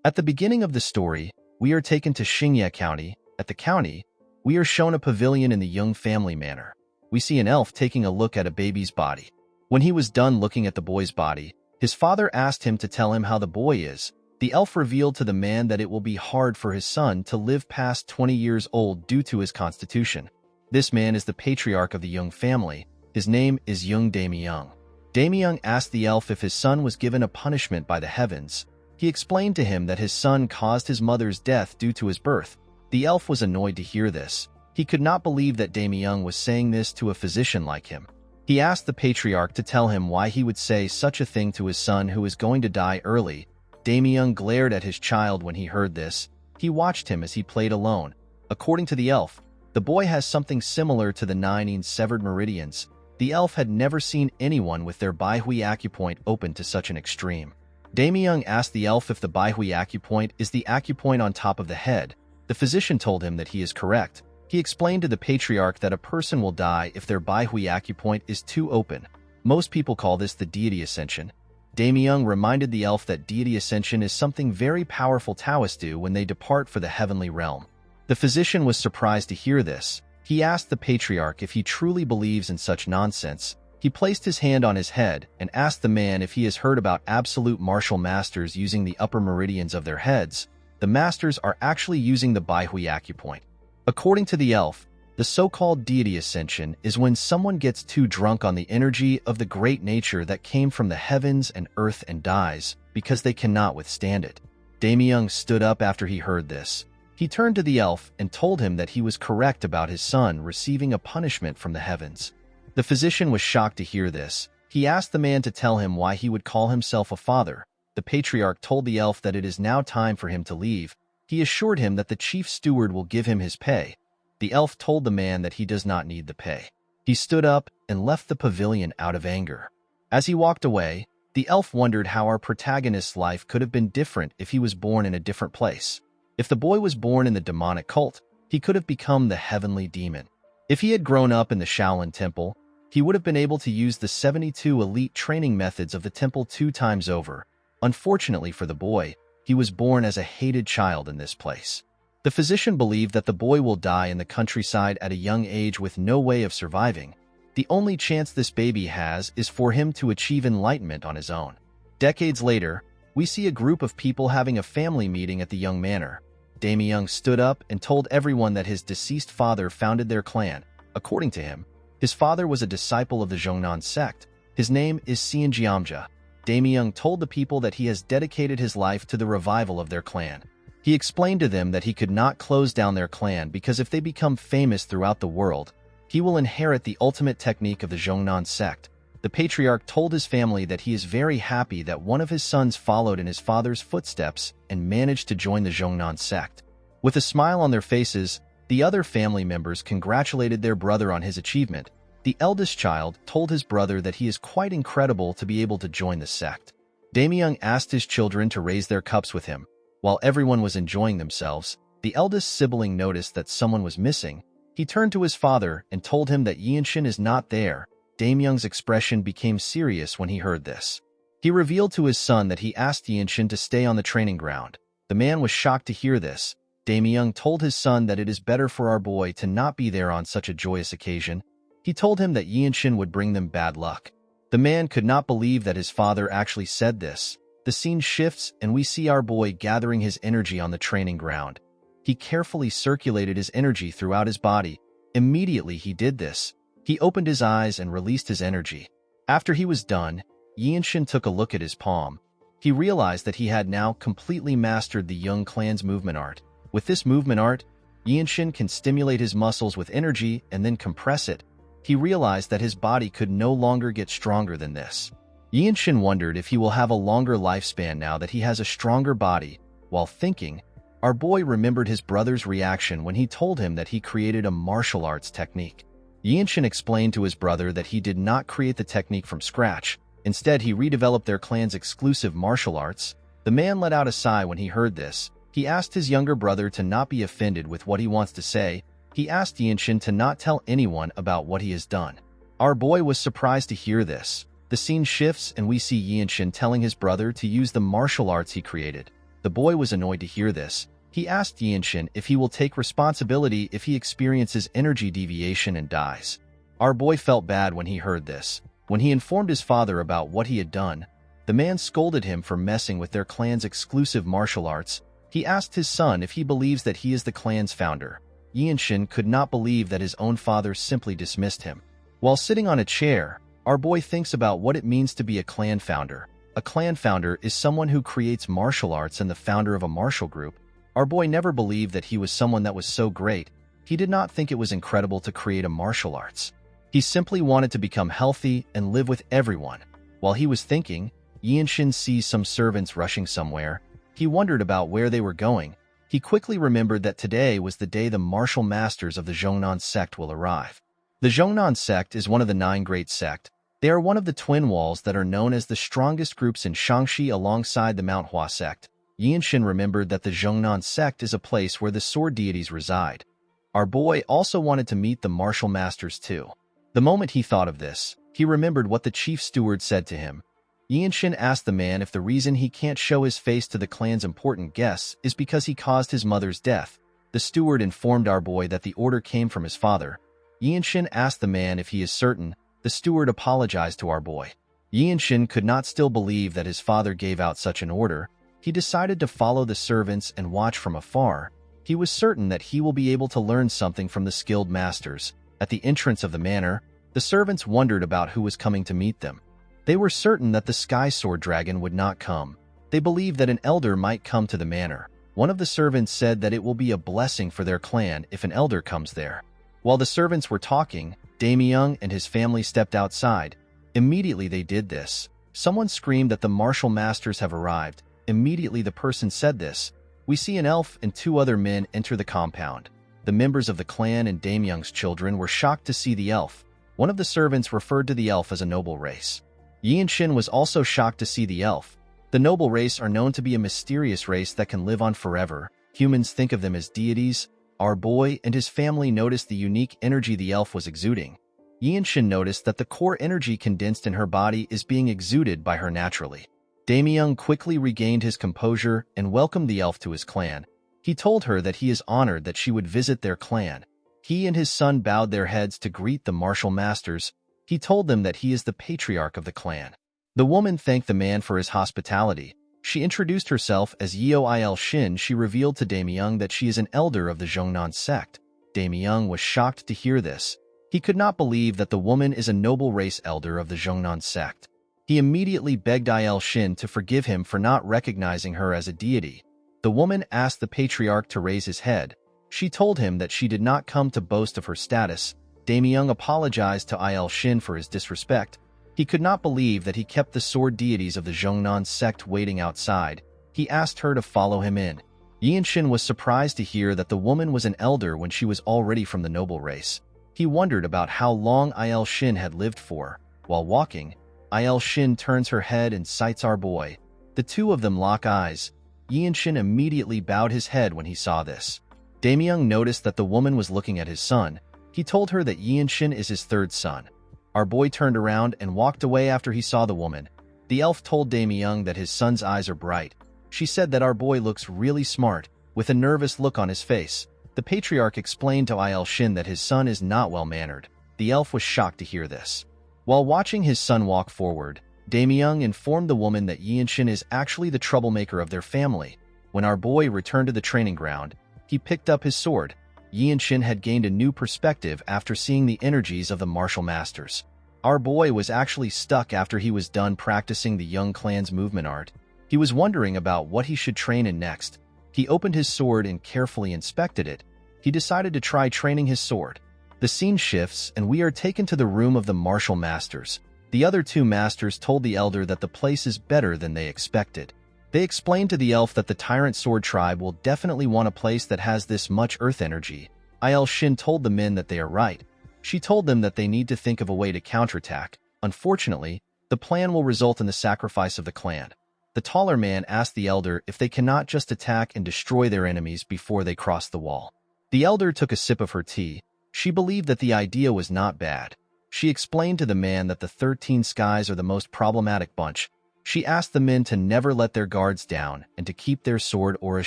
At the beginning of the story, we are taken to Xingye County. At the county, we are shown a pavilion in the Young family manor. We see an elf taking a look at a baby's body. When he was done looking at the boy's body, his father asked him to tell him how the boy is. The elf revealed to the man that it will be hard for his son to live past 20 years old due to his constitution. This man is the patriarch of the Young family. His name is Young Damyung. Damyung asked the elf if his son was given a punishment by the heavens. He explained to him that his son caused his mother's death due to his birth. The elf was annoyed to hear this. He could not believe that Damyung was saying this to a physician like him. He asked the patriarch to tell him why he would say such a thing to his son who is going to die early. Damyung glared at his child when he heard this. He watched him as he played alone. According to the elf, the boy has something similar to the 9 severed meridians. The elf had never seen anyone with their Baihui acupoint open to such an extreme. Damyung asked the elf if the Baihui acupoint is the acupoint on top of the head. The physician told him that he is correct. He explained to the patriarch that a person will die if their Baihui acupoint is too open. Most people call this the deity ascension. Damyung reminded the elf that deity ascension is something very powerful Taoists do when they depart for the heavenly realm. The physician was surprised to hear this. He asked the patriarch if he truly believes in such nonsense. He placed his hand on his head and asked the man if he has heard about absolute martial masters using the upper meridians of their heads. The masters are actually using the Baihui acupoint. According to the elf, the so-called deity ascension is when someone gets too drunk on the energy of the great nature that came from the heavens and earth and dies because they cannot withstand it. Damyung stood up after he heard this. He turned to the elf and told him that he was correct about his son receiving a punishment from the heavens. The physician was shocked to hear this. He asked the man to tell him why he would call himself a father. The patriarch told the elf that it is now time for him to leave. He assured him that the chief steward will give him his pay. The elf told the man that he does not need the pay. He stood up and left the pavilion out of anger. As he walked away, the elf wondered how our protagonist's life could have been different if he was born in a different place. If the boy was born in the demonic cult, he could have become the heavenly demon. If he had grown up in the Shaolin Temple, he would have been able to use the 72 elite training methods of the temple 2 times over. Unfortunately for the boy, he was born as a hated child in this place. The physician believed that the boy will die in the countryside at a young age with no way of surviving. The only chance this baby has is for him to achieve enlightenment on his own. Decades later, we see a group of people having a family meeting at the Young Manor. Damyung stood up and told everyone that his deceased father founded their clan. According to him, his father was a disciple of the Zhongnan sect. His name is Xianjiamja. Damyung told the people that he has dedicated his life to the revival of their clan. He explained to them that he could not close down their clan because if they become famous throughout the world, he will inherit the ultimate technique of the Zhongnan sect. The patriarch told his family that he is very happy that one of his sons followed in his father's footsteps and managed to join the Zhongnan sect. With a smile on their faces, the other family members congratulated their brother on his achievement. The eldest child told his brother that he is quite incredible to be able to join the sect. Damyung asked his children to raise their cups with him. While everyone was enjoying themselves, the eldest sibling noticed that someone was missing. He turned to his father and told him that Yinshin is not there. Damyung's expression became serious when he heard this. He revealed to his son that he asked Yinshin to stay on the training ground. The man was shocked to hear this. Damyung told his son that it is better for our boy to not be there on such a joyous occasion. He told him that Yinshin would bring them bad luck. The man could not believe that his father actually said this. The scene shifts and we see our boy gathering his energy on the training ground. He carefully circulated his energy throughout his body. Immediately he did this. He opened his eyes and released his energy. After he was done, Yinshin took a look at his palm. He realized that he had now completely mastered the Young clan's movement art. With this movement art, Yinshin can stimulate his muscles with energy and then compress it. He realized that his body could no longer get stronger than this. Yinshin wondered if he will have a longer lifespan now that he has a stronger body. While thinking, our boy remembered his brother's reaction when he told him that he created a martial arts technique. Yinshin explained to his brother that he did not create the technique from scratch. Instead, he redeveloped their clan's exclusive martial arts. The man let out a sigh when he heard this. He asked his younger brother to not be offended with what he wants to say. He asked Yinshin to not tell anyone about what he has done. Our boy was surprised to hear this. The scene shifts and we see Yinshin telling his brother to use the martial arts he created. The boy was annoyed to hear this. He asked Yinshin if he will take responsibility if he experiences energy deviation and dies. Our boy felt bad when he heard this. When he informed his father about what he had done, the man scolded him for messing with their clan's exclusive martial arts. He asked his son if he believes that he is the clan's founder. Yinshin could not believe that his own father simply dismissed him. While sitting on a chair, our boy thinks about what it means to be a clan founder. A clan founder is someone who creates martial arts and the founder of a martial group. Our boy never believed that he was someone that was so great. He did not think it was incredible to create a martial arts. He simply wanted to become healthy and live with everyone. While he was thinking, Yinshin sees some servants rushing somewhere. He wondered about where they were going. He quickly remembered that today was the day the martial masters of the Zhongnan sect will arrive. The Zhongnan sect is one of the 9 great sects. They are one of the twin walls that are known as the strongest groups in Shaanxi alongside the Manhwa sect. Yinshin remembered that the Zhongnan sect is a place where the sword deities reside. Our boy also wanted to meet the martial masters too. The moment he thought of this, he remembered what the chief steward said to him. Yinshin asked the man if the reason he can't show his face to the clan's important guests is because he caused his mother's death. The steward informed our boy that the order came from his father. Yinshin asked the man if he is certain. The steward apologized to our boy. Yinshin could not still believe that his father gave out such an order. He decided to follow the servants and watch from afar. He was certain that he will be able to learn something from the skilled masters. At the entrance of the manor, the servants wondered about who was coming to meet them. They were certain that the Sky Sword Dragon would not come. They believed that an elder might come to the manor. One of the servants said that it will be a blessing for their clan if an elder comes there. While the servants were talking, Damyung and his family stepped outside. Immediately they did this. Someone screamed that the martial masters have arrived. Immediately the person said this. We see an elf and 2 other men enter the compound. The members of the clan and Damyung's children were shocked to see the elf. One of the servants referred to the elf as a noble race. Yinshin was also shocked to see the elf. The noble race are known to be a mysterious race that can live on forever. Humans think of them as deities. Our boy and his family noticed the unique energy the elf was exuding. Yinshin noticed that the core energy condensed in her body is being exuded by her naturally. Damyung quickly regained his composure and welcomed the elf to his clan. He told her that he is honored that she would visit their clan. He and his son bowed their heads to greet the martial masters. He told them that he is the patriarch of the clan. The woman thanked the man for his hospitality. She introduced herself as Yeo Il Shin. She revealed to Damyung that she is an elder of the Zhongnan sect. Damyung was shocked to hear this. He could not believe that the woman is a noble race elder of the Zhongnan sect. He immediately begged Il Shin to forgive him for not recognizing her as a deity. The woman asked the patriarch to raise his head. She told him that she did not come to boast of her status. Damyung apologized to Il Shin for his disrespect. He could not believe that he kept the sword deities of the Zhongnan sect waiting outside. He asked her to follow him in. Yinshin was surprised to hear that the woman was an elder when she was already from the noble race. He wondered about how long Il Shin had lived for. While walking, Il Shin turns her head and sights our boy. The 2 of them lock eyes. Yinshin immediately bowed his head when he saw this. Damyung noticed that the woman was looking at his son. He told her that Yinshin is his 3rd son. Our boy turned around and walked away after he saw the woman. The elf told Damyung that his son's eyes are bright. She said that our boy looks really smart, with a nervous look on his face. The patriarch explained to Il Shin that his son is not well-mannered. The elf was shocked to hear this. While watching his son walk forward, Damyung informed the woman that Yinshin is actually the troublemaker of their family. When our boy returned to the training ground, he picked up his sword. Yinshin had gained a new perspective after seeing the energies of the martial masters. Our boy was actually stuck after he was done practicing the young clan's movement art. He was wondering about what he should train in next. He opened his sword and carefully inspected it. He decided to try training his sword. The scene shifts and we are taken to the room of the martial masters. The other 2 masters told the elder that the place is better than they expected. They explained to the elf that the Tyrant Sword Tribe will definitely want a place that has this much earth energy. Il Shin told the men that they are right. She told them that they need to think of a way to counterattack. Unfortunately, the plan will result in the sacrifice of the clan. The taller man asked the elder if they cannot just attack and destroy their enemies before they cross the wall. The elder took a sip of her tea. She believed that the idea was not bad. She explained to the man that the 13 skies are the most problematic bunch. She asked the men to never let their guards down and to keep their sword auras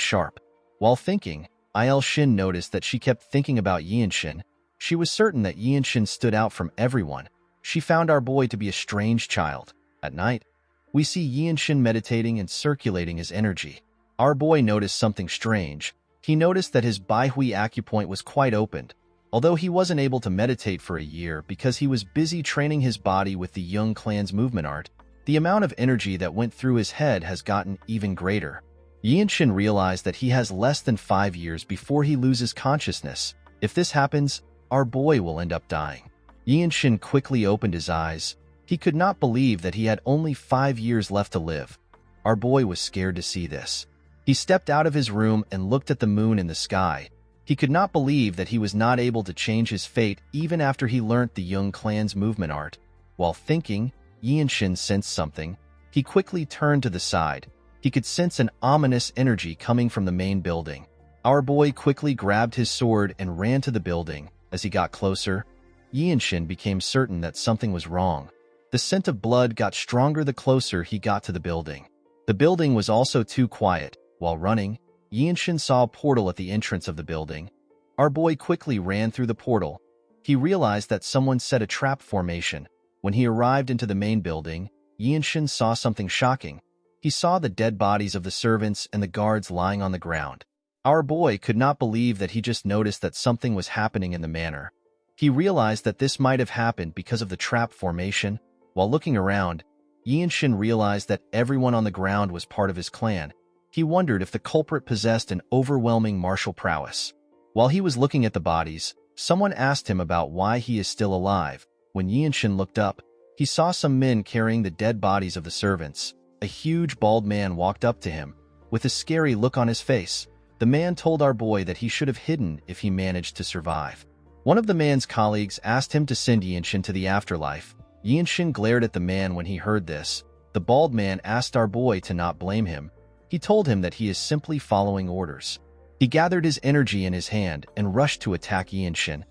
sharp. While thinking, Il-shin noticed that she kept thinking about Yian-shin. She was certain that Yian-shin stood out from everyone. She found our boy to be a strange child. At night, we see Yian-shin meditating and circulating his energy. Our boy noticed something strange. He noticed that his Baihui acupoint was quite opened. Although he wasn't able to meditate for a year because he was busy training his body with the Young Clan's movement art, the amount of energy that went through his head has gotten even greater. Yian-shin realized that he has less than 5 years before he loses consciousness. If this happens, our boy will end up dying. Yian-shin quickly opened his eyes. He could not believe that he had only 5 years left to live. Our boy was scared to see this. He stepped out of his room and looked at the moon in the sky. He could not believe that he was not able to change his fate even after he learnt the Young Clan's movement art. While thinking, Yian-shin sensed something. He quickly turned to the side. He could sense an ominous energy coming from the main building. Our boy quickly grabbed his sword and ran to the building. As he got closer, Yian-shin became certain that something was wrong. The scent of blood got stronger the closer he got to the building. The building was also too quiet. While running, Yian-shin saw a portal at the entrance of the building. Our boy quickly ran through the portal. He realized that someone set a trap formation. When he arrived into the main building, Yian-shin saw something shocking. He saw the dead bodies of the servants and the guards lying on the ground. Our boy could not believe that he just noticed that something was happening in the manor. He realized that this might have happened because of the trap formation. While looking around, Yian-shin realized that everyone on the ground was part of his clan. He wondered if the culprit possessed an overwhelming martial prowess. While he was looking at the bodies, someone asked him about why he is still alive. When Yian-shin looked up, he saw some men carrying the dead bodies of the servants. A huge bald man walked up to him, with a scary look on his face. The man told our boy that he should have hidden if he managed to survive. One of the man's colleagues asked him to send Yian-shin to the afterlife. Yian-shin glared at the man when he heard this. The bald man asked our boy to not blame him. He told him that he is simply following orders. He gathered his energy in his hand and rushed to attack Yian-shin.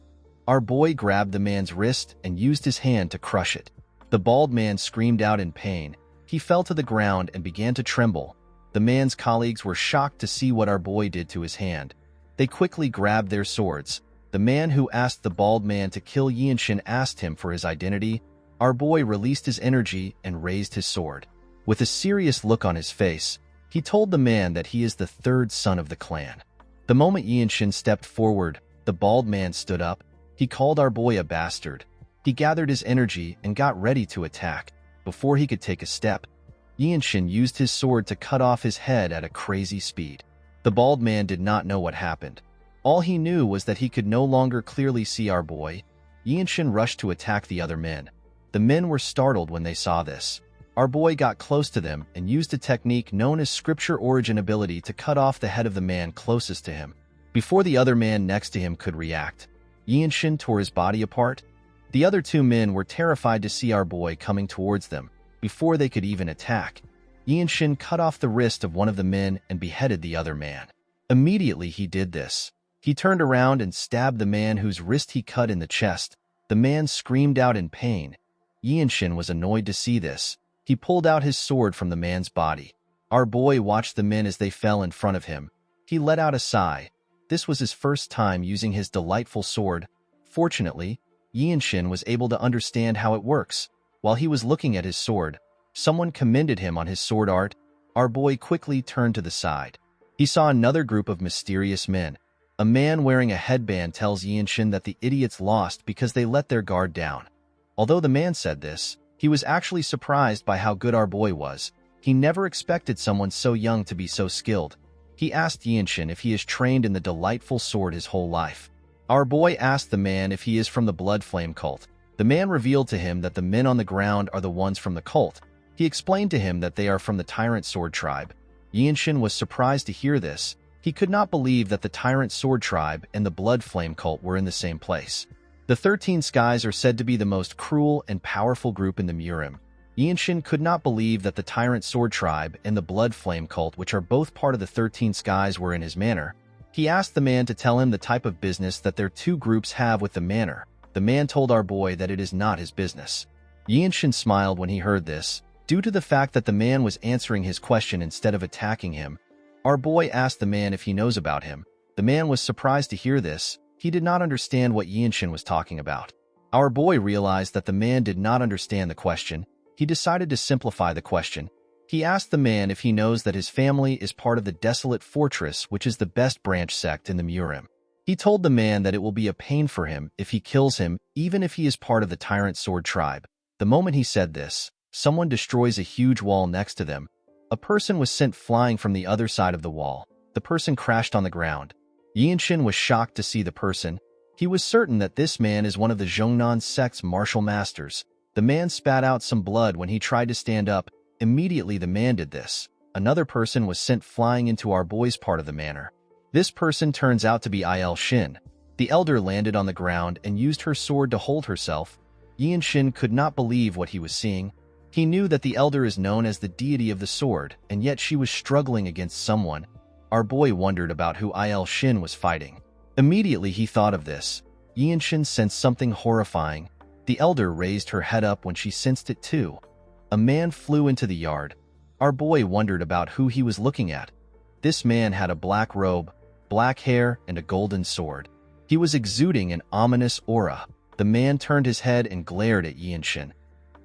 Our boy grabbed the man's wrist and used his hand to crush it. The bald man screamed out in pain. He fell to the ground and began to tremble. The man's colleagues were shocked to see what our boy did to his hand. They quickly grabbed their swords. The man who asked the bald man to kill Yian-shin asked him for his identity. Our boy released his energy and raised his sword. With a serious look on his face, he told the man that he is the third son of the clan. The moment Yian-shin stepped forward, the bald man stood up. He called our boy a bastard. He gathered his energy and got ready to attack. Before he could take a step, Yian-shin used his sword to cut off his head at a crazy speed. The bald man did not know what happened. All he knew was that he could no longer clearly see our boy. Yian-shin rushed to attack the other men. The men were startled when they saw this. Our boy got close to them and used a technique known as scripture origin ability to cut off the head of the man closest to him. Before the other man next to him could react, Yian-shin tore his body apart. The other 2 men were terrified to see our boy coming towards them. Before they could even attack, Yian-shin cut off the wrist of one of the men and beheaded the other man. Immediately he did this, he turned around and stabbed the man whose wrist he cut in the chest. The man screamed out in pain. Yian-shin was annoyed to see this. He pulled out his sword from the man's body. Our boy watched the men as they fell in front of him. He let out a sigh. This was his first time using his delightful sword. Fortunately, Yian-shin was able to understand how it works. While he was looking at his sword, someone commended him on his sword art. Our boy quickly turned to the side. He saw another group of mysterious men. A man wearing a headband tells Yian-shin that the idiots lost because they let their guard down. Although the man said this, he was actually surprised by how good our boy was. He never expected someone so young to be so skilled. He asked Yian-shin if he is trained in the delightful sword his whole life. Our boy asked the man if he is from the Blood Flame cult. The man revealed to him that the men on the ground are the ones from the cult. He explained to him that they are from the Tyrant Sword Tribe. Yian-shin was surprised to hear this. He could not believe that the Tyrant Sword Tribe and the Blood Flame cult were in the same place. The 13 Skies are said to be the most cruel and powerful group in the Murim. Yian-shin could not believe that the Tyrant Sword Tribe and the Blood Flame cult, which are both part of the 13 Skies, were in his manor. He asked the man to tell him the type of business that their 2 groups have with the manor. The man told our boy that it is not his business. Yian-shin smiled when he heard this. Due to the fact that the man was answering his question instead of attacking him, our boy asked the man if he knows about him. The man was surprised to hear this. He did not understand what Yinshin was talking about. Our boy realized that the man did not understand the question. He decided to simplify the question. He asked the man if he knows that his family is part of the Desolate Fortress, which is the best branch sect in the Murim. He told the man that it will be a pain for him if he kills him, even if he is part of the Tyrant Sword tribe. The moment he said this, someone destroys a huge wall next to them. A person was sent flying from the other side of the wall. The person crashed on the ground. Yinshin was shocked to see the person. He was certain that this man is one of the Zhongnan sect's martial masters. The man spat out some blood when he tried to stand up. Immediately the man did this. Another person was sent flying into our boy's part of the manor. This person turns out to be Il Shin. The elder landed on the ground and used her sword to hold herself. Yinshin could not believe what he was seeing. He knew that the elder is known as the deity of the sword, and yet she was struggling against someone. Our boy wondered about who Il Shin was fighting. Immediately he thought of this. Yinshin sensed something horrifying. The elder raised her head up when she sensed it too. A man flew into the yard. Our boy wondered about who he was looking at. This man had a black robe, black hair, and a golden sword. He was exuding an ominous aura. The man turned his head and glared at Yinshin.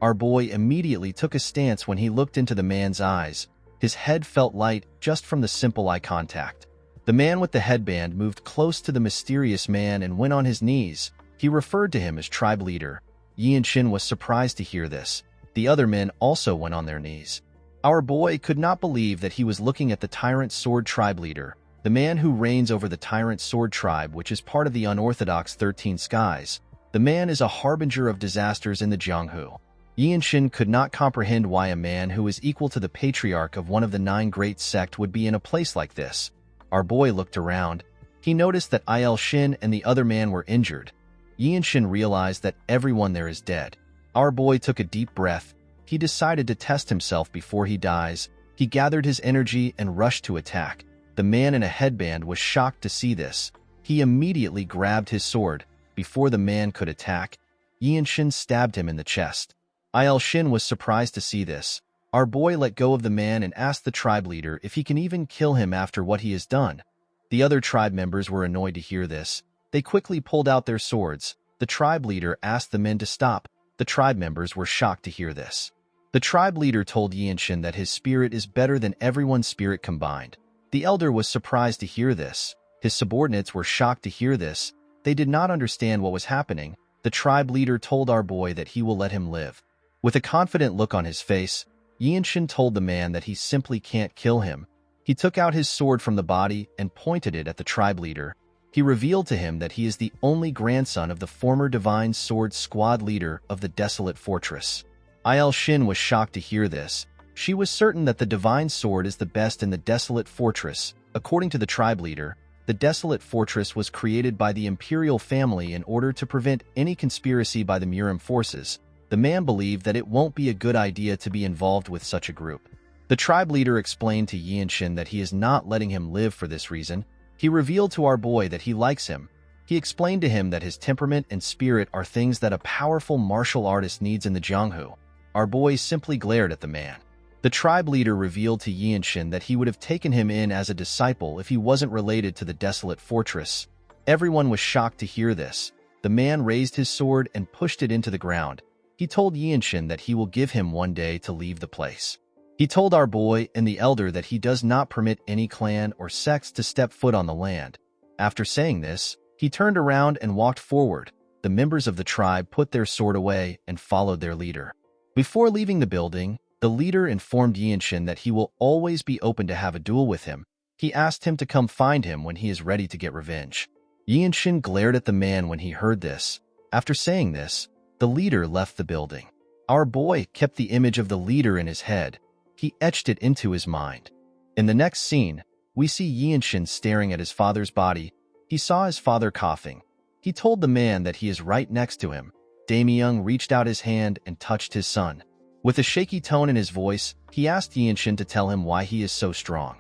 Our boy immediately took a stance when he looked into the man's eyes. His head felt light just from the simple eye contact. The man with the headband moved close to the mysterious man and went on his knees. He referred to him as tribe leader. Yinshin was surprised to hear this. The other men also went on their knees. Our boy could not believe that he was looking at the Tyrant Sword tribe leader, the man who reigns over the Tyrant Sword tribe, which is part of the unorthodox 13 skies. The man is a harbinger of disasters in the Jianghu. Yinshin could not comprehend why a man who is equal to the patriarch of one of the 9 great sect would be in a place like this. Our boy looked around. He noticed that Il Shin and the other man were injured. Yinshin realized that everyone there is dead. Our boy took a deep breath. He decided to test himself before he dies. He gathered his energy and rushed to attack. The man in a headband was shocked to see this. He immediately grabbed his sword. Before the man could attack, Yinshin stabbed him in the chest. Il Shin was surprised to see this. Our boy let go of the man and asked the tribe leader if he can even kill him after what he has done. The other tribe members were annoyed to hear this. They quickly pulled out their swords. The tribe leader asked the men to stop. The tribe members were shocked to hear this. The tribe leader told Yinshin that his spirit is better than everyone's spirit combined. The elder was surprised to hear this. His subordinates were shocked to hear this. They did not understand what was happening. The tribe leader told our boy that he will let him live. With a confident look on his face, Yinshin told the man that he simply can't kill him. He took out his sword from the body and pointed it at the tribe leader. He revealed to him that he is the only grandson of the former Divine Sword Squad leader of the Desolate Fortress. Il Shin was shocked to hear this. She was certain that the Divine Sword is the best in the Desolate Fortress. According to the tribe leader, the Desolate Fortress was created by the imperial family in order to prevent any conspiracy by the Murim forces. The man believed that it won't be a good idea to be involved with such a group. The tribe leader explained to Yinshin that he is not letting him live for this reason. He revealed to our boy that he likes him. He explained to him that his temperament and spirit are things that a powerful martial artist needs in the Jianghu. Our boy simply glared at the man. The tribe leader revealed to Yinshin that he would have taken him in as a disciple if he wasn't related to the Desolate Fortress. Everyone was shocked to hear this. The man raised his sword and pushed it into the ground. He told Yinshin that he will give him one day to leave the place. He told our boy and the elder that he does not permit any clan or sects to step foot on the land. After saying this, he turned around and walked forward. The members of the tribe put their sword away and followed their leader. Before leaving the building, the leader informed Yinshin that he will always be open to have a duel with him. He asked him to come find him when he is ready to get revenge. Yinshin glared at the man when he heard this. After saying this, the leader left the building. Our boy kept the image of the leader in his head. He etched it into his mind. In the next scene, we see Yinshin staring at his father's body. He saw his father coughing. He told the man that he is right next to him. Damyung reached out his hand and touched his son. With a shaky tone in his voice, he asked Yinshin to tell him why he is so strong.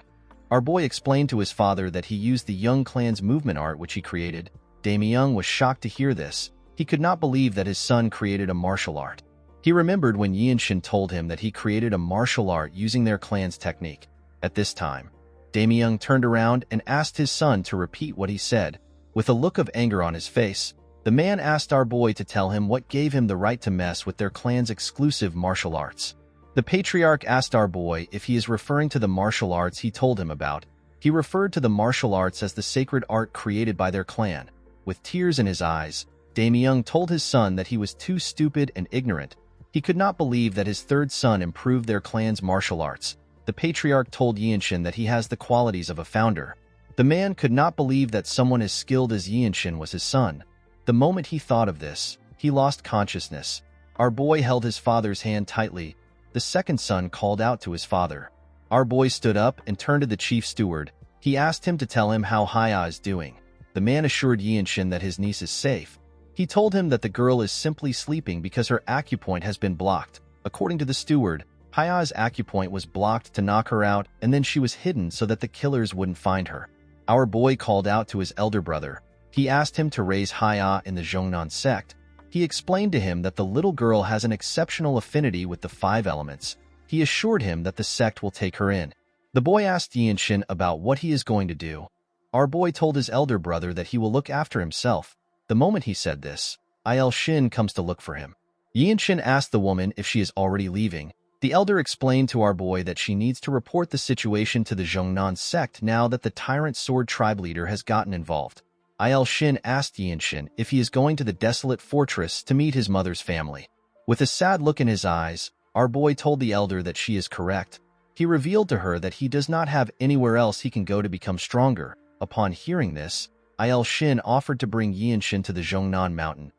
Our boy explained to his father that he used the Young clan's movement art which he created. Damyung was shocked to hear this. He could not believe that his son created a martial art. He remembered when Yinshin told him that he created a martial art using their clan's technique. At this time, Damyung turned around and asked his son to repeat what he said. With a look of anger on his face, the man asked our boy to tell him what gave him the right to mess with their clan's exclusive martial arts. The patriarch asked our boy if he is referring to the martial arts he told him about. He referred to the martial arts as the sacred art created by their clan. With tears in his eyes, Damyung told his son that he was too stupid and ignorant. He could not believe that his third son improved their clan's martial arts. The patriarch told Yinshin that he has the qualities of a founder. The man could not believe that someone as skilled as Yinshin was his son. The moment he thought of this, he lost consciousness. Our boy held his father's hand tightly. The second son called out to his father. Our boy stood up and turned to the chief steward. He asked him to tell him how Haya is doing. The man assured Yinshin that his niece is safe. He told him that the girl is simply sleeping because her acupoint has been blocked. According to the steward, Haya's acupoint was blocked to knock her out, and then she was hidden so that the killers wouldn't find her. Our boy called out to his elder brother. He asked him to raise Haya in the Zhongnan sect. He explained to him that the little girl has an exceptional affinity with the 5 elements. He assured him that the sect will take her in. The boy asked Yinshin about what he is going to do. Our boy told his elder brother that he will look after himself. The moment he said this, Il-shin comes to look for him. Yinshin asked the woman if she is already leaving. The elder explained to our boy that she needs to report the situation to the Zhongnan sect now that the tyrant sword tribe leader has gotten involved. Il-shin asked Yinshin if he is going to the desolate fortress to meet his mother's family. With a sad look in his eyes, our boy told the elder that she is correct. He revealed to her that he does not have anywhere else he can go to become stronger. Upon hearing this, Il-shin offered to bring Yinshin to the Zhongnan mountain.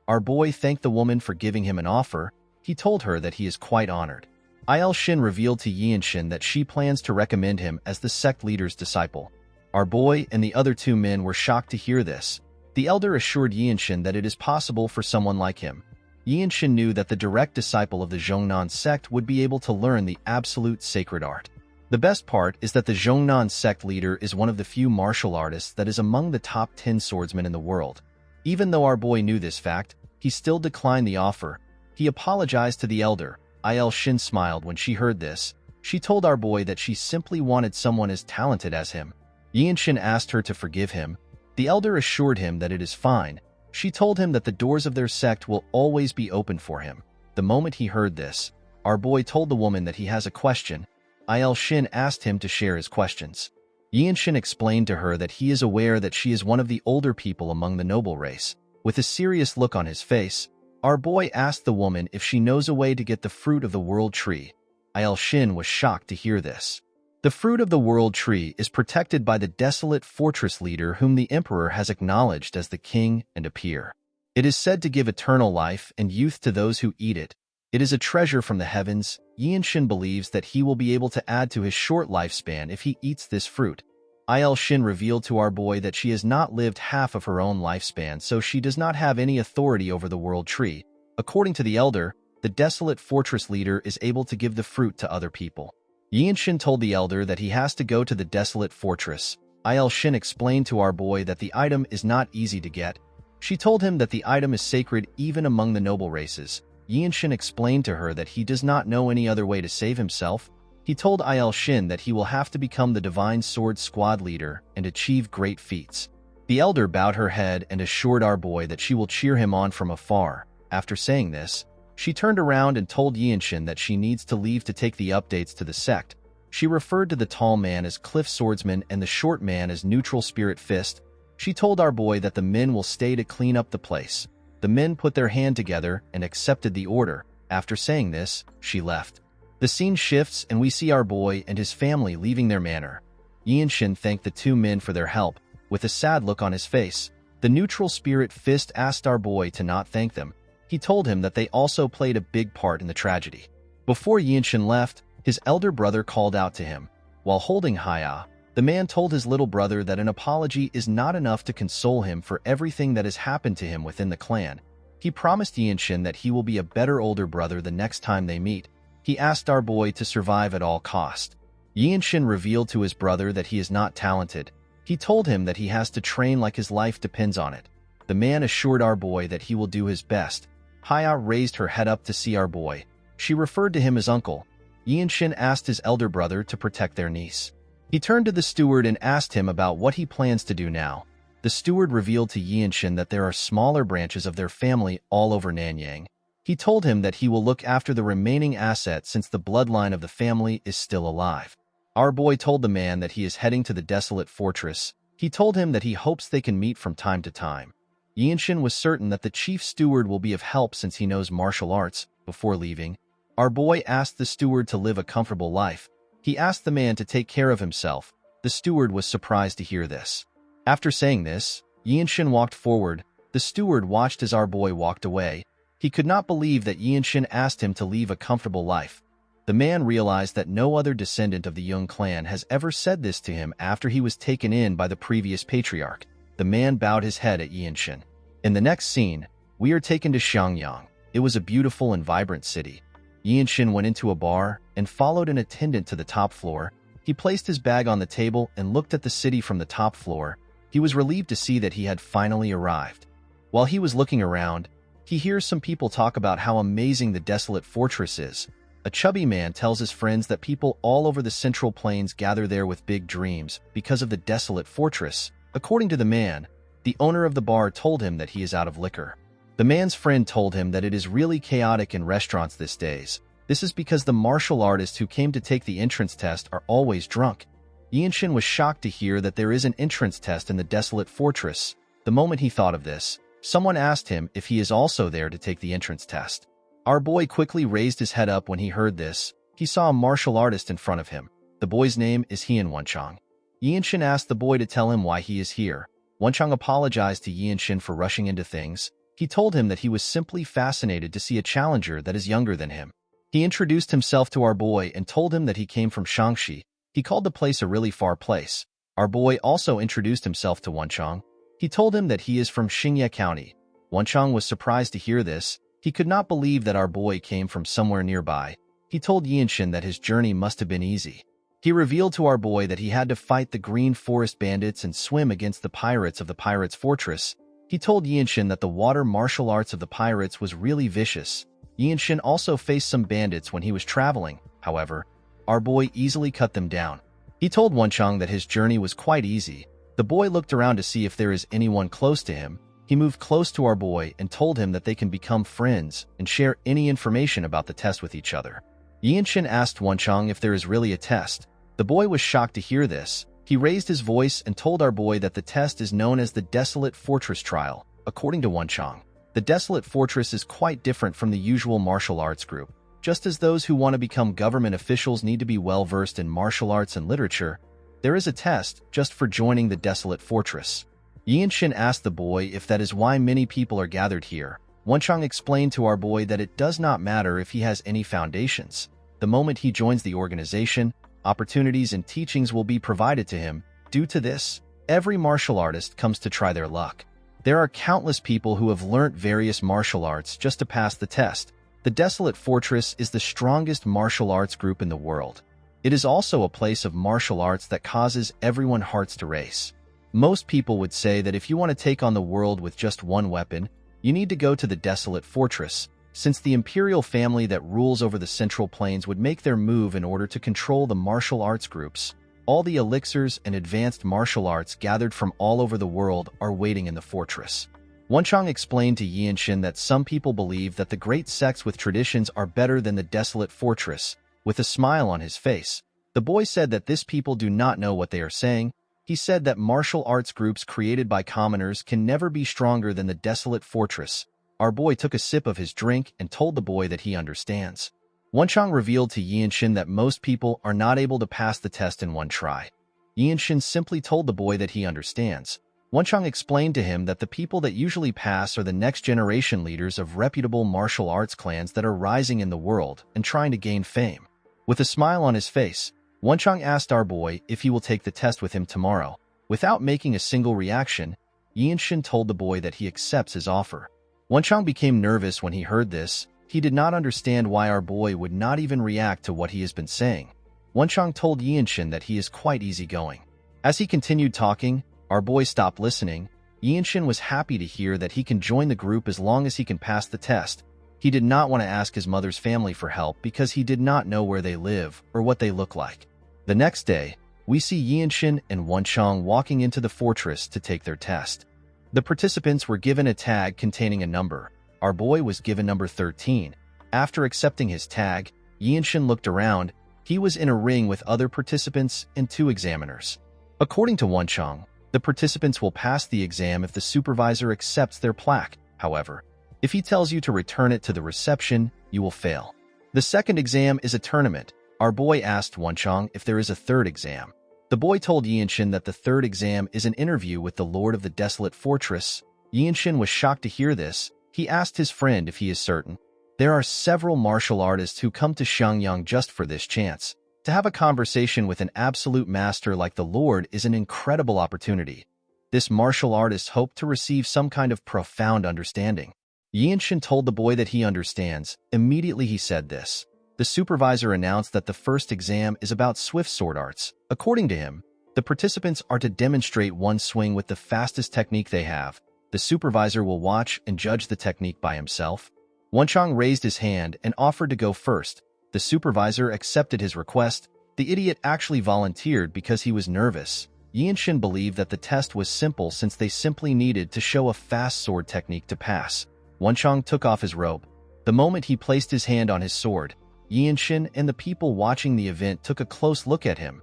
Our boy thanked the woman for giving him an offer. He told her that he is quite honored. Il-shin revealed to Yinshin that she plans to recommend him as the sect leader's disciple. Our boy and the other 2 men were shocked to hear this. The elder assured Yinshin that it is possible for someone like him. Yinshin knew that the direct disciple of the Zhongnan sect would be able to learn the absolute sacred art. The best part is that the Zhongnan sect leader is one of the few martial artists that is among the top 10 swordsmen in the world. Even though our boy knew this fact, he still declined the offer. He apologized to the elder. Il-shin smiled when she heard this. She told our boy that she simply wanted someone as talented as him. Yinshin asked her to forgive him. The elder assured him that it is fine. She told him that the doors of their sect will always be open for him. The moment he heard this, our boy told the woman that he has a question. Il-shin asked him to share his questions. Yinshin explained to her that he is aware that she is one of the older people among the noble race. With a serious look on his face, our boy asked the woman if she knows a way to get the fruit of the world tree. Il-shin was shocked to hear this. The fruit of the world tree is protected by the desolate fortress leader whom the emperor has acknowledged as the king and a peer. It is said to give eternal life and youth to those who eat it. It is a treasure from the heavens. Yinshin believes that he will be able to add to his short lifespan if he eats this fruit. Il-shin revealed to our boy that she has not lived half of her own lifespan, so she does not have any authority over the world tree. According to the elder, the desolate fortress leader is able to give the fruit to other people. Yinshin told the elder that he has to go to the desolate fortress. Il-shin explained to our boy that the item is not easy to get. She told him that the item is sacred even among the noble races. Yinshin explained to her that he does not know any other way to save himself. He told Il-shin that he will have to become the Divine Sword Squad leader and achieve great feats. The elder bowed her head and assured our boy that she will cheer him on from afar. After saying this, she turned around and told Yinshin that she needs to leave to take the updates to the sect. She referred to the tall man as Cliff Swordsman and the short man as Neutral Spirit Fist. She told our boy that the men will stay to clean up the place. The men put their hand together and accepted the order. After saying this, she left. The scene shifts and we see our boy and his family leaving their manor. Yinshin thanked the 2 men for their help. With a sad look on his face, the Neutral Spirit Fist asked our boy to not thank them. He told him that they also played a big part in the tragedy. Before Yinshin left, his elder brother called out to him. While holding Haya, the man told his little brother that an apology is not enough to console him for everything that has happened to him within the clan. He promised Yinshin that he will be a better older brother the next time they meet. He asked our boy to survive at all cost. Yinshin revealed to his brother that he is not talented. He told him that he has to train like his life depends on it. The man assured our boy that he will do his best. Paya raised her head up to see our boy. She referred to him as uncle. Yinshin asked his elder brother to protect their niece. He turned to the steward and asked him about what he plans to do now. The steward revealed to Yinshin that there are smaller branches of their family all over Nanyang. He told him that he will look after the remaining assets since the bloodline of the family is still alive. Our boy told the man that he is heading to the desolate fortress. He told him that he hopes they can meet from time to time. Yinshin was certain that the chief steward will be of help since he knows martial arts. Before leaving, our boy asked the steward to live a comfortable life. He asked the man to take care of himself. The steward was surprised to hear this. After saying this, Yinshin walked forward. The steward watched as our boy walked away. He could not believe that Yinshin asked him to leave a comfortable life. The man realized that no other descendant of the Jung clan has ever said this to him after he was taken in by the previous patriarch. The man bowed his head at Yinshin. In the next scene, we are taken to Xiangyang. It was a beautiful and vibrant city. Yinshin went into a bar and followed an attendant to the top floor. He placed his bag on the table and looked at the city from the top floor. He was relieved to see that he had finally arrived. While he was looking around, he hears some people talk about how amazing the desolate fortress is. A chubby man tells his friends that people all over the Central Plains gather there with big dreams because of the desolate fortress. According to the man, the owner of the bar told him that he is out of liquor. The man's friend told him that it is really chaotic in restaurants these days. This is because the martial artists who came to take the entrance test are always drunk. Yinshin was shocked to hear that there is an entrance test in the desolate fortress. The moment he thought of this, someone asked him if he is also there to take the entrance test. Our boy quickly raised his head up when he heard this. He saw a martial artist in front of him. The boy's name is Hien Wenchang. Yinshin asked the boy to tell him why he is here. Wenchang apologized to Yinshin for rushing into things. He told him that he was simply fascinated to see a challenger that is younger than him. He introduced himself to our boy and told him that he came from Shangxi. He called the place a really far place. Our boy also introduced himself to Wenchang. He told him that he is from Xingye County. Wenchang was surprised to hear this. He could not believe that our boy came from somewhere nearby. He told Yinshin that his journey must have been easy. He revealed to our boy that he had to fight the Green Forest bandits and swim against the pirates of the Pirates' Fortress. He told Yinshin that the water martial arts of the pirates was really vicious. Yinshin also faced some bandits when he was traveling. However, our boy easily cut them down. He told Wenchang that his journey was quite easy. The boy looked around to see if there is anyone close to him. He moved close to our boy and told him that they can become friends and share any information about the test with each other. Yinshin asked Wenchang if there is really a test. The boy was shocked to hear this. He raised his voice and told our boy that the test is known as the Desolate Fortress Trial. According to Wenchang, the Desolate Fortress is quite different from the usual martial arts group. Just as those who want to become government officials need to be well-versed in martial arts and literature, there is a test just for joining the Desolate Fortress. Yinshin asked the boy if that is why many people are gathered here. Wenchang explained to our boy that it does not matter if he has any foundations. The moment he joins the organization, opportunities and teachings will be provided to him. Due to this, every martial artist comes to try their luck. There are countless people who have learnt various martial arts just to pass the test. The Desolate Fortress is the strongest martial arts group in the world. It is also a place of martial arts that causes everyone's hearts to race. Most people would say that if you want to take on the world with just one weapon, you need to go to the Desolate Fortress, since the imperial family that rules over the Central Plains would make their move in order to control the martial arts groups. All the elixirs and advanced martial arts gathered from all over the world are waiting in the fortress. Wenchang explained to Yinshin that some people believe that the great sects with traditions are better than the Desolate Fortress. With a smile on his face, the boy said that these people do not know what they are saying. He said that martial arts groups created by commoners can never be stronger than the Desolate Fortress. Our boy took a sip of his drink and told the boy that he understands. Wenchang revealed to Yinshin that most people are not able to pass the test in one try. Yinshin simply told the boy that he understands. Wenchang explained to him that the people that usually pass are the next generation leaders of reputable martial arts clans that are rising in the world and trying to gain fame. With a smile on his face, Wenchang asked our boy if he will take the test with him tomorrow. Without making a single reaction, Yinshin told the boy that he accepts his offer. Wenchang became nervous when he heard this. He did not understand why our boy would not even react to what he has been saying. Wenchang told Yinshin that he is quite easygoing. As he continued talking, our boy stopped listening. Yinshin was happy to hear that he can join the group as long as he can pass the test. He did not want to ask his mother's family for help because he did not know where they live or what they look like. The next day, we see Yinshin and Wenchang walking into the fortress to take their test. The participants were given a tag containing a number. Our boy was given number 13. After accepting his tag, Yinshin looked around. He was in a ring with other participants and 2 examiners. According to Wenchang, the participants will pass the exam if the supervisor accepts their plaque. However, if he tells you to return it to the reception, you will fail. The second exam is a tournament. Our boy asked Wenchang if there is a third exam. The boy told Yinshin that the third exam is an interview with the Lord of the Desolate Fortress. Yinshin was shocked to hear this. He asked his friend if he is certain. There are several martial artists who come to Xiangyang just for this chance. To have a conversation with an absolute master like the Lord is an incredible opportunity. This martial artist hoped to receive some kind of profound understanding. Yinshin told the boy that he understands. Immediately he said this. The supervisor announced that the first exam is about swift sword arts. According to him, the participants are to demonstrate one swing with the fastest technique they have. The supervisor will watch and judge the technique by himself. Wenchang raised his hand and offered to go first. The supervisor accepted his request. The idiot actually volunteered because he was nervous. Yinshin believed that the test was simple since they simply needed to show a fast sword technique to pass. Wenchang took off his robe. The moment he placed his hand on his sword, Yinshin and the people watching the event took a close look at him.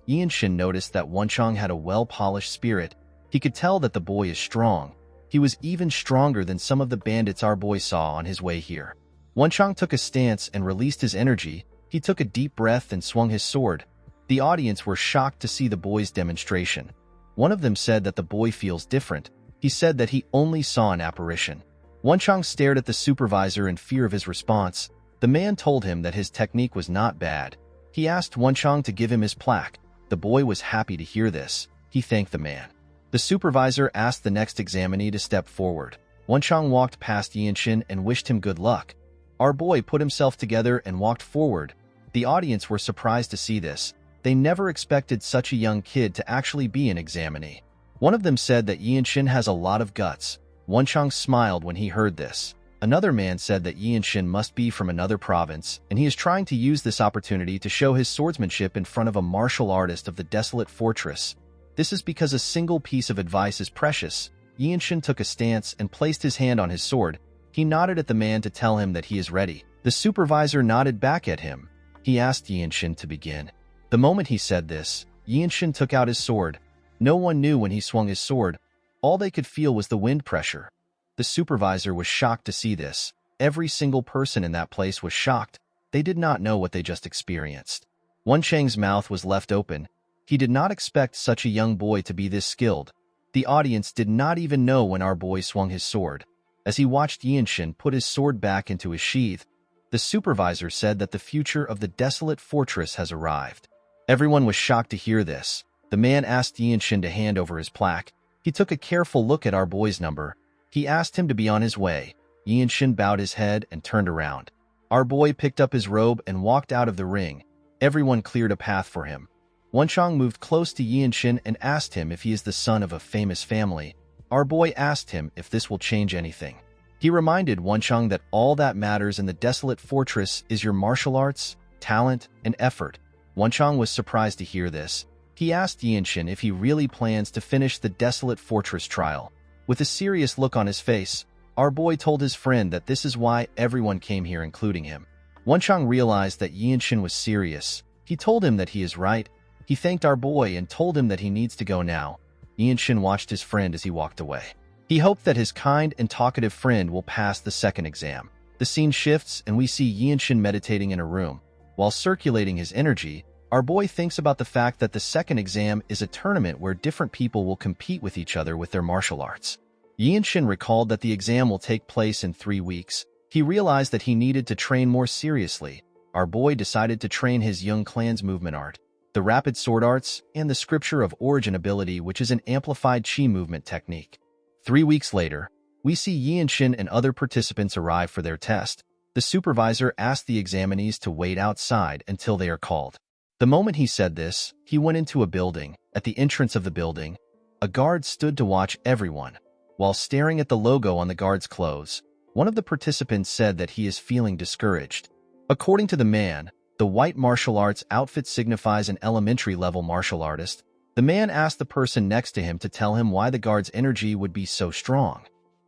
Yinshin noticed that Wenchang had a well-polished spirit. He could tell that the boy is strong. He was even stronger than some of the bandits our boy saw on his way here. Wenchang took a stance and released his energy. He took a deep breath and swung his sword. The audience were shocked to see the boy's demonstration. One of them said that the boy feels different. He said that he only saw an apparition. Wenchang stared at the supervisor in fear of his response. The man told him that his technique was not bad. He asked Wenchang to give him his plaque. The boy was happy to hear this. He thanked the man. The supervisor asked the next examinee to step forward. Wenchang walked past Yinshin and wished him good luck. Our boy put himself together and walked forward. The audience were surprised to see this. They never expected such a young kid to actually be an examinee. One of them said that Yinshin has a lot of guts. Wenchang smiled when he heard this. Another man said that Yinshin must be from another province, and he is trying to use this opportunity to show his swordsmanship in front of a martial artist of the Desolate Fortress. This is because a single piece of advice is precious. Yinshin took a stance and placed his hand on his sword. He nodded at the man to tell him that he is ready. The supervisor nodded back at him. He asked Yinshin to begin. The moment he said this, Yinshin took out his sword. No one knew when he swung his sword. All they could feel was the wind pressure. The supervisor was shocked to see this. Every single person in that place was shocked. They did not know what they just experienced. Wenchang's mouth was left open. He did not expect such a young boy to be this skilled. The audience did not even know when our boy swung his sword. As he watched Yinshin put his sword back into his sheath, the supervisor said that the future of the Desolate Fortress has arrived. Everyone was shocked to hear this. The man asked Yinshin to hand over his plaque. He took a careful look at our boy's number. He asked him to be on his way. Yinshin bowed his head and turned around. Our boy picked up his robe and walked out of the ring. Everyone cleared a path for him. Wenchang moved close to Yinshin and asked him if he is the son of a famous family. Our boy asked him if this will change anything. He reminded Wenchang that all that matters in the Desolate Fortress is your martial arts, talent, and effort. Wenchang was surprised to hear this. He asked Yinshin if he really plans to finish the Desolate Fortress trial. With a serious look on his face, our boy told his friend that this is why everyone came here, including him. Wenchang realized that Yinshin was serious. He told him that he is right. He thanked our boy and told him that he needs to go now. Yinshin watched his friend as he walked away. He hoped that his kind and talkative friend will pass the second exam. The scene shifts and we see Yinshin meditating in a room. While circulating his energy, our boy thinks about the fact that the second exam is a tournament where different people will compete with each other with their martial arts. Yinshin recalled that the exam will take place in 3 weeks. He realized that he needed to train more seriously. Our boy decided to train his young clan's movement art, the rapid sword arts, and the scripture of origin ability, which is an amplified chi movement technique. 3 weeks later, we see Yinshin and other participants arrive for their test. The supervisor asked the examinees to wait outside until they are called. The moment he said this, he went into a building. At the entrance of the building, a guard stood to watch everyone. While staring at the logo on the guard's clothes, One of the participants said that he is feeling discouraged. According to the man, the white martial arts outfit signifies an elementary-level martial artist. The man asked the person next to him to tell him why the guard's energy would be so strong.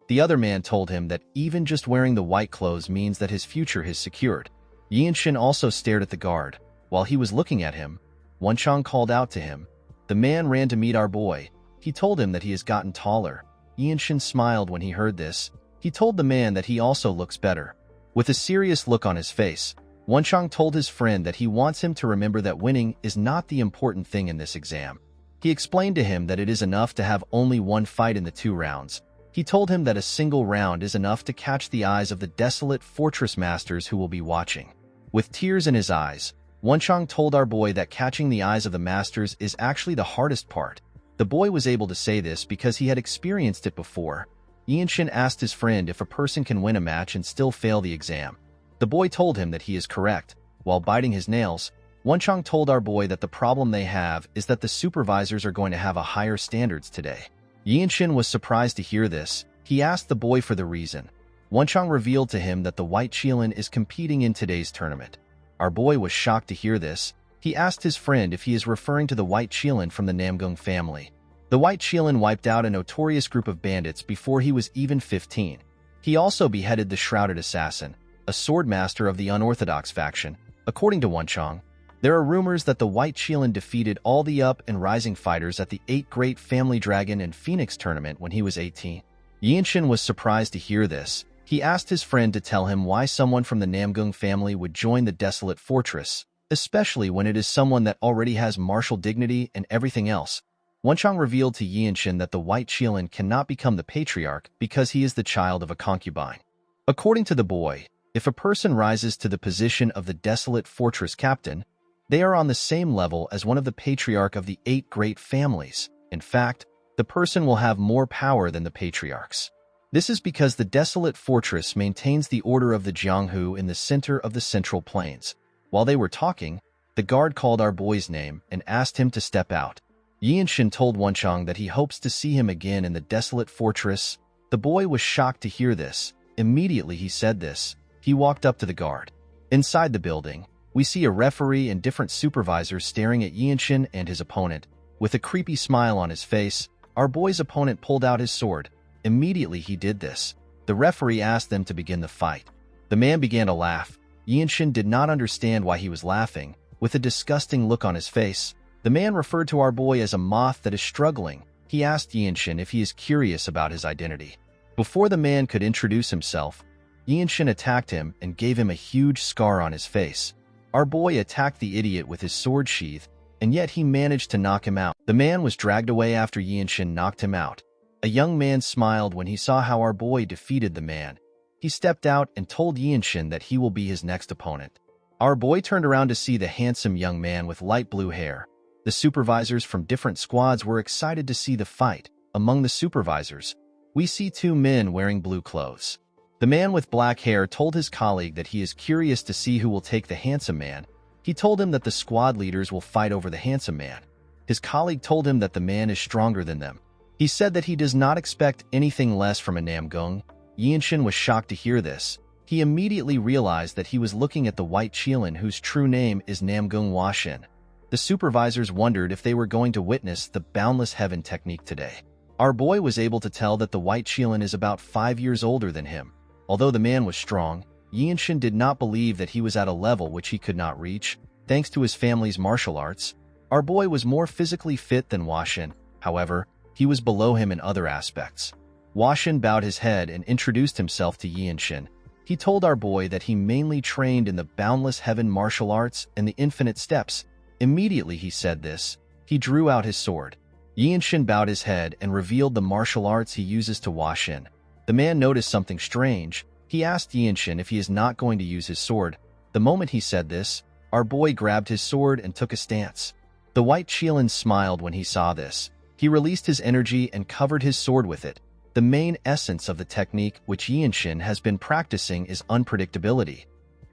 The other man told him that even just wearing the white clothes means that his future is secured. Yinshin also stared at the guard. While he was looking at him, Wenchang called out to him. The man ran to meet our boy. He told him that he has gotten taller. Yinshin smiled when he heard this. He told the man that he also looks better. With a serious look on his face, Wenchang told his friend that he wants him to remember that winning is not the important thing in this exam. He explained to him that it is enough to have only one fight in the 2 rounds. He told him that a single round is enough to catch the eyes of the desolate fortress masters who will be watching. With tears in his eyes, Wenchang told our boy that catching the eyes of the masters is actually the hardest part. The boy was able to say this because he had experienced it before. Yinshin asked his friend if a person can win a match and still fail the exam. The boy told him that he is correct. While biting his nails, Wenchang told our boy that the problem they have is that the supervisors are going to have a higher standards today. Yinshin was surprised to hear this. He asked the boy for the reason. Wenchang revealed to him that the White Qilin is competing in today's tournament. Our boy was shocked to hear this. He asked his friend if he is referring to the White Qilin from the Namgung family. The White Qilin wiped out a notorious group of bandits before he was even 15. He also beheaded the Shrouded Assassin, a swordmaster of the unorthodox faction. According to Wenchang, there are rumors that the White Qilin defeated all the up and rising fighters at the 8 Great Family Dragon and Phoenix tournament when he was 18. Yinshin was surprised to hear this. He asked his friend to tell him why someone from the Namgung family would join the desolate fortress, especially when it is someone that already has martial dignity and everything else. Wenchang revealed to Yinshin that the White Qilin cannot become the patriarch because he is the child of a concubine. According to the boy, if a person rises to the position of the desolate fortress captain, they are on the same level as one of the patriarch of the 8 great families. In fact, the person will have more power than the patriarchs. This is because the desolate fortress maintains the order of the Jianghu in the center of the Central Plains. While they were talking, the guard called our boy's name and asked him to step out. Yinshin told Wenchang that he hopes to see him again in the desolate fortress. The boy was shocked to hear this. Immediately he said this. He walked up to the guard. Inside the building, we see a referee and different supervisors staring at Yinshin and his opponent. With a creepy smile on his face, our boy's opponent pulled out his sword. Immediately he did this. The referee asked them to begin the fight. The man began to laugh. Yinshin did not understand why he was laughing. With a disgusting look on his face, the man referred to our boy as a moth that is struggling. He asked Yinshin if he is curious about his identity. Before the man could introduce himself, Yinshin attacked him and gave him a huge scar on his face. Our boy attacked the idiot with his sword sheath, and yet he managed to knock him out. The man was dragged away after Yinshin knocked him out. A young man smiled when he saw how our boy defeated the man. He stepped out and told Yinshin that he will be his next opponent. Our boy turned around to see the handsome young man with light blue hair. The supervisors from different squads were excited to see the fight. Among the supervisors, we see 2 men wearing blue clothes. The man with black hair told his colleague that he is curious to see who will take the handsome man. He told him that the squad leaders will fight over the handsome man. His colleague told him that the man is stronger than them. He said that he does not expect anything less from a Namgung. Yinshin was shocked to hear this. He immediately realized that he was looking at the White Qilin whose true name is Namgung Washin. The supervisors wondered if they were going to witness the Boundless Heaven technique today. Our boy was able to tell that the White Qilin is about 5 years older than him. Although the man was strong, Yinshin did not believe that he was at a level which he could not reach. Thanks to his family's martial arts, our boy was more physically fit than Washin. However, he was below him in other aspects. Washin bowed his head and introduced himself to Yinshin. He told our boy that he mainly trained in the Boundless Heaven martial arts and the Infinite Steps. Immediately he said this, he drew out his sword. Yinshin bowed his head and revealed the martial arts he uses to Washin. The man noticed something strange. He asked Yinshin if he is not going to use his sword. The moment he said this, our boy grabbed his sword and took a stance. The White Qilin smiled when he saw this. He released his energy and covered his sword with it. The main essence of the technique which Yinshin has been practicing is unpredictability.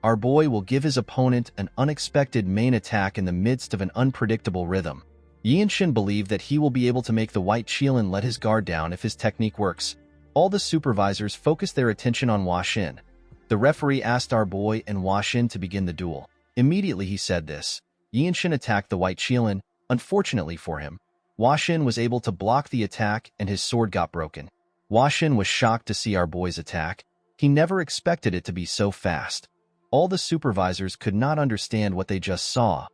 Our boy will give his opponent an unexpected main attack in the midst of an unpredictable rhythm. Yinshin believed that he will be able to make the White Qilin let his guard down if his technique works. All the supervisors focused their attention on Hua Xin. The referee asked our boy and Hua Xin to begin the duel. Immediately he said this. Yinshin attacked the white Qilin. Unfortunately for him, Hua Xin was able to block the attack and his sword got broken. Hua Xin was shocked to see our boy's attack. He never expected it to be so fast. All the supervisors could not understand what they just saw.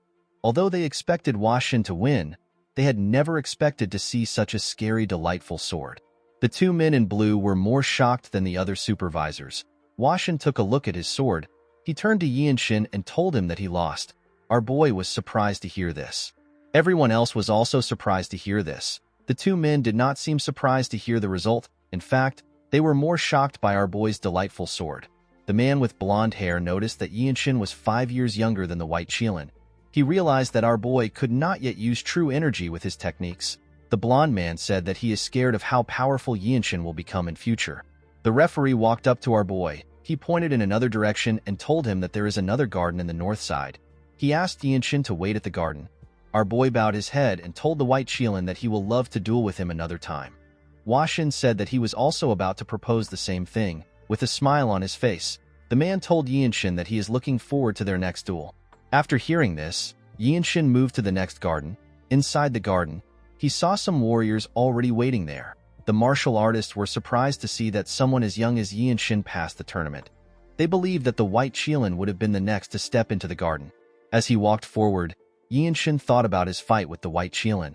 Although they expected Hua Xin to win, they had never expected to see such a scary, delightful sword. The two men in blue were more shocked than the other supervisors. Hua Xin took a look at his sword. He turned to Yinshin and told him that he lost. Our boy was surprised to hear this. Everyone else was also surprised to hear this. The two men did not seem surprised to hear the result. In fact, they were more shocked by our boy's delightful sword. The man with blonde hair noticed that Yinshin was 5 years younger than the white Qilin. He realized that our boy could not yet use true energy with his techniques. The blonde man said that he is scared of how powerful Yinshin will become in future. The referee walked up to our boy. He pointed in another direction and told him that there is another garden in the north side. He asked Yinshin to wait at the garden. Our boy bowed his head and told the white Qilin that he will love to duel with him another time. Hua Xin said that he was also about to propose the same thing. With a smile on his face, the man told Yinshin that he is looking forward to their next duel. After hearing this, Yinshin moved to the next garden. Inside the garden, he saw some warriors already waiting there. The martial artists were surprised to see that someone as young as Yinshin passed the tournament. They believed that the white Qilin would have been the next to step into the garden. As he walked forward, Yinshin thought about his fight with the white Qilin.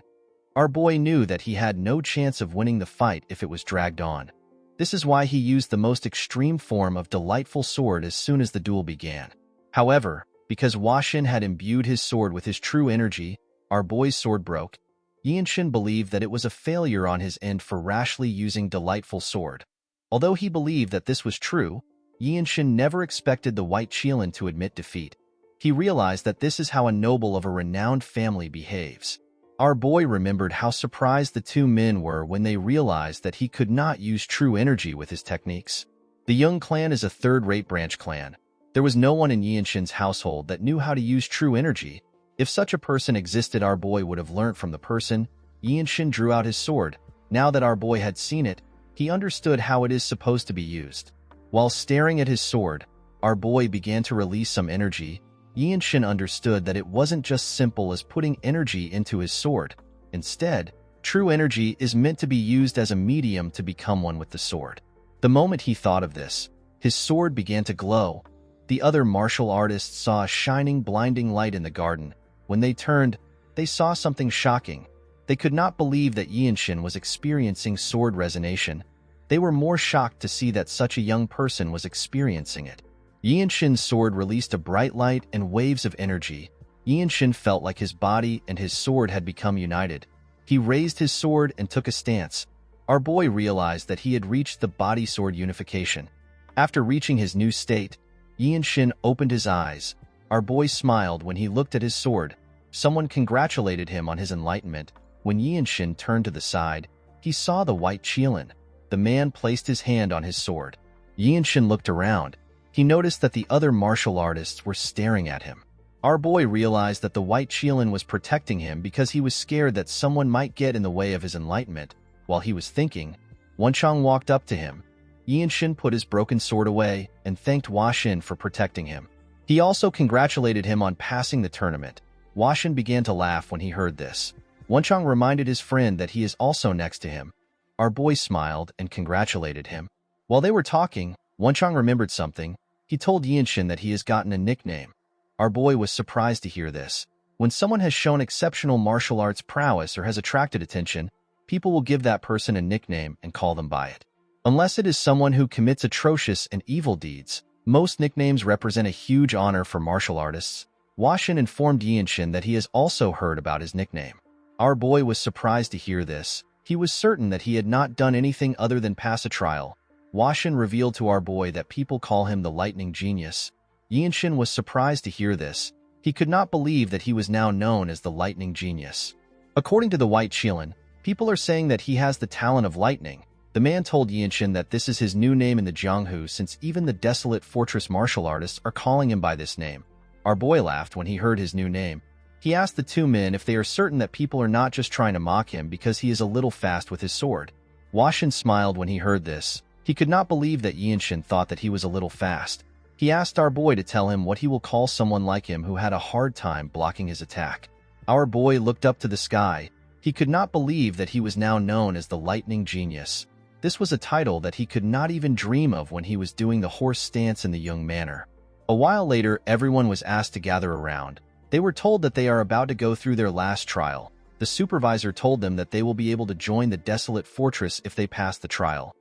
Our boy knew that he had no chance of winning the fight if it was dragged on. This is why he used the most extreme form of delightful sword as soon as the duel began. However, because Hua Xin had imbued his sword with his true energy, our boy's sword broke. Yinshin believed that it was a failure on his end for rashly using delightful sword. Although he believed that this was true, Yinshin never expected the white Qilin to admit defeat. He realized that this is how a noble of a renowned family behaves. Our boy remembered how surprised the two men were when they realized that he could not use true energy with his techniques. The Young clan is a third-rate branch clan. There was no one in Yinshin's household that knew how to use true energy. If such a person existed, our boy would have learnt from the person. Yinshin drew out his sword. Now that our boy had seen it, he understood how it is supposed to be used. While staring at his sword, our boy began to release some energy. Yinshin understood that it wasn't just simple as putting energy into his sword. Instead, true energy is meant to be used as a medium to become one with the sword. The moment he thought of this, his sword began to glow. The other martial artists saw a shining, blinding light in the garden. When they turned, they saw something shocking. They could not believe that Yinshin was experiencing sword resonation. They were more shocked to see that such a young person was experiencing it. Yinshin's sword released a bright light and waves of energy. Yinshin felt like his body and his sword had become united. He raised his sword and took a stance. Our boy realized that he had reached the body-sword unification. After reaching his new state, Yinshin opened his eyes. Our boy smiled when he looked at his sword. Someone congratulated him on his enlightenment. When Yinshin turned to the side, he saw the white Qilin. The man placed his hand on his sword. Yinshin looked around. He noticed that the other martial artists were staring at him. Our boy realized that the white Qilin was protecting him because he was scared that someone might get in the way of his enlightenment. While he was thinking, Wenchang walked up to him. Yinshin put his broken sword away and thanked Hua Xin for protecting him. He also congratulated him on passing the tournament. Hua Xin began to laugh when he heard this. Wenchang reminded his friend that he is also next to him. Our boy smiled and congratulated him. While they were talking, Wenchang remembered something. He told Yinshin that he has gotten a nickname. Our boy was surprised to hear this. When someone has shown exceptional martial arts prowess or has attracted attention, people will give that person a nickname and call them by it. Unless it is someone who commits atrocious and evil deeds, most nicknames represent a huge honor for martial artists. Hua Xin informed Yinshin that he has also heard about his nickname. Our boy was surprised to hear this. He was certain that he had not done anything other than pass a trial. Hua Xin revealed to our boy that people call him the Lightning Genius. Yinshin was surprised to hear this. He could not believe that he was now known as the Lightning Genius. According to the white Qilin, people are saying that he has the talent of lightning. The man told Yinshin that this is his new name in the Jianghu since even the desolate fortress martial artists are calling him by this name. Our boy laughed when he heard his new name. He asked the two men if they are certain that people are not just trying to mock him because he is a little fast with his sword. Washin smiled when he heard this. He could not believe that Yinshin thought that he was a little fast. He asked our boy to tell him what he will call someone like him who had a hard time blocking his attack. Our boy looked up to the sky. He could not believe that he was now known as the Lightning Genius. This was a title that he could not even dream of when he was doing the horse stance in the young manner. A while later, everyone was asked to gather around. They were told that they are about to go through their last trial. The supervisor told them that they will be able to join the desolate fortress if they pass the trial.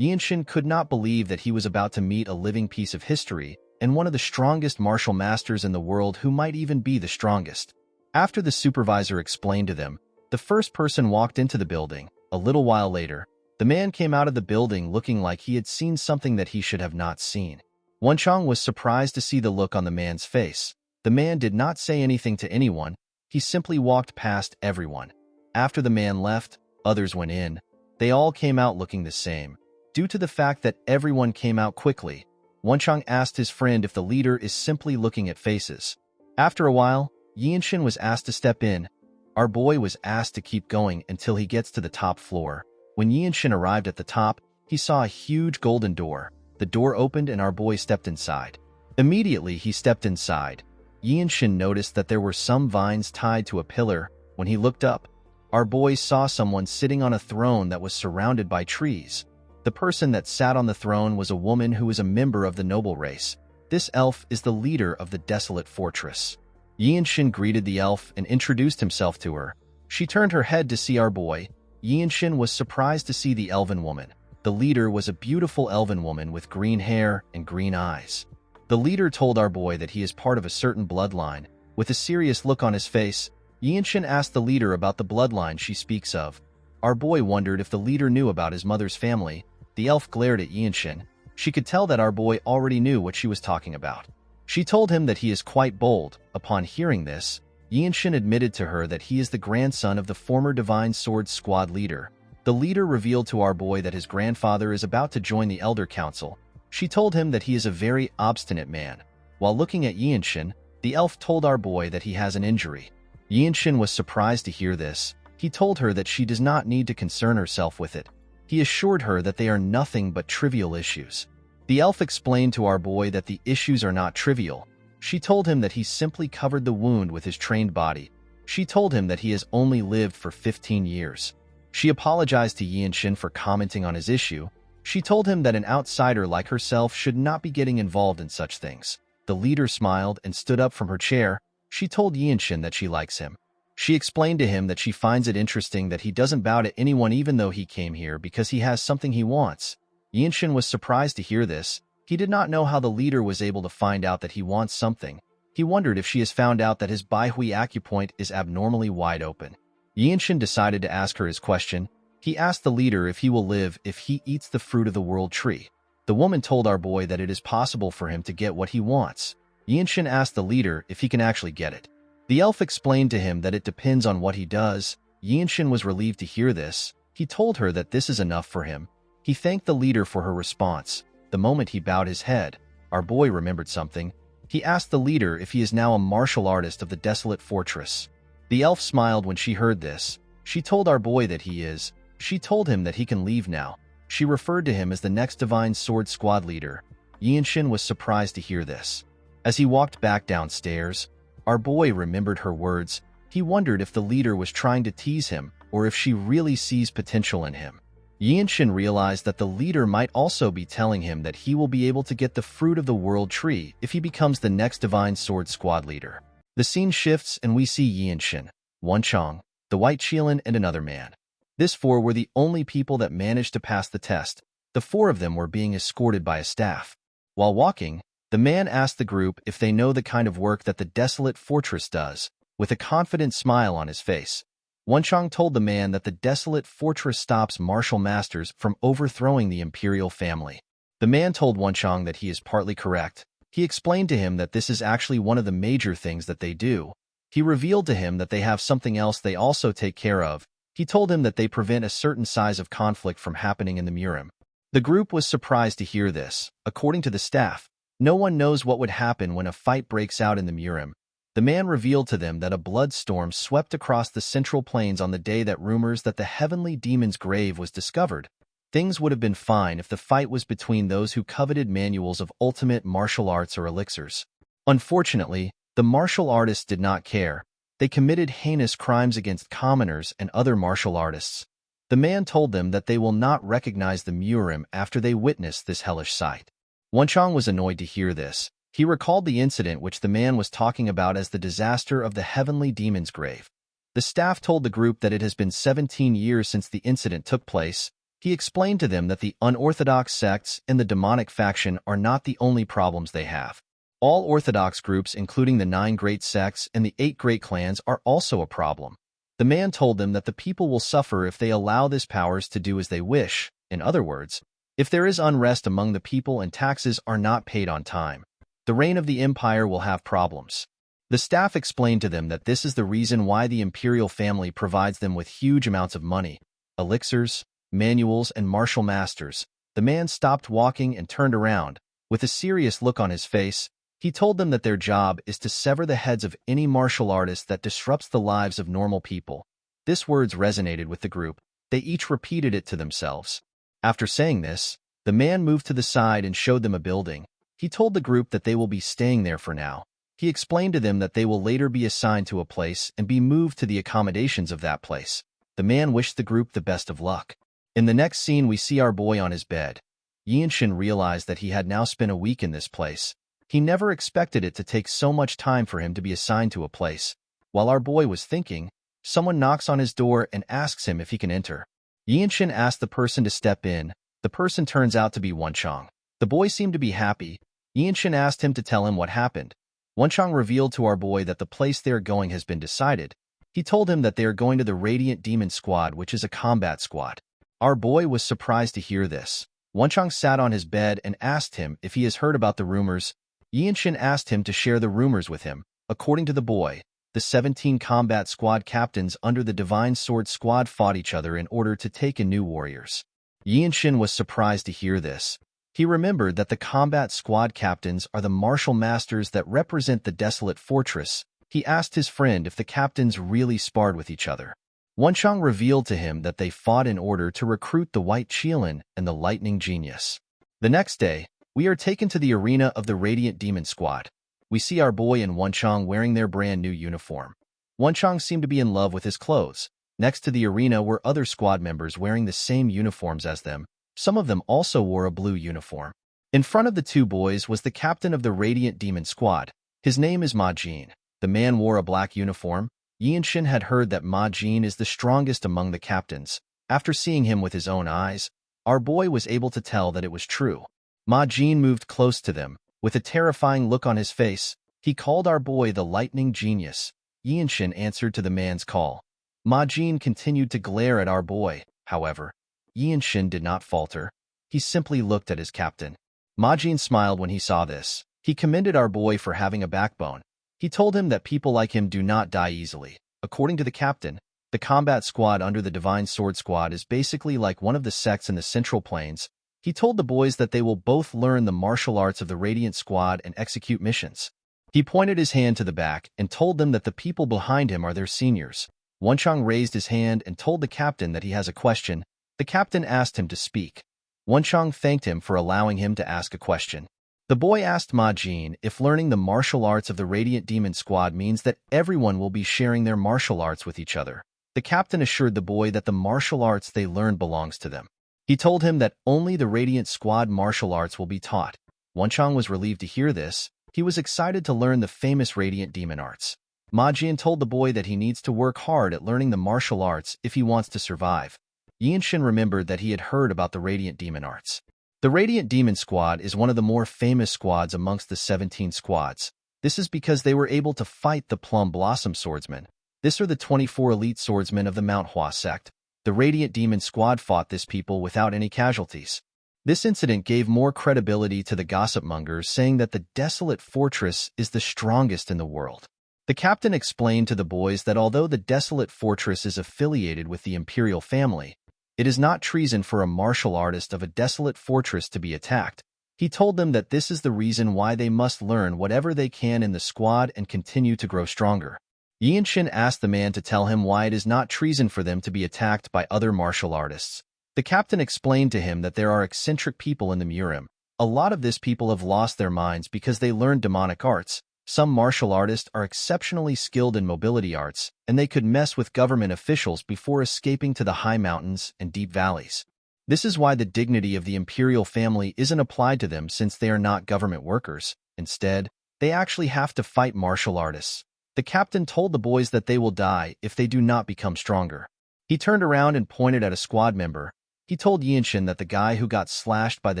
Yinshin could not believe that he was about to meet a living piece of history and one of the strongest martial masters in the world who might even be the strongest. After the supervisor explained to them, the first person walked into the building. A little while later, the man came out of the building looking like he had seen something that he should have not seen. Wenchang was surprised to see the look on the man's face. The man did not say anything to anyone. He simply walked past everyone. After the man left, others went in. They all came out looking the same. Due to the fact that everyone came out quickly, Wenchang asked his friend if the leader is simply looking at faces. After a while, Yinshin was asked to step in. Our boy was asked to keep going until he gets to the top floor. When Yinshin arrived at the top, he saw a huge golden door. The door opened and our boy stepped inside. Immediately, he stepped inside. Yinshin noticed that there were some vines tied to a pillar. When he looked up, our boy saw someone sitting on a throne that was surrounded by trees. The person that sat on the throne was a woman who was a member of the noble race. This elf is the leader of the desolate fortress. Yinshin greeted the elf and introduced himself to her. She turned her head to see our boy. Yinshin was surprised to see the elven woman. The leader was a beautiful elven woman with green hair and green eyes. The leader told our boy that he is part of a certain bloodline. With a serious look on his face, Yinshin asked the leader about the bloodline she speaks of. Our boy wondered if the leader knew about his mother's family. The elf glared at Yinshin. She could tell that our boy already knew what she was talking about. She told him that he is quite bold. Upon hearing this, Yinshin admitted to her that he is the grandson of the former Divine Sword Squad leader. The leader revealed to our boy that his grandfather is about to join the Elder Council. She told him that he is a very obstinate man. While looking at Yinshin, the elf told our boy that he has an injury. Yinshin was surprised to hear this. He told her that she does not need to concern herself with it. He assured her that they are nothing but trivial issues. The elf explained to our boy that the issues are not trivial. She told him that he simply covered the wound with his trained body. She told him that he has only lived for 15 years. She apologized to Yinshin for commenting on his issue. She told him that an outsider like herself should not be getting involved in such things. The leader smiled and stood up from her chair. She told Yinshin that she likes him. She explained to him that she finds it interesting that he doesn't bow to anyone even though he came here because he has something he wants. Yinshin was surprised to hear this. He did not know how the leader was able to find out that he wants something. He wondered if she has found out that his Baihui acupoint is abnormally wide open. Yinshin decided to ask her his question. He asked the leader if he will live if he eats the fruit of the world tree. The woman told our boy that it is possible for him to get what he wants. Yinshin asked the leader if he can actually get it. The elf explained to him that it depends on what he does. Yinshin was relieved to hear this. He told her that this is enough for him. He thanked the leader for her response. The moment he bowed his head, our boy remembered something. He asked the leader if he is now a martial artist of the desolate fortress. The elf smiled when she heard this. She told our boy that he is. She told him that he can leave now. She referred to him as the next Divine Sword Squad leader. Yinshin was surprised to hear this. As he walked back downstairs, our boy remembered her words. He wondered if the leader was trying to tease him or if she really sees potential in him. Yinshin realized that the leader might also be telling him that he will be able to get the fruit of the world tree if he becomes the next Divine Sword Squad leader. The scene shifts and we see Yinshin, Wenchang, the White Qilin, and another man. These four were the only people that managed to pass the test. The four of them were being escorted by a staff. While walking, the man asked the group if they know the kind of work that the desolate fortress does. With a confident smile on his face, Wenchang told the man that the desolate fortress stops martial masters from overthrowing the imperial family. The man told Wenchang that he is partly correct. He explained to him that this is actually one of the major things that they do. He revealed to him that they have something else they also take care of. He told him that they prevent a certain size of conflict from happening in the Murim. The group was surprised to hear this. According to the staff, no one knows what would happen when a fight breaks out in the Murim. The man revealed to them that a blood storm swept across the central plains on the day that rumors that the heavenly demon's grave was discovered. Things would have been fine if the fight was between those who coveted manuals of ultimate martial arts or elixirs. Unfortunately, the martial artists did not care. They committed heinous crimes against commoners and other martial artists. The man told them that they will not recognize the Murim after they witness this hellish sight. Wenchang was annoyed to hear this. He recalled the incident which the man was talking about as the disaster of the heavenly demon's grave. The staff told the group that it has been 17 years since the incident took place. He explained to them that the unorthodox sects and the demonic faction are not the only problems they have. All orthodox groups, including the 9 great sects and the 8 great clans, are also a problem. The man told them that the people will suffer if they allow these powers to do as they wish. In other words, if there is unrest among the people and taxes are not paid on time, the reign of the empire will have problems. The staff explained to them that this is the reason why the imperial family provides them with huge amounts of money, elixirs, manuals, and martial masters. The man stopped walking and turned around. With a serious look on his face, he told them that their job is to sever the heads of any martial artist that disrupts the lives of normal people. These words resonated with the group. They each repeated it to themselves. After saying this, the man moved to the side and showed them a building. He told the group that they will be staying there for now. He explained to them that they will later be assigned to a place and be moved to the accommodations of that place. The man wished the group the best of luck. In the next scene, we see our boy on his bed. Yinshin realized that he had now spent a week in this place. He never expected it to take so much time for him to be assigned to a place. While our boy was thinking, someone knocks on his door and asks him if he can enter. Yinshin asked the person to step in. The person turns out to be Wenchang. The boy seemed to be happy. Yinshin asked him to tell him what happened. Wenchang revealed to our boy that the place they are going has been decided. He told him that they are going to the Radiant Demon Squad, which is a combat squad. Our boy was surprised to hear this. Wenchang sat on his bed and asked him if he has heard about the rumors. Yinshin asked him to share the rumors with him. According to the boy, the 17 combat squad captains under the Divine Sword Squad fought each other in order to take in new warriors. Yinshin was surprised to hear this. He remembered that the combat squad captains are the martial masters that represent the desolate fortress. He asked his friend if the captains really sparred with each other. Wenchang revealed to him that they fought in order to recruit the White Qilin and the Lightning Genius. The next day, we are taken to the arena of the Radiant Demon Squad. We see our boy and Wenchang wearing their brand new uniform. Wenchang seemed to be in love with his clothes. Next to the arena were other squad members wearing the same uniforms as them. Some of them also wore a blue uniform. In front of the two boys was the captain of the Radiant Demon Squad. His name is Ma Jin. The man wore a black uniform. Yinshin had heard that Ma Jin is the strongest among the captains. After seeing him with his own eyes, our boy was able to tell that it was true. Ma Jin moved close to them. With a terrifying look on his face, he called our boy the Lightning Genius. Yinshin answered to the man's call. Ma Jin continued to glare at our boy. However, Yinshin did not falter. He simply looked at his captain. Ma Jin smiled when he saw this. He commended our boy for having a backbone. He told him that people like him do not die easily. According to the captain, the combat squad under the Divine Sword Squad is basically like one of the sects in the Central Plains. He told the boys that they will both learn the martial arts of the Radiant Squad and execute missions. He pointed his hand to the back and told them that the people behind him are their seniors. Wenchang raised his hand and told the captain that he has a question. The captain asked him to speak. Wenchang thanked him for allowing him to ask a question. The boy asked Ma Jin if learning the martial arts of the Radiant Demon Squad means that everyone will be sharing their martial arts with each other. The captain assured the boy that the martial arts they learned belongs to them. He told him that only the Radiant Squad martial arts will be taught. Wenchang was relieved to hear this. He was excited to learn the famous Radiant Demon arts. Ma Jin told the boy that he needs to work hard at learning the martial arts if he wants to survive. Yinshin remembered that he had heard about the Radiant Demon arts. The Radiant Demon Squad is one of the more famous squads amongst the 17 squads. This is because they were able to fight the Plum Blossom Swordsmen. These are the 24 elite swordsmen of the Manhwa sect. The Radiant Demon Squad fought this people without any casualties. This incident gave more credibility to the gossip mongers, saying that the desolate fortress is the strongest in the world. The captain explained to the boys that although the desolate fortress is affiliated with the imperial family, it is not treason for a martial artist of a desolate fortress to be attacked. He told them that this is the reason why they must learn whatever they can in the squad and continue to grow stronger. Yinshin asked the man to tell him why it is not treason for them to be attacked by other martial artists. The captain explained to him that there are eccentric people in the Murim. A lot of these people have lost their minds because they learned demonic arts. Some martial artists are exceptionally skilled in mobility arts, and they could mess with government officials before escaping to the high mountains and deep valleys. This is why the dignity of the imperial family isn't applied to them since they are not government workers. Instead, they actually have to fight martial artists. The captain told the boys that they will die if they do not become stronger. He turned around and pointed at a squad member. He told Yinshin that the guy who got slashed by the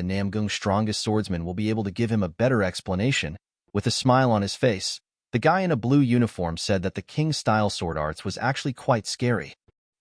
Namgung's strongest swordsman will be able to give him a better explanation. With a smile on his face, the guy in a blue uniform said that the King-style sword arts was actually quite scary.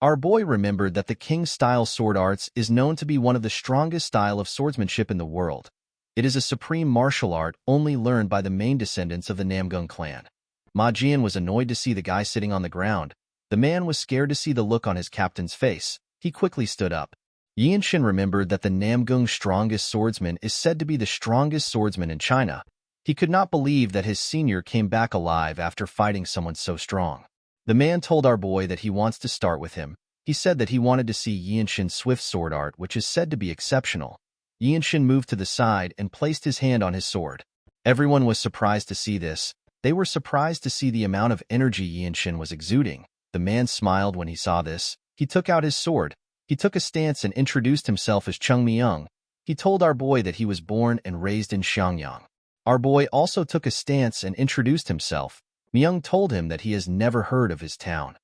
Our boy remembered that the King-style sword arts is known to be one of the strongest style of swordsmanship in the world. It is a supreme martial art only learned by the main descendants of the Namgung clan. Ma Jian was annoyed to see the guy sitting on the ground. The man was scared to see the look on his captain's face. He quickly stood up. Yinshin remembered that the Namgung's strongest swordsman is said to be the strongest swordsman in China. He could not believe that his senior came back alive after fighting someone so strong. The man told our boy that he wants to start with him. He said that he wanted to see Yinshin's swift sword art, which is said to be exceptional. Yinshin moved to the side and placed his hand on his sword. Everyone was surprised to see this. They were surprised to see the amount of energy Yinshin was exuding. The man smiled when he saw this. He took out his sword. He took a stance and introduced himself as Cheng Myung. He told our boy that he was born and raised in Xiangyang. Our boy also took a stance and introduced himself. Myung told him that he has never heard of his town.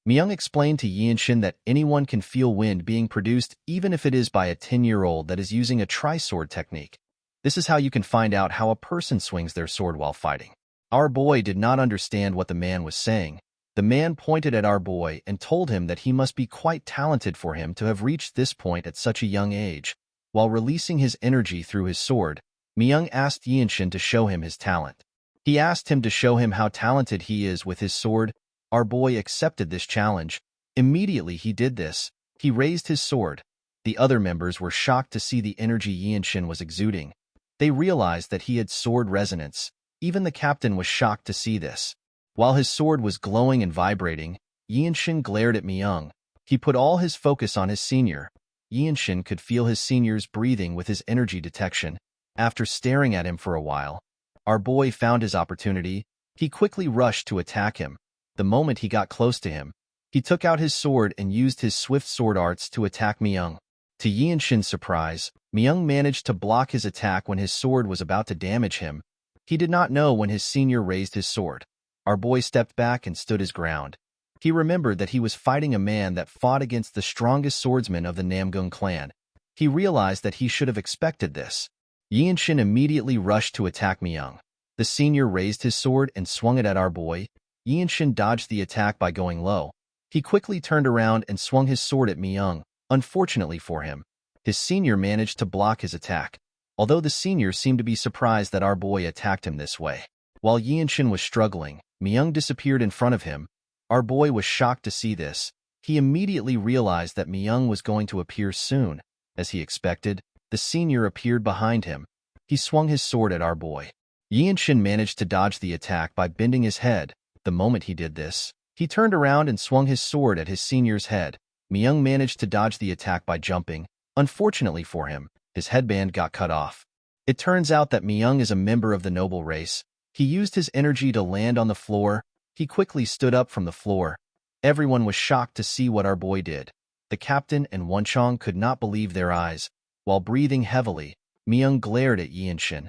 Myung explained to Yinshin that anyone can feel wind being produced even if it is by a 10-year-old that is using a tri-sword technique. This is how you can find out how a person swings their sword while fighting. Our boy did not understand what the man was saying. The man pointed at our boy and told him that he must be quite talented for him to have reached this point at such a young age. While releasing his energy through his sword, Myung asked Yinshin to show him his talent. He asked him to show him how talented he is with his sword. Our boy accepted this challenge. Immediately he did this. He raised his sword. The other members were shocked to see the energy Yinshin was exuding. They realized that he had sword resonance. Even the captain was shocked to see this. While his sword was glowing and vibrating, Yinshin glared at Myung. He put all his focus on his senior. Yinshin could feel his senior's breathing with his energy detection. After staring at him for a while, our boy found his opportunity. He quickly rushed to attack him. The moment he got close to him, he took out his sword and used his swift sword arts to attack Myung. To Yinshin's surprise, Myung managed to block his attack when his sword was about to damage him. He did not know when his senior raised his sword. Our boy stepped back and stood his ground. He remembered that he was fighting a man that fought against the strongest swordsman of the Namgung clan. He realized that he should have expected this. Yinshin immediately rushed to attack Myung. The senior raised his sword and swung it at our boy. Yinshin dodged the attack by going low. He quickly turned around and swung his sword at Myung. Unfortunately for him, his senior managed to block his attack, although the senior seemed to be surprised that our boy attacked him this way. While Yinshin was struggling, Myung disappeared in front of him. Our boy was shocked to see this. He immediately realized that Myung was going to appear soon. As he expected, the senior appeared behind him. He swung his sword at our boy. Yinshin managed to dodge the attack by bending his head. The moment he did this, he turned around and swung his sword at his senior's head. Myung managed to dodge the attack by jumping. Unfortunately for him, his headband got cut off. It turns out that Myung is a member of the noble race. He used his energy to land on the floor. He quickly stood up from the floor. Everyone was shocked to see what our boy did. The captain and Wonchong could not believe their eyes. While breathing heavily, Myung glared at Yinshin.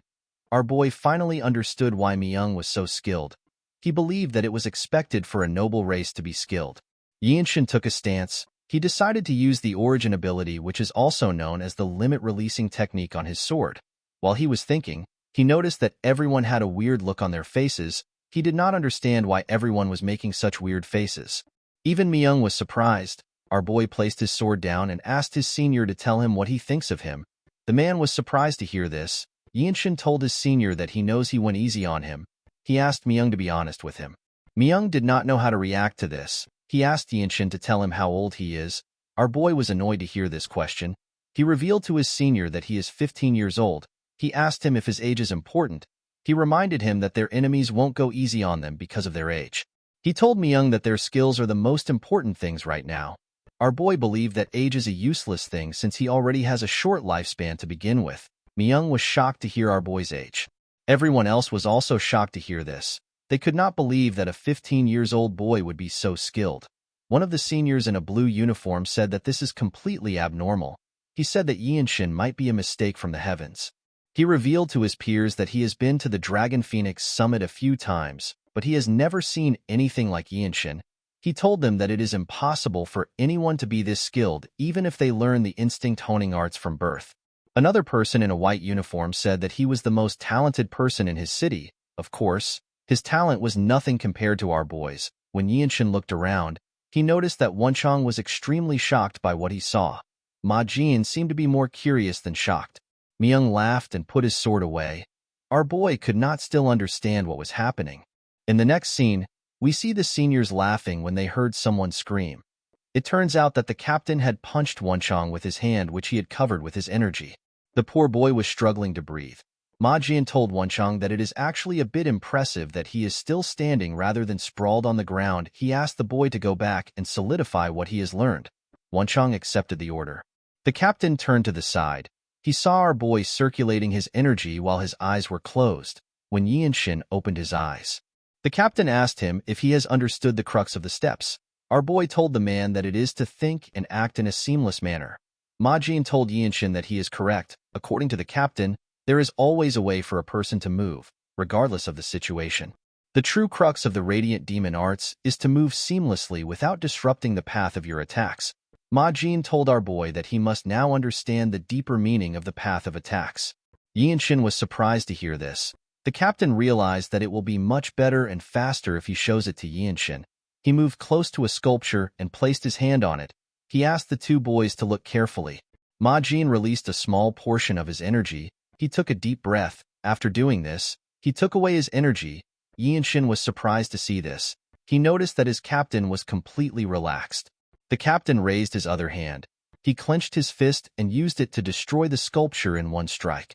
Our boy finally understood why Myung was so skilled. He believed that it was expected for a noble race to be skilled. Yinshin took a stance. He decided to use the origin ability, which is also known as the limit-releasing technique, on his sword. While he was thinking, he noticed that everyone had a weird look on their faces. He did not understand why everyone was making such weird faces. Even Myung was surprised. Our boy placed his sword down and asked his senior to tell him what he thinks of him. The man was surprised to hear this. Yinshin told his senior that he knows he went easy on him. He asked Myung to be honest with him. Myung did not know how to react to this. He asked Yinshin to tell him how old he is. Our boy was annoyed to hear this question. He revealed to his senior that he is 15 years old. He asked him if his age is important. He reminded him that their enemies won't go easy on them because of their age. He told Myung that their skills are the most important things right now. Our boy believed that age is a useless thing since he already has a short lifespan to begin with. Myung was shocked to hear our boy's age. Everyone else was also shocked to hear this. They could not believe that a 15-year-old boy would be so skilled. One of the seniors in a blue uniform said that this is completely abnormal. He said that Yinshin might be a mistake from the heavens. He revealed to his peers that he has been to the Dragon Phoenix Summit a few times, but he has never seen anything like Yinshin. He told them that it is impossible for anyone to be this skilled even if they learn the instinct honing arts from birth. Another person in a white uniform said that he was the most talented person in his city. Of course, his talent was nothing compared to our boy's. When Yinshin looked around, he noticed that Wonchong was extremely shocked by what he saw. Ma Jin seemed to be more curious than shocked. Myung laughed and put his sword away. Our boy could not still understand what was happening. In the next scene, we see the seniors laughing when they heard someone scream. It turns out that the captain had punched Wonchong with his hand, which he had covered with his energy. The poor boy was struggling to breathe. Ma Jian told Wonchong that it is actually a bit impressive that he is still standing rather than sprawled on the ground. He asked the boy to go back and solidify what he has learned. Wonchong accepted the order. The captain turned to the side. He saw our boy circulating his energy while his eyes were closed. When Yinshin opened his eyes, the captain asked him if he has understood the crux of the steps. Our boy told the man that it is to think and act in a seamless manner. Ma Jin told Yinshin that he is correct. According to the captain, there is always a way for a person to move, regardless of the situation. The true crux of the Radiant Demon Arts is to move seamlessly without disrupting the path of your attacks. Ma Jin told our boy that he must now understand the deeper meaning of the path of attacks. Yinshin was surprised to hear this. The captain realized that it will be much better and faster if he shows it to Yinshin. He moved close to a sculpture and placed his hand on it. He asked the two boys to look carefully. Ma Jin released a small portion of his energy. He took a deep breath. After doing this, he took away his energy. Yinshin was surprised to see this. He noticed that his captain was completely relaxed. The captain raised his other hand. He clenched his fist and used it to destroy the sculpture in one strike.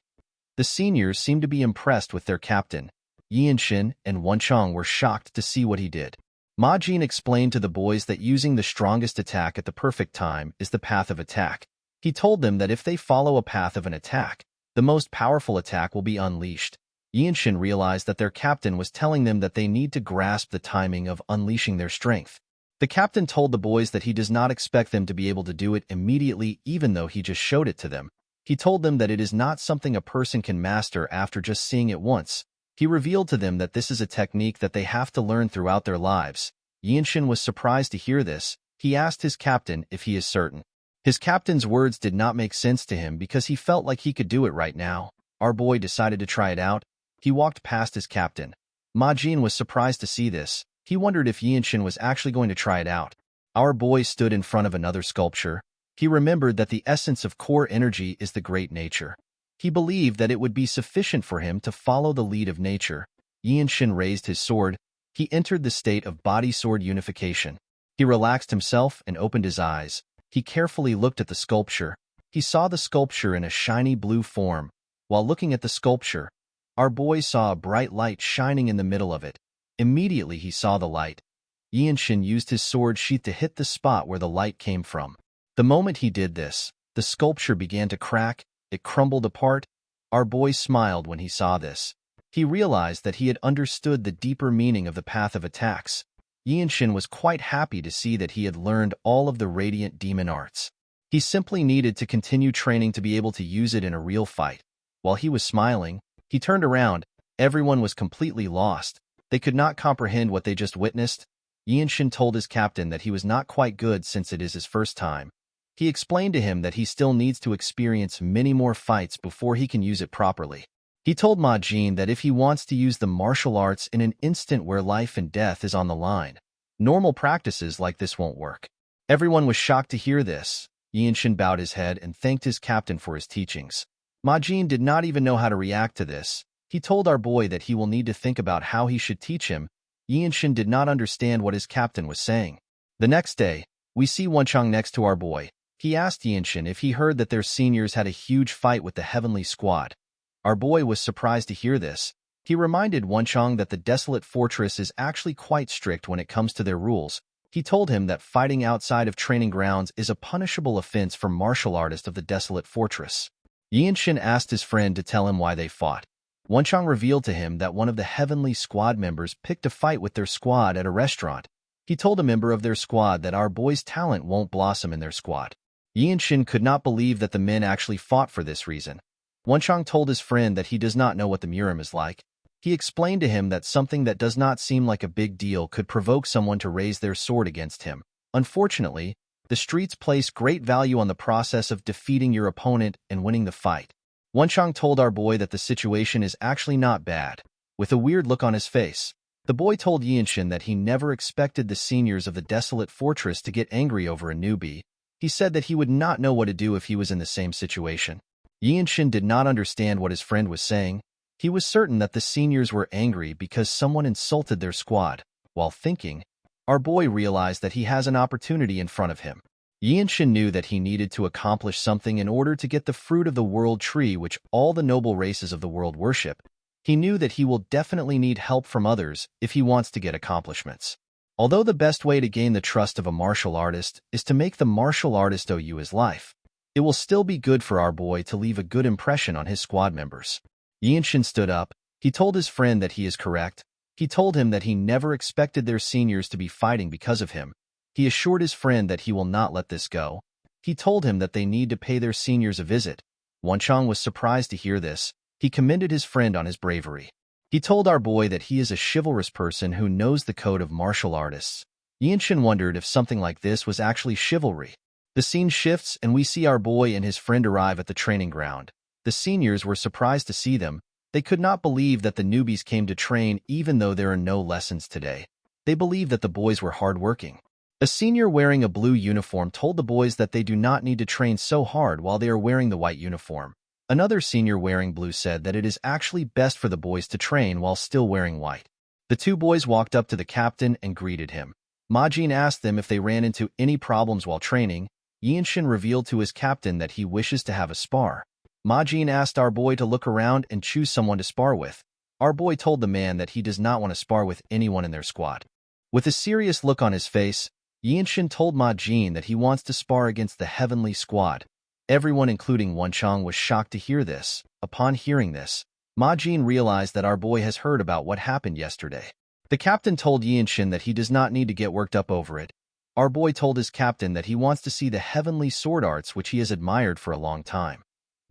The seniors seemed to be impressed with their captain. Yinshin and Wonchong were shocked to see what he did. Ma Jin explained to the boys that using the strongest attack at the perfect time is the path of attack. He told them that if they follow a path of an attack, the most powerful attack will be unleashed. Yinshin realized that their captain was telling them that they need to grasp the timing of unleashing their strength. The captain told the boys that he does not expect them to be able to do it immediately even though he just showed it to them. He told them that it is not something a person can master after just seeing it once. He revealed to them that this is a technique that they have to learn throughout their lives. Yinshin was surprised to hear this. He asked his captain if he is certain. His captain's words did not make sense to him because he felt like he could do it right now. Our boy decided to try it out. He walked past his captain. Ma Jin was surprised to see this. He wondered if Yinshin was actually going to try it out. Our boy stood in front of another sculpture. He remembered that the essence of core energy is the great nature. He believed that it would be sufficient for him to follow the lead of nature. Yinshin raised his sword. He entered the state of body-sword unification. He relaxed himself and opened his eyes. He carefully looked at the sculpture. He saw the sculpture in a shiny blue form. While looking at the sculpture, our boy saw a bright light shining in the middle of it. Immediately he saw the light. Yinshin used his sword sheath to hit the spot where the light came from. The moment he did this, the sculpture began to crack. It crumbled apart. Our boy smiled when he saw this. He realized that he had understood the deeper meaning of the path of attacks. Yinshin was quite happy to see that he had learned all of the Radiant Demon Arts. He simply needed to continue training to be able to use it in a real fight. While he was smiling, he turned around. Everyone was completely lost. They could not comprehend what they just witnessed. Yinshin told his captain that he was not quite good since it is his first time. He explained to him that he still needs to experience many more fights before he can use it properly. He told Ma Jin that if he wants to use the martial arts in an instant where life and death is on the line, normal practices like this won't work. Everyone was shocked to hear this. Yinshin bowed his head and thanked his captain for his teachings. Ma Jin did not even know how to react to this. He told our boy that he will need to think about how he should teach him. Yinshin did not understand what his captain was saying. The next day, we see Wonchong next to our boy. He asked Yinshin if he heard that their seniors had a huge fight with the Heavenly Squad. Our boy was surprised to hear this. He reminded Wonchong that the Desolate Fortress is actually quite strict when it comes to their rules. He told him that fighting outside of training grounds is a punishable offense for martial artists of the desolate fortress. Yinshin asked his friend to tell him why they fought. Wenchang revealed to him that one of the Heavenly Squad members picked a fight with their squad at a restaurant. He told a member of their squad that our boy's talent won't blossom in their squad. Yinshin could not believe that the men actually fought for this reason. Wenchang told his friend that he does not know what the Murim is like. He explained to him that something that does not seem like a big deal could provoke someone to raise their sword against him. Unfortunately, the streets place great value on the process of defeating your opponent and winning the fight. Wenchang told our boy that the situation is actually not bad. With a weird look on his face, the boy told Yinshin that he never expected the seniors of the desolate fortress to get angry over a newbie. He said that he would not know what to do if he was in the same situation. Yinshin did not understand what his friend was saying. He was certain that the seniors were angry because someone insulted their squad. While thinking, our boy realized that he has an opportunity in front of him. Yinshin knew that he needed to accomplish something in order to get the fruit of the world tree which all the noble races of the world worship. He knew that he will definitely need help from others if he wants to get accomplishments. Although the best way to gain the trust of a martial artist is to make the martial artist owe you his life, it will still be good for our boy to leave a good impression on his squad members. Yinshin stood up. He told his friend that he is correct. He told him that he never expected their seniors to be fighting because of him. He assured his friend that he will not let this go. He told him that they need to pay their seniors a visit. Wenchang was surprised to hear this. He commended his friend on his bravery. He told our boy that he is a chivalrous person who knows the code of martial artists. Yinshin wondered if something like this was actually chivalry. The scene shifts and we see our boy and his friend arrive at the training ground. The seniors were surprised to see them. They could not believe that the newbies came to train even though there are no lessons today. They believed that the boys were hardworking. A senior wearing a blue uniform told the boys that they do not need to train so hard while they are wearing the white uniform. Another senior wearing blue said that it is actually best for the boys to train while still wearing white. The two boys walked up to the captain and greeted him. Majin asked them if they ran into any problems while training. Yinshin revealed to his captain that he wishes to have a spar. Majin asked our boy to look around and choose someone to spar with. Our boy told the man that he does not want to spar with anyone in their squad. With a serious look on his face, Yinshin told Majin that he wants to spar against the Heavenly Squad. Everyone, including Wenchang, was shocked to hear this. Upon hearing this, Majin realized that our boy has heard about what happened yesterday. The captain told Yinshin that he does not need to get worked up over it. Our boy told his captain that he wants to see the heavenly sword arts which he has admired for a long time.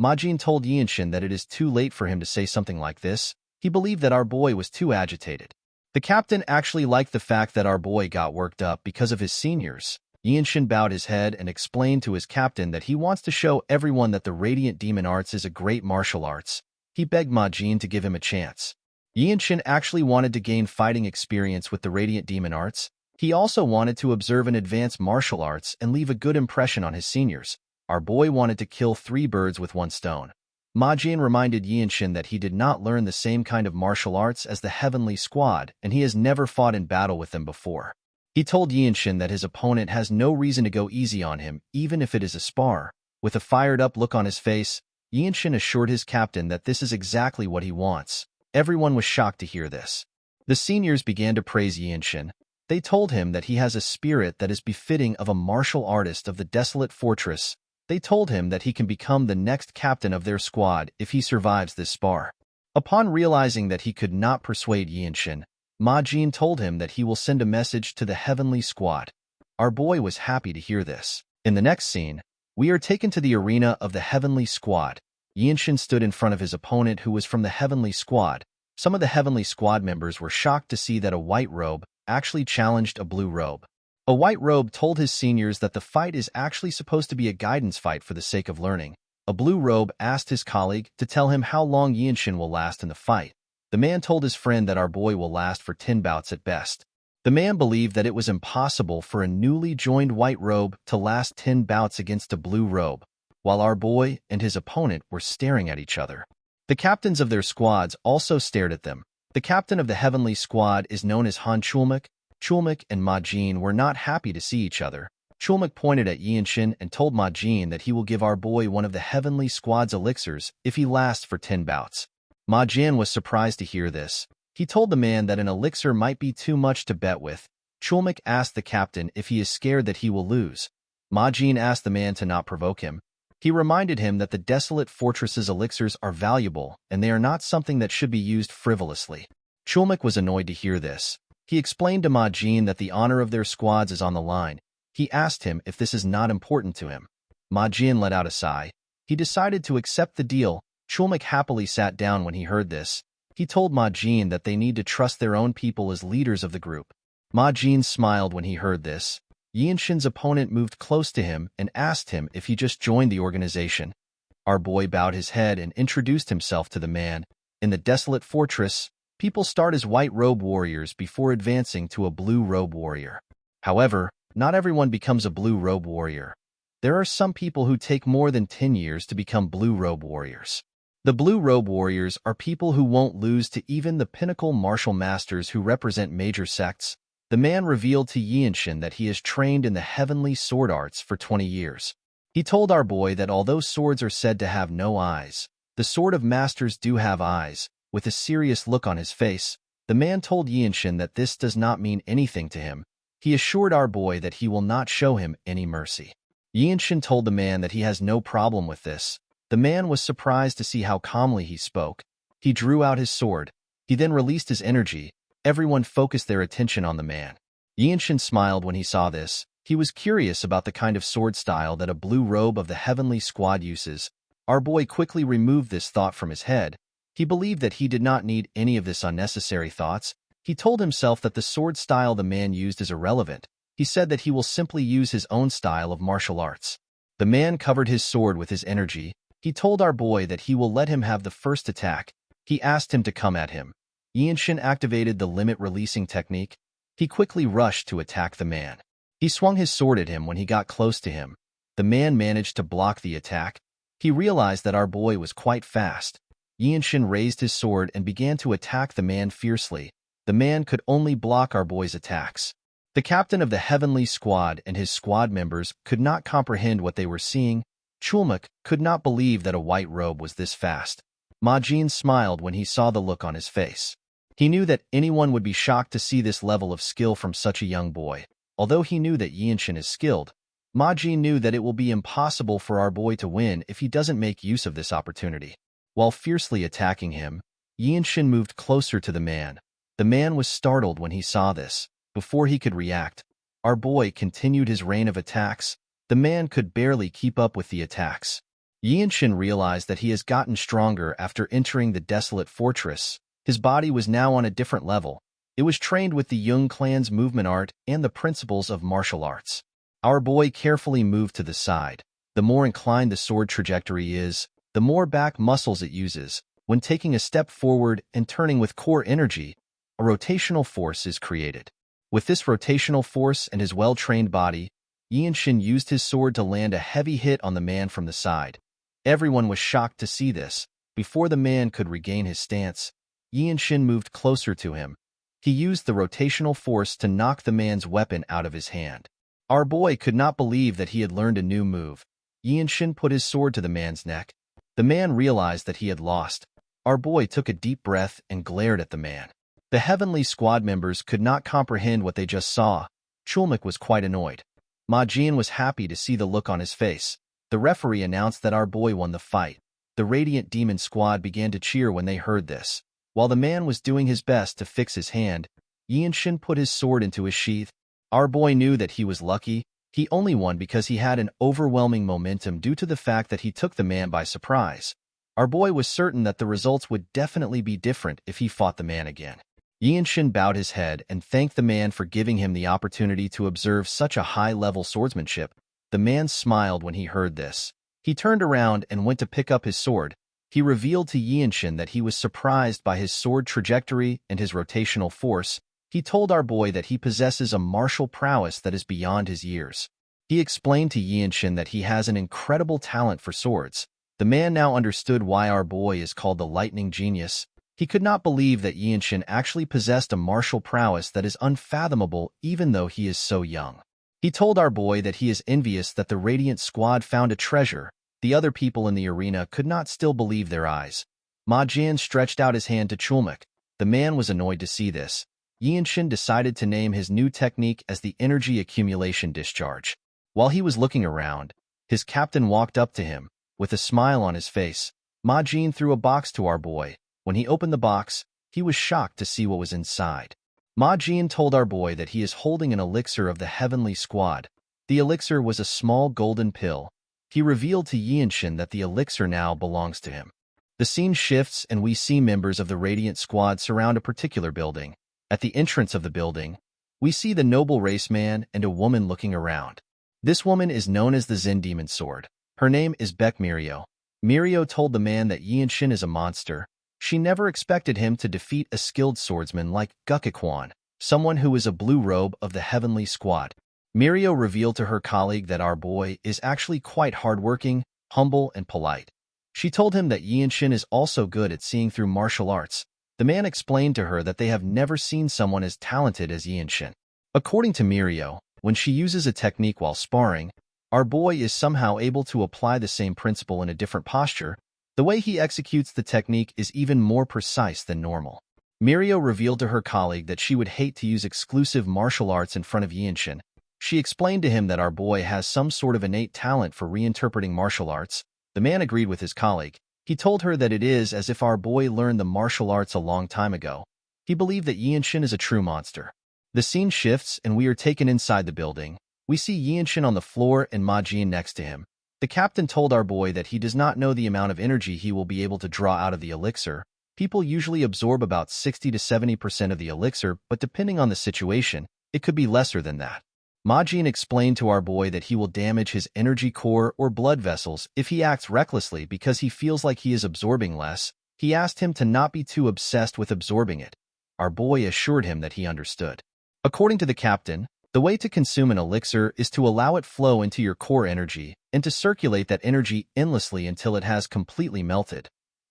Majin told Yinshin that it is too late for him to say something like this. He believed that our boy was too agitated. The captain actually liked the fact that our boy got worked up because of his seniors. Yinshin bowed his head and explained to his captain that he wants to show everyone that the Radiant Demon Arts is a great martial arts. He begged Majin to give him a chance. Yinshin actually wanted to gain fighting experience with the Radiant Demon Arts. He also wanted to observe and advance martial arts and leave a good impression on his seniors. Our boy wanted to kill 3 birds with 1 stone. Majin reminded Yinshin that he did not learn the same kind of martial arts as the Heavenly Squad, and he has never fought in battle with them before. He told Yinshin that his opponent has no reason to go easy on him, even if it is a spar. With a fired-up look on his face, Yinshin assured his captain that this is exactly what he wants. Everyone was shocked to hear this. The seniors began to praise Yinshin. They told him that he has a spirit that is befitting of a martial artist of the desolate fortress. They told him that he can become the next captain of their squad if he survives this spar. Upon realizing that he could not persuade Yinshin, Majin told him that he will send a message to the Heavenly Squad. Our boy was happy to hear this. In the next scene, we are taken to the arena of the Heavenly Squad. Yinshin stood in front of his opponent who was from the Heavenly Squad. Some of the Heavenly Squad members were shocked to see that a white robe actually challenged a blue robe. A white robe told his seniors that the fight is actually supposed to be a guidance fight for the sake of learning. A blue robe asked his colleague to tell him how long Yinshin will last in the fight. The man told his friend that our boy will last for 10 bouts at best. The man believed that it was impossible for a newly joined white robe to last 10 bouts against a blue robe, while our boy and his opponent were staring at each other. The captains of their squads also stared at them. The captain of the Heavenly Squad is known as Han Chulmak. Chulmak and Majin were not happy to see each other. Chulmak pointed at Yinshin and told Majin that he will give our boy one of the Heavenly Squad's elixirs if he lasts for 10 bouts. Majin was surprised to hear this. He told the man that an elixir might be too much to bet with. Chulmak asked the captain if he is scared that he will lose. Ma Jin asked the man to not provoke him. He reminded him that the desolate fortress's elixirs are valuable and they are not something that should be used frivolously. Chulmak was annoyed to hear this. He explained to Ma Jin that the honor of their squads is on the line. He asked him if this is not important to him. Ma Jin let out a sigh. He decided to accept the deal. Chulmak happily sat down when he heard this. He told Ma Jin that they need to trust their own people as leaders of the group. Ma Jin smiled when he heard this. Yinshin's opponent moved close to him and asked him if he just joined the organization. Our boy bowed his head and introduced himself to the man. In the desolate fortress, people start as white-robe warriors before advancing to a blue-robe warrior. However, not everyone becomes a blue-robe warrior. There are some people who take more than 10 years to become blue-robe warriors. The blue-robe warriors are people who won't lose to even the pinnacle martial masters who represent major sects. The man revealed to Yinshin that he has trained in the heavenly sword arts for 20 years. He told our boy that although swords are said to have no eyes, the sword of masters do have eyes. With a serious look on his face, the man told Yinshin that this does not mean anything to him. He assured our boy that he will not show him any mercy. Yinshin told the man that he has no problem with this. The man was surprised to see how calmly he spoke. He drew out his sword. He then released his energy. Everyone focused their attention on the man. Yinshin smiled when he saw this. He was curious about the kind of sword style that a blue robe of the heavenly squad uses. Our boy quickly removed this thought from his head. He believed that he did not need any of this unnecessary thoughts. He told himself that the sword style the man used is irrelevant. He said that he will simply use his own style of martial arts. The man covered his sword with his energy. He told our boy that he will let him have the first attack. He asked him to come at him. Yinshin activated the limit-releasing technique. He quickly rushed to attack the man. He swung his sword at him when he got close to him. The man managed to block the attack. He realized that our boy was quite fast. Yinshin raised his sword and began to attack the man fiercely. The man could only block our boy's attacks. The captain of the heavenly squad and his squad members could not comprehend what they were seeing. Chulmak could not believe that a white robe was this fast. Ma Jin smiled when he saw the look on his face. He knew that anyone would be shocked to see this level of skill from such a young boy. Although he knew that Yinshin is skilled, Ma Jin knew that it will be impossible for our boy to win if he doesn't make use of this opportunity. While fiercely attacking him, Yinshin moved closer to the man. The man was startled when he saw this. Before he could react, our boy continued his rain of attacks. The man could barely keep up with the attacks. Yinshin realized that he has gotten stronger after entering the desolate fortress. His body was now on a different level. It was trained with the Jung clan's movement art and the principles of martial arts. Our boy carefully moved to the side. The more inclined the sword trajectory is, the more back muscles it uses. When taking a step forward and turning with core energy, a rotational force is created. With this rotational force and his well-trained body, Yinshin used his sword to land a heavy hit on the man from the side. Everyone was shocked to see this. Before the man could regain his stance, Yinshin moved closer to him. He used the rotational force to knock the man's weapon out of his hand. Our boy could not believe that he had learned a new move. Yinshin put his sword to the man's neck. The man realized that he had lost. Our boy took a deep breath and glared at the man. The heavenly squad members could not comprehend what they just saw. Chulmak was quite annoyed. Ma Jin was happy to see the look on his face. The referee announced that our boy won the fight. The Radiant Demon Squad began to cheer when they heard this. While the man was doing his best to fix his hand, Yinshin put his sword into his sheath. Our boy knew that he was lucky. He only won because he had an overwhelming momentum due to the fact that he took the man by surprise. Our boy was certain that the results would definitely be different if he fought the man again. Yinshin bowed his head and thanked the man for giving him the opportunity to observe such a high-level swordsmanship. The man smiled when he heard this. He turned around and went to pick up his sword. He revealed to Yinshin that he was surprised by his sword trajectory and his rotational force. He told our boy that he possesses a martial prowess that is beyond his years. He explained to Yinshin that he has an incredible talent for swords. The man now understood why our boy is called the Lightning Genius. He could not believe that Yinshin actually possessed a martial prowess that is unfathomable even though he is so young. He told our boy that he is envious that the Radiant Squad found a treasure. The other people in the arena could not still believe their eyes. Ma Jin stretched out his hand to Chulmak. The man was annoyed to see this. Yinshin decided to name his new technique as the Energy Accumulation Discharge. While he was looking around, his captain walked up to him. With a smile on his face, Ma Jin threw a box to our boy. When he opened the box, he was shocked to see what was inside. Ma Jin told our boy that he is holding an elixir of the Heavenly Squad. The elixir was a small golden pill. He revealed to Yinshin that the elixir now belongs to him. The scene shifts and we see members of the Radiant Squad surround a particular building. At the entrance of the building, we see the noble race man and a woman looking around. This woman is known as the Zen Demon Sword. Her name is Beck Mirio. Mirio told the man that Yinshin is a monster. She never expected him to defeat a skilled swordsman like Gukikwan, someone who is a blue robe of the Heavenly Squad. Mirio revealed to her colleague that our boy is actually quite hardworking, humble, and polite. She told him that Yinshin is also good at seeing through martial arts. The man explained to her that they have never seen someone as talented as Yinshin. According to Mirio, when she uses a technique while sparring, our boy is somehow able to apply the same principle in a different posture. The way he executes the technique is even more precise than normal. Mirio revealed to her colleague that she would hate to use exclusive martial arts in front of Yinshin. She explained to him that our boy has some sort of innate talent for reinterpreting martial arts. The man agreed with his colleague. He told her that it is as if our boy learned the martial arts a long time ago. He believed that Yinshin is a true monster. The scene shifts and we are taken inside the building. We see Yinshin on the floor and Ma Jin next to him. The captain told our boy that he does not know the amount of energy he will be able to draw out of the elixir. People usually absorb about 60 to 70% of the elixir, but depending on the situation, it could be lesser than that. Ma Jin explained to our boy that he will damage his energy core or blood vessels if he acts recklessly because he feels like he is absorbing less. He asked him to not be too obsessed with absorbing it. Our boy assured him that he understood. According to the captain, the way to consume an elixir is to allow it flow into your core energy and to circulate that energy endlessly until it has completely melted.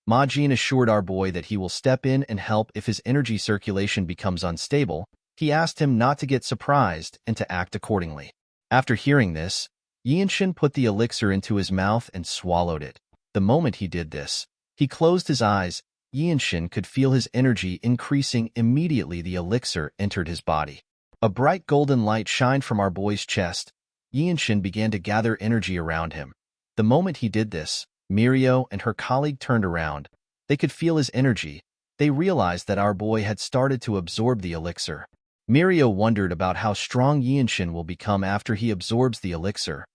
Ma Jin assured our boy that he will step in and help if his energy circulation becomes unstable. He asked him not to get surprised and to act accordingly. After hearing this, Yinshin put the elixir into his mouth and swallowed it. The moment he did this, he closed his eyes. Yinshin could feel his energy increasing immediately. The elixir entered his body. A bright golden light shined from our boy's chest. Yinshin began to gather energy around him. The moment he did this, Mirio and her colleague turned around. They could feel his energy. They realized that our boy had started to absorb the elixir. Mirio wondered about how strong Yinshin will become after he absorbs the elixir.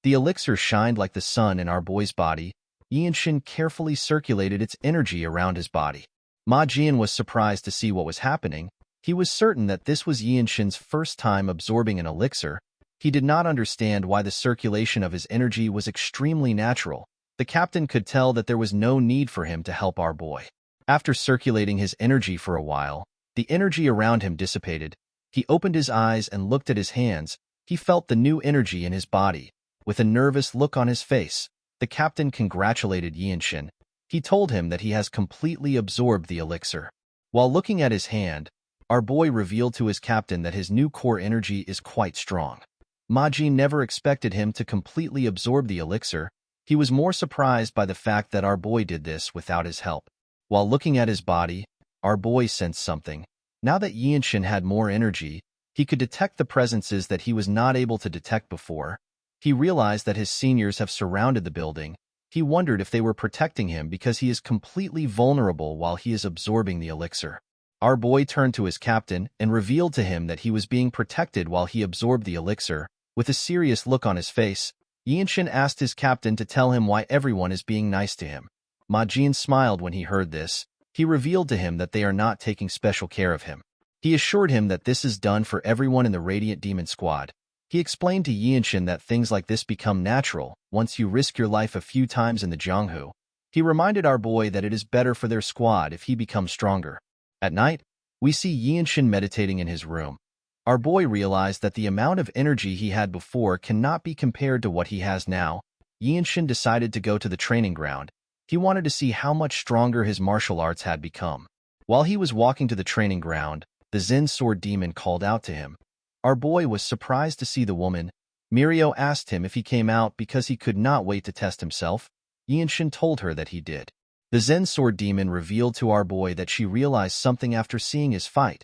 The elixir shined like the sun in our boy's body. Yinshin carefully circulated its energy around his body. Ma Jin was surprised to see what was happening. He was certain that this was Yinshin's first time absorbing an elixir. He did not understand why the circulation of his energy was extremely natural. The captain could tell that there was no need for him to help our boy. After circulating his energy for a while, the energy around him dissipated. He opened his eyes and looked at his hands. He felt the new energy in his body. With a nervous look on his face, the captain congratulated Yinshin. He told him that he has completely absorbed the elixir. While looking at his hand, our boy revealed to his captain that his new core energy is quite strong. Ma Jin never expected him to completely absorb the elixir. He was more surprised by the fact that our boy did this without his help. While looking at his body, our boy sensed something. Now that Yinshin had more energy, he could detect the presences that he was not able to detect before. He realized that his seniors have surrounded the building. He wondered if they were protecting him because he is completely vulnerable while he is absorbing the elixir. Our boy turned to his captain and revealed to him that he was being protected while he absorbed the elixir. With a serious look on his face, Yinshin asked his captain to tell him why everyone is being nice to him. Ma Jin smiled when he heard this. He revealed to him that they are not taking special care of him. He assured him that this is done for everyone in the Radiant Demon Squad. He explained to Yinshin that things like this become natural once you risk your life a few times in the Jianghu. He reminded our boy that it is better for their squad if he becomes stronger. At night, we see Yinshin meditating in his room. Our boy realized that the amount of energy he had before cannot be compared to what he has now. Yinshin decided to go to the training ground. He wanted to see how much stronger his martial arts had become. While he was walking to the training ground, the Zen Sword Demon called out to him. Our boy was surprised to see the woman. Mirio asked him if he came out because he could not wait to test himself. Yinshin told her that he did. The Zen Sword Demon revealed to our boy that she realized something after seeing his fight.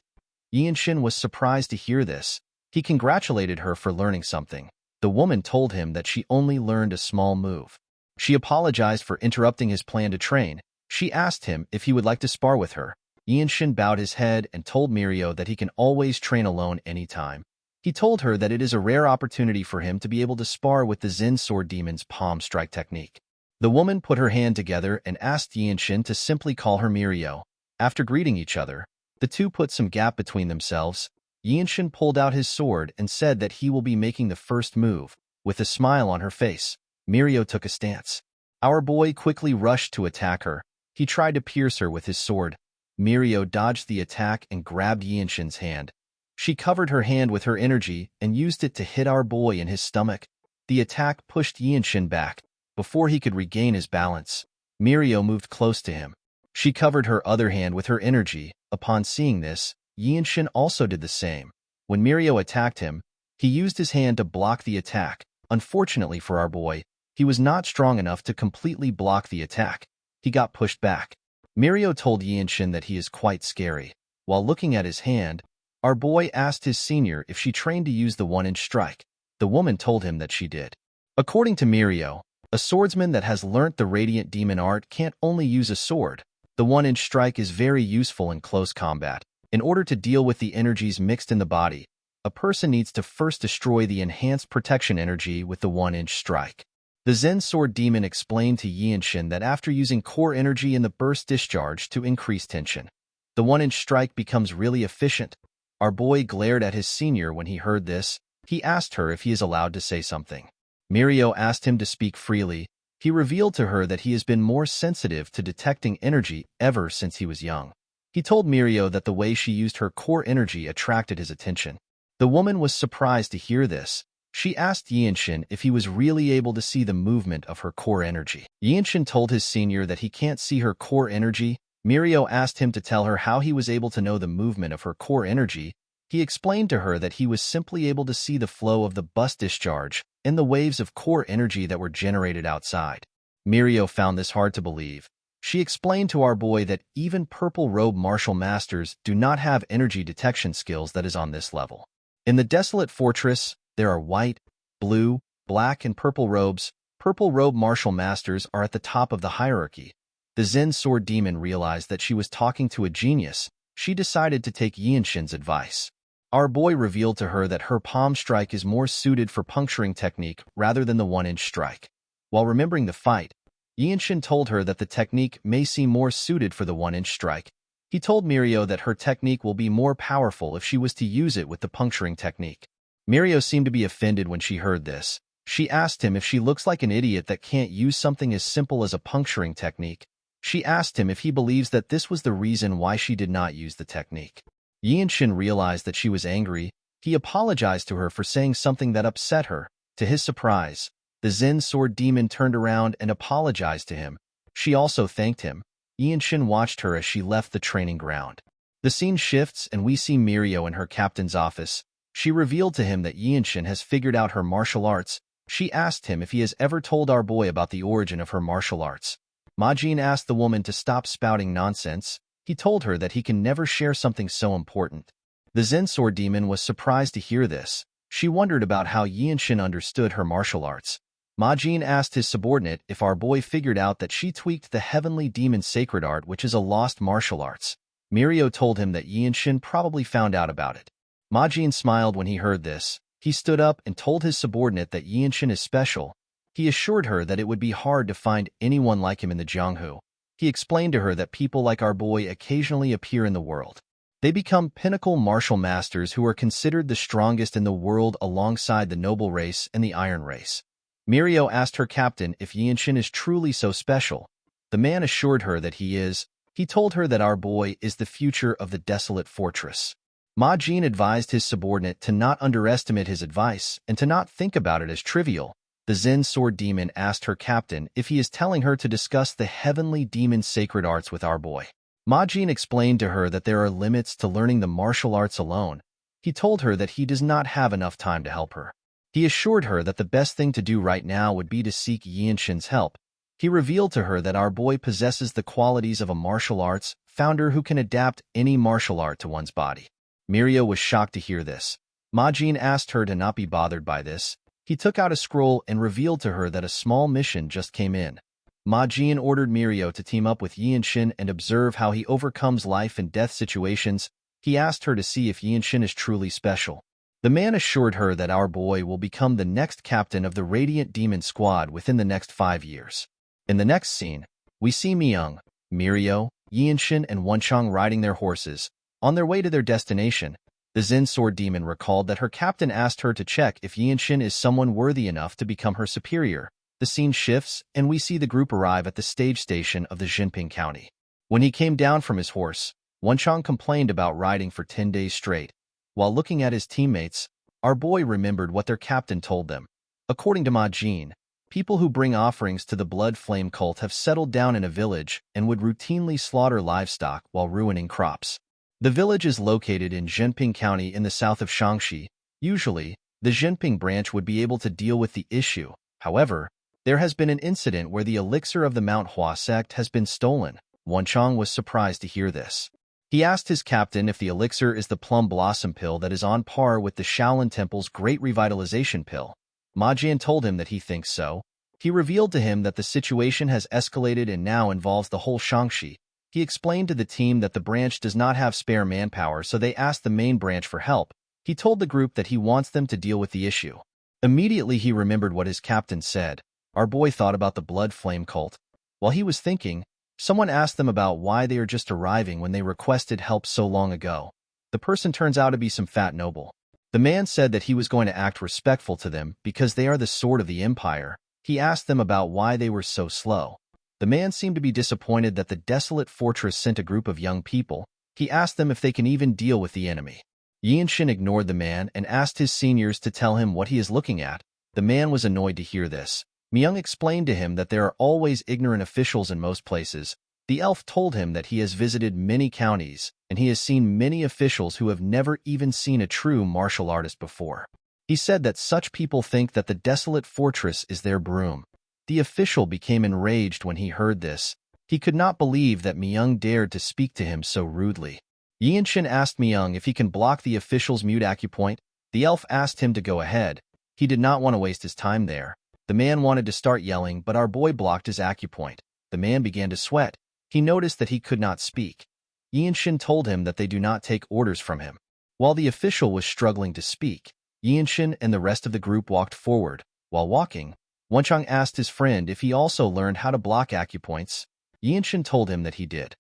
Yinshin was surprised to hear this. He congratulated her for learning something. The woman told him that she only learned a small move. She apologized for interrupting his plan to train. She asked him if he would like to spar with her. Yinshin bowed his head and told Mirio that he can always train alone anytime. He told her that it is a rare opportunity for him to be able to spar with the Zen Sword Demon's palm strike technique. The woman put her hand together and asked Yinshin to simply call her Mirio. After greeting each other, the two put some gap between themselves. Yinshin pulled out his sword and said that he will be making the first move. With a smile on her face, Mirio took a stance. Our boy quickly rushed to attack her. He tried to pierce her with his sword. Mirio dodged the attack and grabbed Yinshin's hand. She covered her hand with her energy and used it to hit our boy in his stomach. The attack pushed Yinshin back. Before he could regain his balance, Mirio moved close to him. She covered her other hand with her energy. Upon seeing this, Yinshin also did the same. When Mirio attacked him, he used his hand to block the attack. Unfortunately for our boy, he was not strong enough to completely block the attack. He got pushed back. Mirio told Yinshin that he is quite scary. While looking at his hand, our boy asked his senior if she trained to use the one-inch strike. The woman told him that she did. According to Mirio, a swordsman that has learnt the Radiant Demon art can't only use a sword. The one-inch strike is very useful in close combat. In order to deal with the energies mixed in the body, a person needs to first destroy the enhanced protection energy with the one-inch strike. The Zen Sword Demon explained to Yinshin that after using core energy in the burst discharge to increase tension, the one-inch strike becomes really efficient. Our boy glared at his senior when he heard this. He asked her if he is allowed to say something. Mirio asked him to speak freely. He revealed to her that he has been more sensitive to detecting energy ever since he was young. He told Mirio that the way she used her core energy attracted his attention. The woman was surprised to hear this. She asked Yinshin if he was really able to see the movement of her core energy. Yinshin told his senior that he can't see her core energy. Mirio asked him to tell her how he was able to know the movement of her core energy. He explained to her that he was simply able to see the flow of the burst discharge and the waves of core energy that were generated outside. Mirio found this hard to believe. She explained to our boy that even purple robe martial masters do not have energy detection skills that is on this level. In the Desolate Fortress, there are white, blue, black, and purple robes. Purple robe martial masters are at the top of the hierarchy. The Zen Sword Demon realized that she was talking to a genius. She decided to take Yinshin's advice. Our boy revealed to her that her palm strike is more suited for puncturing technique rather than the one-inch strike. While remembering the fight, Yinshin told her that the technique may seem more suited for the one-inch strike. He told Mirio that her technique will be more powerful if she was to use it with the puncturing technique. Mirio seemed to be offended when she heard this. She asked him if she looks like an idiot that can't use something as simple as a puncturing technique. She asked him if he believes that this was the reason why she did not use the technique. Yinshin realized that she was angry. He apologized to her for saying something that upset her. To his surprise, the Zen Sword Demon turned around and apologized to him. She also thanked him. Yinshin watched her as she left the training ground. The scene shifts and we see Mirio in her captain's office. She revealed to him that Yinshin has figured out her martial arts. She asked him if he has ever told our boy about the origin of her martial arts. Majin asked the woman to stop spouting nonsense. He told her that he can never share something so important. The Zen Sword Demon was surprised to hear this. She wondered about how Yinshin understood her martial arts. Majin asked his subordinate if our boy figured out that she tweaked the Heavenly Demon Sacred Art, which is a lost martial arts. Mirio told him that Yinshin probably found out about it. Majin smiled when he heard this. He stood up and told his subordinate that Yinshin is special. He assured her that it would be hard to find anyone like him in the Jianghu. He explained to her that people like our boy occasionally appear in the world. They become pinnacle martial masters who are considered the strongest in the world alongside the noble race and the iron race. Mirio asked her captain if Yinshin is truly so special. The man assured her that he is. He told her that our boy is the future of the Desolate Fortress. Majin advised his subordinate to not underestimate his advice and to not think about it as trivial. The Zen Sword Demon asked her captain if he is telling her to discuss the Heavenly Demon Sacred Arts with our boy. Majin explained to her that there are limits to learning the martial arts alone. He told her that he does not have enough time to help her. He assured her that the best thing to do right now would be to seek Yinshin's help. He revealed to her that our boy possesses the qualities of a martial arts founder who can adapt any martial art to one's body. Mirio was shocked to hear this. Ma Jin asked her to not be bothered by this. He took out a scroll and revealed to her that a small mission just came in. Ma Jin ordered Mirio to team up with Yinshin and observe how he overcomes life and death situations. He asked her to see if Yinshin is truly special. The man assured her that our boy will become the next captain of the Radiant Demon Squad within the next 5 years. In the next scene, we see Myung, Mirio, Yinshin, and Wonchang riding their horses. On their way to their destination, the Zen Sword Demon recalled that her captain asked her to check if Yinshin is someone worthy enough to become her superior. The scene shifts, and we see the group arrive at the stage station of the Jinping County. When he came down from his horse, Wonchang complained about riding for 10 days straight. While looking at his teammates, our boy remembered what their captain told them. According to Ma Jin, people who bring offerings to the Blood Flame cult have settled down in a village and would routinely slaughter livestock while ruining crops. The village is located in Jinping County in the south of Shaanxi. Usually, the Jinping branch would be able to deal with the issue. However, there has been an incident where the elixir of the Mount Hua sect has been stolen. Wonchang was surprised to hear this. He asked his captain if the elixir is the plum blossom pill that is on par with the Shaolin Temple's Great Revitalization pill. Ma Jian told him that he thinks so. He revealed to him that the situation has escalated and now involves the whole Shaanxi. He explained to the team that the branch does not have spare manpower, so they asked the main branch for help. He told the group that he wants them to deal with the issue. Immediately he remembered what his captain said. Our boy thought about the Blood Flame cult. While he was thinking, someone asked them about why they are just arriving when they requested help so long ago. The person turns out to be some fat noble. The man said that he was going to act respectful to them because they are the sword of the empire. He asked them about why they were so slow. The man seemed to be disappointed that the desolate fortress sent a group of young people. He asked them if they can even deal with the enemy. Yinshin ignored the man and asked his seniors to tell him what he is looking at. The man was annoyed to hear this. Myung explained to him that there are always ignorant officials in most places. The elf told him that he has visited many counties, and he has seen many officials who have never even seen a true martial artist before. He said that such people think that the desolate fortress is their broom. The official became enraged when he heard this. He could not believe that Myung dared to speak to him so rudely. Yinshin asked Myung if he can block the official's mute acupoint. The elf asked him to go ahead. He did not want to waste his time there. The man wanted to start yelling, but our boy blocked his acupoint. The man began to sweat. He noticed that he could not speak. Yinshin told him that they do not take orders from him. While the official was struggling to speak, Yinshin and the rest of the group walked forward. While walking, Wonchang asked his friend if he also learned how to block acupoints. Yinshin told him that he did.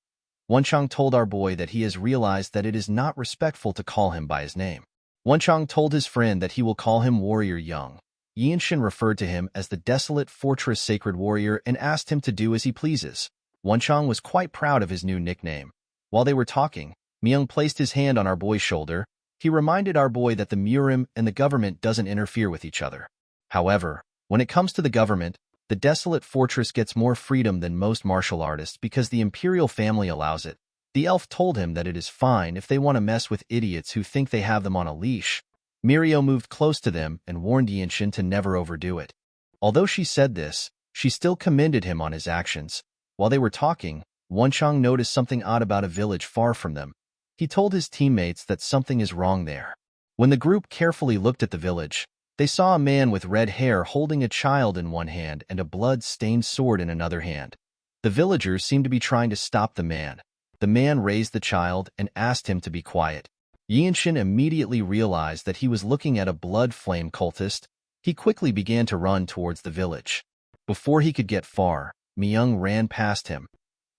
Wonchang told our boy that he has realized that it is not respectful to call him by his name. Wonchang told his friend that he will call him Warrior Young. Yinshin referred to him as the Desolate Fortress Sacred Warrior and asked him to do as he pleases. Wonchang was quite proud of his new nickname. While they were talking, Myung placed his hand on our boy's shoulder. He reminded our boy that the Murim and the government doesn't interfere with each other. However, when it comes to the government, the Desolate Fortress gets more freedom than most martial artists because the imperial family allows it. The elf told him that it is fine if they want to mess with idiots who think they have them on a leash. Mirio moved close to them and warned Yinshin to never overdo it. Although she said this, she still commended him on his actions. While they were talking, Wonchang noticed something odd about a village far from them. He told his teammates that something is wrong there. When the group carefully looked at the village, they saw a man with red hair holding a child in one hand and a blood-stained sword in another hand. The villagers seemed to be trying to stop the man. The man raised the child and asked him to be quiet. Yinshin immediately realized that he was looking at a blood flame cultist. He quickly began to run towards the village. Before he could get far, Myung ran past him.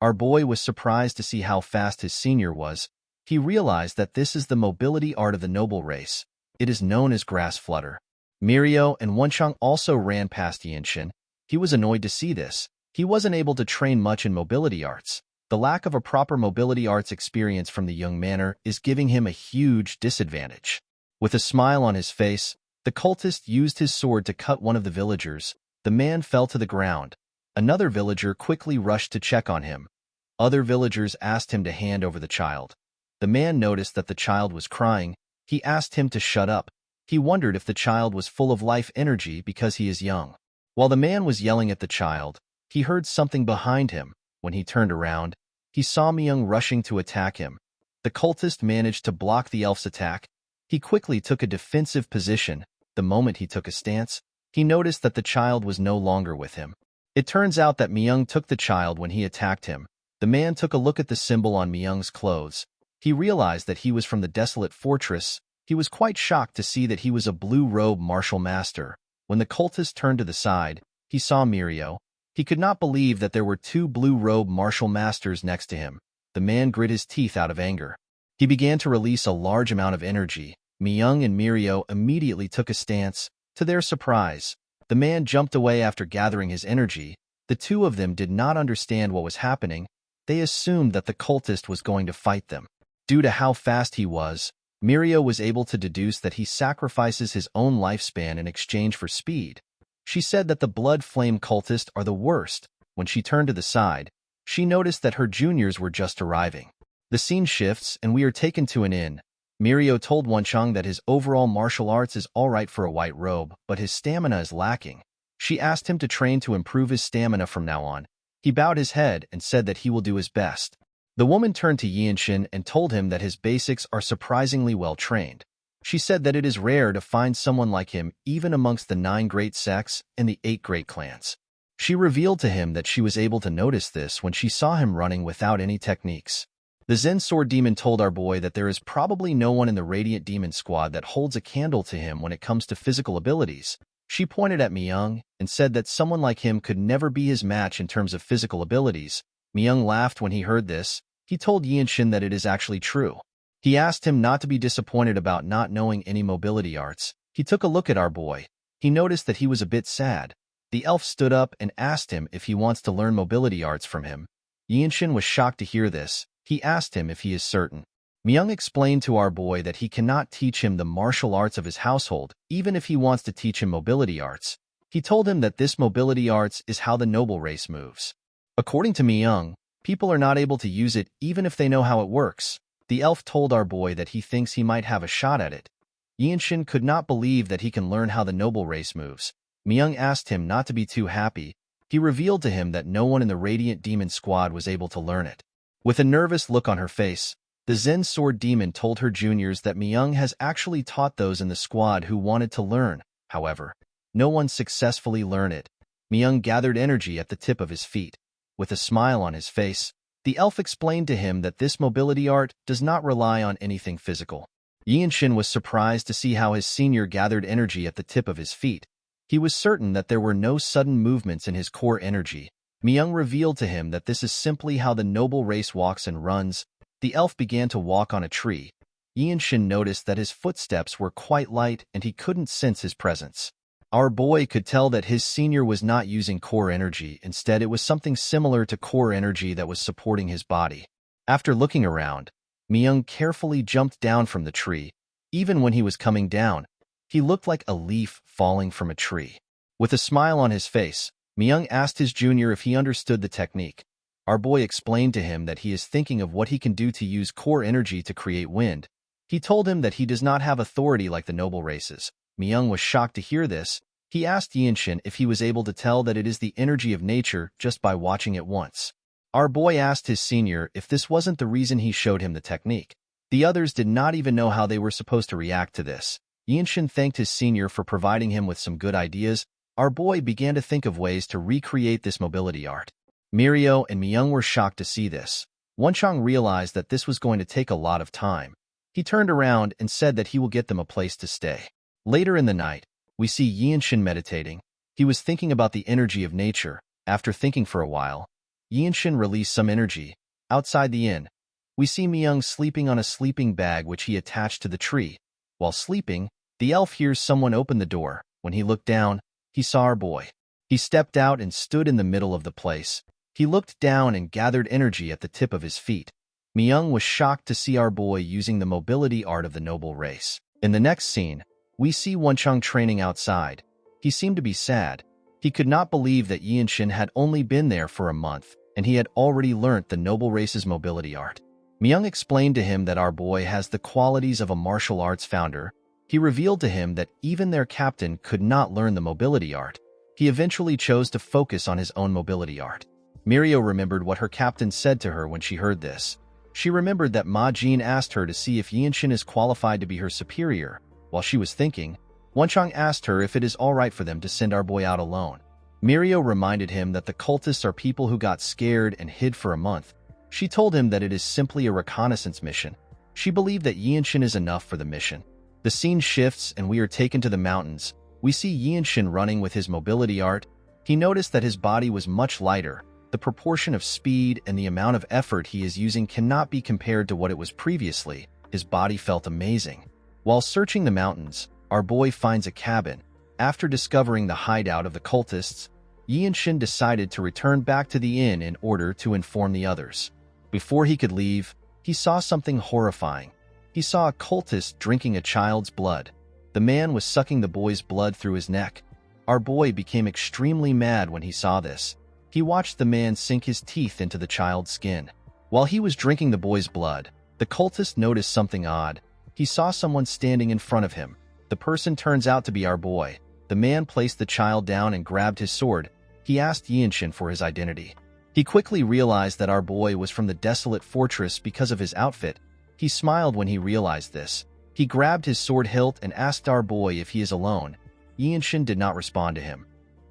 Our boy was surprised to see how fast his senior was. He realized that this is the mobility art of the noble race. It is known as grass flutter. Mirio and Wonchang also ran past Yinshin. He was annoyed to see this. He wasn't able to train much in mobility arts. The lack of a proper mobility arts experience from the young manor is giving him a huge disadvantage. With a smile on his face, the cultist used his sword to cut one of the villagers. The man fell to the ground. Another villager quickly rushed to check on him. Other villagers asked him to hand over the child. The man noticed that the child was crying. He asked him to shut up. He wondered if the child was full of life energy because he is young. While the man was yelling at the child, he heard something behind him. When he turned around, he saw Myung rushing to attack him. The The cultist managed to block the elf's attack. He quickly took a defensive position. The moment he took a stance, he noticed that the child was no longer with him. It turns out that Myung took the child when he attacked him. The man took a look at the symbol on Myung's clothes. He realized that he was from the desolate fortress. He was quite shocked to see that he was a blue-robe martial master. When the cultist turned to the side, he saw Mirio. He could not believe that there were two blue-robe martial masters next to him. The man grit his teeth out of anger. He began to release a large amount of energy. Myung and Mirio immediately took a stance. To their surprise, the man jumped away after gathering his energy. The two of them did not understand what was happening. They assumed that the cultist was going to fight them. Due to how fast he was, Mirio was able to deduce that he sacrifices his own lifespan in exchange for speed. She said that the blood flame cultists are the worst. When she turned to the side, she noticed that her juniors were just arriving. The scene shifts and we are taken to an inn. Mirio told Wonchang that his overall martial arts is alright for a white robe, but his stamina is lacking. She asked him to train to improve his stamina from now on. He bowed his head and said that he will do his best. The woman turned to Yinshin and told him that his basics are surprisingly well trained. She said that it is rare to find someone like him even amongst the 9 great sects and the 8 great clans. She revealed to him that she was able to notice this when she saw him running without any techniques. The Zen Sword Demon told our boy that there is probably no one in the Radiant Demon Squad that holds a candle to him when it comes to physical abilities. She pointed at Myung and said that someone like him could never be his match in terms of physical abilities. Myung laughed when he heard this. He told Yinshin that it is actually true. He asked him not to be disappointed about not knowing any mobility arts. He took a look at our boy. He noticed that he was a bit sad. The elf stood up and asked him if he wants to learn mobility arts from him. Yinshin was shocked to hear this. He asked him if he is certain. Myung explained to our boy that he cannot teach him the martial arts of his household, even if he wants to teach him mobility arts. He told him that this mobility arts is how the noble race moves. According to Myung, people are not able to use it even if they know how it works. The elf told our boy that he thinks he might have a shot at it. Yinshin could not believe that he can learn how the noble race moves. Myung asked him not to be too happy. He revealed to him that no one in the Radiant Demon Squad was able to learn it. With a nervous look on her face, the Zen Sword Demon told her juniors that Myung has actually taught those in the squad who wanted to learn. However, no one successfully learned it. Myung gathered energy at the tip of his feet. With a smile on his face, the elf explained to him that this mobility art does not rely on anything physical. Yinshin was surprised to see how his senior gathered energy at the tip of his feet. He was certain that there were no sudden movements in his core energy. Myung revealed to him that this is simply how the noble race walks and runs. The elf began to walk on a tree. Yinshin noticed that his footsteps were quite light and he couldn't sense his presence. Our boy could tell that his senior was not using core energy. Instead, it was something similar to core energy that was supporting his body. After looking around, Myung carefully jumped down from the tree. Even when he was coming down, he looked like a leaf falling from a tree. With a smile on his face, Myung asked his junior if he understood the technique. Our boy explained to him that he is thinking of what he can do to use core energy to create wind. He told him that he does not have authority like the noble races. Myung was shocked to hear this. He asked Yinshin if he was able to tell that it is the energy of nature just by watching it once. Our boy asked his senior if this wasn't the reason he showed him the technique. The others did not even know how they were supposed to react to this. Yinshin thanked his senior for providing him with some good ideas. Our boy began to think of ways to recreate this mobility art. Mirio and Myung were shocked to see this. Wonchang realized that this was going to take a lot of time. He turned around and said that he will get them a place to stay. Later in the night, we see Yinshin meditating. He was thinking about the energy of nature. After thinking for a while, Yinshin released some energy. Outside the inn, we see Myung sleeping on a sleeping bag which he attached to the tree. While sleeping, the elf hears someone open the door. When he looked down, he saw our boy. He stepped out and stood in the middle of the place. He looked down and gathered energy at the tip of his feet. Myung was shocked to see our boy using the mobility art of the noble race. In the next scene, we see Wonchang training outside. He seemed to be sad. He could not believe that Yinshin had only been there for a month, and he had already learnt the noble race's mobility art. Myung explained to him that our boy has the qualities of a martial arts founder. He revealed to him that even their captain could not learn the mobility art. He eventually chose to focus on his own mobility art. Mirio remembered what her captain said to her when she heard this. She remembered that Ma Jin asked her to see if Yinshin is qualified to be her superior. While she was thinking, Wenchang asked her if it is alright for them to send our boy out alone. Mirio reminded him that the cultists are people who got scared and hid for a month. She told him that it is simply a reconnaissance mission. She believed that Yinshin is enough for the mission. The scene shifts and we are taken to the mountains. We see Yinshin running with his mobility art. He noticed that his body was much lighter. The proportion of speed and the amount of effort he is using cannot be compared to what it was previously. His body felt amazing. While searching the mountains, our boy finds a cabin. After discovering the hideout of the cultists, Yinshin decided to return back to the inn in order to inform the others. Before he could leave, he saw something horrifying. He saw a cultist drinking a child's blood. The man was sucking the boy's blood through his neck. Our boy became extremely mad when he saw this. He watched the man sink his teeth into the child's skin. While he was drinking the boy's blood, the cultist noticed something odd. He saw someone standing in front of him. The person turns out to be our boy. The man placed the child down and grabbed his sword. He asked Yinshin for his identity. He quickly realized that our boy was from the desolate fortress because of his outfit. He smiled when he realized this. He grabbed his sword hilt and asked our boy if he is alone. Yinshin did not respond to him.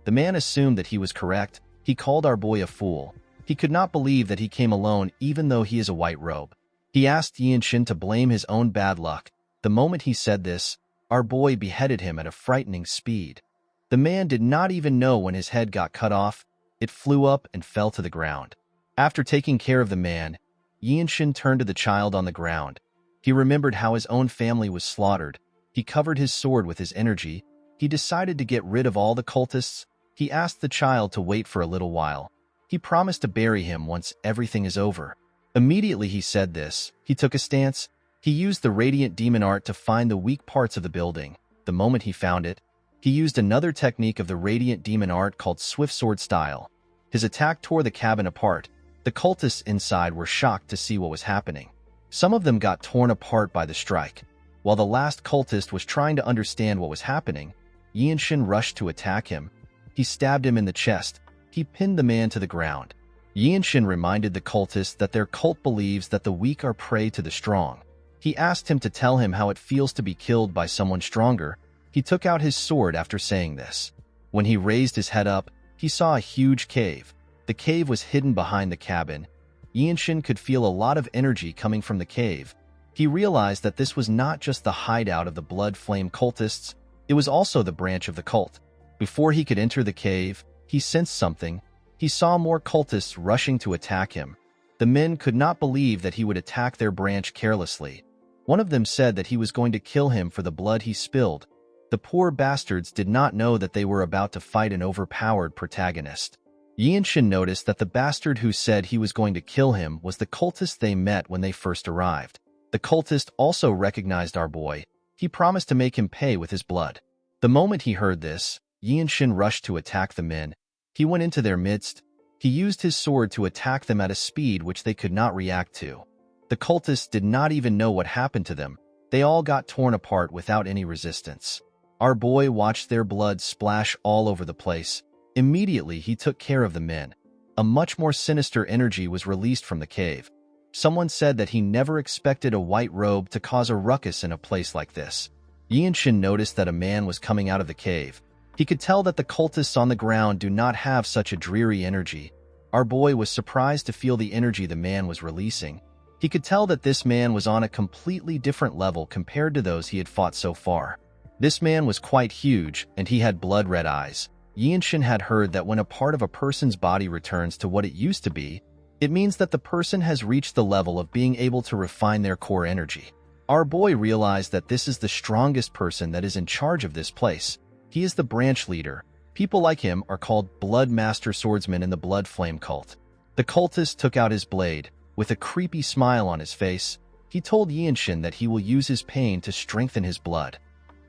The man assumed that he was correct. He called our boy a fool. He could not believe that he came alone even though he is a white robe. He asked Yinshin to blame his own bad luck. The moment he said this, our boy beheaded him at a frightening speed. The man did not even know when his head got cut off. It flew up and fell to the ground. After taking care of the man, Yinshin turned to the child on the ground. He remembered how his own family was slaughtered. He covered his sword with his energy. He decided to get rid of all the cultists. He asked the child to wait for a little while. He promised to bury him once everything is over. Immediately he said this, he took a stance. He used the radiant demon art to find the weak parts of the building. The moment he found it, he used another technique of the radiant demon art called swift sword style. His attack tore the cabin apart. The cultists inside were shocked to see what was happening. Some of them got torn apart by the strike. While the last cultist was trying to understand what was happening, Yinshin rushed to attack him. He stabbed him in the chest. He pinned the man to the ground. Yinshin reminded the cultists that their cult believes that the weak are prey to the strong. He asked him to tell him how it feels to be killed by someone stronger. He took out his sword after saying this. When he raised his head up, he saw a huge cave. The cave was hidden behind the cabin. Yinshin could feel a lot of energy coming from the cave. He realized that this was not just the hideout of the Blood Flame cultists, it was also the branch of the cult. Before he could enter the cave, he sensed something. He saw more cultists rushing to attack him. The men could not believe that he would attack their branch carelessly. One of them said that he was going to kill him for the blood he spilled. The poor bastards did not know that they were about to fight an overpowered protagonist. Yinshin noticed that the bastard who said he was going to kill him was the cultist they met when they first arrived. The cultist also recognized our boy. He promised to make him pay with his blood. The moment he heard this, Yinshin rushed to attack the men. He went into their midst. He used his sword to attack them at a speed which they could not react to. The cultists did not even know what happened to them. They all got torn apart without any resistance. Our boy watched their blood splash all over the place. Immediately, he took care of the men. A much more sinister energy was released from the cave. Someone said that he never expected a white robe to cause a ruckus in a place like this. Yinshin noticed that a man was coming out of the cave. He could tell that the cultists on the ground do not have such a dreary energy. Our boy was surprised to feel the energy the man was releasing. He could tell that this man was on a completely different level compared to those he had fought so far. This man was quite huge, and he had blood-red eyes. Yinshin had heard that when a part of a person's body returns to what it used to be, it means that the person has reached the level of being able to refine their core energy. Our boy realized that this is the strongest person that is in charge of this place. He is the branch leader. People like him are called Blood Master Swordsmen in the Blood Flame cult. The cultist took out his blade. With a creepy smile on his face, he told Yinshin that he will use his pain to strengthen his blood.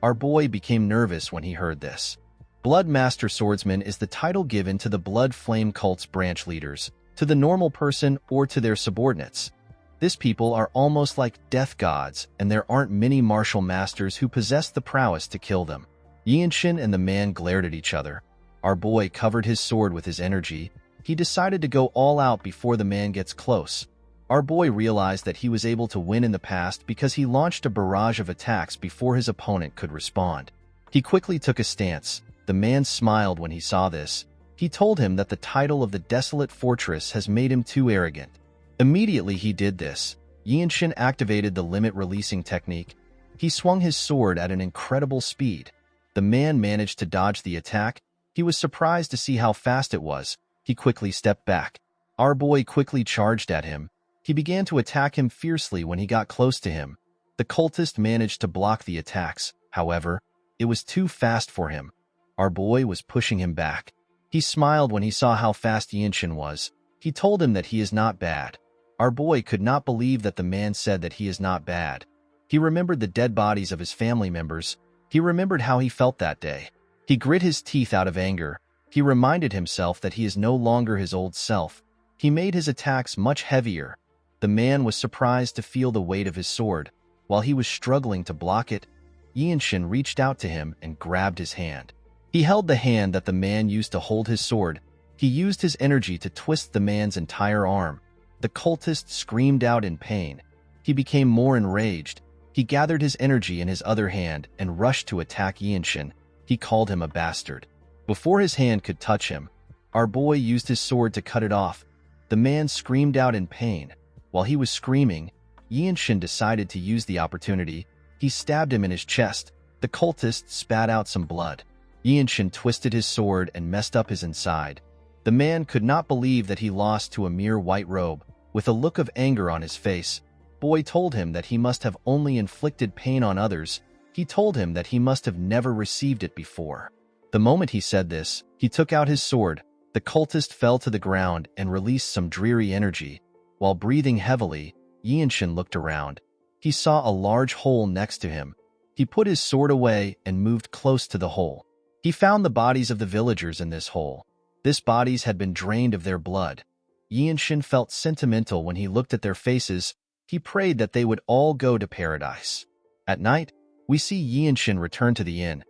Our boy became nervous when he heard this. Blood Master Swordsman is the title given to the Blood Flame cult's branch leaders, to the normal person or to their subordinates. This people are almost like death gods, and there aren't many martial masters who possess the prowess to kill them. Yinshin and the man glared at each other. Our boy covered his sword with his energy. He decided to go all out before the man gets close. Our boy realized that he was able to win in the past because he launched a barrage of attacks before his opponent could respond. He quickly took a stance. The man smiled when he saw this. He told him that the title of the desolate fortress has made him too arrogant. Immediately he did this. Yinshin activated the limit releasing technique. He swung his sword at an incredible speed. The man managed to dodge the attack. He was surprised to see how fast it was. He quickly stepped back. Our boy quickly charged at him. He began to attack him fiercely when he got close to him. The cultist managed to block the attacks. However, it was too fast for him. Our boy was pushing him back. He smiled when he saw how fast Yinshin was. He told him that he is not bad. Our boy could not believe that the man said that he is not bad. He remembered the dead bodies of his family members. He remembered how he felt that day. He grit his teeth out of anger. He reminded himself that he is no longer his old self. He made his attacks much heavier. The man was surprised to feel the weight of his sword. While he was struggling to block it, Yinshin reached out to him and grabbed his hand. He held the hand that the man used to hold his sword. He used his energy to twist the man's entire arm. The cultist screamed out in pain. He became more enraged. He gathered his energy in his other hand and rushed to attack Yinshin. He called him a bastard. Before his hand could touch him, our boy used his sword to cut it off. The man screamed out in pain. While he was screaming, Yinshin decided to use the opportunity. He stabbed him in his chest. The cultist spat out some blood. Yinshin twisted his sword and messed up his inside. The man could not believe that he lost to a mere white robe. With a look of anger on his face, Boy told him that he must have only inflicted pain on others. He told him that he must have never received it before. The moment he said this, he took out his sword. The cultist fell to the ground and released some dreary energy. While breathing heavily, Yinshin looked around. He saw a large hole next to him. He put his sword away and moved close to the hole. He found the bodies of the villagers in this hole. These bodies had been drained of their blood. Yinshin felt sentimental when he looked at their faces. He prayed that they would all go to paradise. At night, we see Yinshin return to the inn.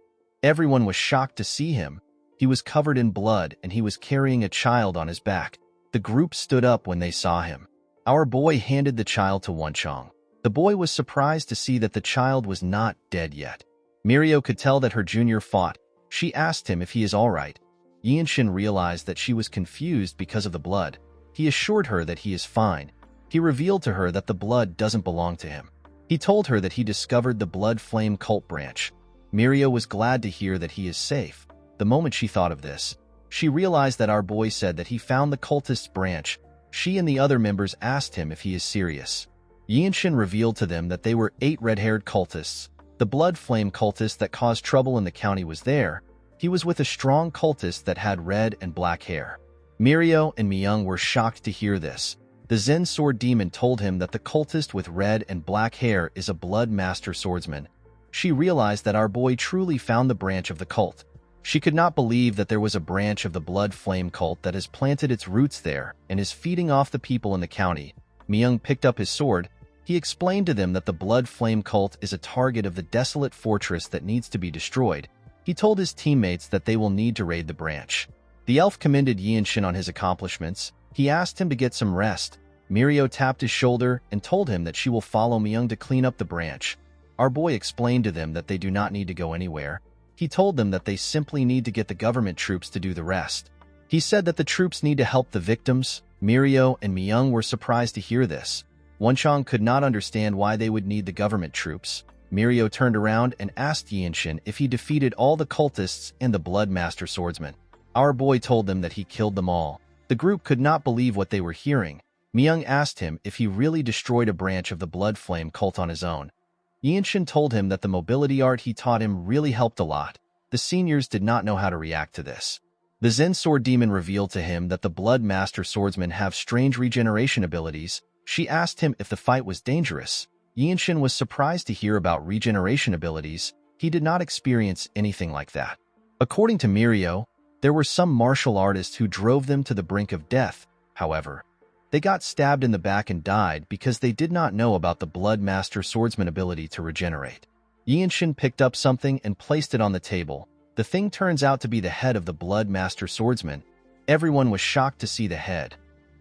Everyone was shocked to see him. He was covered in blood and he was carrying a child on his back. The group stood up when they saw him. Our boy handed the child to Wonchong. The boy was surprised to see that the child was not dead yet. Mirio could tell that her junior fought. She asked him if he is all right. Yinshin realized that she was confused because of the blood. He assured her that he is fine. He revealed to her that the blood doesn't belong to him. He told her that he discovered the blood flame cult branch. Mirio was glad to hear that he is safe. The moment she thought of this, she realized that our boy said that he found the cultist's branch. She and the other members asked him if he is serious. Yinshin revealed to them that they were 8 red-haired cultists. The blood flame cultist that caused trouble in the county was there. He was with a strong cultist that had red and black hair. Mirio and Myung were shocked to hear this. The Zen sword demon told him that the cultist with red and black hair is a blood master swordsman. She realized that our boy truly found the branch of the cult. She could not believe that there was a branch of the blood flame cult that has planted its roots there and is feeding off the people in the county. Myung picked up his sword. He explained to them that the blood flame cult is a target of the desolate fortress that needs to be destroyed. He told his teammates that they will need to raid the branch. The elf commended Yinshin on his accomplishments. He asked him to get some rest. Mirio tapped his shoulder and told him that she will follow Myung to clean up the branch. Our boy explained to them that they do not need to go anywhere. He told them that they simply need to get the government troops to do the rest. He said that the troops need to help the victims. Mirio and Myung were surprised to hear this. Wonchong could not understand why they would need the government troops. Mirio turned around and asked Yinshin if he defeated all the cultists and the blood master swordsman. Our boy told them that he killed them all. The group could not believe what they were hearing. Myung asked him if he really destroyed a branch of the blood flame cult on his own. Yinshin told him that the mobility art he taught him really helped a lot. The seniors did not know how to react to this. The Zen sword demon revealed to him that the blood master swordsmen have strange regeneration abilities. She asked him if the fight was dangerous. Yinshin was surprised to hear about regeneration abilities. He did not experience anything like that. According to Mirio, there were some martial artists who drove them to the brink of death. However, they got stabbed in the back and died because they did not know about the blood master swordsman ability to regenerate. Yinshin picked up something and placed it on the table. The thing turns out to be the head of the blood master swordsman. Everyone was shocked to see the head.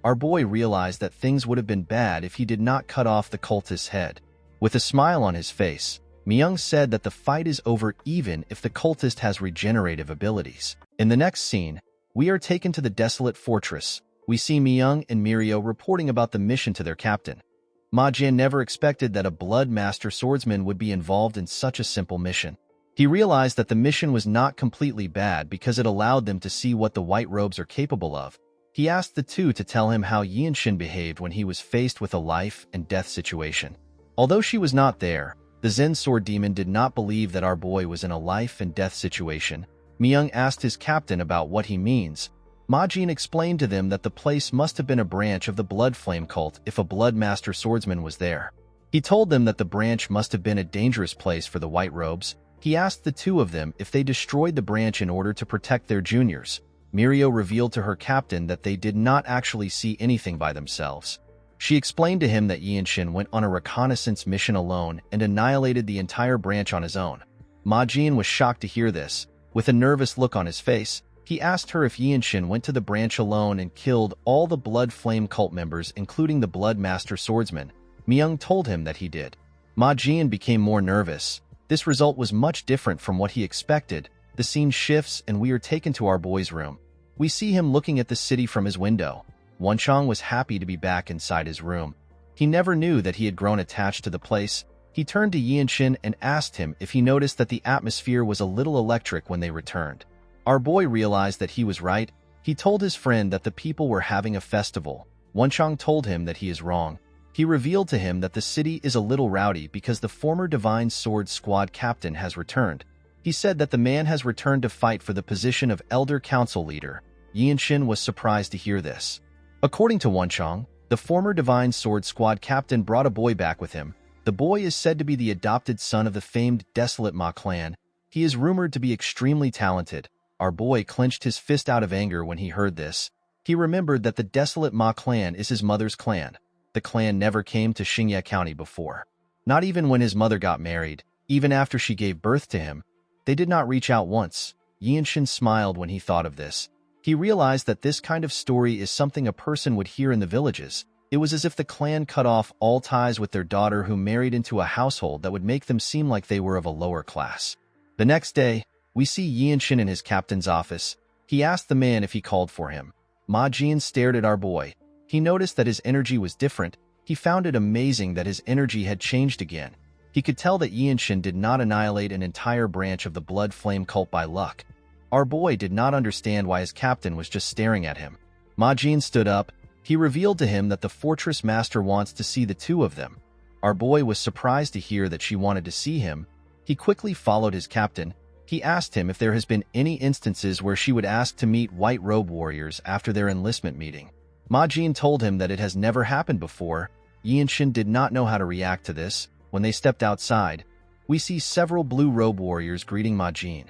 Our boy realized that things would have been bad if he did not cut off the cultist's head. With a smile on his face, Myung said that the fight is over even if the cultist has regenerative abilities. In the next scene, we are taken to the desolate fortress. We see Myung and Mirio reporting about the mission to their captain. Ma Jian never expected that a blood master swordsman would be involved in such a simple mission. He realized that the mission was not completely bad because it allowed them to see what the white robes are capable of. He asked the two to tell him how Yinshin behaved when he was faced with a life and death situation. Although she was not there, the Zen sword demon did not believe that our boy was in a life and death situation. Myung asked his captain about what he means. Ma Jin explained to them that the place must have been a branch of the Blood Flame cult if a Blood Master swordsman was there. He told them that the branch must have been a dangerous place for the white robes. He asked the two of them if they destroyed the branch in order to protect their juniors. Mirio revealed to her captain that they did not actually see anything by themselves. She explained to him that Yinshin went on a reconnaissance mission alone and annihilated the entire branch on his own. Ma Jin was shocked to hear this. With a nervous look on his face, he asked her if Yinshin went to the branch alone and killed all the Blood Flame cult members, including the Blood Master swordsman. Myung told him that he did. Ma Jin became more nervous. This result was much different from what he expected. The scene shifts and we are taken to our boy's room. We see him looking at the city from his window. Wonchong was happy to be back inside his room. He never knew that he had grown attached to the place. He turned to Yinshin and asked him if he noticed that the atmosphere was a little electric when they returned. Our boy realized that he was right. He told his friend that the people were having a festival. Wonchong told him that he is wrong. He revealed to him that the city is a little rowdy because the former Divine Sword Squad captain has returned. He said that the man has returned to fight for the position of Elder Council Leader. Yinshin was surprised to hear this. According to Wonchong, the former Divine Sword Squad captain brought a boy back with him. The boy is said to be the adopted son of the famed Desolate Ma clan. He is rumored to be extremely talented. Our boy clenched his fist out of anger when he heard this. He remembered that the Desolate Ma clan is his mother's clan. The clan never came to Xingye County before. Not even when his mother got married, even after she gave birth to him. They did not reach out once. Yinshin smiled when he thought of this. He realized that this kind of story is something a person would hear in the villages. It was as if the clan cut off all ties with their daughter who married into a household that would make them seem like they were of a lower class. The next day, we see Yinshin in his captain's office. He asked the man if he called for him. Ma Jin stared at our boy. He noticed that his energy was different. He found it amazing that his energy had changed again. He could tell that Yinshin did not annihilate an entire branch of the Blood Flame cult by luck. Our boy did not understand why his captain was just staring at him. Ma Jin stood up. He revealed to him that the fortress master wants to see the two of them. Our boy was surprised to hear that she wanted to see him. He quickly followed his captain. He asked him if there has been any instances where she would ask to meet white robe warriors after their enlistment meeting. Ma Jin told him that it has never happened before. Yinshin did not know how to react to this. When they stepped outside, we see several blue robe warriors greeting Ma Jin.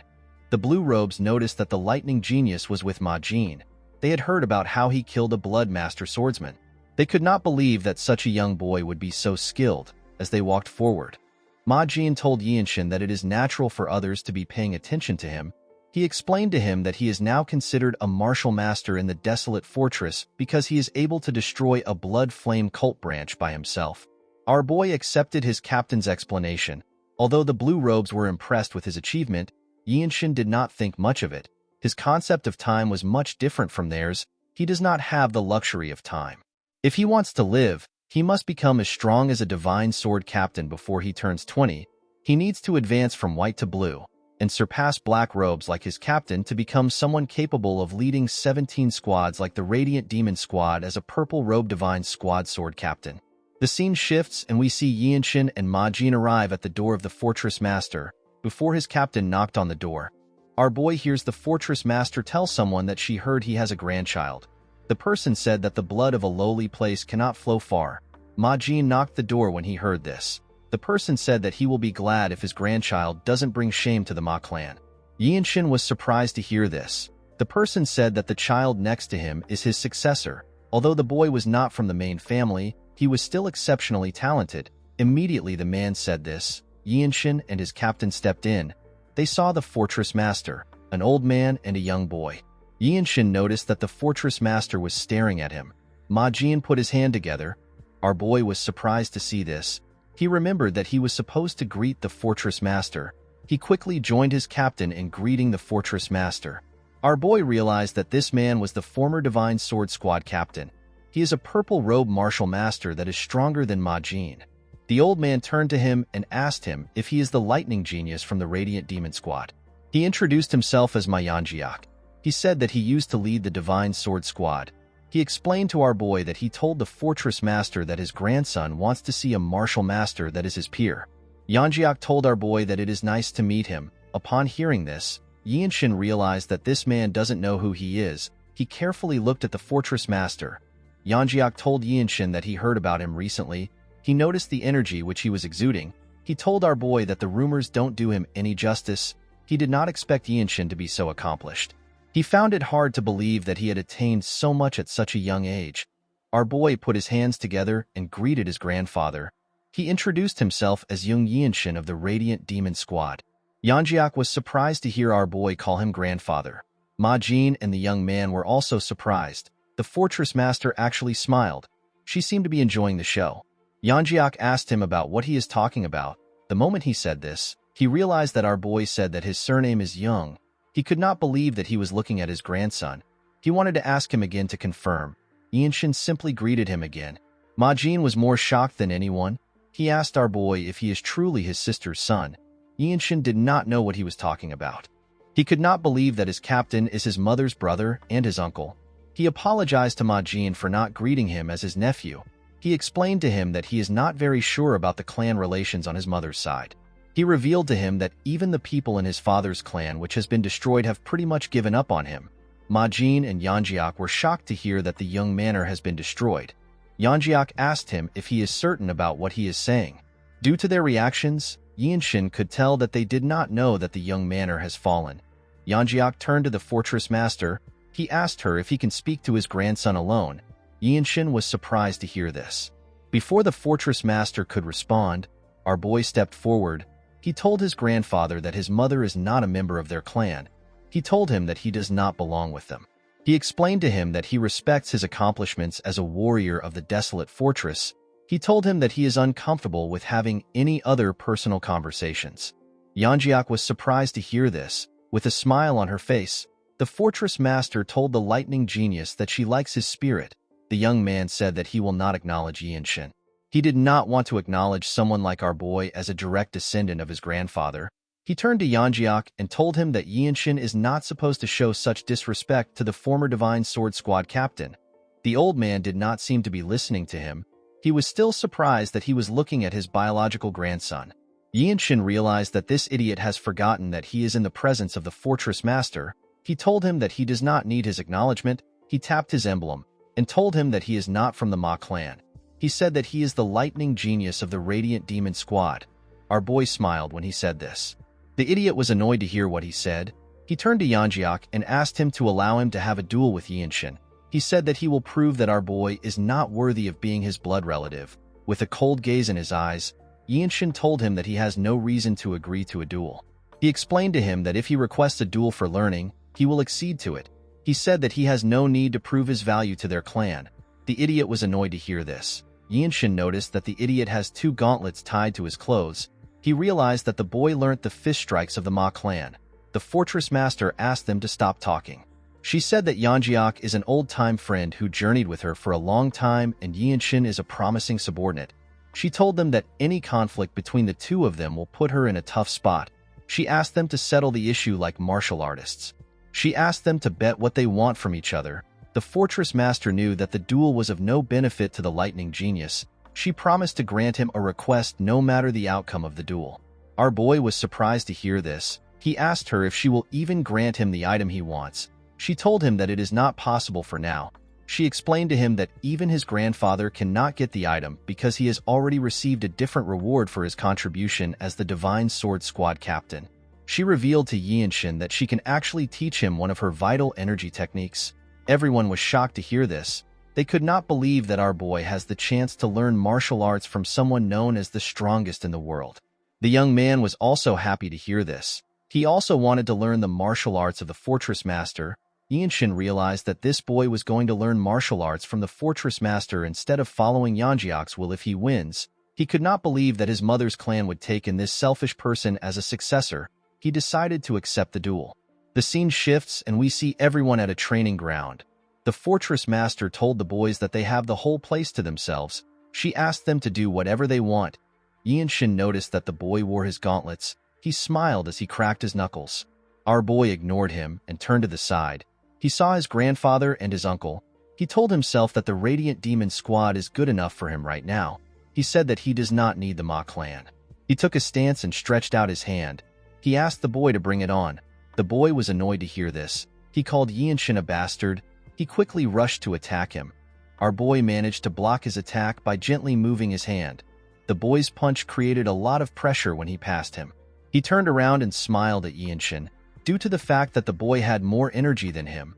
The blue robes noticed that the lightning genius was with Ma Jin. They had heard about how he killed a blood master swordsman. They could not believe that such a young boy would be so skilled. As they walked forward, Ma Jin told Yinshin that it is natural for others to be paying attention to him. He explained to him that he is now considered a martial master in the desolate fortress because he is able to destroy a blood flame cult branch by himself. Our boy accepted his captain's explanation. Although the blue robes were impressed with his achievement, Yinshin did not think much of it. His concept of time was much different from theirs. He does not have the luxury of time. If he wants to live, he must become as strong as a divine sword captain before he turns 20. He needs to advance from white to blue and surpass black robes like his captain to become someone capable of leading 17 squads like the Radiant Demon Squad as a purple robe divine squad sword captain. The scene shifts and we see Yinshin and Ma Jin arrive at the door of the fortress master. Before his captain knocked on the door, our boy hears the fortress master tell someone that she heard he has a grandchild. The person said that the blood of a lowly place cannot flow far. Ma Jin knocked the door when he heard this. The person said that he will be glad if his grandchild doesn't bring shame to the Ma clan. Yinshin was surprised to hear this. The person said that the child next to him is his successor. Although the boy was not from the main family, he was still exceptionally talented. Immediately the man said this. Yinshin and his captain stepped in. They saw the fortress master, an old man and a young boy. Yinshin noticed that the fortress master was staring at him. Ma Jin put his hand together. Our boy was surprised to see this. He remembered that he was supposed to greet the fortress master. He quickly joined his captain in greeting the fortress master. Our boy realized that this man was the former Divine Sword Squad captain. He is a purple-robe martial master that is stronger than Ma Jin. The old man turned to him and asked him if he is the lightning genius from the Radiant Demon Squad. He introduced himself as Ma Yanjiak. He said that he used to lead the Divine Sword Squad. He explained to our boy that he told the fortress master that his grandson wants to see a martial master that is his peer. Yanjiak told our boy that it is nice to meet him. Upon hearing this, Yinshin realized that this man doesn't know who he is. He carefully looked at the fortress master. Yanjiak told Yinshin that he heard about him recently. He noticed the energy which he was exuding. He told our boy that the rumors don't do him any justice. He did not expect Yinshin to be so accomplished. He found it hard to believe that he had attained so much at such a young age. Our boy put his hands together and greeted his grandfather. He introduced himself as young Yinshin of the Radiant Demon Squad. Yanjiak was surprised to hear our boy call him grandfather. Ma Jin and the young man were also surprised. The fortress master actually smiled. She seemed to be enjoying the show. Yanjiak asked him about what he is talking about. The moment he said this, he realized that our boy said that his surname is Young. He could not believe that he was looking at his grandson. He wanted to ask him again to confirm. Yinshin simply greeted him again. Ma Jin was more shocked than anyone. He asked our boy if he is truly his sister's son. Yinshin did not know what he was talking about. He could not believe that his captain is his mother's brother and his uncle. He apologized to Ma Jin for not greeting him as his nephew. He explained to him that he is not very sure about the clan relations on his mother's side. He revealed to him that even the people in his father's clan which has been destroyed have pretty much given up on him. Ma Jin and Yanjiak were shocked to hear that the young manor has been destroyed. Yanjiak asked him if he is certain about what he is saying. Due to their reactions, Yinshin could tell that they did not know that the young manor has fallen. Yanjiak turned to the fortress master. He asked her if he can speak to his grandson alone. Yinshin was surprised to hear this. Before the fortress master could respond, our boy stepped forward. He told his grandfather that his mother is not a member of their clan. He told him that he does not belong with them. He explained to him that he respects his accomplishments as a warrior of the desolate fortress. He told him that he is uncomfortable with having any other personal conversations. Yanjiak was surprised to hear this. With a smile on her face, the fortress master told the lightning genius that she likes his spirit. The young man said that he will not acknowledge Yinshin. He did not want to acknowledge someone like our boy as a direct descendant of his grandfather. He turned to Yanjiak and told him that Yinshin is not supposed to show such disrespect to the former Divine Sword Squad captain. The old man did not seem to be listening to him. He was still surprised that he was looking at his biological grandson. Yinshin realized that this idiot has forgotten that he is in the presence of the fortress master. He told him that he does not need his acknowledgement. He tapped his emblem and told him that he is not from the Ma clan. He said that he is the lightning genius of the Radiant Demon Squad. Our boy smiled when he said this. The idiot was annoyed to hear what he said. He turned to Yanjiak and asked him to allow him to have a duel with Yinshin. He said that he will prove that our boy is not worthy of being his blood relative. With a cold gaze in his eyes, Yinshin told him that he has no reason to agree to a duel. He explained to him that if he requests a duel for learning, he will accede to it. He said that he has no need to prove his value to their clan. The idiot was annoyed to hear this. Yinshin noticed that the idiot has 2 gauntlets tied to his clothes. He realized that the boy learnt the fist strikes of the Ma clan. The fortress master asked them to stop talking. She said that Yanjiak is an old-time friend who journeyed with her for a long time and Yinshin is a promising subordinate. She told them that any conflict between the two of them will put her in a tough spot. She asked them to settle the issue like martial artists. She asked them to bet what they want from each other. The fortress master knew that the duel was of no benefit to the lightning genius. She promised to grant him a request no matter the outcome of the duel. Our boy was surprised to hear this. He asked her if she will even grant him the item he wants. She told him that it is not possible for now. She explained to him that even his grandfather cannot get the item because he has already received a different reward for his contribution as the Divine Sword Squad captain. She revealed to Yinshin that she can actually teach him one of her vital energy techniques. Everyone was shocked to hear this. They could not believe that our boy has the chance to learn martial arts from someone known as the strongest in the world. The young man was also happy to hear this. He also wanted to learn the martial arts of the fortress master. Yinshin realized that this boy was going to learn martial arts from the fortress master instead of following Yeonjiak's will if he wins. He could not believe that his mother's clan would take in this selfish person as a successor. He decided to accept the duel. The scene shifts and we see everyone at a training ground. The fortress master told the boys that they have the whole place to themselves. She asked them to do whatever they want. Yinshin noticed that the boy wore his gauntlets. He smiled as he cracked his knuckles. Our boy ignored him and turned to the side. He saw his grandfather and his uncle. He told himself that the Radiant Demon Squad is good enough for him right now. He said that he does not need the Ma clan. He took a stance and stretched out his hand. He asked the boy to bring it on. The boy was annoyed to hear this. He called Yinshin a bastard. He quickly rushed to attack him. Our boy managed to block his attack by gently moving his hand. The boy's punch created a lot of pressure when he passed him. He turned around and smiled at Yinshin. Due to the fact that the boy had more energy than him,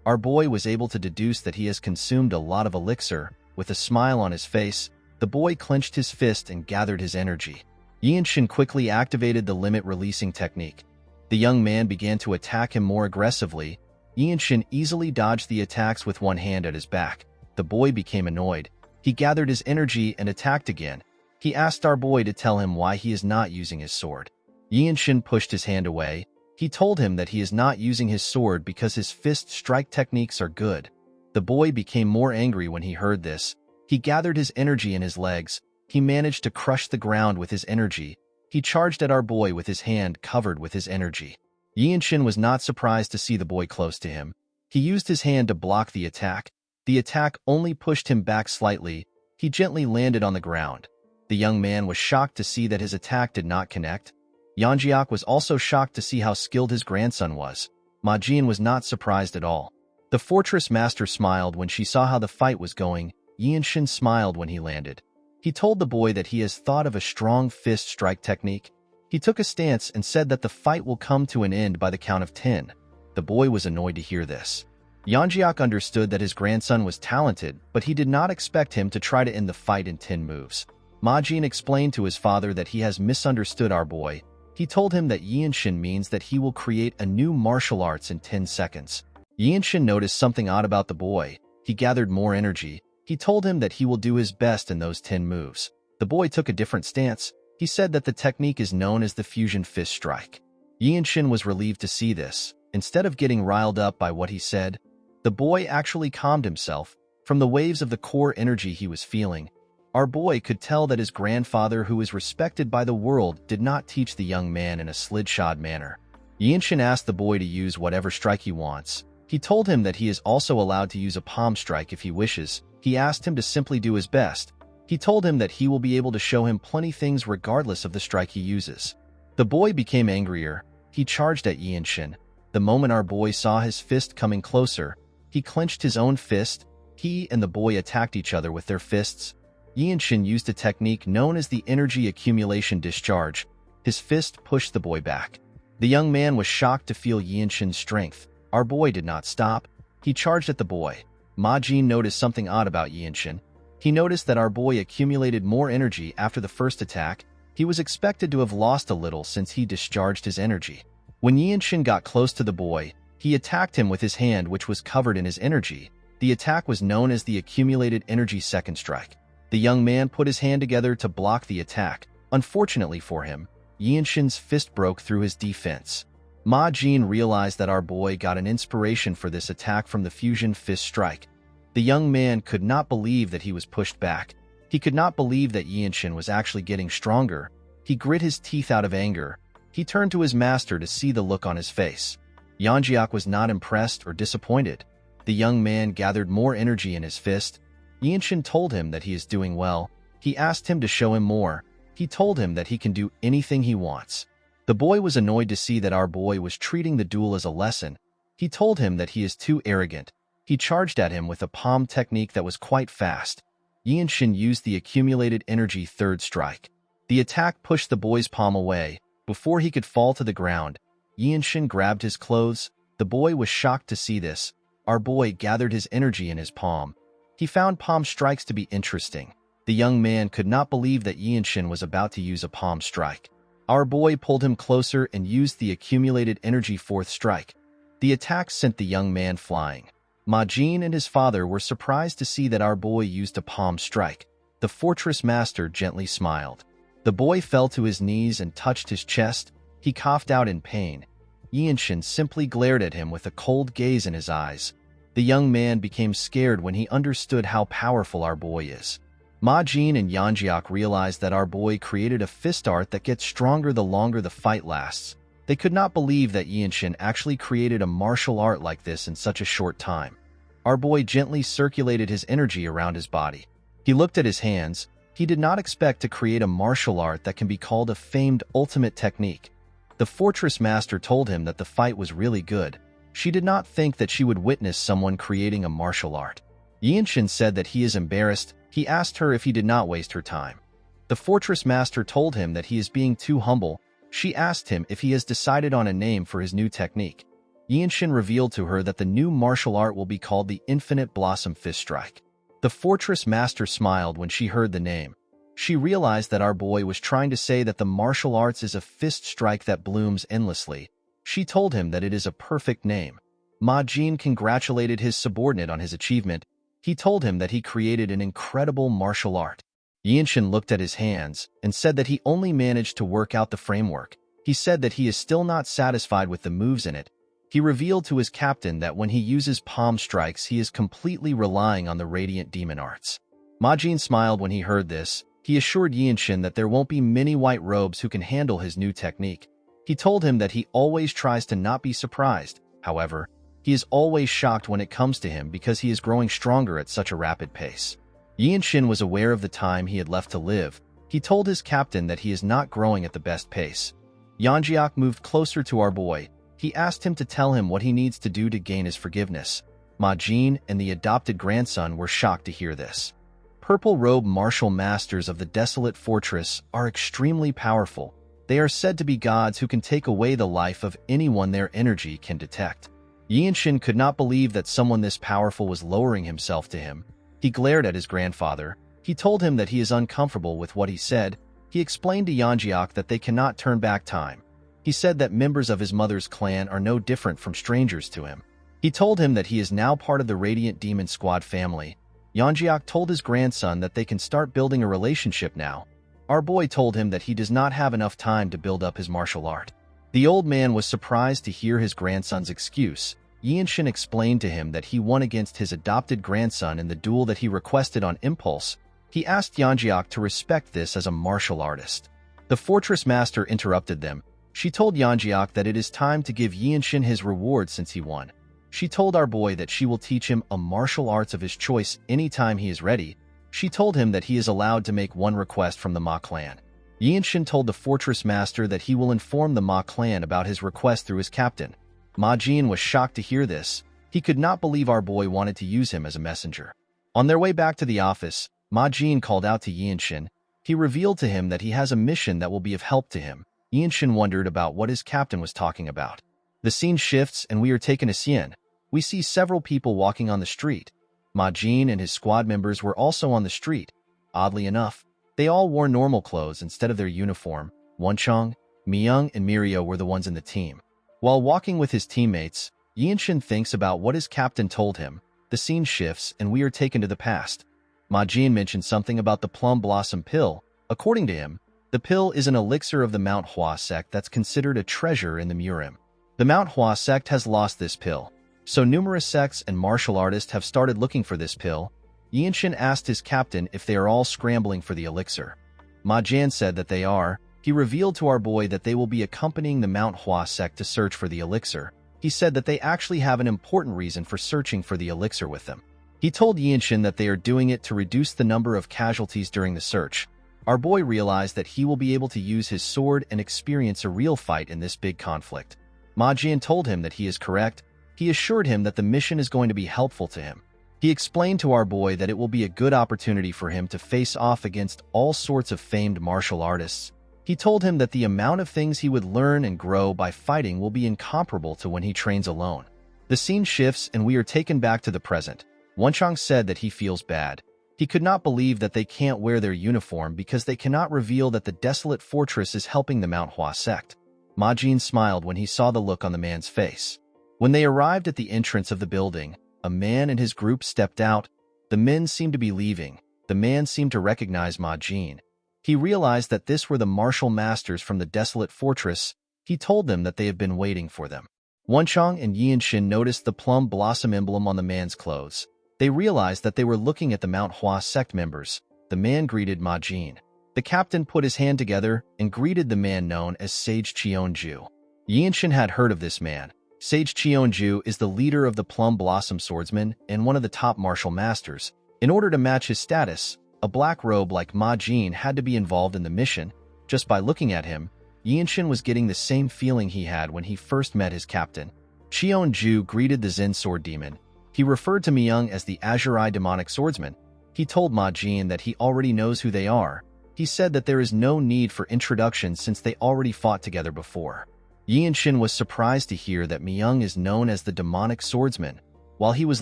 our boy was able to deduce that he has consumed a lot of elixir. With a smile on his face, the boy clenched his fist and gathered his energy. Yinshin quickly activated the limit-releasing technique. The young man began to attack him more aggressively. Yinshin easily dodged the attacks with one hand at his back. The boy became annoyed. He gathered his energy and attacked again. He asked our boy to tell him why he is not using his sword. Yinshin pushed his hand away. He told him that he is not using his sword because his fist strike techniques are good. The boy became more angry when he heard this. He gathered his energy in his legs. He managed to crush the ground with his energy. He charged at our boy with his hand covered with his energy. Yinshin was not surprised to see the boy close to him. He used his hand to block the attack. The attack only pushed him back slightly. He gently landed on the ground. The young man was shocked to see that his attack did not connect. Yeonjiak was also shocked to see how skilled his grandson was. Ma Jin was not surprised at all. The fortress master smiled when she saw how the fight was going. Yinshin smiled when he landed. He told the boy that he has thought of a strong fist strike technique. He took a stance and said that the fight will come to an end by the count of 10. The boy was annoyed to hear this. Yeonjiak understood that his grandson was talented, but he did not expect him to try to end the fight in 10 moves. Ma Jin explained to his father that he has misunderstood our boy. He told him that Yinshin means that he will create a new martial arts in 10 seconds. Yinshin noticed something odd about the boy. He gathered more energy. He told him that he will do his best in those 10 moves. The boy took a different stance. He said that the technique is known as the fusion fist strike. Yinshin was relieved to see this. Instead of getting riled up by what he said, the boy actually calmed himself. From the waves of the core energy he was feeling, our boy could tell that his grandfather, who is respected by the world, did not teach the young man in a slidshod manner. Yinshin asked the boy to use whatever strike he wants. He told him that he is also allowed to use a palm strike if he wishes. He asked him to simply do his best. He told him that he will be able to show him plenty things regardless of the strike he uses. The boy became angrier. He charged at Yinshin. The moment our boy saw his fist coming closer, he clenched his own fist. He and the boy attacked each other with their fists. Yinshin used a technique known as the energy accumulation discharge. His fist pushed the boy back. The young man was shocked to feel Yinshin's strength. Our boy did not stop. He charged at the boy. Ma Jin noticed something odd about Yinshin. He noticed that our boy accumulated more energy after the first attack. He was expected to have lost a little since he discharged his energy. When Yinshin got close to the boy, he attacked him with his hand, which was covered in his energy. The attack was known as the accumulated energy second strike. The young man put his hand together to block the attack. Unfortunately for him, Yinshin's fist broke through his defense. Ma Jin realized that our boy got an inspiration for this attack from the fusion fist strike. The young man could not believe that he was pushed back. He could not believe that Yinshin was actually getting stronger. He grit his teeth out of anger. He turned to his master to see the look on his face. Yeonjiak was not impressed or disappointed. The young man gathered more energy in his fist. Yinshin told him that he is doing well. He asked him to show him more. He told him that he can do anything he wants. The boy was annoyed to see that our boy was treating the duel as a lesson. He told him that he is too arrogant. He charged at him with a palm technique that was quite fast. Yinshin used the accumulated energy third strike. The attack pushed the boy's palm away. Before he could fall to the ground, Yinshin grabbed his clothes. The boy was shocked to see this. Our boy gathered his energy in his palm. He found palm strikes to be interesting. The young man could not believe that Yinshin was about to use a palm strike. Our boy pulled him closer and used the accumulated energy fourth strike. The attack sent the young man flying. Ma Jin and his father were surprised to see that our boy used a palm strike. The fortress master gently smiled. The boy fell to his knees and touched his chest. He coughed out in pain. Yinshin simply glared at him with a cold gaze in his eyes. The young man became scared when he understood how powerful our boy is. Ma Jin and Yanjiak realized that our boy created a fist art that gets stronger the longer the fight lasts. They could not believe that Yinshin actually created a martial art like this in such a short time. Our boy gently circulated his energy around his body. He looked at his hands. He did not expect to create a martial art that can be called a famed ultimate technique. The fortress master told him that the fight was really good. She did not think that she would witness someone creating a martial art. Yinshin said that he is embarrassed. He asked her if he did not waste her time. The fortress master told him that he is being too humble. She asked him if he has decided on a name for his new technique. Yinshin revealed to her that the new martial art will be called the Infinite Blossom Fist Strike. The fortress master smiled when she heard the name. She realized that our boy was trying to say that the martial arts is a fist strike that blooms endlessly. She told him that it is a perfect name. Ma Jin congratulated his subordinate on his achievement. He told him that he created an incredible martial art. Yinshin looked at his hands and said that he only managed to work out the framework. He said that he is still not satisfied with the moves in it. He revealed to his captain that when he uses palm strikes, he is completely relying on the radiant demon arts. Ma Jin smiled when he heard this. He assured Yinshin that there won't be many white robes who can handle his new technique. He told him that he always tries to not be surprised. However, he is always shocked when it comes to him because he is growing stronger at such a rapid pace. Yinshin was aware of the time he had left to live. He told his captain that he is not growing at the best pace. Yanjiak moved closer to our boy. He asked him to tell him what he needs to do to gain his forgiveness. Ma Jin and the adopted grandson were shocked to hear this. Purple-robe martial masters of the desolate fortress are extremely powerful. They are said to be gods who can take away the life of anyone their energy can detect. Yinshin could not believe that someone this powerful was lowering himself to him. He glared at his grandfather. He told him that he is uncomfortable with what he said. He explained to Yanjiak that they cannot turn back time. He said that members of his mother's clan are no different from strangers to him. He told him that he is now part of the Radiant Demon Squad family. Yanjiak told his grandson that they can start building a relationship now. Our boy told him that he does not have enough time to build up his martial art. The old man was surprised to hear his grandson's excuse. Yinshin explained to him that he won against his adopted grandson in the duel that he requested on impulse. He asked Yanjiak to respect this as a martial artist. The fortress master interrupted them. She told Yanjiak that it is time to give Yinshin his reward since he won. She told our boy that she will teach him a martial arts of his choice anytime he is ready. She told him that he is allowed to make one request from the Ma clan. Yinshin told the fortress master that he will inform the Ma clan about his request through his captain. Ma Jin was shocked to hear this. He could not believe our boy wanted to use him as a messenger. On their way back to the office, Ma Jin called out to Yinshin. He revealed to him that he has a mission that will be of help to him. Yinshin wondered about what his captain was talking about. The scene shifts and we are taken to Xian. We see several people walking on the street. Ma Jin and his squad members were also on the street. Oddly enough, they all wore normal clothes instead of their uniform. Wencheng, Miyoung, and Mirio were the ones in the team. While walking with his teammates, Yinshin thinks about what his captain told him. The scene shifts and we are taken to the past. Ma Jin mentioned something about the plum blossom pill. According to him, the pill is an elixir of the Mount Hua sect that's considered a treasure in the Murim. The Mount Hua sect has lost this pill, so numerous sects and martial artists have started looking for this pill. Yinshin asked his captain if they are all scrambling for the elixir. Ma Jin said that they are. He revealed to our boy that they will be accompanying the Mount Hua sect to search for the elixir. He said that they actually have an important reason for searching for the elixir with them. He told Yinshin that they are doing it to reduce the number of casualties during the search. Our boy realized that he will be able to use his sword and experience a real fight in this big conflict. Ma Jin told him that he is correct. He assured him that the mission is going to be helpful to him. He explained to our boy that it will be a good opportunity for him to face off against all sorts of famed martial artists. He told him that the amount of things he would learn and grow by fighting will be incomparable to when he trains alone. The scene shifts and we are taken back to the present. Wencheng said that he feels bad. He could not believe that they can't wear their uniform because they cannot reveal that the desolate fortress is helping the Mount Hua sect. Ma Jin smiled when he saw the look on the man's face. When they arrived at the entrance of the building, a man and his group stepped out. The men seemed to be leaving. The man seemed to recognize Ma Jin. He realized that this were the martial masters from the desolate fortress. He told them that they had been waiting for them. Wenchang and Yinshin noticed the plum blossom emblem on the man's clothes. They realized that they were looking at the Mount Hua sect members. The man greeted Ma Jin. The captain put his hand together and greeted the man known as Sage Cheonju. Yinshin had heard of this man. Sage Cheonju is the leader of the Plum Blossom Swordsmen and one of the top martial masters. In order to match his status, a black robe like Ma Jin had to be involved in the mission. Just by looking at him, Yinshin was getting the same feeling he had when he first met his captain. Cheonju greeted the Zen Sword Demon. He referred to Myung as the Azure Eye Demonic Swordsman. He told Ma Jin that he already knows who they are. He said that there is no need for introduction since they already fought together before. Yinshin was surprised to hear that Myung is known as the Demonic Swordsman. While he was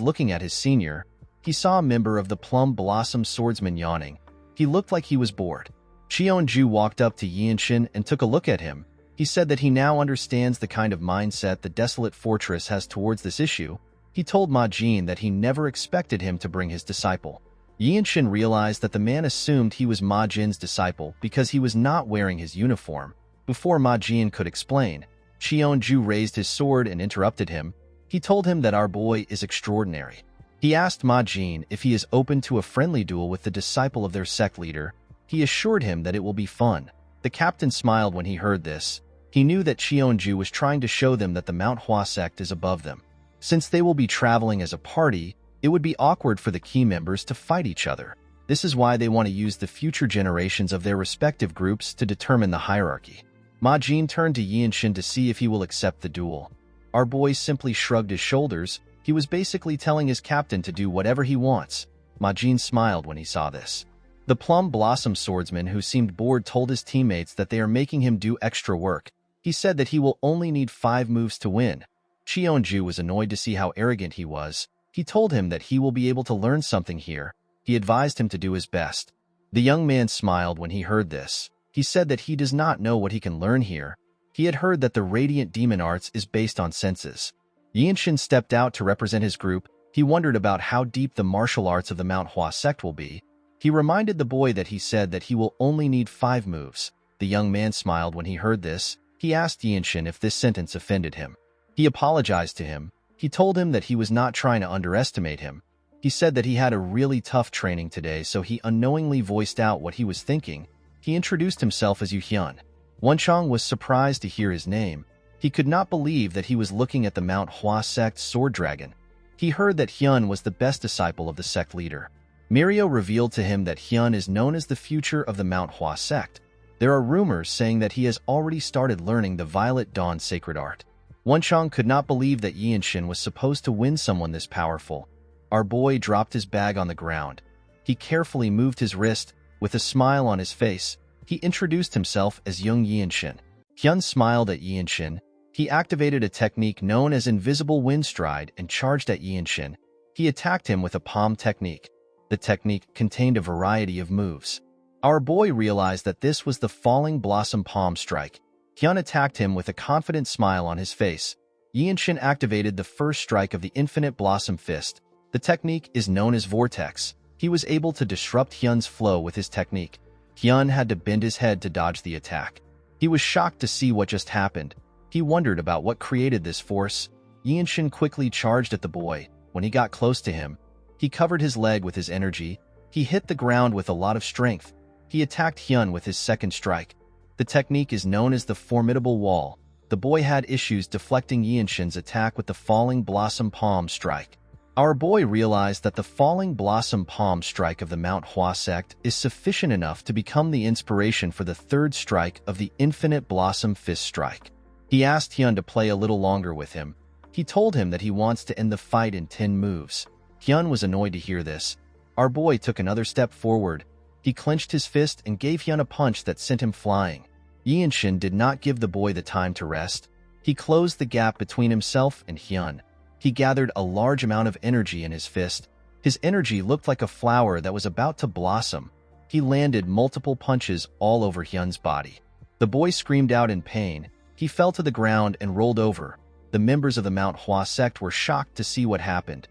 looking at his senior, he saw a member of the Plum Blossom Swordsmen yawning. He looked like he was bored. Cheonju walked up to Yinshin and took a look at him. He said that he now understands the kind of mindset the desolate fortress has towards this issue. He told Ma Jin that he never expected him to bring his disciple. Yinshin realized that the man assumed he was Ma Jin's disciple because he was not wearing his uniform. Before Ma Jin could explain, Cheonju raised his sword and interrupted him. He told him that our boy is extraordinary. He asked Ma Jin if he is open to a friendly duel with the disciple of their sect leader. He assured him that it will be fun. The captain smiled when he heard this. He knew that Cheonju was trying to show them that the Mount Hua sect is above them. Since they will be traveling as a party, it would be awkward for the key members to fight each other. This is why they want to use the future generations of their respective groups to determine the hierarchy. Ma Jin turned to Yinshin to see if he will accept the duel. Our boy simply shrugged his shoulders. He was basically telling his captain to do whatever he wants. Ma Jin smiled when he saw this. The Plum Blossom Swordsman, who seemed bored, told his teammates that they are making him do extra work. He said that he will only need 5 moves to win. Cheonju was annoyed to see how arrogant he was. He told him that he will be able to learn something here. He advised him to do his best. The young man smiled when he heard this. He said that he does not know what he can learn here. He had heard that the Radiant Demon Arts is based on senses. Yinshin stepped out to represent his group. He wondered about how deep the martial arts of the Mount Hua sect will be. He reminded the boy that he said that he will only need 5 moves. The young man smiled when he heard this. He asked Yinshin if this sentence offended him. He apologized to him. He told him that he was not trying to underestimate him. He said that he had a really tough training today, so he unknowingly voiced out what he was thinking. He introduced himself as Yu Hyun. Wenchang was surprised to hear his name. He could not believe that he was looking at the Mount Hua sect sword dragon. He heard that Hyun was the best disciple of the sect leader. Mirio revealed to him that Hyun is known as the future of the Mount Hua sect. There are rumors saying that he has already started learning the Violet Dawn sacred art. Wenchang could not believe that Yinshin was supposed to win someone this powerful. Our boy dropped his bag on the ground. He carefully moved his wrist. With a smile on his face, he introduced himself as young Yinshin. Hyun smiled at Yinshin. He activated a technique known as Invisible Wind Stride and charged at Yinshin. He attacked him with a palm technique. The technique contained a variety of moves. Our boy realized that this was the Falling Blossom Palm Strike. Hyun attacked him with a confident smile on his face. Yinshin activated the first strike of the Infinite Blossom Fist. The technique is known as Vortex. He was able to disrupt Hyun's flow with his technique. Hyun had to bend his head to dodge the attack. He was shocked to see what just happened. He wondered about what created this force. Yinshin quickly charged at the boy. When he got close to him, he covered his leg with his energy. He hit the ground with a lot of strength. He attacked Hyun with his second strike. The technique is known as the Formidable Wall. The boy had issues deflecting Yinshin's attack with the Falling Blossom Palm Strike. Our boy realized that the Falling Blossom Palm Strike of the Mount Hua sect is sufficient enough to become the inspiration for the third strike of the Infinite Blossom Fist Strike. He asked Hyun to play a little longer with him. He told him that he wants to end the fight in 10 moves. Hyun was annoyed to hear this. Our boy took another step forward. He clenched his fist and gave Hyun a punch that sent him flying. Yinshin did not give the boy the time to rest. He closed the gap between himself and Hyun. He gathered a large amount of energy in his fist. His energy looked like a flower that was about to blossom. He landed multiple punches all over Hyun's body. The boy screamed out in pain. He fell to the ground and rolled over. The the members of the Manhwa sect were shocked to see what happened.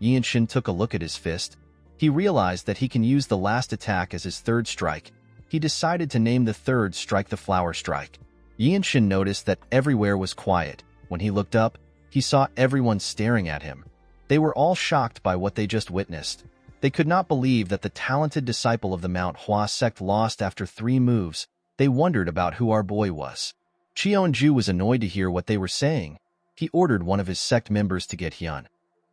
Yinshin took a look at his fist. He realized that he can use the last attack as his third strike. He decided to name the third strike the Flower Strike. Yinshin noticed that everywhere was quiet. When he looked up, he saw everyone staring at him. They were all shocked by what they just witnessed. They could not believe that the talented disciple of the Manhwa sect lost after 3 moves. They wondered about who our boy was. Cheonju was annoyed to hear what they were saying. He ordered one of his sect members to get Hyun.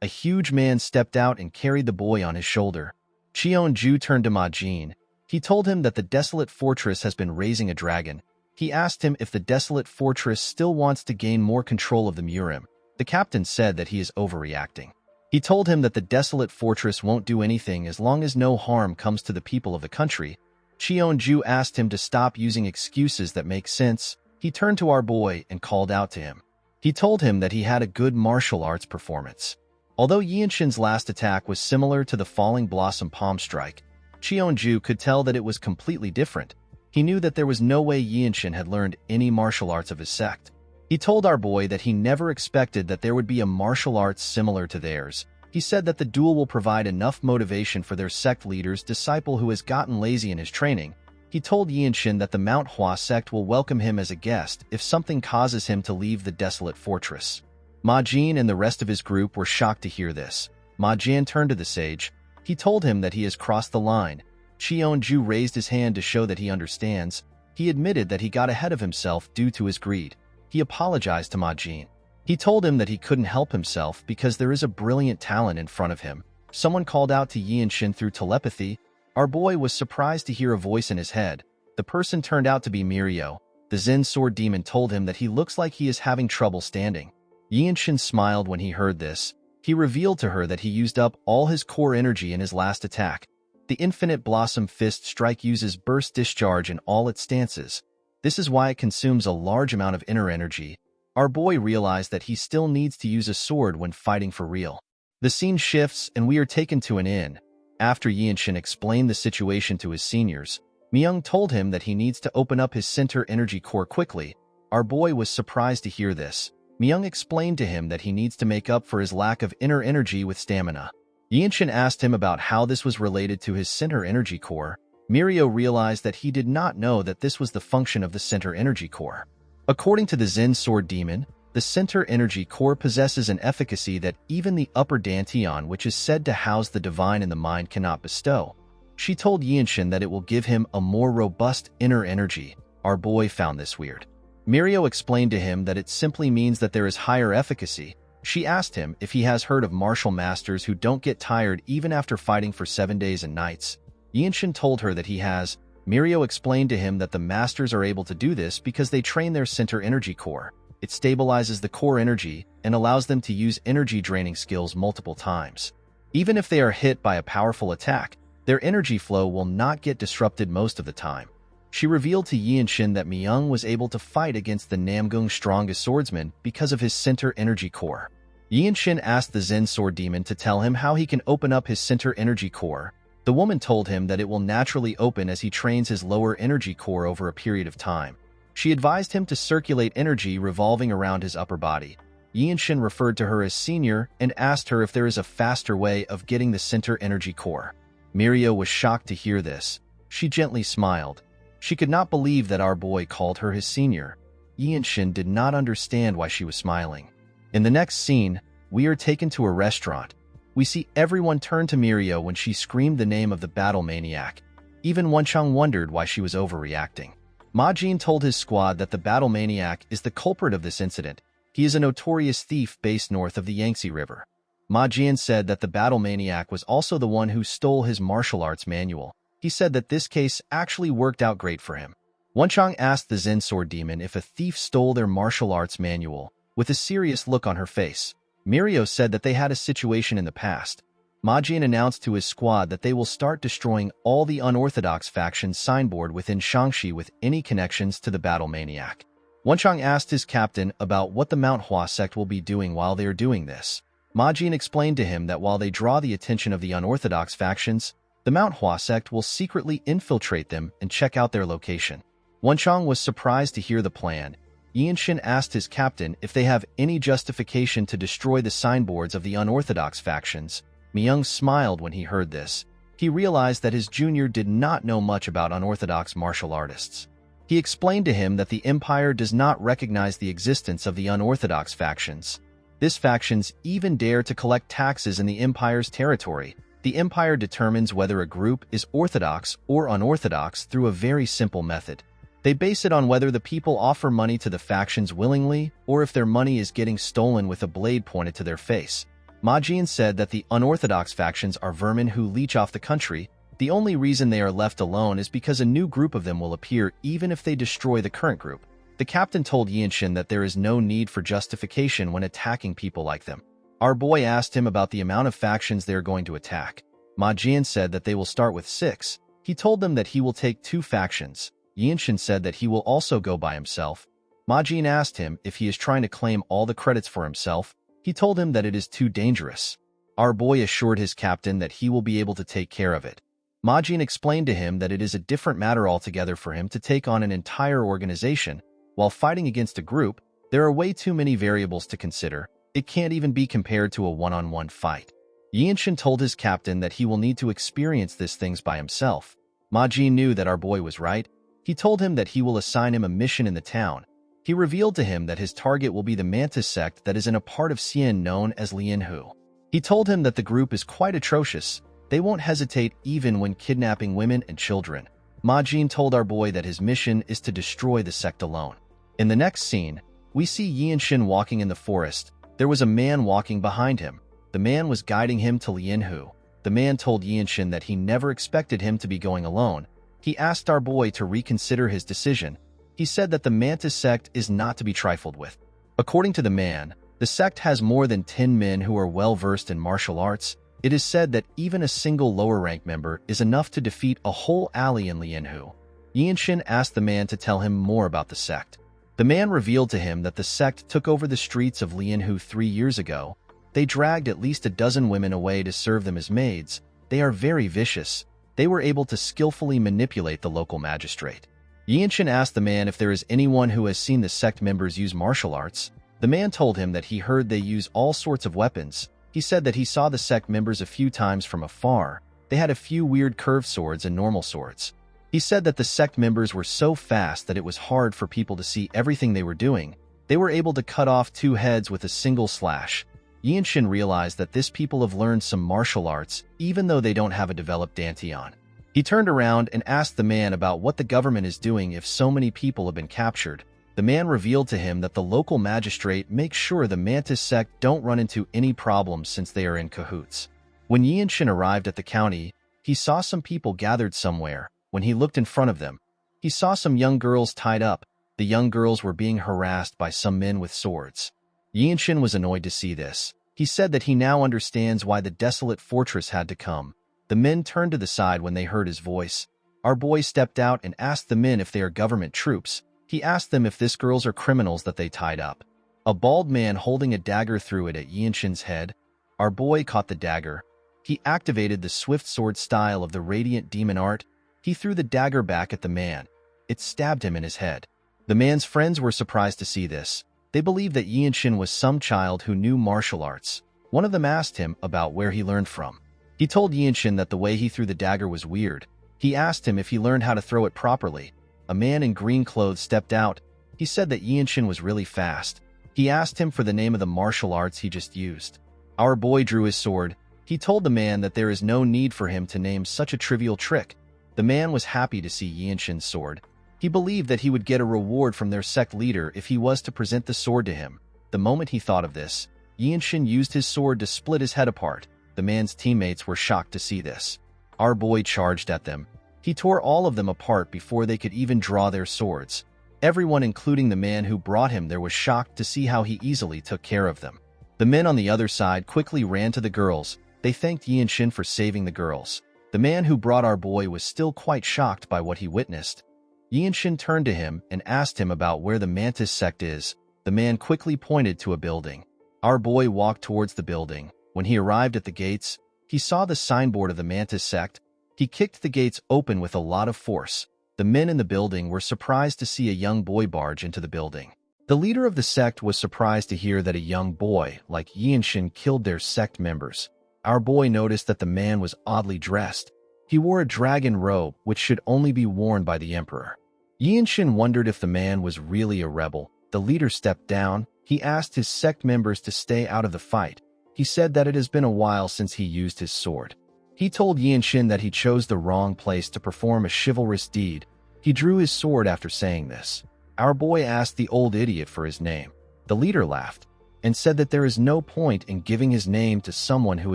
A huge man stepped out and carried the boy on his shoulder. Cheonju turned to Ma Jin. He told him that the desolate fortress has been raising a dragon. He asked him if the desolate fortress still wants to gain more control of the Murim. The captain said that he is overreacting. He told him that the desolate fortress won't do anything as long as no harm comes to the people of the country. Cheonju asked him to stop using excuses that make sense. He turned to our boy and called out to him. He told him that he had a good martial arts performance. Although Yinshin's last attack was similar to the Falling Blossom Palm Strike, Cheonju could tell that it was completely different. He knew that there was no way Yinshin had learned any martial arts of his sect. He told our boy that he never expected that there would be a martial arts similar to theirs. He said that the duel will provide enough motivation for their sect leader's disciple who has gotten lazy in his training. He told Yinshin that the Manhwa sect will welcome him as a guest if something causes him to leave the desolate fortress. Ma Jin and the rest of his group were shocked to hear this. Ma Jin turned to the sage. He told him that he has crossed the line. Cheonju raised his hand to show that he understands. He admitted that he got ahead of himself due to his greed. He apologized to Ma Jin. He told him that he couldn't help himself because there is a brilliant talent in front of him. Someone called out to Yinshin through telepathy. Our boy was surprised to hear a voice in his head. The person turned out to be Mirio. The Zen sword demon told him that he looks like he is having trouble standing. Yinshin smiled when he heard this. He revealed to her that he used up all his core energy in his last attack. The Infinite Blossom Fist Strike uses burst discharge in all its stances. This is why it consumes a large amount of inner energy. Our boy realized that he still needs to use a sword when fighting for real. The scene shifts and we are taken to an inn. After Yinshin explained the situation to his seniors, Myung told him that he needs to open up his center energy core quickly. Our boy was surprised to hear this. Myung explained to him that he needs to make up for his lack of inner energy with stamina. Yinshin asked him about how this was related to his center energy core. Mirio realized that he did not know that this was the function of the center energy core. According to the Zen sword demon, the center energy core possesses an efficacy that even the upper dantian, which is said to house the divine in the mind, cannot bestow. She told Yinshin that it will give him a more robust inner energy. Our boy found this weird. Mirio explained to him that it simply means that there is higher efficacy. She asked him if he has heard of martial masters who don't get tired even after fighting for 7 days and nights. Yinshin told her that he has. Mirio explained to him that the masters are able to do this because they train their center energy core. It stabilizes the core energy and allows them to use energy-draining skills multiple times. Even if they are hit by a powerful attack, their energy flow will not get disrupted most of the time. She revealed to Yinshin that Myung was able to fight against the Namgung's strongest swordsman because of his center energy core. Yinshin asked the Zen sword demon to tell him how he can open up his center energy core. The woman told him that it will naturally open as he trains his lower energy core over a period of time. She advised him to circulate energy revolving around his upper body. Yinshin referred to her as senior and asked her if there is a faster way of getting the center energy core. Mirio was shocked to hear this. She gently smiled. She could not believe that our boy called her his senior. Yinshin did not understand why she was smiling. In the next scene, we are taken to a restaurant. We see everyone turn to Mirio when she screamed the name of the battle maniac. Even Wenchang wondered why she was overreacting. Ma Jin told his squad that the battle maniac is the culprit of this incident. He is a notorious thief based north of the Yangtze River. Ma Jin said that the battle maniac was also the one who stole his martial arts manual. He said that this case actually worked out great for him. Wenchang asked the Zen sword demon if a thief stole their martial arts manual, with a serious look on her face. Mirio said that they had a situation in the past. Ma Jin announced to his squad that they will start destroying all the unorthodox factions signboard within Shangxi with any connections to the battle maniac. Wenchang asked his captain about what the Manhwa sect will be doing while they are doing this. Ma Jin explained to him that while they draw the attention of the unorthodox factions, the Manhwa sect will secretly infiltrate them and check out their location. Wenchang was surprised to hear the plan. Yinshin asked his captain if they have any justification to destroy the signboards of the unorthodox factions. Myung smiled when he heard this. He realized that his junior did not know much about unorthodox martial artists. He explained to him that the Empire does not recognize the existence of the unorthodox factions. These factions even dare to collect taxes in the Empire's territory. The Empire determines whether a group is orthodox or unorthodox through a very simple method. They base it on whether the people offer money to the factions willingly or if their money is getting stolen with a blade pointed to their face. Ma Jin said that the unorthodox factions are vermin who leech off the country. The only reason they are left alone is because a new group of them will appear even if they destroy the current group. The captain told Yinshin that there is no need for justification when attacking people like them. Our boy asked him about the amount of factions they are going to attack. Ma Jin said that they will start with 6. He told them that he will take 2 factions. Yinshin said that he will also go by himself. Ma Jin asked him if he is trying to claim all the credits for himself. He told him that it is too dangerous. Our boy assured his captain that he will be able to take care of it. Ma Jin explained to him that it is a different matter altogether for him to take on an entire organization. While fighting against a group, there are way too many variables to consider. It can't even be compared to a one-on-one fight. Yinshin told his captain that he will need to experience these things by himself. Ma Jin knew that our boy was right. He told him that he will assign him a mission in the town. He revealed to him that his target will be the Mantis sect that is in a part of Xian known as Lianhu. He told him that the group is quite atrocious. They won't hesitate even when kidnapping women and children. Ma Jin told our boy that his mission is to destroy the sect alone. In the next scene, we see Yinshin walking in the forest. There was a man walking behind him. The man was guiding him to Lianhu. The man told Yinshin that he never expected him to be going alone. He asked our boy to reconsider his decision. He said that the Mantis sect is not to be trifled with. According to the man, the sect has more than 10 men who are well-versed in martial arts. It is said that even a single lower-rank member is enough to defeat a whole alley in Lianhu. Yinshin asked the man to tell him more about the sect. The man revealed to him that the sect took over the streets of Lianhu 3 years ago. They dragged at least a dozen women away to serve them as maids. They are very vicious. They were able to skillfully manipulate the local magistrate. Yinshin asked the man if there is anyone who has seen the sect members use martial arts. The man told him that he heard they use all sorts of weapons. He said that he saw the sect members a few times from afar. They had a few weird curved swords and normal swords. He said that the sect members were so fast that it was hard for people to see everything they were doing. They were able to cut off 2 heads with a single slash. Yinshin realized that these people have learned some martial arts, even though they don't have a developed dantian. He turned around and asked the man about what the government is doing if so many people have been captured. The man revealed to him that the local magistrate makes sure the Mantis sect don't run into any problems since they are in cahoots. When Yinshin arrived at the county, he saw some people gathered somewhere. When he looked in front of them, he saw some young girls tied up. The young girls were being harassed by some men with swords. Yinshin was annoyed to see this. He said that he now understands why the desolate fortress had to come. The men turned to the side when they heard his voice. Our boy stepped out and asked the men if they are government troops. He asked them if these girls are criminals that they tied up. A bald man holding a dagger threw it at Yinshin's head. Our boy caught the dagger. He activated the swift sword style of the radiant demon art. He threw the dagger back at the man. It stabbed him in his head. The man's friends were surprised to see this. They believed that Yinshin was some child who knew martial arts. One of them asked him about where he learned from. He told Yinshin that the way he threw the dagger was weird. He asked him if he learned how to throw it properly. A man in green clothes stepped out. He said that Yinshin was really fast. He asked him for the name of the martial arts he just used. Our boy drew his sword. He told the man that there is no need for him to name such a trivial trick. The man was happy to see Yinshin's sword. He believed that he would get a reward from their sect leader if he was to present the sword to him. The moment he thought of this, Yinshin used his sword to split his head apart. The man's teammates were shocked to see this. Our boy charged at them. He tore all of them apart before they could even draw their swords. Everyone, including the man who brought him there, was shocked to see how he easily took care of them. The men on the other side quickly ran to the girls. They thanked Yinshin for saving the girls. The man who brought our boy was still quite shocked by what he witnessed. Yinshin turned to him and asked him about where the Mantis sect is. The man quickly pointed to a building. Our boy walked towards the building. When he arrived at the gates, he saw the signboard of the Mantis sect. He kicked the gates open with a lot of force. The men in the building were surprised to see a young boy barge into the building. The leader of the sect was surprised to hear that a young boy like Yinshin killed their sect members. Our boy noticed that the man was oddly dressed. He wore a dragon robe, which should only be worn by the emperor. Yinshin wondered if the man was really a rebel. The leader stepped down. He asked his sect members to stay out of the fight. He said that it has been a while since he used his sword. He told Yinshin that he chose the wrong place to perform a chivalrous deed. He drew his sword after saying this. Our boy asked the old idiot for his name. The leader laughed and said that there is no point in giving his name to someone who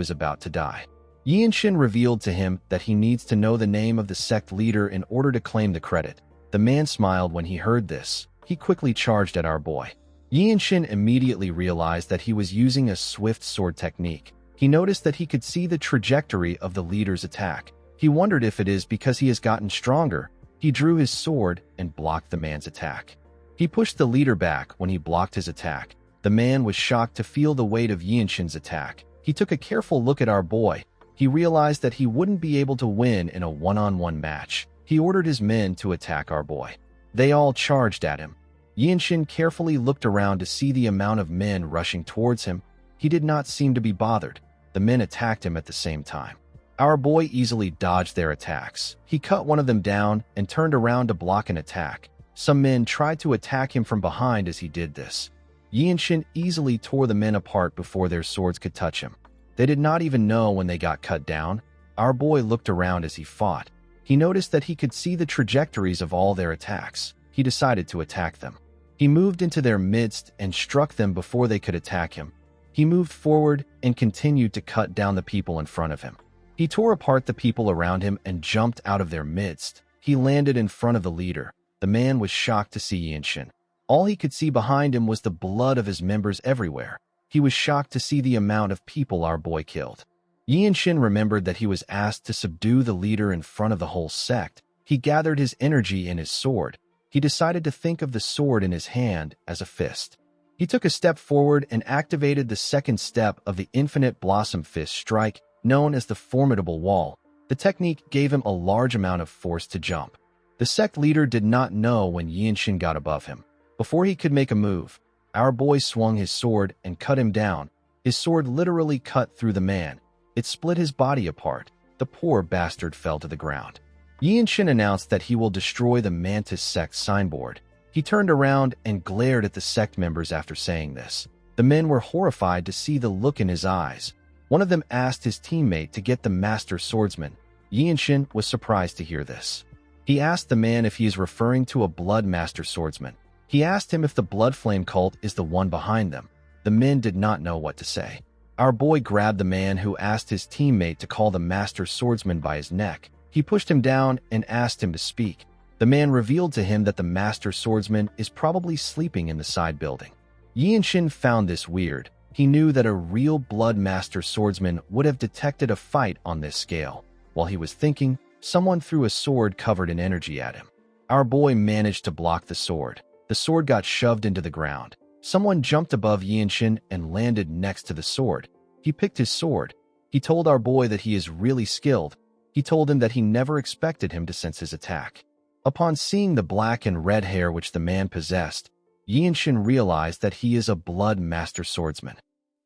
is about to die. Yinshin revealed to him that he needs to know the name of the sect leader in order to claim the credit. The man smiled when he heard this. He quickly charged at our boy. Yinshin immediately realized that he was using a swift sword technique. He noticed that he could see the trajectory of the leader's attack. He wondered if it is because he has gotten stronger. He drew his sword and blocked the man's attack. He pushed the leader back when he blocked his attack. The man was shocked to feel the weight of Yinshin's attack. He took a careful look at our boy. He realized that he wouldn't be able to win in a one-on-one match. He ordered his men to attack our boy. They all charged at him. Yinshin carefully looked around to see the amount of men rushing towards him. He did not seem to be bothered. The men attacked him at the same time. Our boy easily dodged their attacks. He cut one of them down and turned around to block an attack. Some men tried to attack him from behind as he did this. Yinshin easily tore the men apart before their swords could touch him. They did not even know when they got cut down. Our boy looked around as he fought. He noticed that he could see the trajectories of all their attacks. He decided to attack them. He moved into their midst and struck them before they could attack him. He moved forward and continued to cut down the people in front of him. He tore apart the people around him and jumped out of their midst. He landed in front of the leader. The man was shocked to see Yinshin. All he could see behind him was the blood of his members everywhere. He was shocked to see the amount of people our boy killed. Yinshin remembered that he was asked to subdue the leader in front of the whole sect. He gathered his energy in his sword. He decided to think of the sword in his hand as a fist. He took a step forward and activated the second step of the Infinite Blossom Fist strike, known as the Formidable Wall. The technique gave him a large amount of force to jump. The sect leader did not know when Yinshin got above him. Before he could make a move, our boy swung his sword and cut him down. His sword literally cut through the man. It split his body apart. The poor bastard fell to the ground. Yinshin announced that he will destroy the Mantis sect signboard. He turned around and glared at the sect members after saying this. The men were horrified to see the look in his eyes. One of them asked his teammate to get the master swordsman. Yinshin was surprised to hear this. He asked the man if he is referring to a blood master swordsman. He asked him if the Blood Flame cult is the one behind them. The men did not know what to say. Our boy grabbed the man who asked his teammate to call the master swordsman by his neck. He pushed him down and asked him to speak. The man revealed to him that the master swordsman is probably sleeping in the side building. Yinshin found this weird. He knew that a real blood master swordsman would have detected a fight on this scale. While he was thinking, someone threw a sword covered in energy at him. Our boy managed to block the sword. The sword got shoved into the ground. Someone jumped above Yinshin and landed next to the sword. He picked his sword. He told our boy that he is really skilled. He told him that he never expected him to sense his attack. Upon seeing the black and red hair which the man possessed, Yinshin realized that he is a blood master swordsman.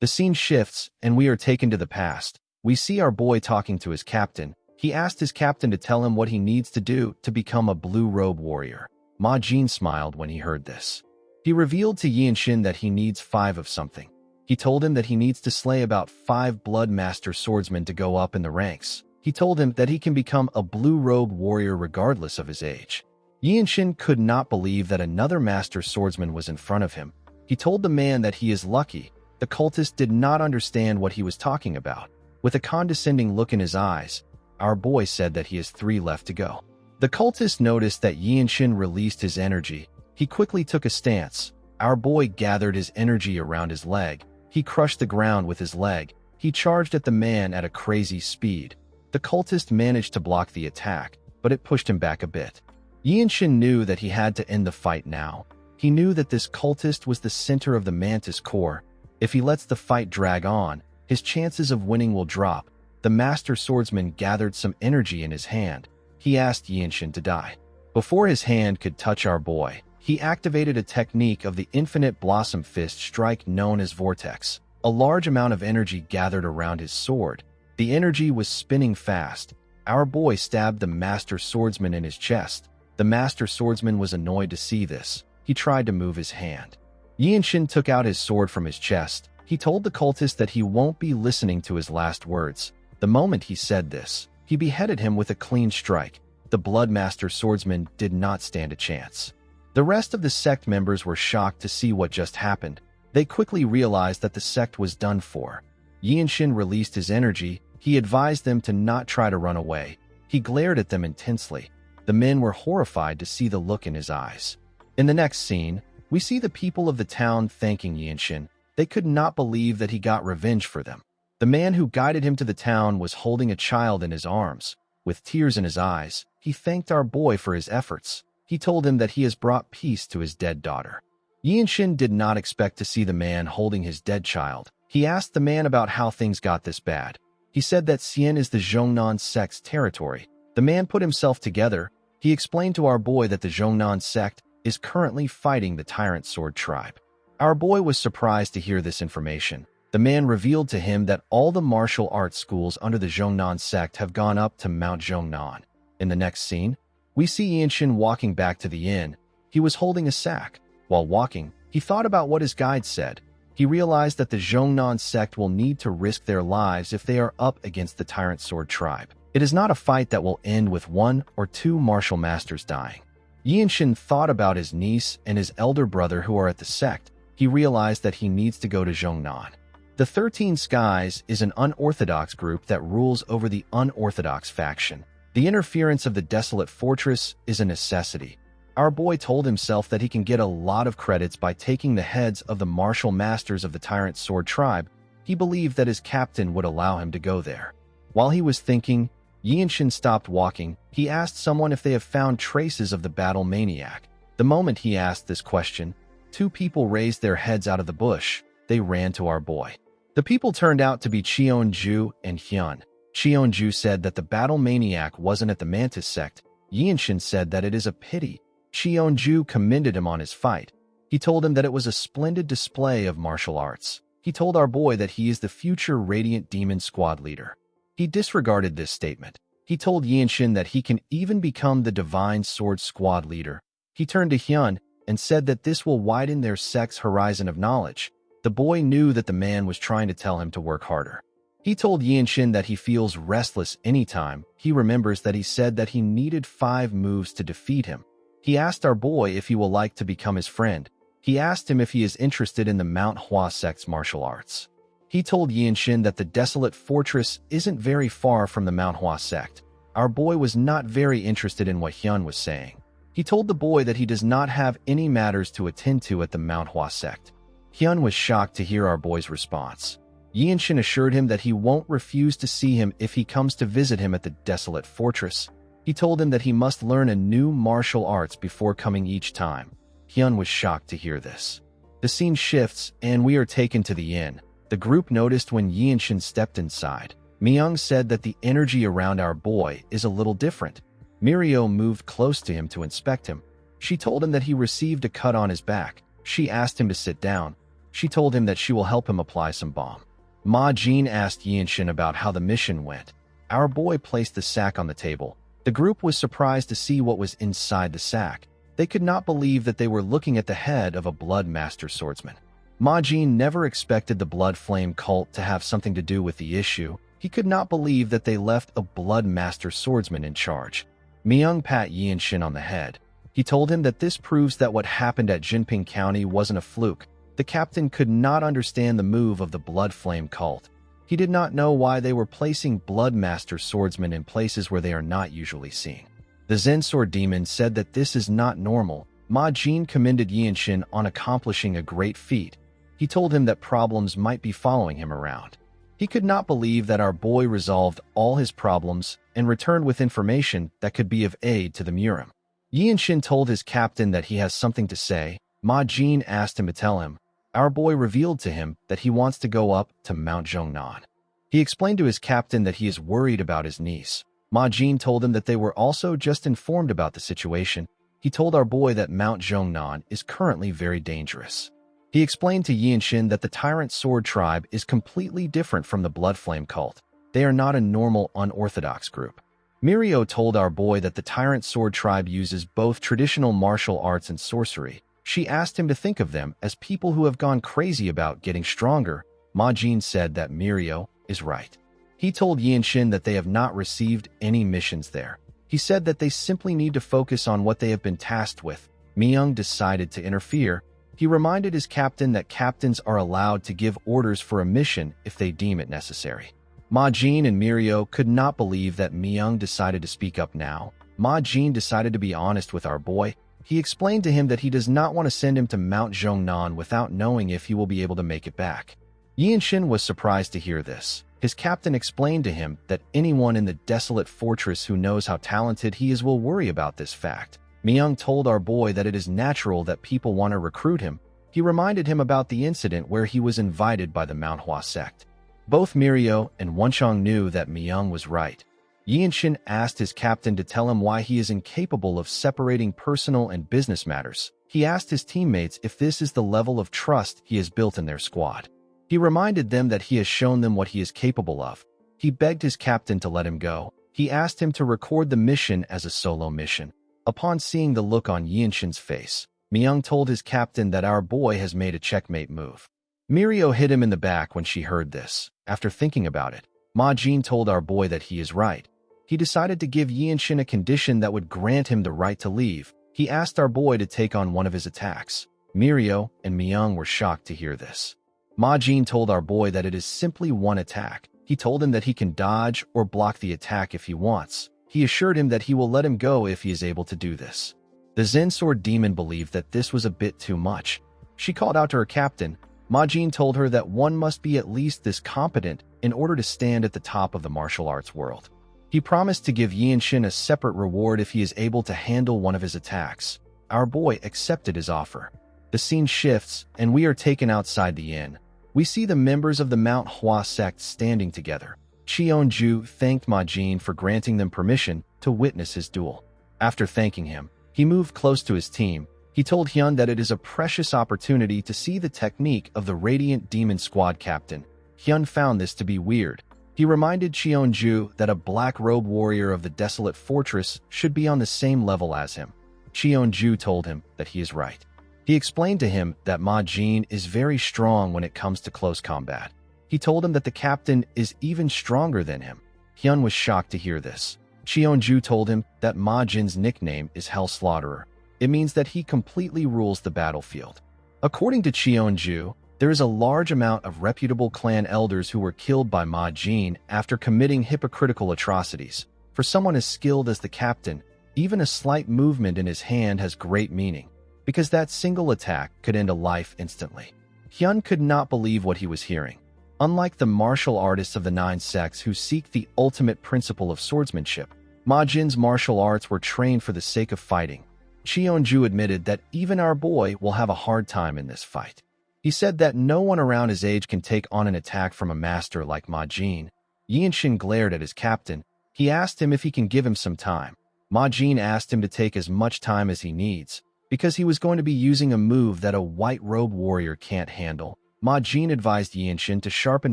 The scene shifts, and we are taken to the past. We see our boy talking to his captain. He asked his captain to tell him what he needs to do to become a blue robe warrior. Ma Jin smiled when he heard this. He revealed to Yinshin that he needs 5 of something. He told him that he needs to slay about 5 blood master swordsmen to go up in the ranks. He told him that he can become a blue robe warrior regardless of his age. Yinshin could not believe that another master swordsman was in front of him. He told the man that he is lucky. The cultist did not understand what he was talking about. With a condescending look in his eyes, our boy said that he has 3 left to go. The cultist noticed that Yinshin released his energy. He quickly took a stance. Our boy gathered his energy around his leg. He crushed the ground with his leg. He charged at the man at a crazy speed. The cultist managed to block the attack, but it pushed him back a bit. Yinshin knew that he had to end the fight now. He knew that this cultist was the center of the Mantis core. If he lets the fight drag on, his chances of winning will drop. The master swordsman gathered some energy in his hand. He asked Yinshin to die. Before his hand could touch our boy, He activated a technique of the infinite blossom fist strike known as Vortex. A large amount of energy gathered around his sword. The energy was spinning fast. Our boy stabbed the master swordsman in his chest. The master swordsman was annoyed to see this. He tried to move his hand. Yinshin took out his sword from his chest. He told the cultist that he won't be listening to his last words. The moment he said this, he beheaded him with a clean strike. The Blood Master swordsman did not stand a chance. The rest of the sect members were shocked to see what just happened. They quickly realized that the sect was done for. Yinshin released his energy. He advised them to not try to run away. He glared at them intensely. The men were horrified to see the look in his eyes. In the next scene, we see the people of the town thanking Yinshin. They could not believe that he got revenge for them. The man who guided him to the town was holding a child in his arms. With tears in his eyes, he thanked our boy for his efforts. He told him that he has brought peace to his dead daughter. Yinshin did not expect to see the man holding his dead child. He asked the man about how things got this bad. He said that Xian is the Zhongnan sect's territory. The man put himself together. He explained to our boy that the Zhongnan sect is currently fighting the Tyrant Sword tribe. Our boy was surprised to hear this information. The man revealed to him that all the martial arts schools under the Zhongnan sect have gone up to Mount Zhongnan. In the next scene, we see Yinshin walking back to the inn. He was holding a sack. While walking, he thought about what his guide said. He realized that the Zhongnan sect will need to risk their lives if they are up against the Tyrant Sword tribe. It is not a fight that will end with 1 or 2 martial masters dying. Yinshin thought about his niece and his elder brother who are at the sect. He realized that he needs to go to Zhongnan. The 13 Skies is an unorthodox group that rules over the unorthodox faction. The interference of the Desolate Fortress is a necessity. Our boy told himself that he can get a lot of credits by taking the heads of the martial masters of the Tyrant Sword tribe. He believed that his captain would allow him to go there. While he was thinking, Yinshin stopped walking. He asked someone if they have found traces of the battle maniac. The moment he asked this question, 2 people raised their heads out of the bush. They ran to our boy. The people turned out to be Cheonju and Hyun. Cheonju said that the battle maniac wasn't at the Mantis sect. Yinshin said that it is a pity. Cheonju commended him on his fight. He told him that it was a splendid display of martial arts. He told our boy that he is the future Radiant Demon Squad leader. He disregarded this statement. He told Yinshin that he can even become the Divine Sword Squad leader. He turned to Hyun and said that this will widen their sect's horizon of knowledge. The boy knew that the man was trying to tell him to work harder. He told Yinshin that he feels restless anytime. He remembers that he said that he needed 5 moves to defeat him. He asked our boy if he will like to become his friend. He asked him if he is interested in the Manhwa sect's martial arts. He told Yinshin that the Desolate Fortress isn't very far from the Manhwa sect. Our boy was not very interested in what Hyun was saying. He told the boy that he does not have any matters to attend to at the Manhwa sect. Hyun was shocked to hear our boy's response. Yinshin assured him that he won't refuse to see him if he comes to visit him at the Desolate Fortress. He told him that he must learn a new martial arts before coming each time. Hyun was shocked to hear this. The scene shifts, and we are taken to the inn. The group noticed when Yinshin stepped inside. Myung said that the energy around our boy is a little different. Mirio moved close to him to inspect him. She told him that he received a cut on his back. She asked him to sit down. She told him that she will help him apply some balm. Ma Jin asked Yinshin about how the mission went. Our boy placed the sack on the table. The group was surprised to see what was inside the sack. They could not believe that they were looking at the head of a Blood Master swordsman. Ma Jin never expected the Blood Flame cult to have something to do with the issue. He could not believe that they left a Blood Master swordsman in charge. Myung pat Yinshin on the head. He told him that this proves that what happened at Jinping County wasn't a fluke. The captain could not understand the move of the Blood Flame cult. He did not know why they were placing Blood Master swordsmen in places where they are not usually seen. The Zen Sword Demon said that this is not normal. Ma Jin commended Yinshin on accomplishing a great feat. He told him that problems might be following him around. He could not believe that our boy resolved all his problems and returned with information that could be of aid to the Murim. Yinshin told his captain that he has something to say. Ma Jin asked him to tell him. Our boy revealed to him that he wants to go up to Mount Zhongnan. He explained to his captain that he is worried about his niece. Ma Jin told him that they were also just informed about the situation. he told our boy that Mount Zhongnan is currently very dangerous. He explained to Yinshin that the Tyrant Sword tribe is completely different from the Blood Flame cult. They are not a normal, unorthodox group. Mirio told our boy that the Tyrant Sword tribe uses both traditional martial arts and sorcery. She asked him to think of them as people who have gone crazy about getting stronger. Ma Jin said that Mirio is right. He told Yinshin that they have not received any missions there. He said that they simply need to focus on what they have been tasked with. Myung decided to interfere. He reminded his captain that captains are allowed to give orders for a mission if they deem it necessary. Ma Jin and Mirio could not believe that Myung decided to speak up now. Ma Jin decided to be honest with our boy. He explained to him that he does not want to send him to Mount Zhongnan without knowing if he will be able to make it back. Yinshin was surprised to hear this. His captain explained to him that anyone in the desolate fortress who knows how talented he is will worry about this fact. Myung told our boy that it is natural that people want to recruit him. He reminded him about the incident where he was invited by the Manhwa sect. Both Mirio and Wonchong knew that Myung was right. Yinshin asked his captain to tell him why he is incapable of separating personal and business matters. He asked his teammates if this is the level of trust he has built in their squad. He reminded them that he has shown them what he is capable of. He begged his captain to let him go. He asked him to record the mission as a solo mission. Upon seeing the look on Yinshin's face, Myung told his captain that our boy has made a checkmate move. Mirio hit him in the back when she heard this. After thinking about it, Ma Jin told our boy that he is right. He decided to give Yinshin a condition that would grant him the right to leave. He asked our boy to take on one of his attacks. Mirio and Myung were shocked to hear this. Ma Jin told our boy that it is simply one attack. He told him that he can dodge or block the attack if he wants. He assured him that he will let him go if he is able to do this. The Zen Sword Demon believed that this was a bit too much. She called out to her captain. Ma Jin told her that one must be at least this competent in order to stand at the top of the martial arts world. He promised to give Yinshin a separate reward if he is able to handle one of his attacks. Our boy accepted his offer. The scene shifts, and we are taken outside the inn. We see the members of the Mount Hua sect standing together. Cheonju thanked Ma Jin for granting them permission to witness his duel. After thanking him, he moved close to his team. He told Hyun that it is a precious opportunity to see the technique of the Radiant Demon Squad captain. Hyun found this to be weird. He reminded Cheonju that a black robe warrior of the desolate fortress should be on the same level as him. Cheonju told him that he is right. He explained to him that Ma Jin is very strong when it comes to close combat. He told him that the captain is even stronger than him. Hyun was shocked to hear this. Cheonju told him that Ma Jin's nickname is Hell Slaughterer. It means that he completely rules the battlefield. According to Cheonju, there is a large amount of reputable clan elders who were killed by Ma Jin after committing hypocritical atrocities. For someone as skilled as the captain, even a slight movement in his hand has great meaning, because that single attack could end a life instantly. Hyun could not believe what he was hearing. Unlike the martial artists of the 9 sects who seek the ultimate principle of swordsmanship, Ma Jin's martial arts were trained for the sake of fighting. Cheonju admitted that even our boy will have a hard time in this fight. He said that no one around his age can take on an attack from a master like Ma Jin. Yinshin glared at his captain. He asked him if he can give him some time. Ma Jin asked him to take as much time as he needs, because he was going to be using a move that a white robe warrior can't handle. Ma Jin advised Yinshin to sharpen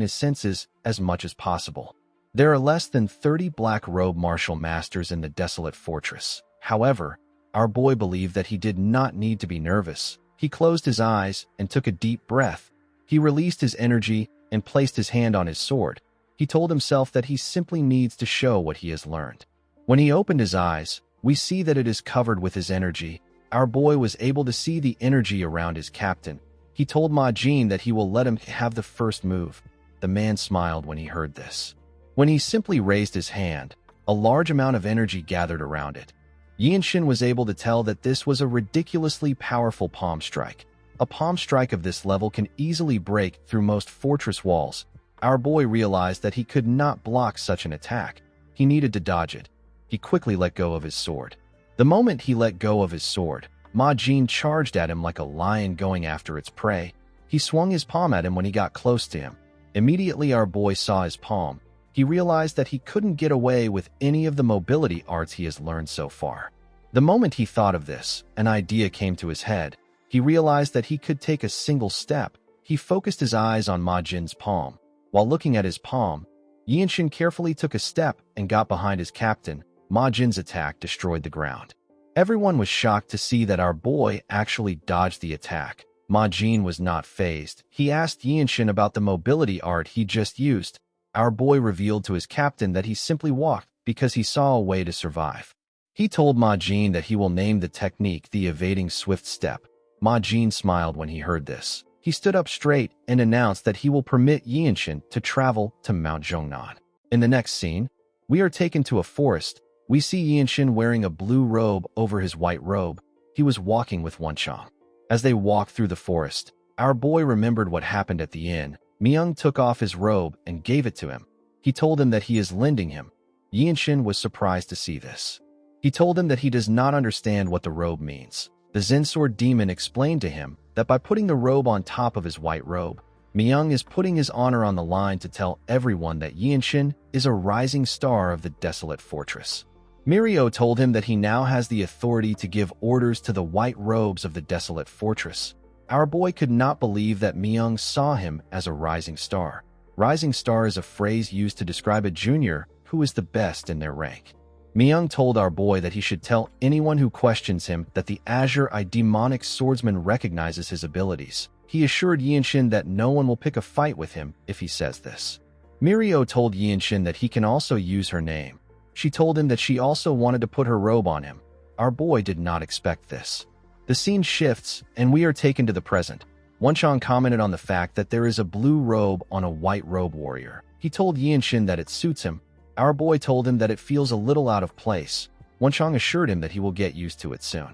his senses as much as possible. There are less than 30 black robe martial masters in the desolate fortress. However, our boy believed that he did not need to be nervous. He closed his eyes and took a deep breath. He released his energy and placed his hand on his sword. He told himself that he simply needs to show what he has learned. When he opened his eyes, we see that it is covered with his energy. Our boy was able to see the energy around his captain. He told Ma Jin that he will let him have the first move. The man smiled when he heard this. When he simply raised his hand, a large amount of energy gathered around it. Yinshin was able to tell that this was a ridiculously powerful palm strike. A palm strike of this level can easily break through most fortress walls. Our boy realized that he could not block such an attack. He needed to dodge it. He quickly let go of his sword. The moment he let go of his sword, Ma Jin charged at him like a lion going after its prey. He swung his palm at him when he got close to him. Immediately our boy saw his palm. He realized that he couldn't get away with any of the mobility arts he has learned so far. The moment he thought of this, an idea came to his head. He realized that he could take a single step. He focused his eyes on Ma Jin's palm. While looking at his palm, Yinshin carefully took a step and got behind his captain. Ma Jin's attack destroyed the ground. Everyone was shocked to see that our boy actually dodged the attack. Ma Jin was not fazed. He asked Yinshin about the mobility art he just used. Our boy revealed to his captain that he simply walked because he saw a way to survive. He told Ma Jin that he will name the technique the evading swift step. Ma Jin smiled when he heard this. He stood up straight and announced that he will permit Yinshin to travel to Mount Zhongnan. In the next scene, we are taken to a forest. We see Yinshin wearing a blue robe over his white robe. He was walking with Wenchang. As they walked through the forest, our boy remembered what happened at the inn. Myung took off his robe and gave it to him. He told him that he is lending him. Yinshin was surprised to see this. He told him that he does not understand what the robe means. The Zen Sword demon explained to him that by putting the robe on top of his white robe, Myung is putting his honor on the line to tell everyone that Yinshin is a rising star of the desolate fortress. Mirio told him that he now has the authority to give orders to the white robes of the desolate fortress. Our boy could not believe that Myung saw him as a rising star. Rising star is a phrase used to describe a junior who is the best in their rank. Myung told our boy that he should tell anyone who questions him that the Azure Eye demonic swordsman recognizes his abilities. He assured Yinshin that no one will pick a fight with him if he says this. Mirio told Yinshin that he can also use her name. She told him that she also wanted to put her robe on him. Our boy did not expect this. The scene shifts, and we are taken to the present. Wenchang commented on the fact that there is a blue robe on a white robe warrior. He told Yinshin that it suits him. Our boy told him that it feels a little out of place. Wenchang assured him that he will get used to it soon.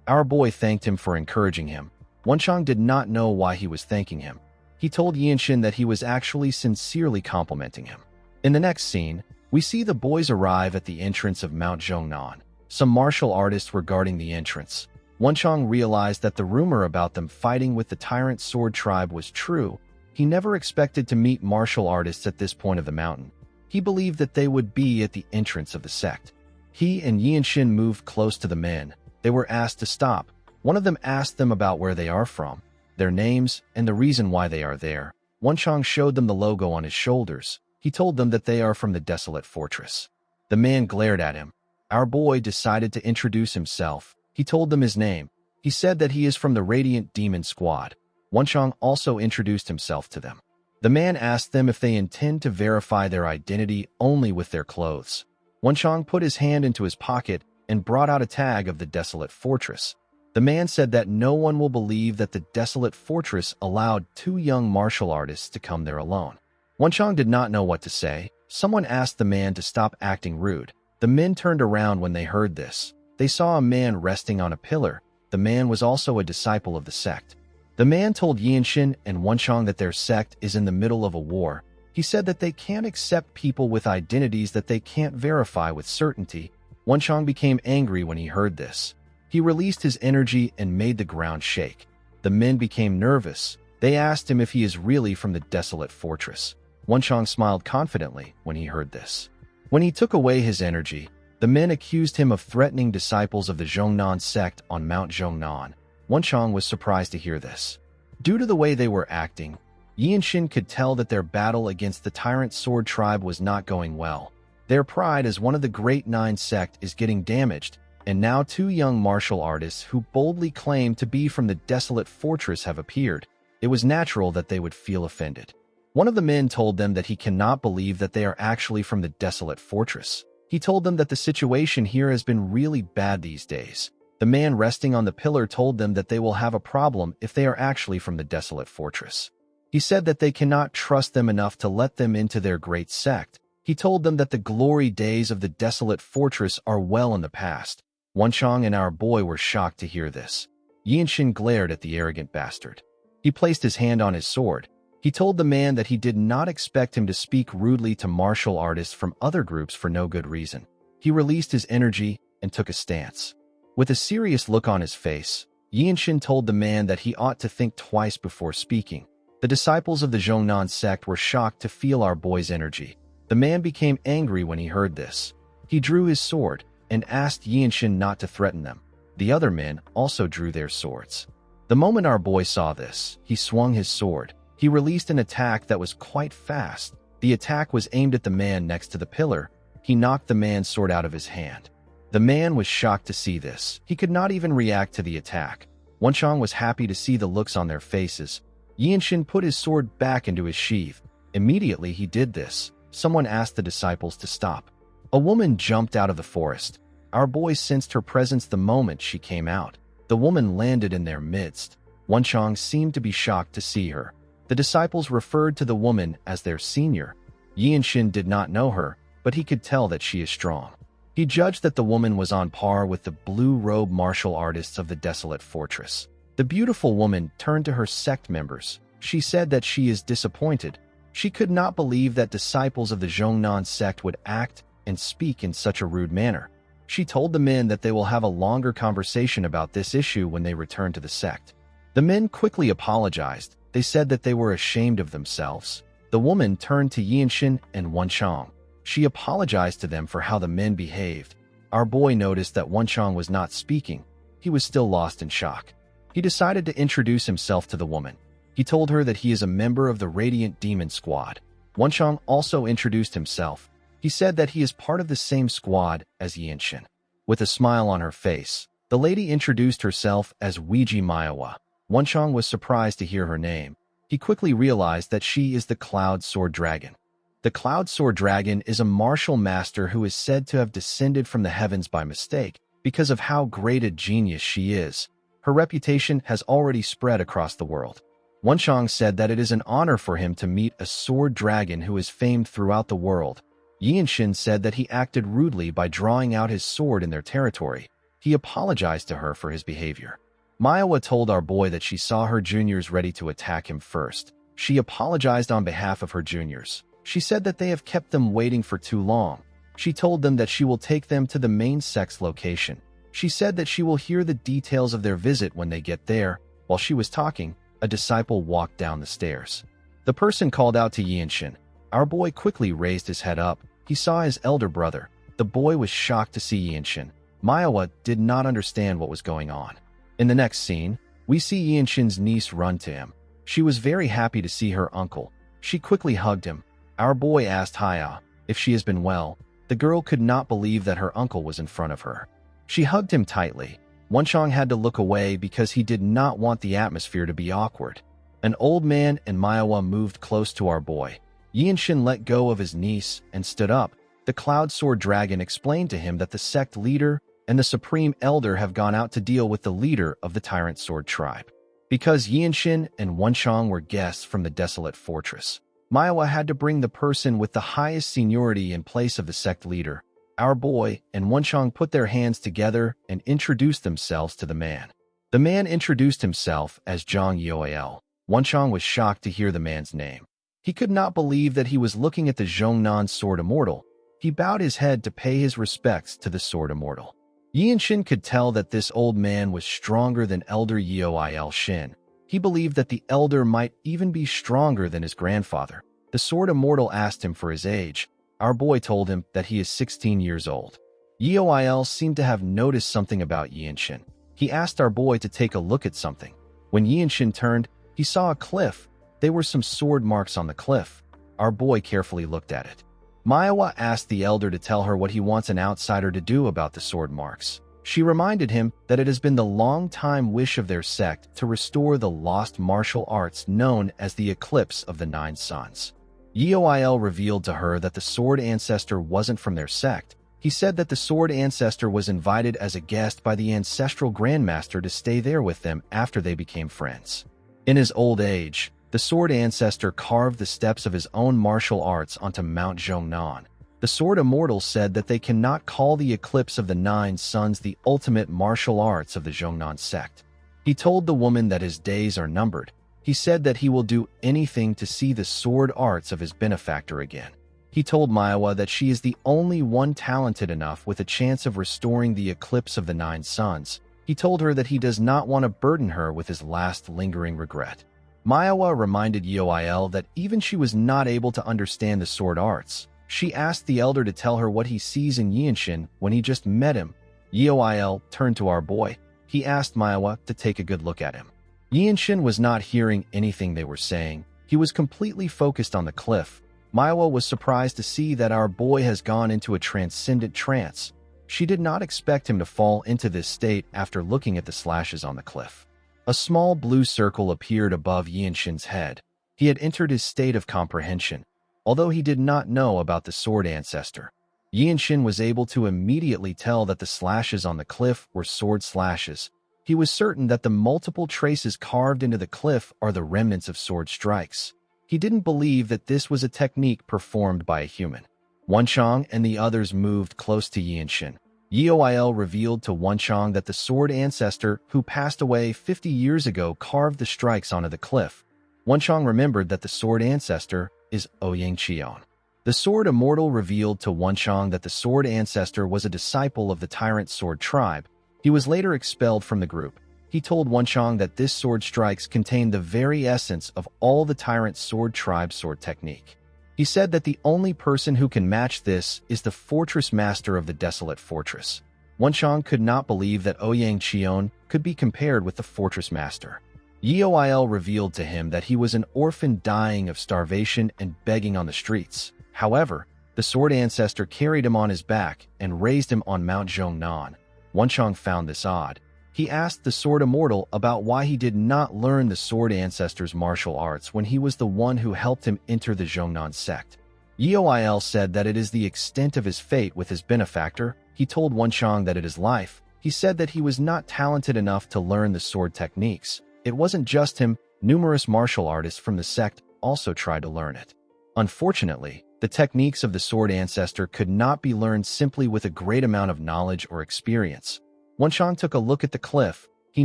Our boy thanked him for encouraging him. Wenchang did not know why he was thanking him. He told Yinshin that he was actually sincerely complimenting him. In the next scene, we see the boys arrive at the entrance of Mount Zhongnan. Some martial artists were guarding the entrance. Wenchang realized that the rumor about them fighting with the Tyrant Sword Tribe was true. He never expected to meet martial artists at this point of the mountain. He believed that they would be at the entrance of the sect. He and Yinshin moved close to the men. They were asked to stop. One of them asked them about where they are from, their names, and the reason why they are there. Wenchang showed them the logo on his shoulders. He told them that they are from the desolate fortress. The man glared at him. Our boy decided to introduce himself. He told them his name. He said that he is from the Radiant Demon Squad. Wenchang also introduced himself to them. The man asked them if they intend to verify their identity only with their clothes. Wenchang put his hand into his pocket and brought out a tag of the desolate fortress. The man said that no one will believe that the desolate fortress allowed two young martial artists to come there alone. Wenchang did not know what to say. Someone asked the man to stop acting rude. The men turned around when they heard this. They saw a man resting on a pillar. The man was also a disciple of the sect. The man told Yinshin and Wenchang that their sect is in the middle of a war. He said that they can't accept people with identities that they can't verify with certainty. Wenchang became angry when he heard this. He released his energy and made the ground shake. The men became nervous. They asked him if he is really from the desolate fortress. Wenchang smiled confidently when he heard this. When he took away his energy, the men accused him of threatening disciples of the Zhongnan sect on Mount Zhongnan. Wenchang was surprised to hear this. Due to the way they were acting, Yinshin could tell that their battle against the Tyrant Sword Tribe was not going well. Their pride as one of the Great Nine sect is getting damaged, and now two young martial artists who boldly claim to be from the desolate fortress have appeared. It was natural that they would feel offended. One of the men told them that he cannot believe that they are actually from the desolate fortress. He told them that the situation here has been really bad these days. The man resting on the pillar told them that they will have a problem if they are actually from the desolate fortress. He said that they cannot trust them enough to let them into their great sect. He told them that the glory days of the desolate fortress are well in the past. Wenchang and our boy were shocked to hear this. Yinshin glared at the arrogant bastard. He placed his hand on his sword. He told the man that he did not expect him to speak rudely to martial artists from other groups for no good reason. He released his energy and took a stance. With a serious look on his face, Yinshin told the man that he ought to think twice before speaking. The disciples of the Zhongnan sect were shocked to feel our boy's energy. The man became angry when he heard this. He drew his sword. and asked Yinshin not to threaten them. The other men also drew their swords. The moment our boy saw this, he swung his sword. He released an attack that was quite fast. The attack was aimed at the man next to the pillar. He knocked the man's sword out of his hand. The man was shocked to see this. He could not even react to the attack. Wenchang was happy to see the looks on their faces. Yinshin put his sword back into his sheath. Immediately he did this, someone asked the disciples to stop. A woman jumped out of the forest. Our boy sensed her presence the moment she came out. The woman landed in their midst. Wenchang seemed to be shocked to see her. The disciples referred to the woman as their senior. Yinshin did not know her, but he could tell that she is strong. He judged that the woman was on par with the blue-robe martial artists of the desolate fortress. The beautiful woman turned to her sect members. She said that she is disappointed. She could not believe that disciples of the Zhongnan sect would act and speak in such a rude manner. She told the men that they will have a longer conversation about this issue when they return to the sect. The men quickly apologized. They said that they were ashamed of themselves. The woman turned to Yinshin and Wenchang. She apologized to them for how the men behaved. Our boy noticed that Wenchang was not speaking. He was still lost in shock. He decided to introduce himself to the woman. He told her that he is a member of the Radiant Demon Squad. Wenchang also introduced himself. He said that he is part of the same squad as Yinshin. With a smile on her face, the lady introduced herself as Weiji Manhwa. Wenchang was surprised to hear her name. He quickly realized that she is the Cloud Sword Dragon. The Cloud Sword Dragon is a martial master who is said to have descended from the heavens by mistake because of how great a genius she is. Her reputation has already spread across the world. Wenchang said that it is an honor for him to meet a sword dragon who is famed throughout the world. Yinshin said that he acted rudely by drawing out his sword in their territory. He apologized to her for his behavior. Manhwa told our boy that she saw her juniors ready to attack him first. She apologized on behalf of her juniors. She said that they have kept them waiting for too long. She told them that she will take them to the main sect's location. She said that she will hear the details of their visit when they get there. While she was talking, a disciple walked down the stairs. The person called out to Yinshin. Our boy quickly raised his head up. He saw his elder brother. The boy was shocked to see Yinshin. Manhwa did not understand what was going on. In the next scene, we see Yinshin's niece run to him. She was very happy to see her uncle. She quickly hugged him. Our boy asked Haya if she has been well. The girl could not believe that her uncle was in front of her. She hugged him tightly. Wenchang had to look away because he did not want the atmosphere to be awkward. An old man and Manhwa moved close to our boy. Yinshin let go of his niece and stood up. The Cloud Sword Dragon explained to him that the sect leader and the Supreme Elder have gone out to deal with the leader of the Tyrant Sword Tribe. Because Yinshin and Wenchang were guests from the desolate fortress, Manhwa had to bring the person with the highest seniority in place of the sect leader. Our boy and Wenchang put their hands together and introduced themselves to the man. The man introduced himself as Zhang Yoel. Wenchang was shocked to hear the man's name. He could not believe that he was looking at the Zhongnan Sword Immortal. He bowed his head to pay his respects to the Sword Immortal. Yinshin could tell that this old man was stronger than Elder Yoel Shin. He believed that the elder might even be stronger than his grandfather. The Sword Immortal asked him for his age. Our boy told him that he is 16 years old. Yoel seemed to have noticed something about Yinshin. He asked our boy to take a look at something. When Yinshin turned, he saw a cliff. There were some sword marks on the cliff. Our boy carefully looked at it. Manhwa asked the elder to tell her what he wants an outsider to do about the sword marks. She reminded him that it has been the long-time wish of their sect to restore the lost martial arts known as the Eclipse of the Nine Suns. Yoel revealed to her that the Sword Ancestor wasn't from their sect. He said that the Sword Ancestor was invited as a guest by the Ancestral Grandmaster to stay there with them after they became friends. In his old age, the Sword Ancestor carved the steps of his own martial arts onto Mount Zhongnan. The Sword Immortal said that they cannot call the Eclipse of the Nine Suns the ultimate martial arts of the Zhongnan sect. He told the woman that his days are numbered. He said that he will do anything to see the sword arts of his benefactor again. He told Manhwa that she is the only one talented enough with a chance of restoring the Eclipse of the Nine Suns. He told her that he does not want to burden her with his last lingering regret. Manhwa reminded Yoel that even she was not able to understand the sword arts. She asked the elder to tell her what he sees in Yinshin when he just met him. Yoil turned to our boy. He asked Manhwa to take a good look at him. Yinshin was not hearing anything they were saying. He was completely focused on the cliff. Manhwa was surprised to see that our boy has gone into a transcendent trance. She did not expect him to fall into this state after looking at the slashes on the cliff. A small blue circle appeared above Yinshin's head. He had entered his state of comprehension, although he did not know about the sword ancestor. Yinshin was able to immediately tell that the slashes on the cliff were sword slashes. He was certain that the multiple traces carved into the cliff are the remnants of sword strikes. He didn't believe that this was a technique performed by a human. Wenchang and the others moved close to Yinshin. Yoil revealed to Wenchang that the sword ancestor who passed away 50 years ago carved the strikes onto the cliff. Wenchang remembered that the sword ancestor is Ouyang Qian. The sword immortal revealed to Wenchang that the sword ancestor was a disciple of the tyrant sword tribe. He was later expelled from the group. He told Wenchang that this sword strikes contained the very essence of all the tyrant sword tribe sword technique. He said that the only person who can match this is the fortress master of the desolate fortress. Wenchang could not believe that Ouyang Qian could be compared with the fortress master. Yoil revealed to him that he was an orphan dying of starvation and begging on the streets. However, the sword ancestor carried him on his back and raised him on Mount Zhongnan. Wenchang found this odd. He asked the sword immortal about why he did not learn the sword ancestor's martial arts when he was the one who helped him enter the Zhongnan sect. Yoil said that it is the extent of his fate with his benefactor. He told Wenchang that it is life. He said that he was not talented enough to learn the sword techniques. It wasn't just him. Numerous martial artists from the sect also tried to learn it. Unfortunately, the techniques of the sword ancestor could not be learned simply with a great amount of knowledge or experience. Wenchang took a look at the cliff. He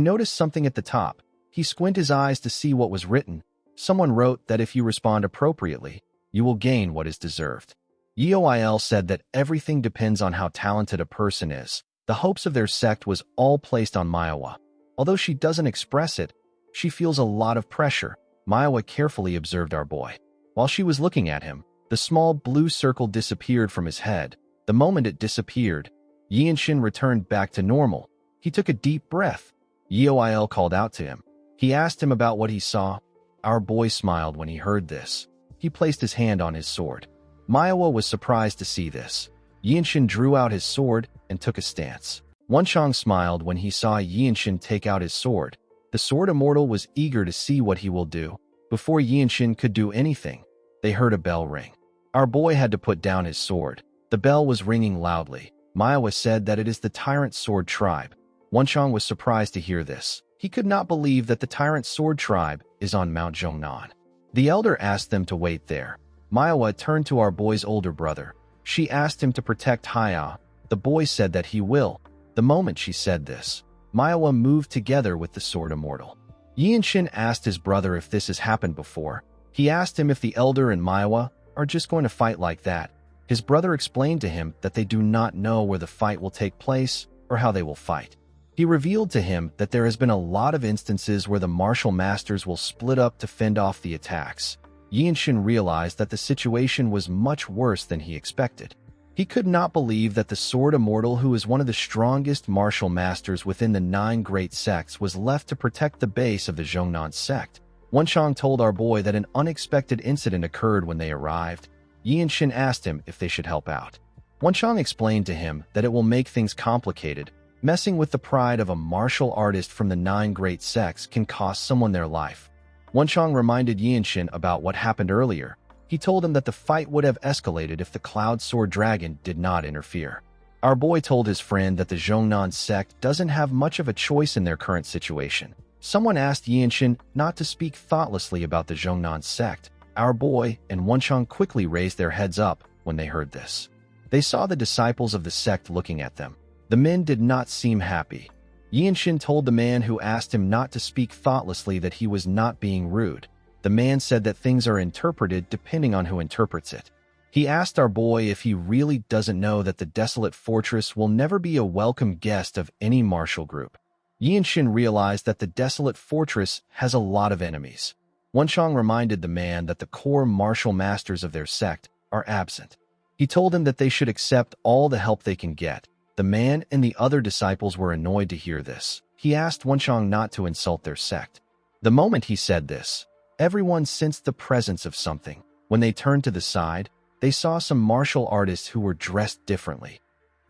noticed something at the top. He squinted his eyes to see what was written. Someone wrote that if you respond appropriately, you will gain what is deserved. Yoil said that everything depends on how talented a person is. The hopes of their sect was all placed on Manhwa. Although she doesn't express it, she feels a lot of pressure. Manhwa carefully observed our boy. While she was looking at him, the small blue circle disappeared from his head. The moment it disappeared, Yinshin returned back to normal. He took a deep breath. Yoil called out to him. He asked him about what he saw. Our boy smiled when he heard this. He placed his hand on his sword. Manhwa was surprised to see this. Yinshin drew out his sword and took a stance. Wenchang smiled when he saw Yinshin take out his sword. The sword immortal was eager to see what he will do. Before Yinshin could do anything, they heard a bell ring. Our boy had to put down his sword. The bell was ringing loudly. Manhwa said that it is the tyrant sword tribe. Wenchang was surprised to hear this. He could not believe that the tyrant sword tribe is on Mount Zhongnan. The elder asked them to wait there. Manhwa turned to our boy's older brother. She asked him to protect Haya. The boy said that he will. The moment she said this, Manhwa moved together with the sword immortal. Yinshin asked his brother if this has happened before. He asked him if the elder and Manhwa are just going to fight like that. His brother explained to him that they do not know where the fight will take place or how they will fight. He revealed to him that there has been a lot of instances where the martial masters will split up to fend off the attacks. Yinshin realized that the situation was much worse than he expected. He could not believe that the sword immortal, who is one of the strongest martial masters within the 9 great sects, was left to protect the base of the Zhongnan sect. Wenchang told our boy that an unexpected incident occurred when they arrived. Yinshin asked him if they should help out. Wenchang explained to him that it will make things complicated. Messing with the pride of a martial artist from the 9 great sects can cost someone their life. Wenchang reminded Yinshin about what happened earlier. He told him that the fight would have escalated if the Cloud Sword Dragon did not interfere. Our boy told his friend that the Zhongnan sect doesn't have much of a choice in their current situation. Someone asked Yinshin not to speak thoughtlessly about the Zhongnan sect. Our boy and Wenchang quickly raised their heads up when they heard this. They saw the disciples of the sect looking at them. The men did not seem happy. Yinshin told the man who asked him not to speak thoughtlessly that he was not being rude. The man said that things are interpreted depending on who interprets it. He asked our boy if he really doesn't know that the desolate fortress will never be a welcome guest of any martial group. Yinshin realized that the desolate fortress has a lot of enemies. Wenchang reminded the man that the core martial masters of their sect are absent. He told them that they should accept all the help they can get. The man and the other disciples were annoyed to hear this. He asked Wenchang not to insult their sect. The moment he said this, everyone sensed the presence of something. When they turned to the side, they saw some martial artists who were dressed differently.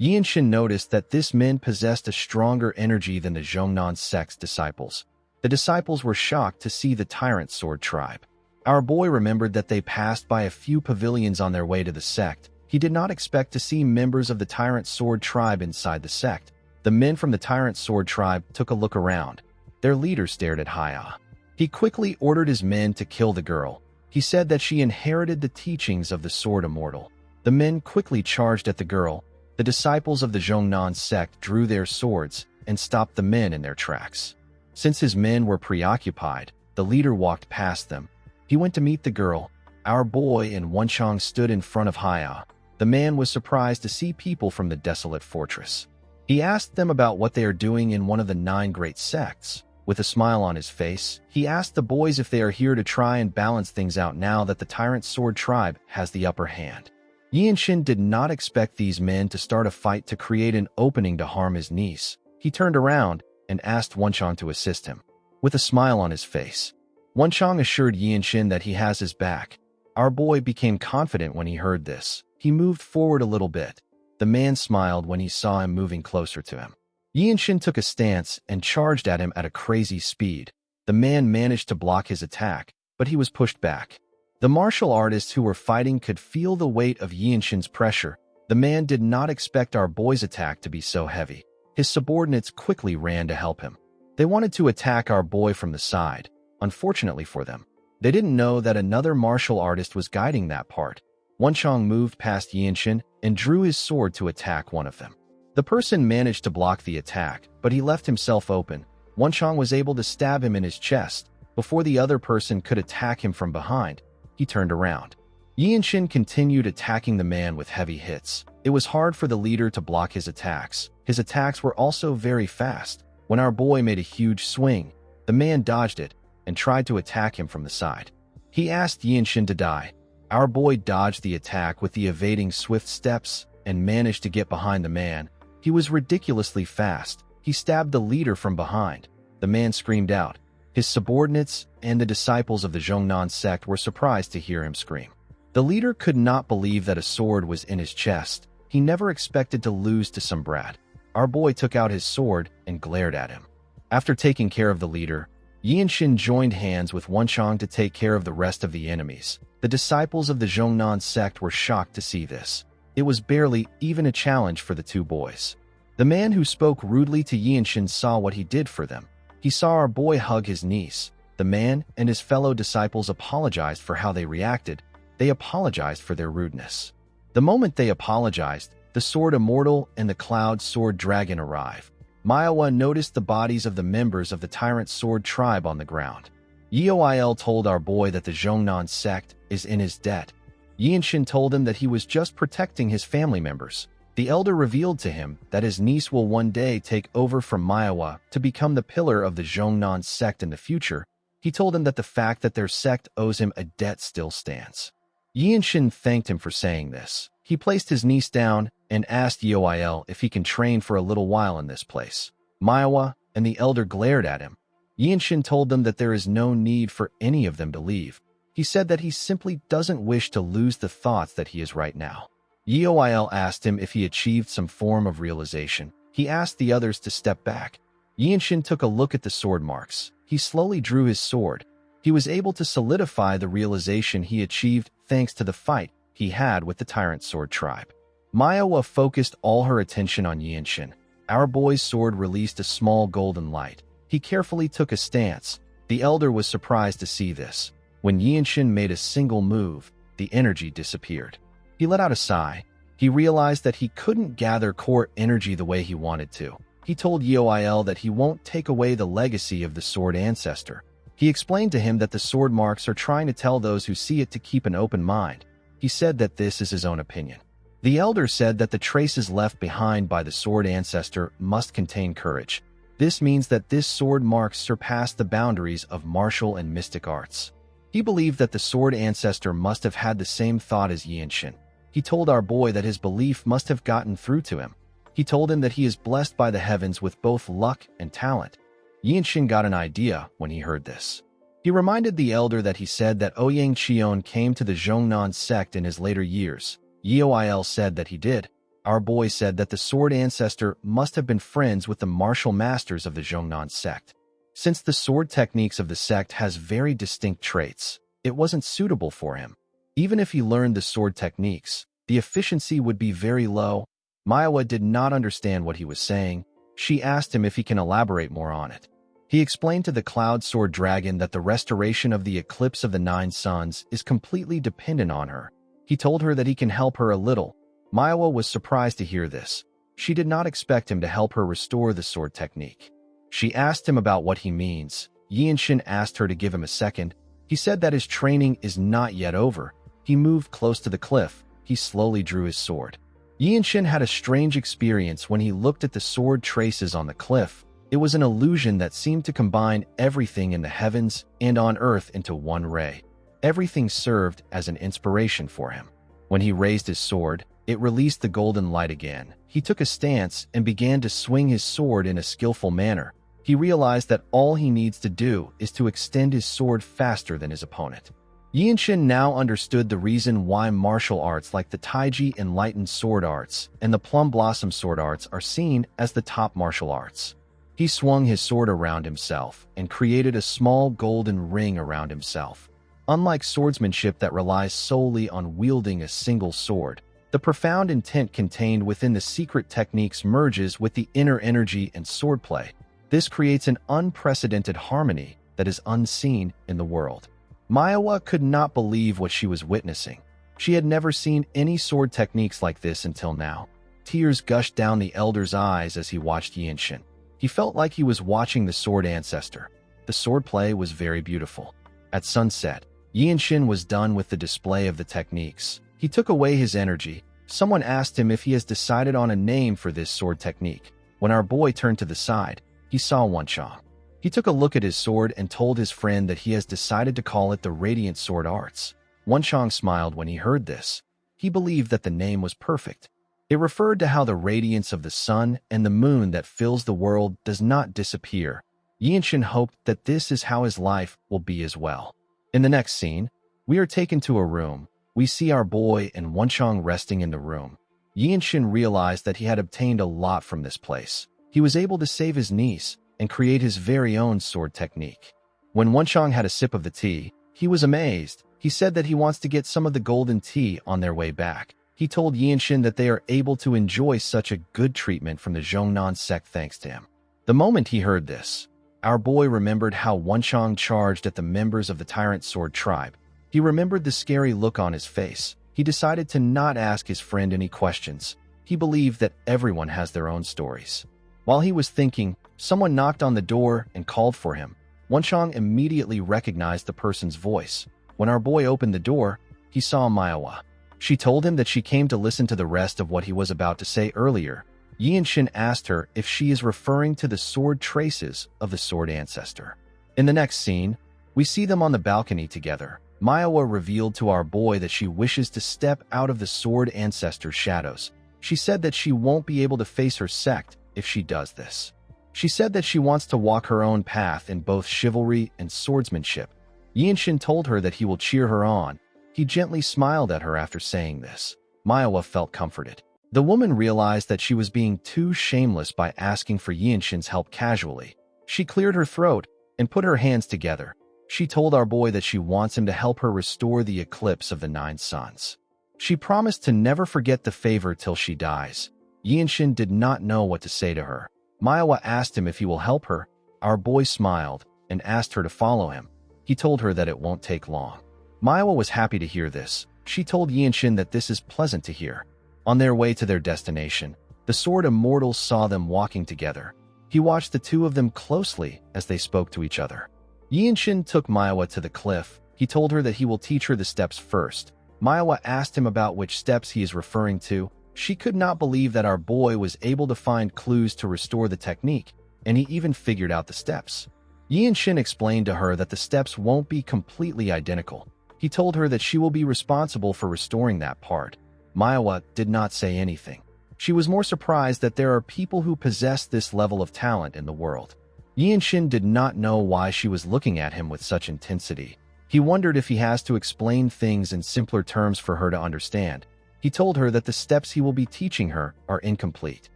Yinshin noticed that this men possessed a stronger energy than the Zhongnan sect's disciples. The disciples were shocked to see the Tyrant Sword tribe. Our boy remembered that they passed by a few pavilions on their way to the sect. He did not expect to see members of the Tyrant Sword tribe inside the sect. The men from the Tyrant Sword tribe took a look around. Their leader stared at Haya. He quickly ordered his men to kill the girl. He said that she inherited the teachings of the Sword Immortal. The men quickly charged at the girl. The disciples of the Zhongnan sect drew their swords and stopped the men in their tracks. Since his men were preoccupied, the leader walked past them. He went to meet the girl. Our boy and Wenchang stood in front of Haya. The man was surprised to see people from the desolate fortress. He asked them about what they are doing in one of the 9 great sects. With a smile on his face, he asked the boys if they are here to try and balance things out now that the Tyrant Sword tribe has the upper hand. Yinshin did not expect these men to start a fight to create an opening to harm his niece. He turned around and asked Wenchang to assist him. With a smile on his face, Wenchang assured Yinshin that he has his back. Our boy became confident when he heard this. He moved forward a little bit. The man smiled when he saw him moving closer to him. Yinshin took a stance and charged at him at a crazy speed. The man managed to block his attack, but he was pushed back. The martial artists who were fighting could feel the weight of Yinshin's pressure. The man did not expect our boy's attack to be so heavy. His subordinates quickly ran to help him. They wanted to attack our boy from the side. Unfortunately for them, they didn't know that another martial artist was guiding that part. Wenchang moved past Yinshin and drew his sword to attack one of them. The person managed to block the attack, but he left himself open. Wenchang was able to stab him in his chest. Before the other person could attack him from behind, he turned around. Yinshin continued attacking the man with heavy hits. It was hard for the leader to block his attacks. His attacks were also very fast. When our boy made a huge swing, the man dodged it and tried to attack him from the side. He asked Yinshin to die. Our boy dodged the attack with the evading swift steps and managed to get behind the man. He was ridiculously fast. He stabbed the leader from behind. The man screamed out. His subordinates and the disciples of the Zhongnan sect were surprised to hear him scream. The leader could not believe that a sword was in his chest. He never expected to lose to some brat. Our boy took out his sword and glared at him. After taking care of the leader, Yinshin joined hands with Wenchang to take care of the rest of the enemies. The disciples of the Zhongnan sect were shocked to see this. It was barely even a challenge for the two boys. The man who spoke rudely to Yinshin saw what he did for them. He saw our boy hug his niece. The man and his fellow disciples apologized for how they reacted. They apologized for their rudeness. The moment they apologized, the Sword Immortal and the Cloud Sword Dragon arrived. Manhwa noticed the bodies of the members of the Tyrant Sword tribe on the ground. Yoil told our boy that the Zhongnan sect is in his debt. Yinshin told him that he was just protecting his family members. The elder revealed to him that his niece will one day take over from Manhwa to become the pillar of the Zhongnan sect in the future. He told him that the fact that their sect owes him a debt still stands. Yinshin thanked him for saying this. He placed his niece down and asked Yoil if he can train for a little while in this place. Manhwa and the elder glared at him. Yinshin told them that there is no need for any of them to leave. He said that he simply doesn't wish to lose the thoughts that he is right now. Yoil asked him if he achieved some form of realization. He asked the others to step back. Yinshin took a look at the sword marks. He slowly drew his sword. He was able to solidify the realization he achieved thanks to the fight he had with the Tyrant Sword tribe. Manhwa focused all her attention on Yinshin. Our boy's sword released a small golden light. He carefully took a stance. The elder was surprised to see this. When Yinshin made a single move, the energy disappeared. He let out a sigh. He realized that he couldn't gather core energy the way he wanted to. He told Yoil that he won't take away the legacy of the sword ancestor. He explained to him that the sword marks are trying to tell those who see it to keep an open mind. He said that this is his own opinion. The elder said that the traces left behind by the sword ancestor must contain courage. This means that this sword marks surpass the boundaries of martial and mystic arts. He believed that the sword ancestor must have had the same thought as Yinshin. He told our boy that his belief must have gotten through to him. He told him that he is blessed by the heavens with both luck and talent. Yinshin got an idea when he heard this. He reminded the elder that he said that Ouyang Qion came to the Zhongnan sect in his later years. Yoil said that he did. Our boy said that the sword ancestor must have been friends with the martial masters of the Zhongnan sect. Since the sword techniques of the sect has very distinct traits, it wasn't suitable for him. Even if he learned the sword techniques, the efficiency would be very low. Manhwa did not understand what he was saying. She asked him if he can elaborate more on it. He explained to the Cloud Sword Dragon that the restoration of the eclipse of the 9 suns is completely dependent on her. He told her that he can help her a little. Manhwa was surprised to hear this. She did not expect him to help her restore the sword technique. She asked him about what he means. Yinshin asked her to give him a second. He said that his training is not yet over. He moved close to the cliff. He slowly drew his sword. Yinshin had a strange experience when he looked at the sword traces on the cliff. It was an illusion that seemed to combine everything in the heavens and on earth into one ray. Everything served as an inspiration for him. When he raised his sword, it released the golden light again. He took a stance and began to swing his sword in a skillful manner. He realized that all he needs to do is to extend his sword faster than his opponent. Yinshin now understood the reason why martial arts like the Taiji Enlightened Sword Arts and the Plum Blossom Sword Arts are seen as the top martial arts. He swung his sword around himself and created a small golden ring around himself. Unlike swordsmanship that relies solely on wielding a single sword, the profound intent contained within the secret techniques merges with the inner energy and swordplay. This creates an unprecedented harmony that is unseen in the world. Manhwa could not believe what she was witnessing. She had never seen any sword techniques like this until now. Tears gushed down the elder's eyes as he watched Yinshin. He felt like he was watching the sword ancestor. The swordplay was very beautiful. At sunset, Yinshin was done with the display of the techniques. He took away his energy. Someone asked him if he has decided on a name for this sword technique. When our boy turned to the side, he saw Wenchang. He took a look at his sword and told his friend that he has decided to call it the Radiant Sword Arts. Wenchang smiled when he heard this. He believed that the name was perfect. It referred to how the radiance of the sun and the moon that fills the world does not disappear. Yinshin hoped that this is how his life will be as well. In the next scene, we are taken to a room. We see our boy and Wenchang resting in the room. Yinshin realized that he had obtained a lot from this place. He was able to save his niece and create his very own sword technique. When Wenchang had a sip of the tea, he was amazed. He said that he wants to get some of the golden tea on their way back. He told Yinshin that they are able to enjoy such a good treatment from the Zhongnan sect thanks to him. The moment he heard this, our boy remembered how Wenchang charged at the members of the Tyrant Sword tribe. He remembered the scary look on his face. He decided to not ask his friend any questions. He believed that everyone has their own stories. While he was thinking, someone knocked on the door and called for him. Wenchang immediately recognized the person's voice. When our boy opened the door, he saw Manhwa. She told him that she came to listen to the rest of what he was about to say earlier. Yinshin asked her if she is referring to the sword traces of the sword ancestor. In the next scene, we see them on the balcony together. Manhwa revealed to our boy that she wishes to step out of the sword ancestor's shadows. She said that she won't be able to face her sect if she does this. She said that she wants to walk her own path in both chivalry and swordsmanship. Yinshin told her that he will cheer her on. He gently smiled at her after saying this. Manhwa felt comforted. The woman realized that she was being too shameless by asking for Yinshin's help casually. She cleared her throat and put her hands together. She told our boy that she wants him to help her restore the eclipse of the 9 suns. She promised to never forget the favor till she dies. Yinshin did not know what to say to her. Manhwa asked him if he will help her. Our boy smiled and asked her to follow him. He told her that it won't take long. Manhwa was happy to hear this. She told Yinshin that this is pleasant to hear. On their way to their destination, the sword immortals saw them walking together. He watched the two of them closely as they spoke to each other. Yinshin took Manhwa to the cliff. He told her that he will teach her the steps first. Manhwa asked him about which steps he is referring to. She could not believe that our boy was able to find clues to restore the technique, and he even figured out the steps. Yinshin explained to her that the steps won't be completely identical. He told her that she will be responsible for restoring that part. Manhwa did not say anything. She was more surprised that there are people who possess this level of talent in the world. Yinshin did not know why she was looking at him with such intensity. He wondered if he has to explain things in simpler terms for her to understand. He told her that the steps he will be teaching her are incomplete.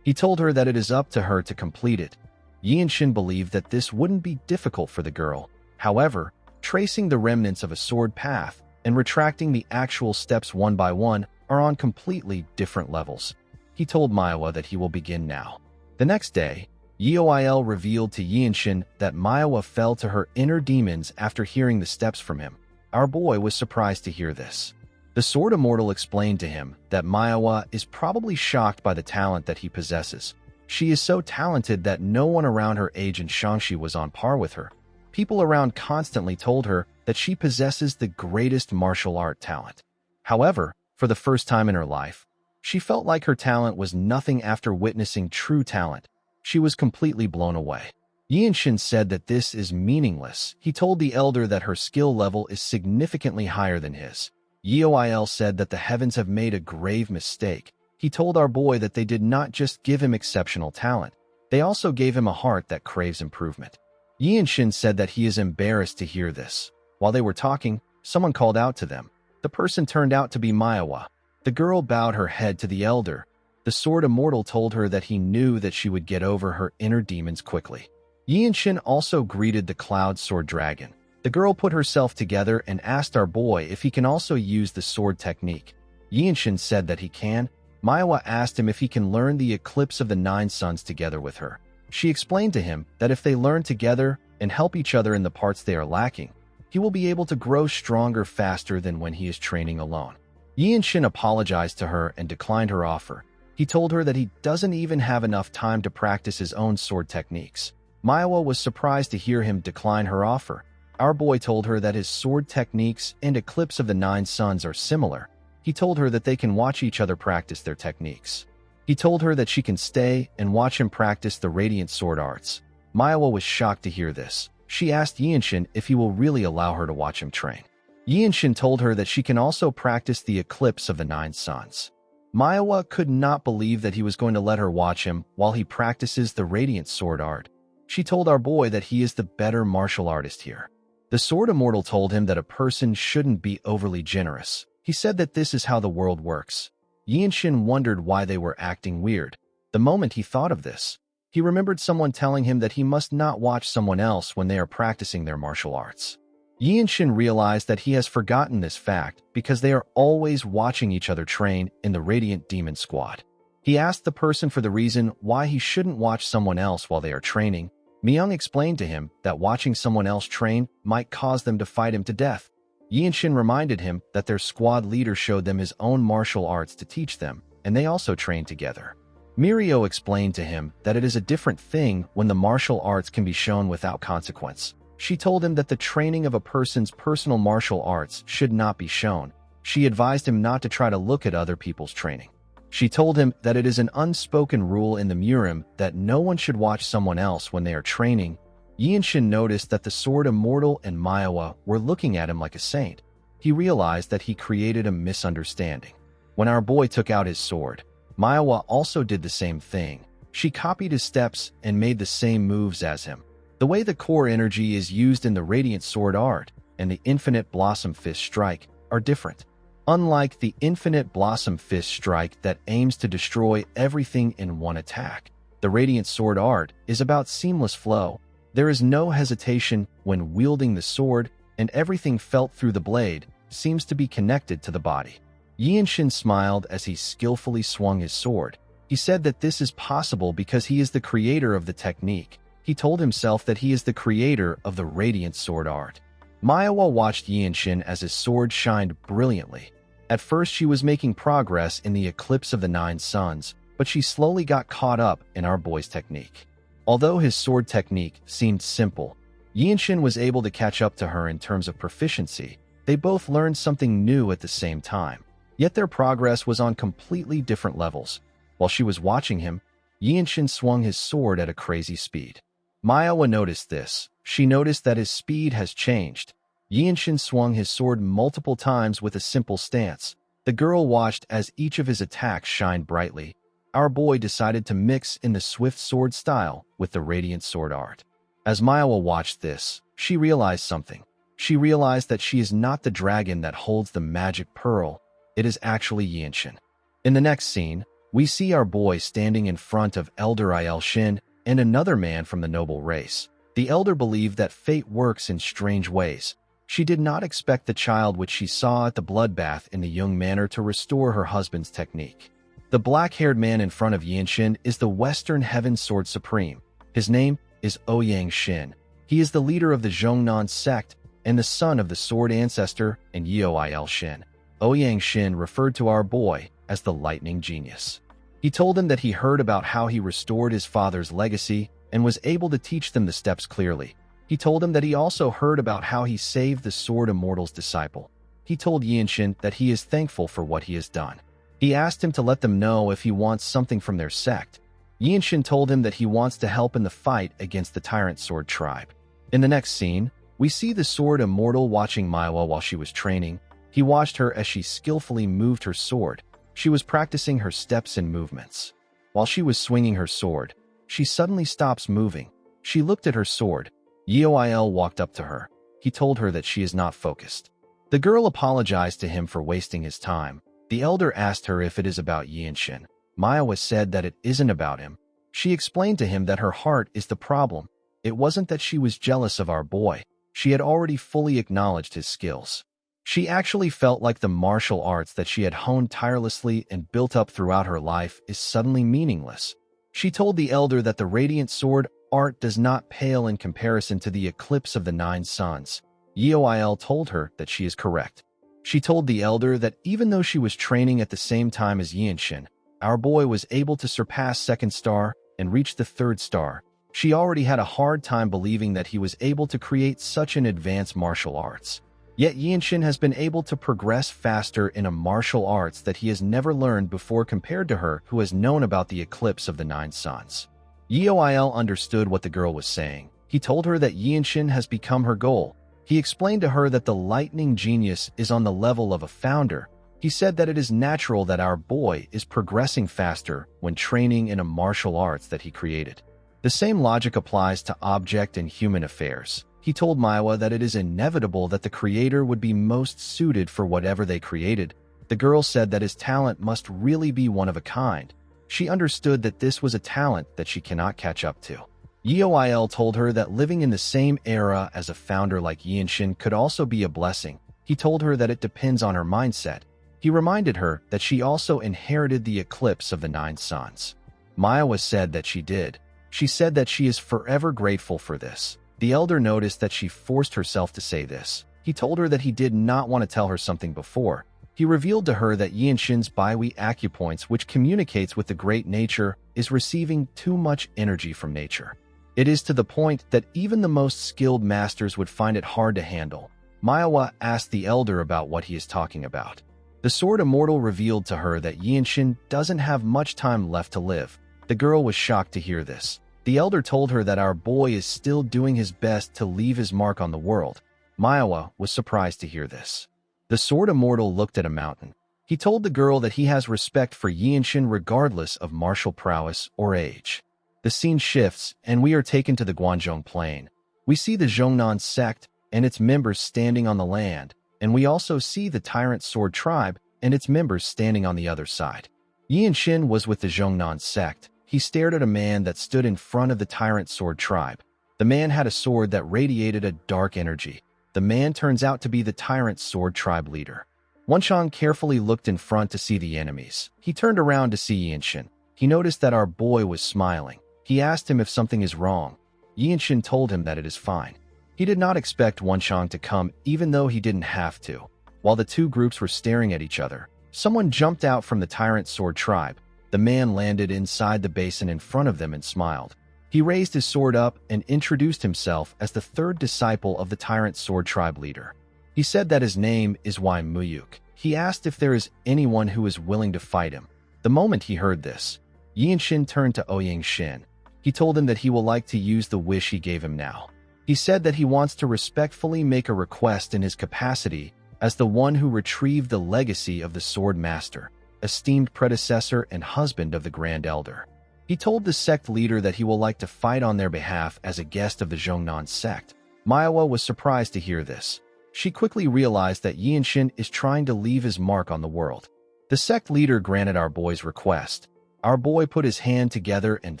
He told her that it is up to her to complete it. Yinshin believed that this wouldn't be difficult for the girl. However, tracing the remnants of a sword path and retracting the actual steps one by one are on completely different levels. He told Manhwa that he will begin now. The next day, Yeoil revealed to Yinshin that Manhwa fell to her inner demons after hearing the steps from him. Our boy was surprised to hear this. The Sword Immortal explained to him that Manhwa is probably shocked by the talent that he possesses. She is so talented that no one around her age in Shangxi was on par with her. People around constantly told her that she possesses the greatest martial art talent. However, for the first time in her life, she felt like her talent was nothing after witnessing true talent. She was completely blown away. Yinshin said that this is meaningless. He told the elder that her skill level is significantly higher than his. Yeoil said that the heavens have made a grave mistake. He told our boy that they did not just give him exceptional talent, they also gave him a heart that craves improvement. Yinshin said that he is embarrassed to hear this. While they were talking, someone called out to them. The person turned out to be Manhwa. The girl bowed her head to the elder. The Sword Immortal told her that he knew that she would get over her inner demons quickly. Yinshin also greeted the Cloud Sword Dragon. The girl put herself together and asked our boy if he can also use the sword technique. Yinshin said that he can. Manhwa asked him if he can learn the Eclipse of the Nine Suns together with her. She explained to him that if they learn together and help each other in the parts they are lacking, he will be able to grow stronger faster than when he is training alone. Yinshin apologized to her and declined her offer. He told her that he doesn't even have enough time to practice his own sword techniques. Manhwa was surprised to hear him decline her offer. Our boy told her that his sword techniques and Eclipse of the Nine Suns are similar. He told her that they can watch each other practice their techniques. He told her that she can stay and watch him practice the radiant sword arts. Manhwa was shocked to hear this. She asked Yinshin if he will really allow her to watch him train. Yinshin told her that she can also practice the Eclipse of the Nine Suns. Manhwa could not believe that he was going to let her watch him while he practices the radiant sword art. She told our boy that he is the better martial artist here. The Sword Immortal told him that a person shouldn't be overly generous. He said that this is how the world works. Yinshin wondered why they were acting weird. The moment he thought of this, he remembered someone telling him that he must not watch someone else when they are practicing their martial arts. Yinshin realized that he has forgotten this fact because they are always watching each other train in the Radiant Demon Squad. He asked the person for the reason why he shouldn't watch someone else while they are training. Myung explained to him that watching someone else train might cause them to fight him to death. Yinshin reminded him that their squad leader showed them his own martial arts to teach them, and they also trained together. Mirio explained to him that it is a different thing when the martial arts can be shown without consequence. She told him that the training of a person's personal martial arts should not be shown. She advised him not to try to look at other people's training. She told him that it is an unspoken rule in the Murim that no one should watch someone else when they are training. Yinshin noticed that the Sword Immortal and Manhwa were looking at him like a saint. He realized that he created a misunderstanding. When our boy took out his sword, Manhwa also did the same thing. She copied his steps and made the same moves as him. The way the core energy is used in the Radiant Sword Art and the Infinite Blossom Fist Strike are different. Unlike the Infinite Blossom Fist Strike that aims to destroy everything in one attack, the Radiant Sword Art is about seamless flow. There is no hesitation when wielding the sword, and everything felt through the blade seems to be connected to the body. Yinshin smiled as he skillfully swung his sword. He said that this is possible because he is the creator of the technique. He told himself that he is the creator of the Radiant Sword Art. Manhwa watched Yinshin as his sword shined brilliantly. At first she was making progress in the Eclipse of the Nine Suns, but she slowly got caught up in our boy's technique. Although his sword technique seemed simple, Yinshin was able to catch up to her in terms of proficiency. They both learned something new at the same time, yet their progress was on completely different levels. While she was watching him, Yinshin swung his sword at a crazy speed. Manhwa noticed this. She noticed that his speed has changed. Yinshin swung his sword multiple times with a simple stance. The girl watched as each of his attacks shined brightly. Our boy decided to mix in the swift sword style with the radiant sword art. As Manhwa watched this, she realized something. She realized that she is not the dragon that holds the magic pearl. It is actually Yinshin. In the next scene, we see our boy standing in front of Elder Il Shin and another man from the noble race. The elder believed that fate works in strange ways. She did not expect the child which she saw at the bloodbath in the young manor to restore her husband's technique. The black-haired man in front of Yinshin is the Western Heaven Sword Supreme. His name is Ouyang Shin. He is the leader of the Zhongnan sect and the son of the sword ancestor and Yeo Il Shin. Ouyang Shin referred to our boy as the lightning genius. He told him that he heard about how he restored his father's legacy and was able to teach them the steps clearly. He told him that he also heard about how he saved the Sword Immortal's disciple. He told Yinshin that he is thankful for what he has done. He asked him to let them know if he wants something from their sect. Yinshin told him that he wants to help in the fight against the Tyrant Sword tribe. In the next scene, we see the Sword Immortal watching Manhwa while she was training. He watched her as she skillfully moved her sword. She was practicing her steps and movements. While she was swinging her sword, she suddenly stops moving. She looked at her sword. Yeo Il walked up to her. He told her that she is not focused. The girl apologized to him for wasting his time. The elder asked her if it is about Yinshin. Manhwa said that it isn't about him. She explained to him that her heart is the problem. It wasn't that she was jealous of our boy. She had already fully acknowledged his skills. She actually felt like the martial arts that she had honed tirelessly and built up throughout her life is suddenly meaningless. She told the elder that the radiant sword art does not pale in comparison to the eclipse of the 9 suns. Yeo Il told her that she is correct. She told the elder that even though she was training at the same time as Yinshin, our boy was able to surpass 2nd star and reach the 3rd star. She already had a hard time believing that he was able to create such an advanced martial arts. Yet Yinshin has been able to progress faster in a martial arts that he has never learned before compared to her who has known about the eclipse of the 9 suns. Yeo Il understood what the girl was saying. He told her that Yinshin has become her goal. He explained to her that the lightning genius is on the level of a founder. He said that it is natural that our boy is progressing faster when training in a martial arts that he created. The same logic applies to object and human affairs. He told Manhwa that it is inevitable that the creator would be most suited for whatever they created. The girl said that his talent must really be one of a kind. She understood that this was a talent that she cannot catch up to. Yeo Il told her that living in the same era as a founder like Yinshin could also be a blessing. He told her that it depends on her mindset. He reminded her that she also inherited the eclipse of the 9 suns. Manhwa said that she did. She said that she is forever grateful for this. The elder noticed that she forced herself to say this. He told her that he did not want to tell her something before. He revealed to her that Yinshin's Baihui acupoints, which communicates with the great nature, is receiving too much energy from nature. It is to the point that even the most skilled masters would find it hard to handle. Manhwa asked the elder about what he is talking about. The Sword Immortal revealed to her that Yinshin doesn't have much time left to live. The girl was shocked to hear this. The elder told her that our boy is still doing his best to leave his mark on the world. Manhwa was surprised to hear this. The Sword Immortal looked at a mountain. He told the girl that he has respect for Yinshin regardless of martial prowess or age. The scene shifts, and we are taken to the Guanzhong Plain. We see the Zhongnan sect and its members standing on the land, and we also see the Tyrant Sword tribe and its members standing on the other side. Yinshin was with the Zhongnan sect. He stared at a man that stood in front of the Tyrant Sword tribe. The man had a sword that radiated a dark energy. The man turns out to be the Tyrant Sword tribe leader. Wenchang carefully looked in front to see the enemies. He turned around to see Yinshin. He noticed that our boy was smiling. He asked him if something is wrong. Yinshin told him that it is fine. He did not expect Wenchang to come even though he didn't have to. While the two groups were staring at each other, someone jumped out from the Tyrant Sword tribe. The man landed inside the basin in front of them and smiled. He raised his sword up and introduced himself as the 3rd disciple of the Tyrant Sword tribe leader. He said that his name is Wai Muyuk. He asked if there is anyone who is willing to fight him. The moment he heard this, Yinshin turned to Ouyang Shin. He told him that he will like to use the wish he gave him now. He said that he wants to respectfully make a request in his capacity as the one who retrieved the legacy of the Sword Master, esteemed predecessor and husband of the Grand Elder. He told the sect leader that he will like to fight on their behalf as a guest of the Zhongnan sect. Manhwa was surprised to hear this. She quickly realized that Yinshin is trying to leave his mark on the world. The sect leader granted our boy's request. Our boy put his hand together and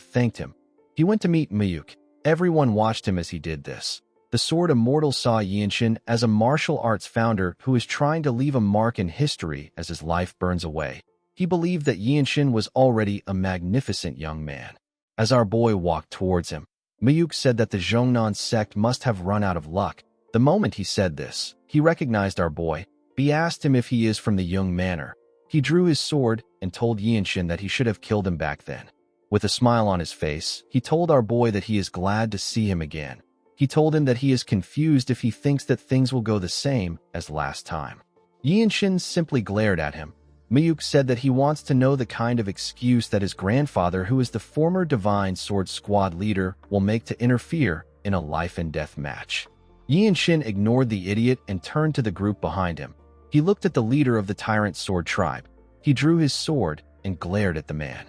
thanked him. He went to meet Miyuk. Everyone watched him as he did this. The Sword Immortal saw Yinshin as a martial arts founder who is trying to leave a mark in history as his life burns away. He believed that Yinshin was already a magnificent young man. As our boy walked towards him, Miyuk said that the Zhongnan sect must have run out of luck. The moment he said this, he recognized our boy. He asked him if he is from the Yung Manor. He drew his sword and told Yinshin that he should have killed him back then. With a smile on his face, he told our boy that he is glad to see him again. He told him that he is confused if he thinks that things will go the same as last time. Yinshin simply glared at him. Miyuk said that he wants to know the kind of excuse that his grandfather, who is the former Divine Sword Squad leader, will make to interfere in a life-and-death match. Yinshin ignored the idiot and turned to the group behind him. He looked at the leader of the Tyrant Sword Tribe. He drew his sword and glared at the man.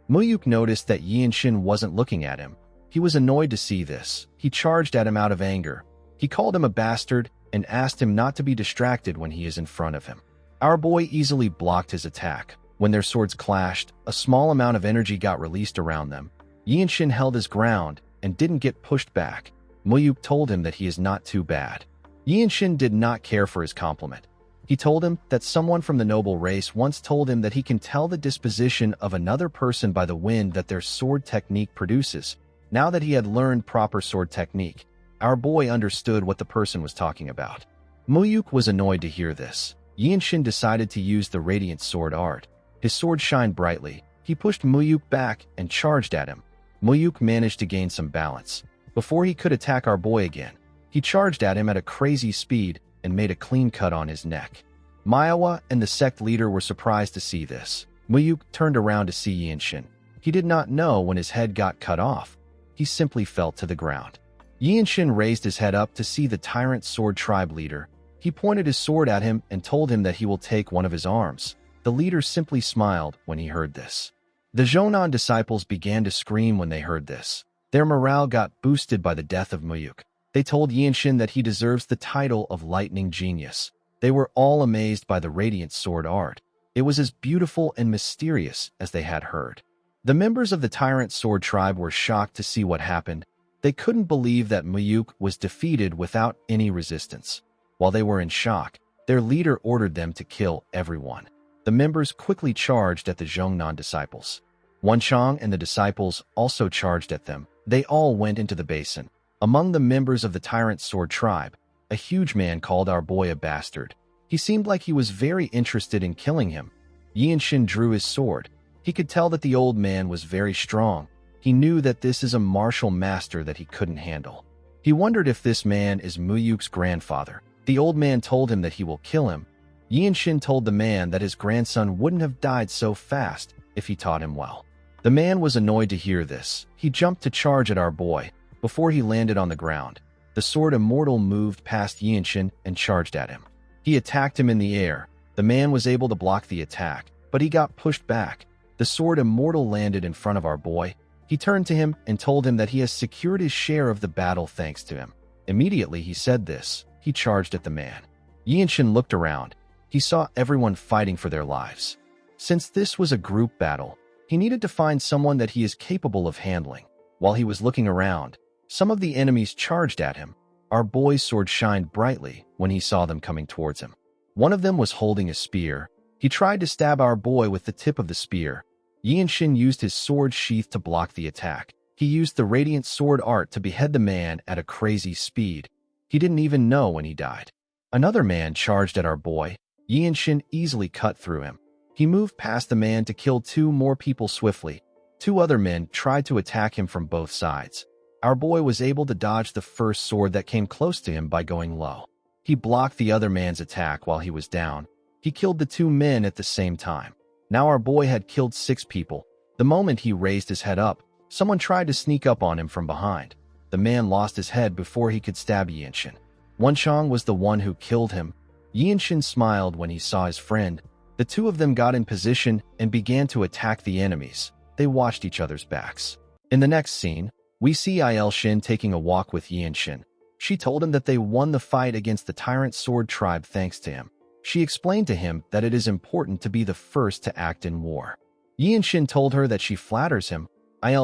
Miyuk noticed that Yinshin wasn't looking at him. He was annoyed to see this. He charged at him out of anger. He called him a bastard and asked him not to be distracted when he is in front of him. Our boy easily blocked his attack. When their swords clashed, a small amount of energy got released around them. Yinshin held his ground and didn't get pushed back. Miyuk told him that he is not too bad. Yinshin did not care for his compliment. He told him that someone from the noble race once told him that he can tell the disposition of another person by the wind that their sword technique produces. Now that he had learned proper sword technique, our boy understood what the person was talking about. Miyuk was annoyed to hear this. Yinshin decided to use the Radiant Sword art. His sword shined brightly. He pushed Miyuk back and charged at him. Miyuk managed to gain some balance. Before he could attack our boy again, he charged at him at a crazy speed and made a clean cut on his neck. Manhwa and the sect leader were surprised to see this. Miyuk turned around to see Yinshin. He did not know when his head got cut off. He simply fell to the ground. Yinshin raised his head up to see the Tyrant Sword Tribe leader. He pointed his sword at him and told him that he will take one of his arms. The leader simply smiled when he heard this. The Zhongnan disciples began to scream when they heard this. Their morale got boosted by the death of Miyuk. They told Yinshin that he deserves the title of Lightning Genius. They were all amazed by the Radiant Sword art. It was as beautiful and mysterious as they had heard. The members of the Tyrant Sword Tribe were shocked to see what happened. They couldn't believe that Miyuk was defeated without any resistance. While they were in shock, their leader ordered them to kill everyone. The members quickly charged at the Zhongnan disciples. Wenchang and the disciples also charged at them. They all went into the basin. Among the members of the Tyrant Sword Tribe, a huge man called our boy a bastard. He seemed like he was very interested in killing him. Yinshin drew his sword. He could tell that the old man was very strong. He knew that this is a martial master that he couldn't handle. He wondered if this man is Muyuk's grandfather. The old man told him that he will kill him. Yinshin told the man that his grandson wouldn't have died so fast if he taught him well. The man was annoyed to hear this. He jumped to charge at our boy. Before he landed on the ground, the Sword Immortal moved past Yinshin and charged at him. He attacked him in the air. The man was able to block the attack, but he got pushed back. The Sword Immortal landed in front of our boy. He turned to him and told him that he has secured his share of the battle thanks to him. Immediately he said this. He charged at the man. Yinshin looked around. He saw everyone fighting for their lives. Since this was a group battle, he needed to find someone that he is capable of handling. While he was looking around, some of the enemies charged at him. Our boy's sword shined brightly when he saw them coming towards him. One of them was holding a spear. He tried to stab our boy with the tip of the spear. Yinshin used his sword sheath to block the attack. He used the Radiant Sword art to behead the man at a crazy speed. He didn't even know when he died. Another man charged at our boy. Yinshin easily cut through him. He moved past the man to kill 2 more people swiftly. 2 other men tried to attack him from both sides. Our boy was able to dodge the first sword that came close to him by going low. He blocked the other man's attack while he was down. He killed the 2 men at the same time. Now our boy had killed 6 people. The moment he raised his head up, someone tried to sneak up on him from behind. The man lost his head before he could stab Yinshin. Wenchang was the one who killed him. Yinshin smiled when he saw his friend. The two of them got in position and began to attack the enemies. They watched each other's backs. In the next scene, we see Shin taking a walk with Yinshin. She told him that they won the fight against the Tyrant Sword Tribe thanks to him. She explained to him that it is important to be the first to act in war. Yinshin told her that she flatters him.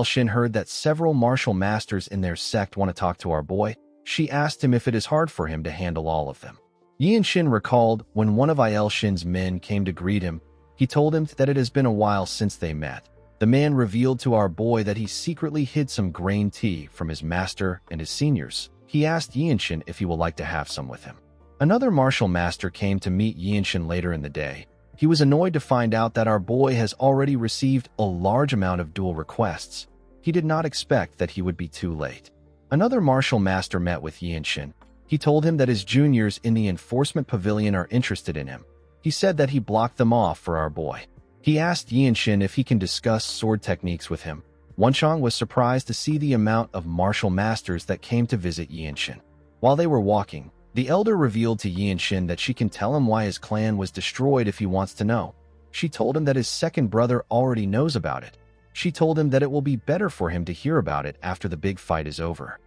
Shin heard that several martial masters in their sect want to talk to our boy. She asked him if it is hard for him to handle all of them. Yinshin recalled when one of Shin's men came to greet him. He told him that it has been a while since they met. The man revealed to our boy that he secretly hid some grain tea from his master and his seniors. He asked Yinshin if he would like to have some with him. Another martial master came to meet Yinshin later in the day. He was annoyed to find out that our boy has already received a large amount of duel requests. He did not expect that he would be too late. Another martial master met with Yinshin. He told him that his juniors in the enforcement pavilion are interested in him. He said that he blocked them off for our boy. He asked Yinshin if he can discuss sword techniques with him. Wenchang was surprised to see the amount of martial masters that came to visit Yinshin. While they were walking, the elder revealed to Yinshin that she can tell him why his clan was destroyed if he wants to know. She told him that his second brother already knows about it. She told him that it will be better for him to hear about it after the big fight is over.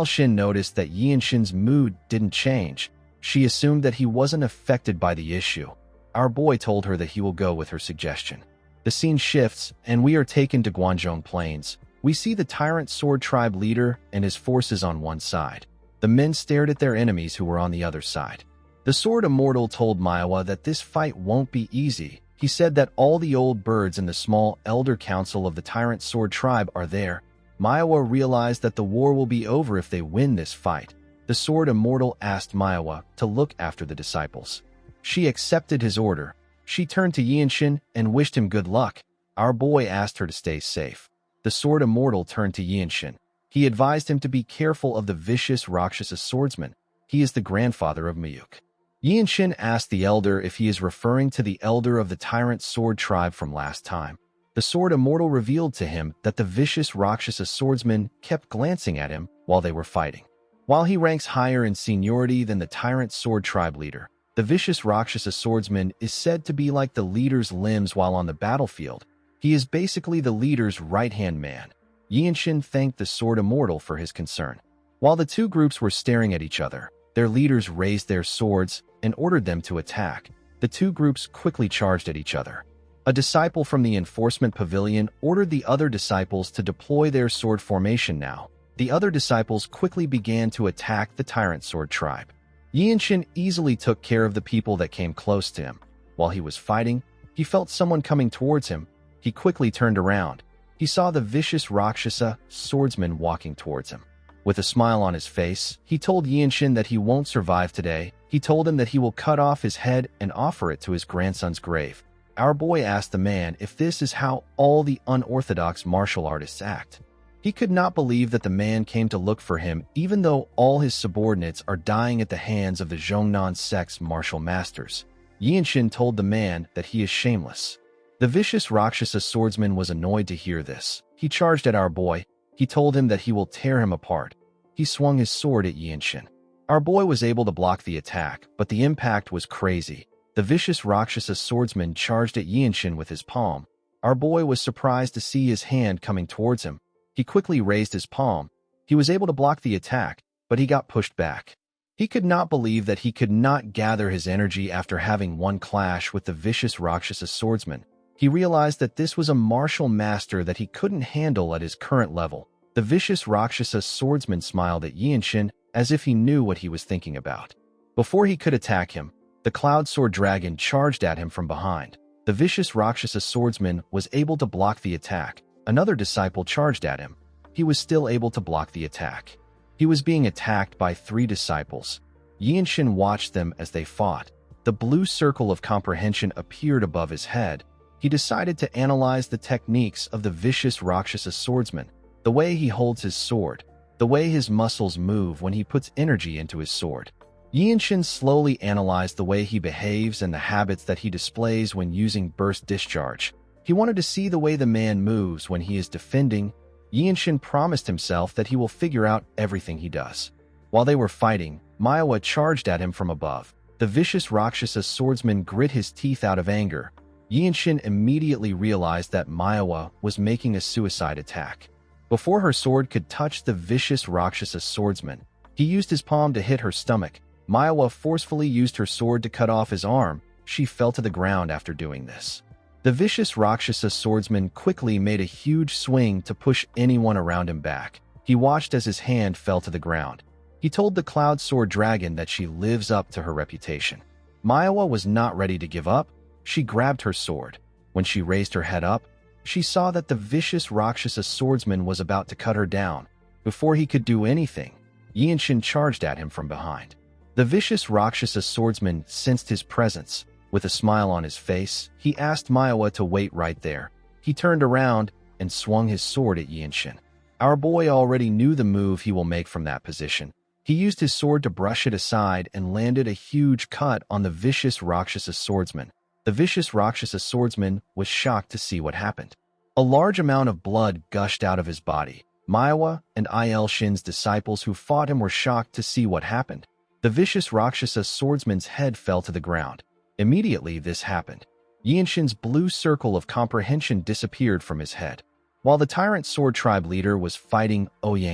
Shin noticed that Yinshin's mood didn't change. She assumed that he wasn't affected by the issue. Our boy told her that he will go with her suggestion. The scene shifts, and we are taken to Guangzhong Plains. We see the Tyrant Sword Tribe leader and his forces on one side. The men stared at their enemies who were on the other side. The Sword Immortal told Manhwa that this fight won't be easy. He said that all the old birds in the small elder council of the Tyrant Sword Tribe are there. Manhwa realized that the war will be over if they win this fight. The Sword Immortal asked Manhwa to look after the disciples. She accepted his order. She turned to Yinshin and wished him good luck. Our boy asked her to stay safe. The Sword Immortal turned to Yinshin. He advised him to be careful of the vicious Rakshasa swordsman. He is the grandfather of Mayuk. Yinshin asked the elder if he is referring to the elder of the Tyrant Sword Tribe from last time. The Sword Immortal revealed to him that the vicious Rakshasa swordsman kept glancing at him while they were fighting. While he ranks higher in seniority than the Tyrant Sword Tribe leader, the vicious Rakshasa swordsman is said to be like the leader's limbs while on the battlefield. He is basically the leader's right-hand man. Yinshin thanked the Sword Immortal for his concern. While the two groups were staring at each other, their leaders raised their swords and ordered them to attack. The two groups quickly charged at each other. A disciple from the enforcement pavilion ordered the other disciples to deploy their sword formation now. The other disciples quickly began to attack the Tyrant Sword Tribe. Yinshin easily took care of the people that came close to him. While he was fighting, he felt someone coming towards him. He quickly turned around. He saw the vicious Rakshasa swordsman walking towards him. With a smile on his face, he told Yinshin that he won't survive today. He told him that he will cut off his head and offer it to his grandson's grave. Our boy asked the man if this is how all the unorthodox martial artists act. He could not believe that the man came to look for him even though all his subordinates are dying at the hands of the Zhongnan sect's martial masters. Yinshin told the man that he is shameless. The vicious Rakshasa swordsman was annoyed to hear this. He charged at our boy. He told him that he will tear him apart. He swung his sword at Yinshin. Our boy was able to block the attack, but the impact was crazy. The vicious Rakshasa swordsman charged at Yinshin with his palm. Our boy was surprised to see his hand coming towards him. He quickly raised his palm. He was able to block the attack, but he got pushed back. He could not believe that he could not gather his energy after having one clash with the vicious Rakshasa swordsman. He realized that this was a martial master that he couldn't handle at his current level. The vicious Rakshasa swordsman smiled at Yinshin as if he knew what he was thinking about. Before he could attack him, the Cloud Sword Dragon charged at him from behind. The vicious Rakshasa swordsman was able to block the attack. Another disciple charged at him. He was still able to block the attack. He was being attacked by 3 disciples. Yinshin watched them as they fought. The blue circle of comprehension appeared above his head. He decided to analyze the techniques of the vicious Rakshasa swordsman, the way he holds his sword, the way his muscles move when he puts energy into his sword. Yinshin slowly analyzed the way he behaves and the habits that he displays when using burst discharge. He wanted to see the way the man moves when he is defending. Yinshin promised himself that he will figure out everything he does. While they were fighting, Manhwa charged at him from above. The vicious Rakshasa swordsman grit his teeth out of anger. Yinshin immediately realized that Manhwa was making a suicide attack. Before her sword could touch the vicious Rakshasa swordsman, he used his palm to hit her stomach. Manhwa forcefully used her sword to cut off his arm. She fell to the ground after doing this. The vicious Rakshasa swordsman quickly made a huge swing to push anyone around him back. He watched as his hand fell to the ground. He told the Cloud Sword Dragon that she lives up to her reputation. Manhwa was not ready to give up. She grabbed her sword. When she raised her head up, she saw that the vicious Rakshasa swordsman was about to cut her down. Before he could do anything, Yinshin charged at him from behind. The vicious Rakshasa swordsman sensed his presence. With a smile on his face, he asked Manhwa to wait right there. He turned around and swung his sword at Yinshin. Our boy already knew the move he will make from that position. He used his sword to brush it aside and landed a huge cut on the vicious Rakshasa swordsman. The vicious Rakshasa swordsman was shocked to see what happened. A large amount of blood gushed out of his body. Manhwa and Shin's disciples who fought him were shocked to see what happened. The vicious Rakshasa swordsman's head fell to the ground. Immediately this happened. Yinshin's blue circle of comprehension disappeared from his head. While the Tyrant Sword Tribe leader was fighting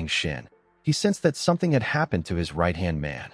Shin, he sensed that something had happened to his right-hand man.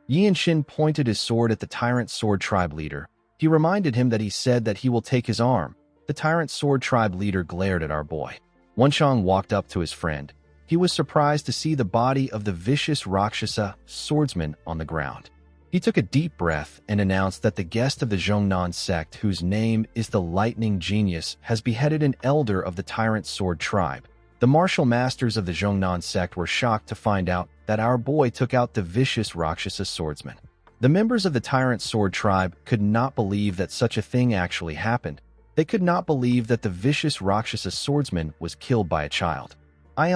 Yinshin pointed his sword at the Tyrant Sword Tribe leader. He reminded him that he said that he will take his arm. The Tyrant Sword Tribe leader glared at our boy. Wenshang walked up to his friend. He was surprised to see the body of the vicious Rakshasa swordsman on the ground. He took a deep breath and announced that the guest of the Zhongnan sect, whose name is the Lightning Genius, has beheaded an elder of the Tyrant Sword Tribe. The martial masters of the Zhongnan sect were shocked to find out that our boy took out the vicious Rakshasa swordsman. The members of the Tyrant Sword Tribe could not believe that such a thing actually happened. They could not believe that the vicious Rakshasa swordsman was killed by a child.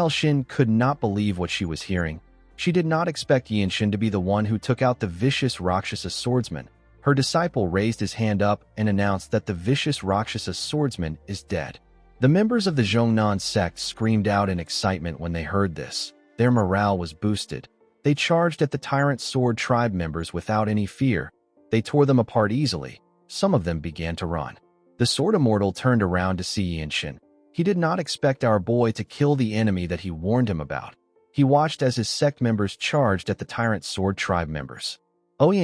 Shin could not believe what she was hearing. She did not expect Yinshin to be the one who took out the vicious Rakshasa swordsman. Her disciple raised his hand up and announced that the vicious Rakshasa swordsman is dead. The members of the Zhongnan sect screamed out in excitement when they heard this. Their morale was boosted. They charged at the Tyrant Sword Tribe members without any fear. They tore them apart easily. Some of them began to run. The Sword Immortal turned around to see Yinshin. He did not expect our boy to kill the enemy that he warned him about. He watched as his sect members charged at the Tyrant Sword Tribe members.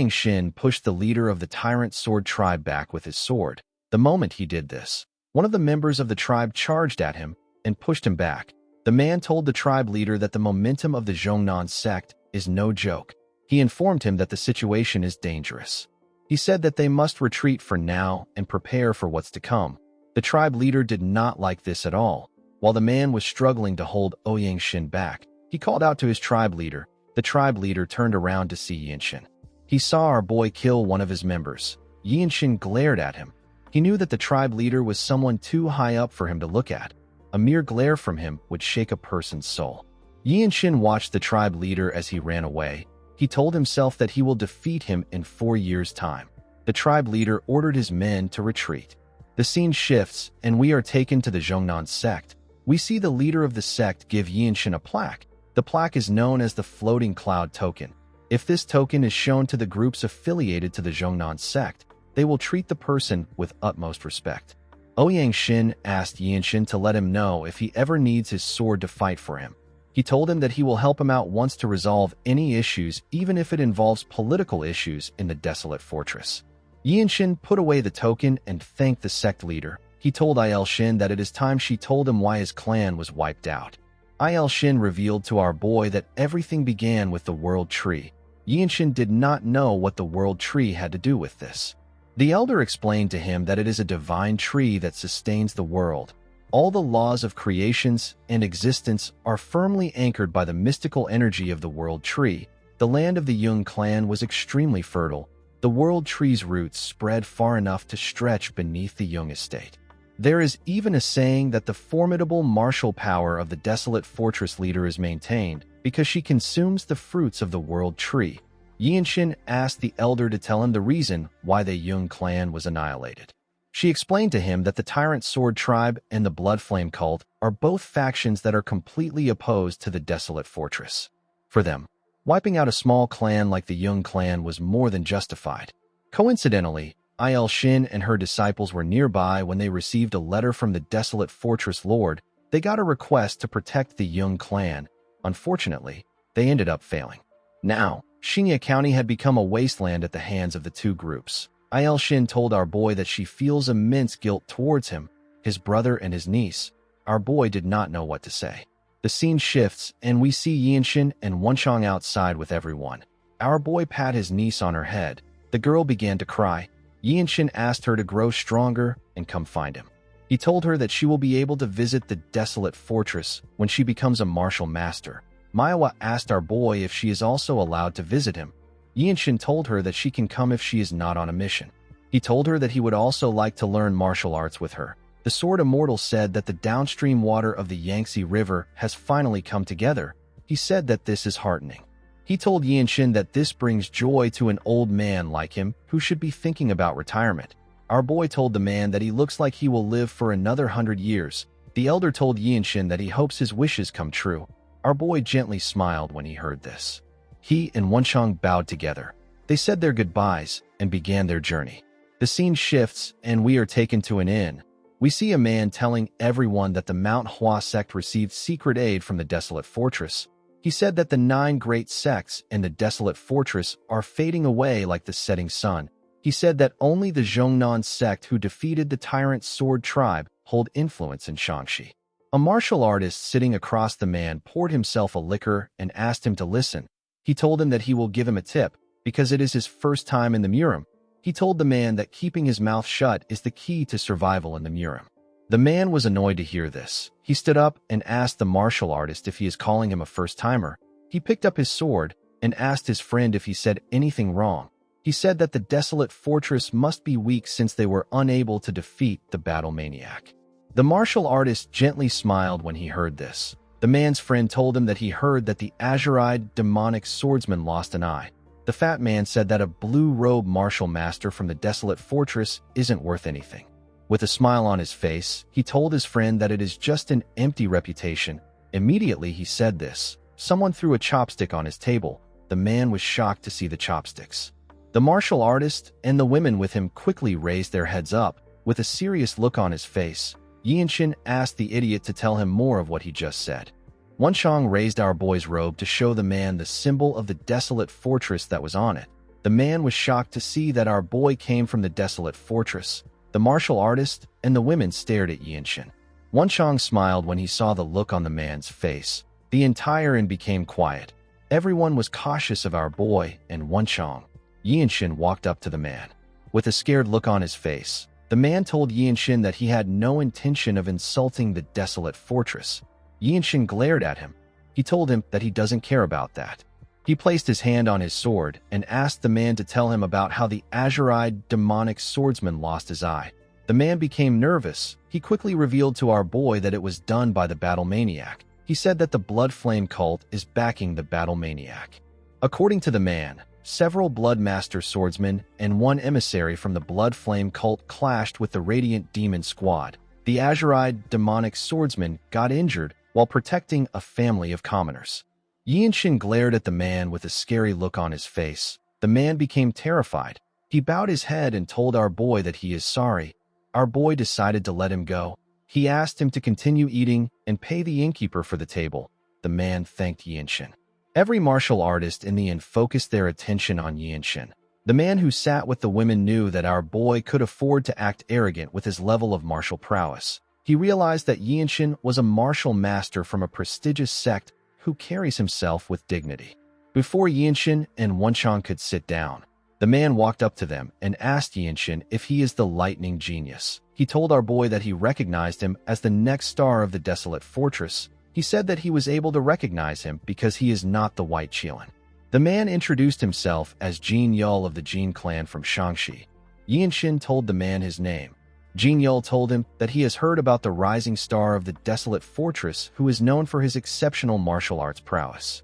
Shin pushed the leader of the Tyrant Sword Tribe back with his sword. The moment he did this, one of the members of the tribe charged at him and pushed him back. The man told the tribe leader that the momentum of the Zhongnan sect is no joke. He informed him that the situation is dangerous. He said that they must retreat for now and prepare for what's to come. The tribe leader did not like this at all. While the man was struggling to hold Shin back, he called out to his tribe leader. The tribe leader turned around to see Yinshin. He saw our boy kill one of his members. Yinshin glared at him. He knew that the tribe leader was someone too high up for him to look at. A mere glare from him would shake a person's soul. Yinshin watched the tribe leader as he ran away. He told himself that he will defeat him in 4 years' time. The tribe leader ordered his men to retreat. The scene shifts, and we are taken to the Zhongnan sect. We see the leader of the sect give Yinshin a plaque. The plaque is known as the Floating Cloud Token. If this token is shown to the groups affiliated to the Zhongnan sect, they will treat the person with utmost respect. Shin asked Yinshin to let him know if he ever needs his sword to fight for him. He told him that he will help him out once to resolve any issues, even if it involves political issues in the desolate fortress. Yinshin put away the token and thanked the sect leader. He told Shin that it is time she told him why his clan was wiped out. Shin revealed to our boy that everything began with the World Tree. Yinshin did not know what the World Tree had to do with this. The elder explained to him that it is a divine tree that sustains the world. All the laws of creations and existence are firmly anchored by the mystical energy of the World Tree. The land of the Jung clan was extremely fertile. The World Tree's roots spread far enough to stretch beneath the Jung estate. There is even a saying that the formidable martial power of the desolate fortress leader is maintained because she consumes the fruits of the World Tree. Yinshin asked the elder to tell him the reason why the Jung clan was annihilated. She explained to him that the Tyrant Sword Tribe and the Blood Flame cult are both factions that are completely opposed to the desolate fortress. For them, wiping out a small clan like the Jung clan was more than justified. Coincidentally, Il Shin and her disciples were nearby when they received a letter from the desolate fortress lord. They got a request to protect the Jung clan. Unfortunately, they ended up failing. Now, Xingye County had become a wasteland at the hands of the two groups. Il Shin told our boy that she feels immense guilt towards him, his brother and his niece. Our boy did not know what to say. The scene shifts, and we see Yinshin and Wenchang outside with everyone. Our boy pat his niece on her head. The girl began to cry. Yinshin asked her to grow stronger and come find him. He told her that she will be able to visit the desolate fortress when she becomes a martial master. Manhwa asked our boy if she is also allowed to visit him. Yinshin told her that she can come if she is not on a mission. He told her that he would also like to learn martial arts with her. The Sword Immortal said that the downstream water of the Yangtze River has finally come together. He said that this is heartening. He told Yinshin that this brings joy to an old man like him who should be thinking about retirement. Our boy told the man that he looks like he will live for another 100 years. The elder told Yinshin that he hopes his wishes come true. Our boy gently smiled when he heard this. He and Wenchang bowed together. They said their goodbyes and began their journey. The scene shifts and we are taken to an inn. We see a man telling everyone that the Mount Hua sect received secret aid from the desolate fortress. He said that the 9 great sects in the desolate fortress are fading away like the setting sun. He said that only the Zhongnan sect who defeated the tyrant sword tribe hold influence in Shaanxi. A martial artist sitting across the man poured himself a liquor and asked him to listen. He told him that he will give him a tip because it is his first time in the Murim. He told the man that keeping his mouth shut is the key to survival in the Murim. The man was annoyed to hear this. He stood up and asked the martial artist if he is calling him a first-timer. He picked up his sword and asked his friend if he said anything wrong. He said that the desolate fortress must be weak since they were unable to defeat the battle maniac. The martial artist gently smiled when he heard this. The man's friend told him that he heard that the azure-eyed demonic swordsman lost an eye. The fat man said that a blue-robed martial master from the desolate fortress isn't worth anything. With a smile on his face, he told his friend that it is just an empty reputation. Immediately he said this. Someone threw a chopstick on his table. The man was shocked to see the chopsticks. The martial artist and the women with him quickly raised their heads up. With a serious look on his face, Yinshin asked the idiot to tell him more of what he just said. Wenchang raised our boy's robe to show the man the symbol of the desolate fortress that was on it. The man was shocked to see that our boy came from the desolate fortress. The martial artist and the women stared at Yinshin. Wenchang smiled when he saw the look on the man's face. The entire inn became quiet. Everyone was cautious of our boy and Wenchang. Yinshin walked up to the man. With a scared look on his face, the man told Yinshin that he had no intention of insulting the desolate fortress. Yinshin glared at him. He told him that he doesn't care about that. He placed his hand on his sword and asked the man to tell him about how the azure-eyed demonic swordsman lost his eye. The man became nervous. He quickly revealed to our boy that it was done by the battle maniac. He said that the Blood Flame cult is backing the battle maniac. According to the man, several Blood Master swordsmen and one emissary from the Blood Flame cult clashed with the Radiant Demon Squad. The azure-eyed demonic swordsman got injured while protecting a family of commoners. Yinshin glared at the man with a scary look on his face. The man became terrified. He bowed his head and told our boy that he is sorry. Our boy decided to let him go. He asked him to continue eating and pay the innkeeper for the table. The man thanked Yinshin. Every martial artist in the inn focused their attention on Yinshin. The man who sat with the women knew that our boy could afford to act arrogant with his level of martial prowess. He realized that Yinshin was a martial master from a prestigious sect who carries himself with dignity. Before Yinshin and Wenchang could sit down, the man walked up to them and asked Yinshin if he is the lightning genius. He told our boy that he recognized him as the next star of the desolate fortress. He said that he was able to recognize him because he is not the White Qilin. The man introduced himself as Jin Yul of the Jin clan from Shaanxi. Yinshin told the man his name. Jin Yul told him that he has heard about the rising star of the desolate fortress who is known for his exceptional martial arts prowess.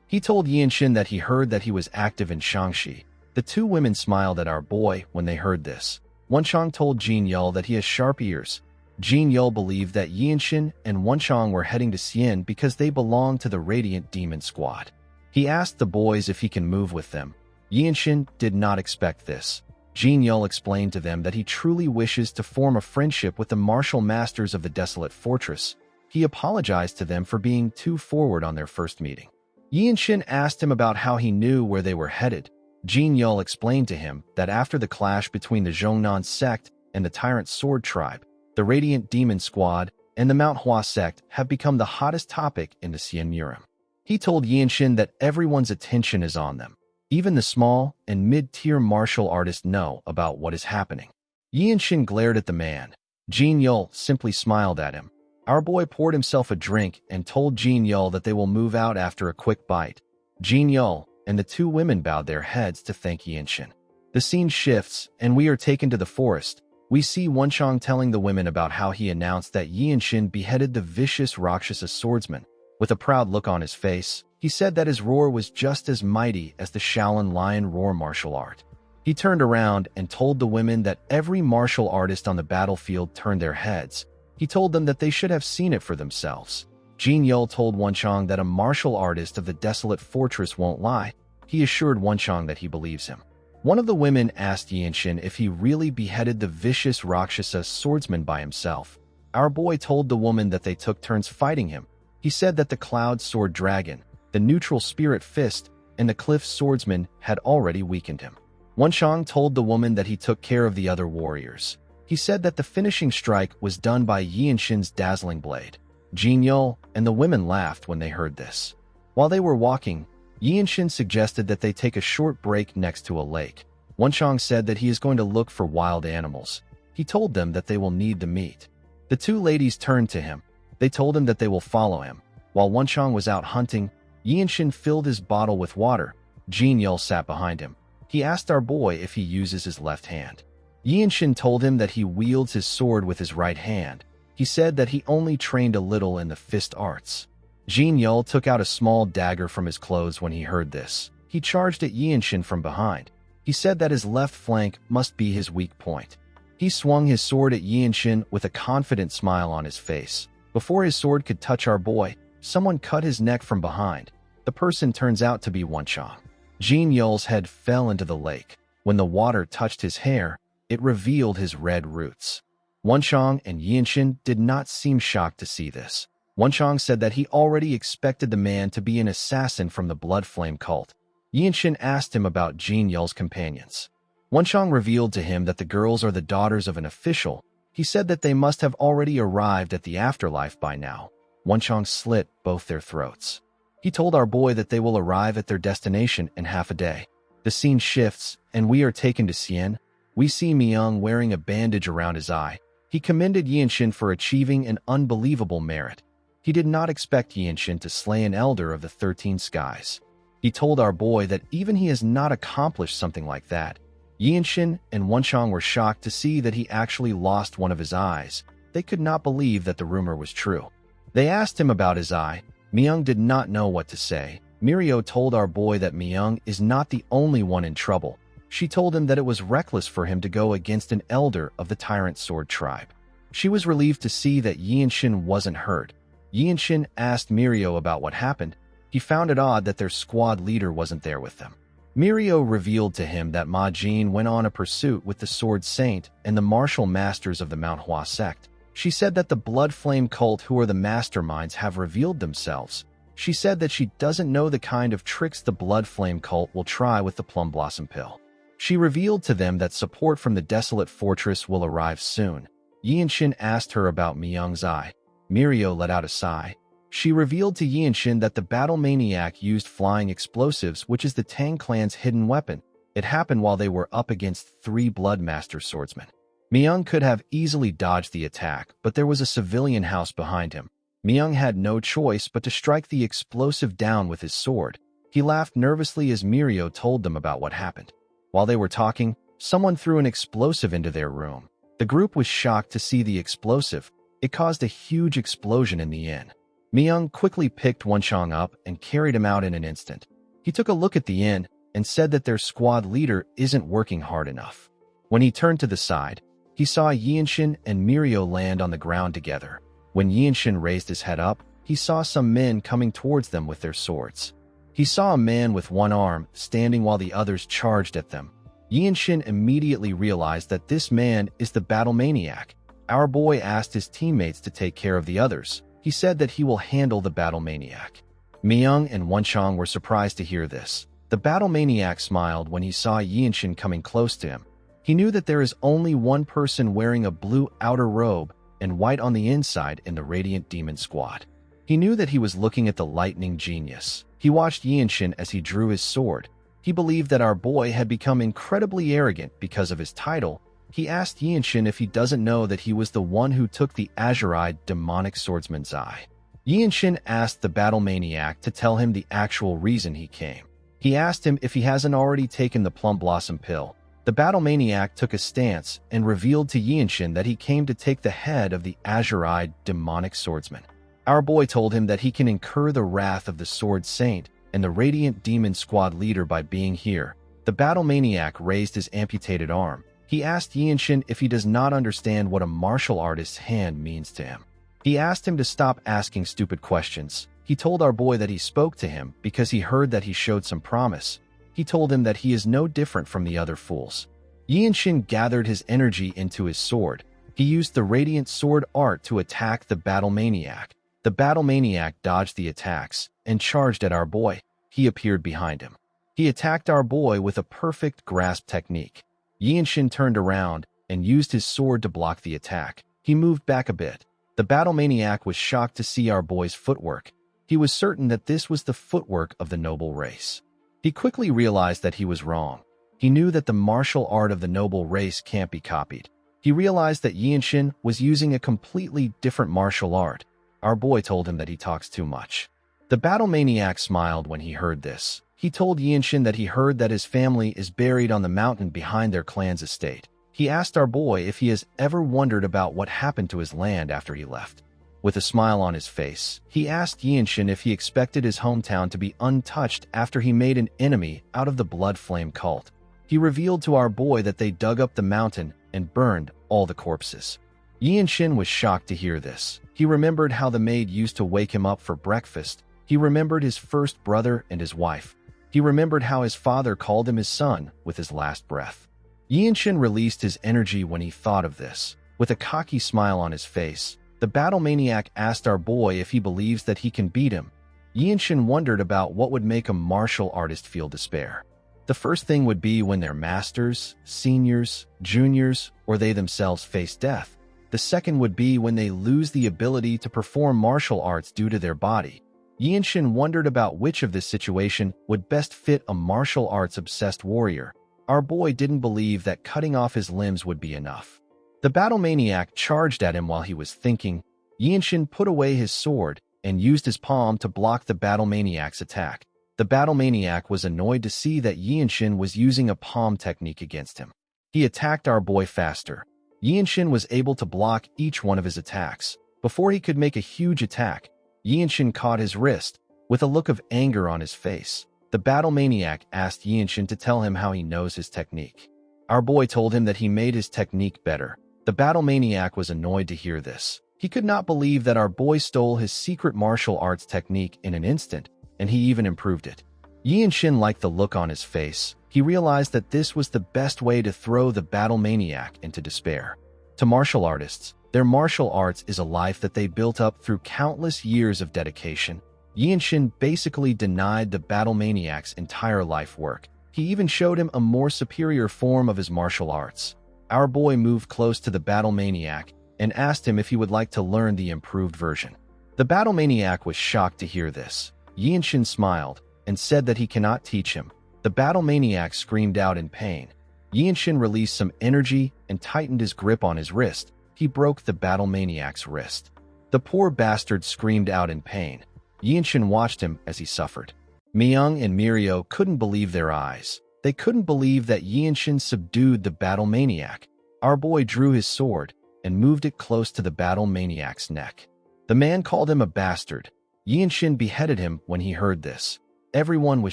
He told Yinshin that he heard that he was active in Shaanxi. The two women smiled at our boy when they heard this. Wenchang told Jin Yul that he has sharp ears. Jin Yul believed that Yinshin and Wenchang were heading to Xian because they belonged to the Radiant Demon Squad. He asked the boys if he can move with them. Yinshin did not expect this. Jin Yul explained to them that he truly wishes to form a friendship with the martial masters of the desolate fortress. He apologized to them for being too forward on their first meeting. Yin Shin asked him about how he knew where they were headed. Jin Yul explained to him that after the clash between the Zhongnan sect and the Tyrant Sword Tribe, the Radiant Demon Squad and the Manhwa sect have become the hottest topic in the Xianmurim. He told Yin Shin that everyone's attention is on them. Even the small and mid-tier martial artists know about what is happening. Yin Shin glared at the man. Jin Yul simply smiled at him. Our boy poured himself a drink and told Jin Yul that they will move out after a quick bite. Jin Yul and the two women bowed their heads to thank Yin Shin. The scene shifts, and we are taken to the forest. We see Wenchang telling the women about how he announced that Yin Shin beheaded the vicious Rakshasa swordsman. With a proud look on his face, he said that his roar was just as mighty as the Shaolin lion roar martial art. He turned around and told the women that every martial artist on the battlefield turned their heads. He told them that they should have seen it for themselves. Jin Yul told Wenchang that a martial artist of the desolate fortress won't lie. He assured Wenchang that he believes him. One of the women asked Yin Shin if he really beheaded the vicious Rakshasa swordsman by himself. Our boy told the woman that they took turns fighting him. He said that the Cloud Sword Dragon, the Neutral Spirit Fist, and the Cliff Swordsman had already weakened him. Wenchang told the woman that he took care of the other warriors. He said that the finishing strike was done by Yin Shin's dazzling blade. Jin Yul and the women laughed when they heard this. While they were walking, Yin Shin suggested that they take a short break next to a lake. Wenchang said that he is going to look for wild animals. He told them that they will need the meat. The two ladies turned to him. They told him that they will follow him. While Wenchang was out hunting, Yin Shin filled his bottle with water. Jin Yul sat behind him. He asked our boy if he uses his left hand. Yin Shin told him that he wields his sword with his right hand. He said that he only trained a little in the fist arts. Jin Yul took out a small dagger from his clothes when he heard this. He charged at Yin Shin from behind. He said that his left flank must be his weak point. He swung his sword at Yin Shin with a confident smile on his face. Before his sword could touch our boy, someone cut his neck from behind. The person turns out to be Wenchang. Jin Yul's head fell into the lake. When the water touched his hair, it revealed his red roots. Wenchang and Yin Shin did not seem shocked to see this. Wenchang said that he already expected the man to be an assassin from the Blood Flame cult. Yin Shin asked him about Jin Yul's companions. Wenchang revealed to him that the girls are the daughters of an official. He said that they must have already arrived at the afterlife by now. Wenchang slit both their throats. He told our boy that they will arrive at their destination in half a day. The scene shifts, and we are taken to Xian. We see Myung wearing a bandage around his eye. He commended Yin Shin for achieving an unbelievable merit. He did not expect Yin Shin to slay an elder of the 13 skies. He told our boy that even he has not accomplished something like that. Yin Shin and Wenchang were shocked to see that he actually lost one of his eyes. They could not believe that the rumor was true. They asked him about his eye. Myung did not know what to say. Mirio told our boy that Myung is not the only one in trouble. She told him that it was reckless for him to go against an elder of the Tyrant Sword Tribe. She was relieved to see that Yin Shin wasn't hurt. Yin Shin asked Mirio about what happened. He found it odd that their squad leader wasn't there with them. Mirio revealed to him that Ma Jin went on a pursuit with the Sword Saint and the martial masters of the Manhwa sect. She said that the Blood Flame cult, who are the masterminds, have revealed themselves. She said that she doesn't know the kind of tricks the Blood Flame cult will try with the Plum Blossom Pill. She revealed to them that support from the desolate fortress will arrive soon. Yin Shin asked her about Myung's eye. Mirio let out a sigh. She revealed to Yin Shin that the battle maniac used flying explosives, which is the Tang clan's hidden weapon. It happened while they were up against 3 Bloodmaster swordsmen. Myung could have easily dodged the attack, but there was a civilian house behind him. Myung had no choice but to strike the explosive down with his sword. He laughed nervously as Mirio told them about what happened. While they were talking, someone threw an explosive into their room. The group was shocked to see the explosive. It caused a huge explosion in the inn. Myung quickly picked Wenchang up and carried him out in an instant. He took a look at the inn and said that their squad leader isn't working hard enough. When he turned to the side, he saw Yin Shin and Mirio land on the ground together. When Yin Shin raised his head up, he saw some men coming towards them with their swords. He saw a man with one arm standing while the others charged at them. Yinshin immediately realized that this man is the battle maniac. Our boy asked his teammates to take care of the others. He said that he will handle the battle maniac. Myung and Wonchong were surprised to hear this. The battle maniac smiled when he saw Yinshin coming close to him. He knew that there is only one person wearing a blue outer robe and white on the inside in the Radiant Demon Squad. He knew that he was looking at the lightning genius. He watched Yinshin as he drew his sword. He believed that our boy had become incredibly arrogant because of his title. He asked Yinshin if he doesn't know that he was the one who took the azure-eyed demonic swordsman's eye. Yinshin asked the battle maniac to tell him the actual reason he came. He asked him if he hasn't already taken the plum blossom pill. The battle maniac took a stance and revealed to Yinshin that he came to take the head of the azure-eyed demonic swordsman. Our boy told him that he can incur the wrath of the Sword Saint and the Radiant Demon Squad leader by being here. The battle maniac raised his amputated arm. He asked Yinshin if he does not understand what a martial artist's hand means to him. He asked him to stop asking stupid questions. He told our boy that he spoke to him because he heard that he showed some promise. He told him that he is no different from the other fools. Yinshin gathered his energy into his sword. He used the Radiant Sword art to attack the battle maniac. The battle maniac dodged the attacks and charged at our boy. He appeared behind him. He attacked our boy with a perfect grasp technique. Yinshin turned around and used his sword to block the attack. He moved back a bit. The battle maniac was shocked to see our boy's footwork. He was certain that this was the footwork of the noble race. He quickly realized that he was wrong. He knew that the martial art of the noble race can't be copied. He realized that Yinshin was using a completely different martial art. Our boy told him that he talks too much. The battle maniac smiled when he heard this. He told Yinshin that he heard that his family is buried on the mountain behind their clan's estate. He asked our boy if he has ever wondered about what happened to his land after he left. With a smile on his face, he asked Yinshin if he expected his hometown to be untouched after he made an enemy out of the Blood Flame cult. He revealed to our boy that they dug up the mountain and burned all the corpses. Yinshin was shocked to hear this. He remembered how the maid used to wake him up for breakfast. He remembered his first brother and his wife. He remembered how his father called him his son with his last breath. Yinshin released his energy when he thought of this. With a cocky smile on his face, the battle maniac asked our boy if he believes that he can beat him. Yinshin wondered about what would make a martial artist feel despair. The first thing would be when their masters, seniors, juniors, or they themselves face death. The second would be when they lose the ability to perform martial arts due to their body. Yinshin wondered about which of this situation would best fit a martial arts-obsessed warrior. Our boy didn't believe that cutting off his limbs would be enough. The battle maniac charged at him while he was thinking. Yinshin put away his sword and used his palm to block the battle maniac's attack. The battle maniac was annoyed to see that Yinshin was using a palm technique against him. He attacked our boy faster. Yinshin was able to block each one of his attacks. Before he could make a huge attack, Yinshin caught his wrist. With a look of anger on his face, the battle maniac asked Yinshin to tell him how he knows his technique. Our boy told him that he made his technique better. The battle maniac was annoyed to hear this. He could not believe that our boy stole his secret martial arts technique in an instant, and he even improved it. Yinshin liked the look on his face. He realized that this was the best way to throw the battle maniac into despair. To martial artists, their martial arts is a life that they built up through countless years of dedication. Yinshin basically denied the battle maniac's entire life work. He even showed him a more superior form of his martial arts. Our boy moved close to the battle maniac and asked him if he would like to learn the improved version. The battle maniac was shocked to hear this. Yinshin smiled and said that he cannot teach him. The battle maniac screamed out in pain. Yinshin released some energy and tightened his grip on his wrist. He broke the battle maniac's wrist. The poor bastard screamed out in pain. Yinshin watched him as he suffered. Myung and Mirio couldn't believe their eyes. They couldn't believe that Yinshin subdued the battle maniac. Our boy drew his sword and moved it close to the battle maniac's neck. The man called him a bastard. Yinshin beheaded him when he heard this. Everyone was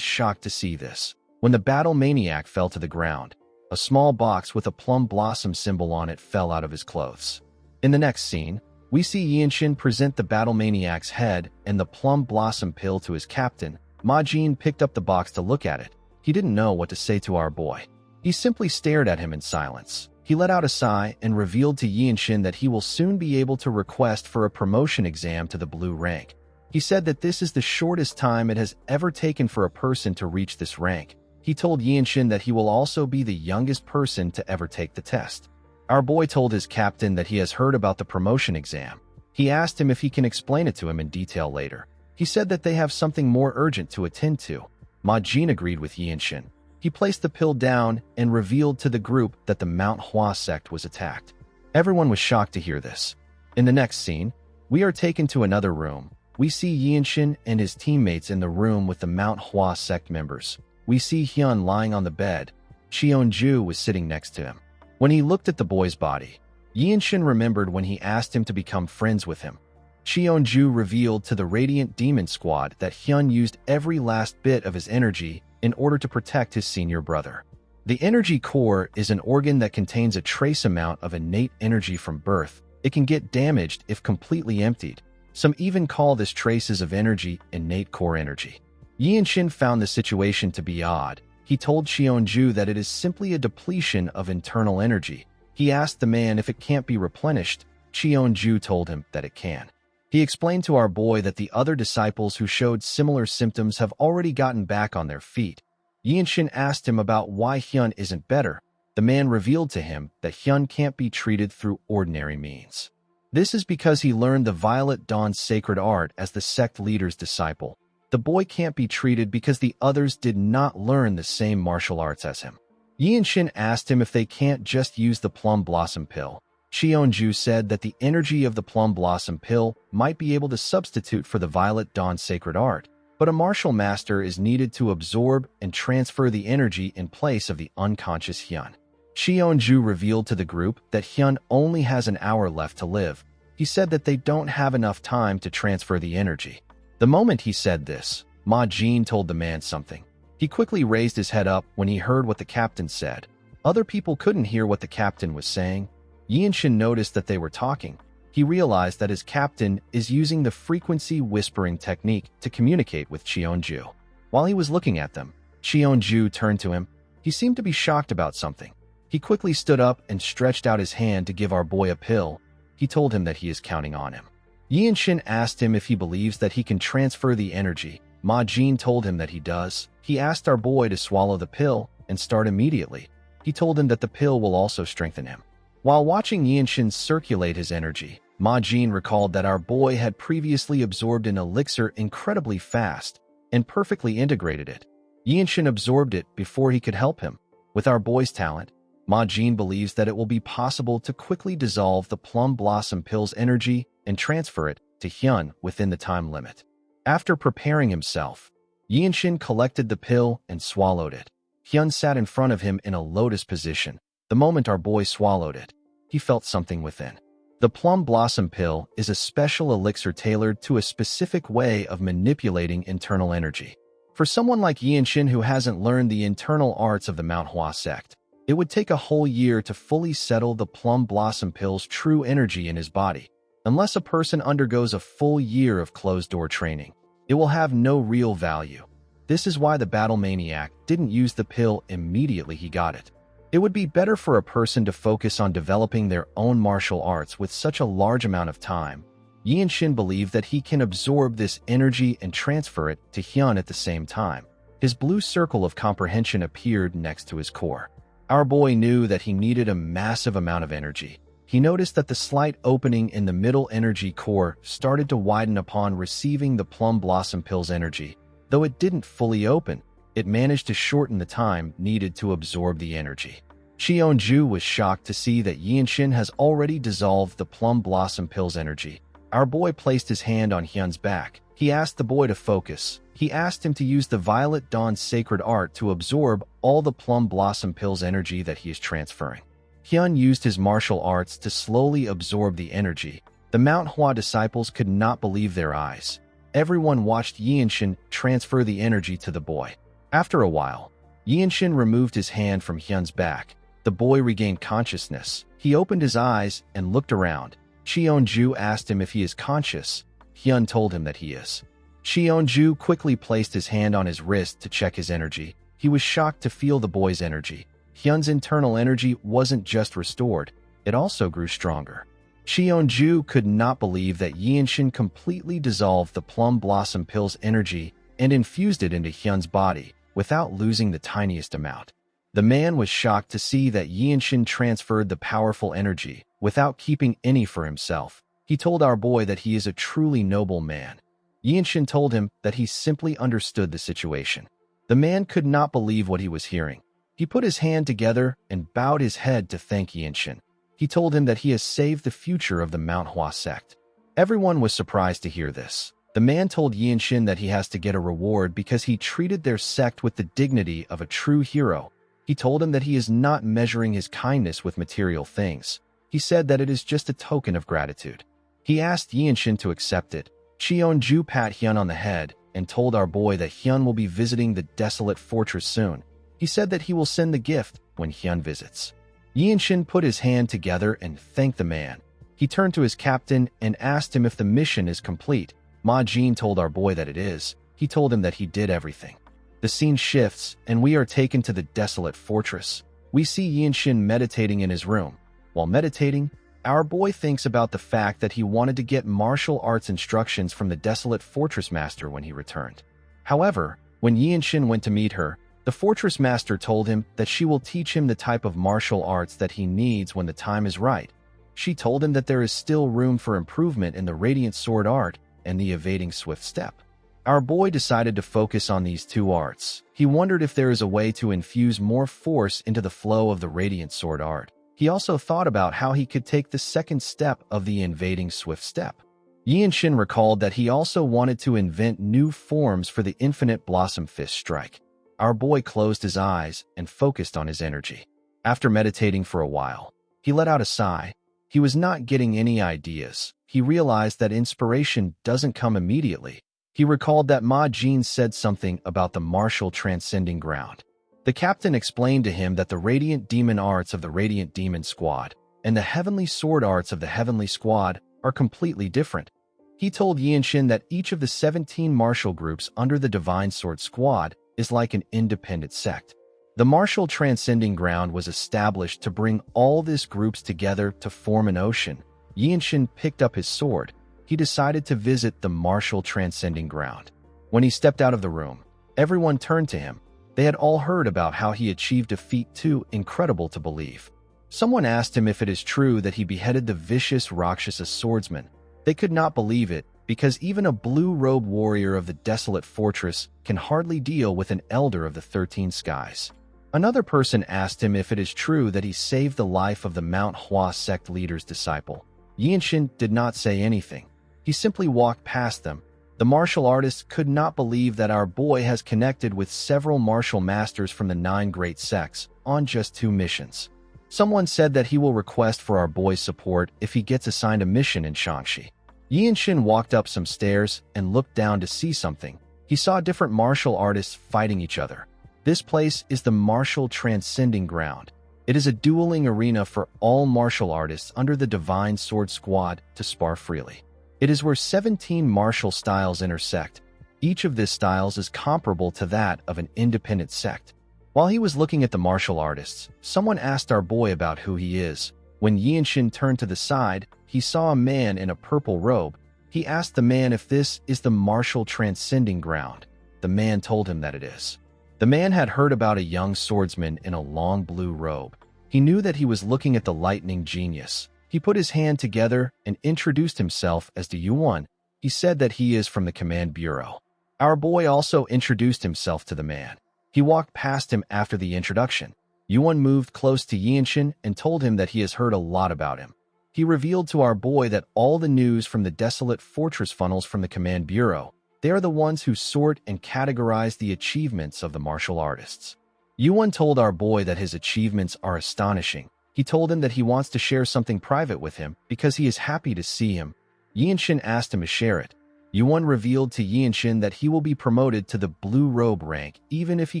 shocked to see this. When the battle maniac fell to the ground, a small box with a plum blossom symbol on it fell out of his clothes. In the next scene, we see Yinshin present the battle maniac's head and the plum blossom pill to his captain. Ma Jin picked up the box to look at it. He didn't know what to say to our boy. He simply stared at him in silence. He let out a sigh and revealed to Yinshin that he will soon be able to request for a promotion exam to the blue rank. He said that this is the shortest time it has ever taken for a person to reach this rank. He told Yinshin that he will also be the youngest person to ever take the test. Our boy told his captain that he has heard about the promotion exam. He asked him if he can explain it to him in detail later. He said that they have something more urgent to attend to. Ma Jin agreed with Yinshin. He placed the pill down and revealed to the group that the Mount Hua sect was attacked. Everyone was shocked to hear this. In the next scene, we are taken to another room. We see Yinshin and his teammates in the room with the Mount Hua sect members. We see Hyun lying on the bed. Cheonju was sitting next to him. When he looked at the boy's body, Yinshin remembered when he asked him to become friends with him. Cheonju revealed to the Radiant Demon Squad that Hyun used every last bit of his energy in order to protect his senior brother. The energy core is an organ that contains a trace amount of innate energy from birth. It can get damaged if completely emptied. Some even call this traces of energy innate core energy. Yinshin found the situation to be odd. He told Cheonju that it is simply a depletion of internal energy. He asked the man if it can't be replenished. Cheonju told him that it can. He explained to our boy that the other disciples who showed similar symptoms have already gotten back on their feet. Yinshin asked him about why Hyun isn't better. The man revealed to him that Hyun can't be treated through ordinary means. This is because he learned the Violet Dawn's sacred art as the sect leader's disciple. The boy can't be treated because the others did not learn the same martial arts as him. Yinshin asked him if they can't just use the plum blossom pill. Cheonju said that the energy of the plum blossom pill might be able to substitute for the Violet Dawn sacred art, but a martial master is needed to absorb and transfer the energy in place of the unconscious Hyun. Cheonju revealed to the group that Hyun only has an hour left to live. He said that they don't have enough time to transfer the energy. The moment he said this, Ma Jin told the man something. He quickly raised his head up when he heard what the captain said. Other people couldn't hear what the captain was saying. Yinshin noticed that they were talking. He realized that his captain is using the frequency whispering technique to communicate with Cheonju. While he was looking at them, Cheonju turned to him. He seemed to be shocked about something. He quickly stood up and stretched out his hand to give our boy a pill. He told him that he is counting on him. Yinshin asked him if he believes that he can transfer the energy. Ma Jin told him that he does. He asked our boy to swallow the pill and start immediately. He told him that the pill will also strengthen him. While watching Yinshin circulate his energy, Ma Jin recalled that our boy had previously absorbed an elixir incredibly fast and perfectly integrated it. Yinshin absorbed it before he could help him. With our boy's talent, Ma Jin believes that it will be possible to quickly dissolve the plum blossom pill's energy and transfer it to Hyun within the time limit. After preparing himself, Yinshin collected the pill and swallowed it. Hyun sat in front of him in a lotus position. The moment our boy swallowed it, he felt something within. The plum blossom pill is a special elixir tailored to a specific way of manipulating internal energy. For someone like Yinshin who hasn't learned the internal arts of the Mount Hua sect, it would take a whole year to fully settle the plum blossom pill's true energy in his body. Unless a person undergoes a full year of closed-door training, it will have no real value. This is why the battle maniac didn't use the pill immediately he got it. It would be better for a person to focus on developing their own martial arts with such a large amount of time. Yinshin believed that he can absorb this energy and transfer it to Hyun at the same time. His blue circle of comprehension appeared next to his core. Our boy knew that he needed a massive amount of energy. He noticed that the slight opening in the middle energy core started to widen upon receiving the plum blossom pill's energy. Though it didn't fully open, it managed to shorten the time needed to absorb the energy. Cheonju was shocked to see that Yinshin has already dissolved the plum blossom pill's energy. Our boy placed his hand on Hyun's back. He asked the boy to focus. He asked him to use the Violet Dawn's sacred art to absorb all the plum blossom pill's energy that he is transferring. Hyun used his martial arts to slowly absorb the energy. The Mount Hua disciples could not believe their eyes. Everyone watched Yinshin transfer the energy to the boy. After a while, Yinshin removed his hand from Hyun's back. The boy regained consciousness. He opened his eyes and looked around. Cheonju asked him if he is conscious. Hyun told him that he is. Cheonju quickly placed his hand on his wrist to check his energy. He was shocked to feel the boy's energy. Hyun's internal energy wasn't just restored, it also grew stronger. Cheonju could not believe that Yinshin completely dissolved the plum blossom pill's energy and infused it into Hyun's body without losing the tiniest amount. The man was shocked to see that Yinshin transferred the powerful energy without keeping any for himself. He told our boy that he is a truly noble man. Yinshin told him that he simply understood the situation. The man could not believe what he was hearing. He put his hand together and bowed his head to thank Yinshin. He told him that he has saved the future of the Manhwa sect. Everyone was surprised to hear this. The man told Yinshin that he has to get a reward because he treated their sect with the dignity of a true hero. He told him that he is not measuring his kindness with material things. He said that it is just a token of gratitude. He asked Yinshin to accept it. Cheonju pat Hyun on the head and told our boy that Hyun will be visiting the desolate fortress soon. He said that he will send the gift when Hyun visits. Yinshin put his hand together and thanked the man. He turned to his captain and asked him if the mission is complete. Ma Jin told our boy that it is. He told him that he did everything. The scene shifts, and we are taken to the desolate fortress. We see Yinshin meditating in his room. While meditating, our boy thinks about the fact that he wanted to get martial arts instructions from the desolate fortress master when he returned. However, when Yinshin went to meet her, the fortress master told him that she will teach him the type of martial arts that he needs when the time is right. She told him that there is still room for improvement in the radiant sword art and the evading swift step. Our boy decided to focus on these two arts. He wondered if there is a way to infuse more force into the flow of the radiant sword art. He also thought about how he could take the second step of the invading swift step. Yinshin recalled that he also wanted to invent new forms for the infinite blossom fist strike. Our boy closed his eyes and focused on his energy. After meditating for a while, he let out a sigh. He was not getting any ideas. He realized that inspiration doesn't come immediately. He recalled that Ma Jin said something about the martial transcending ground. The captain explained to him that the radiant demon arts of the radiant demon squad and the heavenly sword arts of the heavenly squad are completely different. He told Yinshin that each of the 17 martial groups under the divine sword squad is like an independent sect. The martial transcending ground was established to bring all these groups together to form an ocean. Yinshin picked up his sword. He decided to visit the martial transcending ground. When he stepped out of the room, everyone turned to him. They had all heard about how he achieved a feat too incredible to believe. Someone asked him if it is true that he beheaded the vicious Rakshasa swordsman. They could not believe it, because even a blue-robed warrior of the desolate fortress can hardly deal with an elder of the 13 skies. Another person asked him if it is true that he saved the life of the Mount Hua sect leader's disciple. Yinshin did not say anything. He simply walked past them. The martial artists could not believe that our boy has connected with several martial masters from the 9 great sects on just 2 missions. Someone said that he will request for our boy's support if he gets assigned a mission in Shaanxi. Yinshin walked up some stairs and looked down to see something. He saw different martial artists fighting each other. This place is the martial transcending ground. It is a dueling arena for all martial artists under the Divine Sword Squad to spar freely. It is where 17 martial styles intersect. Each of these styles is comparable to that of an independent sect. While he was looking at the martial artists, someone asked our boy about who he is. When Yinshin turned to the side, he saw a man in a purple robe. He asked the man if this is the martial transcending ground. The man told him that it is. The man had heard about a young swordsman in a long blue robe. He knew that he was looking at the lightning genius. He put his hand together and introduced himself as the Yuan. He said that he is from the command bureau. Our boy also introduced himself to the man. He walked past him after the introduction. Yuan moved close to Yinshin and told him that he has heard a lot about him. He revealed to our boy that all the news from the desolate fortress funnels from the command bureau. They are the ones who sort and categorize the achievements of the martial artists. Yuan told our boy that his achievements are astonishing. He told him that he wants to share something private with him because he is happy to see him. Yinshin asked him to share it. Yuan revealed to Yinshin that he will be promoted to the blue robe rank even if he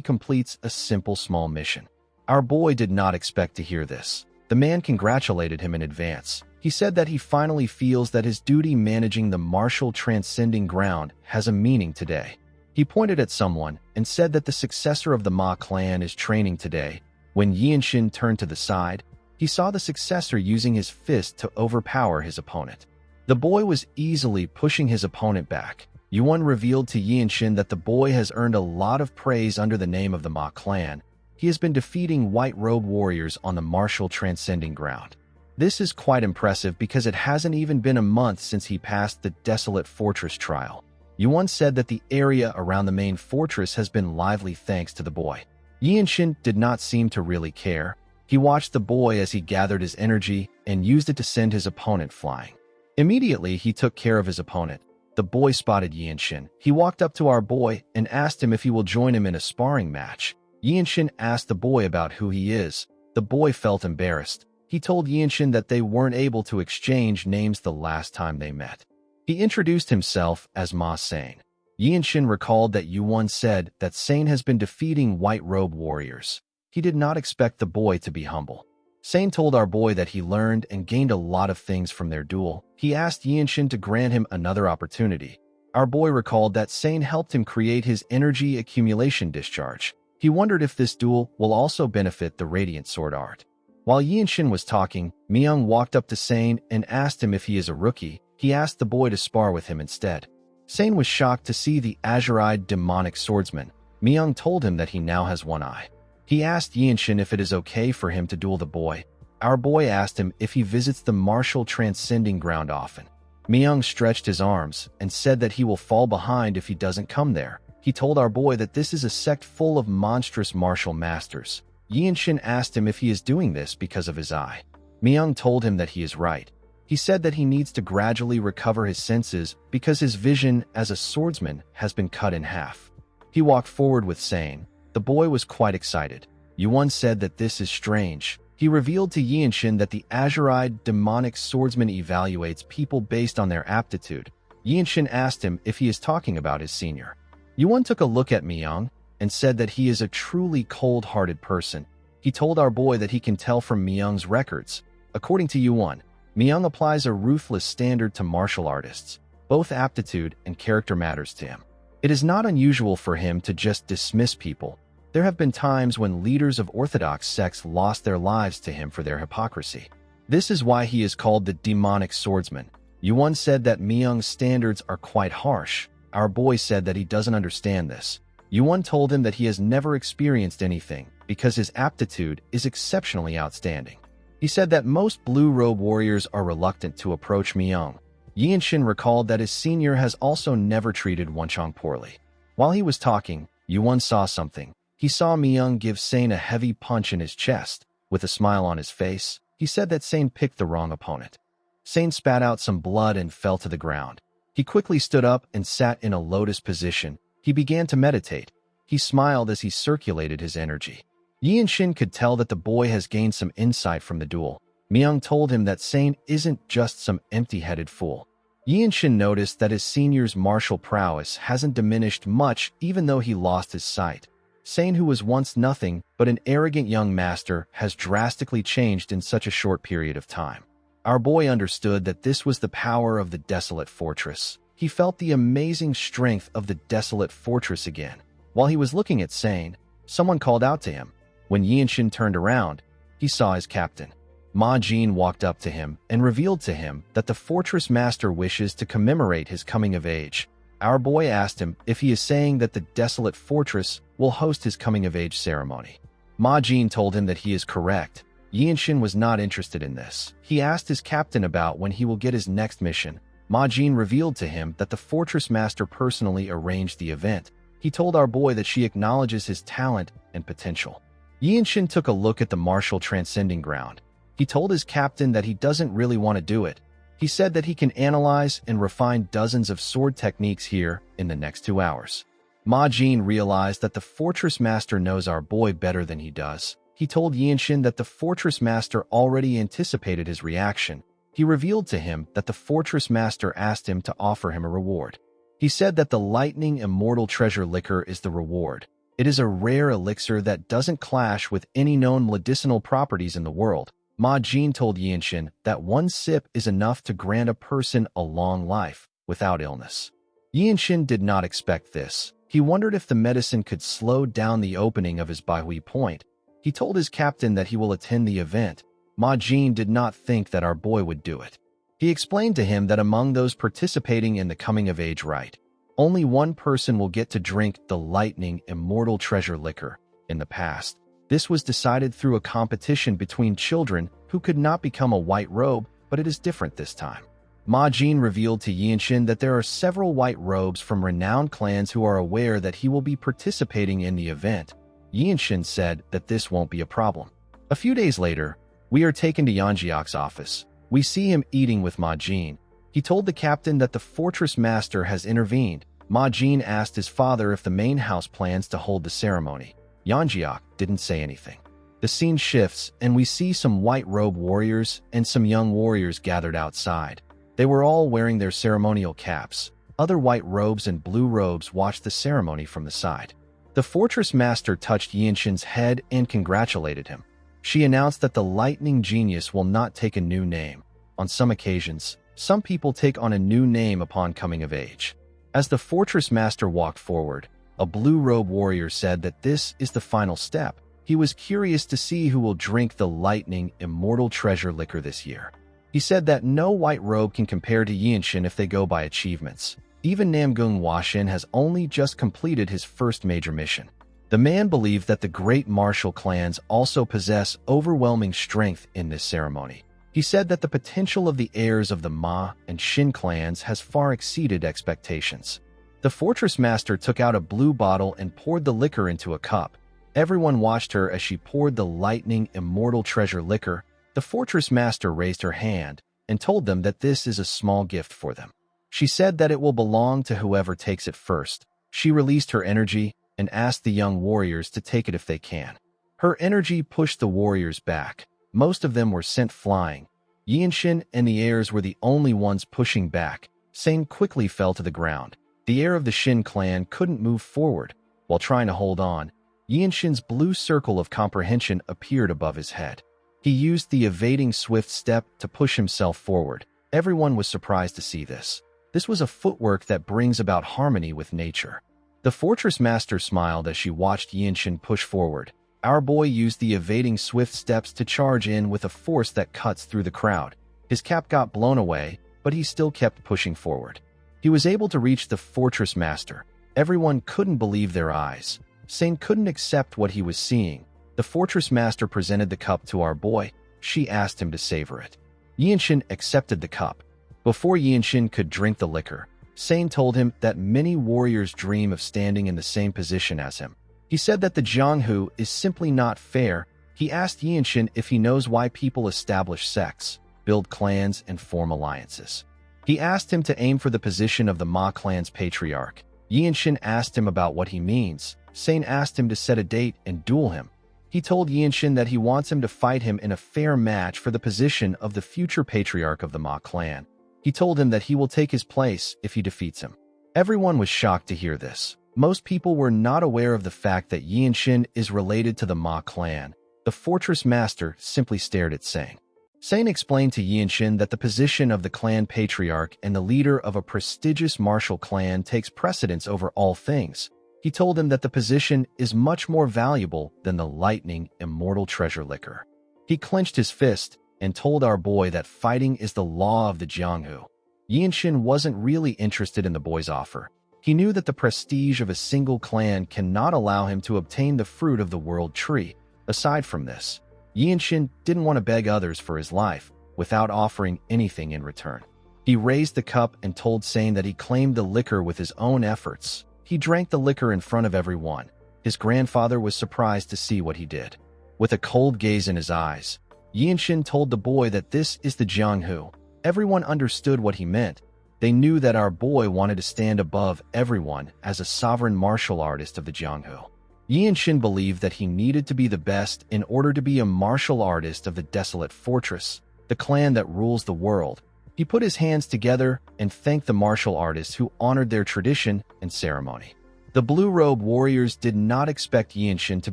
completes a simple small mission. Our boy did not expect to hear this. The man congratulated him in advance. He said that he finally feels that his duty managing the martial transcending ground has a meaning today. He pointed at someone and said that the successor of the Ma clan is training today. When Yinshin turned to the side, he saw the successor using his fist to overpower his opponent. The boy was easily pushing his opponent back. Yuan revealed to Yinshin that the boy has earned a lot of praise under the name of the Ma clan. He has been defeating white robe warriors on the martial transcending ground. This is quite impressive because it hasn't even been a month since he passed the Desolate Fortress trial. Yuan said that the area around the main fortress has been lively thanks to the boy. Yinshin did not seem to really care. He watched the boy as he gathered his energy and used it to send his opponent flying. Immediately, he took care of his opponent. The boy spotted Yinshin. He walked up to our boy and asked him if he will join him in a sparring match. Yinshin asked the boy about who he is. The boy felt embarrassed. He told Yinshin that they weren't able to exchange names the last time they met. He introduced himself as Ma Sane. Yinshin recalled that Yuan said that Sane has been defeating white robe warriors. He did not expect the boy to be humble. Sane told our boy that he learned and gained a lot of things from their duel. He asked Yinshin to grant him another opportunity. Our boy recalled that Sane helped him create his energy accumulation discharge. He wondered if this duel will also benefit the Radiant Sword art. While Yinshin was talking, Myung walked up to Sane and asked him if he is a rookie. He asked the boy to spar with him instead. Sane was shocked to see the azure-eyed demonic swordsman. Myung told him that he now has one eye. He asked Yinshin if it is okay for him to duel the boy. Our boy asked him if he visits the martial transcending ground often. Myung stretched his arms and said that he will fall behind if he doesn't come there. He told our boy that this is a sect full of monstrous martial masters. Yinshin asked him if he is doing this because of his eye. Myung told him that he is right. He said that he needs to gradually recover his senses because his vision as a swordsman has been cut in half. He walked forward with Sane. The boy was quite excited. Yuan said that this is strange. He revealed to Yinshin that the azure-eyed demonic swordsman evaluates people based on their aptitude. Yinshin asked him if he is talking about his senior. Yuan took a look at Myung and said that he is a truly cold-hearted person. He told our boy that he can tell from Myung's records. According to Yuan, Myung applies a ruthless standard to martial artists. Both aptitude and character matters to him. It is not unusual for him to just dismiss people. There have been times when leaders of orthodox sects lost their lives to him for their hypocrisy. This is why he is called the demonic swordsman. Yuan said that Myung's standards are quite harsh. Our boy said that he doesn't understand this. Yuan told him that he has never experienced anything because his aptitude is exceptionally outstanding. He said that most blue robe warriors are reluctant to approach Myung. Yinshin recalled that his senior has also never treated Wenchong poorly. While he was talking, Yuan saw something. He saw Myung give Sane a heavy punch in his chest. With a smile on his face, he said that Sane picked the wrong opponent. Sane spat out some blood and fell to the ground. He quickly stood up and sat in a lotus position. He began to meditate. He smiled as he circulated his energy. Yinshin could tell that the boy has gained some insight from the duel. Myung told him that Sane isn't just some empty-headed fool. Yinshin noticed that his senior's martial prowess hasn't diminished much even though he lost his sight. Sane, who was once nothing but an arrogant young master, has drastically changed in such a short period of time. Our boy understood that this was the power of the Desolate Fortress. He felt the amazing strength of the Desolate Fortress again. While he was looking at Sane, someone called out to him. When Yinshin turned around, he saw his captain. Ma Jin walked up to him and revealed to him that the fortress master wishes to commemorate his coming of age. Our boy asked him if he is saying that the Desolate Fortress will host his coming-of-age ceremony. Ma Jin told him that he is correct. Yinshin was not interested in this. He asked his captain about when he will get his next mission. Ma Jin revealed to him that the fortress master personally arranged the event. He told our boy that she acknowledges his talent and potential. Yinshin took a look at the martial transcending ground. He told his captain that he doesn't really want to do it. He said that he can analyze and refine dozens of sword techniques here in the next 2 hours. Ma Jin realized that the fortress master knows our boy better than he does. He told Yinshin that the fortress master already anticipated his reaction. He revealed to him that the fortress master asked him to offer him a reward. He said that the lightning immortal treasure liquor is the reward. It is a rare elixir that doesn't clash with any known medicinal properties in the world. Ma Jin told Yinshin that 1 sip is enough to grant a person a long life without illness. Yinshin did not expect this. He wondered if the medicine could slow down the opening of his Baihui point. He told his captain that he will attend the event. Ma Jin did not think that our boy would do it. He explained to him that among those participating in the coming-of-age rite, only one person will get to drink the lightning immortal treasure liquor. In the past, this was decided through a competition between children who could not become a white robe, but it is different this time. Ma Jin revealed to Yinshin that there are several white robes from renowned clans who are aware that he will be participating in the event. Yinshin said that this won't be a problem. A few days later, we are taken to Yanjiak's office. We see him eating with Ma Jin. He told the captain that the fortress master has intervened. Ma Jin asked his father if the main house plans to hold the ceremony. Yanjiak didn't say anything. The scene shifts, and we see some white robe warriors and some young warriors gathered outside. They were all wearing their ceremonial caps. Other white robes and blue robes watched the ceremony from the side. The fortress master touched Yinshin's head and congratulated him. She announced that the lightning genius will not take a new name. On some occasions, some people take on a new name upon coming of age. As the fortress master walked forward, a blue robe warrior said that this is the final step. He was curious to see who will drink the lightning immortal treasure liquor this year. He said that no white robe can compare to Yinshin if they go by achievements. Even Namgung Washin has only just completed his first major mission. The man believed that the great martial clans also possess overwhelming strength in this ceremony. He said that the potential of the heirs of the Ma and Shin clans has far exceeded expectations. The fortress master took out a blue bottle and poured the liquor into a cup. Everyone watched her as she poured the lightning immortal treasure liquor. The fortress master raised her hand and told them that this is a small gift for them. She said that it will belong to whoever takes it first. She released her energy and asked the young warriors to take it if they can. Her energy pushed the warriors back. Most of them were sent flying. Yinshin and the heirs were the only ones pushing back. Sane quickly fell to the ground. The heir of the Shin clan couldn't move forward. While trying to hold on, Yinshin's blue circle of comprehension appeared above his head. He used the evading swift step to push himself forward. Everyone was surprised to see this. This was a footwork that brings about harmony with nature. The fortress master smiled as she watched Yinshin push forward. Our boy used the evading swift steps to charge in with a force that cuts through the crowd. His cap got blown away, but he still kept pushing forward. He was able to reach the fortress master. Everyone couldn't believe their eyes. Sane couldn't accept what he was seeing. The fortress master presented the cup to our boy. She asked him to savor it. Yinshin accepted the cup. Before Yinshin could drink the liquor, Sane told him that many warriors dream of standing in the same position as him. He said that the Jianghu is simply not fair. He asked Yinshin if he knows why people establish sects, build clans, and form alliances. He asked him to aim for the position of the Ma clan's patriarch. Yinshin asked him about what he means. Sane asked him to set a date and duel him. He told Yinshin that he wants him to fight him in a fair match for the position of the future patriarch of the Ma clan. He told him that he will take his place if he defeats him. Everyone was shocked to hear this. Most people were not aware of the fact that Yinshin is related to the Ma clan. The fortress master simply stared at Sane. Sane explained to Yinshin that the position of the clan patriarch and the leader of a prestigious martial clan takes precedence over all things. He told him that the position is much more valuable than the lightning immortal treasure liquor. He clenched his fist and told our boy that fighting is the law of the Jianghu. Yinshin wasn't really interested in the boy's offer. He knew that the prestige of a single clan cannot allow him to obtain the fruit of the world tree. Aside from this, Yinshin didn't want to beg others for his life without offering anything in return. He raised the cup and told Sane that he claimed the liquor with his own efforts. He drank the liquor in front of everyone. His grandfather was surprised to see what he did. With a cold gaze in his eyes, Yinshin told the boy that this is the Jianghu. Everyone understood what he meant. They knew that our boy wanted to stand above everyone as a sovereign martial artist of the Jianghu. Yinshin believed that he needed to be the best in order to be a martial artist of the Desolate Fortress, the clan that rules the world. He put his hands together and thanked the martial artists who honored their tradition and ceremony. The Blue Robe warriors did not expect Yinshin to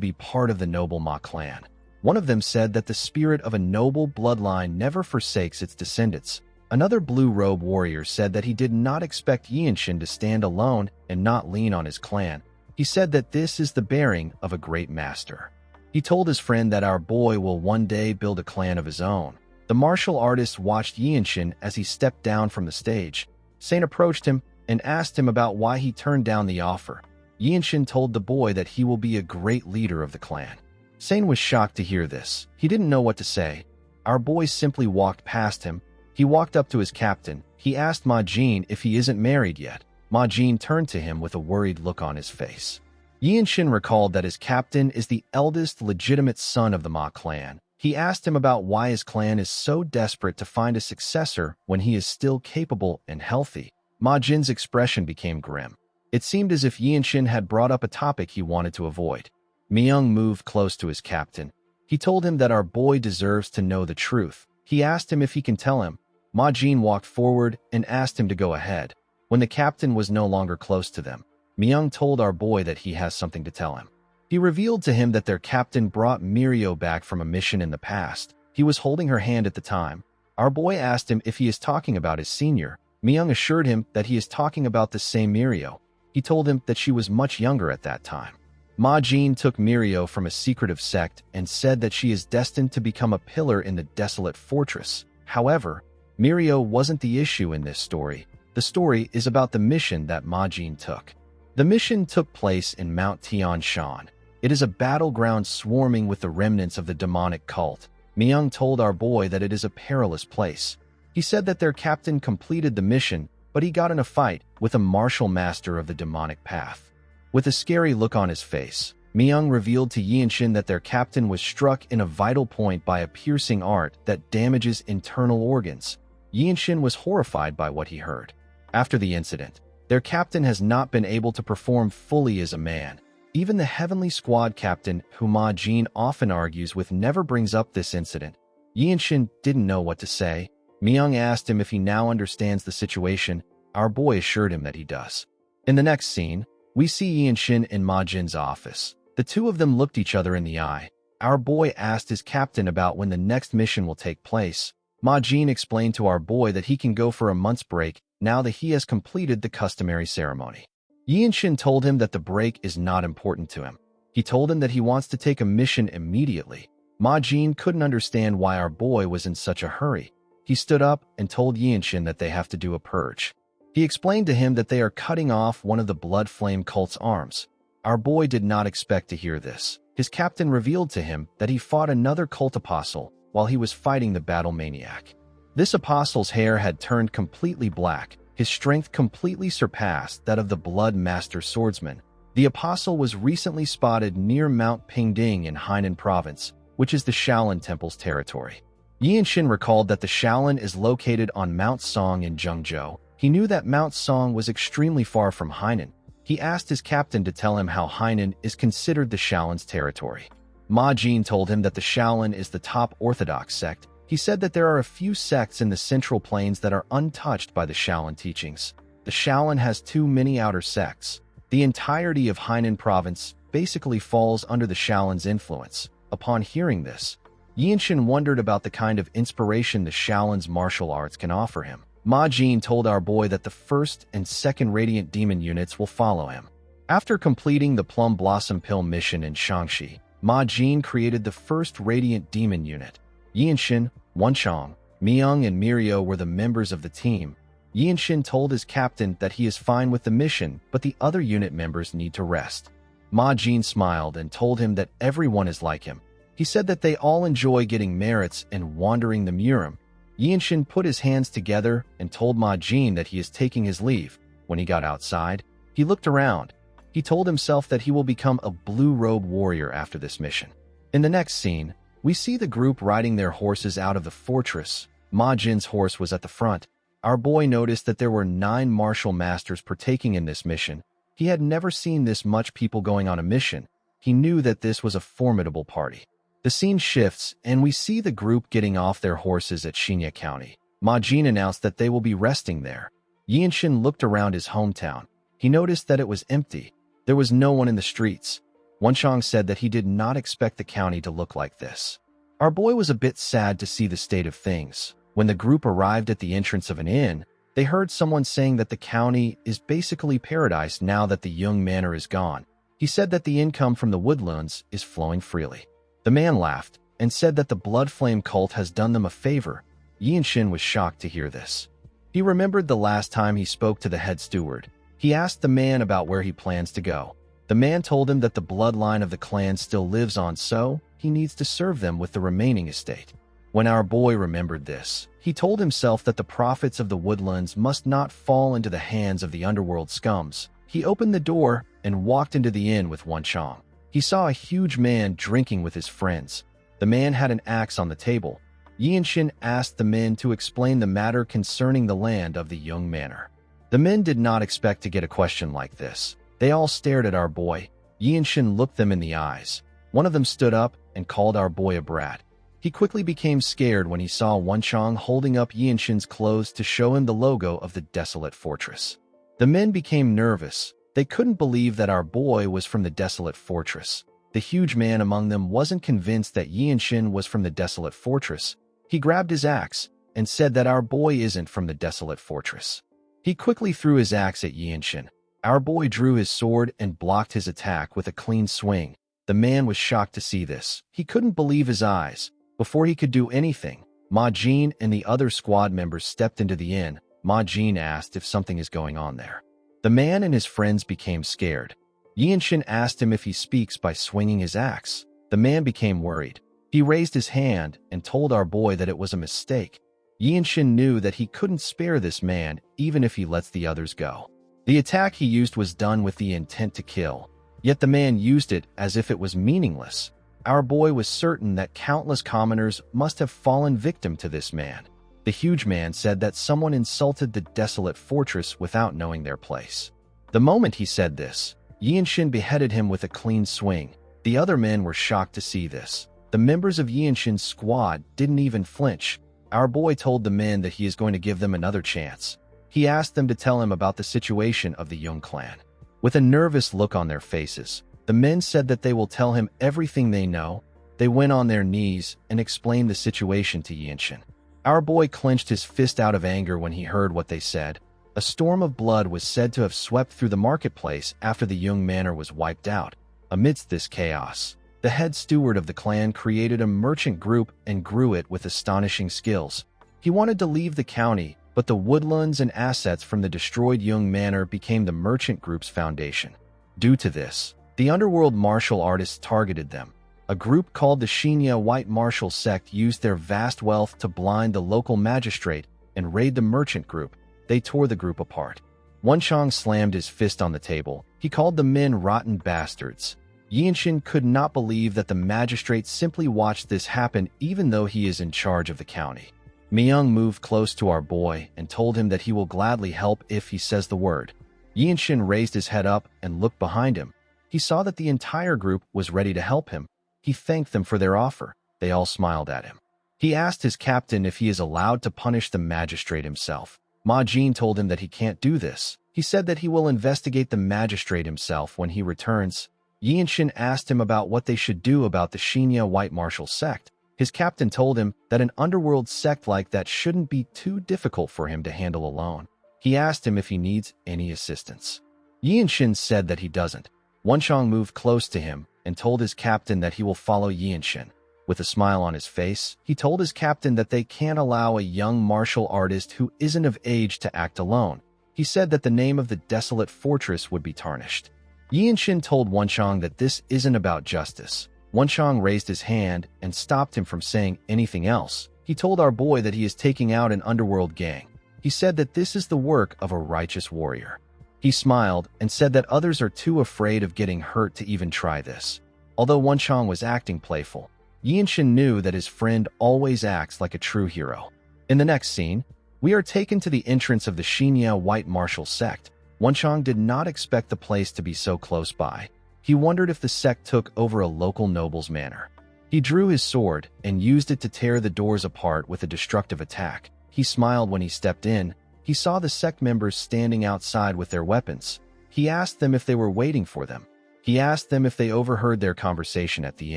be part of the noble Ma clan. One of them said that the spirit of a noble bloodline never forsakes its descendants. Another Blue Robe warrior said that he did not expect Yinshin to stand alone and not lean on his clan. He said that this is the bearing of a great master. He told his friend that our boy will one day build a clan of his own. The martial artist watched Yinshin as he stepped down from the stage. Sane approached him and asked him about why he turned down the offer. Yinshin told the boy that he will be a great leader of the clan. Sane was shocked to hear this. He didn't know what to say. Our boy simply walked past him. He walked up to his captain. He asked Ma Jin if he isn't married yet. Ma Jin turned to him with a worried look on his face. Yinshin recalled that his captain is the eldest legitimate son of the Ma clan. He asked him about why his clan is so desperate to find a successor when he is still capable and healthy. Ma Jin's expression became grim. It seemed as if Yinshin had brought up a topic he wanted to avoid. Myung moved close to his captain. He told him that our boy deserves to know the truth. He asked him if he can tell him. Ma Jin walked forward and asked him to go ahead. When the captain was no longer close to them, Myung told our boy that he has something to tell him. He revealed to him that their captain brought Mirio back from a mission in the past. He was holding her hand at the time. Our boy asked him if he is talking about his senior. Myung assured him that he is talking about the same Mirio. He told him that she was much younger at that time. Ma Jin took Mirio from a secretive sect and said that she is destined to become a pillar in the desolate fortress. However, Mirio wasn't the issue in this story. The story is about the mission that Ma Jin took. The mission took place in Mount Tian Shan. It is a battleground swarming with the remnants of the demonic cult. Myung told our boy that it is a perilous place. He said that their captain completed the mission, but he got in a fight with a martial master of the demonic path. With a scary look on his face, Myung revealed to Yinshin that their captain was struck in a vital point by a piercing art that damages internal organs. Yinshin was horrified by what he heard. After the incident, their captain has not been able to perform fully as a man. Even the Heavenly Squad captain, who Ma Jin often argues with, never brings up this incident. Yinshin didn't know what to say. Myung asked him if he now understands the situation. Our boy assured him that he does. In the next scene, we see Yinshin in Ma Jin's office. The two of them looked each other in the eye. Our boy asked his captain about when the next mission will take place. Ma Jin explained to our boy that he can go for a month's break now that he has completed the customary ceremony. Yinshin told him that the break is not important to him. He told him that he wants to take a mission immediately. Ma Jin couldn't understand why our boy was in such a hurry. He stood up and told Yinshin that they have to do a purge. He explained to him that they are cutting off one of the Blood Flame cult's arms. Our boy did not expect to hear this. His captain revealed to him that he fought another cult apostle while he was fighting the battle maniac. This apostle's hair had turned completely black. His strength completely surpassed that of the Blood Master swordsman. The apostle was recently spotted near Mount Pingding in Hainan province, which is the Shaolin Temple's territory. Yinshin recalled that the Shaolin is located on Mount Song in Zhengzhou. He knew that Mount Song was extremely far from Hainan. He asked his captain to tell him how Hainan is considered the Shaolin's territory. Ma Jin told him that the Shaolin is the top orthodox sect. He said that there are a few sects in the Central Plains that are untouched by the Shaolin teachings. The Shaolin has too many outer sects. The entirety of Hainan province basically falls under the Shaolin's influence. Upon hearing this, Yinshin wondered about the kind of inspiration the Shaolin's martial arts can offer him. Ma Jin told our boy that the first and second Radiant Demon units will follow him. After completing the Plum Blossom Pill mission in Shaanxi, Ma Jin created the first Radiant Demon unit. Yinshin, Wenchang, Myung, and Mirio were the members of the team. Yinshin told his captain that he is fine with the mission, but the other unit members need to rest. Ma Jin smiled and told him that everyone is like him. He said that they all enjoy getting merits and wandering the Murim. Yinshin put his hands together and told Ma Jin that he is taking his leave. When he got outside, he looked around. He told himself that he will become a blue-robe warrior after this mission. In the next scene, we see the group riding their horses out of the fortress. Ma Jin's horse was at the front. Our boy noticed that there were 9 martial masters partaking in this mission. He had never seen this much people going on a mission. He knew that this was a formidable party. The scene shifts, and we see the group getting off their horses at Shinya County. Ma Jin announced that they will be resting there. Yinshin looked around his hometown. He noticed that it was empty. There was no one in the streets. Wenchang said that he did not expect the county to look like this. Our boy was a bit sad to see the state of things. When the group arrived at the entrance of an inn, they heard someone saying that the county is basically paradise now that the Yung Manor is gone. He said that the income from the woodlands is flowing freely. The man laughed and said that the Blood Flame cult has done them a favor. Yinshin was shocked to hear this. He remembered the last time he spoke to the head steward. He asked the man about where he plans to go. The man told him that the bloodline of the clan still lives on, so he needs to serve them with the remaining estate. When our boy remembered this, he told himself that the profits of the woodlands must not fall into the hands of the underworld scums. He opened the door and walked into the inn with Wanchong. He saw a huge man drinking with his friends. The man had an axe on the table. Yinshin asked the men to explain the matter concerning the land of the young manor. The men did not expect to get a question like this. They all stared at our boy. Yinshin looked them in the eyes. One of them stood up and called our boy a brat. He quickly became scared when he saw Wanchong holding up Yinshin's clothes to show him the logo of the desolate fortress. The men became nervous. They couldn't believe that our boy was from the desolate fortress. The huge man among them wasn't convinced that Yinshin was from the desolate fortress. He grabbed his axe and said that our boy isn't from the desolate fortress. He quickly threw his axe at Yinshin. Our boy drew his sword and blocked his attack with a clean swing. The man was shocked to see this. He couldn't believe his eyes. Before he could do anything, Ma Jin and the other squad members stepped into the inn. Ma Jin asked if something is going on there. The man and his friends became scared. Yinshin asked him if he speaks by swinging his axe. The man became worried. He raised his hand and told our boy that it was a mistake. Yinshin knew that he couldn't spare this man even if he lets the others go. The attack he used was done with the intent to kill, yet the man used it as if it was meaningless. Our boy was certain that countless commoners must have fallen victim to this man. The huge man said that someone insulted the desolate fortress without knowing their place. The moment he said this, Yinshin beheaded him with a clean swing. The other men were shocked to see this. The members of Yinshin's squad didn't even flinch. Our boy told the men that he is going to give them another chance. He asked them to tell him about the situation of the Young clan. With a nervous look on their faces, the men said that they will tell him everything they know. They went on their knees and explained the situation to Yinshin. Our boy clenched his fist out of anger when he heard what they said. A storm of blood was said to have swept through the marketplace after the Young manor was wiped out. Amidst this chaos, the head steward of the clan created a merchant group and grew it with astonishing skills. He wanted to leave the county, but the woodlands and assets from the destroyed Young manor became the merchant group's foundation. Due to this, the underworld martial artists targeted them. A group called the Shinya White Martial Sect used their vast wealth to blind the local magistrate and raid the merchant group. They tore the group apart. Wanchong slammed his fist on the table. He called the men rotten bastards. Yinshin could not believe that the magistrate simply watched this happen even though he is in charge of the county. Myung moved close to our boy and told him that he will gladly help if he says the word. Yinshin raised his head up and looked behind him. He saw that the entire group was ready to help him. He thanked them for their offer. They all smiled at him. He asked his captain if he is allowed to punish the magistrate himself. Ma Jin told him that he can't do this. He said that he will investigate the magistrate himself when he returns. Yinshin asked him about what they should do about the Shinya White Martial Sect. His captain told him that an underworld sect like that shouldn't be too difficult for him to handle alone. He asked him if he needs any assistance. Yinshin said that he doesn't. Wanchong moved close to him and told his captain that he will follow Yinshin. With a smile on his face, he told his captain that they can't allow a young martial artist who isn't of age to act alone. He said that the name of the desolate fortress would be tarnished. Yinshin told Wanchong that this isn't about justice. Wanchong raised his hand and stopped him from saying anything else. He told our boy that he is taking out an underworld gang. He said that this is the work of a righteous warrior. He smiled and said that others are too afraid of getting hurt to even try this. Although Wanchong was acting playful, Yinshin knew that his friend always acts like a true hero. In the next scene, we are taken to the entrance of the Shinya White Martial Sect. Wanchong did not expect the place to be so close by. He wondered if the sect took over a local noble's manor. He drew his sword and used it to tear the doors apart with a destructive attack. He smiled when he stepped in. He saw the sect members standing outside with their weapons. He asked them if they were waiting for them. He asked them if they overheard their conversation at the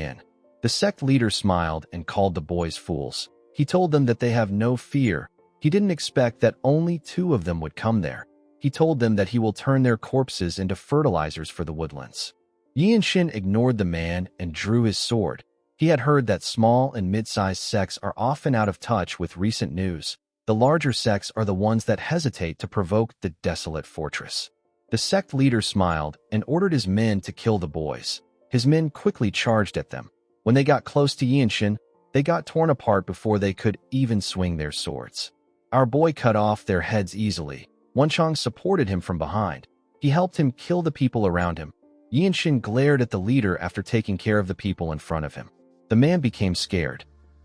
inn. The sect leader smiled and called the boys fools. He told them that they have no fear. He didn't expect that only 2 of them would come there. He told them that he will turn their corpses into fertilizers for the woodlands. Yinshin ignored the man and drew his sword. He had heard that small and mid-sized sects are often out of touch with recent news. The larger sects are the ones that hesitate to provoke the desolate fortress. The sect leader smiled and ordered his men to kill the boys. His men quickly charged at them. When they got close to Yinshin, they got torn apart before they could even swing their swords. Our boy cut off their heads easily. Wenchang supported him from behind. He helped him kill the people around him. Yinshin glared at the leader after taking care of the people in front of him. The man became scared.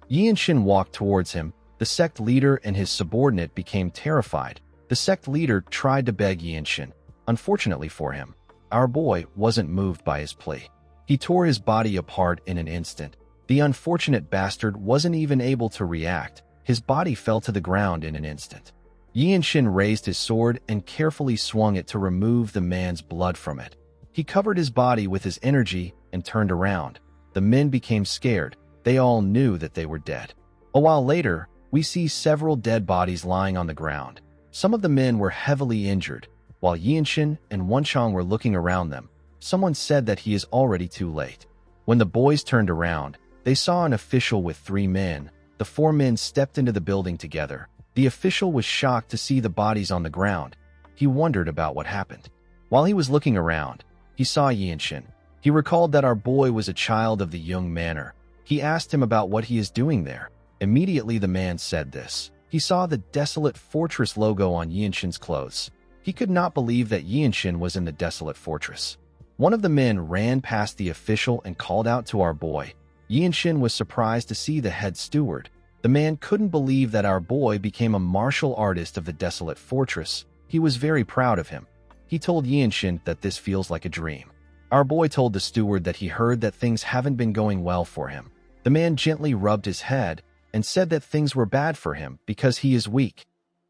Yinshin walked towards him. The sect leader and his subordinate became terrified. The sect leader tried to beg Yinshin. Unfortunately for him, our boy wasn't moved by his plea. He tore his body apart in an instant. The unfortunate bastard wasn't even able to react. His body fell to the ground in an instant. Yinshin raised his sword and carefully swung it to remove the man's blood from it. He covered his body with his energy and turned around. The men became scared. They all knew that they were dead. A while later, we see several dead bodies lying on the ground. Some of the men were heavily injured. While Yinshin and Wenchang were looking around them, someone said that he is already too late. When the boys turned around, they saw an official with 3 men. The 4 men stepped into the building together. The official was shocked to see the bodies on the ground. He wondered about what happened. While he was looking around, he saw Yinshin. He recalled that our boy was a child of the Young Manor. He asked him about what he is doing there. Immediately the man said this. He saw the desolate fortress logo on Yinshin's clothes. He could not believe that Yinshin was in the desolate fortress. One of the men ran past the official and called out to our boy. Yinshin was surprised to see the head steward. The man couldn't believe that our boy became a martial artist of the desolate fortress. He was very proud of him. He told Yinshin that this feels like a dream. Our boy told the steward that he heard that things haven't been going well for him. The man gently rubbed his head and said that things were bad for him because he is weak.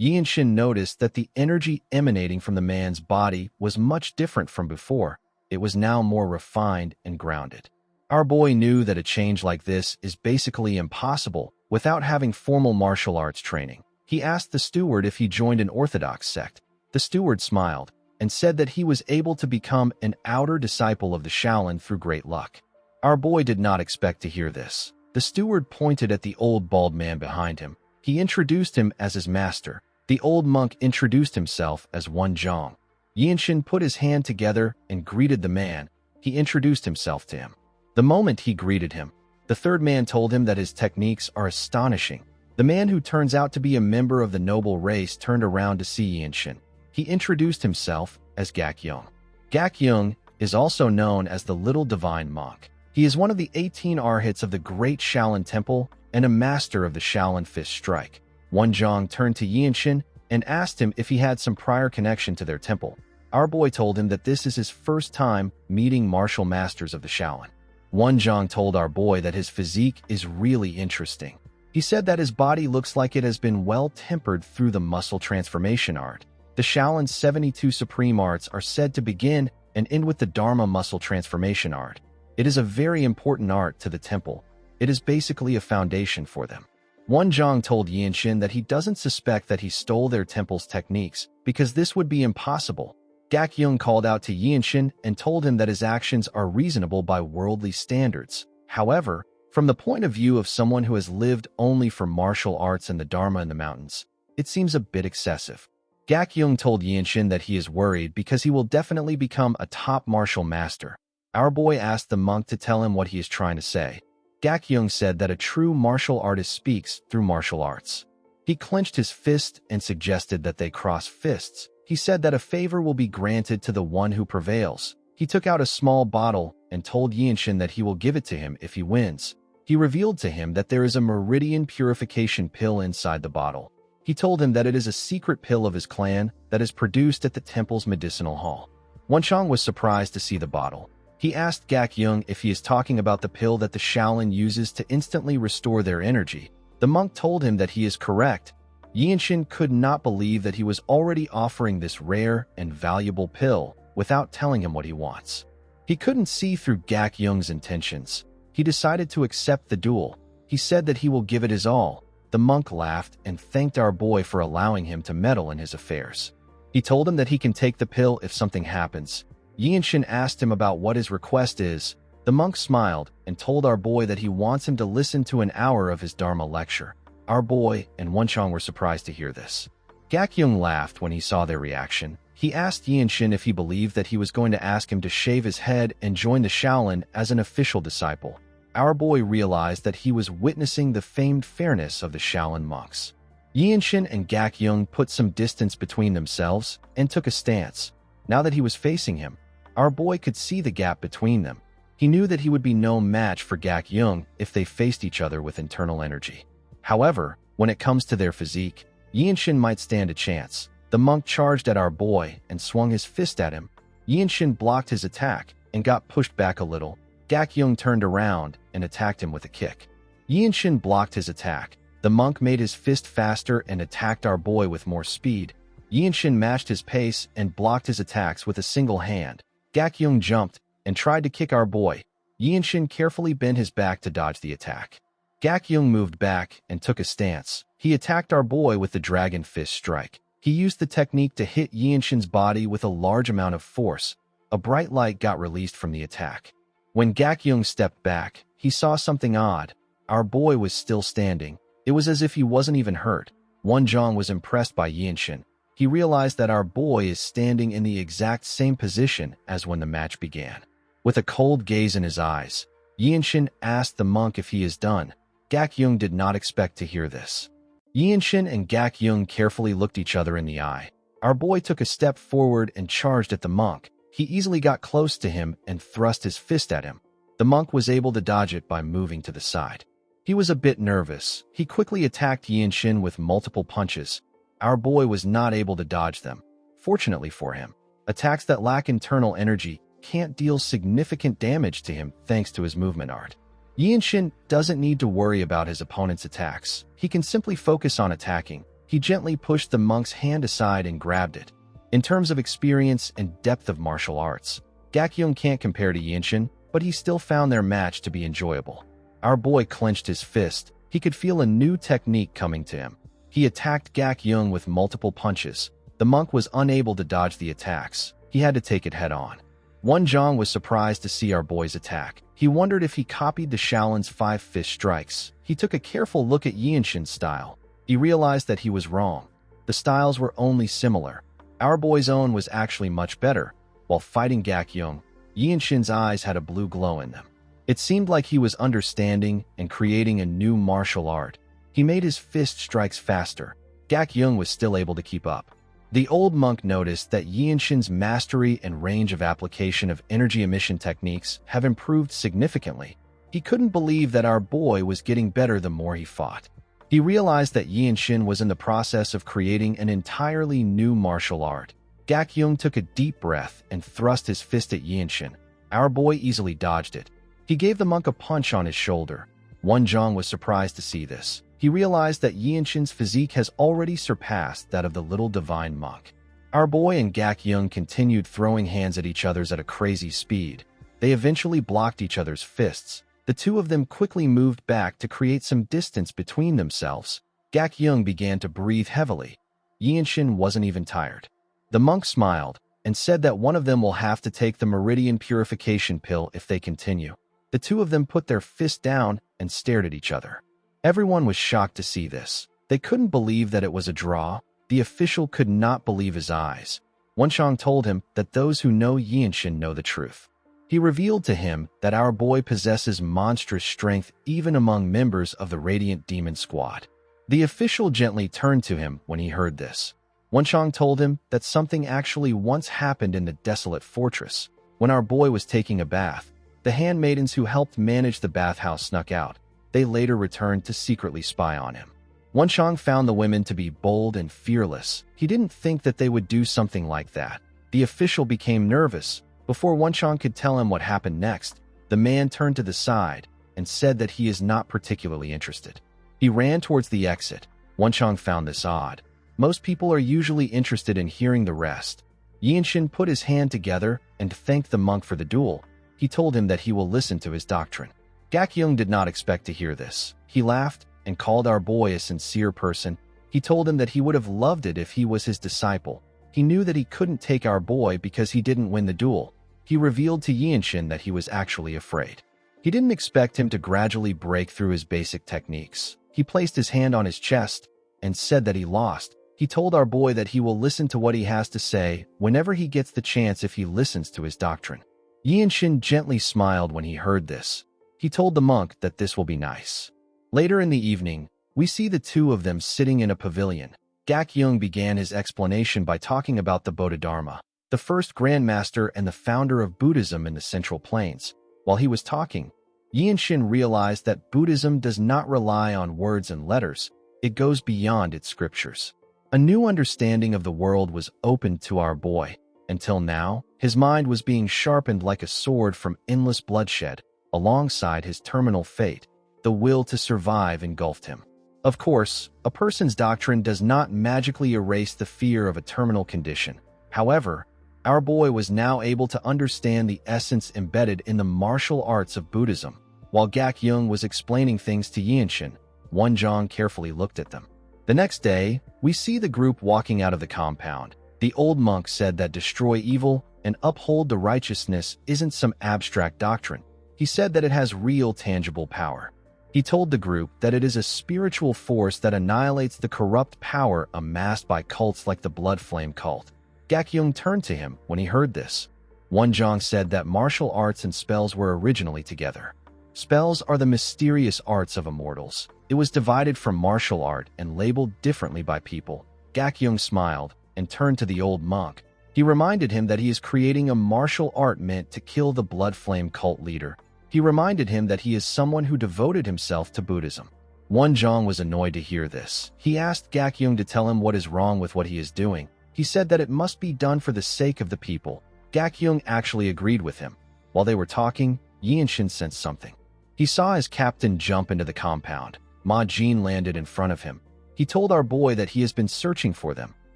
Yinshin noticed that the energy emanating from the man's body was much different from before. It was now more refined and grounded. Our boy knew that a change like this is basically impossible without having formal martial arts training. He asked the steward if he joined an orthodox sect. The steward smiled and said that he was able to become an outer disciple of the Shaolin through great luck. Our boy did not expect to hear this. The steward pointed at the old bald man behind him. He introduced him as his master. The old monk introduced himself as Wenchang. Yinshin put his hand together and greeted the man. He introduced himself to him. The moment he greeted him, the third man told him that his techniques are astonishing. The man who turns out to be a member of the noble race turned around to see Yinshin. He introduced himself as Gakyung. Gakyung is also known as the Little Divine Monk. He is one of the 18 arhats of the Great Shaolin Temple and a master of the Shaolin Fist Strike. Wenchang turned to Yinshin and asked him if he had some prior connection to their temple. Our boy told him that this is his first time meeting martial masters of the Shaolin. Wenchang told our boy that his physique is really interesting. He said that his body looks like it has been well tempered through the muscle transformation art. The Shaolin's 72 supreme arts are said to begin and end with the Dharma muscle transformation art. It is a very important art to the temple. It is basically a foundation for them. Wenchang told Yinshin that he doesn't suspect that he stole their temple's techniques because this would be impossible. Gakyung called out to Yinshin and told him that his actions are reasonable by worldly standards. However, from the point of view of someone who has lived only for martial arts and the Dharma in the mountains, it seems a bit excessive. Gakyung told Yinshin that he is worried because he will definitely become a top martial master. Our boy asked the monk to tell him what he is trying to say. Gakyung said that a true martial artist speaks through martial arts. He clenched his fist and suggested that they cross fists. He said that a favor will be granted to the one who prevails. He took out a small bottle and told Yinshin that he will give it to him if he wins. He revealed to him that there is a meridian purification pill inside the bottle. He told him that it is a secret pill of his clan that is produced at the temple's medicinal hall. Wenchang was surprised to see the bottle. He asked Gakyung if he is talking about the pill that the Shaolin uses to instantly restore their energy. The monk told him that he is correct. Yinshin could not believe that he was already offering this rare and valuable pill without telling him what he wants. He couldn't see through Gakyung's intentions. He decided to accept the duel. He said that he will give it his all. The monk laughed and thanked our boy for allowing him to meddle in his affairs. He told him that he can take the pill if something happens. Yinshin asked him about what his request is. The monk smiled and told our boy that he wants him to listen to an hour of his Dharma lecture. Our boy and Wenchang were surprised to hear this. Gak-young laughed when he saw their reaction. He asked Yinshin if he believed that he was going to ask him to shave his head and join the Shaolin as an official disciple. Our boy realized that he was witnessing the famed fairness of the Shaolin monks. Yinshin and Gak-young put some distance between themselves and took a stance. Now that he was facing him, our boy could see the gap between them. He knew that he would be no match for Gak-young if they faced each other with internal energy. However, when it comes to their physique, Yinshin might stand a chance. The monk charged at our boy and swung his fist at him. Yinshin blocked his attack and got pushed back a little. Gak-young turned around and attacked him with a kick. Yinshin blocked his attack. The monk made his fist faster and attacked our boy with more speed. Yinshin matched his pace and blocked his attacks with a single hand. Gak-young jumped and tried to kick our boy. Yinshin carefully bent his back to dodge the attack. Gak-young moved back and took a stance. He attacked our boy with the dragon fist strike. He used the technique to hit Yinshin's body with a large amount of force. A bright light got released from the attack. When Gak-young stepped back, he saw something odd. Our boy was still standing. It was as if he wasn't even hurt. Wenchang was impressed by Yinshin. He realized that our boy is standing in the exact same position as when the match began. With a cold gaze in his eyes, Yinshin asked the monk if he is done. Gak-young did not expect to hear this. Yinshin and Gak-young carefully looked each other in the eye. Our boy took a step forward and charged at the monk. He easily got close to him and thrust his fist at him. The monk was able to dodge it by moving to the side. He was a bit nervous. He quickly attacked Yinshin with multiple punches. Our boy was not able to dodge them. Fortunately for him, attacks that lack internal energy can't deal significant damage to him thanks to his movement art. Yinshin doesn't need to worry about his opponent's attacks. He can simply focus on attacking. He gently pushed the monk's hand aside and grabbed it. In terms of experience and depth of martial arts, Gak-young can't compare to Yinshin, but he still found their match to be enjoyable. Our boy clenched his fist. He could feel a new technique coming to him. He attacked Gak-young with multiple punches. The monk was unable to dodge the attacks. He had to take it head-on. Wenchang was surprised to see our boy's attack. He wondered if he copied the Shaolin's 5 fist strikes. He took a careful look at Yinshin's style. He realized that he was wrong. The styles were only similar. Our boy's own was actually much better. While fighting Gak-young, Yinshin's eyes had a blue glow in them. It seemed like he was understanding and creating a new martial art. He made his fist strikes faster. Gak-young was still able to keep up. The old monk noticed that Yinshin's mastery and range of application of energy emission techniques have improved significantly. He couldn't believe that our boy was getting better the more he fought. He realized that Yinshin was in the process of creating an entirely new martial art. Gak-young took a deep breath and thrust his fist at Yinshin. Our boy easily dodged it. He gave the monk a punch on his shoulder. Wenchang was surprised to see this. He realized that Yinshin's physique has already surpassed that of the little divine monk. Our boy and Gak-young continued throwing hands at each other at a crazy speed. They eventually blocked each other's fists. The two of them quickly moved back to create some distance between themselves. Gak-young began to breathe heavily. Yinshin wasn't even tired. The monk smiled and said that one of them will have to take the meridian purification pill if they continue. The two of them put their fist down and stared at each other. Everyone was shocked to see this. They couldn't believe that it was a draw. The official could not believe his eyes. Wenchang told him that those who know Yinshin know the truth. He revealed to him that our boy possesses monstrous strength even among members of the Radiant Demon Squad. The official gently turned to him when he heard this. Wenchang told him that something actually once happened in the desolate fortress. When our boy was taking a bath, the handmaidens who helped manage the bathhouse snuck out. They later returned to secretly spy on him. Wenchang found the women to be bold and fearless. He didn't think that they would do something like that. The official became nervous. Before Wenchang could tell him what happened next, the man turned to the side and said that he is not particularly interested. He ran towards the exit. Wenchang found this odd. Most people are usually interested in hearing the rest. Yinshin put his hand together and thanked the monk for the duel. He told him that he will listen to his doctrine. Gak-young did not expect to hear this. He laughed and called our boy a sincere person. He told him that he would have loved it if he was his disciple. He knew that he couldn't take our boy because he didn't win the duel. he revealed to Yinshin that he was actually afraid. He didn't expect him to gradually break through his basic techniques. He placed his hand on his chest and said that he lost. He told our boy that he will listen to what he has to say whenever he gets the chance if he listens to his doctrine. Yinshin gently smiled when he heard this. He told the monk that this will be nice. Later in the evening, we see the two of them sitting in a pavilion. Gak-yeong began his explanation by talking about the Bodhidharma, the first grandmaster and the founder of Buddhism in the Central Plains. While he was talking, Yinshin realized that Buddhism does not rely on words and letters, it goes beyond its scriptures. A new understanding of the world was opened to our boy. Until now, his mind was being sharpened like a sword from endless bloodshed. Alongside his terminal fate, the will to survive engulfed him. Of course, a person's doctrine does not magically erase the fear of a terminal condition. However, our boy was now able to understand the essence embedded in the martial arts of Buddhism. While Gak-yeong was explaining things to Yinshin, Wonjong carefully looked at them. The next day, we see the group walking out of the compound. The old monk said that destroy evil and uphold the righteousness isn't some abstract doctrine. He said that it has real tangible power. He told the group that it is a spiritual force that annihilates the corrupt power amassed by cults like the Blood Flame cult. Gak-yeong turned to him when he heard this. Wonjong said that martial arts and spells were originally together. Spells are the mysterious arts of immortals. It was divided from martial art and labeled differently by people. Gak-yeong smiled and turned to the old monk. He reminded him that he is creating a martial art meant to kill the Blood Flame cult leader. He reminded him that he is someone who devoted himself to Buddhism. Wonjong was annoyed to hear this. He asked Gak-yeong to tell him what is wrong with what he is doing. He said that it must be done for the sake of the people. Gak-yeong actually agreed with him. While they were talking, Yinshin sensed something. He saw his captain jump into the compound. Ma Jin landed in front of him. He told our boy that he has been searching for them.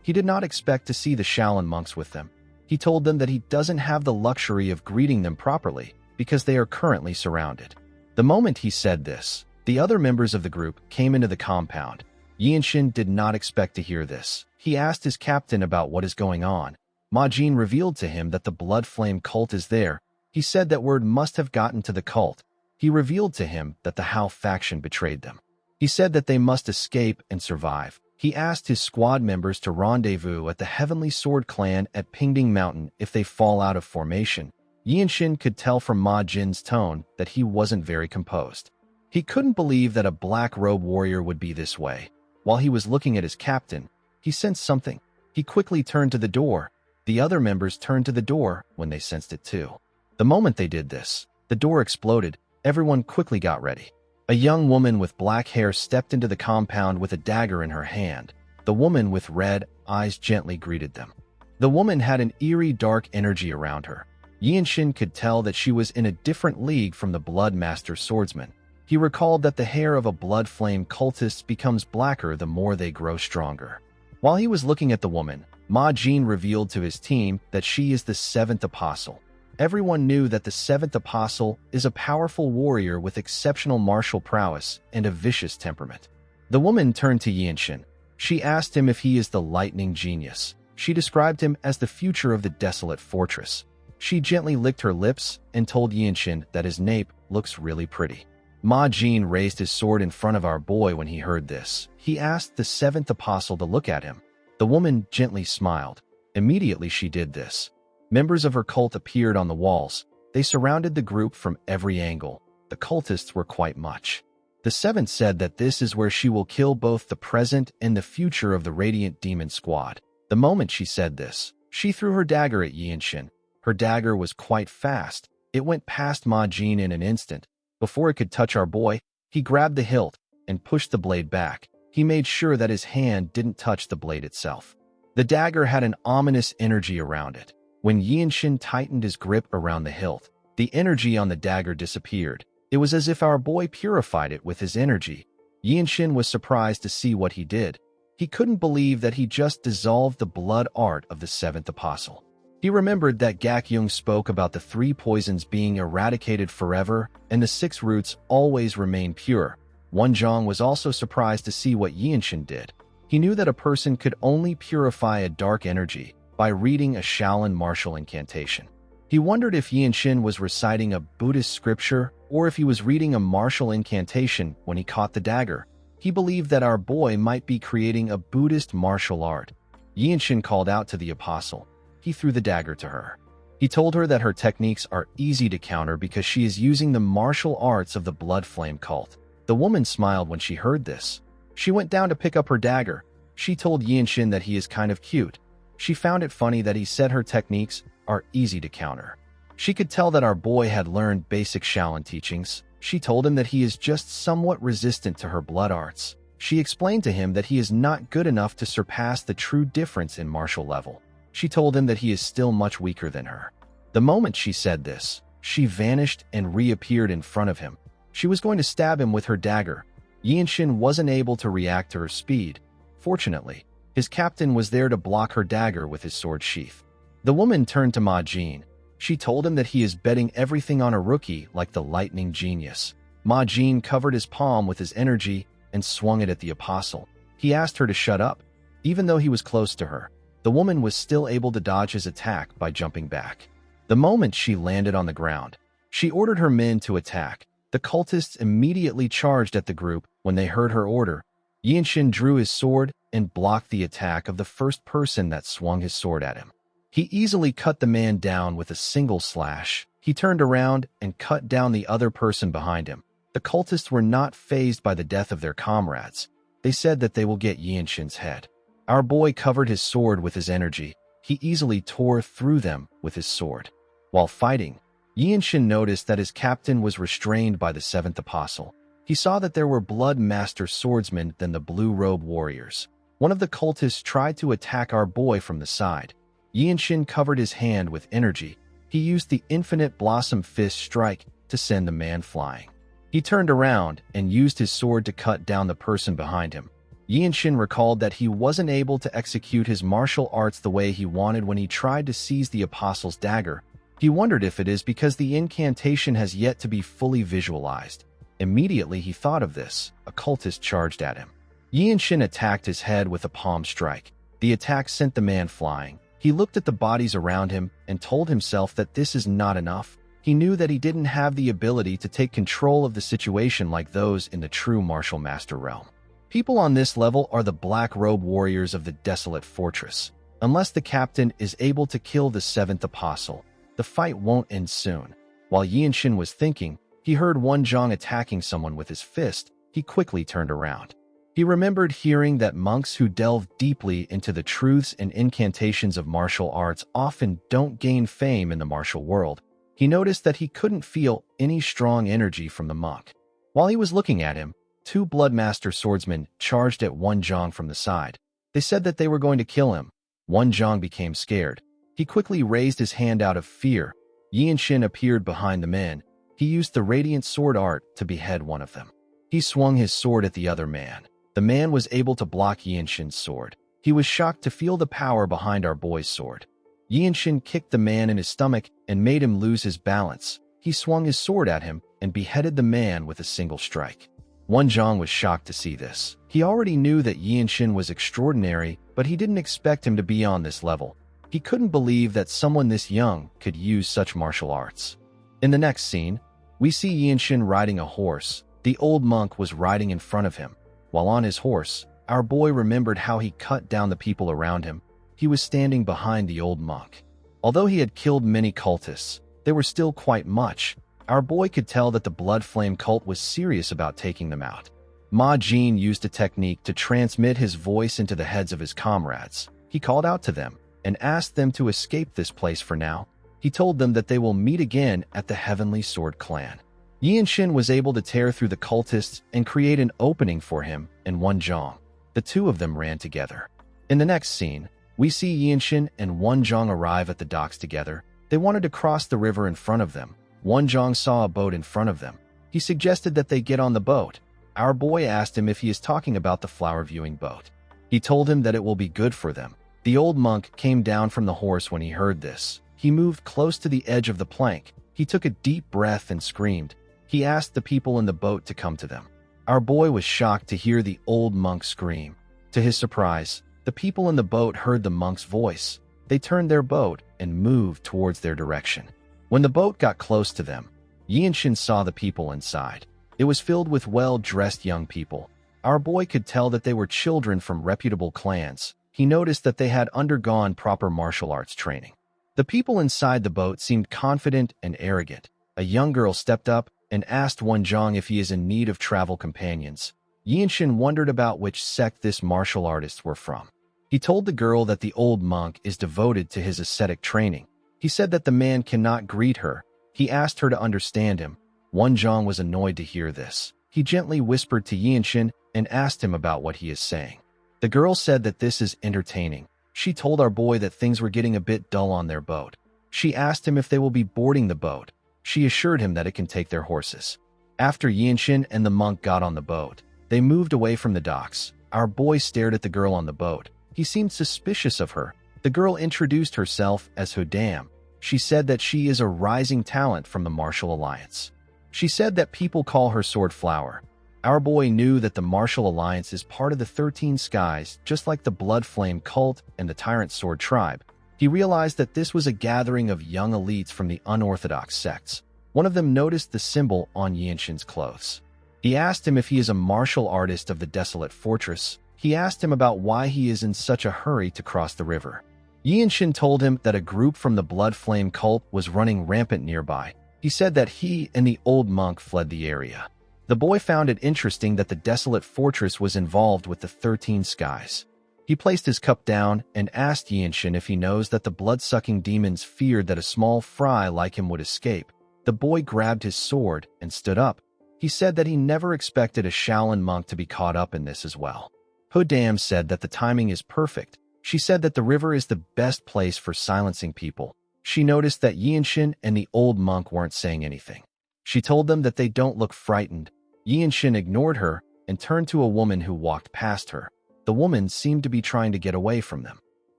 He did not expect to see the Shaolin monks with them. He told them that he doesn't have the luxury of greeting them properly because they are currently surrounded. The moment he said this, the other members of the group came into the compound. Yinshin did not expect to hear this. He asked his captain about what is going on. Ma Jin revealed to him that the Blood Flame cult is there. He said that word must have gotten to the cult. He revealed to him that the Hao faction betrayed them. He said that they must escape and survive. He asked his squad members to rendezvous at the Heavenly Sword clan at Pingding Mountain if they fall out of formation. Yinshin could tell from Ma Jin's tone that he wasn't very composed. He couldn't believe that a black-robe warrior would be this way. While he was looking at his captain, he sensed something. He quickly turned to the door. The other members turned to the door when they sensed it too. The moment they did this, the door exploded. Everyone quickly got ready. A young woman with black hair stepped into the compound with a dagger in her hand. The woman with red eyes gently greeted them. The woman had an eerie dark energy around her. Yinshin could tell that she was in a different league from the Blood Master swordsman. He recalled that the hair of a Blood Flame cultist becomes blacker the more they grow stronger. While he was looking at the woman, Ma Jin revealed to his team that she is the seventh apostle. Everyone knew that the seventh apostle is a powerful warrior with exceptional martial prowess and a vicious temperament. The woman turned to Yinshin. She asked him if he is the lightning genius. She described him as the future of the desolate fortress. She gently licked her lips and told Yinshin that his nape looks really pretty. Ma Jin raised his sword in front of our boy when he heard this. He asked the seventh apostle to look at him. The woman gently smiled. Immediately she did this. Members of her cult appeared on the walls. They surrounded the group from every angle. The cultists were quite much. The seventh said that this is where she will kill both the present and the future of the Radiant Demon Squad. The moment she said this, she threw her dagger at Yinshin. Her dagger was quite fast. It went past Ma Jin in an instant. Before it could touch our boy, he grabbed the hilt and pushed the blade back. He made sure that his hand didn't touch the blade itself. The dagger had an ominous energy around it. When Yinshin tightened his grip around the hilt, the energy on the dagger disappeared. It was as if our boy purified it with his energy. Yinshin was surprised to see what he did. He couldn't believe that he just dissolved the blood art of the seventh apostle. He remembered that Gak-yeong spoke about the 3 poisons being eradicated forever and the 6 roots always remain pure. Wonjong was also surprised to see what Yinshin did. He knew that a person could only purify a dark energy by reading a Shaolin martial incantation. He wondered if Yinshin was reciting a Buddhist scripture or if he was reading a martial incantation when he caught the dagger. He believed that our boy might be creating a Buddhist martial art. Yinshin called out to the apostle. He threw the dagger to her. He told her that her techniques are easy to counter because she is using the martial arts of the Blood Flame cult. The woman smiled when she heard this. She went down to pick up her dagger. She told Yinshin that he is kind of cute. She found it funny that he said her techniques are easy to counter. She could tell that our boy had learned basic Shaolin teachings. She told him that he is just somewhat resistant to her blood arts. She explained to him that he is not good enough to surpass the true difference in martial level. She told him that he is still much weaker than her. The moment she said this, she vanished and reappeared in front of him. She was going to stab him with her dagger. Yinshin wasn't able to react to her speed. Fortunately, his captain was there to block her dagger with his sword sheath. The woman turned to Ma Jin. She told him that he is betting everything on a rookie like the lightning genius. Ma Jin covered his palm with his energy and swung it at the apostle. He asked her to shut up. Even though he was close to her, the woman was still able to dodge his attack by jumping back. The moment she landed on the ground, she ordered her men to attack. The cultists immediately charged at the group when they heard her order. Yinshin drew his sword and blocked the attack of the first person that swung his sword at him. He easily cut the man down with a single slash. He turned around and cut down the other person behind him. The cultists were not fazed by the death of their comrades. They said that they will get Yinshin's head. Our boy covered his sword with his energy. He easily tore through them with his sword. While fighting, Yinshin noticed that his captain was restrained by the seventh apostle. He saw that there were blood master swordsmen than the blue robe warriors. One of the cultists tried to attack our boy from the side. Yinshin covered his hand with energy. He used the infinite blossom fist strike to send the man flying. He turned around and used his sword to cut down the person behind him. Yinshin recalled that he wasn't able to execute his martial arts the way he wanted when he tried to seize the apostle's dagger. He wondered if it is because the incantation has yet to be fully visualized. Immediately he thought of this. A cultist charged at him. Yinshin attacked his head with a palm strike. The attack sent the man flying. He looked at the bodies around him and told himself that this is not enough. He knew that he didn't have the ability to take control of the situation like those in the true martial master realm. People on this level are the black robe warriors of the desolate fortress. Unless the captain is able to kill the seventh apostle, the fight won't end soon. While Yinshin was thinking, he heard Wenzhong attacking someone with his fist. He quickly turned around. He remembered hearing that monks who delve deeply into the truths and incantations of martial arts often don't gain fame in the martial world. He noticed that he couldn't feel any strong energy from the monk. While he was looking at him, two Bloodmaster swordsmen charged at Wenzhong from the side. They said that they were going to kill him. Wenzhong became scared. He quickly raised his hand out of fear. Yinshin appeared behind the men. He used the radiant sword art to behead one of them. He swung his sword at the other man. The man was able to block Yinshin's sword. He was shocked to feel the power behind our boy's sword. Yinshin kicked the man in his stomach and made him lose his balance. He swung his sword at him and beheaded the man with a single strike. Wenzhong was shocked to see this. He already knew that Yinshin was extraordinary, but he didn't expect him to be on this level. He couldn't believe that someone this young could use such martial arts. In the next scene, we see Yinshin riding a horse. The old monk was riding in front of him. While on his horse, our boy remembered how he cut down the people around him. He was standing behind the old monk. Although he had killed many cultists, they were still quite much. Our boy could tell that the Blood Flame cult was serious about taking them out. Ma Jin used a technique to transmit his voice into the heads of his comrades. He called out to them and asked them to escape this place for now. He told them that they will meet again at the Heavenly Sword Clan. Yinshin was able to tear through the cultists and create an opening for him and Wenzhong. The two of them ran together. In the next scene, we see Yinshin and Wenzhong arrive at the docks together. They wanted to cross the river in front of them. Wenzhong saw a boat in front of them. He suggested that they get on the boat. Our boy asked him if he is talking about the flower viewing boat. He told him that it will be good for them. The old monk came down from the horse when he heard this. He moved close to the edge of the plank. He took a deep breath and screamed. He asked the people in the boat to come to them. Our boy was shocked to hear the old monk scream. To his surprise, the people in the boat heard the monk's voice. They turned their boat and moved towards their direction. When the boat got close to them, Yinshin saw the people inside. It was filled with well-dressed young people. Our boy could tell that they were children from reputable clans. He noticed that they had undergone proper martial arts training. The people inside the boat seemed confident and arrogant. A young girl stepped up and asked Wonjong if he is in need of travel companions. Yinshin wondered about which sect this martial artists were from. He told the girl that the old monk is devoted to his ascetic training. He said that the man cannot greet her. He asked her to understand him. Wonjong was annoyed to hear this. He gently whispered to Yinshin and asked him about what he is saying. The girl said that this is entertaining. She told our boy that things were getting a bit dull on their boat. She asked him if they will be boarding the boat. She assured him that it can take their horses. After Yinshin and the monk got on the boat, they moved away from the docks. Our boy stared at the girl on the boat. He seemed suspicious of her. The girl introduced herself as Hodam. She said that she is a rising talent from the Martial Alliance. She said that people call her Sword Flower. Our boy knew that the Martial Alliance is part of the 13 Skies, just like the Blood Flame cult and the Tyrant Sword tribe. He realized that this was a gathering of young elites from the unorthodox sects. One of them noticed the symbol on Yinshin's clothes. He asked him if he is a martial artist of the Desolate Fortress. He asked him about why he is in such a hurry to cross the river. Yinshin told him that a group from the Blood Flame cult was running rampant nearby. He said that he and the old monk fled the area. The boy found it interesting that the Desolate Fortress was involved with the 13 Skies. He placed his cup down and asked Yinshin if he knows that the blood-sucking demons feared that a small fry like him would escape. The boy grabbed his sword and stood up. He said that he never expected a Shaolin monk to be caught up in this as well. Hodam said that the timing is perfect. She said that the river is the best place for silencing people. She noticed that Yinshin and the old monk weren't saying anything. She told them that they don't look frightened. Yinshin ignored her and turned to a woman who walked past her. The woman seemed to be trying to get away from them.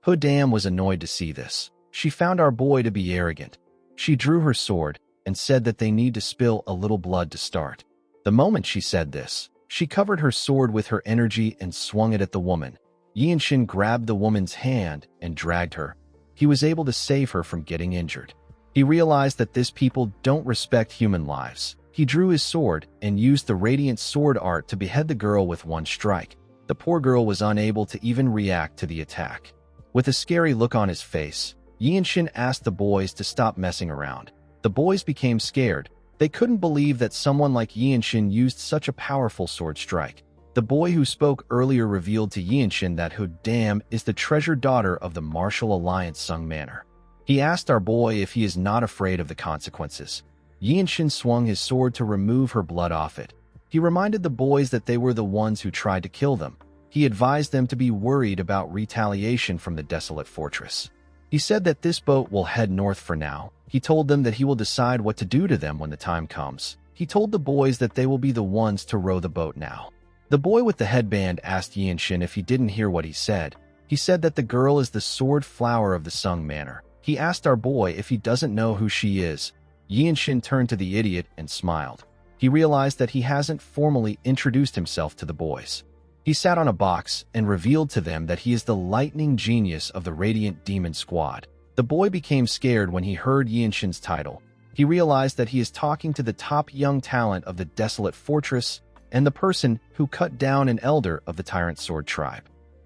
Hodam was annoyed to see this. She found our boy to be arrogant. She drew her sword and said that they need to spill a little blood to start. The moment she said this, she covered her sword with her energy and swung it at the woman. Yinshin grabbed the woman's hand and dragged her. He was able to save her from getting injured. He realized that this people don't respect human lives. He drew his sword and used the radiant sword art to behead the girl with one strike. The poor girl was unable to even react to the attack. With a scary look on his face, Yinshin asked the boys to stop messing around. The boys became scared. They couldn't believe that someone like Yinshin used such a powerful sword strike. The boy who spoke earlier revealed to Yinshin that Hodam is the treasured daughter of the Martial Alliance Sung Manor. He asked our boy if he is not afraid of the consequences. Yinshin swung his sword to remove her blood off it. He reminded the boys that they were the ones who tried to kill them. He advised them to be worried about retaliation from the Desolate Fortress. He said that this boat will head north for now. He told them that he will decide what to do to them when the time comes. He told the boys that they will be the ones to row the boat now. The boy with the headband asked Yinshin if he didn't hear what he said. He said that the girl is the Sword Flower of the Sung Manor. He asked our boy if he doesn't know who she is. Yinshin turned to the idiot and smiled. He realized that he hasn't formally introduced himself to the boys. He sat on a box and revealed to them that he is the lightning genius of the Radiant Demon Squad. The boy became scared when he heard Yinshin's title. He realized that he is talking to the top young talent of the Desolate Fortress and the person who cut down an elder of the Tyrant Sword tribe.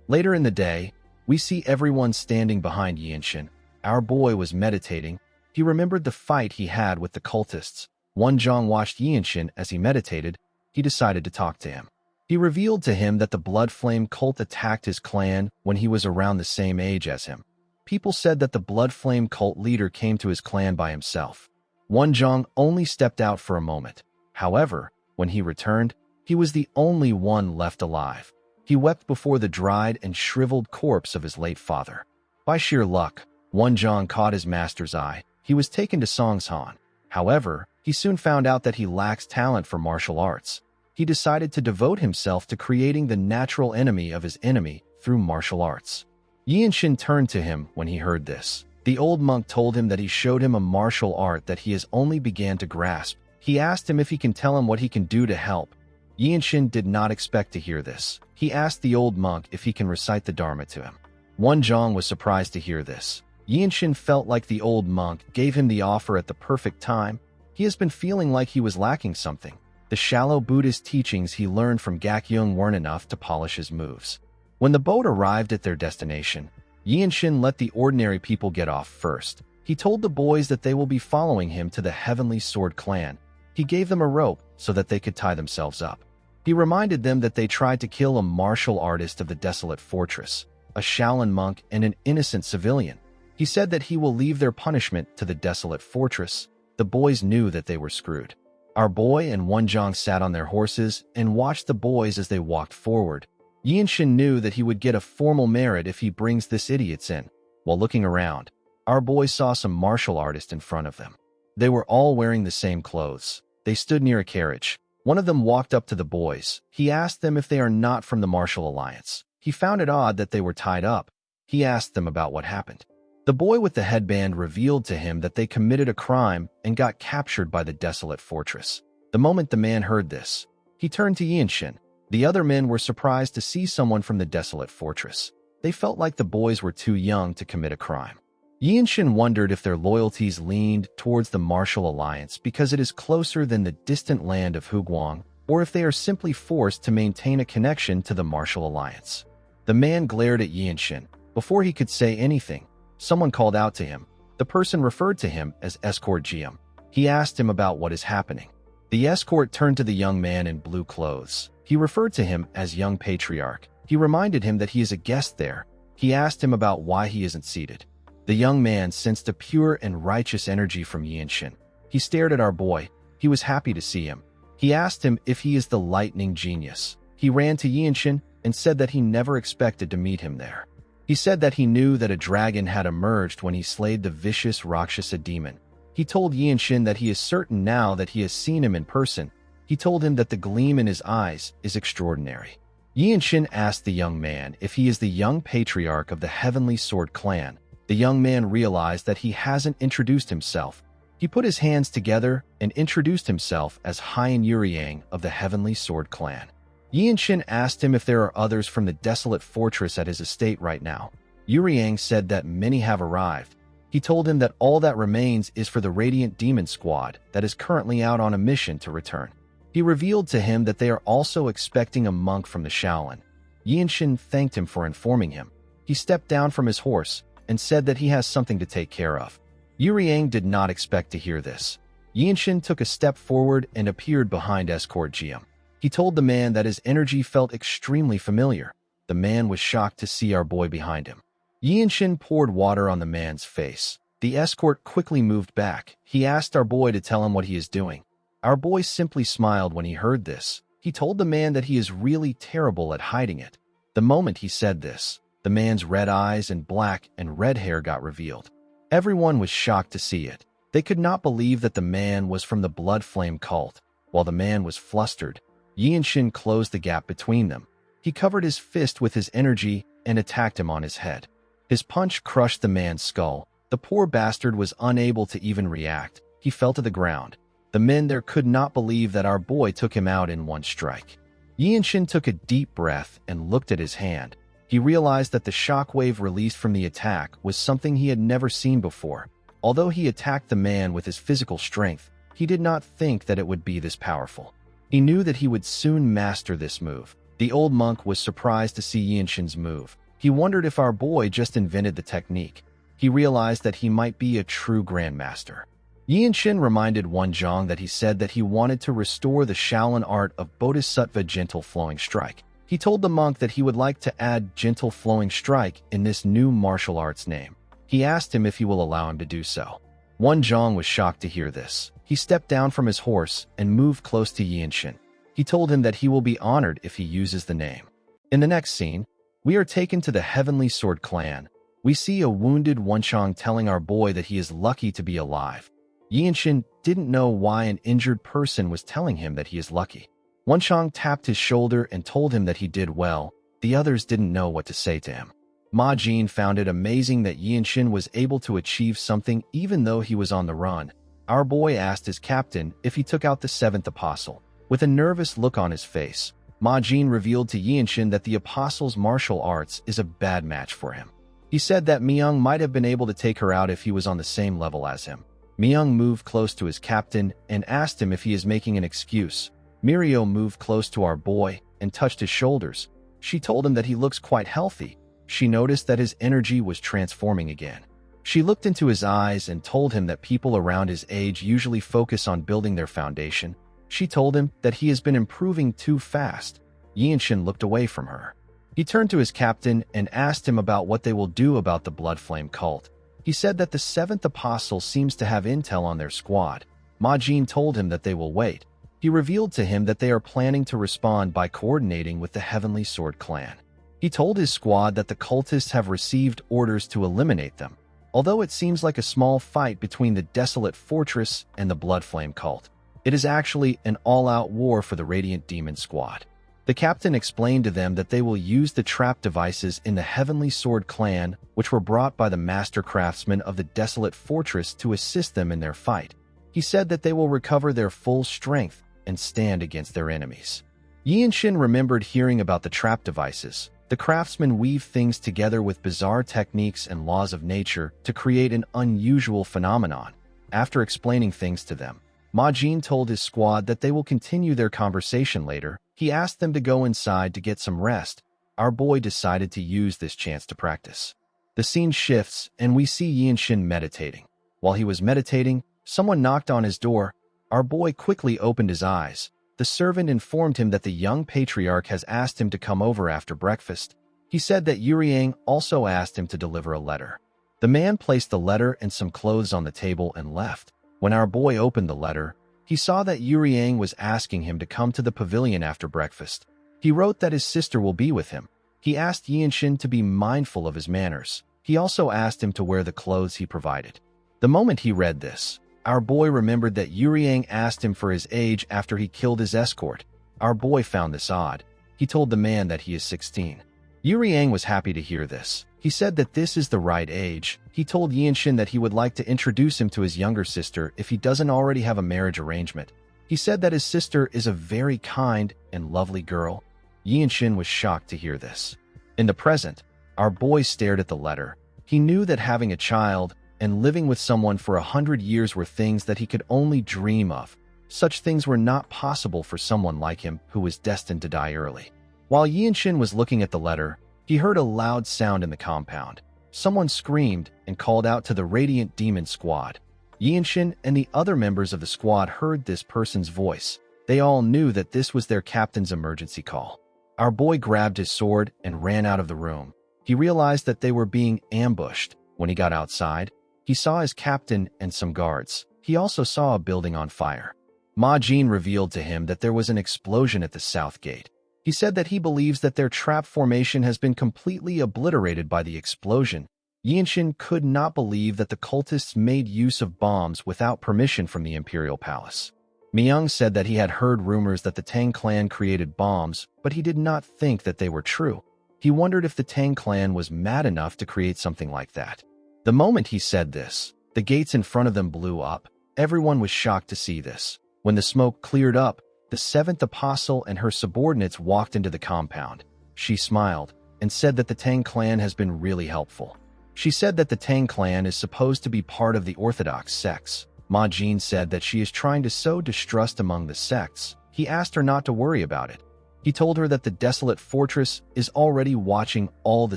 Later in the day, we see everyone standing behind Yinshin. Our boy was meditating. He remembered the fight he had with the cultists. Wonjong watched Yinshin as he meditated. He decided to talk to him. He revealed to him that the Blood Flame cult attacked his clan when he was around the same age as him. People said that the Blood Flame cult leader came to his clan by himself. Wonjong only stepped out for a moment. However, when he returned, he was the only one left alive. He wept before the dried and shriveled corpse of his late father. By sheer luck, Wonjong caught his master's eye. He was taken to Songshan. However, he soon found out that he lacks talent for martial arts. He decided to devote himself to creating the natural enemy of his enemy through martial arts. Yinshin turned to him when he heard this. The old monk told him that he showed him a martial art that he has only began to grasp. He asked him if he can tell him what he can do to help. Yinshin did not expect to hear this. He asked the old monk if he can recite the Dharma to him. Wonjong was surprised to hear this. Yinshin felt like the old monk gave him the offer at the perfect time. He has been feeling like he was lacking something. The shallow Buddhist teachings he learned from Gakyung weren't enough to polish his moves. When the boat arrived at their destination, Yinshin let the ordinary people get off first. He told the boys that they will be following him to the Heavenly Sword clan. He gave them a rope so that they could tie themselves up. He reminded them that they tried to kill a martial artist of the desolate fortress, a Shaolin monk, and an innocent civilian. He said that he will leave their punishment to the desolate fortress. The boys knew that they were screwed. Our boy and Wonjong sat on their horses and watched the boys as they walked forward. Yinshin knew that he would get a formal merit if he brings this idiots in. While looking around, our boy saw some martial artists in front of them. They were all wearing the same clothes. They stood near a carriage. One of them walked up to the boys. He asked them if they are not from the Martial Alliance. He found it odd that they were tied up. He asked them about what happened. The boy with the headband revealed to him that they committed a crime and got captured by the desolate fortress. The moment the man heard this, he turned to Yinshin. The other men were surprised to see someone from the desolate fortress. They felt like the boys were too young to commit a crime. Yinshin wondered if their loyalties leaned towards the Martial Alliance because it is closer than the distant land of Huguang, or if they are simply forced to maintain a connection to the Martial Alliance. The man glared at Yinshin. Before he could say anything, someone called out to him. The person referred to him as Escort Jiam. He asked him about what is happening. The escort turned to the young man in blue clothes. He referred to him as Young Patriarch. He reminded him that he is a guest there. He asked him about why he isn't seated. The young man sensed a pure and righteous energy from Yinshin. He stared at our boy. He was happy to see him. He asked him if he is the lightning genius. He ran to Yinshin and said that he never expected to meet him there. He said that he knew that a dragon had emerged when he slayed the vicious Rakshasa demon. He told Yinshin that he is certain now that he has seen him in person. He told him that the gleam in his eyes is extraordinary. Yinshin asked the young man if he is the young patriarch of the Heavenly Sword clan. The young man realized that he hasn't introduced himself. He put his hands together and introduced himself as Hien Yuriang of the Heavenly Sword clan. Yinshin asked him if there are others from the desolate fortress at his estate right now. Yuriang said that many have arrived. He told him that all that remains is for the Radiant Demon Squad that is currently out on a mission to return. He revealed to him that they are also expecting a monk from the Shaolin. Yinshin thanked him for informing him. He stepped down from his horse and said that he has something to take care of. Yuriang did not expect to hear this. Yinshin took a step forward and appeared behind Escort Jiam. He told the man that his energy felt extremely familiar. The man was shocked to see our boy behind him. Yinshin poured water on the man's face. The escort quickly moved back. He asked our boy to tell him what he is doing. Our boy simply smiled when he heard this. He told the man that he is really terrible at hiding it. The moment he said this, the man's red eyes and black and red hair got revealed. Everyone was shocked to see it. They could not believe that the man was from the Blood Flame cult. While the man was flustered, Yinshin closed the gap between them. He covered his fist with his energy and attacked him on his head. His punch crushed the man's skull. The poor bastard was unable to even react. He fell to the ground. The men there could not believe that our boy took him out in one strike. Yinshin took a deep breath and looked at his hand. He realized that the shockwave released from the attack was something he had never seen before. Although he attacked the man with his physical strength, he did not think that it would be this powerful. He knew that he would soon master this move. The old monk was surprised to see Yinshin's move. He wondered if our boy just invented the technique. He realized that he might be a true grandmaster. Yinshin reminded Wonjong that he said that he wanted to restore the Shaolin art of Bodhisattva Gentle Flowing Strike. He told the monk that he would like to add Gentle Flowing Strike in this new martial arts name. He asked him if he will allow him to do so. Wonjong was shocked to hear this. He stepped down from his horse and moved close to Yinshin. He told him that he will be honored if he uses the name. In the next scene, we are taken to the Heavenly Sword clan. We see a wounded Wonchong telling our boy that he is lucky to be alive. Yinshin didn't know why an injured person was telling him that he is lucky. Wonchong tapped his shoulder and told him that he did well. The others didn't know what to say to him. Ma Jin found it amazing that Yinshin was able to achieve something even though he was on the run. Our boy asked his captain if he took out the seventh apostle. With a nervous look on his face, Ma Jin revealed to Yinshin that the apostle's martial arts is a bad match for him. He said that Myung might have been able to take her out if he was on the same level as him. Myung moved close to his captain and asked him if he is making an excuse. Mirio moved close to our boy and touched his shoulders. She told him that he looks quite healthy. She noticed that his energy was transforming again. She looked into his eyes and told him that people around his age usually focus on building their foundation. She told him that he has been improving too fast. Yinshin looked away from her. He turned to his captain and asked him about what they will do about the Blood Flame cult. He said that the 7th Apostle seems to have intel on their squad. Ma Jin told him that they will wait. He revealed to him that they are planning to respond by coordinating with the Heavenly Sword clan. He told his squad that the cultists have received orders to eliminate them, although it seems like a small fight between the Desolate Fortress and the Blood Flame cult. It is actually an all-out war for the Radiant Demon squad. The captain explained to them that they will use the trap devices in the Heavenly Sword clan, which were brought by the master craftsmen of the Desolate Fortress to assist them in their fight. He said that they will recover their full strength and stand against their enemies. Yinshin remembered hearing about the trap devices. The craftsmen weave things together with bizarre techniques and laws of nature to create an unusual phenomenon. After explaining things to them, Ma Jin told his squad that they will continue their conversation later. He asked them to go inside to get some rest. Our boy decided to use this chance to practice. The scene shifts, and we see Yinshin meditating. While he was meditating, someone knocked on his door. Our boy quickly opened his eyes. The servant informed him that the young patriarch has asked him to come over after breakfast. He said that Yuriang also asked him to deliver a letter. The man placed the letter and some clothes on the table and left. When our boy opened the letter, he saw that Yuriang was asking him to come to the pavilion after breakfast. He wrote that his sister will be with him. He asked Yinshin to be mindful of his manners. He also asked him to wear the clothes he provided. The moment he read this, our boy remembered that Yuriang asked him for his age after he killed his escort. Our boy found this odd. He told the man that he is 16. Yuriang was happy to hear this. He said that this is the right age. He told Yinshin that he would like to introduce him to his younger sister if he doesn't already have a marriage arrangement. He said that his sister is a very kind and lovely girl. Yinshin was shocked to hear this. In the present, our boy stared at the letter. He knew that having a child and living with someone for 100 years were things that he could only dream of. Such things were not possible for someone like him who was destined to die early. While Yinshin was looking at the letter, he heard a loud sound in the compound. Someone screamed and called out to the Radiant Demon squad. Yinshin and the other members of the squad heard this person's voice. They all knew that this was their captain's emergency call. Our boy grabbed his sword and ran out of the room. He realized that they were being ambushed. When he got outside, he saw his captain and some guards. He also saw a building on fire. Ma Jin revealed to him that there was an explosion at the south gate. He said that he believes that their trap formation has been completely obliterated by the explosion. Yinshin could not believe that the cultists made use of bombs without permission from the Imperial Palace. Myung said that he had heard rumors that the Tang clan created bombs, but he did not think that they were true. He wondered if the Tang clan was mad enough to create something like that. The moment he said this, the gates in front of them blew up. Everyone was shocked to see this. When the smoke cleared up, the 7th Apostle and her subordinates walked into the compound. She smiled and said that the Tang clan has been really helpful. She said that the Tang clan is supposed to be part of the Orthodox sects. Ma Jin said that she is trying to sow distrust among the sects. He asked her not to worry about it. He told her that the Desolate Fortress is already watching all the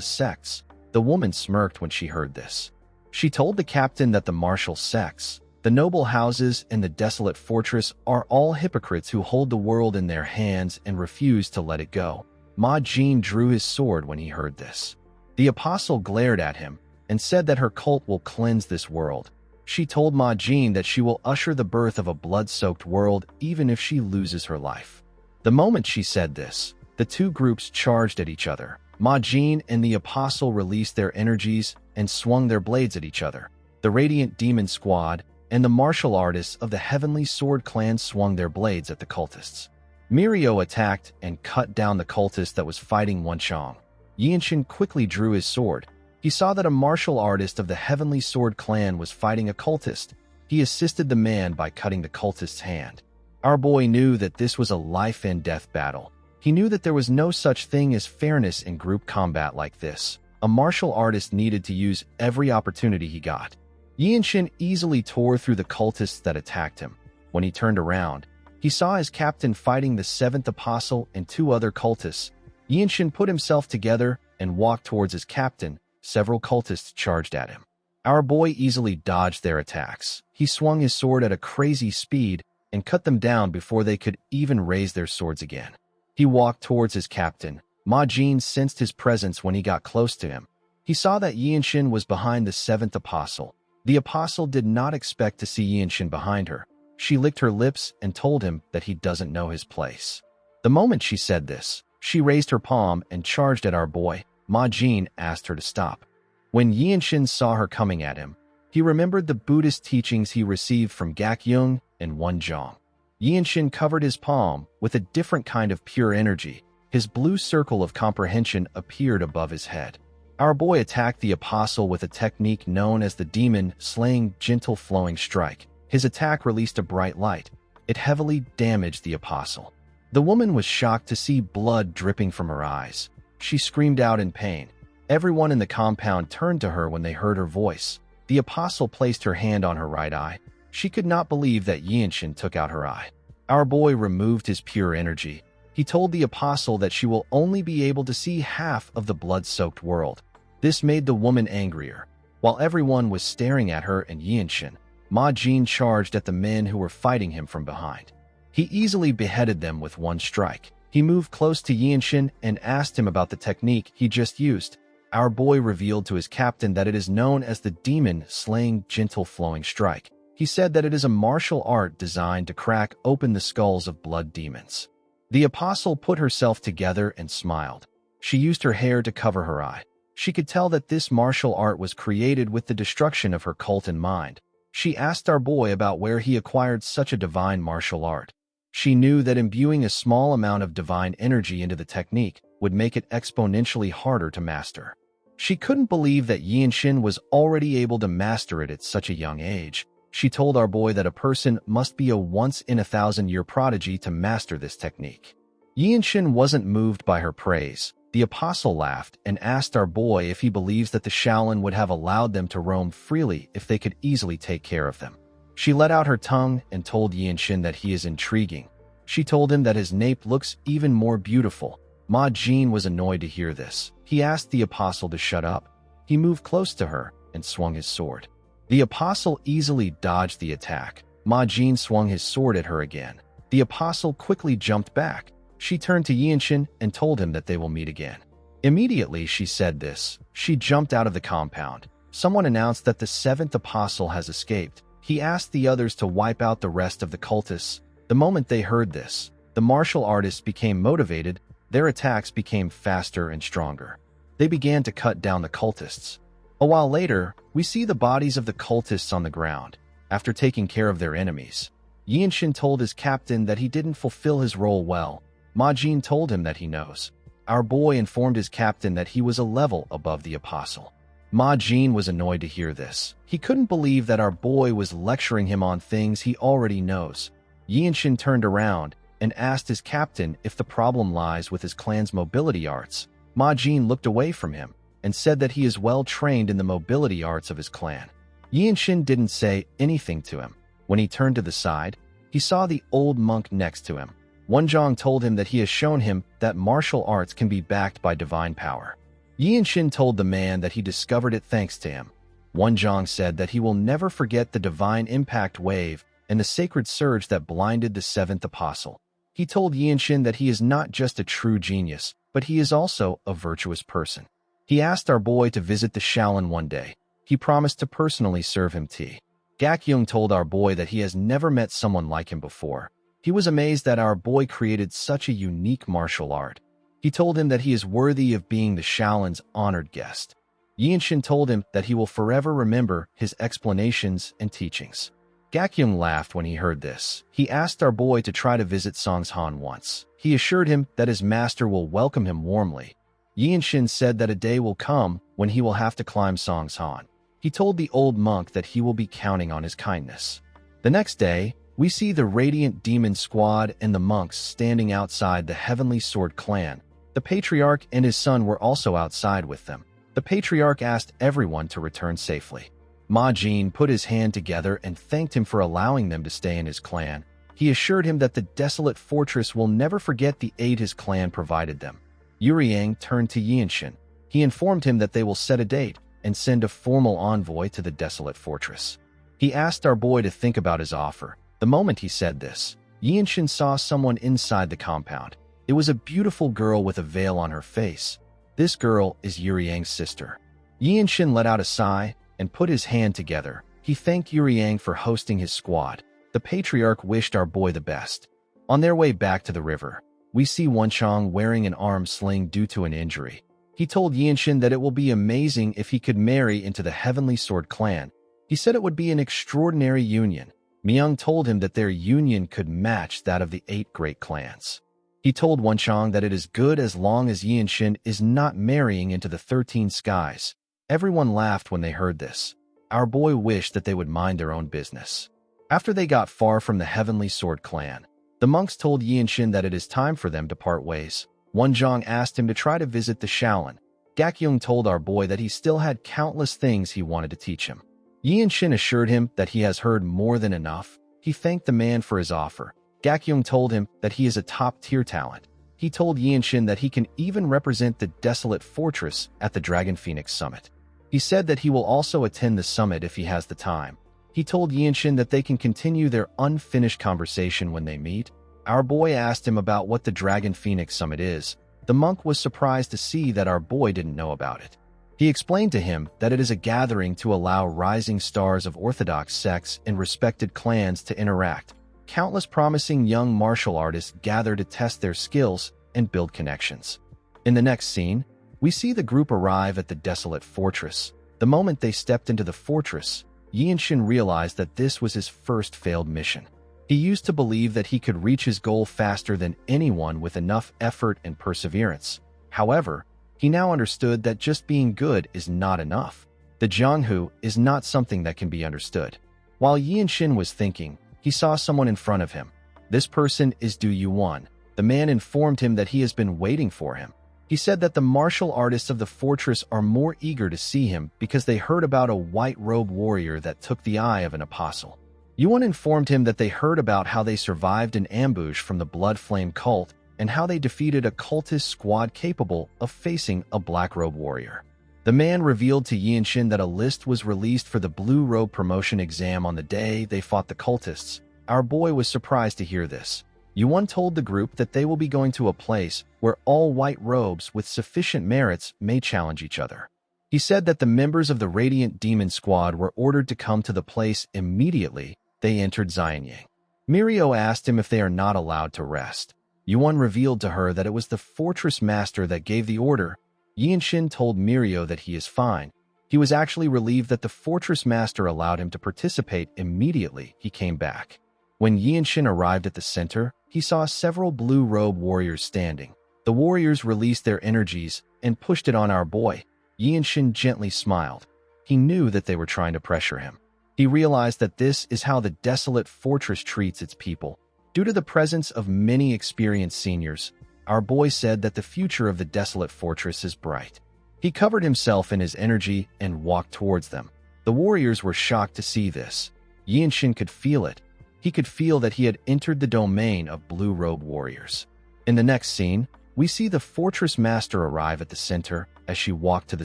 sects. The woman smirked when she heard this. She told the captain that the martial sects, the noble houses, and the Desolate Fortress are all hypocrites who hold the world in their hands and refuse to let it go. Ma Jin drew his sword when he heard this. The apostle glared at him and said that her cult will cleanse this world. She told Ma Jin that she will usher the birth of a blood-soaked world even if she loses her life. The moment she said this, the two groups charged at each other. Ma Jin and the apostle released their energies and swung their blades at each other. The Radiant Demon squad and the martial artists of the Heavenly Sword clan swung their blades at the cultists. Mirio attacked and cut down the cultist that was fighting Wenchong. Yinshin quickly drew his sword. He saw that a martial artist of the Heavenly Sword clan was fighting a cultist. He assisted the man by cutting the cultist's hand. Our boy knew that this was a life-and-death battle. He knew that there was no such thing as fairness in group combat like this. A martial artist needed to use every opportunity he got. Yinshin easily tore through the cultists that attacked him. When he turned around, he saw his captain fighting the seventh apostle and two other cultists. Yinshin put himself together and walked towards his captain. Several cultists charged at him. Our boy easily dodged their attacks. He swung his sword at a crazy speed and cut them down before they could even raise their swords again. He walked towards his captain. Ma Jin sensed his presence when he got close to him. He saw that Yinshin was behind the seventh apostle. The apostle did not expect to see Yinshin behind her. She licked her lips and told him that he doesn't know his place. The moment she said this, she raised her palm and charged at our boy. Ma Jin asked her to stop. When Yinshin saw her coming at him, he remembered the Buddhist teachings he received from Gakyung and Wonjong. Yinshin covered his palm with a different kind of pure energy. His blue circle of comprehension appeared above his head. Our boy attacked the apostle with a technique known as the demon-slaying gentle flowing strike. His attack released a bright light. It heavily damaged the apostle. The woman was shocked to see blood dripping from her eyes. She screamed out in pain. Everyone in the compound turned to her when they heard her voice. The apostle placed her hand on her right eye. She could not believe that Yinshin took out her eye. Our boy removed his pure energy. He told the apostle that she will only be able to see half of the blood-soaked world. This made the woman angrier. While everyone was staring at her and Yinshin, Ma Jin charged at the men who were fighting him from behind. He easily beheaded them with one strike. He moved close to Yinshin and asked him about the technique he just used. Our boy revealed to his captain that it is known as the demon-slaying gentle flowing strike. He said that it is a martial art designed to crack open the skulls of blood demons. The apostle put herself together and smiled. She used her hair to cover her eye. She could tell that this martial art was created with the destruction of her cult in mind. She asked our boy about where he acquired such a divine martial art. She knew that imbuing a small amount of divine energy into the technique would make it exponentially harder to master. She couldn't believe that Yinshin was already able to master it at such a young age. She told our boy that a person must be a once-in-a-thousand-year prodigy to master this technique. Yinshin wasn't moved by her praise. The apostle laughed and asked our boy if he believes that the Shaolin would have allowed them to roam freely if they could easily take care of them. She let out her tongue and told Yinshin that he is intriguing. She told him that his nape looks even more beautiful. Ma Jin was annoyed to hear this. He asked the apostle to shut up. He moved close to her and swung his sword. The apostle easily dodged the attack. Ma Jin swung his sword at her again. The apostle quickly jumped back. She turned to Yinshin and told him that they will meet again. Immediately she said this, she jumped out of the compound. Someone announced that the seventh apostle has escaped. He asked the others to wipe out the rest of the cultists. The moment they heard this, the martial artists became motivated. Their attacks became faster and stronger. They began to cut down the cultists. A while later, we see the bodies of the cultists on the ground. After taking care of their enemies, Yinshin told his captain that he didn't fulfill his role well. Ma Jin told him that he knows. Our boy informed his captain that he was a level above the apostle. Ma Jin was annoyed to hear this. He couldn't believe that our boy was lecturing him on things he already knows. Yinshin turned around and asked his captain if the problem lies with his clan's mobility arts. Ma Jin looked away from him and said that he is well trained in the mobility arts of his clan. Yinshin didn't say anything to him. When he turned to the side, he saw the old monk next to him. Wonjong told him that he has shown him that martial arts can be backed by divine power. Yinshin told the man that he discovered it thanks to him. Wonjong said that he will never forget the divine impact wave and the sacred surge that blinded the seventh apostle. He told Yinshin that he is not just a true genius, but he is also a virtuous person. He asked our boy to visit the Shaolin one day. He promised to personally serve him tea. Gakyung told our boy that he has never met someone like him before. He was amazed that our boy created such a unique martial art. He told him that he is worthy of being the Shaolin's honored guest. Yinshin told him that he will forever remember his explanations and teachings. Gakyung laughed when he heard this. He asked our boy to try to visit Songshan once. He assured him that his master will welcome him warmly. Yinshin said that a day will come when he will have to climb Songshan. He told the old monk that he will be counting on his kindness. The next day, we see the Radiant Demon Squad and the monks standing outside the Heavenly Sword clan. The patriarch and his son were also outside with them. The patriarch asked everyone to return safely. Ma Jin put his hand together and thanked him for allowing them to stay in his clan. He assured him that the desolate fortress will never forget the aid his clan provided them. Yuryang turned to Yinshin. He informed him that they will set a date and send a formal envoy to the desolate fortress. He asked our boy to think about his offer. The moment he said this, Yinshin saw someone inside the compound. It was a beautiful girl with a veil on her face. This girl is Yuryang's sister. Yinshin let out a sigh and put his hand together. He thanked Yuryang for hosting his squad. The patriarch wished our boy the best. On their way back to the river, we see Wenchang wearing an arm sling due to an injury. He told Yinshin that it will be amazing if he could marry into the Heavenly Sword clan. He said it would be an extraordinary union. Myung told him that their union could match that of the 8 great clans. He told Wenchang that it is good as long as Yinshin is not marrying into the 13 skies. Everyone laughed when they heard this. Our boy wished that they would mind their own business. After they got far from the Heavenly Sword clan, the monks told Yinshin that it is time for them to part ways. Wenchang asked him to try to visit the Shaolin. Gakyung told our boy that he still had countless things he wanted to teach him. Yinshin assured him that he has heard more than enough. He thanked the man for his offer. Gakyung told him that he is a top-tier talent. He told Yinshin that he can even represent the desolate fortress at the Dragon Phoenix Summit. He said that he will also attend the summit if he has the time. He told Yinshin that they can continue their unfinished conversation when they meet. Our boy asked him about what the Dragon Phoenix Summit is. The monk was surprised to see that our boy didn't know about it. He explained to him that it is a gathering to allow rising stars of orthodox sects and respected clans to interact. Countless promising young martial artists gather to test their skills and build connections. In the next scene, we see the group arrive at the desolate fortress. The moment they stepped into the fortress, Yinshin realized that this was his first failed mission. He used to believe that he could reach his goal faster than anyone with enough effort and perseverance. However, he now understood that just being good is not enough. The Jianghu is not something that can be understood. While Yinshin was thinking, he saw someone in front of him. This person is Du Yuan. The man informed him that he has been waiting for him. He said that the martial artists of the fortress are more eager to see him because they heard about a white-robed warrior that took the eye of an apostle. Yuan informed him that they heard about how they survived an ambush from the Blood Flame cult and how they defeated a cultist squad capable of facing a black-robe warrior. The man revealed to Yinshin that a list was released for the Blue Robe promotion exam on the day they fought the cultists. Our boy was surprised to hear this. Yuan told the group that they will be going to a place where all white robes with sufficient merits may challenge each other. He said that the members of the Radiant Demon Squad were ordered to come to the place immediately they entered Xianyang. Mirio asked him if they are not allowed to rest. Yuan revealed to her that it was the fortress master that gave the order. Yinshin told Mirio that he is fine. He was actually relieved that the fortress master allowed him to participate immediately he came back. When Yinshin arrived at the center, he saw several blue-robe warriors standing. The warriors released their energies and pushed it on our boy. Yinshin gently smiled. He knew that they were trying to pressure him. He realized that this is how the desolate fortress treats its people. Due to the presence of many experienced seniors, our boy said that the future of the desolate fortress is bright. He covered himself in his energy and walked towards them. The warriors were shocked to see this. Yinshin could feel it. He could feel that he had entered the domain of blue-robe warriors. In the next scene, we see the fortress master arrive at the center. As she walked to the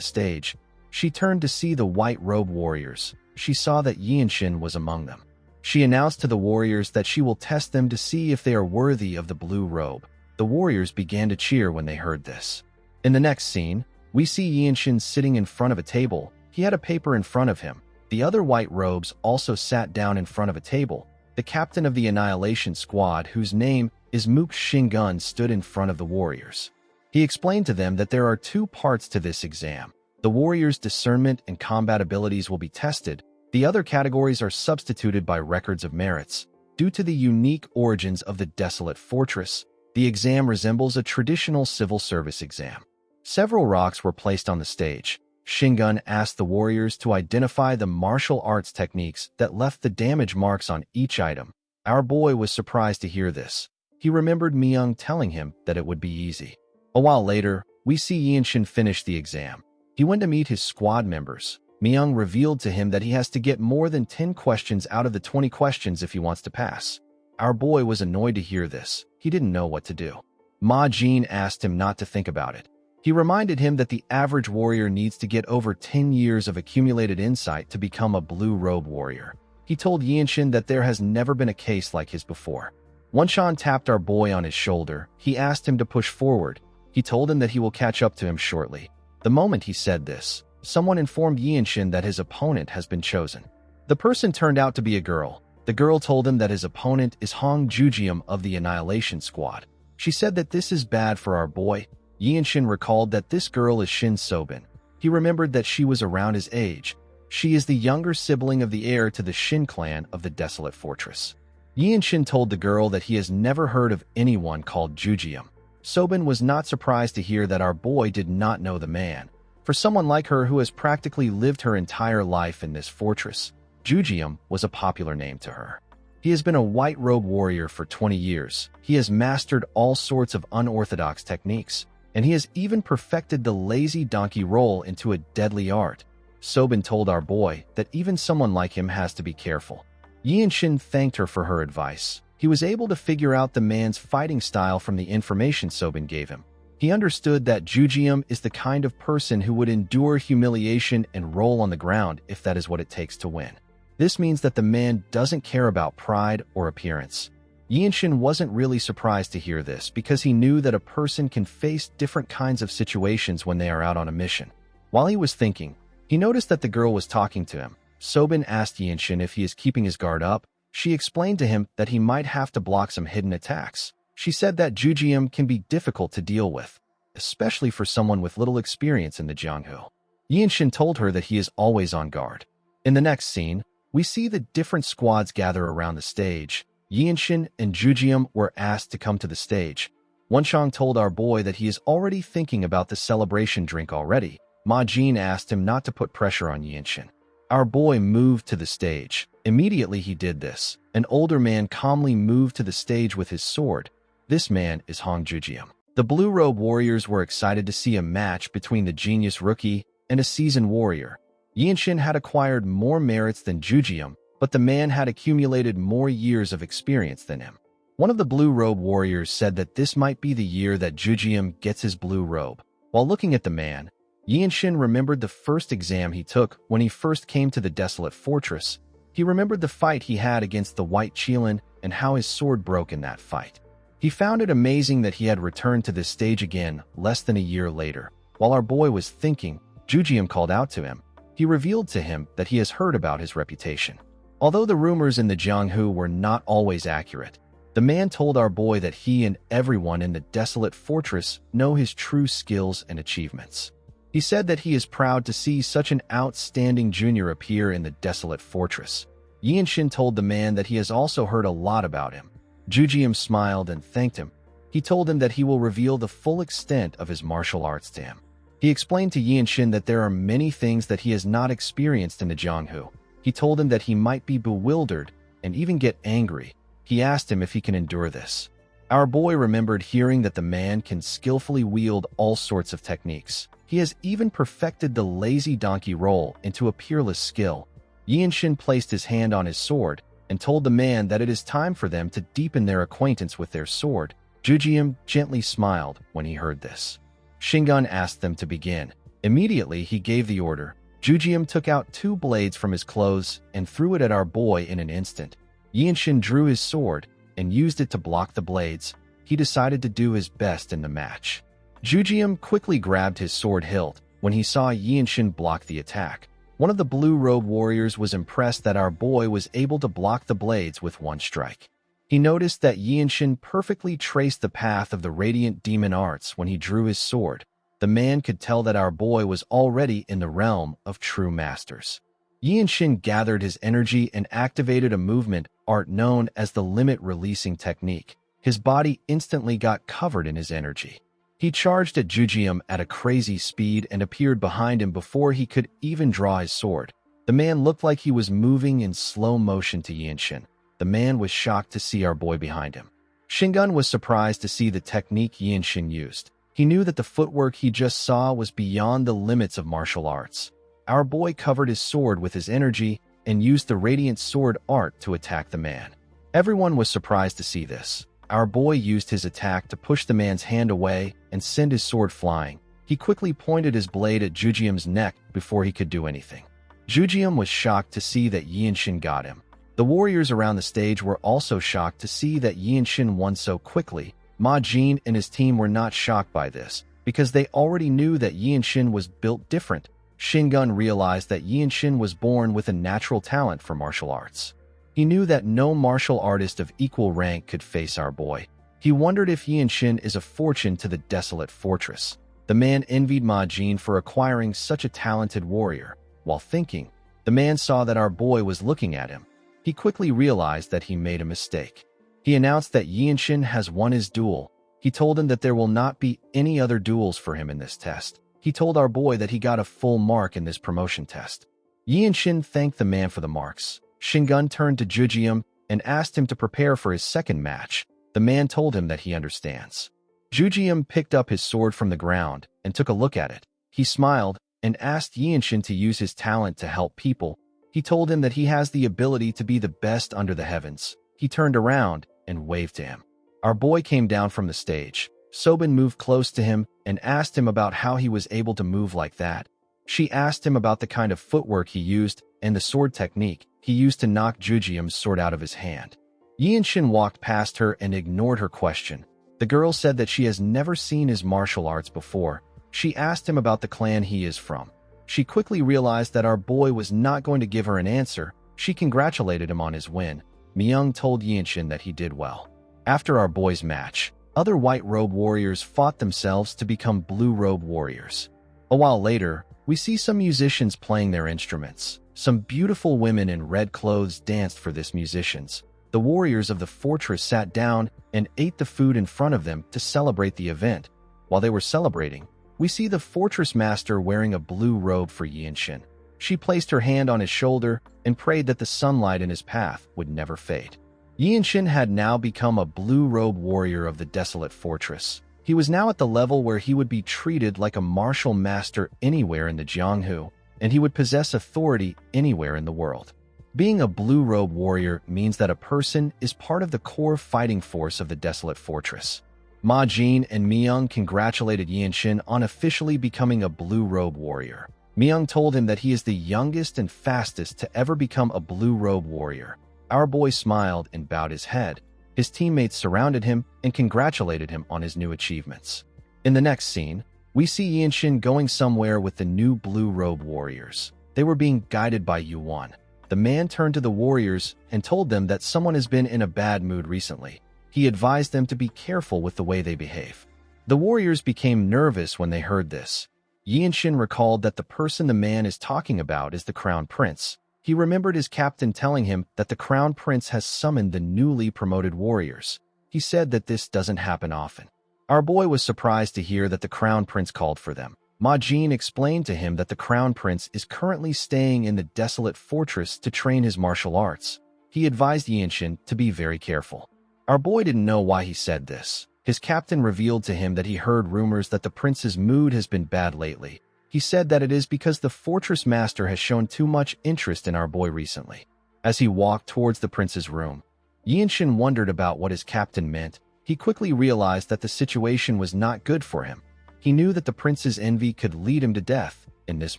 stage, she turned to see the white-robe warriors. She saw that Yinshin was among them. She announced to the warriors that she will test them to see if they are worthy of the blue robe. The warriors began to cheer when they heard this. In the next scene, we see Yinshin sitting in front of a table. He had a paper in front of him. The other white robes also sat down in front of a table. The captain of the Annihilation Squad, whose name is Mook Shingun, stood in front of the warriors. He explained to them that there are 2 parts to this exam. The warriors' discernment and combat abilities will be tested. The other categories are substituted by records of merits. Due to the unique origins of the desolate fortress, the exam resembles a traditional civil service exam. Several rocks were placed on the stage. Shingun asked the warriors to identify the martial arts techniques that left the damage marks on each item. Our boy was surprised to hear this. He remembered Myung telling him that it would be easy. A while later, we see Yinshin finish the exam. He went to meet his squad members. Myung revealed to him that he has to get more than 10 questions out of the 20 questions if he wants to pass. Our boy was annoyed to hear this. He didn't know what to do. Ma Jin asked him not to think about it. He reminded him that the average warrior needs to get over 10 years of accumulated insight to become a blue robe warrior. He told Yinshin that there has never been a case like his before. Wanshan tapped our boy on his shoulder. He asked him to push forward. He told him that he will catch up to him shortly. The moment he said this, someone informed Yinshin that his opponent has been chosen. The person turned out to be a girl. The girl told him that his opponent is Hong Jujium of the Annihilation Squad. She said that this is bad for our boy. Yinshin recalled that this girl is Shin Sobin. He remembered that she was around his age. She is the younger sibling of the heir to the Shin clan of the Desolate Fortress. Yinshin told the girl that he has never heard of anyone called Jujium. Sobin was not surprised to hear that our boy did not know the man. For someone like her who has practically lived her entire life in this fortress, Jujium was a popular name to her. He has been a white robe warrior for 20 years. He has mastered all sorts of unorthodox techniques, and he has even perfected the lazy donkey roll into a deadly art. Sobin told our boy that even someone like him has to be careful. Yinshin thanked her for her advice. He was able to figure out the man's fighting style from the information Sobin gave him. He understood that Jujium is the kind of person who would endure humiliation and roll on the ground if that is what it takes to win. This means that the man doesn't care about pride or appearance. Yinshin wasn't really surprised to hear this because he knew that a person can face different kinds of situations when they are out on a mission. While he was thinking, he noticed that the girl was talking to him. Sobin asked Yinshin if he is keeping his guard up. She explained to him that he might have to block some hidden attacks. She said that Jujium can be difficult to deal with, especially for someone with little experience in the Jianghu. Yinshin told her that he is always on guard. In the next scene, we see the different squads gather around the stage. Yinshin and Jujium were asked to come to the stage. Wenshang told our boy that he is already thinking about the celebration drink already. Ma Jin asked him not to put pressure on Yinshin. Our boy moved to the stage. Immediately he did this. An older man calmly moved to the stage with his sword. This man is Hong Jujium. The Blue Robe Warriors were excited to see a match between the genius rookie and a seasoned warrior. Yinshin had acquired more merits than Jujium, but the man had accumulated more years of experience than him. One of the Blue Robe Warriors said that this might be the year that Jujium gets his blue robe. While looking at the man, Yinshin remembered the first exam he took when he first came to the Desolate Fortress. He remembered the fight he had against the White Qilin and how his sword broke in that fight. He found it amazing that he had returned to this stage again less than a year later. While our boy was thinking, Jujium called out to him. He revealed to him that he has heard about his reputation. Although the rumors in the Jianghu were not always accurate, the man told our boy that he and everyone in the Desolate Fortress know his true skills and achievements. He said that he is proud to see such an outstanding junior appear in the Desolate Fortress. Yinshin told the man that he has also heard a lot about him. Jujium smiled and thanked him. He told him that he will reveal the full extent of his martial arts to him. He explained to Yinshin that there are many things that he has not experienced in the Jianghu. He told him that he might be bewildered and even get angry. He asked him if he can endure this. Our boy remembered hearing that the man can skillfully wield all sorts of techniques. He has even perfected the lazy donkey roll into a peerless skill. Yinshin placed his hand on his sword and told the man that it is time for them to deepen their acquaintance with their sword. Jujium gently smiled when he heard this. Shingun asked them to begin. Immediately, he gave the order. Jujium took out 2 blades from his clothes and threw it at our boy in an instant. Yinshin drew his sword and used it to block the blades. He decided to do his best in the match. Jujium quickly grabbed his sword hilt when he saw Yinshin block the attack. One of the Blue Robe Warriors was impressed that our boy was able to block the blades with one strike. He noticed that Yinshin perfectly traced the path of the Radiant Demon Arts when he drew his sword. The man could tell that our boy was already in the realm of true masters. Yinshin gathered his energy and activated a movement art known as the limit releasing technique. His body instantly got covered in his energy. He charged at Jujium at a crazy speed and appeared behind him before he could even draw his sword. The man looked like he was moving in slow motion to Yinshin. The man was shocked to see our boy behind him. Shingun was surprised to see the technique Yinshin used. He knew that the footwork he just saw was beyond the limits of martial arts. Our boy covered his sword with his energy and used the radiant sword art to attack the man. Everyone was surprised to see this. Our boy used his attack to push the man's hand away and send his sword flying. He quickly pointed his blade at Jujium's neck before he could do anything. Jujium was shocked to see that Yianshin got him. The warriors around the stage were also shocked to see that Yianshin won so quickly. Ma Jin and his team were not shocked by this, because they already knew that Yianshin was built different. Shingun realized that Yianshin was born with a natural talent for martial arts. He knew that no martial artist of equal rank could face our boy. He wondered if Yianshin is a fortune to the desolate fortress. The man envied Ma Jin for acquiring such a talented warrior. While thinking, the man saw that our boy was looking at him. He quickly realized that he made a mistake. He announced that Yianshin has won his duel. He told him that there will not be any other duels for him in this test. He told our boy that he got a full mark in this promotion test. Yianshin thanked the man for the marks. Shingun turned to Jujium and asked him to prepare for his second match. The man told him that he understands. Jujium picked up his sword from the ground and took a look at it. He smiled and asked Yianshin to use his talent to help people. He told him that he has the ability to be the best under the heavens. He turned around and waved to him. Our boy came down from the stage. Sobin moved close to him and asked him about how he was able to move like that. She asked him about the kind of footwork he used and the sword technique he used to knock Jujium's sword out of his hand. Yianshin walked past her and ignored her question. The girl said that she has never seen his martial arts before. She asked him about the clan he is from. She quickly realized that our boy was not going to give her an answer. She congratulated him on his win. Myung told Yianshin that he did well. After our boy's match, other white-robe warriors fought themselves to become blue-robe warriors. A while later, we see some musicians playing their instruments. Some beautiful women in red clothes danced for these musicians. The warriors of the fortress sat down and ate the food in front of them to celebrate the event. While they were celebrating, we see the fortress master wearing a blue robe for Yianshin. She placed her hand on his shoulder and prayed that the sunlight in his path would never fade. Yianshin had now become a blue-robe warrior of the desolate fortress. He was now at the level where he would be treated like a martial master anywhere in the Jianghu, and he would possess authority anywhere in the world. Being a blue-robe warrior means that a person is part of the core fighting force of the desolate fortress. Ma Jin and Myung congratulated Yianshin on officially becoming a blue-robe warrior. Myung told him that he is the youngest and fastest to ever become a blue-robe warrior. Our boy smiled and bowed his head. His teammates surrounded him and congratulated him on his new achievements. In the next scene, we see Yianshin going somewhere with the new blue-robe warriors. They were being guided by Yuan. The man turned to the warriors and told them that someone has been in a bad mood recently. He advised them to be careful with the way they behave. The warriors became nervous when they heard this. Yianshin recalled that the person the man is talking about is the crown prince. He remembered his captain telling him that the crown prince has summoned the newly promoted warriors. He said that this doesn't happen often. Our boy was surprised to hear that the crown prince called for them. Ma Jin explained to him that the crown prince is currently staying in the desolate fortress to train his martial arts. He advised Yianshin to be very careful. Our boy didn't know why he said this. His captain revealed to him that he heard rumors that the prince's mood has been bad lately. He said that it is because the fortress master has shown too much interest in our boy recently. As he walked towards the prince's room, Yianshin wondered about what his captain meant. He quickly realized that the situation was not good for him. He knew that the prince's envy could lead him to death in this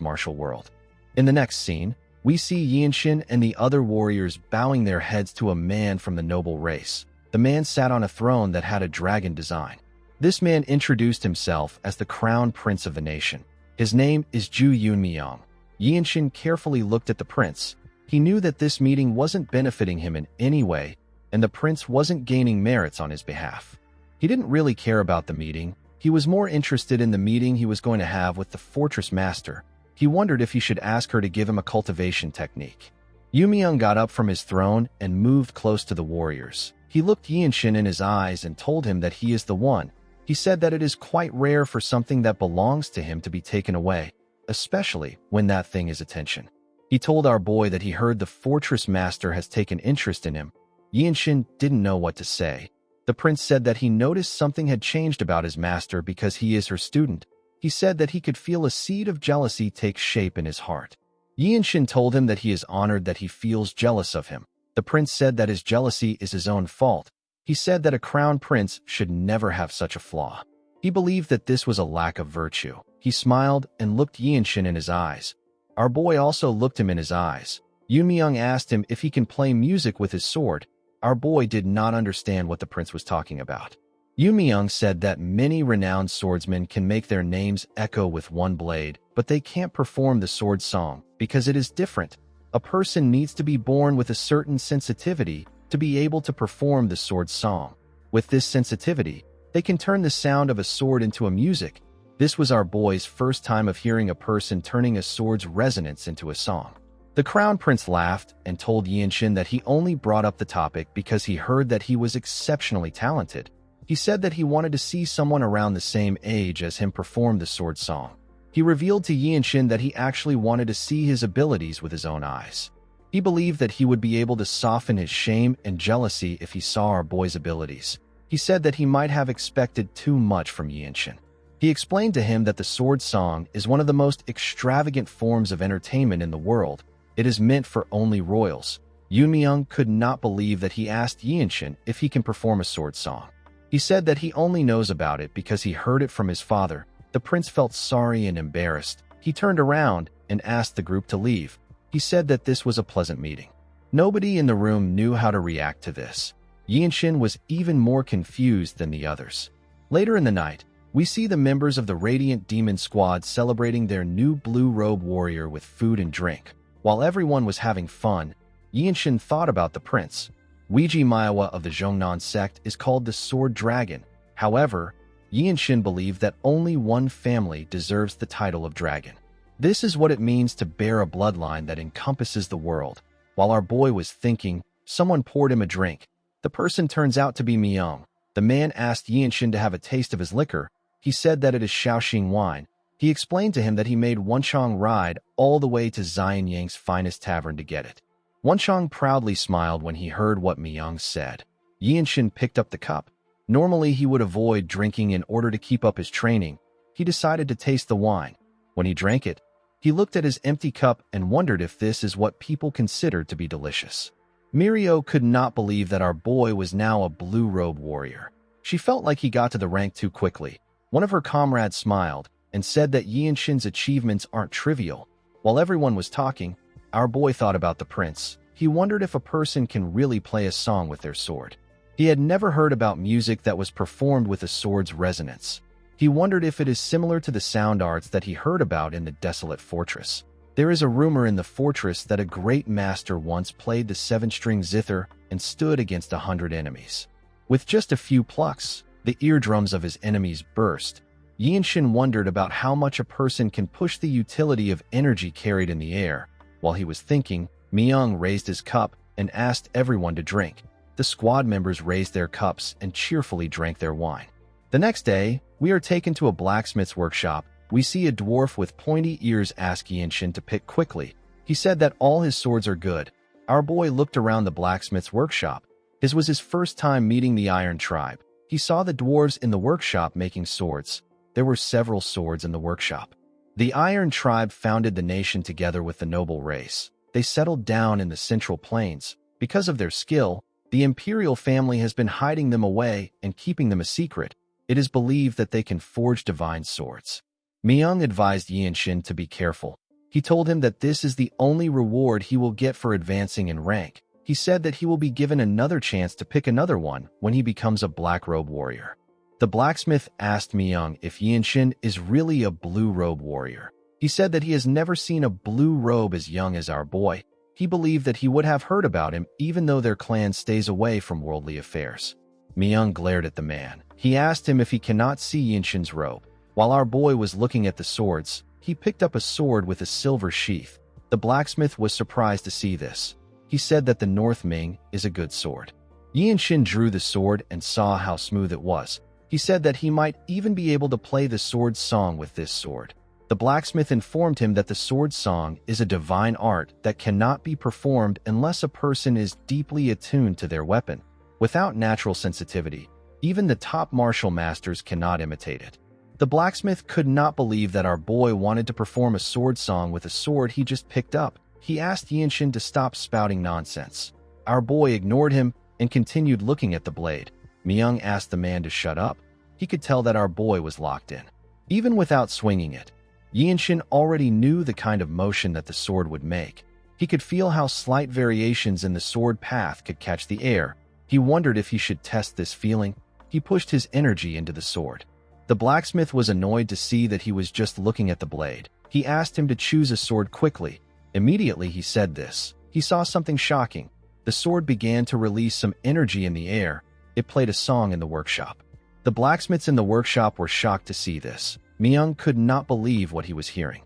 martial world. In the next scene, we see Yianshin and the other warriors bowing their heads to a man from the noble race. The man sat on a throne that had a dragon design. This man introduced himself as the crown prince of the nation. His name is Ju Yunmyong. Yianshin carefully looked at the prince. He knew that this meeting wasn't benefiting him in any way, and the prince wasn't gaining merits on his behalf. He didn't really care about the meeting. He was more interested in the meeting he was going to have with the fortress master. He wondered if he should ask her to give him a cultivation technique. Yumyong got up from his throne and moved close to the warriors. He looked Yianshin in his eyes and told him that he is the one. He said that it is quite rare for something that belongs to him to be taken away, especially when that thing is attention. He told our boy that he heard the fortress master has taken interest in him. Yianshin didn't know what to say. The prince said that he noticed something had changed about his master because he is her student. He said that he could feel a seed of jealousy take shape in his heart. Yinshin told him that he is honored that he feels jealous of him. The prince said that his jealousy is his own fault. He said that a crown prince should never have such a flaw. He believed that this was a lack of virtue. He smiled and looked Yinshin in his eyes. Our boy also looked him in his eyes. Yunmyung asked him if he can play music with his sword. Our boy did not understand what the prince was talking about. Yunmyung said that many renowned swordsmen can make their names echo with one blade, but they can't perform the sword song because it is different. A person needs to be born with a certain sensitivity to be able to perform the sword song. With this sensitivity, they can turn the sound of a sword into a music. This was our boy's first time of hearing a person turning a sword's resonance into a song. The crown prince laughed and told Yinshin that he only brought up the topic because he heard that he was exceptionally talented. He said that he wanted to see someone around the same age as him perform the sword song. He revealed to Yinshin that he actually wanted to see his abilities with his own eyes. He believed that he would be able to soften his shame and jealousy if he saw our boy's abilities. He said that he might have expected too much from Yinshin. He explained to him that the sword song is one of the most extravagant forms of entertainment in the world. It is meant for only royals. Yunmyung could not believe that he asked Yinshin if he can perform a sword song. He said that he only knows about it because he heard it from his father. The prince felt sorry and embarrassed. He turned around and asked the group to leave. He said that this was a pleasant meeting. Nobody in the room knew how to react to this. Yinshin was even more confused than the others. Later in the night, we see the members of the Radiant Demon Squad celebrating their new blue robe warrior with food and drink. While everyone was having fun, Yinshin thought about the prince. Weiji Maiwa of the Zhongnan sect is called the Sword Dragon. However, Yinshin believed that only one family deserves the title of dragon. This is what it means to bear a bloodline that encompasses the world. While our boy was thinking, someone poured him a drink. The person turns out to be Myung. The man asked Yinshin to have a taste of his liquor. He said that it is Shaoxing wine. He explained to him that he made Wenchong ride all the way to Xianyang's finest tavern to get it. Wenchong proudly smiled when he heard what Myung said. Yinshin picked up the cup. Normally, he would avoid drinking in order to keep up his training. He decided to taste the wine. When he drank it, he looked at his empty cup and wondered if this is what people considered to be delicious. Mirio could not believe that our boy was now a blue robe warrior. She felt like he got to the rank too quickly. One of her comrades smiled and said that Yinshin's achievements aren't trivial. While everyone was talking, our boy thought about the prince. He wondered if a person can really play a song with their sword. He had never heard about music that was performed with a sword's resonance. He wondered if it is similar to the sound arts that he heard about in the desolate fortress. There is a rumor in the fortress that a great master once played the 7-string zither and stood against 100 enemies. With just a few plucks, the eardrums of his enemies burst. Yinshin wondered about how much a person can push the utility of energy carried in the air. While he was thinking, Myung raised his cup and asked everyone to drink. The squad members raised their cups and cheerfully drank their wine. The next day, we are taken to a blacksmith's workshop. We see a dwarf with pointy ears ask Yinshin to pick quickly. He said that all his swords are good. Our boy looked around the blacksmith's workshop. His was his first time meeting the Iron Tribe. He saw the dwarves in the workshop making swords. There were several swords in the workshop. The Iron Tribe founded the nation together with the noble race. They settled down in the Central Plains. Because of their skill, the imperial family has been hiding them away and keeping them a secret. It is believed that they can forge divine swords. Myung advised Yinshin to be careful. He told him that this is the only reward he will get for advancing in rank. He said that he will be given another chance to pick another one when he becomes a black robe warrior. The blacksmith asked Myung if Yinshin is really a blue robe warrior. He said that he has never seen a blue robe as young as our boy. He believed that he would have heard about him even though their clan stays away from worldly affairs. Myung glared at the man. He asked him if he cannot see Yinshin's robe. While our boy was looking at the swords, he picked up a sword with a silver sheath. The blacksmith was surprised to see this. He said that the North Ming is a good sword. Yinshin drew the sword and saw how smooth it was. He said that he might even be able to play the sword song with this sword. The blacksmith informed him that the sword song is a divine art that cannot be performed unless a person is deeply attuned to their weapon. Without natural sensitivity, Even the top martial masters cannot imitate it. The blacksmith could not believe that our boy wanted to perform a sword song with a sword he just picked up. He asked Yinshin to stop spouting nonsense. Our boy ignored him and continued looking at the blade. Myung asked the man to shut up. He could tell that our boy was locked in. Even without swinging it, Yinshin already knew the kind of motion that the sword would make. He could feel how slight variations in the sword path could catch the air. He wondered if he should test this feeling. He pushed his energy into the sword. The blacksmith was annoyed to see that he was just looking at the blade. He asked him to choose a sword quickly. Immediately he said this. He saw something shocking. The sword began to release some energy in the air. It played a song in the workshop. The blacksmiths in the workshop were shocked to see this. Myung could not believe what he was hearing.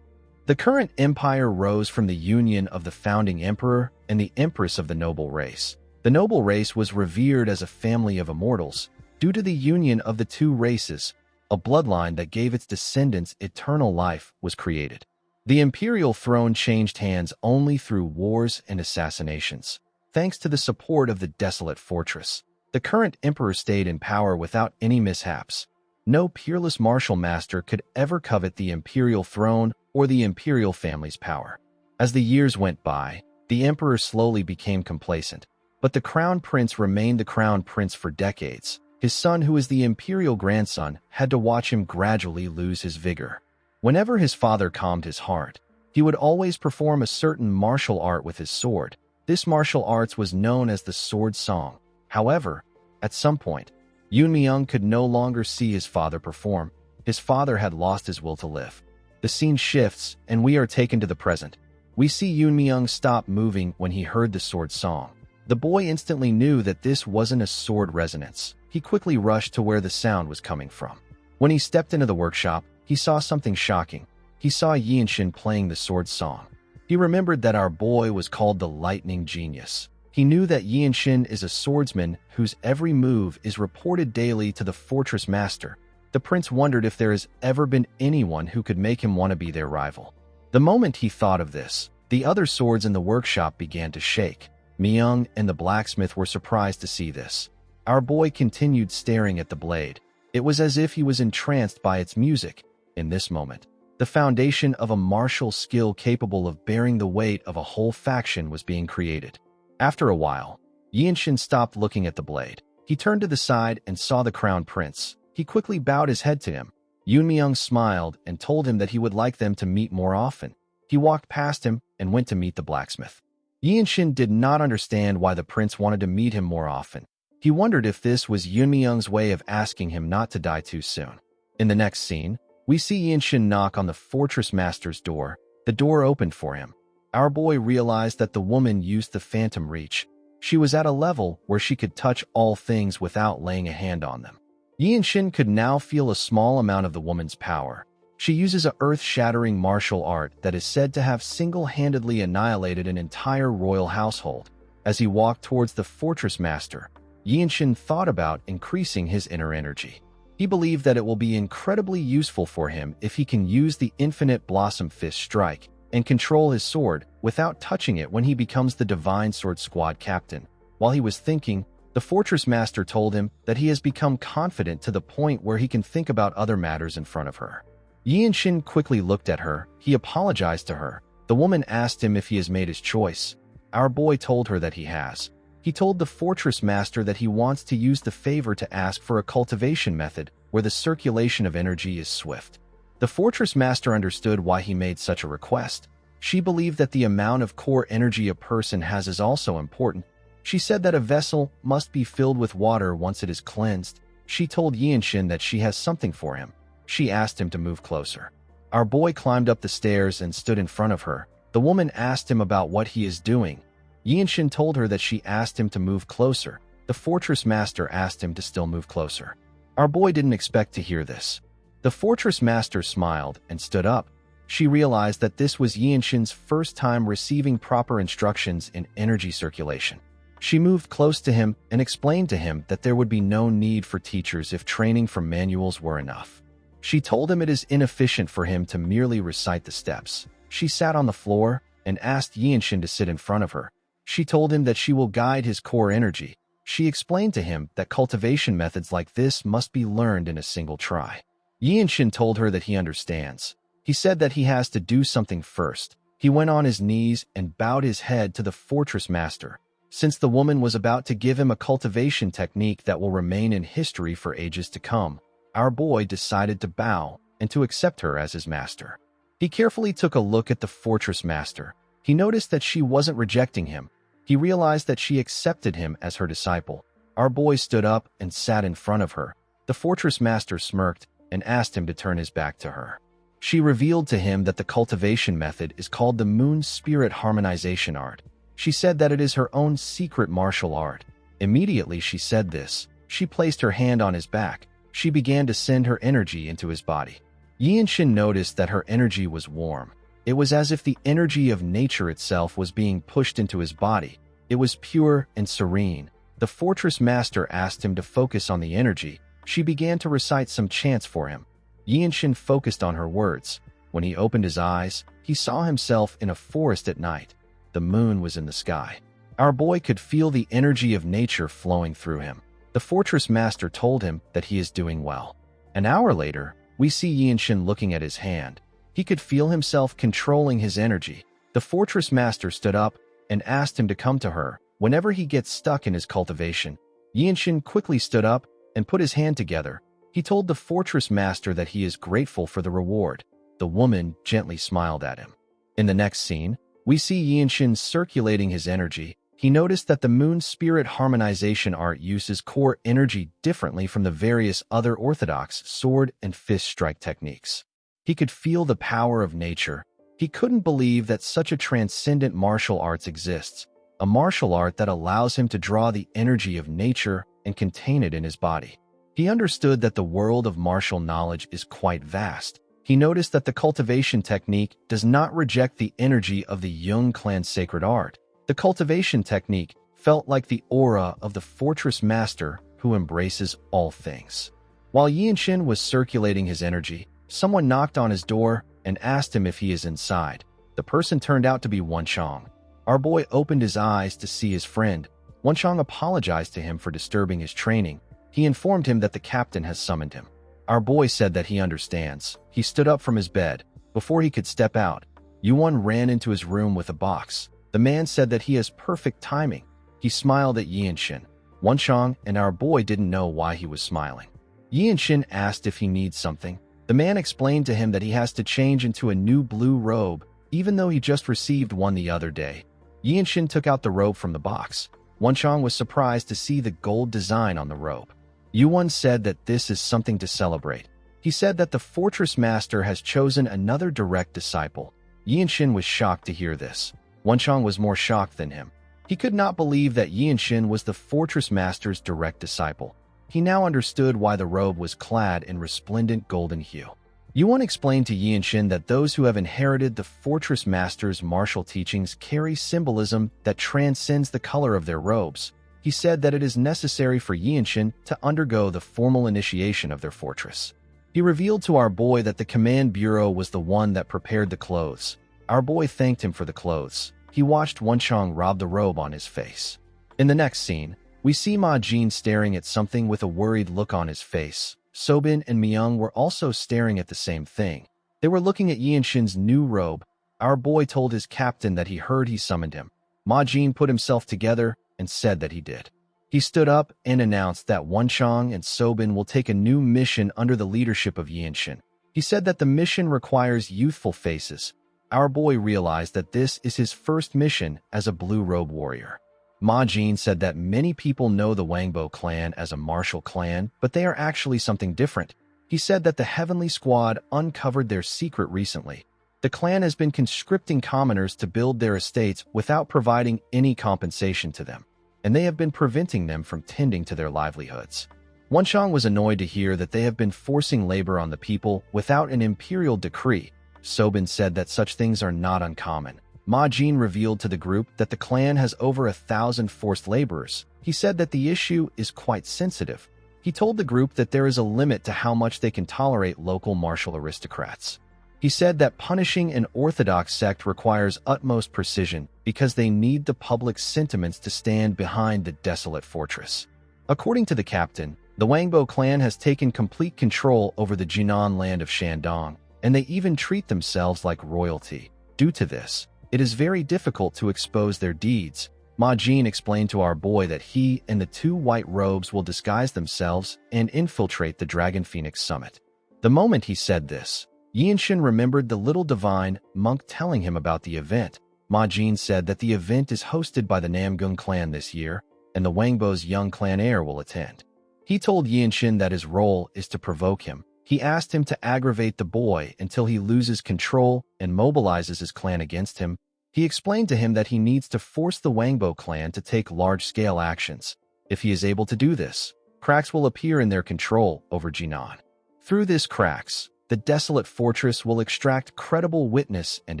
The current empire rose from the union of the founding emperor and the empress of the noble race. The noble race was revered as a family of immortals. Due to the union of the two races, a bloodline that gave its descendants eternal life was created. The imperial throne changed hands only through wars and assassinations. Thanks to the support of the desolate fortress, the current emperor stayed in power without any mishaps. No peerless martial master could ever covet the imperial throne or the imperial family's power. As the years went by, the emperor slowly became complacent, but the crown prince remained the crown prince for decades. His son, who is the imperial grandson, had to watch him gradually lose his vigor. Whenever his father calmed his heart, he would always perform a certain martial art with his sword. This martial arts was known as the sword song. However, at some point, Yoon Myung could no longer see his father perform. His father had lost his will to live. The scene shifts, and we are taken to the present. We see Yoon Myung stop moving when he heard the sword song. The boy instantly knew that this wasn't a sword resonance. He quickly rushed to where the sound was coming from. When he stepped into the workshop, he saw something shocking. He saw Yinshin playing the sword song. He remembered that our boy was called the Lightning Genius. He knew that Yinshin is a swordsman whose every move is reported daily to the fortress master. The prince wondered if there has ever been anyone who could make him want to be their rival. The moment he thought of this, the other swords in the workshop began to shake. Myung and the blacksmith were surprised to see this. Our boy continued staring at the blade. It was as if he was entranced by its music. In this moment, the foundation of a martial skill capable of bearing the weight of a whole faction was being created. After a while, Yinshin stopped looking at the blade. He turned to the side and saw the crown prince. He quickly bowed his head to him. Yoon Myung smiled and told him that he would like them to meet more often. He walked past him and went to meet the blacksmith. Yinshin did not understand why the prince wanted to meet him more often. He wondered if this was Yoon Myung's way of asking him not to die too soon. In the next scene, we see Yinshin knock on the fortress master's door. The door opened for him. Our boy realized that the woman used the phantom reach. She was at a level where she could touch all things without laying a hand on them. Yinshin could now feel a small amount of the woman's power. She uses a earth-shattering martial art that is said to have single-handedly annihilated an entire royal household. As he walked towards the fortress master, Yinshin thought about increasing his inner energy. He believed that it will be incredibly useful for him if he can use the infinite blossom fist strike and control his sword without touching it when he becomes the Divine Sword Squad captain. While he was thinking, the fortress master told him that he has become confident to the point where he can think about other matters in front of her. Yinshin quickly looked at her. He apologized to her. The woman asked him if he has made his choice. Our boy told her that he has. He told the fortress master that he wants to use the favor to ask for a cultivation method where the circulation of energy is swift. The fortress master understood why he made such a request. She believed that the amount of core energy a person has is also important. She said that a vessel must be filled with water once it is cleansed. She told Yinshin that she has something for him. She asked him to move closer. Our boy climbed up the stairs and stood in front of her. The woman asked him about what he is doing. Yinshin told her that she asked him to move closer. The fortress master asked him to still move closer. Our boy didn't expect to hear this. The fortress master smiled and stood up. She realized that this was Yinshin's first time receiving proper instructions in energy circulation. She moved close to him and explained to him that there would be no need for teachers if training from manuals were enough. She told him it is inefficient for him to merely recite the steps. She sat on the floor and asked Yinshin to sit in front of her. She told him that she will guide his core energy. She explained to him that cultivation methods like this must be learned in a single try. Yinshin told her that he understands. He said that he has to do something first. He went on his knees and bowed his head to the fortress master. Since the woman was about to give him a cultivation technique that will remain in history for ages to come, our boy decided to bow and to accept her as his master. He carefully took a look at the fortress master. He noticed that she wasn't rejecting him. He realized that she accepted him as her disciple. Our boy stood up and sat in front of her. The fortress master smirked and asked him to turn his back to her. She revealed to him that the cultivation method is called the Moon Spirit Harmonization Art. She said that it is her own secret martial art. Immediately she said this, she placed her hand on his back. She began to send her energy into his body. Yinshin noticed that her energy was warm. It was as if the energy of nature itself was being pushed into his body. It was pure and serene. The fortress master asked him to focus on the energy. She began to recite some chants for him. Yinshin focused on her words. When he opened his eyes, he saw himself in a forest at night. The moon was in the sky. Our boy could feel the energy of nature flowing through him. The fortress master told him that he is doing well. An hour later, we see Yinshin looking at his hand. He could feel himself controlling his energy. The fortress master stood up and asked him to come to her whenever he gets stuck in his cultivation. Yinshin quickly stood up and put his hand together. He told the fortress master that he is grateful for the reward. The woman gently smiled at him. In the next scene, we see Yinshin circulating his energy. He noticed that the Moon Spirit Harmonization art uses core energy differently from the various other orthodox sword and fist strike techniques. He could feel the power of nature. He couldn't believe that such a transcendent martial arts exists, a martial art that allows him to draw the energy of nature and contain it in his body. He understood that the world of martial knowledge is quite vast. He noticed that the cultivation technique does not reject the energy of the Jung clan's sacred art. The cultivation technique felt like the aura of the fortress master who embraces all things. While Yinshin was circulating his energy, someone knocked on his door and asked him if he is inside. The person turned out to be Wenchang. Our boy opened his eyes to see his friend. Wenchang apologized to him for disturbing his training. He informed him that the captain has summoned him. Our boy said that he understands. He stood up from his bed. Before he could step out, Yuan ran into his room with a box. The man said that he has perfect timing. He smiled at Yinshin. Wenchang and our boy didn't know why he was smiling. Yinshin asked if he needs something. The man explained to him that he has to change into a new blue robe, even though he just received one the other day. Yinshin took out the robe from the box. Wenchang was surprised to see the gold design on the robe. Yuan said that this is something to celebrate. He said that the fortress master has chosen another direct disciple. Yinshin was shocked to hear this. Wenchang was more shocked than him. He could not believe that Yinshin was the fortress master's direct disciple. He now understood why the robe was clad in resplendent golden hue. Yuan explained to Yinshin that those who have inherited the fortress master's martial teachings carry symbolism that transcends the color of their robes. He said that it is necessary for Yinshin to undergo the formal initiation of their fortress. He revealed to our boy that the command bureau was the one that prepared the clothes. Our boy thanked him for the clothes. He watched Wenchang rob the robe on his face. In the next scene, we see Ma Jin staring at something with a worried look on his face. Sobin and Myung were also staring at the same thing. They were looking at Yinshin's new robe. Our boy told his captain that he heard he summoned him. Ma Jin put himself together and said that he did. He stood up and announced that Wenchang and Sobin will take a new mission under the leadership of Yinshin. He said that the mission requires youthful faces. Our boy realized that this is his first mission as a blue robe warrior. Ma Jin said that many people know the Wangbo clan as a martial clan, but they are actually something different. He said that the Heavenly Squad uncovered their secret recently. The clan has been conscripting commoners to build their estates without providing any compensation to them, and they have been preventing them from tending to their livelihoods. Wenchang was annoyed to hear that they have been forcing labor on the people without an imperial decree. Sobin said that such things are not uncommon. Ma Jin revealed to the group that the clan has over 1,000 forced laborers. He said that the issue is quite sensitive. He told the group that there is a limit to how much they can tolerate local martial aristocrats. He said that punishing an orthodox sect requires utmost precision because they need the public sentiments to stand behind the desolate fortress. According to the captain, the Wangbo clan has taken complete control over the Jinan land of Shandong, and they even treat themselves like royalty. Due to this, it is very difficult to expose their deeds. Ma Jin explained to our boy that he and the two white robes will disguise themselves and infiltrate the Dragon Phoenix summit. The moment he said this, Yinshin remembered the little divine monk telling him about the event. Ma Jin said that the event is hosted by the Namgung clan this year, and the Wangbo's young clan heir will attend. He told Yinshin that his role is to provoke him. He asked him to aggravate the boy until he loses control and mobilizes his clan against him. He explained to him that he needs to force the Wangbo clan to take large-scale actions. If he is able to do this, cracks will appear in their control over Jinan. Through this cracks, the desolate fortress will extract credible witness and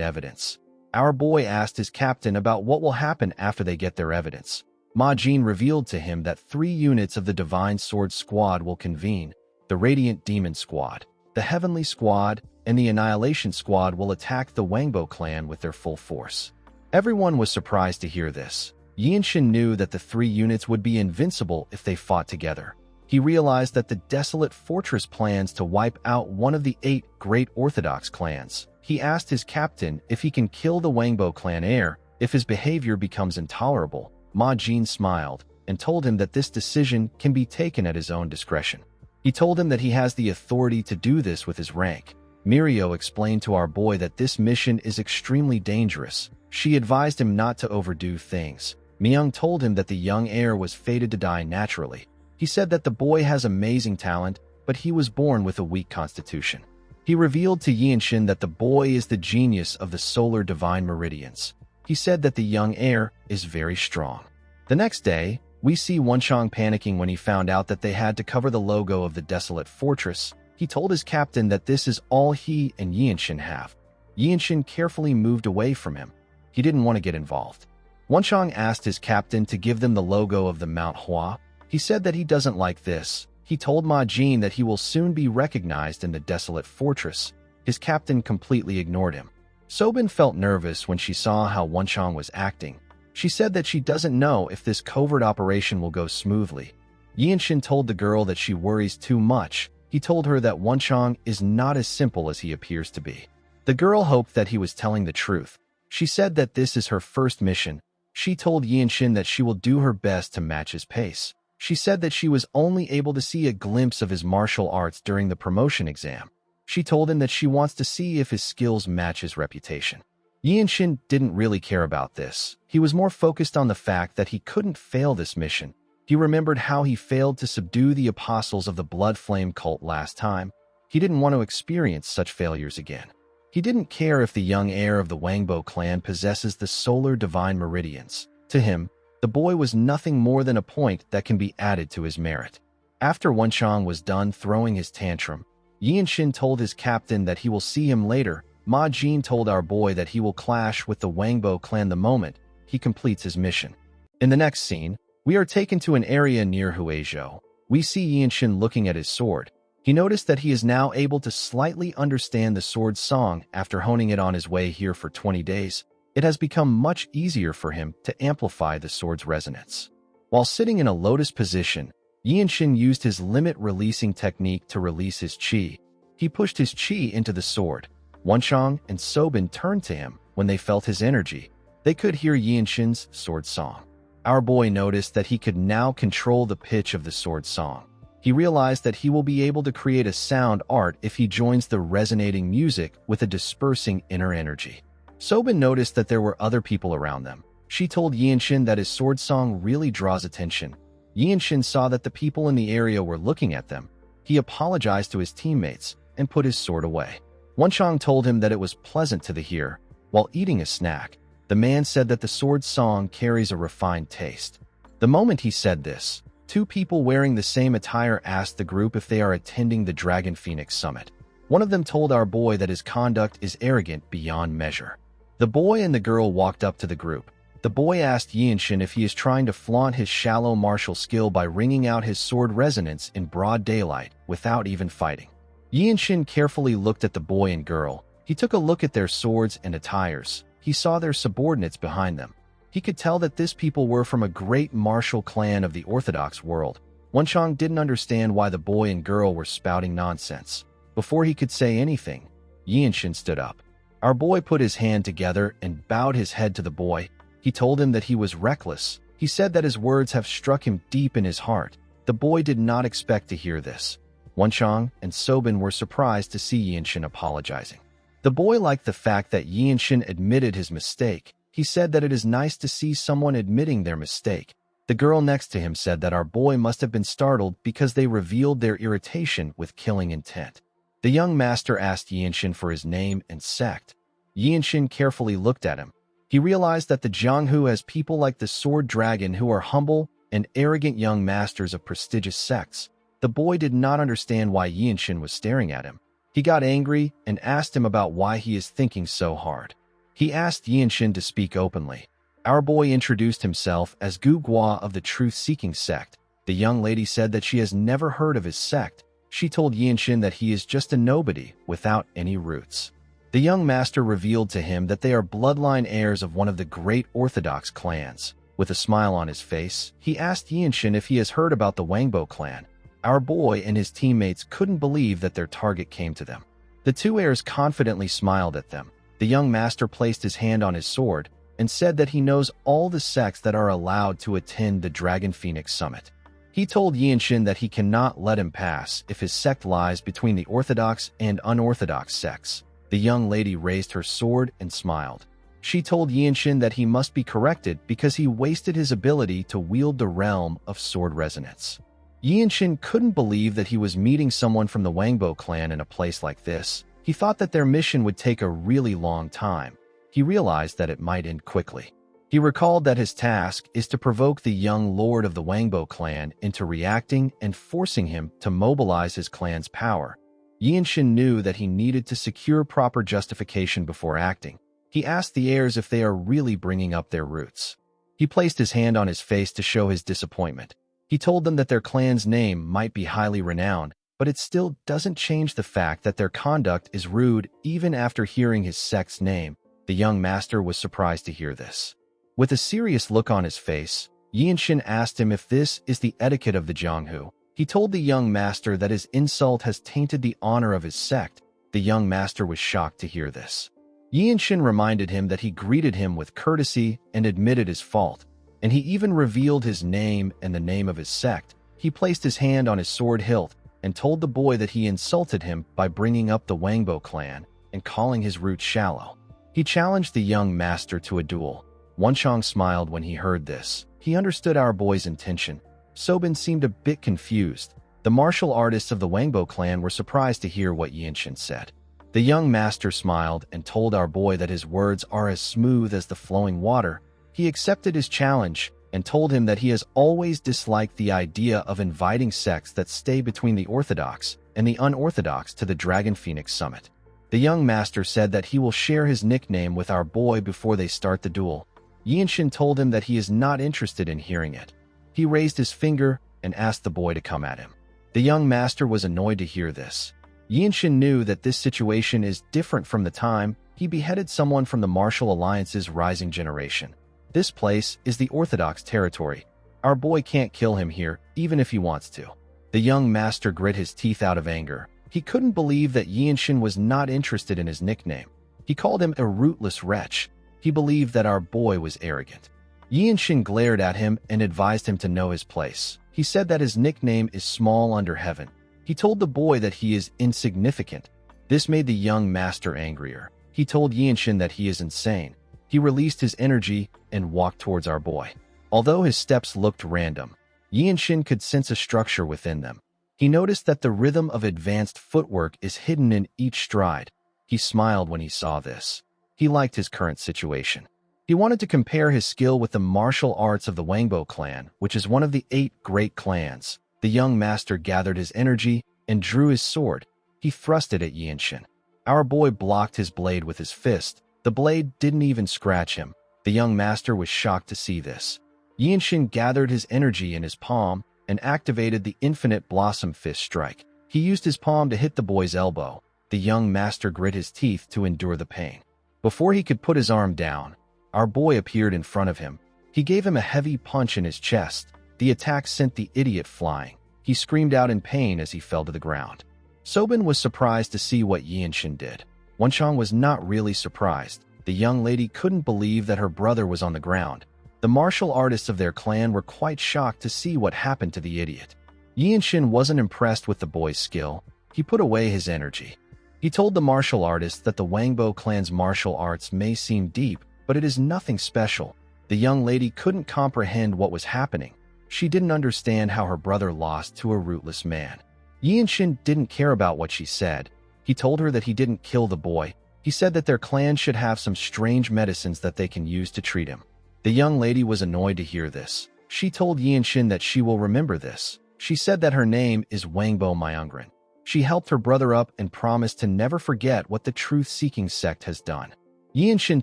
evidence. Our boy asked his captain about what will happen after they get their evidence. Ma Jin revealed to him that 3 units of the Divine Sword Squad will convene. The Radiant Demon Squad, the Heavenly Squad, and the Annihilation Squad will attack the Wangbo clan with their full force. Everyone was surprised to hear this. Yinshin knew that the 3 units would be invincible if they fought together. He realized that the desolate fortress plans to wipe out one of the 8 great Orthodox clans. He asked his captain if he can kill the Wangbo clan heir if his behavior becomes intolerable. Ma Jin smiled and told him that this decision can be taken at his own discretion. He told him that he has the authority to do this with his rank. Mirio explained to our boy that this mission is extremely dangerous. She advised him not to overdo things. Myung told him that the young heir was fated to die naturally. He said that the boy has amazing talent, but he was born with a weak constitution. He revealed to Yinshin that the boy is the genius of the solar divine meridians. He said that the young heir is very strong. The next day, we see Wenchang panicking when he found out that they had to cover the logo of the desolate fortress. He told his captain that this is all he and Yinshin have. Yinshin carefully moved away from him. He didn't want to get involved. Wenchang asked his captain to give them the logo of the Mount Hua. He said that he doesn't like this. He told Ma Jin that he will soon be recognized in the desolate fortress. His captain completely ignored him. Sobin felt nervous when she saw how Wenchang was acting. She said that she doesn't know if this covert operation will go smoothly. Yinshin told the girl that she worries too much. He told her that Wenchang is not as simple as he appears to be. The girl hoped that he was telling the truth. She said that this is her first mission. She told Yinshin that she will do her best to match his pace. She said that she was only able to see a glimpse of his martial arts during the promotion exam. She told him that she wants to see if his skills match his reputation. Yinshin didn't really care about this. He was more focused on the fact that he couldn't fail this mission. He remembered how he failed to subdue the apostles of the Blood Flame cult last time. He didn't want to experience such failures again. He didn't care if the young heir of the Wangbo clan possesses the solar divine meridians. To him, the boy was nothing more than a point that can be added to his merit. After Wenchang was done throwing his tantrum, Yinshin told his captain that he will see him later. Ma Jin told our boy that he will clash with the Wangbo clan the moment he completes his mission. In the next scene, we are taken to an area near Huizhou. We see Yinshin looking at his sword. He noticed that he is now able to slightly understand the sword's song after honing it on his way here for 20 days. It has become much easier for him to amplify the sword's resonance. While sitting in a lotus position, Yinshin used his limit-releasing technique to release his qi. He pushed his qi into the sword. Wenchang and Sobin turned to him when they felt his energy. They could hear Yinshin's sword song. Our boy noticed that he could now control the pitch of the sword song. He realized that he will be able to create a sound art if he joins the resonating music with a dispersing inner energy. Sobin noticed that there were other people around them. She told Yinshin that his sword song really draws attention. Yinshin saw that the people in the area were looking at them. He apologized to his teammates and put his sword away. Wenchang told him that it was pleasant to the ear. While eating a snack, the man said that the sword song carries a refined taste. The moment he said this, 2 people wearing the same attire asked the group if they are attending the Dragon Phoenix Summit. One of them told our boy that his conduct is arrogant beyond measure. The boy and the girl walked up to the group. The boy asked Yinshin if he is trying to flaunt his shallow martial skill by wringing out his sword resonance in broad daylight without even fighting. Yinshin carefully looked at the boy and girl. He took a look at their swords and attires. He saw their subordinates behind them. He could tell that these people were from a great martial clan of the Orthodox world. Wenchang didn't understand why the boy and girl were spouting nonsense. Before he could say anything, Yinshin stood up. Our boy put his hand together and bowed his head to the boy. He told him that he was reckless. He said that his words have struck him deep in his heart. The boy did not expect to hear this. Wenchang and Sobin were surprised to see Yinshin apologizing. The boy liked the fact that Yinshin admitted his mistake. He said that it is nice to see someone admitting their mistake. The girl next to him said that our boy must have been startled because they revealed their irritation with killing intent. The young master asked Yinshin for his name and sect. Yinshin carefully looked at him. He realized that the Jianghu has people like the Sword Dragon who are humble and arrogant young masters of prestigious sects. The boy did not understand why Yinshin was staring at him. He got angry and asked him about why he is thinking so hard. He asked Yinshin to speak openly. Our boy introduced himself as Gu Gua of the Truth-Seeking sect. The young lady said that she has never heard of his sect. She told Yinshin that he is just a nobody without any roots. The young master revealed to him that they are bloodline heirs of one of the great Orthodox clans. With a smile on his face, he asked Yinshin if he has heard about the Wangbo clan. Our boy and his teammates couldn't believe that their target came to them. The two heirs confidently smiled at them. The young master placed his hand on his sword and said that he knows all the sects that are allowed to attend the Dragon Phoenix Summit. He told Yinshin that he cannot let him pass if his sect lies between the Orthodox and unorthodox sects. The young lady raised her sword and smiled. She told Yinshin that he must be corrected because he wasted his ability to wield the realm of sword resonance. Yinshin couldn't believe that he was meeting someone from the Wangbo clan in a place like this. He thought that their mission would take a really long time. He realized that it might end quickly. He recalled that his task is to provoke the young lord of the Wangbo clan into reacting and forcing him to mobilize his clan's power. Yinshin knew that he needed to secure proper justification before acting. He asked the heirs if they are really bringing up their roots. He placed his hand on his face to show his disappointment. He told them that their clan's name might be highly renowned, but it still doesn't change the fact that their conduct is rude even after hearing his sect's name. The young master was surprised to hear this. With a serious look on his face, Yinshin asked him if this is the etiquette of the Jianghu. He told the young master that his insult has tainted the honor of his sect. The young master was shocked to hear this. Yinshin reminded him that he greeted him with courtesy and admitted his fault, and he even revealed his name and the name of his sect. He placed his hand on his sword hilt and told the boy that he insulted him by bringing up the Wangbo clan and calling his roots shallow. He challenged the young master to a duel. Wenchang smiled when he heard this. He understood our boy's intention. Sobin seemed a bit confused. The martial artists of the Wangbo clan were surprised to hear what Yinshin said. The young master smiled and told our boy that his words are as smooth as the flowing water. He accepted his challenge and told him that he has always disliked the idea of inviting sects that stay between the Orthodox and the unorthodox to the Dragon Phoenix Summit. The young master said that he will share his nickname with our boy before they start the duel. Yinshin told him that he is not interested in hearing it. He raised his finger and asked the boy to come at him. The young master was annoyed to hear this. Yinshin knew that this situation is different from the time he beheaded someone from the Martial Alliance's rising generation. This place is the Orthodox territory. Our boy can't kill him here, even if he wants to. The young master grit his teeth out of anger. He couldn't believe that Yinshin was not interested in his nickname. He called him a rootless wretch. He believed that our boy was arrogant. Yinshin glared at him and advised him to know his place. He said that his nickname is Small Under Heaven. He told the boy that he is insignificant. This made the young master angrier. He told Yinshin that he is insane. He released his energy and walked towards our boy. Although his steps looked random, Yinshin could sense a structure within them. He noticed that the rhythm of advanced footwork is hidden in each stride. He smiled when he saw this. He liked his current situation. He wanted to compare his skill with the martial arts of the Wangbo clan, which is one of the 8 great clans. The young master gathered his energy and drew his sword. He thrust it at Yinshin. Our boy blocked his blade with his fist. The blade didn't even scratch him. The young master was shocked to see this. Yinshin gathered his energy in his palm and activated the Infinite Blossom Fist Strike. He used his palm to hit the boy's elbow. The young master grit his teeth to endure the pain. Before he could put his arm down, our boy appeared in front of him. He gave him a heavy punch in his chest. The attack sent the idiot flying. He screamed out in pain as he fell to the ground. Sobin was surprised to see what Yinshin did. Wenchang was not really surprised. The young lady couldn't believe that her brother was on the ground. The martial artists of their clan were quite shocked to see what happened to the idiot. Yinshin wasn't impressed with the boy's skill. He put away his energy. He told the martial artists that the Wangbo clan's martial arts may seem deep, but it is nothing special. The young lady couldn't comprehend what was happening. She didn't understand how her brother lost to a rootless man. Yinshin didn't care about what she said. He told her that he didn't kill the boy. He said that their clan should have some strange medicines that they can use to treat him. The young lady was annoyed to hear this. She told Yinshin that she will remember this. She said that her name is Wangbo Myungren. She helped her brother up and promised to never forget what the truth-seeking sect has done. Yinshin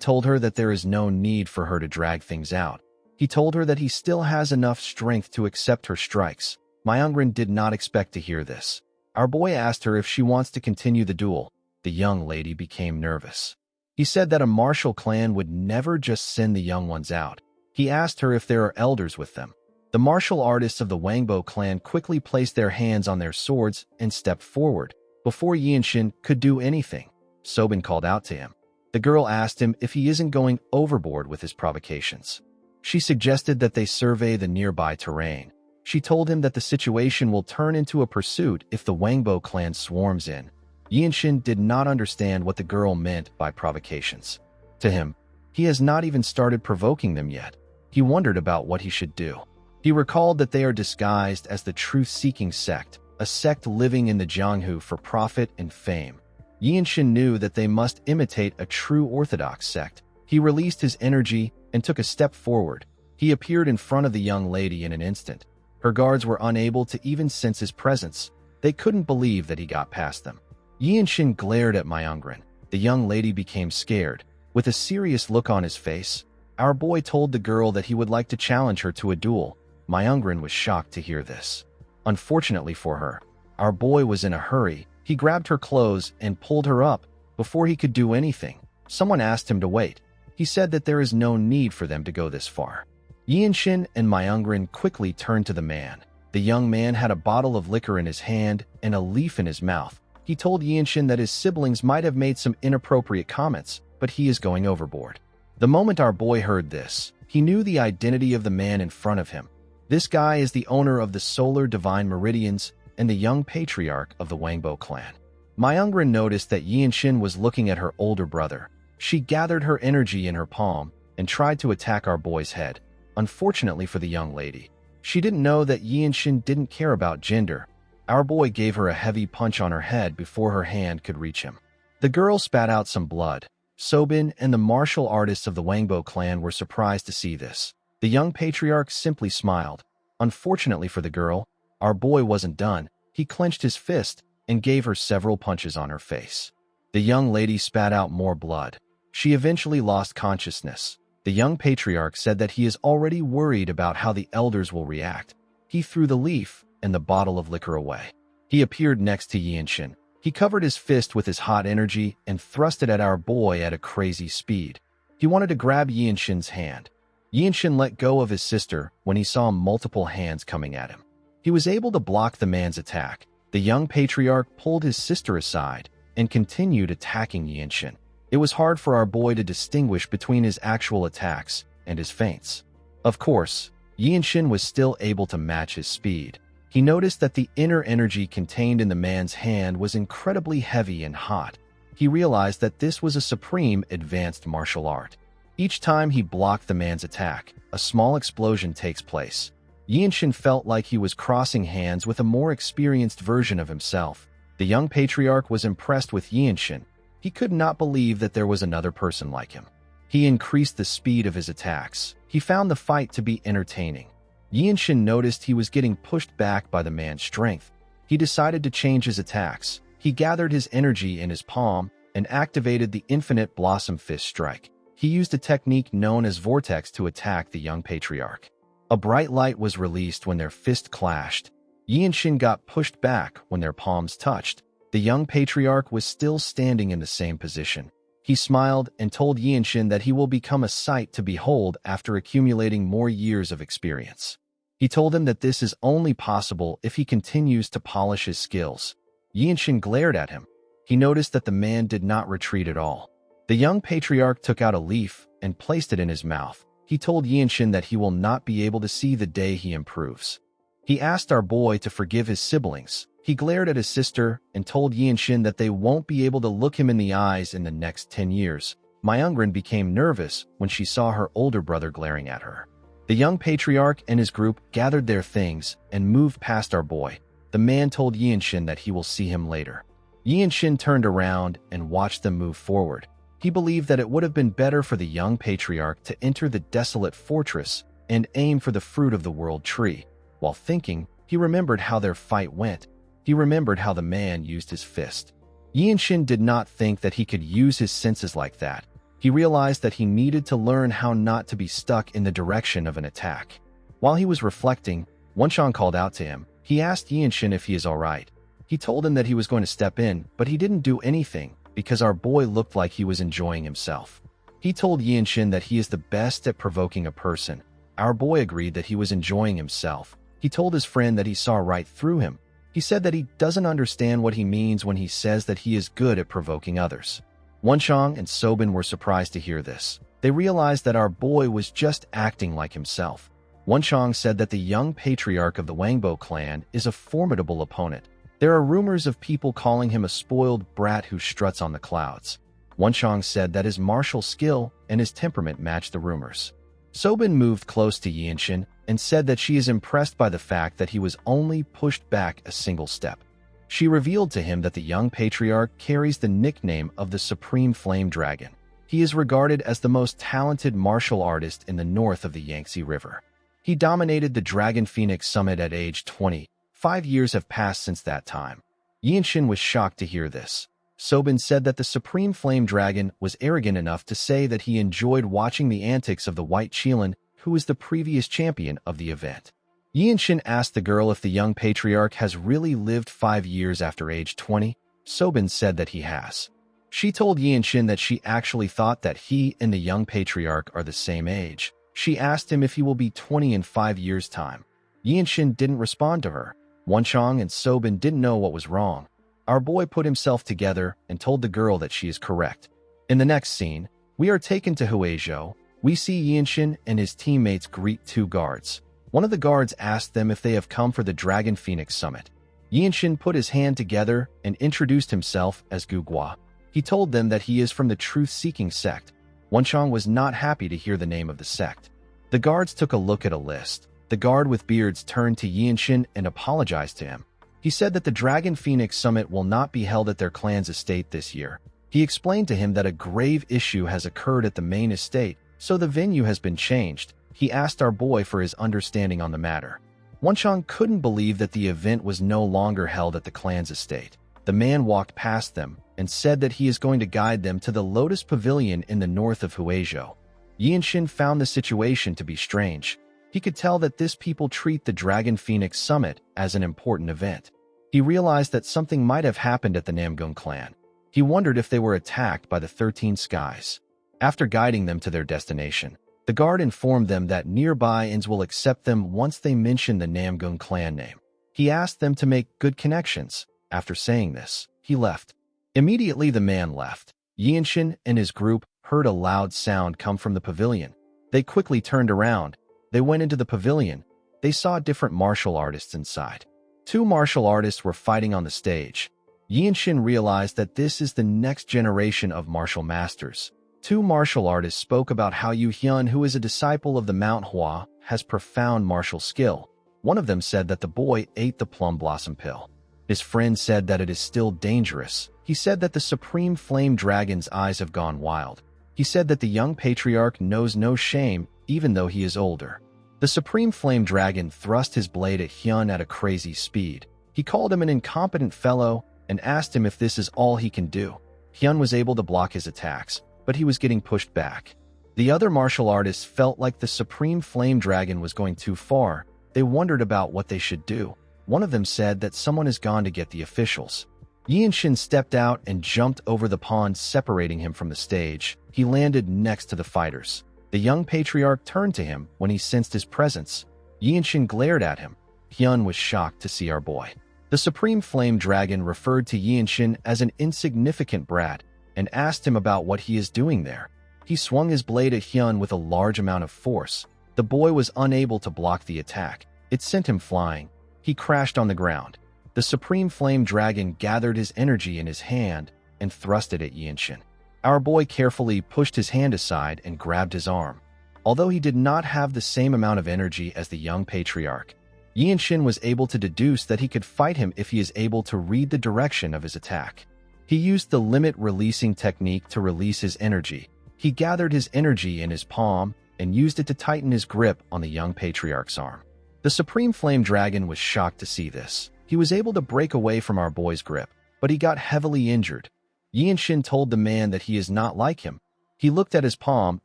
told her that there is no need for her to drag things out. He told her that he still has enough strength to accept her strikes. Myungren did not expect to hear this. Our boy asked her if she wants to continue the duel. The young lady became nervous. He said that a martial clan would never just send the young ones out. He asked her if there are elders with them. The martial artists of the Wangbo clan quickly placed their hands on their swords and stepped forward. Before Yinshin could do anything, Sobin called out to him. The girl asked him if he isn't going overboard with his provocations. She suggested that they survey the nearby terrain. She told him that the situation will turn into a pursuit if the Wangbo clan swarms in. Yinshin did not understand what the girl meant by provocations. To him, he has not even started provoking them yet. He wondered about what he should do. He recalled that they are disguised as the truth-seeking sect, a sect living in the Jianghu for profit and fame. Yinshin knew that they must imitate a true orthodox sect. He released his energy and took a step forward. He appeared in front of the young lady in an instant. Her guards were unable to even sense his presence. They couldn't believe that he got past them. Yinshin glared at Myungren. The young lady became scared. With a serious look on his face, our boy told the girl that he would like to challenge her to a duel. Myungren was shocked to hear this. Unfortunately for her, our boy was in a hurry. He grabbed her clothes and pulled her up. Before he could do anything, someone asked him to wait. He said that there is no need for them to go this far. Yinshin and Myungren quickly turned to the man. The young man had a bottle of liquor in his hand and a leaf in his mouth. He told Yinshin that his siblings might have made some inappropriate comments, but he is going overboard. The moment our boy heard this, he knew the identity of the man in front of him. This guy is the owner of the Solar Divine Meridians and the young patriarch of the Wangbo clan. Myungren noticed that Yinshin was looking at her older brother. She gathered her energy in her palm and tried to attack our boy's head. Unfortunately for the young lady, she didn't know that Yinshin didn't care about gender. Our boy gave her a heavy punch on her head before her hand could reach him. The girl spat out some blood. Sobin and the martial artists of the Wangbo clan were surprised to see this. The young patriarch simply smiled. Unfortunately for the girl, our boy wasn't done. He clenched his fist and gave her several punches on her face. The young lady spat out more blood. She eventually lost consciousness. The young patriarch said that he is already worried about how the elders will react. He threw the leaf and the bottle of liquor away. He appeared next to Yinshin. He covered his fist with his hot energy and thrust it at our boy at a crazy speed. He wanted to grab Yinshin's hand. Yinshin let go of his sister when he saw multiple hands coming at him. He was able to block the man's attack. The young patriarch pulled his sister aside and continued attacking Yinshin. It was hard for our boy to distinguish between his actual attacks and his feints. Of course, Yinshin was still able to match his speed. He noticed that the inner energy contained in the man's hand was incredibly heavy and hot. He realized that this was a supreme advanced martial art. Each time he blocked the man's attack, a small explosion takes place. Yinshin felt like he was crossing hands with a more experienced version of himself. The young patriarch was impressed with Yinshin. He could not believe that there was another person like him. He increased the speed of his attacks. He found the fight to be entertaining. Yinshin noticed he was getting pushed back by the man's strength. He decided to change his attacks. He gathered his energy in his palm and activated the Infinite Blossom Fist Strike. He used a technique known as Vortex to attack the young patriarch. A bright light was released when their fist clashed. Yinshin got pushed back when their palms touched. The young patriarch was still standing in the same position. He smiled and told Yinshin that he will become a sight to behold after accumulating more years of experience. He told him that this is only possible if he continues to polish his skills. Yinshin glared at him. He noticed that the man did not retreat at all. The young patriarch took out a leaf and placed it in his mouth. He told Yinshin that he will not be able to see the day he improves. He asked our boy to forgive his siblings. He glared at his sister and told Yinshin that they won't be able to look him in the eyes in the next 10 years. Myungrin became nervous when she saw her older brother glaring at her. The young patriarch and his group gathered their things and moved past our boy. The man told Yinshin that he will see him later. Yinshin turned around and watched them move forward. He believed that it would have been better for the young patriarch to enter the desolate fortress and aim for the fruit of the world tree. While thinking, he remembered how their fight went. He remembered how the man used his fist. Yinshin did not think that he could use his senses like that. He realized that he needed to learn how not to be stuck in the direction of an attack. While he was reflecting, Wenshang called out to him. He asked Yinshin if he is alright. He told him that he was going to step in, but he didn't do anything because our boy looked like he was enjoying himself. He told Yinshin that he is the best at provoking a person. Our boy agreed that he was enjoying himself. He told his friend that he saw right through him. He said that he doesn't understand what he means when he says that he is good at provoking others. Wenshang and Sobin were surprised to hear this. They realized that our boy was just acting like himself. Wenshang said that the young patriarch of the Wangbo clan is a formidable opponent. There are rumors of people calling him a spoiled brat who struts on the clouds. Wenshang said that his martial skill and his temperament matched the rumors. Sobin moved close to Yinshin and said that she is impressed by the fact that he was only pushed back a single step. She revealed to him that the young patriarch carries the nickname of the Supreme Flame Dragon. He is regarded as the most talented martial artist in the north of the Yangtze River. He dominated the Dragon Phoenix Summit at age 20. 5 years have passed since that time. Yinshin was shocked to hear this. Sobin said that the Supreme Flame Dragon was arrogant enough to say that he enjoyed watching the antics of the White Qilin, who was the previous champion of the event. Yinshin asked the girl if the young patriarch has really lived 5 years after age 20. Sobin said that he has. She told Yinshin that she actually thought that he and the young patriarch are the same age. She asked him if he will be 20 in 5 years' time. Yinshin didn't respond to her. Wenshang and Sobin didn't know what was wrong. Our boy put himself together and told the girl that she is correct. In the next scene, we are taken to Huizhou. We see Yinshin and his teammates greet 2 guards. One of the guards asked them if they have come for the Dragon Phoenix Summit. Yinshin put his hand together and introduced himself as Gugua. He told them that he is from the truth-seeking sect. Wenshang was not happy to hear the name of the sect. The guards took a look at a list. The guard with beards turned to Yinshin and apologized to him. He said that the Dragon Phoenix Summit will not be held at their clan's estate this year. He explained to him that a grave issue has occurred at the main estate, so the venue has been changed. He asked our boy for his understanding on the matter. Wenshang couldn't believe that the event was no longer held at the clan's estate. The man walked past them and said that he is going to guide them to the Lotus Pavilion in the north of Huizhou. Yinshin found the situation to be strange. He could tell that this people treat the Dragon Phoenix Summit as an important event. He realized that something might have happened at the Namgung clan. He wondered if they were attacked by the 13 Skies. After guiding them to their destination, the guard informed them that nearby inns will accept them once they mention the Namgung clan name. He asked them to make good connections. After saying this, he left. Immediately the man left. Yinshin and his group heard a loud sound come from the pavilion. They quickly turned around. They went into the pavilion. They saw different martial artists inside. 2 martial artists were fighting on the stage. Yinshin realized that this is the next generation of martial masters. 2 martial artists spoke about how Yu Hyun, who is a disciple of the Mount Hua, has profound martial skill. One of them said that the boy ate the plum blossom pill. His friend said that it is still dangerous. He said that the Supreme Flame Dragon's eyes have gone wild. He said that the young patriarch knows no shame, even though he is older. The Supreme Flame Dragon thrust his blade at Hyun at a crazy speed. He called him an incompetent fellow and asked him if this is all he can do. Hyun was able to block his attacks, but he was getting pushed back. The other martial artists felt like the Supreme Flame Dragon was going too far. They wondered about what they should do. One of them said that someone has gone to get the officials. Yinshin stepped out and jumped over the pond, separating him from the stage. He landed next to the fighters. The young patriarch turned to him when he sensed his presence. Yinshin glared at him. Hyun was shocked to see our boy. The Supreme Flame Dragon referred to Yinshin as an insignificant brat and asked him about what he is doing there. He swung his blade at Hyun with a large amount of force. The boy was unable to block the attack. It sent him flying. He crashed on the ground. The Supreme Flame Dragon gathered his energy in his hand and thrust it at Yinshin. Our boy carefully pushed his hand aside and grabbed his arm. Although he did not have the same amount of energy as the young patriarch, Yinshin was able to deduce that he could fight him if he is able to read the direction of his attack. He used the limit releasing technique to release his energy. He gathered his energy in his palm and used it to tighten his grip on the young patriarch's arm. The Supreme Flame Dragon was shocked to see this. He was able to break away from our boy's grip, but he got heavily injured. Yinshin told the man that he is not like him. He looked at his palm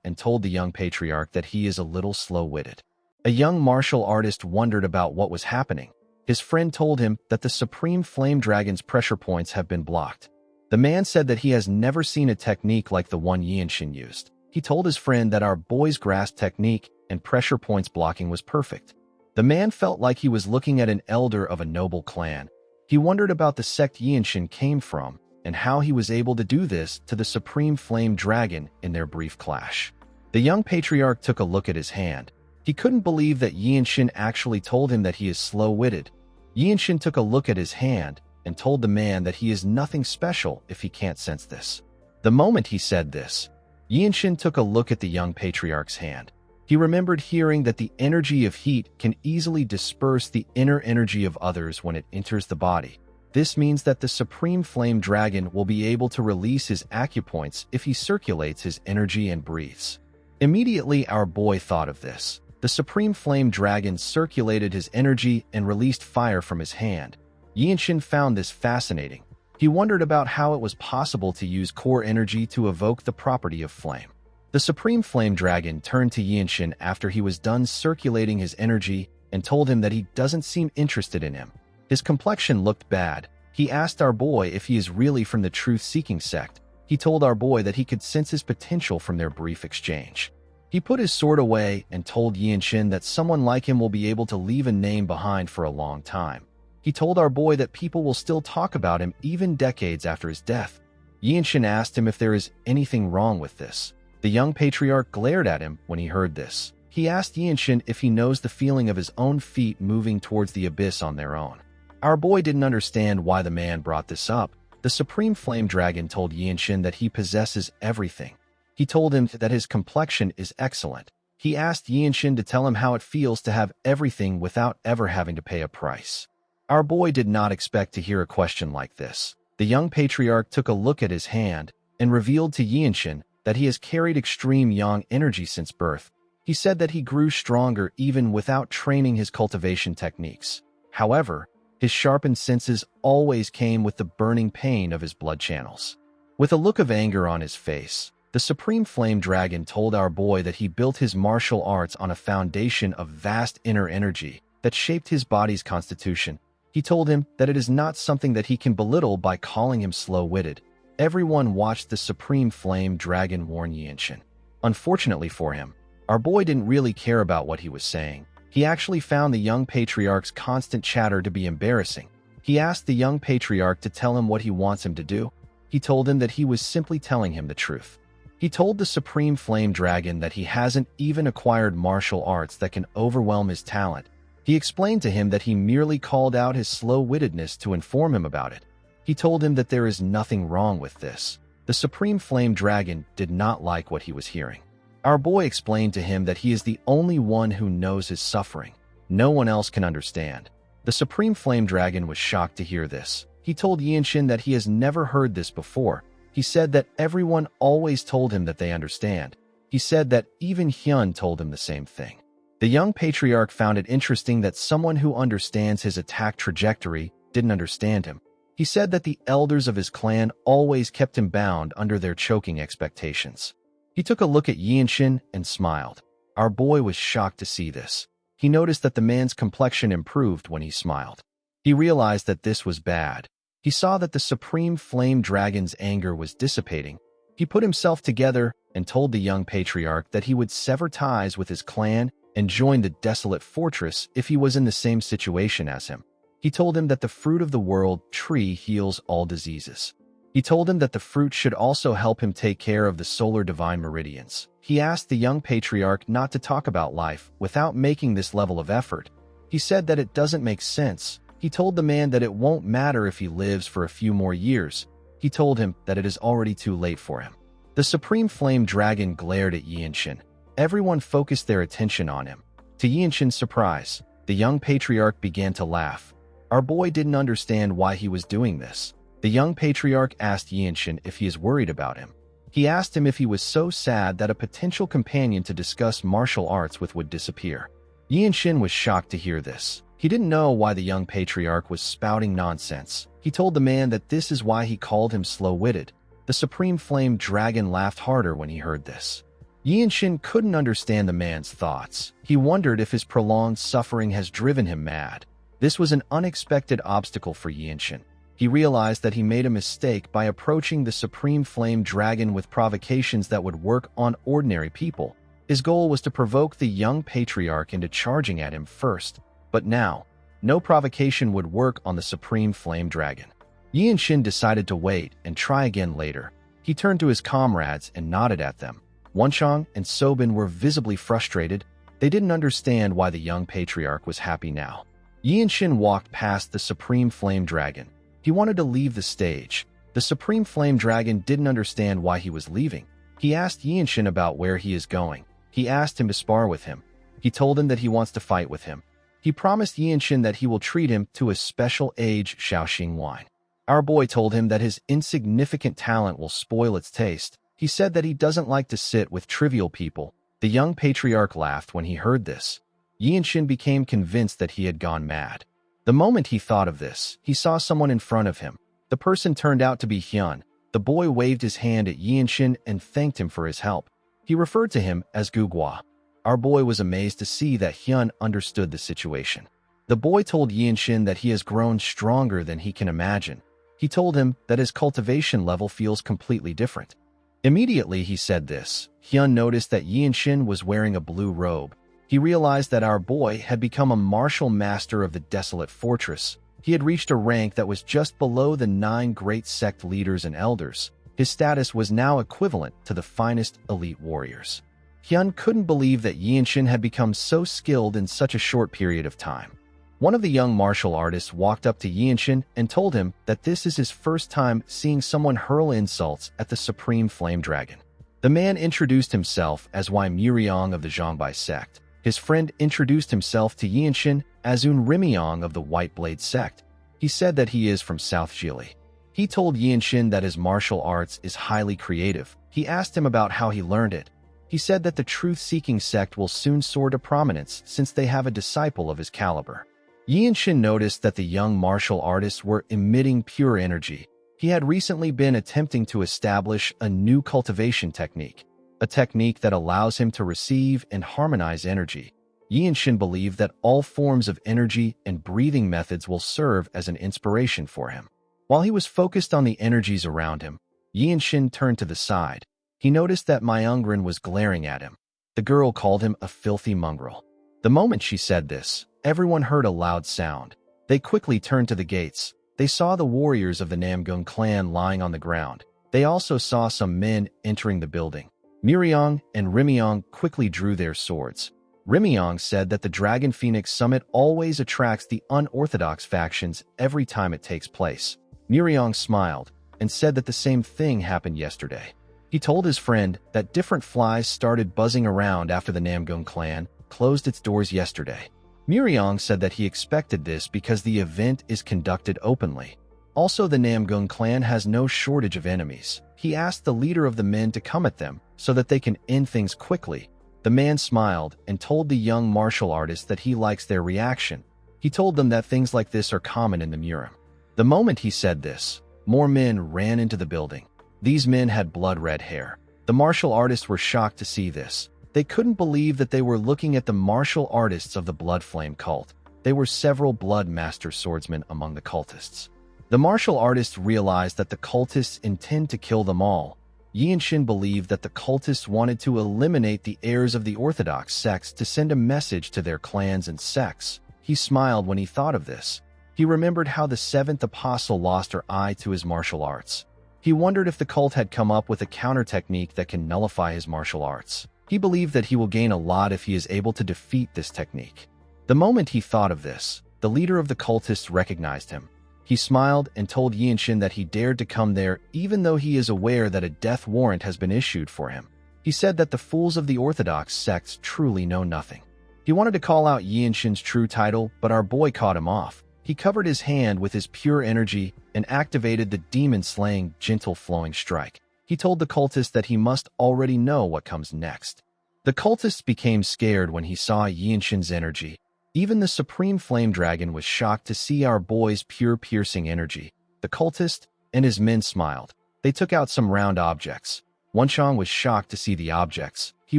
and told the young patriarch that he is a little slow-witted. A young martial artist wondered about what was happening. His friend told him that the Supreme Flame Dragon's pressure points have been blocked. The man said that he has never seen a technique like the one Yinshin used. He told his friend that our boy's grasp technique and pressure points blocking was perfect. The man felt like he was looking at an elder of a noble clan. He wondered about the sect Yinshin came from and how he was able to do this to the Supreme Flame Dragon in their brief clash. The young patriarch took a look at his hand. He couldn't believe that Yinshin actually told him that he is slow-witted. Yinshin took a look at his hand and told the man that he is nothing special if he can't sense this. The moment he said this, Yinshin took a look at the young patriarch's hand. He remembered hearing that the energy of heat can easily disperse the inner energy of others when it enters the body. This means that the Supreme Flame Dragon will be able to release his acupoints if he circulates his energy and breathes. Immediately, our boy thought of this. The Supreme Flame Dragon circulated his energy and released fire from his hand. Yinshin found this fascinating. He wondered about how it was possible to use core energy to evoke the property of flame. The Supreme Flame Dragon turned to Yinshin after he was done circulating his energy and told him that he doesn't seem interested in him. His complexion looked bad. He asked our boy if he is really from the truth-seeking sect. He told our boy that he could sense his potential from their brief exchange. He put his sword away and told Yinshin that someone like him will be able to leave a name behind for a long time. He told our boy that people will still talk about him even decades after his death. Yinshin asked him if there is anything wrong with this. The young patriarch glared at him when he heard this. He asked Yinshin if he knows the feeling of his own feet moving towards the abyss on their own. Our boy didn't understand why the man brought this up. The Supreme Flame Dragon told Yinshin that he possesses everything. He told him that his complexion is excellent. He asked Yinshin to tell him how it feels to have everything without ever having to pay a price. Our boy did not expect to hear a question like this. The young patriarch took a look at his hand and revealed to Yinshin that he has carried extreme yang energy since birth. He said that he grew stronger even without training his cultivation techniques. However, his sharpened senses always came with the burning pain of his blood channels. With a look of anger on his face, the Supreme Flame Dragon told our boy that he built his martial arts on a foundation of vast inner energy that shaped his body's constitution. He told him that it is not something that he can belittle by calling him slow-witted. Everyone watched the Supreme Flame Dragon warn Yinshin. Unfortunately for him, our boy didn't really care about what he was saying. He actually found the young patriarch's constant chatter to be embarrassing. He asked the young patriarch to tell him what he wants him to do. He told him that he was simply telling him the truth. He told the Supreme Flame Dragon that he hasn't even acquired martial arts that can overwhelm his talent. He explained to him that he merely called out his slow-wittedness to inform him about it. He told him that there is nothing wrong with this. The Supreme Flame Dragon did not like what he was hearing. Our boy explained to him that he is the only one who knows his suffering. No one else can understand. The Supreme Flame Dragon was shocked to hear this. He told Yinshin that he has never heard this before. He said that everyone always told him that they understand. He said that even Hyun told him the same thing. The young patriarch found it interesting that someone who understands his attack trajectory didn't understand him. He said that the elders of his clan always kept him bound under their choking expectations. He took a look at Yinshin and smiled. Our boy was shocked to see this. He noticed that the man's complexion improved when he smiled. He realized that this was bad. He saw that the Supreme Flame Dragon's anger was dissipating. He put himself together and told the young patriarch that he would sever ties with his clan and join the desolate fortress if he was in the same situation as him. He told him that the fruit of the world tree heals all diseases. He told him that the fruit should also help him take care of the solar divine meridians. He asked the young patriarch not to talk about life without making this level of effort. He said that it doesn't make sense. He told the man that it won't matter if he lives for a few more years. He told him that it is already too late for him. The Supreme Flame Dragon glared at Yinshin. Everyone focused their attention on him. To Yinshin's surprise, the young patriarch began to laugh. Our boy didn't understand why he was doing this. The young patriarch asked Yinshin if he is worried about him. He asked him if he was so sad that a potential companion to discuss martial arts with would disappear. Yinshin was shocked to hear this. He didn't know why the young patriarch was spouting nonsense. He told the man that this is why he called him slow-witted. The Supreme Flame Dragon laughed harder when he heard this. Yinshin couldn't understand the man's thoughts. He wondered if his prolonged suffering has driven him mad. This was an unexpected obstacle for Yinshin. He realized that he made a mistake by approaching the Supreme Flame Dragon with provocations that would work on ordinary people. His goal was to provoke the young patriarch into charging at him first. But now, no provocation would work on the Supreme Flame Dragon. Yinshin decided to wait and try again later. He turned to his comrades and nodded at them. Wenchang and Sobin were visibly frustrated. They didn't understand why the young patriarch was happy now. Yinshin walked past the Supreme Flame Dragon. He wanted to leave the stage. The Supreme Flame Dragon didn't understand why he was leaving. He asked Yinshin about where he is going. He asked him to spar with him. He told him that he wants to fight with him. He promised Yinshin that he will treat him to a special aged Shaoxing wine. Our boy told him that his insignificant talent will spoil its taste. He said that he doesn't like to sit with trivial people. The young patriarch laughed when he heard this. Yinshin became convinced that he had gone mad. The moment he thought of this, he saw someone in front of him. The person turned out to be Hyun. The boy waved his hand at Yinshin and thanked him for his help. He referred to him as Gugwa. Our boy was amazed to see that Hyun understood the situation. The boy told Yinshin that he has grown stronger than he can imagine. He told him that his cultivation level feels completely different. Immediately he said this, Hyun noticed that Yinshin was wearing a blue robe. He realized that our boy had become a martial master of the desolate fortress. He had reached a rank that was just below the 9 great sect leaders and elders. His status was now equivalent to the finest elite warriors. Hyun couldn't believe that Yinshin had become so skilled in such a short period of time. One of the young martial artists walked up to Yinshin and told him that this is his first time seeing someone hurl insults at the Supreme Flame Dragon. The man introduced himself as Wai Muriong of the Zhongbai sect. His friend introduced himself to Yinshin as Un Rimiong of the White Blade sect. He said that he is from South Jili. He told Yinshin that his martial arts is highly creative. He asked him about how he learned it. He said that the truth-seeking sect will soon soar to prominence since they have a disciple of his caliber. Yinshin noticed that the young martial artists were emitting pure energy. He had recently been attempting to establish a new cultivation technique, a technique that allows him to receive and harmonize energy. Yinshin believed that all forms of energy and breathing methods will serve as an inspiration for him. While he was focused on the energies around him, Yinshin turned to the side. He noticed that Myungren was glaring at him. The girl called him a filthy mongrel. The moment she said this, everyone heard a loud sound. They quickly turned to the gates. They saw the warriors of the Namgung clan lying on the ground. They also saw some men entering the building. Muriong and Rimiong quickly drew their swords. Rimiong said that the Dragon Phoenix Summit always attracts the unorthodox factions every time it takes place. Muriong smiled and said that the same thing happened yesterday. He told his friend that different flies started buzzing around after the Namgung clan closed its doors yesterday. Muriong said that he expected this because the event is conducted openly. Also, the Namgung clan has no shortage of enemies. He asked the leader of the men to come at them so that they can end things quickly. The man smiled and told the young martial artist that he likes their reaction. He told them that things like this are common in the Murim. The moment he said this, more men ran into the building. These men had blood-red hair. The martial artists were shocked to see this. They couldn't believe that they were looking at the martial artists of the Blood Flame cult. There were several Blood Master swordsmen among the cultists. The martial artists realized that the cultists intend to kill them all. Yinshin believed that the cultists wanted to eliminate the heirs of the Orthodox sects to send a message to their clans and sects. He smiled when he thought of this. He remembered how the seventh apostle lost her eye to his martial arts. He wondered if the cult had come up with a counter technique that can nullify his martial arts. He believed that he will gain a lot if he is able to defeat this technique. The moment he thought of this, the leader of the cultists recognized him. He smiled and told Yinshin that he dared to come there even though he is aware that a death warrant has been issued for him. He said that the fools of the Orthodox sects truly know nothing. He wanted to call out Yinshin's true title, but our boy caught him off. He covered his hand with his pure energy and activated the demon-slaying, gentle-flowing strike. He told the cultist that he must already know what comes next. The cultist became scared when he saw Yinshin's energy. Even the Supreme Flame Dragon was shocked to see our boy's pure piercing energy. The cultist and his men smiled. They took out some round objects. Wenshang was shocked to see the objects. He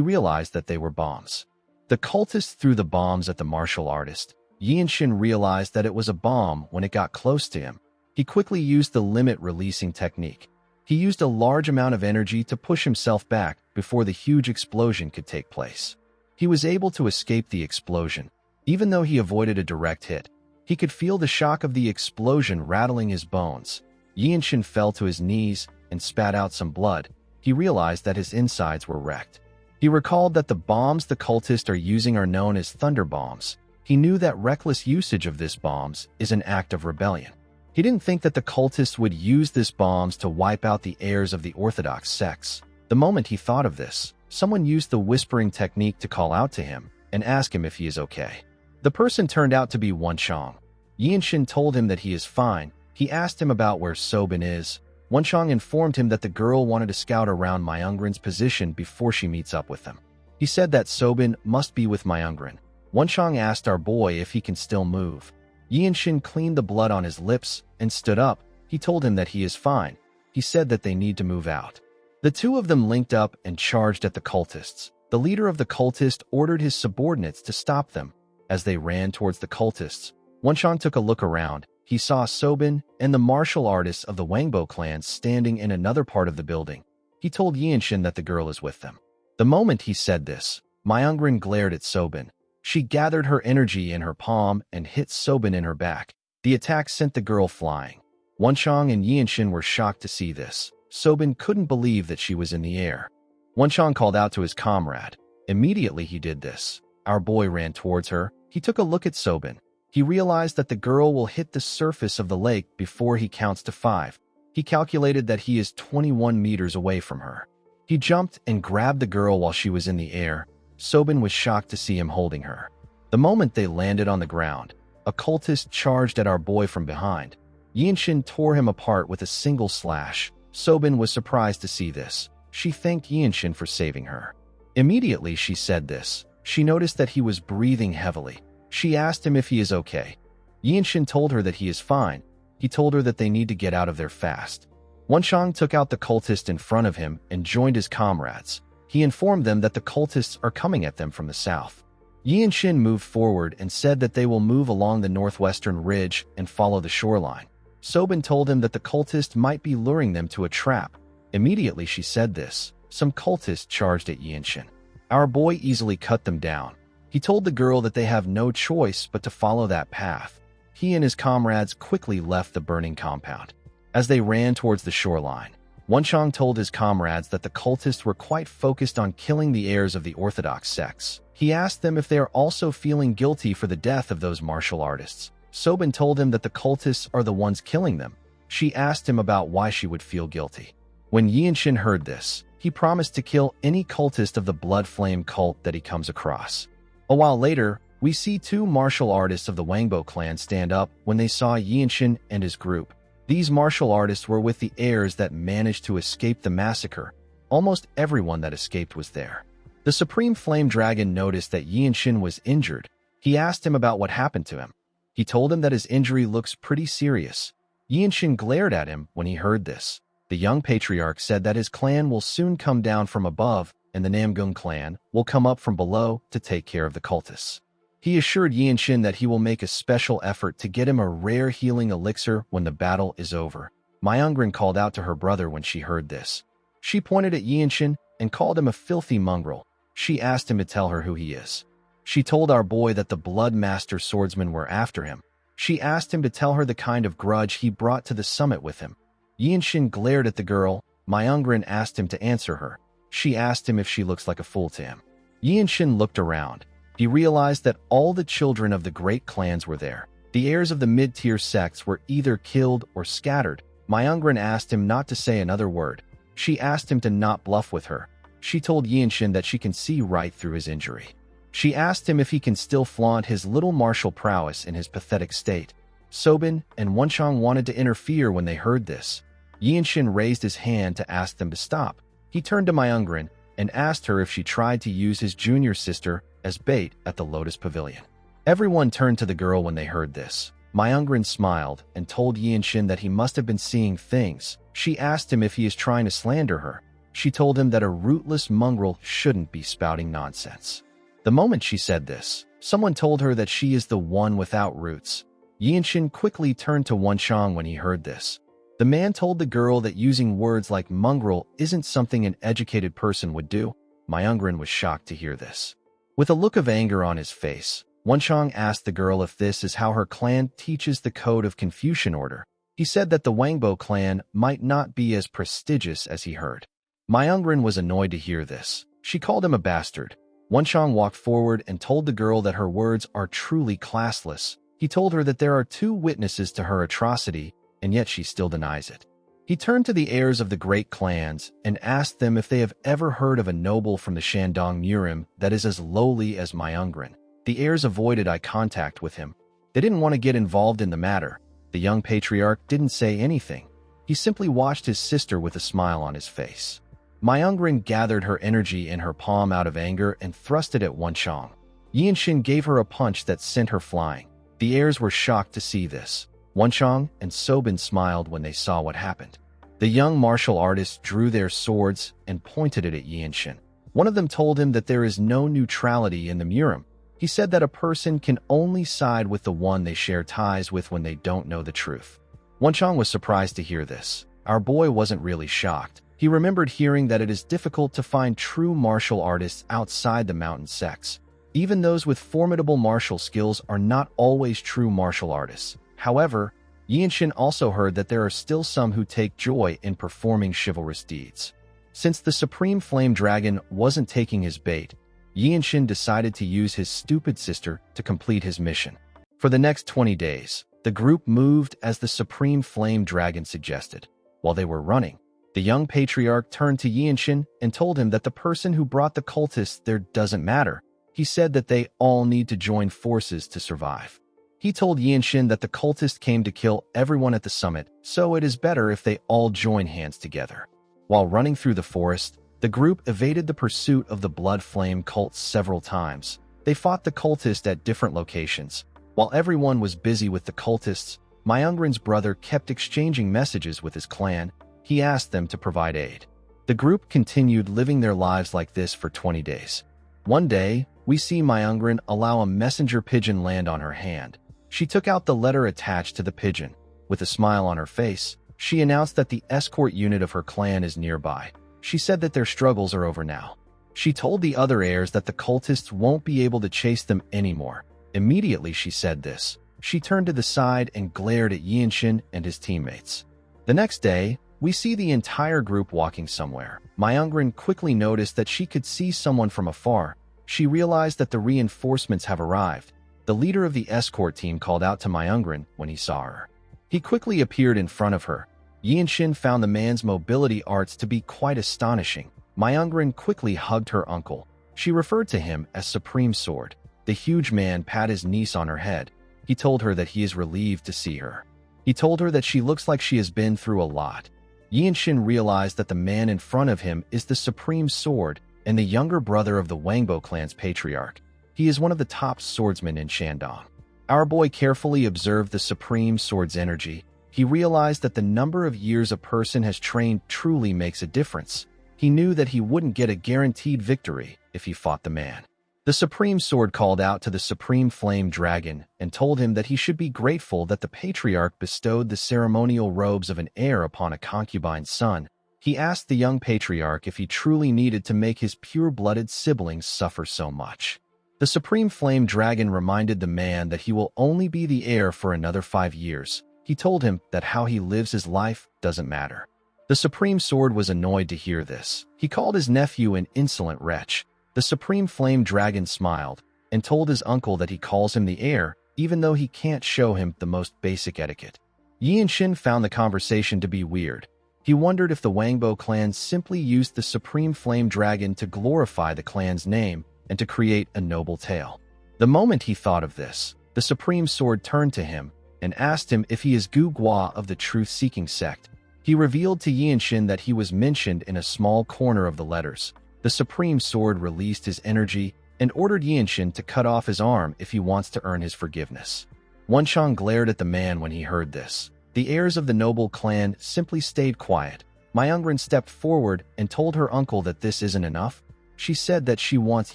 realized that they were bombs. The cultist threw the bombs at the martial artist. Yinshin realized that it was a bomb when it got close to him. He quickly used the limit-releasing technique. He used a large amount of energy to push himself back before the huge explosion could take place. He was able to escape the explosion. Even though he avoided a direct hit, he could feel the shock of the explosion rattling his bones. Yinshin fell to his knees and spat out some blood. He realized that his insides were wrecked. He recalled that the bombs the cultists are using are known as thunder bombs. He knew that reckless usage of these bombs is an act of rebellion. He didn't think that the cultists would use these bombs to wipe out the heirs of the Orthodox sects. The moment he thought of this, someone used the whispering technique to call out to him and ask him if he is okay. The person turned out to be Wenshang. Yinshin told him that he is fine. He asked him about where Sobin is. Wenshang informed him that the girl wanted to scout around Myungren's position before she meets up with them. He said that Sobin must be with Myungren. Wenshang asked our boy if he can still move. Yinshin cleaned the blood on his lips and stood up. He told him that he is fine. He said that they need to move out. The two of them linked up and charged at the cultists. The leader of the cultist ordered his subordinates to stop them. As they ran towards the cultists, Wenshang took a look around. He saw Sobin and the martial artists of the Wangbo clan standing in another part of the building. He told Yinshin that the girl is with them. The moment he said this, Myungren glared at Sobin. She gathered her energy in her palm and hit Sobin in her back. The attack sent the girl flying. Wenshang and Yinshin were shocked to see this. Sobin couldn't believe that she was in the air. Wenshang called out to his comrade. Immediately he did this. Our boy ran towards her. He took a look at Sobin. He realized that the girl will hit the surface of the lake before he counts to 5. He calculated that he is 21 meters away from her. He jumped and grabbed the girl while she was in the air. Sobin was shocked to see him holding her. The moment they landed on the ground, a cultist charged at our boy from behind. Yinshin tore him apart with a single slash. Sobin was surprised to see this. She thanked Yinshin for saving her. Immediately she said this. She noticed that he was breathing heavily. She asked him if he is okay. Yinshin told her that he is fine. He told her that they need to get out of there fast. Wenshang took out the cultist in front of him and joined his comrades. He informed them that the cultists are coming at them from the south. Yinshin moved forward and said that they will move along the northwestern ridge and follow the shoreline. Sobin told him that the cultist might be luring them to a trap. Immediately she said this. Some cultists charged at Yinshin. Our boy easily cut them down. He told the girl that they have no choice but to follow that path. He and his comrades quickly left the burning compound. As they ran towards the shoreline, Wenshang told his comrades that the cultists were quite focused on killing the heirs of the Orthodox sects. He asked them if they are also feeling guilty for the death of those martial artists. Sobin told him that the cultists are the ones killing them. She asked him about why she would feel guilty. When Yinshin heard this, he promised to kill any cultist of the Blood Flame cult that he comes across. A while later, we see two martial artists of the Wangbo clan stand up when they saw Yinshin and his group. These martial artists were with the heirs that managed to escape the massacre. Almost everyone that escaped was there. The Supreme Flame Dragon noticed that Yinshin was injured. He asked him about what happened to him. He told him that his injury looks pretty serious. Yinshin glared at him when he heard this. The young patriarch said that his clan will soon come down from above and the Namgung clan will come up from below to take care of the cultists. He assured Yinshin that he will make a special effort to get him a rare healing elixir when the battle is over. Myungrin called out to her brother when she heard this. She pointed at Yinshin and called him a filthy mongrel. She asked him to tell her who he is. She told our boy that the Blood Master swordsmen were after him. She asked him to tell her the kind of grudge he brought to the summit with him. Yinshin glared at the girl. Myungrin asked him to answer her. She asked him if she looks like a fool to him. Yinshin looked around. He realized that all the children of the great clans were there. The heirs of the mid-tier sects were either killed or scattered. Myungrin asked him not to say another word. She asked him to not bluff with her. She told Yinshin that she can see right through his injury. She asked him if he can still flaunt his little martial prowess in his pathetic state. Sobin and Wenchang wanted to interfere when they heard this. Yinshin raised his hand to ask them to stop. He turned to Myungrin and asked her if she tried to use his junior sister as bait at the Lotus Pavilion. Everyone turned to the girl when they heard this. Myungrin smiled and told Yinshin that he must have been seeing things. She asked him if he is trying to slander her. She told him that a rootless mongrel shouldn't be spouting nonsense. The moment she said this, someone told her that she is the one without roots. Yinshin quickly turned to Wenchang when he heard this. The man told the girl that using words like mongrel isn't something an educated person would do. Myungrin was shocked to hear this. With a look of anger on his face, Wenchang asked the girl if this is how her clan teaches the code of Confucian order. He said that the Wangbo clan might not be as prestigious as he heard. Myungrin was annoyed to hear this. She called him a bastard. Wenchang walked forward and told the girl that her words are truly classless. He told her that there are 2 witnesses to her atrocity, and yet she still denies it. He turned to the heirs of the great clans and asked them if they have ever heard of a noble from the Shandong Murim that is as lowly as Myungrin. The heirs avoided eye contact with him. They didn't want to get involved in the matter. The young patriarch didn't say anything. He simply watched his sister with a smile on his face. Myungrin gathered her energy in her palm out of anger and thrust it at Wenchang. Yinshin gave her a punch that sent her flying. The heirs were shocked to see this. Wenchang and Sobin smiled when they saw what happened. The young martial artists drew their swords and pointed it at Yinshin. One of them told him that there is no neutrality in the Murim. He said that a person can only side with the one they share ties with when they don't know the truth. Wenchang was surprised to hear this. Our boy wasn't really shocked. He remembered hearing that it is difficult to find true martial artists outside the mountain sects. Even those with formidable martial skills are not always true martial artists. However, Yinshin also heard that there are still some who take joy in performing chivalrous deeds. Since the Supreme Flame Dragon wasn't taking his bait, Yinshin decided to use his stupid sister to complete his mission. For the next 20 days, the group moved as the Supreme Flame Dragon suggested. While they were running, the young patriarch turned to Yinshin and told him that the person who brought the cultists there doesn't matter. He said that they all need to join forces to survive. He told Yinshin that the cultists came to kill everyone at the summit, so it is better if they all join hands together. While running through the forest, the group evaded the pursuit of the Blood Flame cults several times. They fought the cultists at different locations. While everyone was busy with the cultists, Myungrin's brother kept exchanging messages with his clan. He asked them to provide aid. The group continued living their lives like this for 20 days. One day, we see Myungrin allow a messenger pigeon land on her hand. She took out the letter attached to the pigeon. With a smile on her face, she announced that the escort unit of her clan is nearby. She said that their struggles are over now. She told the other heirs that the cultists won't be able to chase them anymore. Immediately she said this, she turned to the side and glared at Yinshin and his teammates. The next day, we see the entire group walking somewhere. Myungrin quickly noticed that she could see someone from afar. She realized that the reinforcements have arrived. The leader of the escort team called out to Myungrin when he saw her. He quickly appeared in front of her. Yinshin found the man's mobility arts to be quite astonishing. Myungrin quickly hugged her uncle. She referred to him as Supreme Sword. The huge man pat his niece on her head. He told her that he is relieved to see her. He told her that she looks like she has been through a lot. Yinshin realized that the man in front of him is the Supreme Sword and the younger brother of the Wangbo clan's patriarch. He is one of the top swordsmen in Shandong. Our boy carefully observed the Supreme Sword's energy. He realized that the number of years a person has trained truly makes a difference. He knew that he wouldn't get a guaranteed victory if he fought the man. The Supreme Sword called out to the Supreme Flame Dragon and told him that he should be grateful that the Patriarch bestowed the ceremonial robes of an heir upon a concubine's son. He asked the young Patriarch if he truly needed to make his pure-blooded siblings suffer so much. The Supreme Flame Dragon reminded the man that he will only be the heir for another 5 years. He told him that how he lives his life doesn't matter. The Supreme Sword was annoyed to hear this. He called his nephew an insolent wretch. The Supreme Flame Dragon smiled and told his uncle that he calls him the heir, even though he can't show him the most basic etiquette. Yinshin found the conversation to be weird. He wondered if the Wangbo clan simply used the Supreme Flame Dragon to glorify the clan's name and to create a noble tale. The moment he thought of this, the Supreme Sword turned to him and asked him if he is Gu Gua of the Truth-Seeking Sect. He revealed to Yinshin that he was mentioned in a small corner of the letters. The Supreme Sword released his energy and ordered Yinshin to cut off his arm if he wants to earn his forgiveness. Wenchang glared at the man when he heard this. The heirs of the noble clan simply stayed quiet. Myungren stepped forward and told her uncle that this isn't enough. She said that she wants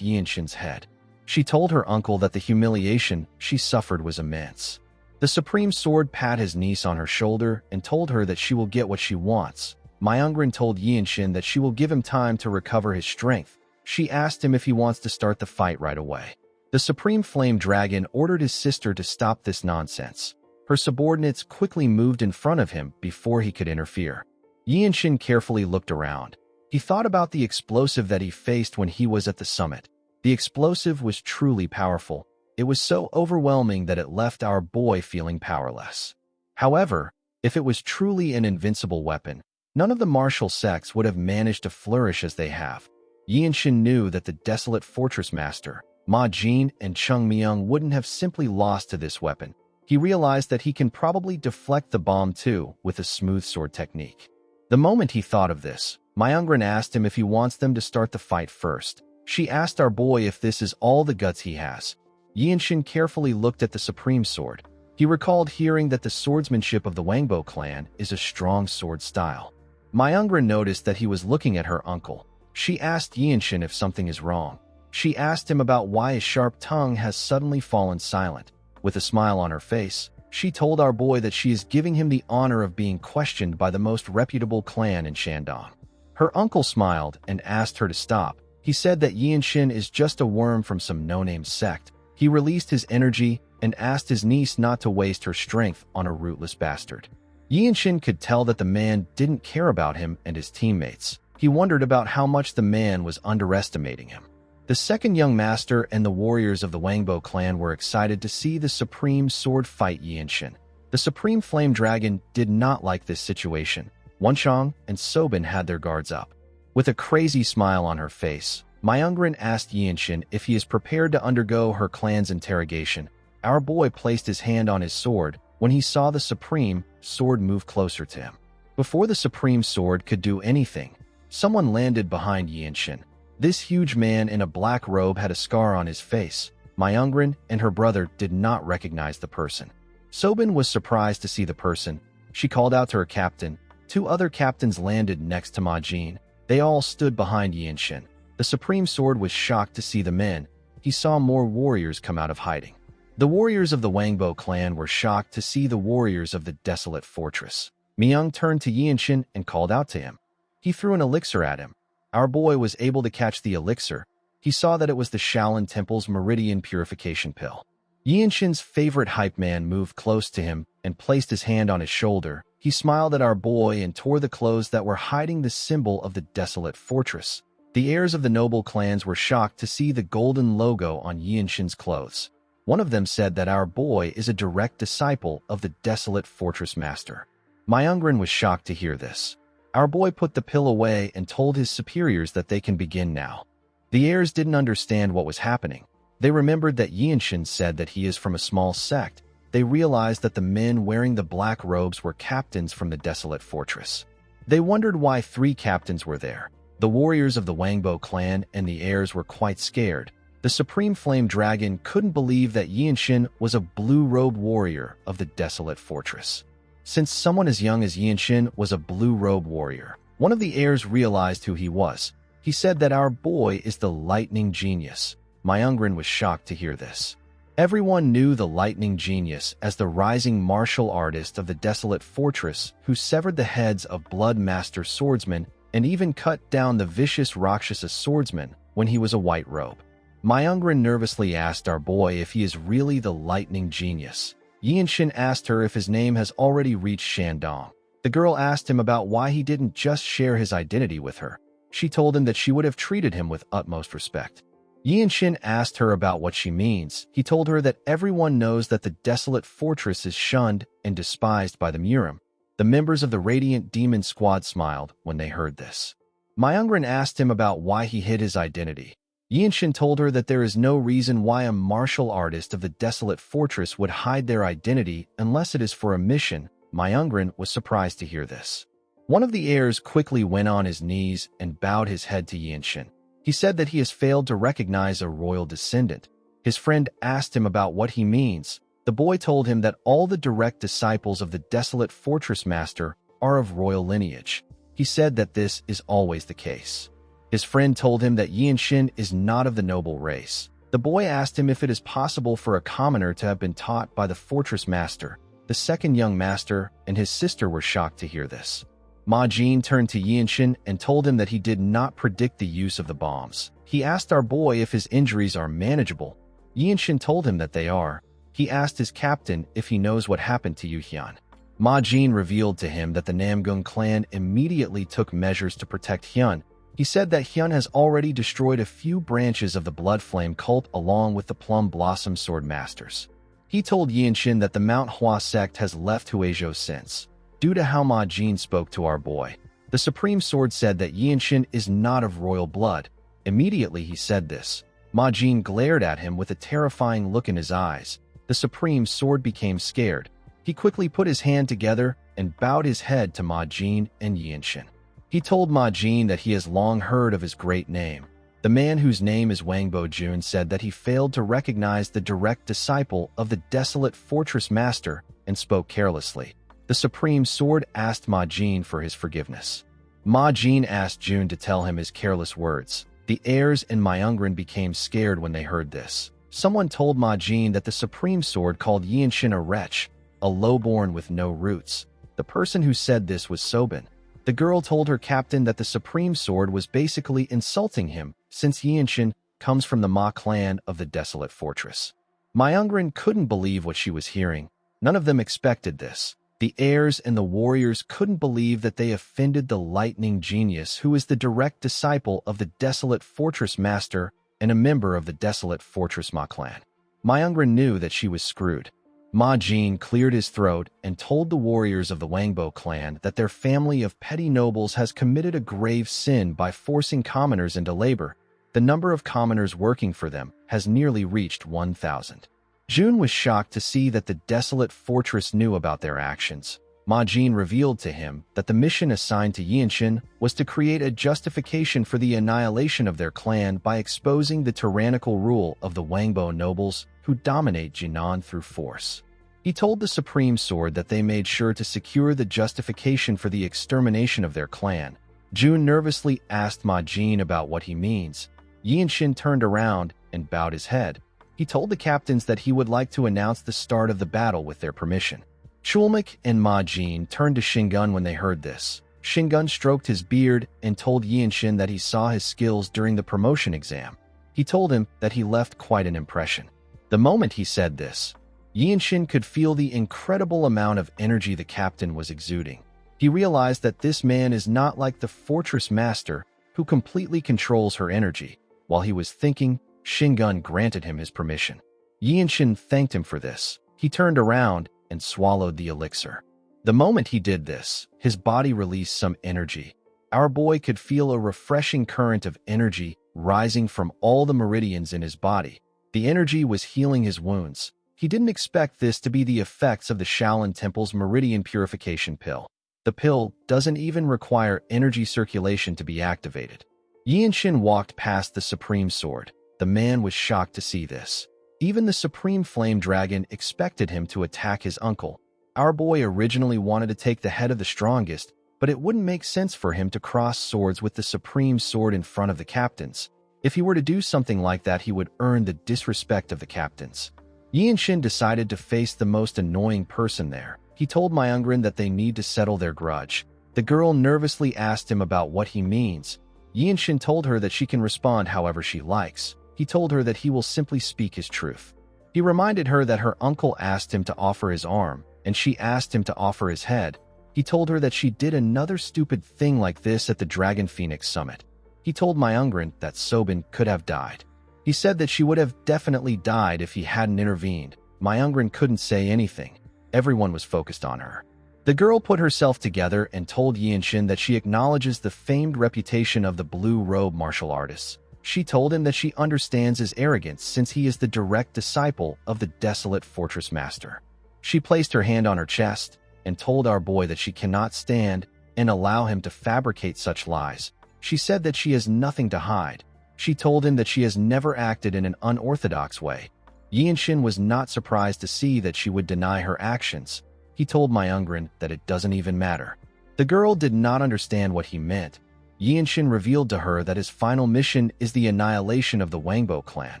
Yinshin's head. She told her uncle that the humiliation she suffered was immense. The Supreme Sword pat his niece on her shoulder and told her that she will get what she wants. Myungren told Yinshin that she will give him time to recover his strength. She asked him if he wants to start the fight right away. The Supreme Flame Dragon ordered his sister to stop this nonsense. Her subordinates quickly moved in front of him before he could interfere. Yinshin carefully looked around. He thought about the explosive that he faced when he was at the summit. The explosive was truly powerful. It was so overwhelming that it left our boy feeling powerless. However, if it was truly an invincible weapon, none of the martial sects would have managed to flourish as they have. Yinshin knew that the Desolate Fortress Master, Ma Jin and Chung Myung wouldn't have simply lost to this weapon. He realized that he can probably deflect the bomb too with a smooth sword technique. The moment he thought of this, Myungren asked him if he wants them to start the fight first. She asked our boy if this is all the guts he has. Yinshin carefully looked at the Supreme Sword. He recalled hearing that the swordsmanship of the Wangbo clan is a strong sword style. Myungren noticed that he was looking at her uncle. She asked Yinshin if something is wrong. She asked him about why his sharp tongue has suddenly fallen silent. With a smile on her face, she told our boy that she is giving him the honor of being questioned by the most reputable clan in Shandong. Her uncle smiled and asked her to stop. He said that Yinshin is just a worm from some no-name sect. He released his energy and asked his niece not to waste her strength on a rootless bastard. Yinshin could tell that the man didn't care about him and his teammates. He wondered about how much the man was underestimating him. The second young master and the warriors of the Wangbo clan were excited to see the Supreme Sword fight Yinshin. The Supreme Flame Dragon did not like this situation. Wenchang and Sobin had their guards up. With a crazy smile on her face, Myungren asked Yinshin if he is prepared to undergo her clan's interrogation. Our boy placed his hand on his sword when he saw the Supreme Sword move closer to him. Before the Supreme Sword could do anything, someone landed behind Yinshin. This huge man in a black robe had a scar on his face. Myungren and her brother did not recognize the person. Sobin was surprised to see the person. She called out to her captain. 2 other captains landed next to Ma Jin. They all stood behind Yinshin. The Supreme Sword was shocked to see the men. He saw more warriors come out of hiding. The warriors of the Wangbo clan were shocked to see the warriors of the Desolate Fortress. Myung turned to Yinshin and called out to him. He threw an elixir at him. Our boy was able to catch the elixir. He saw that it was the Shaolin Temple's Meridian Purification Pill. Yinshin's favorite hype man moved close to him and placed his hand on his shoulder. He smiled at our boy and tore the clothes that were hiding the symbol of the Desolate Fortress. The heirs of the noble clans were shocked to see the golden logo on Yinshin's clothes. One of them said that our boy is a direct disciple of the Desolate Fortress Master. Myungren was shocked to hear this. Our boy put the pill away and told his superiors that they can begin now. The heirs didn't understand what was happening. They remembered that Yinshin said that he is from a small sect. They realized that the men wearing the black robes were captains from the Desolate Fortress. They wondered why 3 captains were there. The warriors of the Wangbo clan and the heirs were quite scared. The Supreme Flame Dragon couldn't believe that Yinshin was a blue-robed warrior of the Desolate Fortress. Since someone as young as Yinshin was a blue-robed warrior, one of the heirs realized who he was. He said that our boy is the lightning genius. Myungrin was shocked to hear this. Everyone knew the lightning genius as the rising martial artist of the desolate fortress who severed the heads of blood master swordsmen and even cut down the vicious Rakshasa swordsman when he was a white robe. Myungrin nervously asked our boy if he is really the lightning genius. Yinshin asked her if his name has already reached Shandong. The girl asked him about why he didn't just share his identity with her. She told him that she would have treated him with utmost respect. Yinshin asked her about what she means. He told her that everyone knows that the desolate fortress is shunned and despised by the Murim. The members of the Radiant Demon Squad smiled when they heard this. Myungrin asked him about why he hid his identity. Yinshin told her that there is no reason why a martial artist of the desolate fortress would hide their identity unless it is for a mission. Myungrin was surprised to hear this. One of the heirs quickly went on his knees and bowed his head to Yinshin. He said that he has failed to recognize a royal descendant. His friend asked him about what he means. The boy told him that all the direct disciples of the desolate fortress master are of royal lineage. He said that this is always the case. His friend told him that Yinshin is not of the noble race. The boy asked him if it is possible for a commoner to have been taught by the fortress master. The second young master and his sister were shocked to hear this. Ma Jin turned to Yinshin and told him that he did not predict the use of the bombs. He asked our boy if his injuries are manageable. Yinshin told him that they are. He asked his captain if he knows what happened to Yuhyun. Ma Jin revealed to him that the Namgung clan immediately took measures to protect Hyun. He said that Hyun has already destroyed a few branches of the Blood Flame cult along with the Plum Blossom Sword Masters. He told Yinshin that the Mount Hua sect has left Huizhou since. Due to how Ma Jin spoke to our boy, the Supreme Sword said that Yinshin is not of royal blood. Immediately he said this. Ma Jin glared at him with a terrifying look in his eyes. The Supreme Sword became scared. He quickly put his hand together and bowed his head to Ma Jin and Yinshin. He told Ma Jin that he has long heard of his great name. The man whose name is Wang Bojun said that he failed to recognize the direct disciple of the desolate fortress master and spoke carelessly. The Supreme Sword asked Ma Jin for his forgiveness. Ma Jin asked Jun to tell him his careless words. The heirs and Myungrin became scared when they heard this. Someone told Ma Jin that the Supreme Sword called Yinshin a wretch, a lowborn with no roots. The person who said this was Sobin. The girl told her captain that the Supreme Sword was basically insulting him since Yinshin comes from the Ma clan of the desolate fortress. Myungrin couldn't believe what she was hearing. None of them expected this. The heirs and the warriors couldn't believe that they offended the lightning genius who is the direct disciple of the desolate fortress master and a member of the desolate fortress Ma clan. Myungrin knew that she was screwed. Ma Jin cleared his throat and told the warriors of the Wangbo clan that their family of petty nobles has committed a grave sin by forcing commoners into labor. The number of commoners working for them has nearly reached 1,000. Jun was shocked to see that the desolate fortress knew about their actions. Ma Jin revealed to him that the mission assigned to Yinshin was to create a justification for the annihilation of their clan by exposing the tyrannical rule of the Wangbo nobles who dominate Jinan through force. He told the Supreme Sword that they made sure to secure the justification for the extermination of their clan. Jun nervously asked Ma Jin about what he means. Yinshin turned around and bowed his head. He told the captains that he would like to announce the start of the battle with their permission. Chulmak and Ma Jin turned to Shingun when they heard this. Shingun stroked his beard and told Yinshin that he saw his skills during the promotion exam. He told him that he left quite an impression. The moment he said this, Yinshin could feel the incredible amount of energy the captain was exuding. He realized that this man is not like the fortress master who completely controls her energy. While he was thinking, Shingun granted him his permission. Yinshin thanked him for this. He turned around and swallowed the elixir. The moment he did this, his body released some energy. Our boy could feel a refreshing current of energy rising from all the meridians in his body. The energy was healing his wounds. He didn't expect this to be the effects of the Shaolin Temple's Meridian Purification Pill. The pill doesn't even require energy circulation to be activated. Yinshin walked past the Supreme Sword. The man was shocked to see this. Even the Supreme Flame Dragon expected him to attack his uncle. Our boy originally wanted to take the head of the strongest, but it wouldn't make sense for him to cross swords with the Supreme Sword in front of the captains. If he were to do something like that, he would earn the disrespect of the captains. Yi and Shin decided to face the most annoying person there. He told Myungrin that they need to settle their grudge. The girl nervously asked him about what he means. Yi and Shin told her that she can respond however she likes. He told her that he will simply speak his truth. He reminded her that her uncle asked him to offer his arm, and she asked him to offer his head. He told her that she did another stupid thing like this at the Dragon Phoenix Summit. He told Myungrin that Sobin could have died. He said that she would have definitely died if he hadn't intervened. Myungrin couldn't say anything. Everyone was focused on her. The girl put herself together and told Yi and Shin that she acknowledges the famed reputation of the blue robe martial artists. She told him that she understands his arrogance since he is the direct disciple of the Desolate Fortress Master. She placed her hand on her chest and told our boy that she cannot stand and allow him to fabricate such lies. She said that she has nothing to hide. She told him that she has never acted in an unorthodox way. Yi and Shin was not surprised to see that she would deny her actions. He told Myungrin that it doesn't even matter. The girl did not understand what he meant. Yi and Shin revealed to her that his final mission is the annihilation of the Wangbo clan.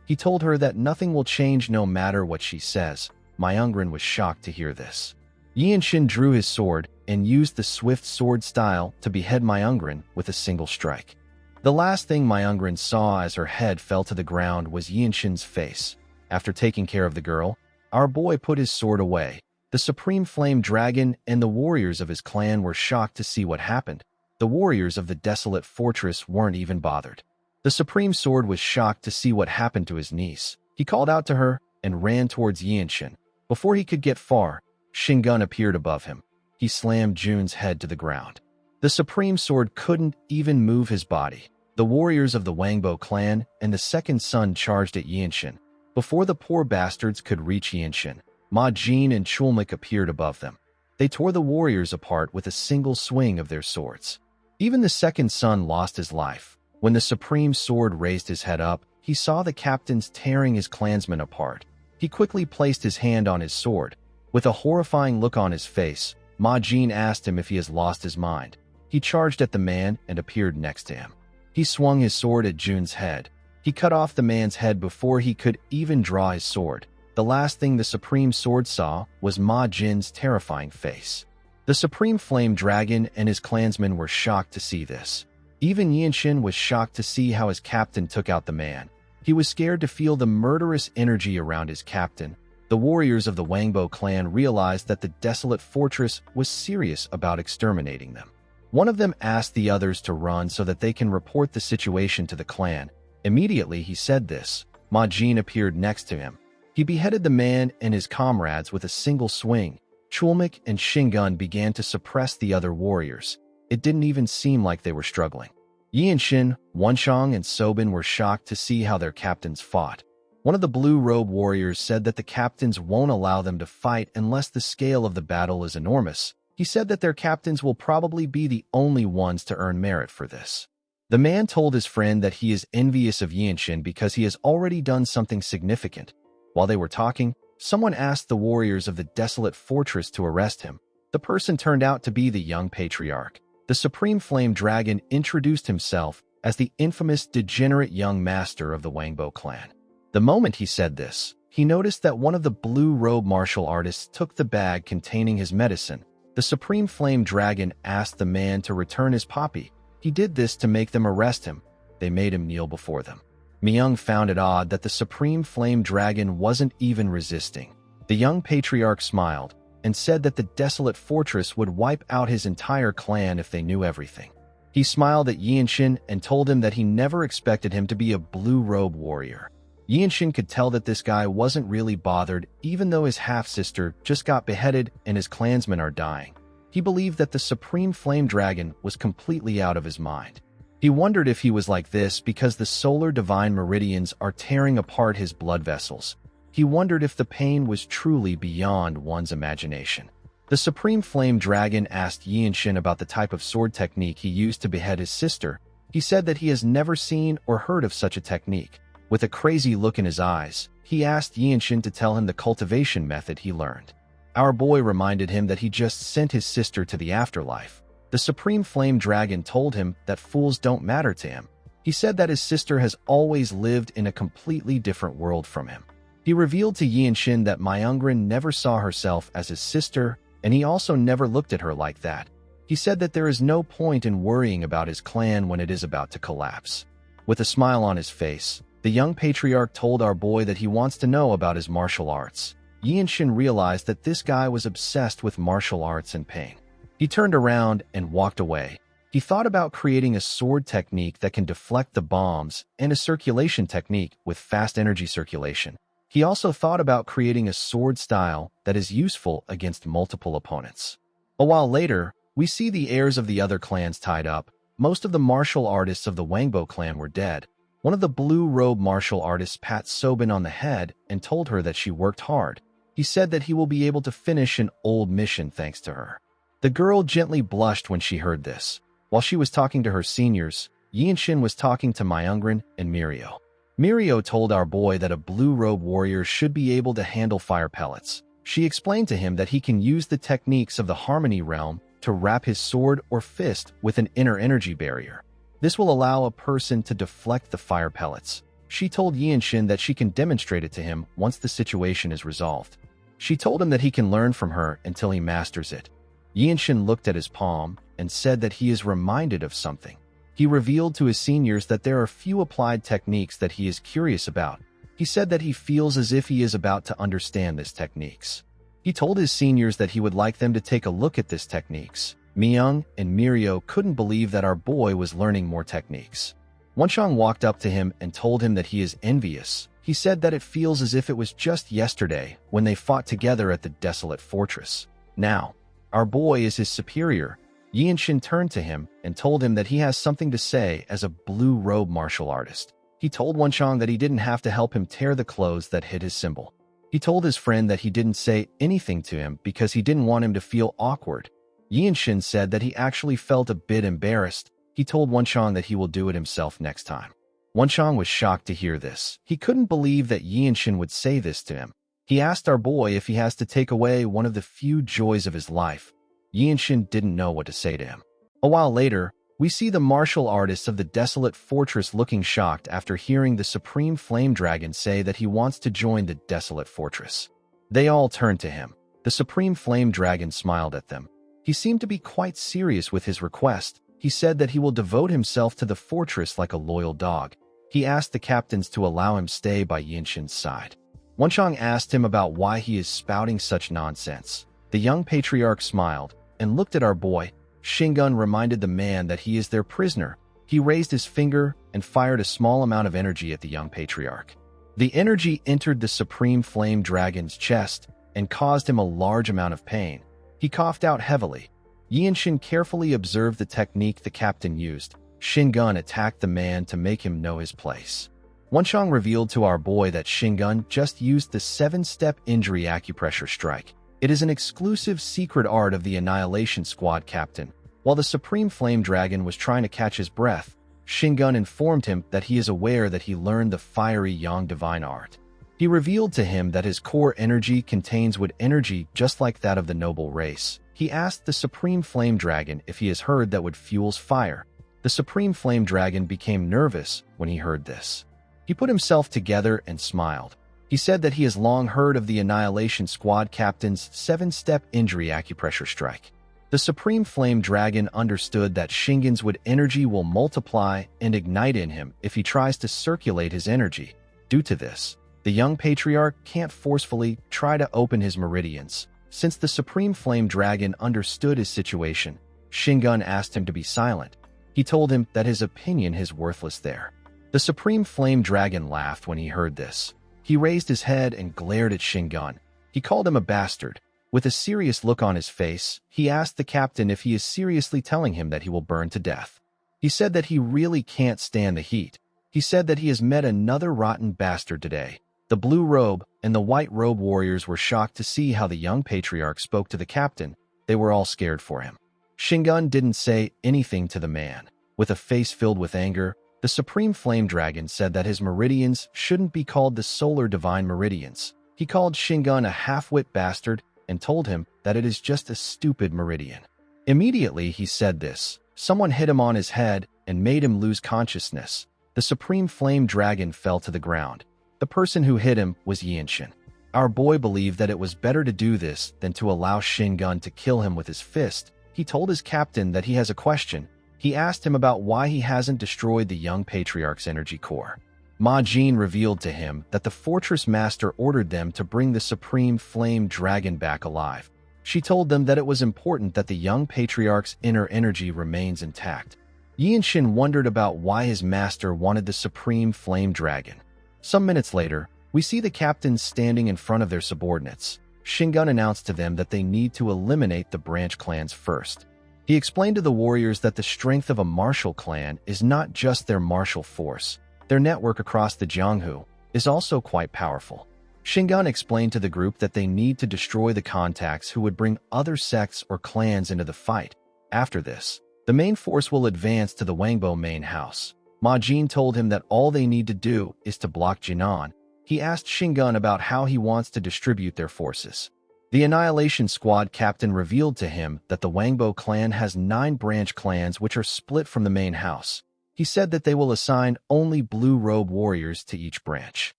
He told her that nothing will change no matter what she says. Myungrin was shocked to hear this. Yi and Shin drew his sword and used the swift sword style to behead Myungrin with a single strike. The last thing Myungrin saw as her head fell to the ground was Yi and Shin's face. After taking care of the girl, our boy put his sword away. The Supreme Flame Dragon and the warriors of his clan were shocked to see what happened. The warriors of the Desolate Fortress weren't even bothered. The Supreme Sword was shocked to see what happened to his niece. He called out to her and ran towards Yi and Shin. Before he could get far, Shingun appeared above him. He slammed Jun's head to the ground. The Supreme Sword couldn't even move his body. The warriors of the Wangbo clan and the second son charged at Yi and Shin. Before the poor bastards could reach Yi and Shin, Ma Jin and Chulmik appeared above them. They tore the warriors apart with a single swing of their swords. Even the second son lost his life. When the Supreme Sword raised his head up, he saw the captains tearing his clansmen apart. He quickly placed his hand on his sword. With a horrifying look on his face, Ma Jin asked him if he has lost his mind. He charged at the man and appeared next to him. He swung his sword at Jun's head. He cut off the man's head before he could even draw his sword. The last thing the Supreme Sword saw was Ma Jin's terrifying face. The Supreme Flame Dragon and his clansmen were shocked to see this. Even Yi and Shin was shocked to see how his captain took out the man. He was scared to feel the murderous energy around his captain. The warriors of the Wangbo clan realized that the Desolate Fortress was serious about exterminating them. One of them asked the others to run so that they can report the situation to the clan. Immediately he said this. Ma Jin appeared next to him. He beheaded the man and his comrades with a single swing. Chulmik and Shingun began to suppress the other warriors. It didn't even seem like they were struggling. Yi and Shin, Wunshang, and Sobin were shocked to see how their captains fought. One of the blue robe warriors said that the captains won't allow them to fight unless the scale of the battle is enormous. He said that their captains will probably be the only ones to earn merit for this. The man told his friend that he is envious of Yi and Shin because he has already done something significant. While they were talking, someone asked the warriors of the Desolate Fortress to arrest him. The person turned out to be the young patriarch. The Supreme Flame Dragon introduced himself as the infamous degenerate young master of the Wangbo clan. The moment he said this, he noticed that one of the blue robe martial artists took the bag containing his medicine. The Supreme Flame Dragon asked the man to return his poppy. He did this to make them arrest him. They made him kneel before them. Myung found it odd that the Supreme Flame Dragon wasn't even resisting. The young patriarch smiled and said that the Desolate Fortress would wipe out his entire clan if they knew everything. He smiled at Yi and Shin and told him that he never expected him to be a blue robe warrior. Yi and Shin could tell that this guy wasn't really bothered, even though his half-sister just got beheaded and his clansmen are dying. He believed that the Supreme Flame Dragon was completely out of his mind. He wondered if he was like this because the solar divine meridians are tearing apart his blood vessels. He wondered if the pain was truly beyond one's imagination. The Supreme Flame Dragon asked Yi and Shin about the type of sword technique he used to behead his sister. He said that he has never seen or heard of such a technique. With a crazy look in his eyes, he asked Yi and Shin to tell him the cultivation method he learned. Our boy reminded him that he just sent his sister to the afterlife. The Supreme Flame Dragon told him that fools don't matter to him. He said that his sister has always lived in a completely different world from him. He revealed to Yinshin that Myungrin never saw herself as his sister, and he also never looked at her like that. He said that there is no point in worrying about his clan when it is about to collapse. With a smile on his face, the young patriarch told our boy that he wants to know about his martial arts. Yinshin realized that this guy was obsessed with martial arts and pain. He turned around and walked away. He thought about creating a sword technique that can deflect the bombs and a circulation technique with fast energy circulation. He also thought about creating a sword style that is useful against multiple opponents. A while later, we see the heirs of the other clans tied up. Most of the martial artists of the Wangbo clan were dead. One of the blue-robe martial artists pat Sobin on the head and told her that she worked hard. He said that he will be able to finish an old mission thanks to her. The girl gently blushed when she heard this. While she was talking to her seniors, Yinshin was talking to Myungrin and Mirio. Mirio told our boy that a blue-robe warrior should be able to handle fire pellets. She explained to him that he can use the techniques of the Harmony Realm to wrap his sword or fist with an inner energy barrier. This will allow a person to deflect the fire pellets. She told Yinshin that she can demonstrate it to him once the situation is resolved. She told him that he can learn from her until he masters it. Yinshin looked at his palm and said that he is reminded of something. He revealed to his seniors that there are few applied techniques that he is curious about. He said that he feels as if he is about to understand these techniques. He told his seniors that he would like them to take a look at these techniques. Myung and Mirio couldn't believe that our boy was learning more techniques. Wanshang walked up to him and told him that he is envious. He said that it feels as if it was just yesterday when they fought together at the desolate fortress. Now, our boy is his superior. Yinshin turned to him and told him that he has something to say as a blue-robe martial artist. He told Wanshang that he didn't have to help him tear the clothes that hid his symbol. He told his friend that he didn't say anything to him because he didn't want him to feel awkward. Yinshin said that he actually felt a bit embarrassed. He told Wanshang that he will do it himself next time. Wanshang was shocked to hear this. He couldn't believe that Yinshin would say this to him. He asked our boy if he has to take away one of the few joys of his life. Yinshin didn't know what to say to him. A while later, we see the martial artists of the desolate fortress looking shocked after hearing the Supreme Flame Dragon say that he wants to join the desolate fortress. They all turned to him. The Supreme Flame Dragon smiled at them. He seemed to be quite serious with his request. He said that he will devote himself to the fortress like a loyal dog. He asked the captains to allow him stay by Yinshin's side. Wanshang asked him about why he is spouting such nonsense. The young patriarch smiled and looked at our boy. Shingun reminded the man that he is their prisoner. He raised his finger and fired a small amount of energy at the young patriarch. The energy entered the Supreme Flame Dragon's chest and caused him a large amount of pain. He coughed out heavily. Yinshin carefully observed the technique the captain used. Shingun attacked the man to make him know his place. Wanshang revealed to our boy that Shingun just used the 7-step injury acupressure strike. It is an exclusive secret art of the Annihilation Squad captain. While the Supreme Flame Dragon was trying to catch his breath, Shingun informed him that he is aware that he learned the fiery Yang Divine art. He revealed to him that his core energy contains wood energy just like that of the noble race. He asked the Supreme Flame Dragon if he has heard that wood fuels fire. The Supreme Flame Dragon became nervous when he heard this. He put himself together and smiled. He said that he has long heard of the Annihilation Squad captain's 7-step injury acupressure strike. The Supreme Flame Dragon understood that Shingun's wood energy will multiply and ignite in him if he tries to circulate his energy. Due to this, the young patriarch can't forcefully try to open his meridians. Since the Supreme Flame Dragon understood his situation, Shingun asked him to be silent. He told him that his opinion is worthless there. The Supreme Flame Dragon laughed when he heard this. He raised his head and glared at Shingun. He called him a bastard. With a serious look on his face, he asked the captain if he is seriously telling him that he will burn to death. He said that he really can't stand the heat. He said that he has met another rotten bastard today. The blue robe and the white robe warriors were shocked to see how the young patriarch spoke to the captain. They were all scared for him. Shingun didn't say anything to the man. With a face filled with anger, the Supreme Flame Dragon said that his meridians shouldn't be called the Solar Divine Meridians. He called Shingun a half-wit bastard and told him that it is just a stupid meridian. Immediately he said this, someone hit him on his head and made him lose consciousness. The Supreme Flame Dragon fell to the ground. The person who hit him was Yinshin. Our boy believed that it was better to do this than to allow Shingun to kill him with his fist. He told his captain that he has a question. He asked him about why he hasn't destroyed the young patriarch's energy core. Ma Jin revealed to him that the fortress master ordered them to bring the Supreme Flame Dragon back alive. She told them that it was important that the young patriarch's inner energy remains intact. Yinshin wondered about why his master wanted the Supreme Flame Dragon. Some minutes later, we see the captains standing in front of their subordinates. Shingun announced to them that they need to eliminate the branch clans first. He explained to the warriors that the strength of a martial clan is not just their martial force. Their network across the Jianghu is also quite powerful. Shingun explained to the group that they need to destroy the contacts who would bring other sects or clans into the fight. After this, the main force will advance to the Wangbo main house. Ma Jin told him that all they need to do is to block Jinan. He asked Shingun about how he wants to distribute their forces. The Annihilation Squad captain revealed to him that the Wangbo clan has 9 branch clans which are split from the main house. He said that they will assign only blue robe warriors to each branch.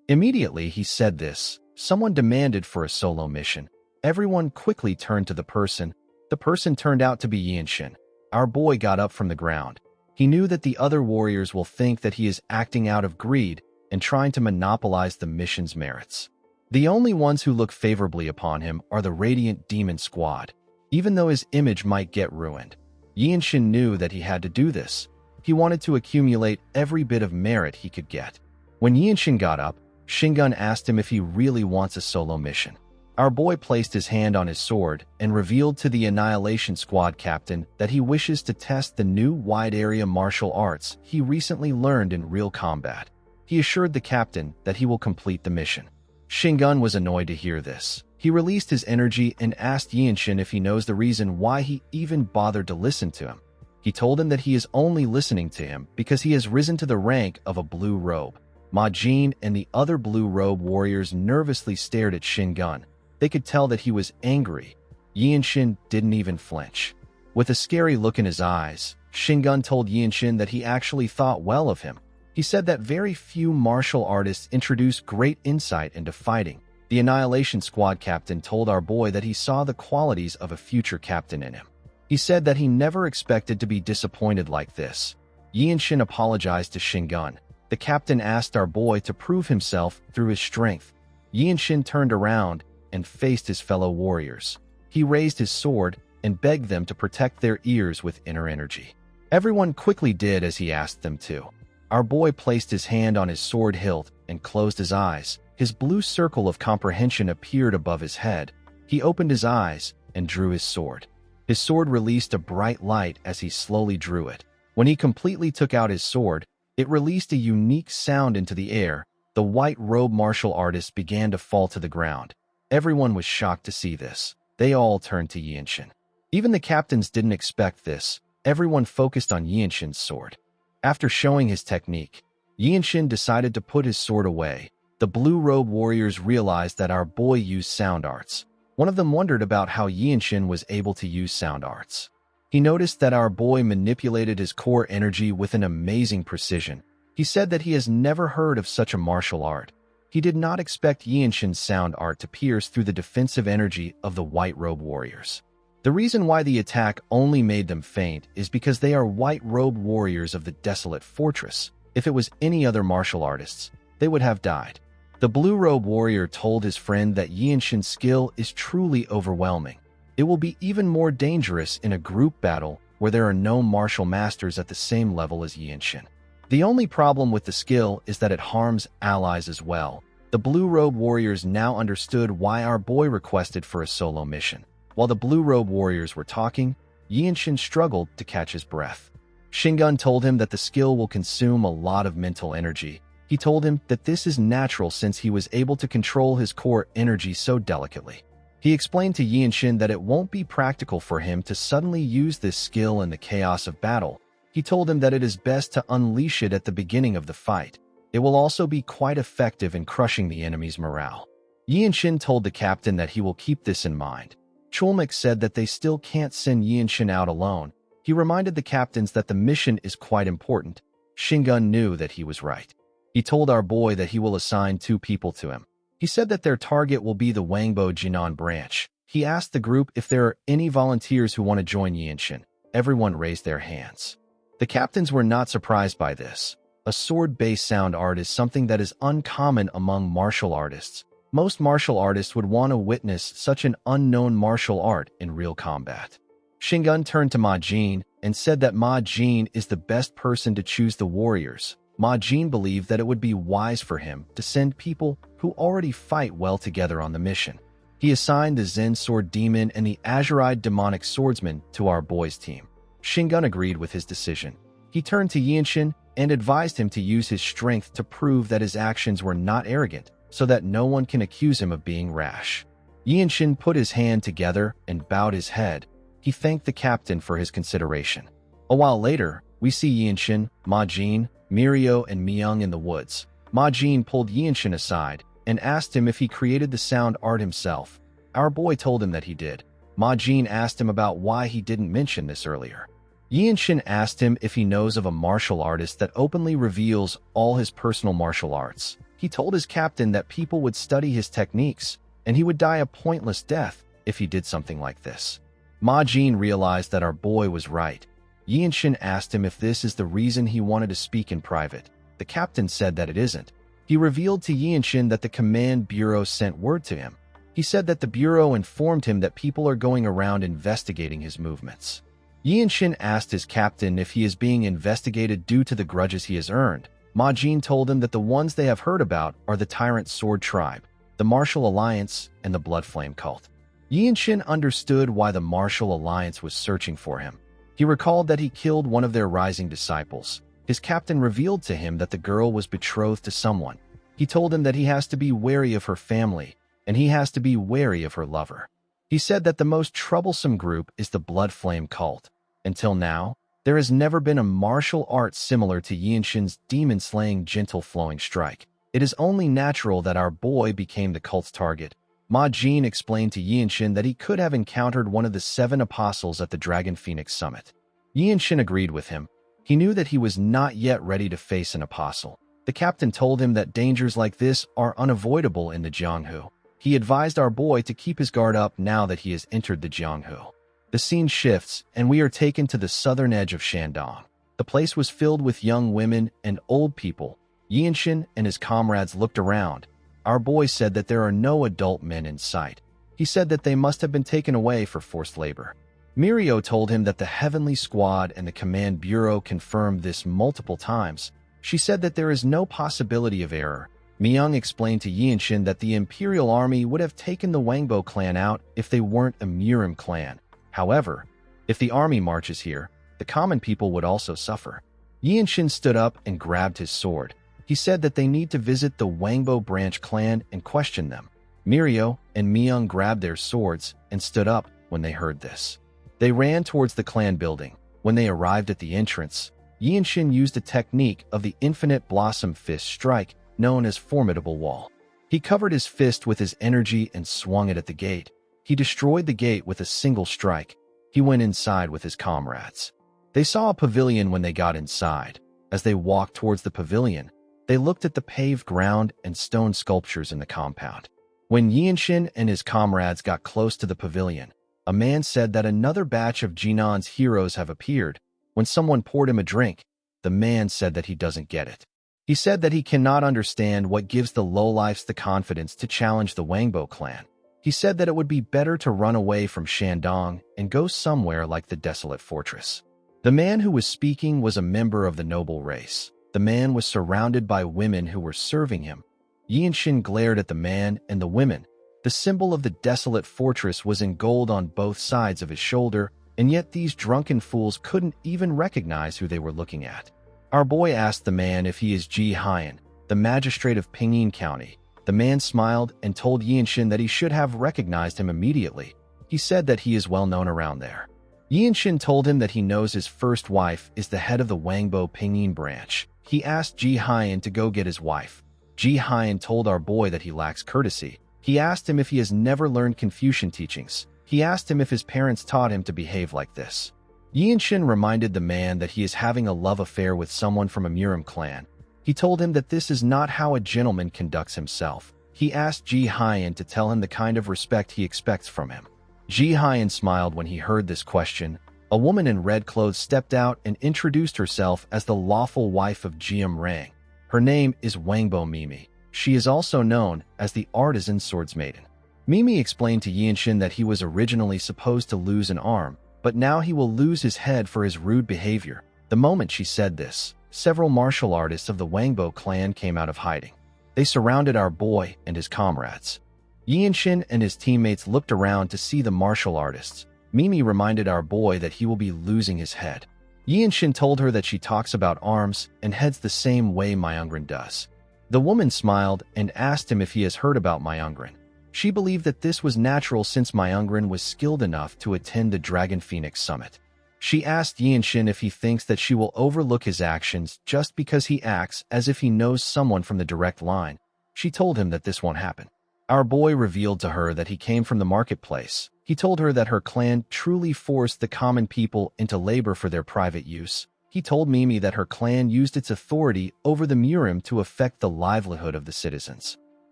Immediately he said this, someone demanded for a solo mission. Everyone quickly turned to the person. The person turned out to be Yinshin. Our boy got up from the ground. He knew that the other warriors will think that he is acting out of greed and trying to monopolize the mission's merits. The only ones who look favorably upon him are the Radiant Demon Squad, even though his image might get ruined. Yinshin knew that he had to do this. He wanted to accumulate every bit of merit he could get. When Yinshin got up, Shingun asked him if he really wants a solo mission. Our boy placed his hand on his sword and revealed to the Annihilation Squad captain that he wishes to test the new wide-area martial arts he recently learned in real combat. He assured the captain that he will complete the mission. Shingun was annoyed to hear this. He released his energy and asked Yinshin if he knows the reason why he even bothered to listen to him. He told him that he is only listening to him because he has risen to the rank of a blue robe. Ma Jin and the other blue robe warriors nervously stared at Shingun. They could tell that he was angry. Yinshin didn't even flinch. With a scary look in his eyes, Shingun told Yinshin that he actually thought well of him. He said that very few martial artists introduce great insight into fighting. The Annihilation Squad captain told our boy that he saw the qualities of a future captain in him. He said that he never expected to be disappointed like this. Yinshin apologized to Shingun. The captain asked our boy to prove himself through his strength. Yinshin turned around and faced his fellow warriors. He raised his sword and begged them to protect their ears with inner energy. Everyone quickly did as he asked them to. Our boy placed his hand on his sword hilt and closed his eyes. His blue circle of comprehension appeared above his head. He opened his eyes and drew his sword. His sword released a bright light as he slowly drew it. When he completely took out his sword, it released a unique sound into the air. The white robe martial artist began to fall to the ground. Everyone was shocked to see this. They all turned to Yinshin. Even the captains didn't expect this. Everyone focused on Yinshin's sword. After showing his technique, Yinshin decided to put his sword away. The blue robe warriors realized that our boy used sound arts. One of them wondered about how Yinshin was able to use sound arts. He noticed that our boy manipulated his core energy with an amazing precision. He said that he has never heard of such a martial art. He did not expect Yinshin's sound art to pierce through the defensive energy of the white robe warriors. The reason why the attack only made them faint is because they are white robe warriors of the desolate fortress. If it was any other martial artists, they would have died. The blue robe warrior told his friend that Yinshin's skill is truly overwhelming. It will be even more dangerous in a group battle where there are no martial masters at the same level as Yinshin. The only problem with the skill is that it harms allies as well. The blue robe warriors now understood why our boy requested for a solo mission. While the blue robe warriors were talking, Yinshin struggled to catch his breath. Shingun told him that the skill will consume a lot of mental energy. He told him that this is natural since he was able to control his core energy so delicately. He explained to Yinshin that it won't be practical for him to suddenly use this skill in the chaos of battle. He told him that it is best to unleash it at the beginning of the fight. It will also be quite effective in crushing the enemy's morale. Yinshin told the captain that he will keep this in mind. Chulmik said that they still can't send Yinshin out alone. He reminded the captains that the mission is quite important. Shingun knew that he was right. He told our boy that he will assign 2 people to him. He said that their target will be the Wangbo Jinan branch. He asked the group if there are any volunteers who want to join Yinshin. Everyone raised their hands. The captains were not surprised by this. A sword-based sound art is something that is uncommon among martial artists. Most martial artists would want to witness such an unknown martial art in real combat. Shingun turned to Ma Jin and said that Ma Jin is the best person to choose the warriors. Ma Jin believed that it would be wise for him to send people who already fight well together on the mission. He assigned the Zen Sword Demon and the Azurite Demonic Swordsman to our boy's team. Shingun agreed with his decision. He turned to Yinshin and advised him to use his strength to prove that his actions were not arrogant, so that no one can accuse him of being rash. Yinshin put his hand together and bowed his head. He thanked the captain for his consideration. A while later, we see Yinshin, Ma Jin, Mirio, and Myung in the woods. Ma Jin pulled Yinshin aside and asked him if he created the sound art himself. Our boy told him that he did. Ma Jin asked him about why he didn't mention this earlier. Yinshin asked him if he knows of a martial artist that openly reveals all his personal martial arts. He told his captain that people would study his techniques, and he would die a pointless death if he did something like this. Ma Jin realized that our boy was right. Yinshin asked him if this is the reason he wanted to speak in private. The captain said that it isn't. He revealed to Yinshin that the command bureau sent word to him. He said that the bureau informed him that people are going around investigating his movements. Yinshin asked his captain if he is being investigated due to the grudges he has earned. Ma Jin told him that the ones they have heard about are the Tyrant Sword Tribe, the Martial Alliance, and the Blood Flame Cult. Yinshin understood why the Martial Alliance was searching for him. He recalled that he killed one of their rising disciples. His captain revealed to him that the girl was betrothed to someone. He told him that he has to be wary of her family, and he has to be wary of her lover. He said that the most troublesome group is the Blood Flame Cult. Until now, there has never been a martial art similar to Yinshin's demon-slaying gentle flowing strike. It is only natural that our boy became the cult's target. Ma Jin explained to Yinshin that he could have encountered one of the 7 apostles at the Dragon Phoenix Summit. Yinshin agreed with him. He knew that he was not yet ready to face an apostle. The captain told him that dangers like this are unavoidable in the Jianghu. He advised our boy to keep his guard up now that he has entered the Jianghu. The scene shifts, and we are taken to the southern edge of Shandong. The place was filled with young women and old people. Yinshin and his comrades looked around. Our boy said that there are no adult men in sight. He said that they must have been taken away for forced labor. Mirio told him that the Heavenly Squad and the Command Bureau confirmed this multiple times. She said that there is no possibility of error. Myung explained to Yinshin that the Imperial Army would have taken the Wangbo clan out if they weren't a Murim clan. However, if the army marches here, the common people would also suffer. Yinshin stood up and grabbed his sword. He said that they need to visit the Wangbo branch clan and question them. Mirio and Myung grabbed their swords and stood up when they heard this. They ran towards the clan building. When they arrived at the entrance, Yinshin used a technique of the Infinite Blossom Fist strike known as Formidable Wall. He covered his fist with his energy and swung it at the gate. He destroyed the gate with a single strike. He went inside with his comrades. They saw a pavilion when they got inside. As they walked towards the pavilion, they looked at the paved ground and stone sculptures in the compound. When Yinshin and his comrades got close to the pavilion, a man said that another batch of Jinan's heroes have appeared. When someone poured him a drink, the man said that he doesn't get it. He said that he cannot understand what gives the lowlifes the confidence to challenge the Wangbo clan. He said that it would be better to run away from Shandong and go somewhere like the Desolate Fortress. The man who was speaking was a member of the noble race. The man was surrounded by women who were serving him. Yinshin glared at the man and the women. The symbol of the Desolate Fortress was in gold on both sides of his shoulder, and yet these drunken fools couldn't even recognize who they were looking at. Our boy asked the man if he is Ji Haiyan, the magistrate of Pinyin County. The man smiled and told Yinshin that he should have recognized him immediately. He said that he is well known around there. Yinshin told him that he knows his first wife is the head of the Wangbo Pinyin branch. He asked Ji Haiyan to go get his wife. Ji Haiyan told our boy that he lacks courtesy. He asked him if he has never learned Confucian teachings. He asked him if his parents taught him to behave like this. Yianshin reminded the man that he is having a love affair with someone from a Murim clan. He told him that this is not how a gentleman conducts himself. He asked Ji Hyan to tell him the kind of respect he expects from him. Ji Hyan smiled when he heard this question. A woman in red clothes stepped out and introduced herself as the lawful wife of Jiam Rang. Her name is Wangbo Mimi. She is also known as the artisan swords maiden. Mimi explained to Yianshin that he was originally supposed to lose an arm, but now he will lose his head for his rude behavior. The moment she said this, several martial artists of the Wangbo clan came out of hiding. They surrounded our boy and his comrades. Yianshin and his teammates looked around to see the martial artists. Mimi reminded our boy that he will be losing his head. Yianshin told her that she talks about arms and heads the same way Myungren does. The woman smiled and asked him if he has heard about Myungren. She believed that this was natural since Myungren was skilled enough to attend the Dragon Phoenix Summit. She asked Yianshin if he thinks that she will overlook his actions just because he acts as if he knows someone from the direct line. She told him that this won't happen. Our boy revealed to her that he came from the marketplace. He told her that her clan truly forced the common people into labor for their private use. He told Mimi that her clan used its authority over the Murim to affect the livelihood of the citizens.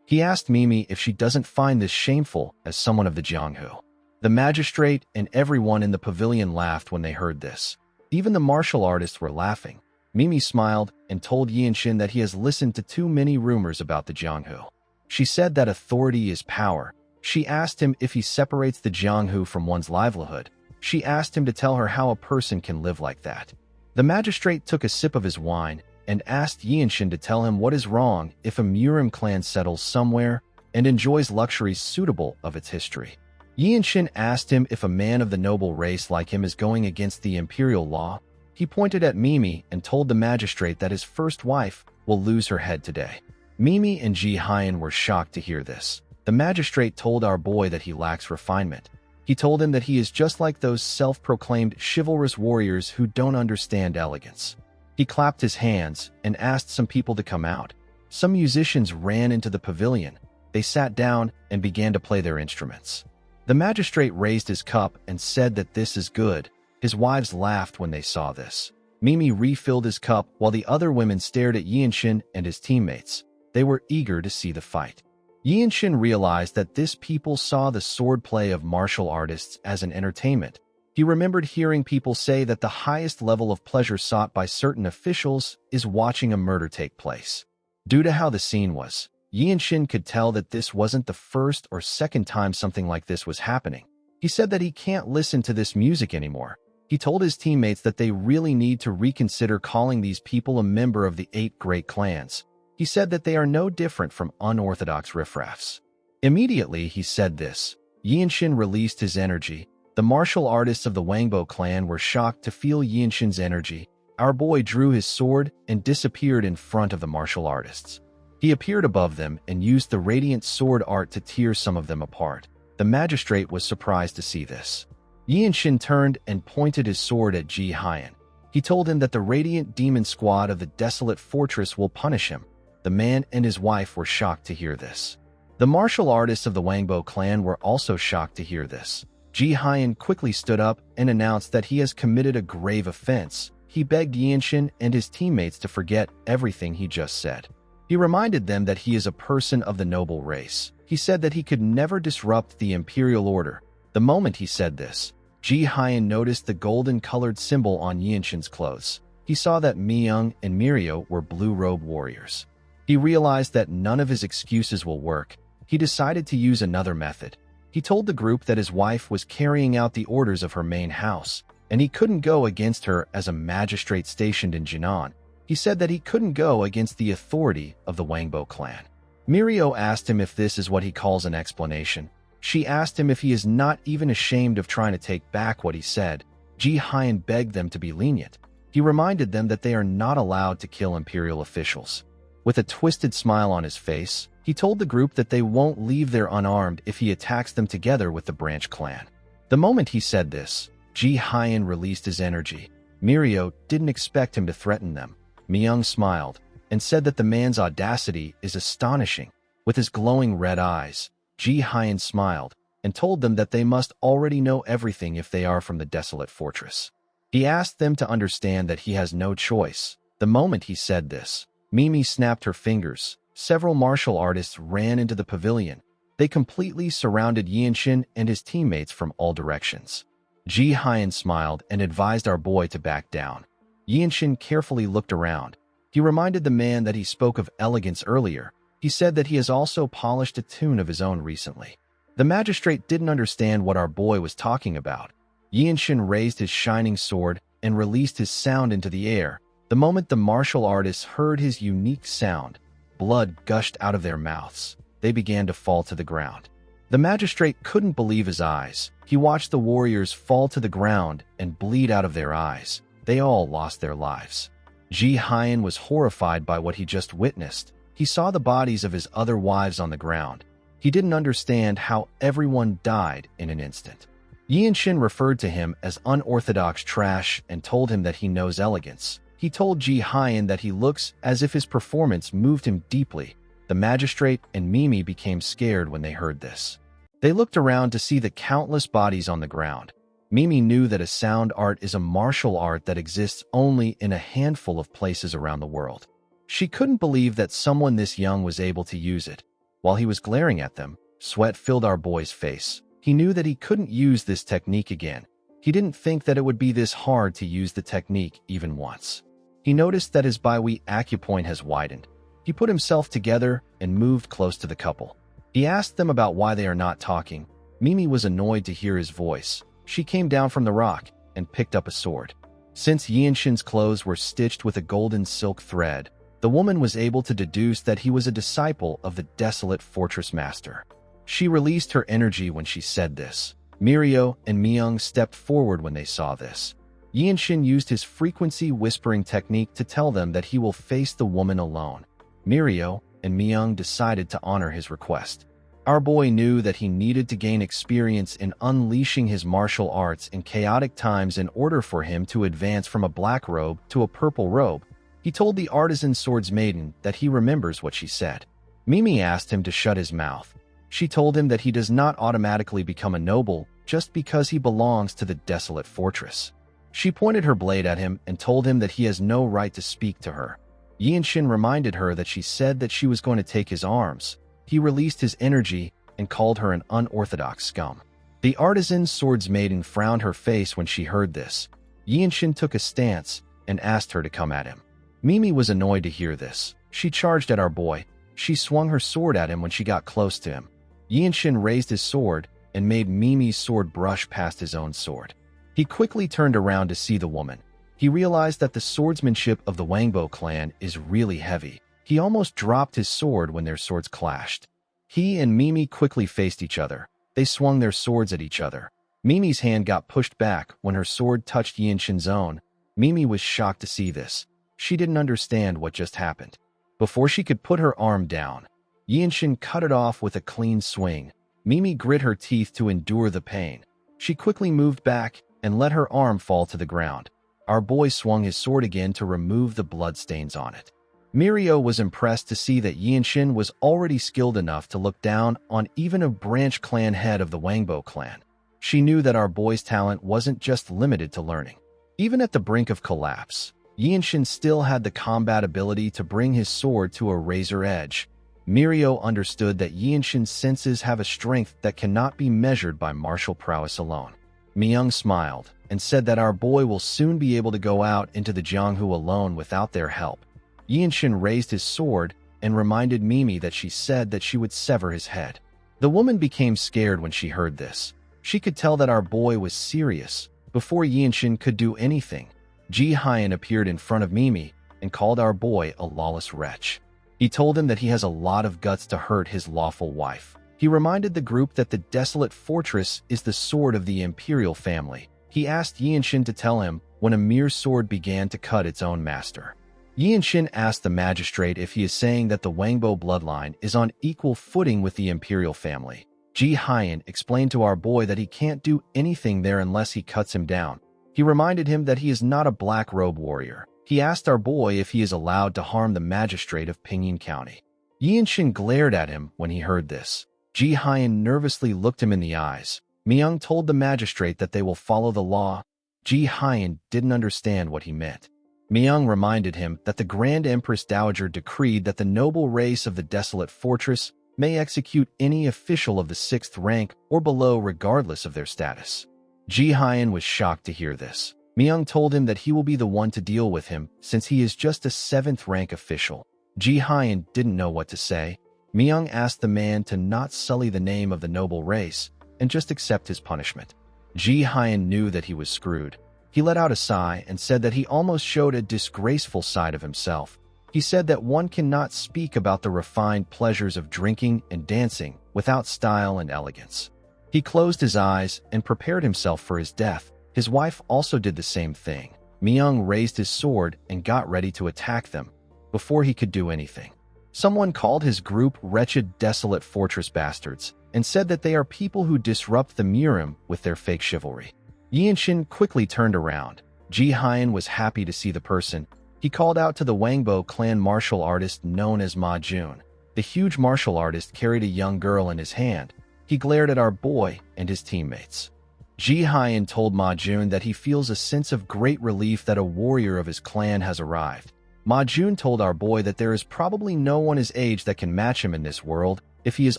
He asked Mimi if she doesn't find this shameful as someone of the Jianghu. The magistrate and everyone in the pavilion laughed when they heard this. Even the martial artists were laughing. Mimi smiled and told Yianshin that he has listened to too many rumors about the Jianghu. She said that authority is power. She asked him if he separates the Jianghu from one's livelihood. She asked him to tell her how a person can live like that. The magistrate took a sip of his wine and asked Yianshin to tell him what is wrong if a Murim clan settles somewhere and enjoys luxuries suitable of its history. Yianshin asked him if a man of the noble race like him is going against the imperial law. He pointed at Mimi and told the magistrate that his first wife will lose her head today. Mimi and Ji Hyan were shocked to hear this. The magistrate told our boy that he lacks refinement. He told him that he is just like those self-proclaimed chivalrous warriors who don't understand elegance. He clapped his hands and asked some people to come out. Some musicians ran into the pavilion. They sat down and began to play their instruments. The magistrate raised his cup and said that this is good. His wives laughed when they saw this. Mimi refilled his cup while the other women stared at Yianshin and his teammates. They were eager to see the fight. Yianshin realized that this people saw the swordplay of martial artists as an entertainment. He remembered hearing people say that the highest level of pleasure sought by certain officials is watching a murder take place. Due to how the scene was, Yianshin could tell that this wasn't the first or second time something like this was happening. He said that he can't listen to this music anymore. He told his teammates that they really need to reconsider calling these people a member of the 8 great clans. He said that they are no different from unorthodox riffraffs. Immediately he said this, Yianshin released his energy. The martial artists of the Wangbo clan were shocked to feel Yianshin's energy. Our boy drew his sword and disappeared in front of the martial artists. He appeared above them and used the radiant sword art to tear some of them apart. The magistrate was surprised to see this. Yianshin turned and pointed his sword at Ji Hyan. He told him that the radiant demon squad of the desolate fortress will punish him. The man and his wife were shocked to hear this. The martial artists of the Wangbo clan were also shocked to hear this. Ji Hyan quickly stood up and announced that he has committed a grave offense. He begged Yianshin and his teammates to forget everything he just said. He reminded them that he is a person of the noble race. He said that he could never disrupt the imperial order. The moment he said this, Ji Hyan noticed the golden-colored symbol on Yianshin's clothes. He saw that Myung and Mirio were blue-robe warriors. He realized that none of his excuses will work. He decided to use another method. He told the group that his wife was carrying out the orders of her main house, and he couldn't go against her as a magistrate stationed in Jinan. He said that he couldn't go against the authority of the Wangbo clan. Mirio asked him if this is what he calls an explanation. She asked him if he is not even ashamed of trying to take back what he said. Ji Hyan begged them to be lenient. He reminded them that they are not allowed to kill imperial officials. With a twisted smile on his face, he told the group that they won't leave there unarmed if he attacks them together with the branch clan. The moment he said this, Ji Hyan released his energy. Mirio didn't expect him to threaten them. Myung smiled and said that the man's audacity is astonishing. With his glowing red eyes, Ji Hyan smiled and told them that they must already know everything if they are from the desolate fortress. He asked them to understand that he has no choice. The moment he said this, Mimi snapped her fingers. Several martial artists ran into the pavilion. They completely surrounded Yinshin and his teammates from all directions. Ji Hyan smiled and advised our boy to back down. Yinshin carefully looked around. He reminded the man that he spoke of elegance earlier. He said that he has also polished a tune of his own recently. The magistrate didn't understand what our boy was talking about. Yinshin raised his shining sword and released his sound into the air. The moment the martial artists heard his unique sound, blood gushed out of their mouths. They began to fall to the ground. The magistrate couldn't believe his eyes. He watched the warriors fall to the ground and bleed out of their eyes. They all lost their lives. Ji Hyan was horrified by what he just witnessed. He saw the bodies of his other wives on the ground. He didn't understand how everyone died in an instant. Yinshin referred to him as unorthodox trash and told him that he knows elegance. He told Ji Hyan that he looks as if his performance moved him deeply. The magistrate and Mimi became scared when they heard this. They looked around to see the countless bodies on the ground. Mimi knew that a sound art is a martial art that exists only in a handful of places around the world. She couldn't believe that someone this young was able to use it. While he was glaring at them, sweat filled our boy's face. He knew that he couldn't use this technique again. He didn't think that it would be this hard to use the technique even once. He noticed that his biwei acupoint has widened. He put himself together and moved close to the couple. He asked them about why they are not talking. Mimi was annoyed to hear his voice. She came down from the rock and picked up a sword. Since Yinshin's clothes were stitched with a golden silk thread, the woman was able to deduce that he was a disciple of the desolate fortress master. She released her energy when she said this. Mirio and Myung stepped forward when they saw this. Yinshin used his frequency whispering technique to tell them that he will face the woman alone. Mirio and Myung decided to honor his request. Our boy knew that he needed to gain experience in unleashing his martial arts in chaotic times in order for him to advance from a black robe to a purple robe. He told the artisan swords maiden that he remembers what she said. Mimi asked him to shut his mouth. She told him that he does not automatically become a noble just because he belongs to the desolate fortress. She pointed her blade at him and told him that he has no right to speak to her. Yinshin reminded her that she said that she was going to take his arms. He released his energy and called her an unorthodox scum. The artisan swords maiden frowned her face when she heard this. Yinshin took a stance and asked her to come at him. Mimi was annoyed to hear this. She charged at our boy. She swung her sword at him when she got close to him. Yinshin raised his sword and made Mimi's sword brush past his own sword. He quickly turned around to see the woman. He realized that the swordsmanship of the Wangbo clan is really heavy. He almost dropped his sword when their swords clashed. He and Mimi quickly faced each other. They swung their swords at each other. Mimi's hand got pushed back when her sword touched Yinshin's own. Mimi was shocked to see this. She didn't understand what just happened. Before she could put her arm down, Yinshin cut it off with a clean swing. Mimi grit her teeth to endure the pain. She quickly moved back and let her arm fall to the ground. Our boy swung his sword again to remove the bloodstains on it. Mirio was impressed to see that Yinshin was already skilled enough to look down on even a branch clan head of the Wangbo clan. She knew that our boy's talent wasn't just limited to learning. Even at the brink of collapse, Yinshin still had the combat ability to bring his sword to a razor edge. Mirio understood that Yinshin's senses have a strength that cannot be measured by martial prowess alone. Myung smiled and said that our boy will soon be able to go out into the Jianghu alone without their help. Yinshin raised his sword and reminded Mimi that she said that she would sever his head. The woman became scared when she heard this. She could tell that our boy was serious. Before Yinshin could do anything, Ji Hyan appeared in front of Mimi and called our boy a lawless wretch. He told him that he has a lot of guts to hurt his lawful wife. He reminded the group that the desolate fortress is the sword of the imperial family. He asked Yinshin to tell him when a mere sword began to cut its own master. Yinshin asked the magistrate if he is saying that the Wangbo bloodline is on equal footing with the imperial family. Ji Hyan explained to our boy that he can't do anything there unless he cuts him down. He reminded him that he is not a black robe warrior. He asked our boy if he is allowed to harm the magistrate of Pinyin County. Yinshin glared at him when he heard this. Ji Hyan nervously looked him in the eyes. Myung told the magistrate that they will follow the law. Ji Hyan didn't understand what he meant. Myung reminded him that the Grand Empress Dowager decreed that the noble race of the desolate fortress may execute any official of the 6th rank or below regardless of their status. Ji Hyan was shocked to hear this. Myung told him that he will be the one to deal with him since he is just a 7th rank official. Ji Hyan didn't know what to say. Myung asked the man to not sully the name of the noble race and just accept his punishment. Ji Hyan knew that he was screwed. He let out a sigh and said that he almost showed a disgraceful side of himself. He said that one cannot speak about the refined pleasures of drinking and dancing without style and elegance. He closed his eyes and prepared himself for his death. His wife also did the same thing. Myung raised his sword and got ready to attack them. Before he could do anything, someone called his group wretched, desolate fortress bastards and said that they are people who disrupt the Murim with their fake chivalry. Yinshin quickly turned around. Ji Hyan was happy to see the person. He called out to the Wangbo clan martial artist known as Ma Jun. The huge martial artist carried a young girl in his hand. He glared at our boy and his teammates. Ji Hyan told Ma Jun that he feels a sense of great relief that a warrior of his clan has arrived. Ma Jun told our boy that there is probably no one his age that can match him in this world if he is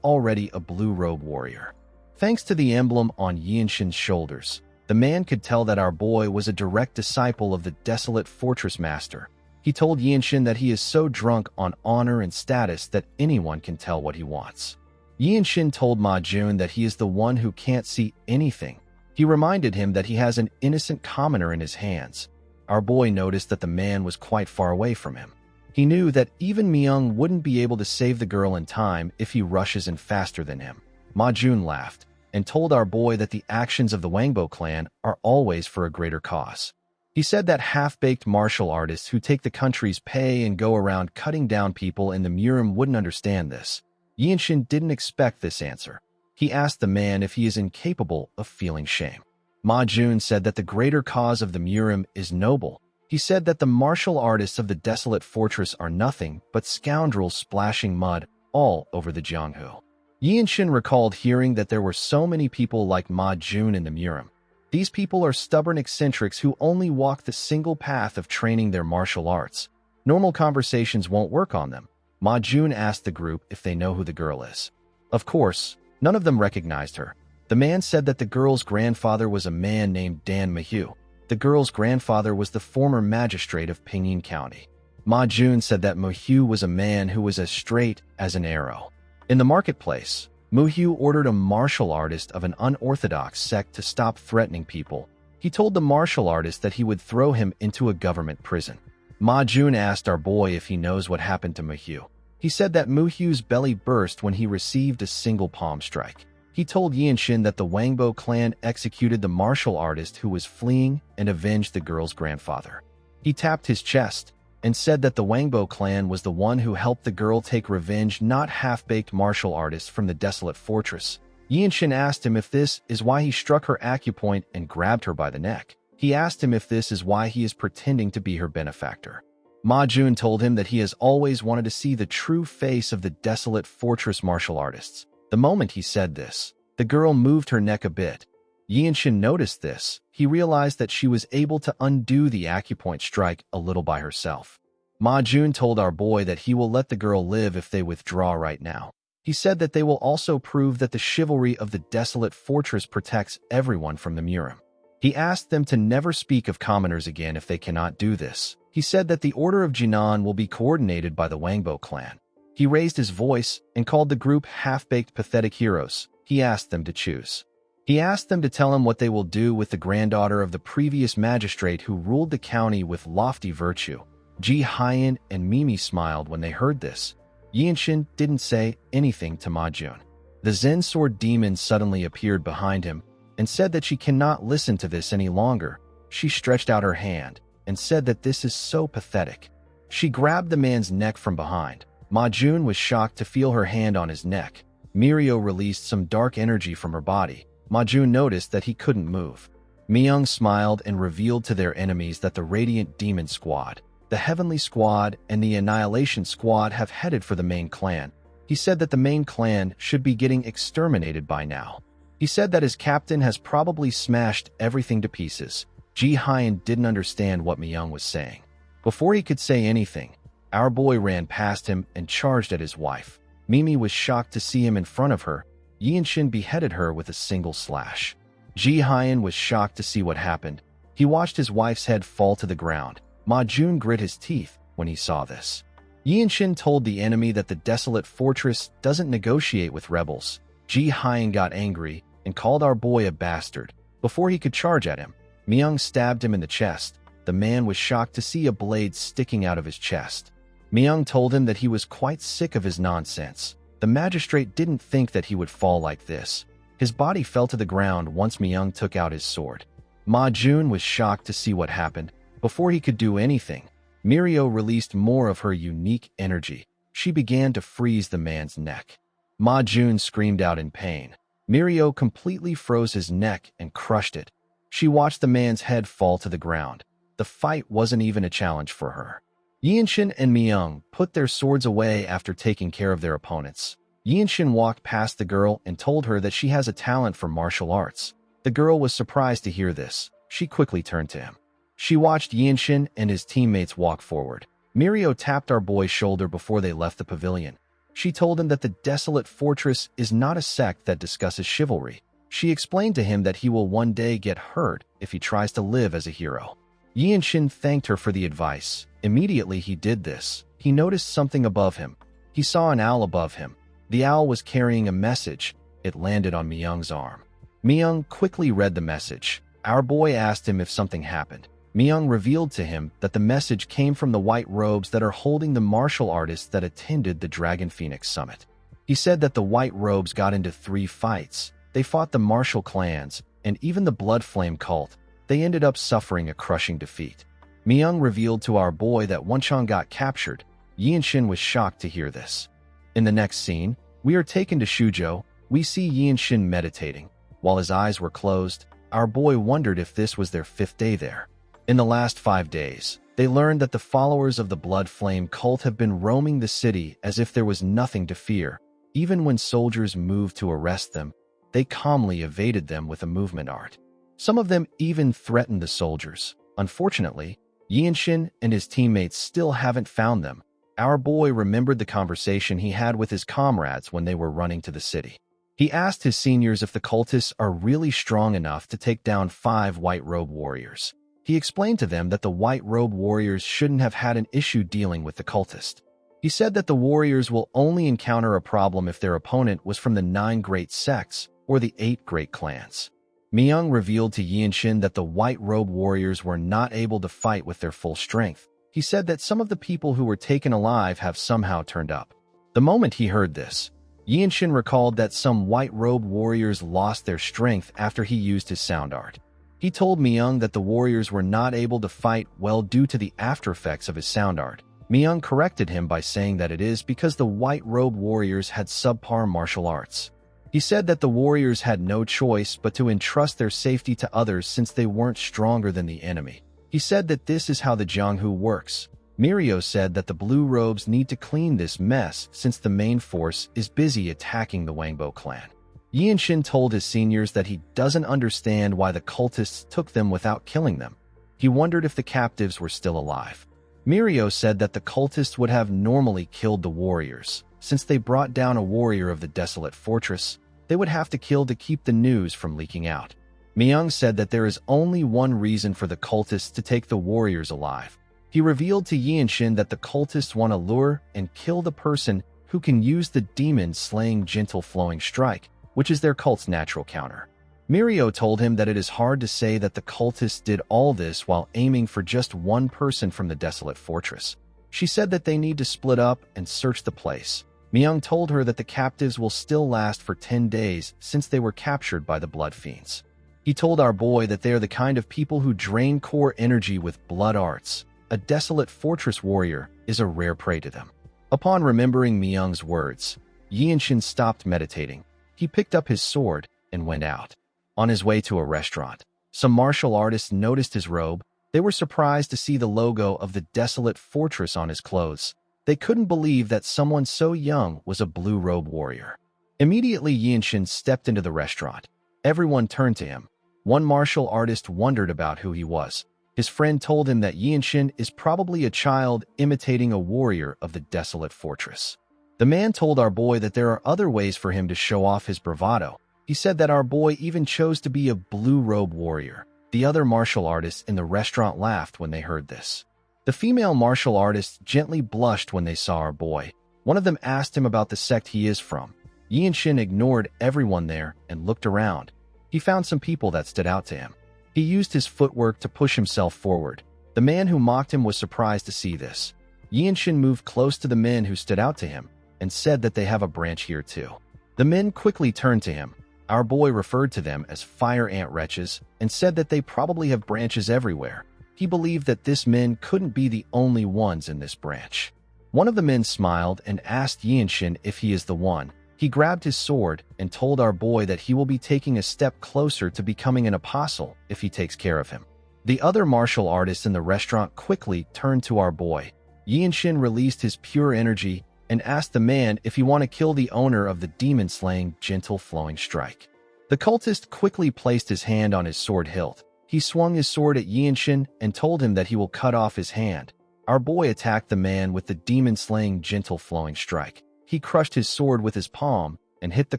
already a blue-robe warrior. Thanks to the emblem on Yinshin's shoulders, the man could tell that our boy was a direct disciple of the desolate fortress master. He told Yinshin that he is so drunk on honor and status that anyone can tell what he wants. Yinshin told Ma Jun that he is the one who can't see anything. He reminded him that he has an innocent commoner in his hands. Our boy noticed that the man was quite far away from him. He knew that even Myung wouldn't be able to save the girl in time if he rushes in faster than him. Ma Jun laughed and told our boy that the actions of the Wangbo clan are always for a greater cause. He said that half-baked martial artists who take the country's pay and go around cutting down people in the Murim wouldn't understand this. Yinshin didn't expect this answer. He asked the man if he is incapable of feeling shame. Ma Jun said that the greater cause of the Murim is noble. He said that the martial artists of the desolate fortress are nothing but scoundrels splashing mud all over the Jianghu. Yinshin recalled hearing that there were so many people like Ma Jun in the Murim. These people are stubborn eccentrics who only walk the single path of training their martial arts. Normal conversations won't work on them. Ma Jun asked the group if they know who the girl is. Of course, none of them recognized her. The man said that the girl's grandfather was a man named Dan Mahue. The girl's grandfather was the former magistrate of Pinyin County. Ma Jun said that Mahue was a man who was as straight as an arrow. In the marketplace, Mahue ordered a martial artist of an unorthodox sect to stop threatening people. He told the martial artist that he would throw him into a government prison. Ma Jun asked our boy if he knows what happened to Mahue. He said that Mahue's belly burst when he received a single palm strike. He told Yinshin that the Wangbo clan executed the martial artist who was fleeing and avenged the girl's grandfather. He tapped his chest and said that the Wangbo clan was the one who helped the girl take revenge, not half-baked martial artists from the desolate fortress. Yinshin asked him if this is why he struck her acupoint and grabbed her by the neck. He asked him if this is why he is pretending to be her benefactor. Ma Jun told him that he has always wanted to see the true face of the desolate fortress martial artists. The moment he said this, the girl moved her neck a bit. Yinshin noticed this. He realized that she was able to undo the acupoint strike a little by herself. Ma Jun told our boy that he will let the girl live if they withdraw right now. He said that they will also prove that the chivalry of the desolate fortress protects everyone from the Murim. He asked them to never speak of commoners again if they cannot do this. He said that the Order of Jinan will be coordinated by the Wangbo clan. He raised his voice and called the group half-baked pathetic heroes. He asked them to choose. He asked them to tell him what they will do with the granddaughter of the previous magistrate who ruled the county with lofty virtue. Ji Hyan and Mimi smiled when they heard this. Yinshin didn't say anything to Ma Jun. The Zen sword demon suddenly appeared behind him and said that she cannot listen to this any longer. She stretched out her hand and said that this is so pathetic. She grabbed the man's neck from behind. Ma Jun was shocked to feel her hand on his neck. Mirio released some dark energy from her body. Ma Jun noticed that he couldn't move. Myung smiled and revealed to their enemies that the Radiant Demon Squad, the Heavenly Squad, and the Annihilation Squad have headed for the main clan. He said that the main clan should be getting exterminated by now. He said that his captain has probably smashed everything to pieces. Ji Hyun didn't understand what Myung was saying. Before he could say anything, our boy ran past him and charged at his wife. Mimi was shocked to see him in front of her. Yi Shin beheaded her with a single slash. Ji Hyun was shocked to see what happened. He watched his wife's head fall to the ground. Ma Jun grit his teeth when he saw this. Yi Shin told the enemy that the desolate fortress doesn't negotiate with rebels. Ji Hyun got angry and called our boy a bastard. Before he could charge at him, Myung stabbed him in the chest. The man was shocked to see a blade sticking out of his chest. Myung told him that he was quite sick of his nonsense. The magistrate didn't think that he would fall like this. His body fell to the ground once Myung took out his sword. Ma Jun was shocked to see what happened. Before he could do anything, Mirio released more of her unique energy. She began to freeze the man's neck. Ma Jun screamed out in pain. Mirio completely froze his neck and crushed it. She watched the man's head fall to the ground. The fight wasn't even a challenge for her. Yinshin and Myung put their swords away after taking care of their opponents. Yinshin walked past the girl and told her that she has a talent for martial arts. The girl was surprised to hear this. She quickly turned to him. She watched Yinshin and his teammates walk forward. Mirio tapped our boy's shoulder before they left the pavilion. She told him that the desolate fortress is not a sect that discusses chivalry. She explained to him that he will one day get hurt if he tries to live as a hero. Yinshin thanked her for the advice. Immediately he did this. He noticed something above him. He saw an owl above him. The owl was carrying a message. It landed on Myung's arm. Myung quickly read the message. Our boy asked him if something happened. Myung revealed to him that the message came from the white robes that are holding the martial artists that attended the Dragon Phoenix Summit. He said that the white robes got into 3 fights. They fought the martial clans and even the Blood Flame cult. They ended up suffering a crushing defeat. Myung revealed to our boy that Wonchong got captured. Yinshin was shocked to hear this. In the next scene, we are taken to Shuzhou. We see Yinshin meditating. While his eyes were closed, our boy wondered if this was their 5th day there. In the last 5 days, they learned that the followers of the Blood Flame cult have been roaming the city as if there was nothing to fear. Even when soldiers moved to arrest them, they calmly evaded them with a movement art. Some of them even threatened the soldiers. Unfortunately, Yinshin and his teammates still haven't found them. Our boy remembered the conversation he had with his comrades when they were running to the city. He asked his seniors if the cultists are really strong enough to take down 5 white robe warriors. He explained to them that the white robe warriors shouldn't have had an issue dealing with the cultist. He said that the warriors will only encounter a problem if their opponent was from the 9 great sects or the 8 great clans. Myung revealed to Yinshin that the white robe warriors were not able to fight with their full strength. He said that some of the people who were taken alive have somehow turned up. The moment he heard this, Yinshin recalled that some white robe warriors lost their strength after he used his sound art. He told Myung that the warriors were not able to fight well due to the after effects of his sound art. Myung corrected him by saying that it is because the white robe warriors had subpar martial arts. He said that the warriors had no choice but to entrust their safety to others since they weren't stronger than the enemy. He said that this is how the Jianghu works. Mirio said that the blue robes need to clean this mess since the main force is busy attacking the Wangbo clan. Yinshin told his seniors that he doesn't understand why the cultists took them without killing them. He wondered if the captives were still alive. Mirio said that the cultists would have normally killed the warriors. Since they brought down a warrior of the desolate fortress, they would have to kill to keep the news from leaking out. Myung said that there is only one reason for the cultists to take the warriors alive. He revealed to Yinshin that the cultists want to lure and kill the person who can use the demon-slaying gentle flowing strike, which is their cult's natural counter. Mirio told him that it is hard to say that the cultists did all this while aiming for just one person from the desolate fortress. She said that they need to split up and search the place. Myung told her that the captives will still last for 10 days since they were captured by the blood fiends. He told our boy that they are the kind of people who drain core energy with blood arts. A desolate fortress warrior is a rare prey to them. Upon remembering Myung's words, Yinshin stopped meditating. He picked up his sword and went out. On his way to a restaurant, some martial artists noticed his robe. They were surprised to see the logo of the desolate fortress on his clothes. They couldn't believe that someone so young was a blue robe warrior. Immediately, Yinshin stepped into the restaurant. Everyone turned to him. One martial artist wondered about who he was. His friend told him that Yinshin is probably a child imitating a warrior of the desolate fortress. The man told our boy that there are other ways for him to show off his bravado. He said that our boy even chose to be a blue-robe warrior. The other martial artists in the restaurant laughed when they heard this. The female martial artists gently blushed when they saw our boy. One of them asked him about the sect he is from. Yinshin ignored everyone there and looked around. He found some people that stood out to him. He used his footwork to push himself forward. The man who mocked him was surprised to see this. Yinshin moved close to the men who stood out to him and said that they have a branch here too. The men quickly turned to him. Our boy referred to them as fire ant wretches and said that they probably have branches everywhere. He believed that this men couldn't be the only ones in this branch. One of the men smiled and asked Yinshin if he is the one. He grabbed his sword and told our boy that he will be taking a step closer to becoming an apostle if he takes care of him. The other martial artists in the restaurant quickly turned to our boy. Yinshin released his pure energy and asked the man if he want to kill the owner of the demon-slaying gentle flowing strike. The cultist quickly placed his hand on his sword hilt. He swung his sword at Yinshin and told him that he will cut off his hand. Our boy attacked the man with the demon-slaying gentle flowing strike. He crushed his sword with his palm and hit the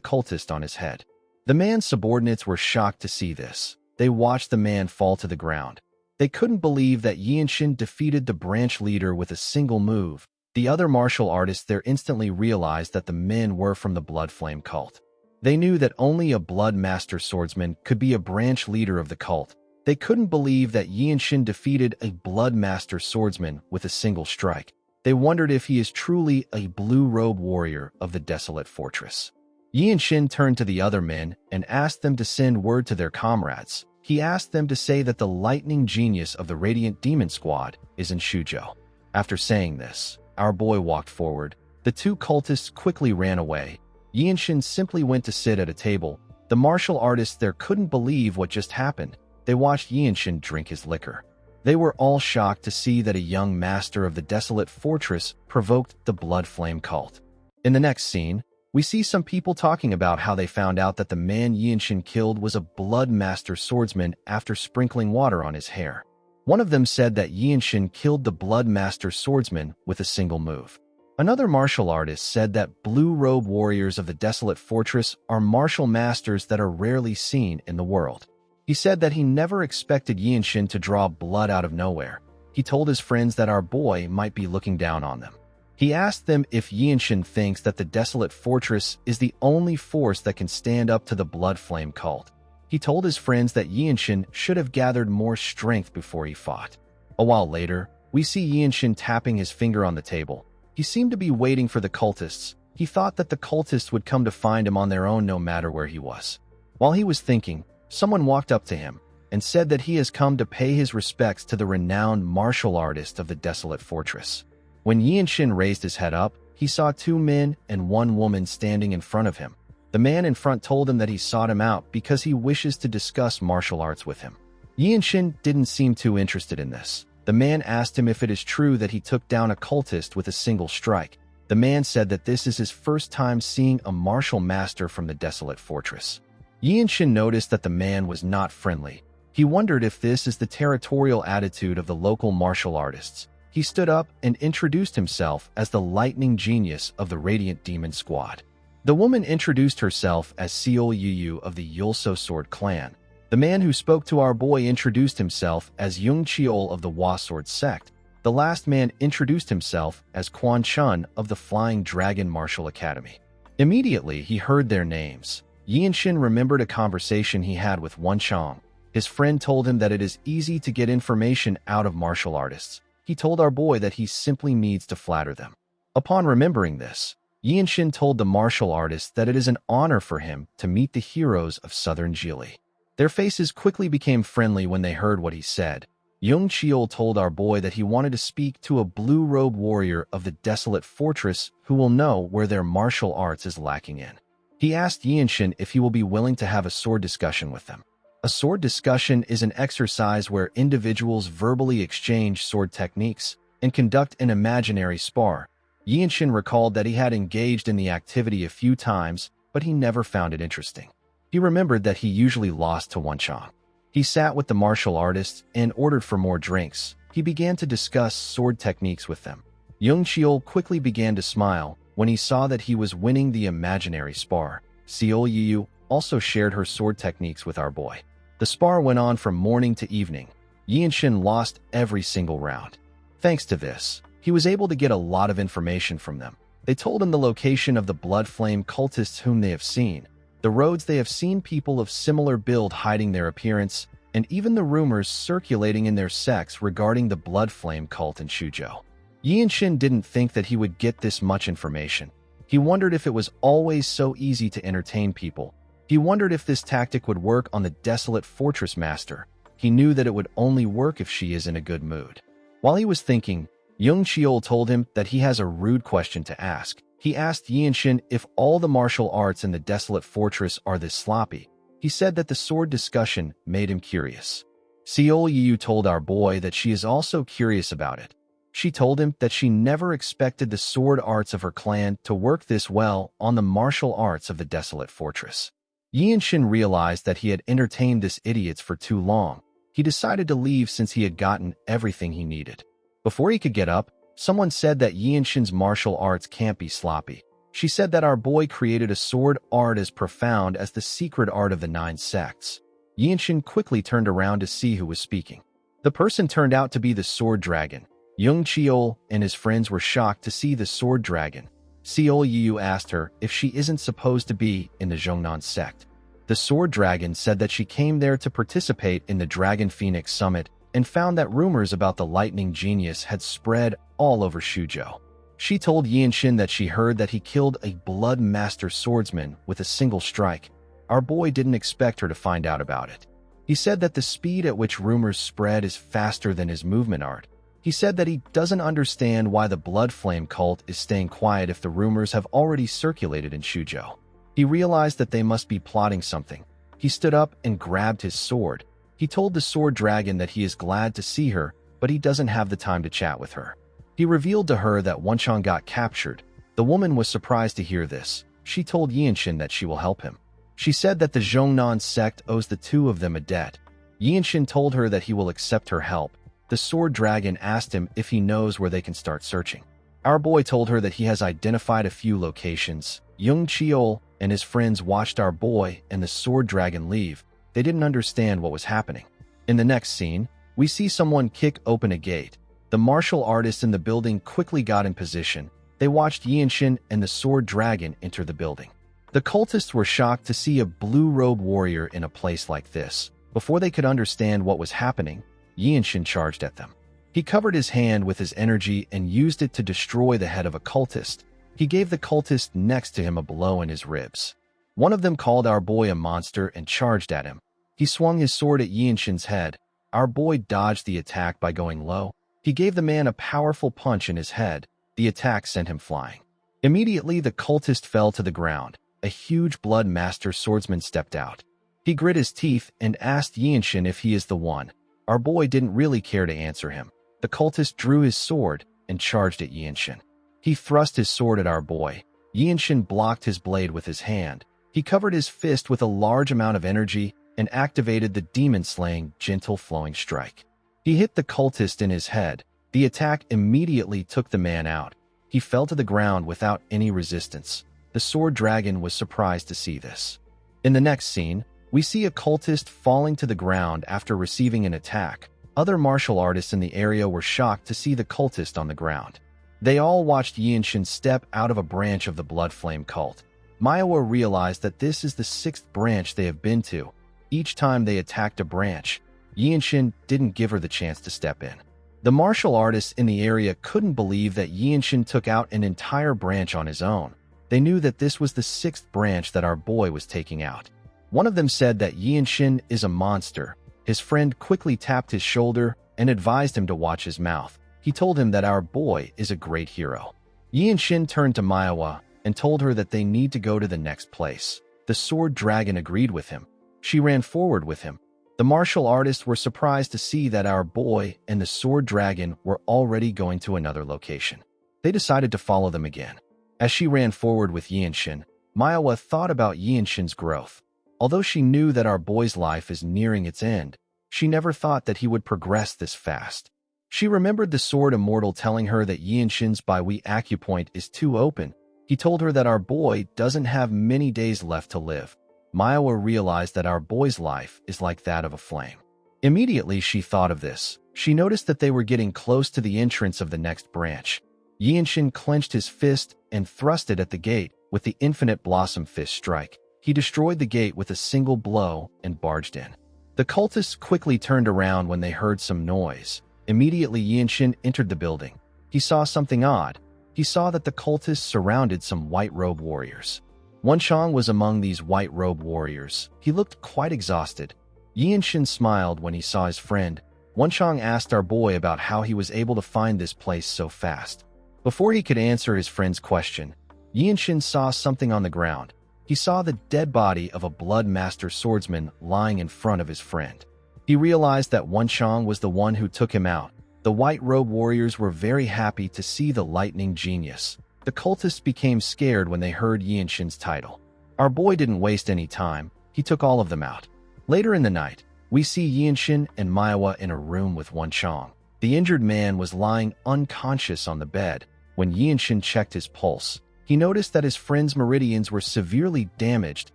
cultist on his head. The man's subordinates were shocked to see this. They watched the man fall to the ground. They couldn't believe that Yinshin defeated the branch leader with a single move. The other martial artists there instantly realized that the men were from the Blood Flame cult. They knew that only a Blood Master swordsman could be a branch leader of the cult. They couldn't believe that Yinshin defeated a Blood Master swordsman with a single strike. They wondered if he is truly a blue-robe warrior of the desolate fortress. Yinshin turned to the other men and asked them to send word to their comrades. He asked them to say that the lightning genius of the Radiant Demon Squad is in Shuzhou. After saying this, our boy walked forward. The two cultists quickly ran away. Yinshin simply went to sit at a table. The martial artists there couldn't believe what just happened. They watched Yinshin drink his liquor. They were all shocked to see that a young master of the desolate fortress provoked the Blood Flame cult. In the next scene, we see some people talking about how they found out that the man Yinshin killed was a Blood Master swordsman after sprinkling water on his hair. One of them said that Yinshin killed the Blood Master swordsman with a single move. Another martial artist said that blue-robe warriors of the desolate fortress are martial masters that are rarely seen in the world. He said that he never expected Yinshin to draw blood out of nowhere. He told his friends that our boy might be looking down on them. He asked them if Yinshin thinks that the desolate fortress is the only force that can stand up to the Blood Flame cult. He told his friends that Yinshin should have gathered more strength before he fought. A while later, we see Yinshin tapping his finger on the table. He seemed to be waiting for the cultists. He thought that the cultists would come to find him on their own no matter where he was. While he was thinking, someone walked up to him and said that he has come to pay his respects to the renowned martial artist of the desolate fortress. When Yinshin raised his head up, he saw two men and one woman standing in front of him. The man in front told him that he sought him out because he wishes to discuss martial arts with him. Yinshin didn't seem too interested in this. The man asked him if it is true that he took down a cultist with a single strike. The man said that this is his first time seeing a martial master from the desolate fortress. Yinshin noticed that the man was not friendly. He wondered if this is the territorial attitude of the local martial artists. He stood up and introduced himself as the lightning genius of the Radiant Demon Squad. The woman introduced herself as Seol Yu of the Yulso Sword clan. The man who spoke to our boy introduced himself as Yung Cheol of the Hua Sword sect. The last man introduced himself as Quan Chun of the Flying Dragon Martial Academy. Immediately, he heard their names. Yinshin remembered a conversation he had with Wan Chong. His friend told him that it is easy to get information out of martial artists. He told our boy that he simply needs to flatter them. Upon remembering this, Yinshin told the martial artists that it is an honor for him to meet the heroes of Southern Jili. Their faces quickly became friendly when they heard what he said. Yung Cheol told our boy that he wanted to speak to a blue-robe warrior of the desolate fortress who will know where their martial arts is lacking in. He asked Yinshin if he will be willing to have a sword discussion with them. A sword discussion is an exercise where individuals verbally exchange sword techniques and conduct an imaginary spar. Yinshin recalled that he had engaged in the activity a few times, but he never found it interesting. He remembered that he usually lost to Wan Chong. He sat with the martial artists and ordered for more drinks. He began to discuss sword techniques with them. Young Cheol quickly began to smile when he saw that he was winning the imaginary spar. Seol Yu also shared her sword techniques with our boy. The spar went on from morning to evening. Yinshin lost every single round. Thanks to this, he was able to get a lot of information from them. They told him the location of the blood flame cultists whom they have seen, the roads they have seen people of similar build hiding their appearance, and even the rumors circulating in their sects regarding the blood flame cult in Shuzhou. Yinshin didn't think that he would get this much information. He wondered if it was always so easy to entertain people. He wondered if this tactic would work on the desolate fortress master. He knew that it would only work if she is in a good mood. While he was thinking, Young Cheol told him that he has a rude question to ask. He asked Yinshin if all the martial arts in the desolate fortress are this sloppy. He said that the sword discussion made him curious. Seol Yu told our boy that she is also curious about it. She told him that she never expected the sword arts of her clan to work this well on the martial arts of the desolate fortress. Yinshin realized that he had entertained this idiots for too long. He decided to leave since he had gotten everything he needed. Before he could get up, someone said that Yinshin's martial arts can't be sloppy. She said that our boy created a sword art as profound as the secret art of the 9 sects. Yinshin quickly turned around to see who was speaking. The person turned out to be the sword dragon. Young Cheol and his friends were shocked to see the sword dragon. Seol Yu asked her if she isn't supposed to be in the Zhongnan sect. The sword dragon said that she came there to participate in the Dragon Phoenix Summit and found that rumors about the lightning genius had spread all over Shuzhou. She told Yinshin that she heard that he killed a blood master swordsman with a single strike. Our boy didn't expect her to find out about it. He said that the speed at which rumors spread is faster than his movement art. He said that he doesn't understand why the blood flame cult is staying quiet if the rumors have already circulated in Shuzhou. He realized that they must be plotting something. He stood up and grabbed his sword. He told the sword dragon that he is glad to see her, but he doesn't have the time to chat with her. He revealed to her that Wenchang got captured. The woman was surprised to hear this. She told Yinshin that she will help him. She said that the Zhongnan sect owes the two of them a debt. Yinshin told her that he will accept her help. The sword dragon asked him if he knows where they can start searching. Our boy told her that he has identified a few locations. Young Cheol and his friends watched our boy and the sword dragon leave. They didn't understand what was happening. In the next scene, we see someone kick open a gate. The martial artists in the building quickly got in position. They watched Yinshin and the sword dragon enter the building. The cultists were shocked to see a blue-robed warrior in a place like this. Before they could understand what was happening, Yinshin charged at them. He covered his hand with his energy and used it to destroy the head of a cultist. He gave the cultist next to him a blow in his ribs. One of them called our boy a monster and charged at him. He swung his sword at Yinshin's head. Our boy dodged the attack by going low. He gave the man a powerful punch in his head. The attack sent him flying. Immediately, the cultist fell to the ground. A huge blood master swordsman stepped out. He grit his teeth and asked Yinshin if he is the one. Our boy didn't really care to answer him. The cultist drew his sword and charged at Yinshin. He thrust his sword at our boy. Yinshin blocked his blade with his hand. He covered his fist with a large amount of energy and activated the demon-slaying, gentle flowing strike. He hit the cultist in his head. The attack immediately took the man out. He fell to the ground without any resistance. The sword dragon was surprised to see this. In the next scene, we see a cultist falling to the ground after receiving an attack. Other martial artists in the area were shocked to see the cultist on the ground. They all watched Yinshin step out of a branch of the blood flame cult. Manhwa realized that this is the 6th branch they have been to. Each time they attacked a branch, Yinshin didn't give her the chance to step in. The martial artists in the area couldn't believe that Yinshin took out an entire branch on his own. They knew that this was the 6th branch that our boy was taking out. One of them said that Yinshin is a monster. His friend quickly tapped his shoulder and advised him to watch his mouth. He told him that our boy is a great hero. Yinshin turned to Manhwa and told her that they need to go to the next place. The sword dragon agreed with him. She ran forward with him. The martial artists were surprised to see that our boy and the sword dragon were already going to another location. They decided to follow them again. As she ran forward with Yinshin, Manhwa thought about Yinshin's growth. Although she knew that our boy's life is nearing its end, she never thought that he would progress this fast. She remembered the sword immortal telling her that Yinshin's Baihui acupoint is too open. He told her that our boy doesn't have many days left to live. Manhwa realized that our boy's life is like that of a flame. Immediately she thought of this. She noticed that they were getting close to the entrance of the next branch. Yinshin clenched his fist and thrust it at the gate with the infinite blossom fist strike. He destroyed the gate with a single blow and barged in. The cultists quickly turned around when they heard some noise. Immediately Yinshin entered the building. He saw something odd. He saw that the cultists surrounded some white-robe warriors. Wenshang was among these white-robe warriors. He looked quite exhausted. Yinshin smiled when he saw his friend. Wenshang asked our boy about how he was able to find this place so fast. Before he could answer his friend's question, Yinshin saw something on the ground. He saw the dead body of a blood master swordsman lying in front of his friend. He realized that Wenshang was the one who took him out. The white-robe warriors were very happy to see the lightning genius. The cultists became scared when they heard Yinshin's title. Our boy didn't waste any time. He took all of them out. Later in the night, we see Yinshin and Manhwa in a room with Wenshang. The injured man was lying unconscious on the bed. When Yinshin checked his pulse, he noticed that his friend's meridians were severely damaged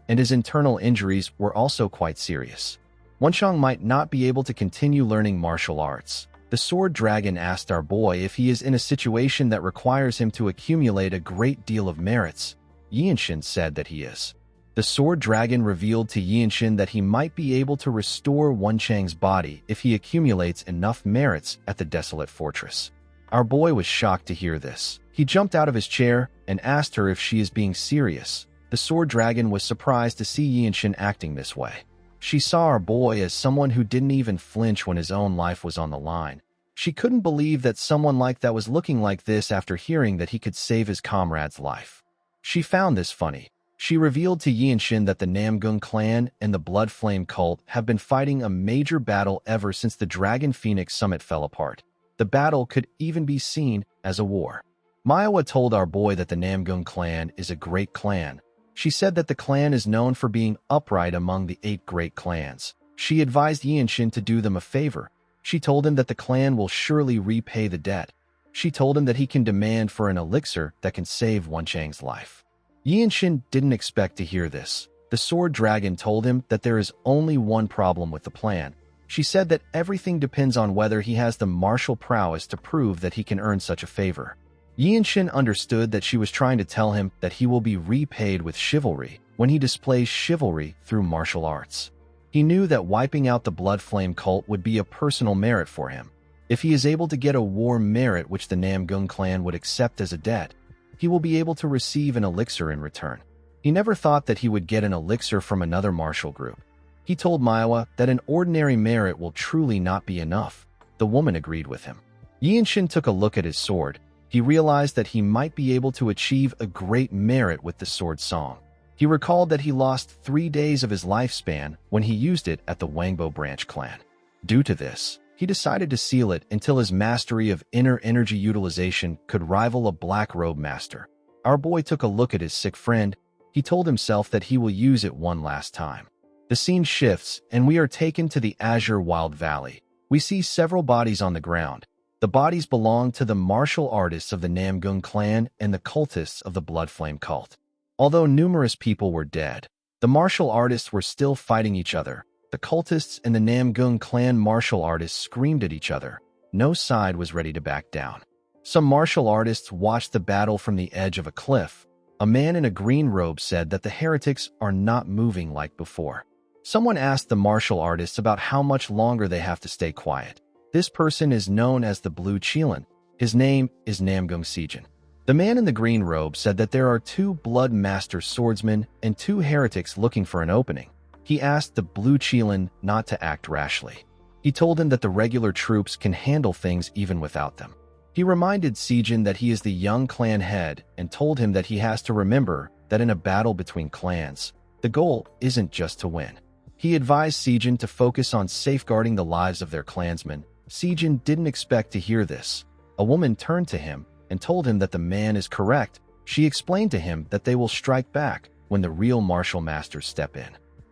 and his internal injuries were also quite serious. Wenshang might not be able to continue learning martial arts. The sword dragon asked our boy if he is in a situation that requires him to accumulate a great deal of merits. Yinshin said that he is. The sword dragon revealed to Yinshin that he might be able to restore Wenshang's body if he accumulates enough merits at the desolate fortress. Our boy was shocked to hear this. He jumped out of his chair and asked her if she is being serious. The sword dragon was surprised to see Yinshin acting this way. She saw our boy as someone who didn't even flinch when his own life was on the line. She couldn't believe that someone like that was looking like this after hearing that he could save his comrade's life. She found this funny. She revealed to Yinshin that the Namgung clan and the Blood Flame cult have been fighting a major battle ever since the Dragon Phoenix summit fell apart. The battle could even be seen as a war. Manhwa told our boy that the Namgung clan is a great clan. She said that the clan is known for being upright among the 8 great clans. She advised Yinshin to do them a favor. She told him that the clan will surely repay the debt. She told him that he can demand for an elixir that can save Wenshang's life. Yinshin didn't expect to hear this. The sword dragon told him that there is only one problem with the plan. She said that everything depends on whether he has the martial prowess to prove that he can earn such a favor. Yinshin understood that she was trying to tell him that he will be repaid with chivalry when he displays chivalry through martial arts. He knew that wiping out the Blood Flame cult would be a personal merit for him. If he is able to get a war merit which the Namgung clan would accept as a debt, he will be able to receive an elixir in return. He never thought that he would get an elixir from another martial group. He told Manhwa that an ordinary merit will truly not be enough. The woman agreed with him. Yinshin took a look at his sword. He realized that he might be able to achieve a great merit with the sword song. He recalled that he lost 3 days of his lifespan when he used it at the Wangbo branch clan. Due to this, he decided to seal it until his mastery of inner energy utilization could rival a black robe master. Our boy took a look at his sick friend. He told himself that he will use it one last time. The scene shifts, and we are taken to the Azure Wild Valley. We see several bodies on the ground. The bodies belong to the martial artists of the Namgung clan and the cultists of the Blood Flame cult. Although numerous people were dead, the martial artists were still fighting each other. The cultists and the Namgung clan martial artists screamed at each other. No side was ready to back down. Some martial artists watched the battle from the edge of a cliff. A man in a green robe said that the heretics are not moving like before. Someone asked the martial artists about how much longer they have to stay quiet. This person is known as the Blue Qilin. His name is Namgung Sijin. The man in the green robe said that there are 2 blood master swordsmen and 2 heretics looking for an opening. He asked the Blue Qilin not to act rashly. He told him that the regular troops can handle things even without them. He reminded Sijin that he is the young clan head and told him that he has to remember that in a battle between clans, the goal isn't just to win. He advised Sijin to focus on safeguarding the lives of their clansmen. Sijin didn't expect to hear this. A woman turned to him and told him that the man is correct. She explained to him that they will strike back when the real martial masters step in.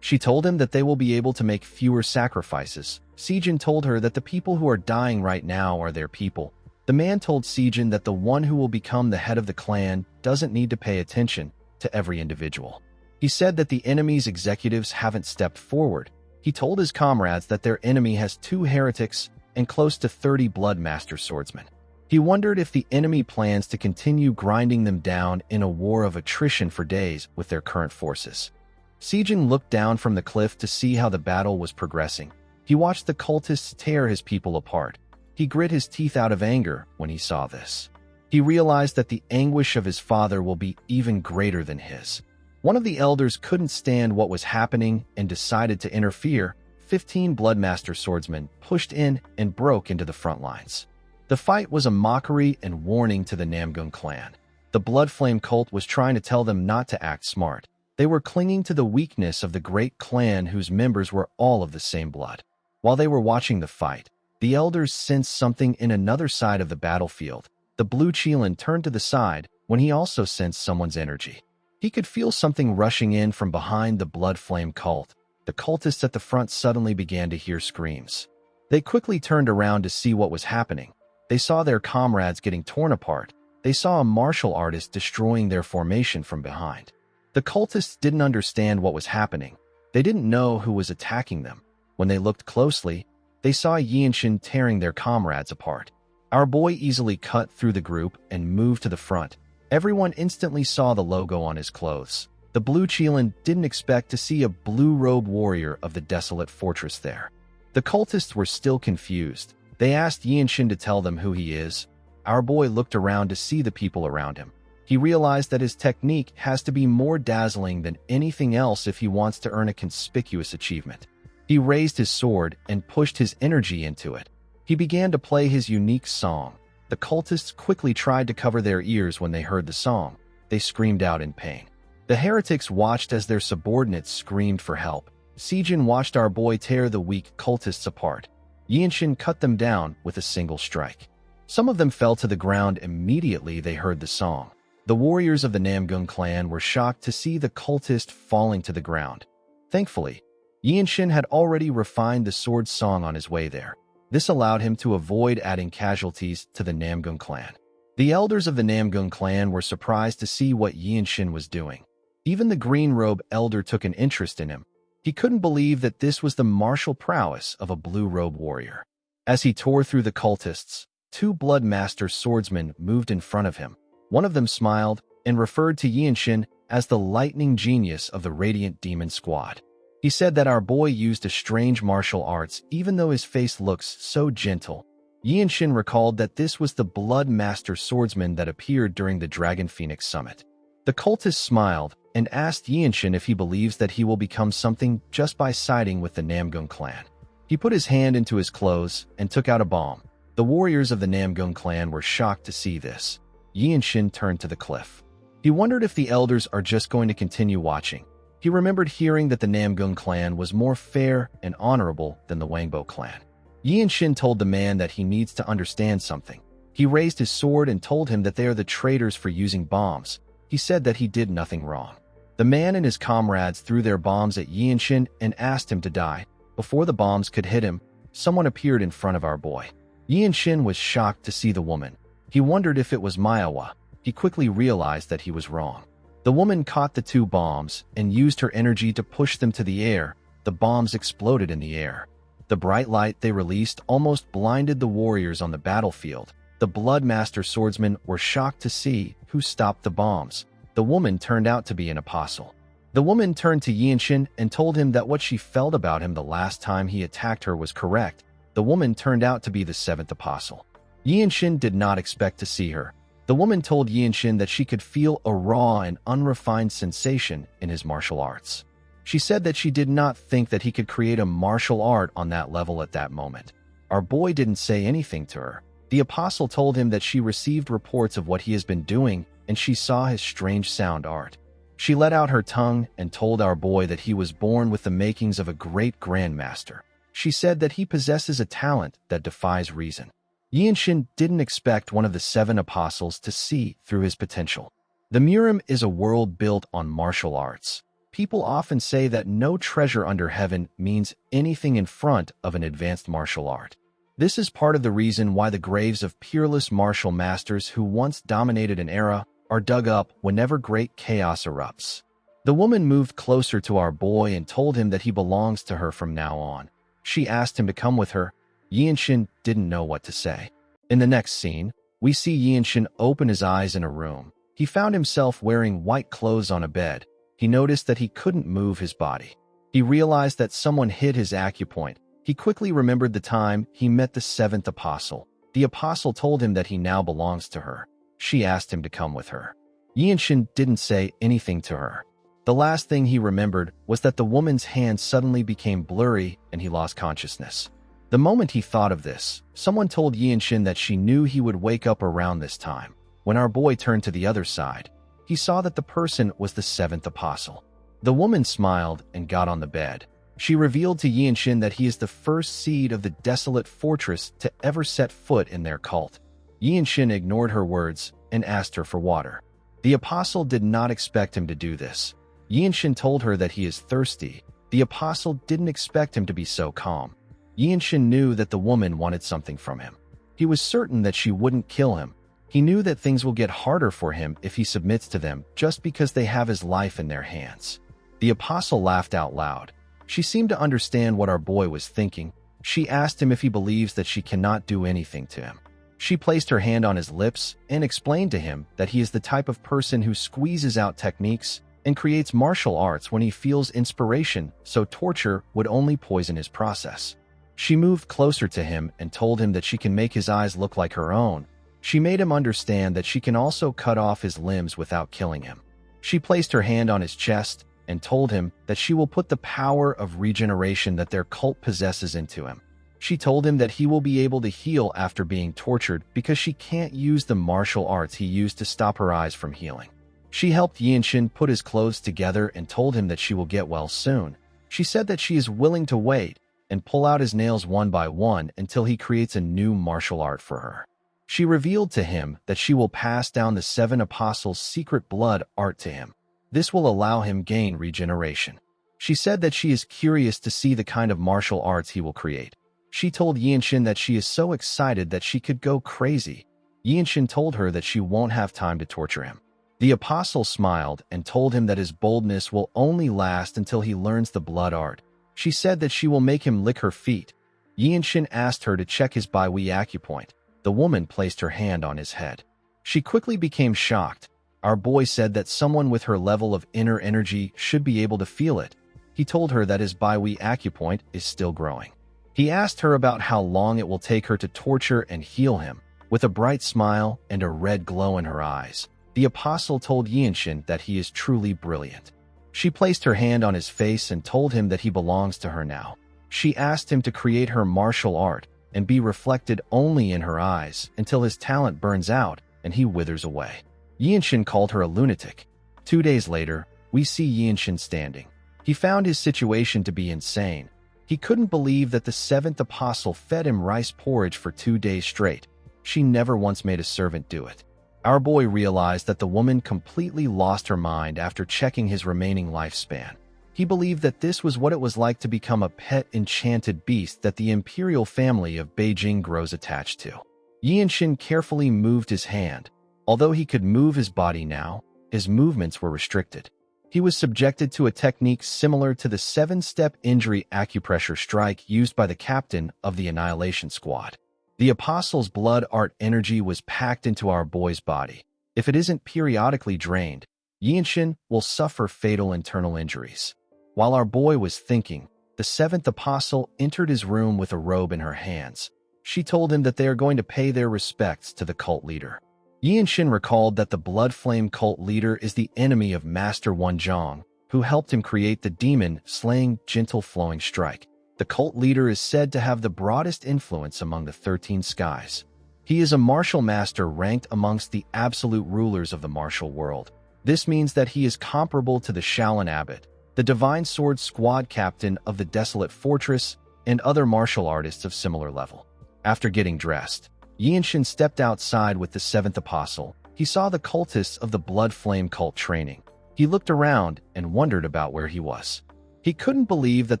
She told him that they will be able to make fewer sacrifices. Sejin told her that the people who are dying right now are their people. The man told Sejin that the one who will become the head of the clan doesn't need to pay attention to every individual. He said that the enemy's executives haven't stepped forward. He told his comrades that their enemy has 2 heretics and close to 30 blood master swordsmen. He wondered if the enemy plans to continue grinding them down in a war of attrition for days with their current forces. Sejin looked down from the cliff to see how the battle was progressing. He watched the cultists tear his people apart. He grit his teeth out of anger when he saw this. He realized that the anguish of his father will be even greater than his. One of the elders couldn't stand what was happening and decided to interfere. 15 Bloodmaster swordsmen pushed in and broke into the front lines. The fight was a mockery and warning to the Namgung clan. The Bloodflame cult was trying to tell them not to act smart. They were clinging to the weakness of the great clan whose members were all of the same blood. While they were watching the fight, the elders sensed something in another side of the battlefield. The blue Qilin turned to the side when he also sensed someone's energy. He could feel something rushing in from behind the Bloodflame cult. The cultists at the front suddenly began to hear screams. They quickly turned around to see what was happening. They saw their comrades getting torn apart. They saw a martial artist destroying their formation from behind. The cultists didn't understand what was happening. They didn't know who was attacking them. When they looked closely, they saw Yinshin tearing their comrades apart. Our boy easily cut through the group and moved to the front. Everyone instantly saw the logo on his clothes. The blue Qilin didn't expect to see a blue-robed warrior of the desolate fortress there. The cultists were still confused. They asked Yinshin to tell them who he is. Our boy looked around to see the people around him. He realized that his technique has to be more dazzling than anything else if he wants to earn a conspicuous achievement. He raised his sword and pushed his energy into it. He began to play his unique song. The cultists quickly tried to cover their ears when they heard the song. They screamed out in pain. The heretics watched as their subordinates screamed for help. Sejin watched our boy tear the weak cultists apart. Yinshin cut them down with a single strike. Some of them fell to the ground immediately they heard the song. The warriors of the Namgung clan were shocked to see the cultist falling to the ground. Thankfully, Yinshin had already refined the sword song on his way there. This allowed him to avoid adding casualties to the Namgung clan. The elders of the Namgung clan were surprised to see what Yinshin was doing. Even the green robe elder took an interest in him. He couldn't believe that this was the martial prowess of a blue robe warrior. As he tore through the cultists, 2 Bloodmaster swordsmen moved in front of him. One of them smiled and referred to Yinshin as the lightning genius of the Radiant Demon Squad. He said that our boy used a strange martial arts even though his face looks so gentle. Yinshin recalled that this was the Bloodmaster swordsman that appeared during the Dragon Phoenix Summit. The cultist smiled and asked Yinshin if he believes that he will become something just by siding with the Namgung clan. He put his hand into his clothes and took out a bomb. The warriors of the Namgung clan were shocked to see this. Yinshin turned to the cliff. He wondered if the elders are just going to continue watching. He remembered hearing that the Namgung clan was more fair and honorable than the Wangbo clan. Yinshin told the man that he needs to understand something. He raised his sword and told him that they are the traitors for using bombs. He said that he did nothing wrong. The man and his comrades threw their bombs at Yinshin and asked him to die. Before the bombs could hit him, someone appeared in front of our boy. Yinshin was shocked to see the woman. He wondered if it was Manhwa. He quickly realized that he was wrong. The woman caught the 2 bombs and used her energy to push them to the air. The bombs exploded in the air. The bright light they released almost blinded the warriors on the battlefield. The Bloodmaster swordsmen were shocked to see who stopped the bombs. The woman turned out to be an apostle. The woman turned to Yinshin and told him that what she felt about him the last time he attacked her was correct. The woman turned out to be the 7th apostle. Yinshin did not expect to see her. The woman told Yinshin that she could feel a raw and unrefined sensation in his martial arts. She said that she did not think that he could create a martial art on that level at that moment. Our boy didn't say anything to her. The apostle told him that she received reports of what he has been doing and she saw his strange sound art. She let out her tongue and told our boy that he was born with the makings of a great grandmaster. She said that he possesses a talent that defies reason. Yinshin didn't expect one of the 7 apostles to see through his potential. The Murim is a world built on martial arts. People often say that no treasure under heaven means anything in front of an advanced martial art. This is part of the reason why the graves of peerless martial masters who once dominated an era are dug up whenever great chaos erupts. The woman moved closer to our boy and told him that he belongs to her from now on. She asked him to come with her. Yinshin didn't know what to say. In the next scene, we see Yinshin open his eyes in a room. He found himself wearing white clothes on a bed. He noticed that he couldn't move his body. He realized that someone hit his acupoint. He quickly remembered the time he met the seventh apostle. The apostle told him that he now belongs to her. She asked him to come with her. Yinshin didn't say anything to her. The last thing he remembered was that the woman's hand suddenly became blurry and he lost consciousness. The moment he thought of this, someone told Yinshin that she knew he would wake up around this time. When our boy turned to the other side, he saw that the person was the seventh apostle. The woman smiled and got on the bed. She revealed to Yinshin that he is the first seed of the desolate fortress to ever set foot in their cult. Yinshin ignored her words and asked her for water. The apostle did not expect him to do this. Yinshin told her that he is thirsty. The apostle didn't expect him to be so calm. Yinshin knew that the woman wanted something from him. He was certain that she wouldn't kill him. He knew that things will get harder for him if he submits to them just because they have his life in their hands. The apostle laughed out loud. She seemed to understand what our boy was thinking. She asked him if he believes that she cannot do anything to him. She placed her hand on his lips and explained to him that he is the type of person who squeezes out techniques and creates martial arts when he feels inspiration, so torture would only poison his process. She moved closer to him and told him that she can make his eyes look like her own. She made him understand that she can also cut off his limbs without killing him. She placed her hand on his chest and told him that she will put the power of regeneration that their cult possesses into him. She told him that he will be able to heal after being tortured because she can't use the martial arts he used to stop her eyes from healing. She helped Yinshin put his clothes together and told him that she will get well soon. She said that she is willing to wait and pull out his nails one by one until he creates a new martial art for her. She revealed to him that she will pass down the seven apostles' secret blood art to him. This will allow him gain regeneration. She said that she is curious to see the kind of martial arts he will create. She told Yinshin that she is so excited that she could go crazy. Yinshin told her that she won't have time to torture him. The apostle smiled and told him that his boldness will only last until he learns the blood art. She said that she will make him lick her feet. Yinshin asked her to check his Baihui acupoint. The woman placed her hand on his head. She quickly became shocked. Our boy said that someone with her level of inner energy should be able to feel it. He told her that his Baihui acupoint is still growing. He asked her about how long it will take her to torture and heal him. With a bright smile and a red glow in her eyes, the apostle told Yinshin that he is truly brilliant. She placed her hand on his face and told him that he belongs to her now. She asked him to create her martial art and be reflected only in her eyes until his talent burns out and he withers away. Yinshin called her a lunatic. 2 days later, we see Yinshin standing. He found his situation to be insane. He couldn't believe that the seventh apostle fed him rice porridge for 2 days straight. She never once made a servant do it. Our boy realized that the woman completely lost her mind after checking his remaining lifespan. He believed that this was what it was like to become a pet enchanted beast that the imperial family of Beijing grows attached to. Yinshin carefully moved his hand. Although he could move his body now, his movements were restricted. He was subjected to a technique similar to the 7-step injury acupressure strike used by the captain of the Annihilation Squad. The apostle's blood art energy was packed into our boy's body. If it isn't periodically drained, Yinshin will suffer fatal internal injuries. While our boy was thinking, the seventh apostle entered his room with a robe in her hands. She told him that they are going to pay their respects to the cult leader. Yinshin recalled that the Blood Flame cult leader is the enemy of Master Wenzhong, who helped him create the demon-slaying gentle flowing strike. The cult leader is said to have the broadest influence among the 13 skies. He is a martial master ranked amongst the absolute rulers of the martial world. This means that he is comparable to the Shaolin Abbot, the Divine Sword Squad captain of the Desolate Fortress, and other martial artists of similar level. After getting dressed, Yinshin stepped outside with the seventh apostle. He saw the cultists of the Blood Flame cult training. He looked around and wondered about where he was. He couldn't believe that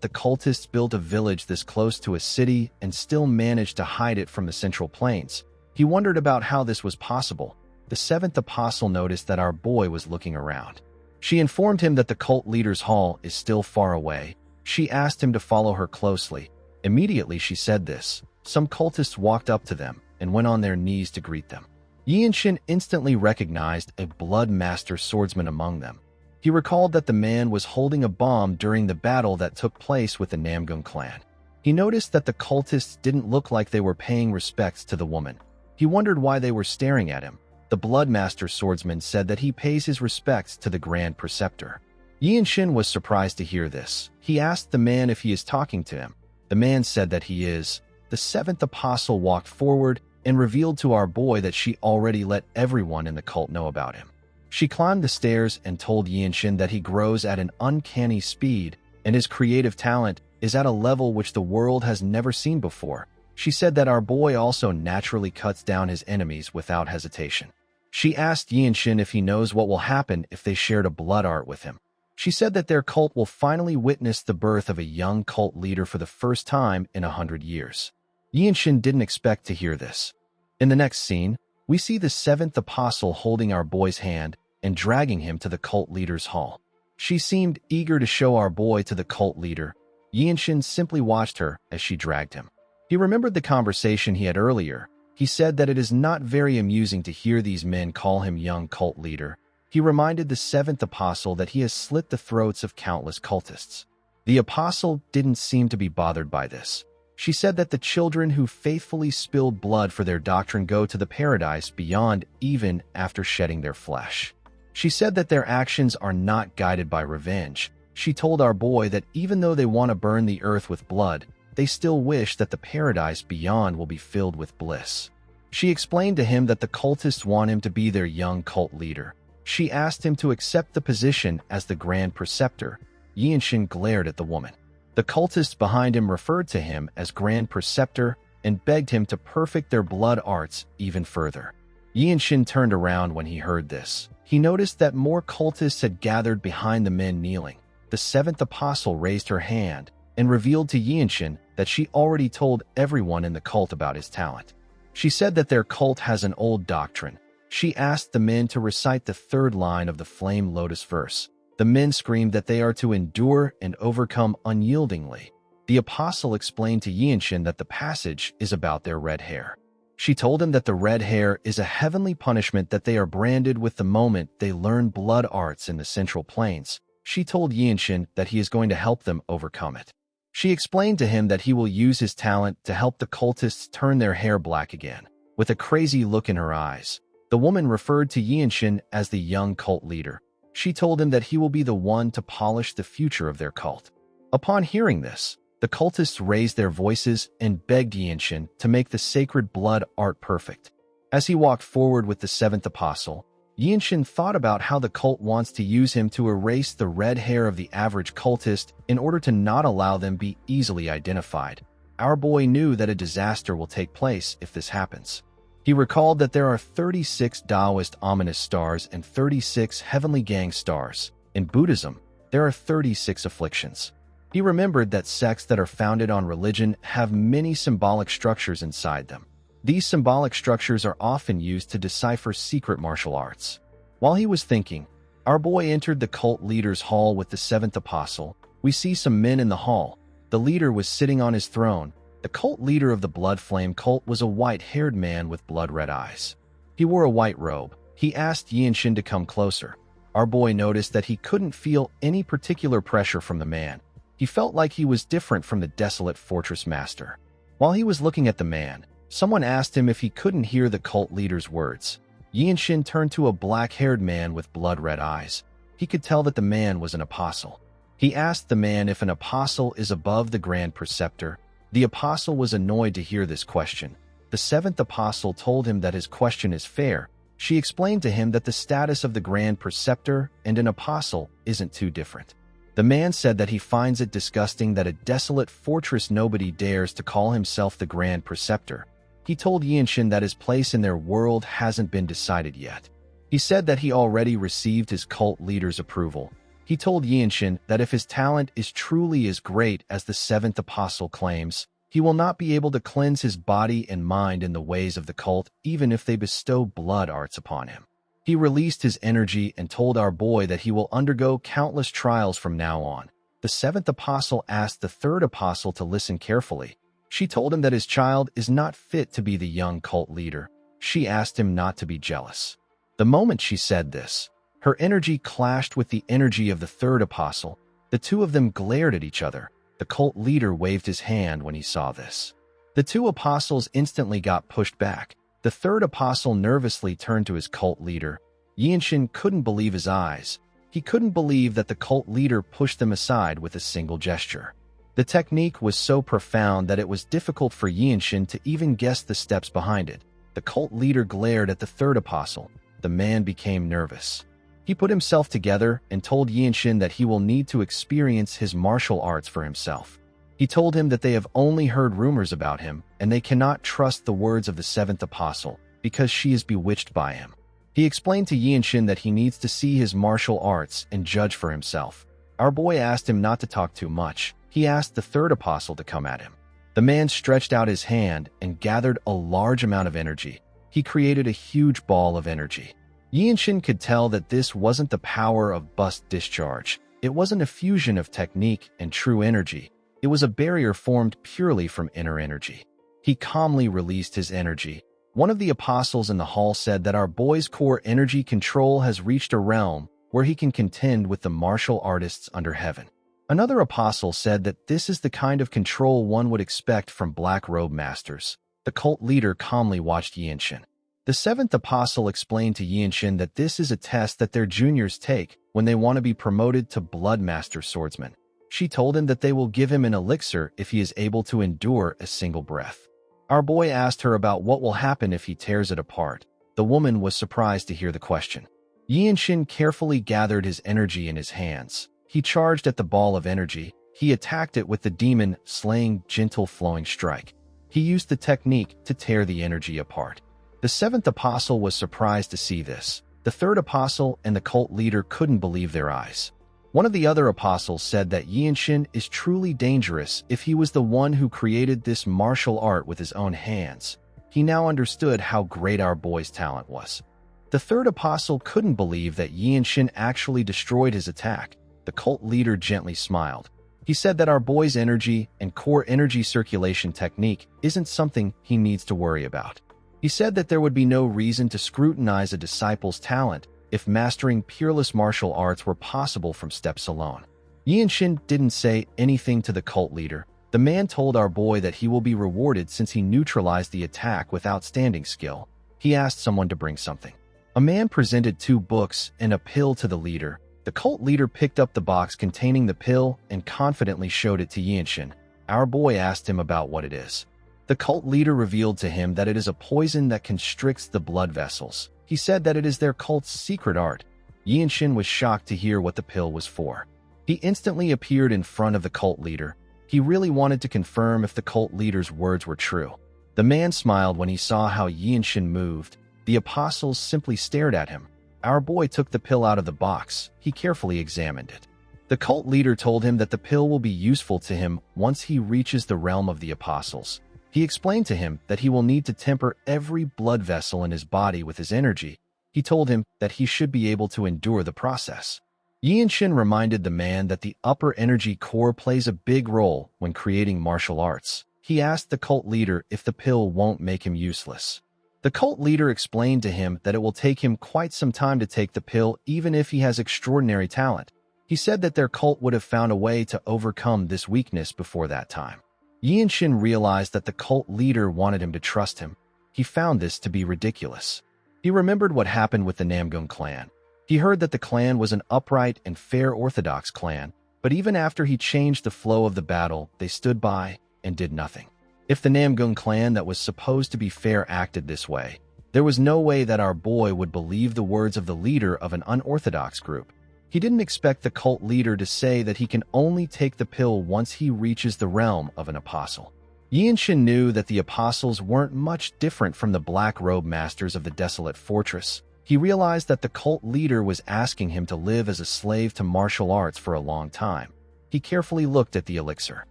the cultists built a village this close to a city and still managed to hide it from the Central Plains. He wondered about how this was possible. The seventh apostle noticed that our boy was looking around. She informed him that the cult leader's hall is still far away. She asked him to follow her closely. Immediately she said this. Some cultists walked up to them and went on their knees to greet them. Yinshin instantly recognized a blood master swordsman among them. He recalled that the man was holding a bomb during the battle that took place with the Namgung clan. He noticed that the cultists didn't look like they were paying respects to the woman. He wondered why they were staring at him. The Bloodmaster swordsman said that he pays his respects to the Grand Preceptor. Yinshin was surprised to hear this. He asked the man if he is talking to him. The man said that he is. The seventh apostle walked forward and revealed to our boy that she already let everyone in the cult know about him. She climbed the stairs and told Yinshin that he grows at an uncanny speed and his creative talent is at a level which the world has never seen before. She said that our boy also naturally cuts down his enemies without hesitation. She asked Yinshin if he knows what will happen if they shared a blood art with him. She said that their cult will finally witness the birth of a young cult leader for the first time in 100 years. Yinshin didn't expect to hear this. In the next scene, we see the seventh apostle holding our boy's hand and dragging him to the cult leader's hall. She seemed eager to show our boy to the cult leader. Yinshin simply watched her as she dragged him. He remembered the conversation he had earlier. He said that it is not very amusing to hear these men call him young cult leader. He reminded the seventh apostle that he has slit the throats of countless cultists. The apostle didn't seem to be bothered by this. She said that the children who faithfully spilled blood for their doctrine go to the paradise beyond even after shedding their flesh. She said that their actions are not guided by revenge. She told our boy that even though they want to burn the earth with blood, they still wish that the paradise beyond will be filled with bliss. She explained to him that the cultists want him to be their young cult leader. She asked him to accept the position as the Grand Preceptor. Yinshin glared at the woman. The cultists behind him referred to him as Grand Preceptor and begged him to perfect their blood arts even further. Yinshin turned around when he heard this. He noticed that more cultists had gathered behind the men kneeling. The seventh apostle raised her hand and revealed to Yinshin that she already told everyone in the cult about his talent. She said that their cult has an old doctrine. She asked the men to recite the third line of the Flame Lotus verse. The men screamed that they are to endure and overcome unyieldingly. The apostle explained to Yinshin that the passage is about their red hair. She told him that the red hair is a heavenly punishment that they are branded with the moment they learn blood arts in the Central Plains. She told Yinshin that he is going to help them overcome it. She explained to him that he will use his talent to help the cultists turn their hair black again. With a crazy look in her eyes, the woman referred to Yinshin as the young cult leader. She told him that he will be the one to polish the future of their cult. Upon hearing this, the cultists raised their voices and begged Yinshin to make the sacred blood art perfect. As he walked forward with the seventh apostle, Yinshin thought about how the cult wants to use him to erase the red hair of the average cultist in order to not allow them be easily identified. Our boy knew that a disaster will take place if this happens. He recalled that there are 36 Taoist ominous stars and 36 heavenly gang stars. In Buddhism, there are 36 afflictions. He remembered that sects that are founded on religion have many symbolic structures inside them. These symbolic structures are often used to decipher secret martial arts. While he was thinking, our boy entered the cult leader's hall with the seventh apostle. We see some men in the hall. The leader was sitting on his throne. The cult leader of the Blood Flame cult was a white-haired man with blood-red eyes. He wore a white robe. He asked Yinshin to come closer. Our boy noticed that he couldn't feel any particular pressure from the man. He felt like he was different from the desolate fortress master. While he was looking at the man, someone asked him if he couldn't hear the cult leader's words. Yinshin turned to a black-haired man with blood-red eyes. He could tell that the man was an apostle. He asked the man if an apostle is above the Grand Preceptor. The apostle was annoyed to hear this question. The seventh apostle told him that his question is fair. She explained to him that the status of the Grand Preceptor and an apostle isn't too different. The man said that he finds it disgusting that a desolate fortress nobody dares to call himself the Grand Preceptor. He told Yinshin that his place in their world hasn't been decided yet. He said that he already received his cult leader's approval. He told Yinshin that if his talent is truly as great as the seventh apostle claims, he will not be able to cleanse his body and mind in the ways of the cult, even if they bestow blood arts upon him. He released his energy and told our boy that he will undergo countless trials from now on. The seventh apostle asked the third apostle to listen carefully. She told him that his child is not fit to be the young cult leader. She asked him not to be jealous. The moment she said this, her energy clashed with the energy of the third apostle. The two of them glared at each other. The cult leader waved his hand when he saw this. The two apostles instantly got pushed back. The third apostle nervously turned to his cult leader. Yinshin couldn't believe his eyes. He couldn't believe that the cult leader pushed them aside with a single gesture. The technique was so profound that it was difficult for Yinshin to even guess the steps behind it. The cult leader glared at the third apostle. The man became nervous. He put himself together and told Yinshin that he will need to experience his martial arts for himself. He told him that they have only heard rumors about him, and they cannot trust the words of the seventh apostle, because she is bewitched by him. He explained to Yinshin that he needs to see his martial arts and judge for himself. Our boy asked him not to talk too much. He asked the third apostle to come at him. The man stretched out his hand and gathered a large amount of energy. He created a huge ball of energy. Yinshin could tell that this wasn't the power of bust discharge. It wasn't a fusion of technique and true energy. It was a barrier formed purely from inner energy. He calmly released his energy. One of the apostles in the hall said that our boy's core energy control has reached a realm where he can contend with the martial artists under heaven. Another apostle said that this is the kind of control one would expect from black robe masters. The cult leader calmly watched Yinshin. The seventh apostle explained to Yinshin that this is a test that their juniors take when they want to be promoted to Blood Master Swordsman. She told him that they will give him an elixir if he is able to endure a single breath. Our boy asked her about what will happen if he tears it apart. The woman was surprised to hear the question. Yinshin carefully gathered his energy in his hands. He charged at the ball of energy. He attacked it with the demon-slaying, gentle flowing strike. He used the technique to tear the energy apart. The seventh apostle was surprised to see this. The third apostle and the cult leader couldn't believe their eyes. One of the other apostles said that Yinshin is truly dangerous if he was the one who created this martial art with his own hands. He now understood how great our boy's talent was. The third apostle couldn't believe that Yinshin actually destroyed his attack. The cult leader gently smiled. He said that our boy's energy and core energy circulation technique isn't something he needs to worry about. He said that there would be no reason to scrutinize a disciple's talent if mastering peerless martial arts were possible from steps alone. Yinshin didn't say anything to the cult leader. The man told our boy that he will be rewarded since he neutralized the attack with outstanding skill. He asked someone to bring something. A man presented 2 books and a pill to the leader. The cult leader picked up the box containing the pill and confidently showed it to Yinshin. Our boy asked him about what it is. The cult leader revealed to him that it is a poison that constricts the blood vessels. He said that it is their cult's secret art. Yinshin was shocked to hear what the pill was for. He instantly appeared in front of the cult leader. He really wanted to confirm if the cult leader's words were true. The man smiled when he saw how Yinshin moved. The apostles simply stared at him. Our boy took the pill out of the box. He carefully examined it. The cult leader told him that the pill will be useful to him once he reaches the realm of the apostles. He explained to him that he will need to temper every blood vessel in his body with his energy. He told him that he should be able to endure the process. Yinshin reminded the man that the upper energy core plays a big role when creating martial arts. He asked the cult leader if the pill won't make him useless. The cult leader explained to him that it will take him quite some time to take the pill even if he has extraordinary talent. He said that their cult would have found a way to overcome this weakness before that time. Yinshin realized that the cult leader wanted him to trust him. He found this to be ridiculous. He remembered what happened with the Namgung clan. He heard that the clan was an upright and fair orthodox clan, but even after he changed the flow of the battle, they stood by and did nothing. If the Namgung clan that was supposed to be fair acted this way, there was no way that our boy would believe the words of the leader of an unorthodox group. He didn't expect the cult leader to say that he can only take the pill once he reaches the realm of an apostle. Yinshin knew that the apostles weren't much different from the black robe masters of the desolate fortress. He realized that the cult leader was asking him to live as a slave to martial arts for a long time. He carefully looked at the elixir.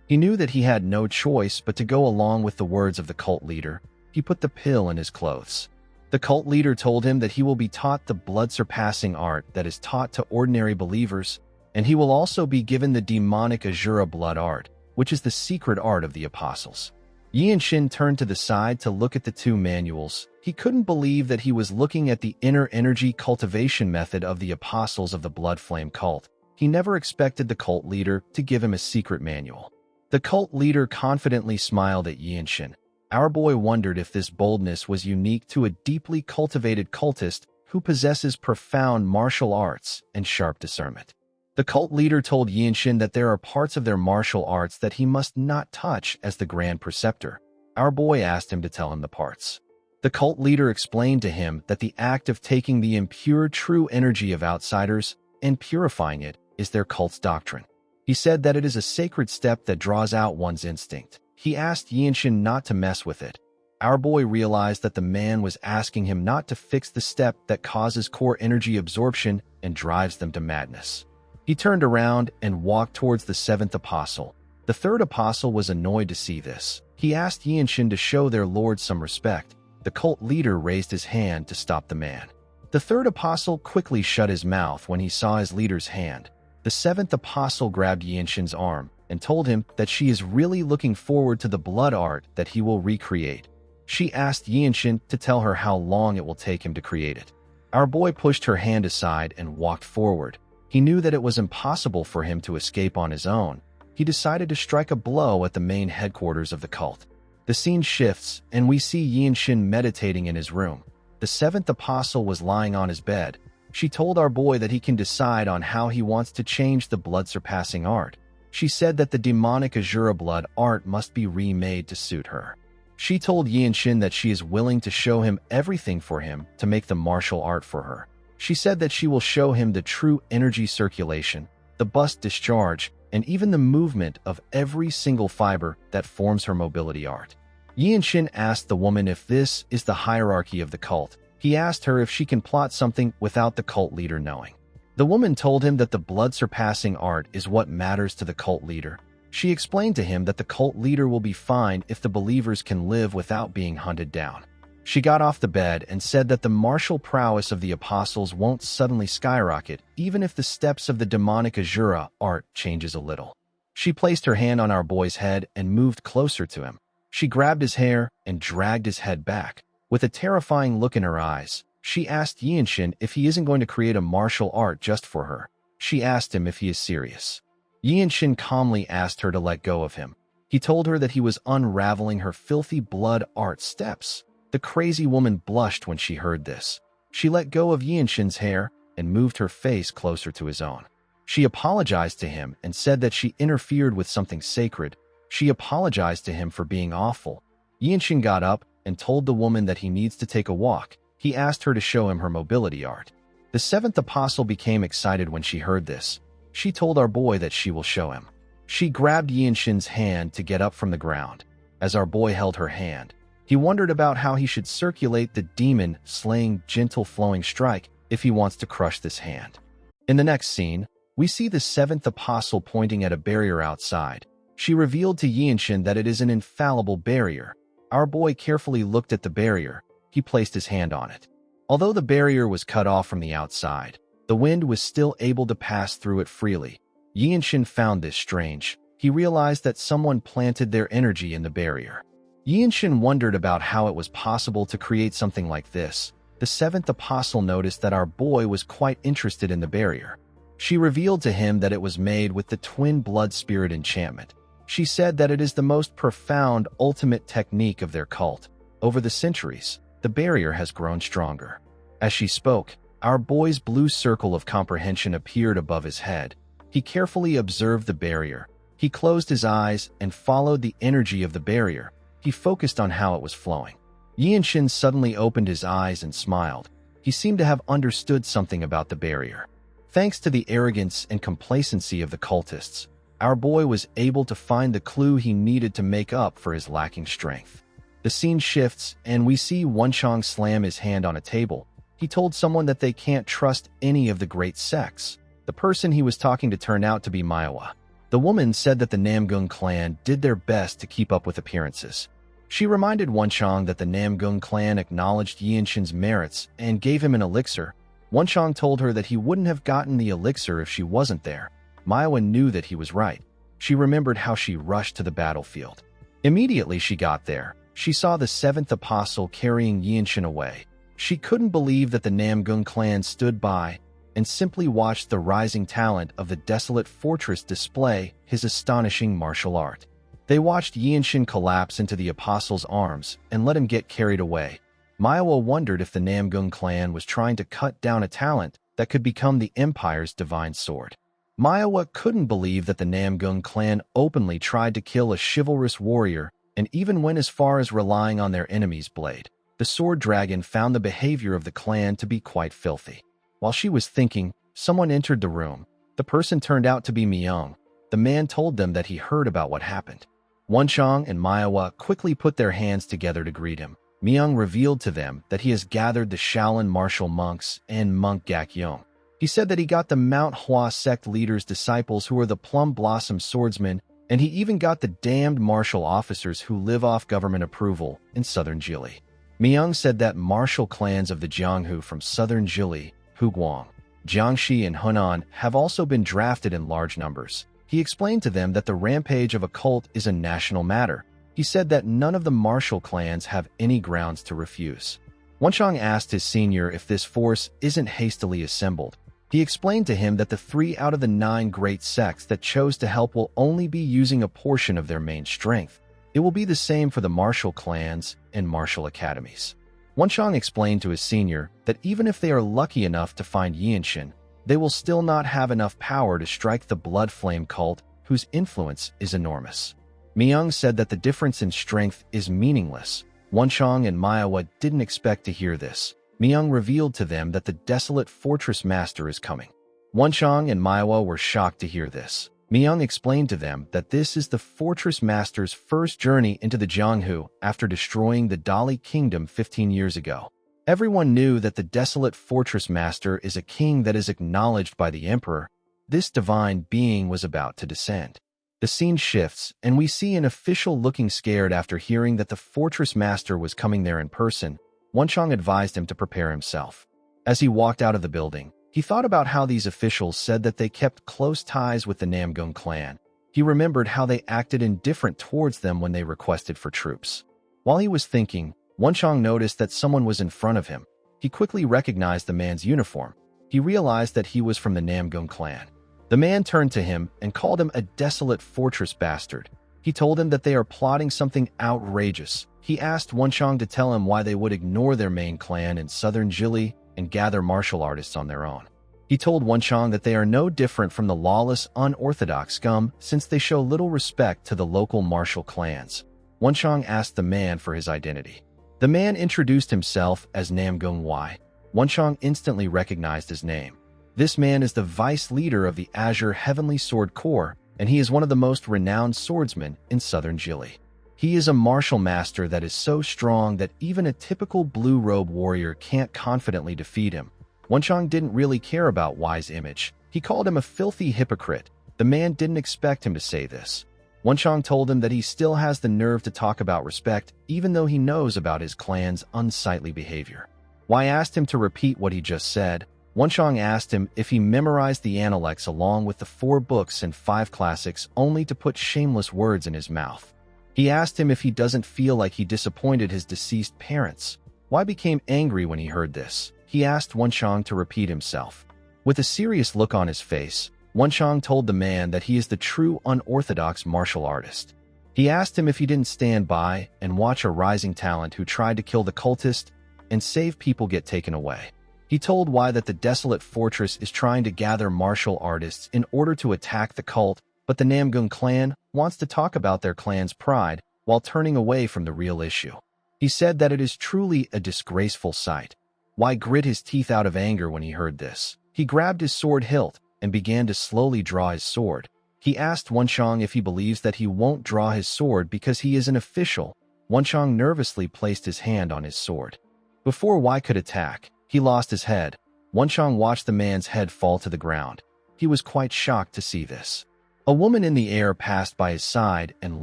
He knew that he had no choice but to go along with the words of the cult leader. He put the pill in his clothes. The cult leader told him that he will be taught the blood-surpassing art that is taught to ordinary believers, and he will also be given the demonic Azura blood art, which is the secret art of the apostles. Yinshin turned to the side to look at the two manuals. He couldn't believe that he was looking at the inner energy cultivation method of the apostles of the Blood Flame cult. He never expected the cult leader to give him a secret manual. The cult leader confidently smiled at Yinshin. Our boy wondered if this boldness was unique to a deeply cultivated cultist who possesses profound martial arts and sharp discernment. The cult leader told Yinshin that there are parts of their martial arts that he must not touch as the Grand Preceptor. Our boy asked him to tell him the parts. The cult leader explained to him that the act of taking the impure true energy of outsiders and purifying it is their cult's doctrine. He said that it is a sacred step that draws out one's instinct. He asked Yinshin not to mess with it. Our boy realized that the man was asking him not to fix the step that causes core energy absorption and drives them to madness. He turned around and walked towards the seventh apostle. The third apostle was annoyed to see this. He asked Yinshin to show their lord some respect. The cult leader raised his hand to stop the man. The third apostle quickly shut his mouth when he saw his leader's hand. The seventh apostle grabbed Yinshin's arm and told him that she is really looking forward to the blood art that he will recreate. She asked Yinshin to tell her how long it will take him to create it. Our boy pushed her hand aside and walked forward. He knew that it was impossible for him to escape on his own. He decided to strike a blow at the main headquarters of the cult. The scene shifts, and we see Yinshin meditating in his room. The seventh apostle was lying on his bed. She told our boy that he can decide on how he wants to change the blood-surpassing art. She said that the demonic Azura blood art must be remade to suit her. She told Yinshin that she is willing to show him everything for him to make the martial art for her. She said that she will show him the true energy circulation, the bust discharge, and even the movement of every single fiber that forms her mobility art. Yinshin asked the woman if this is the hierarchy of the cult. He asked her if she can plot something without the cult leader knowing. The woman told him that the blood-surpassing art is what matters to the cult leader. She explained to him that the cult leader will be fine if the believers can live without being hunted down. She got off the bed and said that the martial prowess of the apostles won't suddenly skyrocket, even if the steps of the demonic Azura art changes a little. She placed her hand on our boy's head and moved closer to him. She grabbed his hair and dragged his head back. With a terrifying look in her eyes, she asked Yinshin if he isn't going to create a martial art just for her. She asked him if he is serious. Yinshin calmly asked her to let go of him. He told her that he was unraveling her filthy blood art steps. The crazy woman blushed when she heard this. She let go of Yinshin's hair and moved her face closer to his own. She apologized to him and said that she interfered with something sacred. She apologized to him for being awful. Yinshin got up and told the woman that he needs to take a walk. He asked her to show him her mobility art. The seventh apostle became excited when she heard this. She told our boy that she will show him. She grabbed Yinshin's hand to get up from the ground. As our boy held her hand, he wondered about how he should circulate the demon-slaying, gentle flowing strike if he wants to crush this hand. In the next scene, we see the seventh apostle pointing at a barrier outside. She revealed to Yinshin that it is an infallible barrier. Our boy carefully looked at the barrier. He placed his hand on it. Although the barrier was cut off from the outside, the wind was still able to pass through it freely. Yinshin found this strange. He realized that someone planted their energy in the barrier. Yinshin wondered about how it was possible to create something like this. The seventh apostle noticed that our boy was quite interested in the barrier. She revealed to him that it was made with the twin blood spirit enchantment. She said that it is the most profound, ultimate technique of their cult. Over the centuries, the barrier has grown stronger. As she spoke, our boy's blue circle of comprehension appeared above his head. He carefully observed the barrier. He closed his eyes and followed the energy of the barrier. He focused on how it was flowing. Yinshin suddenly opened his eyes and smiled. He seemed to have understood something about the barrier. Thanks to the arrogance and complacency of the cultists, our boy was able to find the clue he needed to make up for his lacking strength. The scene shifts, and we see Wenchong slam his hand on a table. He told someone that they can't trust any of the great sects. The person he was talking to turned out to be Manhwa. The woman said that the Namgung clan did their best to keep up with appearances. She reminded Wenchang that the Namgung clan acknowledged Yinshin's merits and gave him an elixir. Wenchang told her that he wouldn't have gotten the elixir if she wasn't there. Manhwa knew that he was right. She remembered how she rushed to the battlefield. Immediately she got there, she saw the seventh apostle carrying Yinshin away. She couldn't believe that the Namgung clan stood by and simply watched the rising talent of the desolate fortress display his astonishing martial art. They watched Yinshin collapse into the apostle's arms and let him get carried away. Manhwa wondered if the Namgung clan was trying to cut down a talent that could become the empire's divine sword. Manhwa couldn't believe that the Namgung clan openly tried to kill a chivalrous warrior and even went as far as relying on their enemy's blade. The sword dragon found the behavior of the clan to be quite filthy. While she was thinking, someone entered the room. The person turned out to be Myung. The man told them that he heard about what happened. Wenchang and Manhwa quickly put their hands together to greet him. Myung revealed to them that he has gathered the Shaolin martial monks and monk Gakyong. He said that he got the Mount Hua sect leaders' disciples who are the Plum Blossom swordsmen, and he even got the damned martial officers who live off government approval in southern Jili. Myung said that martial clans of the Jianghu from southern Jili, Huguang, Jiangxi, and Hunan have also been drafted in large numbers. He explained to them that the rampage of a cult is a national matter. He said that none of the martial clans have any grounds to refuse. Wenchang asked his senior if this force isn't hastily assembled. He explained to him that the 3 out of the 9 great sects that chose to help will only be using a portion of their main strength. It will be the same for the martial clans and martial academies. Wenchang explained to his senior that even if they are lucky enough to find Yinshin, they will still not have enough power to strike the Blood Flame cult, whose influence is enormous. Myung said that the difference in strength is meaningless. Wenchang and Manhwa didn't expect to hear this. Myung revealed to them that the desolate fortress master is coming. Wenchang and Manhwa were shocked to hear this. Myung explained to them that this is the fortress master's first journey into the Jianghu after destroying the Dali kingdom 15 years ago. Everyone knew that the desolate fortress master is a king that is acknowledged by the emperor. This divine being was about to descend. The scene shifts, and we see an official looking scared after hearing that the fortress master was coming there in person. Wenchang advised him to prepare himself. As he walked out of the building, he thought about how these officials said that they kept close ties with the Namgung clan. He remembered how they acted indifferent towards them when they requested for troops. While he was thinking, Wenchang noticed that someone was in front of him. He quickly recognized the man's uniform. He realized that he was from the Namgung clan. The man turned to him and called him a desolate fortress bastard. He told him that they are plotting something outrageous. He asked Wenchang to tell him why they would ignore their main clan in southern Jili and gather martial artists on their own. He told Wenchang that they are no different from the lawless, unorthodox scum since they show little respect to the local martial clans. Wenchang asked the man for his identity. The man introduced himself as Namgung Y. Wenchang instantly recognized his name. This man is the vice leader of the Azure Heavenly Sword Corps, and he is one of the most renowned swordsmen in southern Jili. He is a martial master that is so strong that even a typical blue-robe warrior can't confidently defeat him. Wenchang didn't really care about Y's image. He called him a filthy hypocrite. The man didn't expect him to say this. Wenchang told him that he still has the nerve to talk about respect, even though he knows about his clan's unsightly behavior. Y asked him to repeat what he just said. Wenchang asked him if he memorized the Analects along with the 4 books and 5 classics only to put shameless words in his mouth. He asked him if he doesn't feel like he disappointed his deceased parents. Y became angry when he heard this. He asked Wenchang to repeat himself. With a serious look on his face, Wenchang told the man that he is the true unorthodox martial artist. He asked him if he didn't stand by and watch a rising talent who tried to kill the cultist and save people get taken away. He told Y that the desolate fortress is trying to gather martial artists in order to attack the cult, but the Namgung clan wants to talk about their clan's pride while turning away from the real issue. He said that it is truly a disgraceful sight. Y grit his teeth out of anger when he heard this. He grabbed his sword hilt and began to slowly draw his sword. He asked Wenchang if he believes that he won't draw his sword because he is an official. Wenchang nervously placed his hand on his sword. Before Y could attack, He lost his head. Wenchang watched the man's head fall to the ground. He was quite shocked to see this. A woman in the air passed by his side and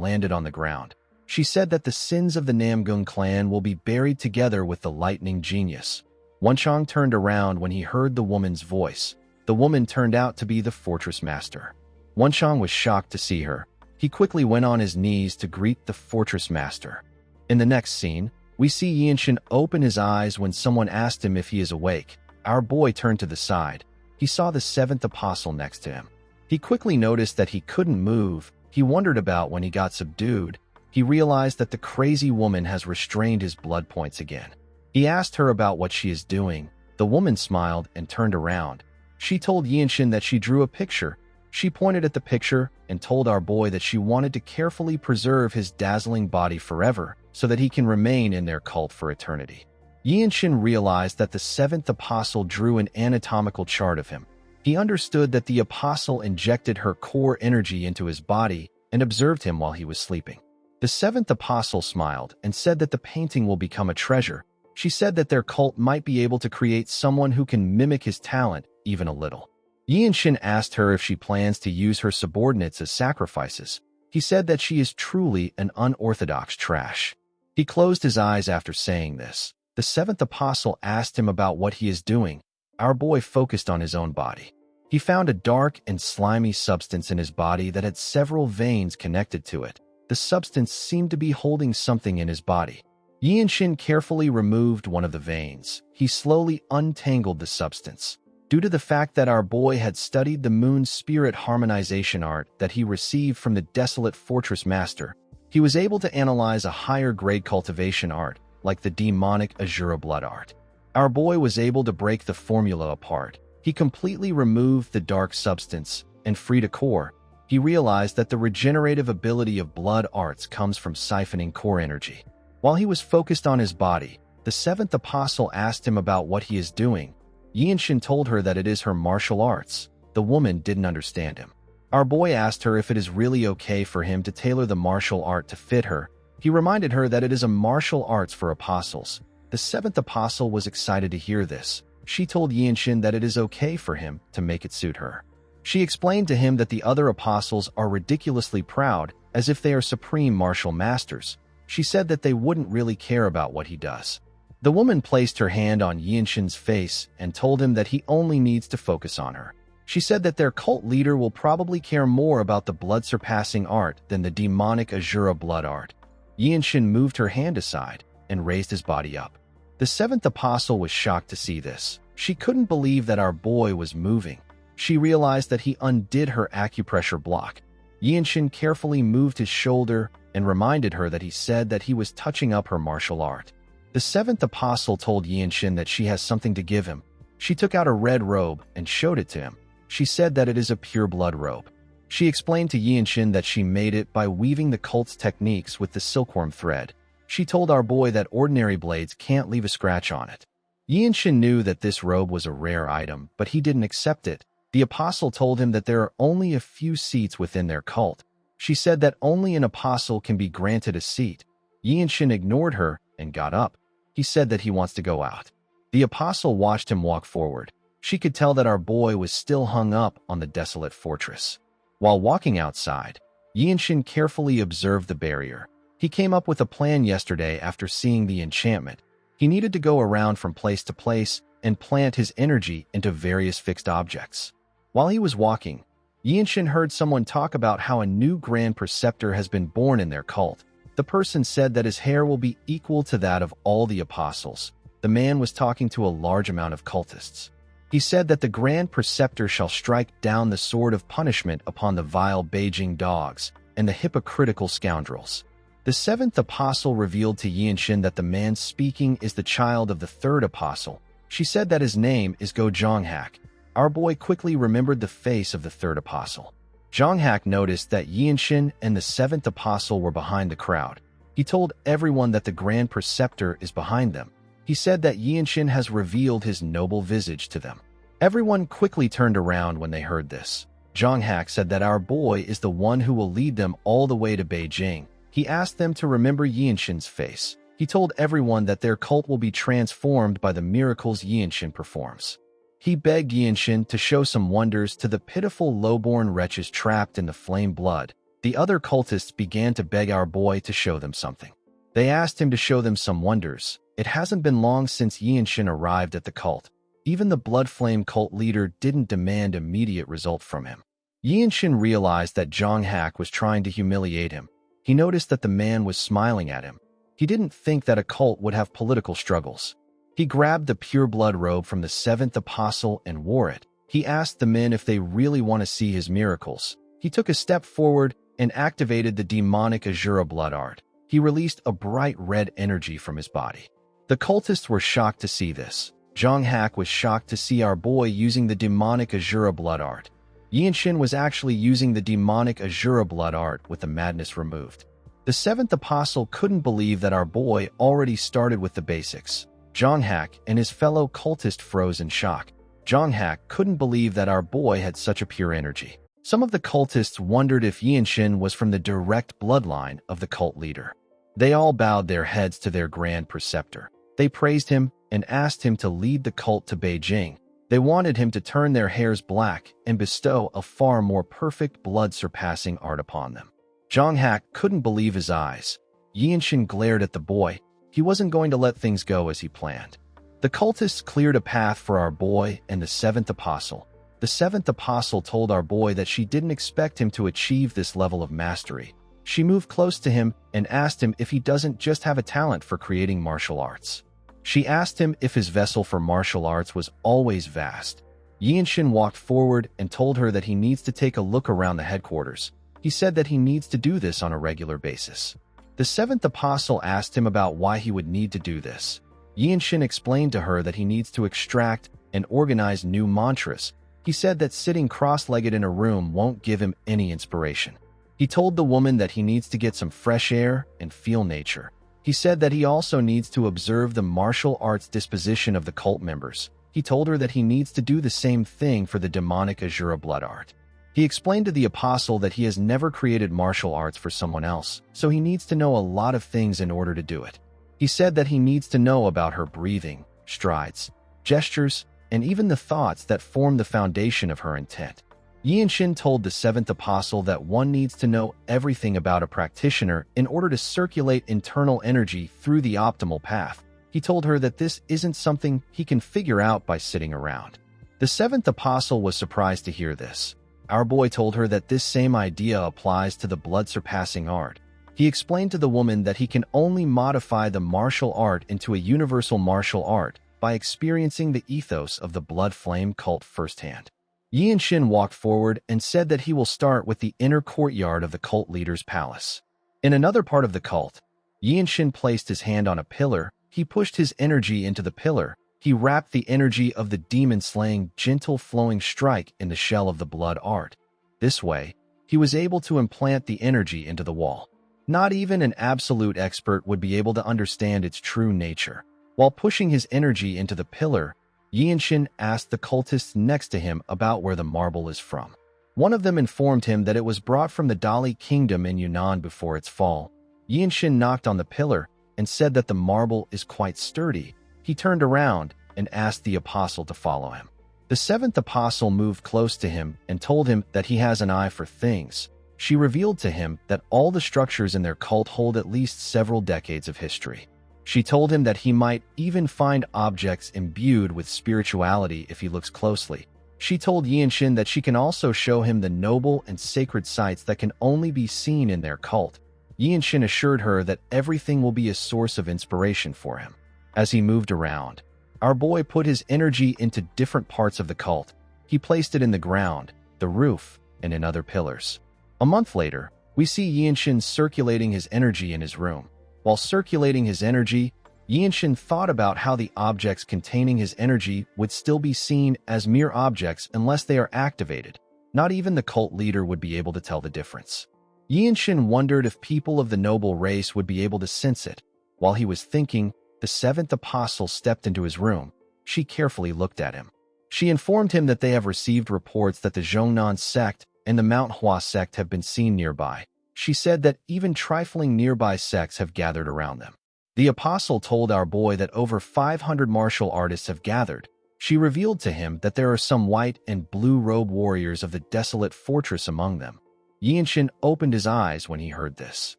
landed on the ground. She said that the sins of the Namgung clan will be buried together with the lightning genius. Wenchang turned around when he heard the woman's voice. The woman turned out to be the fortress master. Wenchang was shocked to see her. He quickly went on his knees to greet the fortress master. In the next scene, we see Yinshin open his eyes when someone asked him if he is awake. Our boy turned to the side. He saw the seventh apostle next to him. He quickly noticed that he couldn't move. He wondered about when he got subdued. He realized that the crazy woman has restrained his blood points again. He asked her about what she is doing. The woman smiled and turned around. She told Yinshin that she drew a picture. She pointed at the picture and told our boy that she wanted to carefully preserve his dazzling body forever so that he can remain in their cult for eternity. Yinshin realized that the seventh apostle drew an anatomical chart of him. He understood that the apostle injected her core energy into his body and observed him while he was sleeping. The seventh apostle smiled and said that the painting will become a treasure. She said that their cult might be able to create someone who can mimic his talent even a little. Yinshin asked her if she plans to use her subordinates as sacrifices. He said that she is truly an unorthodox trash. He closed his eyes after saying this. The seventh apostle asked him about what he is doing. Our boy focused on his own body. He found a dark and slimy substance in his body that had several veins connected to it. The substance seemed to be holding something in his body. Yinshin carefully removed one of the veins. He slowly untangled the substance. Due to the fact that our boy had studied the moon's spirit harmonization art that he received from the desolate fortress master, he was able to analyze a higher grade cultivation art, like the demonic Azura blood art. Our boy was able to break the formula apart. He completely removed the dark substance and freed a core. He realized that the regenerative ability of blood arts comes from siphoning core energy. While he was focused on his body, the seventh apostle asked him about what he is doing. Yinshin told her that it is her martial arts. The woman didn't understand him. Our boy asked her if it is really okay for him to tailor the martial art to fit her. He reminded her that it is a martial arts for apostles. The seventh apostle was excited to hear this. She told Yinshin that it is okay for him to make it suit her. She explained to him that the other apostles are ridiculously proud, as if they are supreme martial masters. She said that they wouldn't really care about what he does. The woman placed her hand on Yinshin's face and told him that he only needs to focus on her. She said that their cult leader will probably care more about the blood-surpassing art than the demonic Azura blood art. Yinshin moved her hand aside and raised his body up. The seventh apostle was shocked to see this. She couldn't believe that our boy was moving. She realized that he undid her acupressure block. Yinshin carefully moved his shoulder and reminded her that he said that he was touching up her martial art. The seventh apostle told Yinshin that she has something to give him. She took out a red robe and showed it to him. She said that it is a pure blood robe. She explained to Yinshin that she made it by weaving the cult's techniques with the silkworm thread. She told our boy that ordinary blades can't leave a scratch on it. Yinshin knew that this robe was a rare item, but he didn't accept it. The apostle told him that there are only a few seats within their cult. She said that only an apostle can be granted a seat. Yinshin ignored her and got up. He said that he wants to go out. The apostle watched him walk forward. She could tell that our boy was still hung up on the desolate fortress. While walking outside, Yinshin carefully observed the barrier. He came up with a plan yesterday after seeing the enchantment. He needed to go around from place to place and plant his energy into various fixed objects. While he was walking, Yinshin heard someone talk about how a new Grand Preceptor has been born in their cult. The person said that his hair will be equal to that of all the apostles. The man was talking to a large amount of cultists. He said that the Grand Preceptor shall strike down the sword of punishment upon the vile Beijing dogs and the hypocritical scoundrels. The seventh apostle revealed to Yinshin that the man speaking is the child of the third apostle. She said that his name is Go Zhonghak. Our boy quickly remembered the face of the third apostle. Zhonghak noticed that Yinshin and the seventh apostle were behind the crowd. He told everyone that the Grand Preceptor is behind them. He said that Yinshin has revealed his noble visage to them. Everyone quickly turned around when they heard this. Zhonghak said that our boy is the one who will lead them all the way to Beijing. He asked them to remember Yinshin's face. He told everyone that their cult will be transformed by the miracles Yinshin performs. He begged Yinshin to show some wonders to the pitiful lowborn wretches trapped in the flame blood. The other cultists began to beg our boy to show them something. They asked him to show them some wonders. It hasn't been long since Yinshin arrived at the cult. Even the blood flame cult leader didn't demand immediate result from him. Yinshin realized that Zhang Hak was trying to humiliate him. He noticed that the man was smiling at him. He didn't think that a cult would have political struggles. He grabbed the pure blood robe from the seventh apostle and wore it. He asked the men if they really want to see his miracles. He took a step forward and activated the demonic Azura blood art. He released a bright red energy from his body. The cultists were shocked to see this. Zhang Hak was shocked to see our boy using the demonic Azura blood art. Yinshin was actually using the demonic Azura blood art with the madness removed. The seventh apostle couldn't believe that our boy already started with the basics. Zhang Hak and his fellow cultist froze in shock. Zhang Hak couldn't believe that our boy had such a pure energy. Some of the cultists wondered if Yinshin was from the direct bloodline of the cult leader. They all bowed their heads to their grand preceptor. They praised him and asked him to lead the cult to Beijing. They wanted him to turn their hairs black and bestow a far more perfect blood-surpassing art upon them. Zhang Hak couldn't believe his eyes. Yinshin glared at the boy. He wasn't going to let things go as he planned. The cultists cleared a path for our boy and the seventh apostle. The seventh apostle told our boy that she didn't expect him to achieve this level of mastery. She moved close to him and asked him if he doesn't just have a talent for creating martial arts. She asked him if his vessel for martial arts was always vast. Yinshin walked forward and told her that he needs to take a look around the headquarters. He said that he needs to do this on a regular basis. The seventh apostle asked him about why he would need to do this. Yinshin explained to her that he needs to extract and organize new mantras. He said that sitting cross-legged in a room won't give him any inspiration. He told the woman that he needs to get some fresh air and feel nature. He said that he also needs to observe the martial arts disposition of the cult members. He told her that he needs to do the same thing for the demonic Azura blood art. He explained to the apostle that he has never created martial arts for someone else, so he needs to know a lot of things in order to do it. He said that he needs to know about her breathing, strides, gestures, and even the thoughts that form the foundation of her intent. Yinshin told the seventh apostle that one needs to know everything about a practitioner in order to circulate internal energy through the optimal path. He told her that this isn't something he can figure out by sitting around. The seventh apostle was surprised to hear this. Our boy told her that this same idea applies to the blood-surpassing art. He explained to the woman that he can only modify the martial art into a universal martial art by experiencing the ethos of the blood flame cult firsthand. Yinshin walked forward and said that he will start with the inner courtyard of the cult leader's palace. In another part of the cult, Yinshin placed his hand on a pillar. He pushed his energy into the pillar. He wrapped the energy of the demon-slaying, gentle flowing strike in the shell of the blood art. This way, he was able to implant the energy into the wall. Not even an absolute expert would be able to understand its true nature. While pushing his energy into the pillar, Yinshin asked the cultists next to him about where the marble is from. One of them informed him that it was brought from the Dali kingdom in Yunnan before its fall. Yinshin knocked on the pillar and said that the marble is quite sturdy. He turned around and asked the apostle to follow him. The seventh apostle moved close to him and told him that he has an eye for things. She revealed to him that all the structures in their cult hold at least several decades of history. She told him that he might even find objects imbued with spirituality if he looks closely. She told Yinshin that she can also show him the noble and sacred sites that can only be seen in their cult. Yinshin assured her that everything will be a source of inspiration for him. As he moved around, our boy put his energy into different parts of the cult. He placed it in the ground, the roof, and in other pillars. A month later, we see Yinshin circulating his energy in his room. While circulating his energy, Yinshin thought about how the objects containing his energy would still be seen as mere objects unless they are activated. Not even the cult leader would be able to tell the difference. Yinshin wondered if people of the noble race would be able to sense it. While he was thinking, the seventh apostle stepped into his room. She carefully looked at him. She informed him that they have received reports that the Zhongnan sect and the Manhwa sect have been seen nearby. She said that even trifling nearby sects have gathered around them. The apostle told our boy that over 500 martial artists have gathered. She revealed to him that there are some white and blue robe warriors of the desolate fortress among them. Yinshin opened his eyes when he heard this.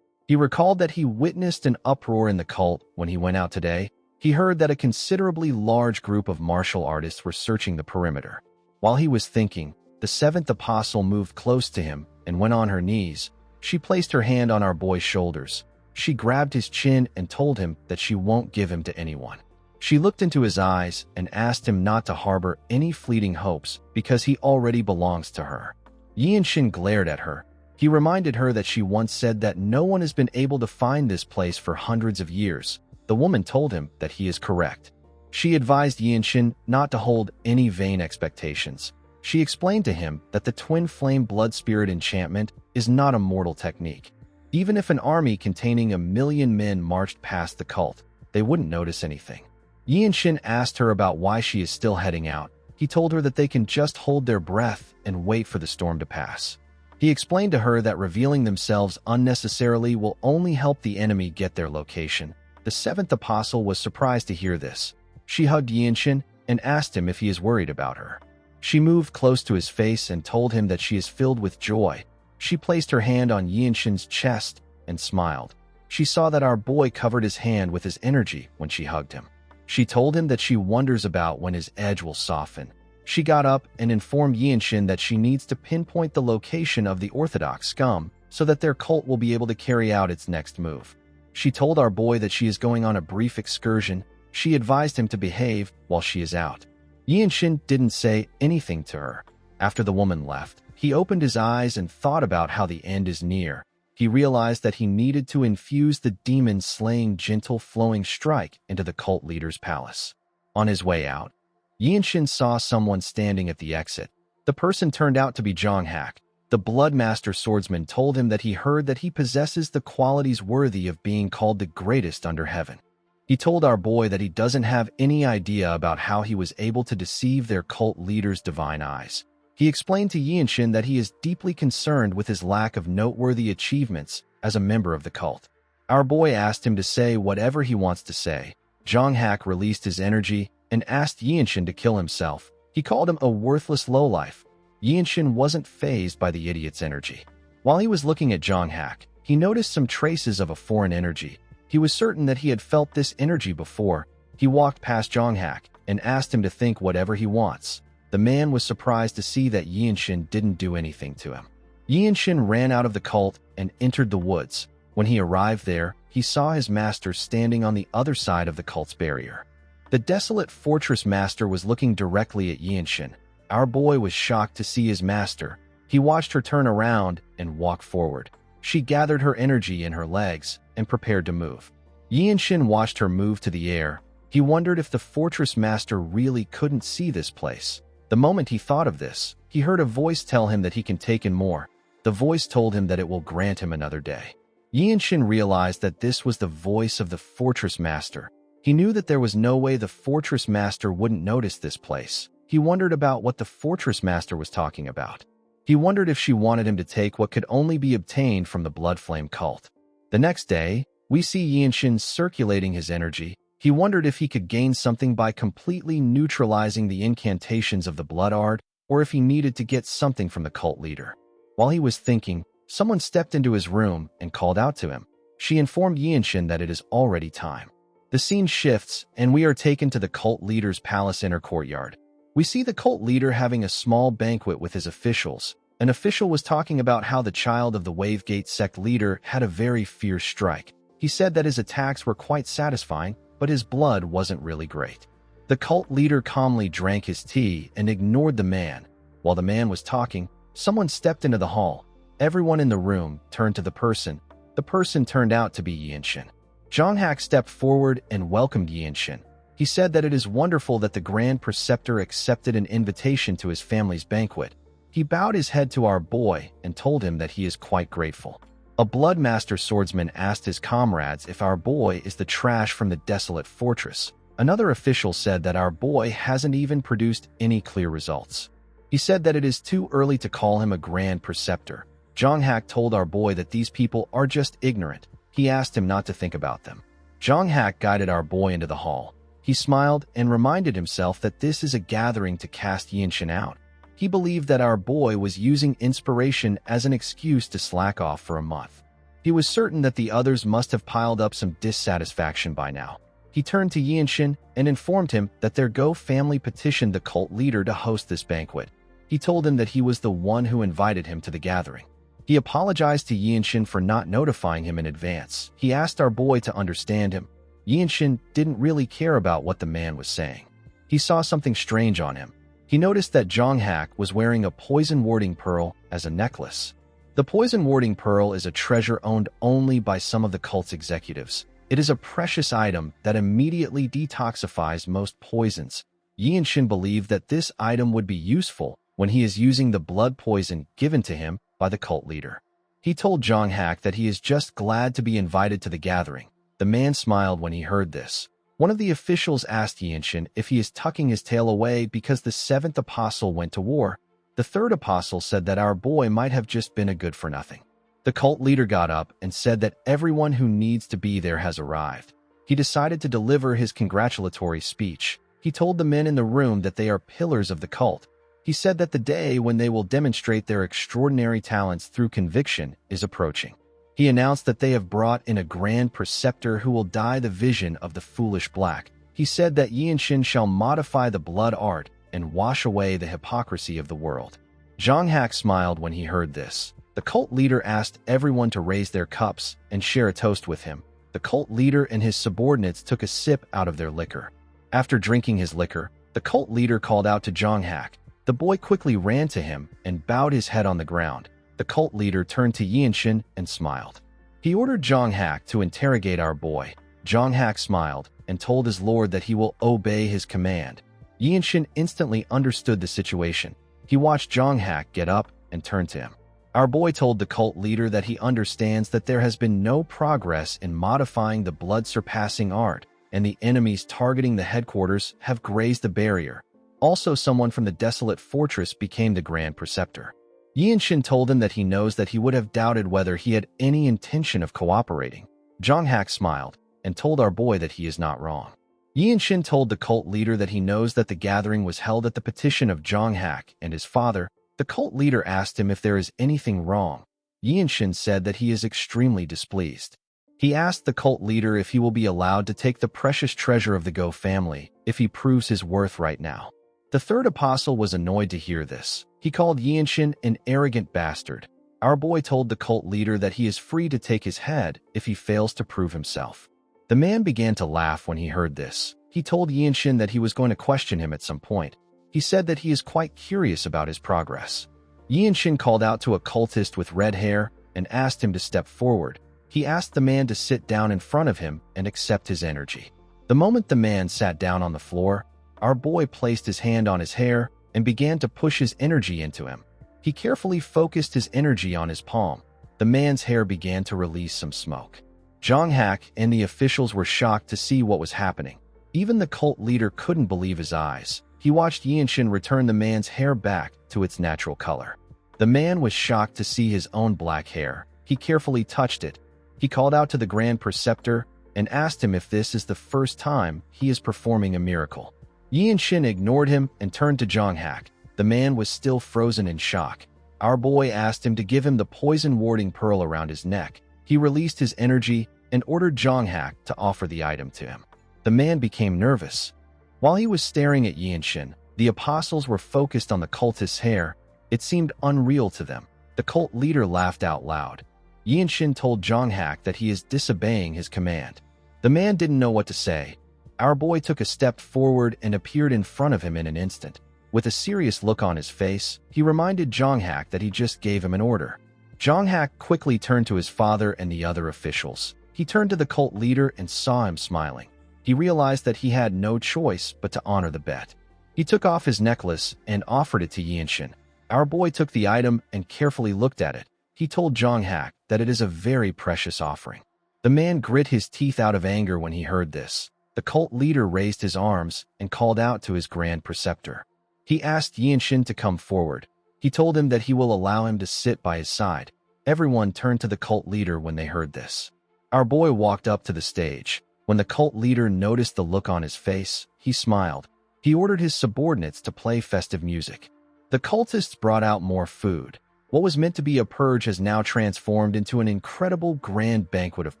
He recalled that he witnessed an uproar in the cult when he went out today. He heard that a considerably large group of martial artists were searching the perimeter. While he was thinking, the seventh apostle moved close to him and went on her knees. She placed her hand on our boy's shoulders. She grabbed his chin and told him that she won't give him to anyone. She looked into his eyes and asked him not to harbor any fleeting hopes because he already belongs to her. Yinshin glared at her. He reminded her that she once said that no one has been able to find this place for hundreds of years. The woman told him that he is correct. She advised Yinshin not to hold any vain expectations. She explained to him that the twin flame blood spirit enchantment is not a mortal technique. Even if an army containing 1,000,000 men marched past the cult, they wouldn't notice anything. Yinshin asked her about why she is still heading out. He told her that they can just hold their breath and wait for the storm to pass. He explained to her that revealing themselves unnecessarily will only help the enemy get their location. The seventh apostle was surprised to hear this. She hugged Yinshin and asked him if he is worried about her. She moved close to his face and told him that she is filled with joy. She placed her hand on Yinshin's chest and smiled. She saw that our boy covered his hand with his energy when she hugged him. She told him that she wonders about when his edge will soften. She got up and informed Yinshin that she needs to pinpoint the location of the Orthodox scum so that their cult will be able to carry out its next move. She told our boy that she is going on a brief excursion. She advised him to behave while she is out. Yinshin didn't say anything to her. After the woman left, he opened his eyes and thought about how the end is near. He realized that he needed to infuse the demon-slaying gentle flowing strike into the cult leader's palace. On his way out, Yinshin saw someone standing at the exit. The person turned out to be Jonghak. The Bloodmaster swordsman told him that he heard that he possesses the qualities worthy of being called the greatest under heaven. He told our boy that he doesn't have any idea about how he was able to deceive their cult leader's divine eyes. He explained to Yinshin that he is deeply concerned with his lack of noteworthy achievements as a member of the cult. Our boy asked him to say whatever he wants to say. Jonghak released his energy and asked Yinshin to kill himself. He called him a worthless lowlife. Yinshin wasn't fazed by the idiot's energy. While he was looking at Jonghak, he noticed some traces of a foreign energy. He was certain that he had felt this energy before. He walked past Jonghak and asked him to think whatever he wants. The man was surprised to see that Yinshin didn't do anything to him. Yinshin ran out of the cult and entered the woods. When he arrived there, he saw his master standing on the other side of the cult's barrier. The desolate fortress master was looking directly at Yinshin. Our boy was shocked to see his master. He watched her turn around and walk forward. She gathered her energy in her legs and prepared to move. Yinshin watched her move to the air. He wondered if the fortress master really couldn't see this place. The moment he thought of this, he heard a voice tell him that he can take in more. The voice told him that it will grant him another day. Yinshin realized that this was the voice of the fortress master. He knew that there was no way the fortress master wouldn't notice this place. He wondered about what the fortress master was talking about. He wondered if she wanted him to take what could only be obtained from the Blood Flame cult. The next day, we see Yinshin circulating his energy. He wondered if he could gain something by completely neutralizing the incantations of the Blood Art, or if he needed to get something from the cult leader. While he was thinking, someone stepped into his room and called out to him. She informed Yinshin that it is already time. The scene shifts, and we are taken to the cult leader's palace inner courtyard. We see the cult leader having a small banquet with his officials. An official was talking about how the child of the Wavegate sect leader had a very fierce strike. He said that his attacks were quite satisfying, but his blood wasn't really great. The cult leader calmly drank his tea and ignored the man. While the man was talking, someone stepped into the hall. Everyone in the room turned to the person. The person turned out to be Yinshin. Jonghak stepped forward and welcomed Yinshin. He said that it is wonderful that the Grand Preceptor accepted an invitation to his family's banquet. He bowed his head to our boy and told him that he is quite grateful. A Bloodmaster swordsman asked his comrades if our boy is the trash from the desolate fortress. Another official said that our boy hasn't even produced any clear results. He said that it is too early to call him a Grand Preceptor. Jonghak told our boy that these people are just ignorant. He asked him not to think about them. Zhang Hak guided our boy into the hall. He smiled and reminded himself that this is a gathering to cast Yinshin out. He believed that our boy was using inspiration as an excuse to slack off for a month. He was certain that the others must have piled up some dissatisfaction by now. He turned to Yinshin and informed him that their Go family petitioned the cult leader to host this banquet. He told him that he was the one who invited him to the gathering. He apologized to Yinshin for not notifying him in advance. He asked our boy to understand him. Yinshin didn't really care about what the man was saying. He saw something strange on him. He noticed that Zhang Hak was wearing a poison warding pearl as a necklace. The poison warding pearl is a treasure owned only by some of the cult's executives. It is a precious item that immediately detoxifies most poisons. Yinshin believed that this item would be useful when he is using the blood poison given to him by the cult leader. He told Zhang Hak that he is just glad to be invited to the gathering. The man smiled when he heard this. One of the officials asked Yinshin if he is tucking his tail away because the seventh apostle went to war. The third apostle said that our boy might have just been a good-for-nothing. The cult leader got up and said that everyone who needs to be there has arrived. He decided to deliver his congratulatory speech. He told the men in the room that they are pillars of the cult. He said that the day when they will demonstrate their extraordinary talents through conviction is approaching. He announced that they have brought in a grand preceptor who will dye the vision of the foolish black. He said that Yinshin shall modify the blood art and wash away the hypocrisy of the world. Zhang Hak smiled when he heard this. The cult leader asked everyone to raise their cups and share a toast with him. The cult leader and his subordinates took a sip out of their liquor. After drinking his liquor, the cult leader called out to Zhang Hak. The boy quickly ran to him and bowed his head on the ground. The cult leader turned to Yinshin and smiled. He ordered Zhang Hak to interrogate our boy. Zhang Hak smiled and told his lord that he will obey his command. Yinshin instantly understood the situation. He watched Zhang Hak get up and turn to him. Our boy told the cult leader that he understands that there has been no progress in modifying the blood-surpassing art, and the enemies targeting the headquarters have grazed the barrier. Also, someone from the desolate fortress became the Grand Preceptor. Yinshin told him that he knows that he would have doubted whether he had any intention of cooperating. Zhang Hak smiled and told our boy that he is not wrong. Yinshin told the cult leader that he knows that the gathering was held at the petition of Zhang Hak and his father. The cult leader asked him if there is anything wrong. Yinshin said that he is extremely displeased. He asked the cult leader if he will be allowed to take the precious treasure of the Go family if he proves his worth right now. The third apostle was annoyed to hear this. He called Yinshin an arrogant bastard. Our boy told the cult leader that he is free to take his head if he fails to prove himself. The man began to laugh when he heard this. He told Yinshin that he was going to question him at some point. He said that he is quite curious about his progress. Yinshin called out to a cultist with red hair and asked him to step forward. He asked the man to sit down in front of him and accept his energy. The moment the man sat down on the floor, our boy placed his hand on his hair and began to push his energy into him. He carefully focused his energy on his palm. The man's hair began to release some smoke. Zhang Hak and the officials were shocked to see what was happening. Even the cult leader couldn't believe his eyes. He watched Yinshin return the man's hair back to its natural color. The man was shocked to see his own black hair. He carefully touched it. He called out to the Grand Preceptor and asked him if this is the first time he is performing a miracle. Yinshin ignored him and turned to Zhang Hak. The man was still frozen in shock. Our boy asked him to give him the poison warding pearl around his neck. He released his energy and ordered Zhang Hak to offer the item to him. The man became nervous. While he was staring at Yinshin, the apostles were focused on the cultist's hair. It seemed unreal to them. The cult leader laughed out loud. Yinshin told Zhang Hak that he is disobeying his command. The man didn't know what to say. Our boy took a step forward and appeared in front of him in an instant. With a serious look on his face, he reminded Zhang Hak that he just gave him an order. Zhang Hak quickly turned to his father and the other officials. He turned to the cult leader and saw him smiling. He realized that he had no choice but to honor the bet. He took off his necklace and offered it to Yinshin. Our boy took the item and carefully looked at it. He told Zhang Hak that it is a very precious offering. The man grit his teeth out of anger when he heard this. The cult leader raised his arms and called out to his Grand Preceptor. He asked Yinshin to come forward. He told him that he will allow him to sit by his side. Everyone turned to the cult leader when they heard this. Our boy walked up to the stage. When the cult leader noticed the look on his face, he smiled. He ordered his subordinates to play festive music. The cultists brought out more food. What was meant to be a purge has now transformed into an incredible grand banquet of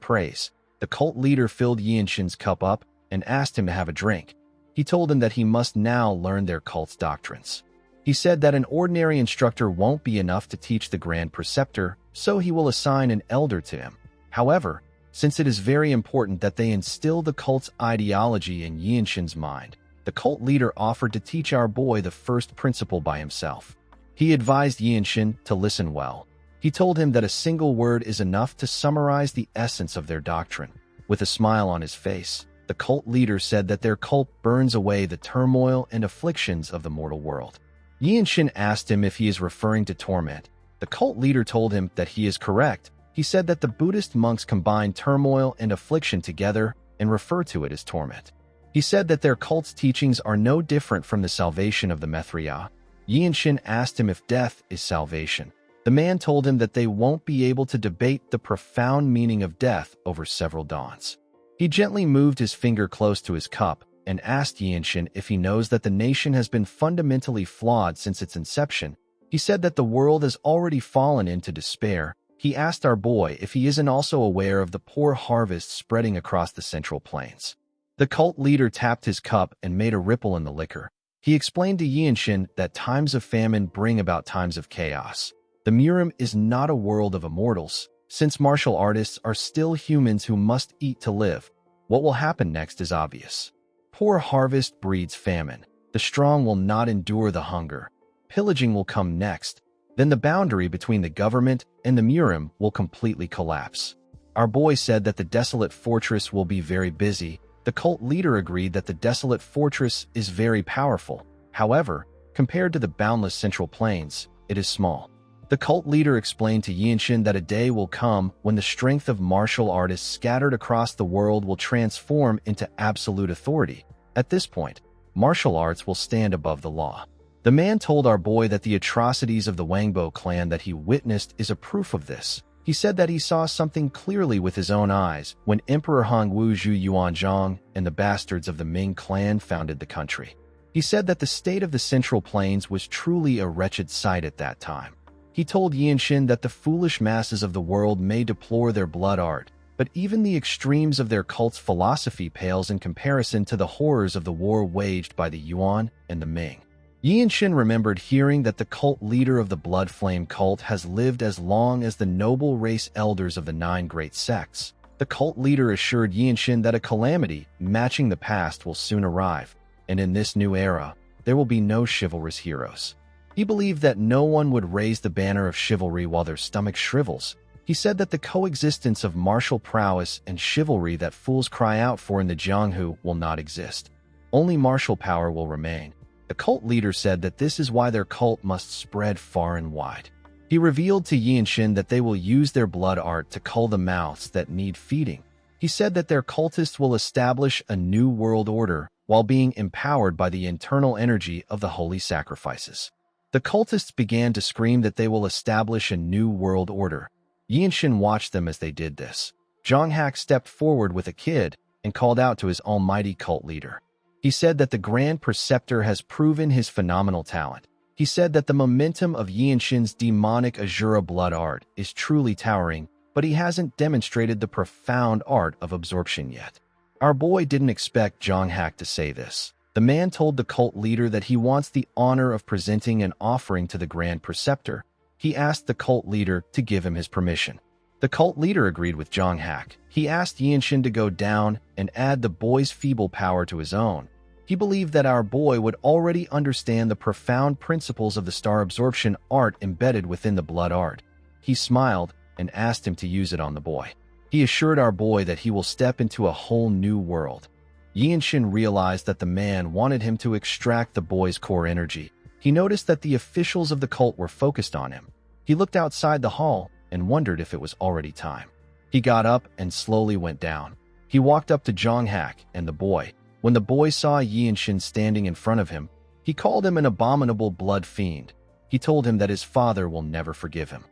praise. The cult leader filled Yinshin's cup up and asked him to have a drink. He told him that he must now learn their cult's doctrines. He said that an ordinary instructor won't be enough to teach the Grand Preceptor, so he will assign an elder to him. However, since it is very important that they instill the cult's ideology in Yinshin's mind, the cult leader offered to teach our boy the first principle by himself. He advised Yinshin to listen well. He told him that a single word is enough to summarize the essence of their doctrine. With a smile on his face, the cult leader said that their cult burns away the turmoil and afflictions of the mortal world. Yinshin asked him if he is referring to torment. The cult leader told him that he is correct. He said that the Buddhist monks combine turmoil and affliction together and refer to it as torment. He said that their cult's teachings are no different from the salvation of the Methriya. Yinshin asked him if death is salvation. The man told him that they won't be able to debate the profound meaning of death over several dawns. He gently moved his finger close to his cup and asked Yinshin if he knows that the nation has been fundamentally flawed since its inception. He said that the world has already fallen into despair. He asked our boy if he isn't also aware of the poor harvest spreading across the Central Plains. The cult leader tapped his cup and made a ripple in the liquor. He explained to Yinshin that times of famine bring about times of chaos. The Murim is not a world of immortals, since martial artists are still humans who must eat to live. What will happen next is obvious. Poor harvest breeds famine. The strong will not endure the hunger. Pillaging will come next. Then the boundary between the government and the Murim will completely collapse. Our boy said that the desolate fortress will be very busy. The cult leader agreed that the desolate fortress is very powerful. However, compared to the boundless Central Plains, it is small. The cult leader explained to Yinshin that a day will come when the strength of martial artists scattered across the world will transform into absolute authority. At this point, martial arts will stand above the law. The man told our boy that the atrocities of the Wangbo clan that he witnessed is a proof of this. He said that he saw something clearly with his own eyes when Emperor Hongwu Zhu Yuanzhang and the bastards of the Ming clan founded the country. He said that the state of the Central Plains was truly a wretched sight at that time. He told Yinshin that the foolish masses of the world may deplore their blood art, but even the extremes of their cult's philosophy pales in comparison to the horrors of the war waged by the Yuan and the Ming. Yinshin remembered hearing that the cult leader of the Blood Flame cult has lived as long as the noble race elders of the 9 great sects. The cult leader assured Yinshin that a calamity matching the past will soon arrive, and in this new era, there will be no chivalrous heroes. He believed that no one would raise the banner of chivalry while their stomach shrivels. He said that the coexistence of martial prowess and chivalry that fools cry out for in the Jianghu will not exist. Only martial power will remain. The cult leader said that this is why their cult must spread far and wide. He revealed to Yinshin that they will use their blood art to cull the mouths that need feeding. He said that their cultists will establish a new world order while being empowered by the internal energy of the holy sacrifices. The cultists began to scream that they will establish a new world order. Yinshin watched them as they did this. Zhang Hak stepped forward with a kid and called out to his almighty cult leader. He said that the Grand Preceptor has proven his phenomenal talent. He said that the momentum of Yinshin's demonic Azura blood art is truly towering, but he hasn't demonstrated the profound art of absorption yet. Our boy didn't expect Zhang Hak to say this. The man told the cult leader that he wants the honor of presenting an offering to the Grand Preceptor. He asked the cult leader to give him his permission. The cult leader agreed with Zhang Hak. He asked Yinshin to go down and add the boy's feeble power to his own. He believed that our boy would already understand the profound principles of the star absorption art embedded within the blood art. He smiled and asked him to use it on the boy. He assured our boy that he will step into a whole new world. Yinshin realized that the man wanted him to extract the boy's core energy. He noticed that the officials of the cult were focused on him. He looked outside the hall and wondered if it was already time. He got up and slowly went down. He walked up to Zhang Hak and the boy. When the boy saw Yinshin standing in front of him, he called him an abominable blood fiend. He told him that his father will never forgive him.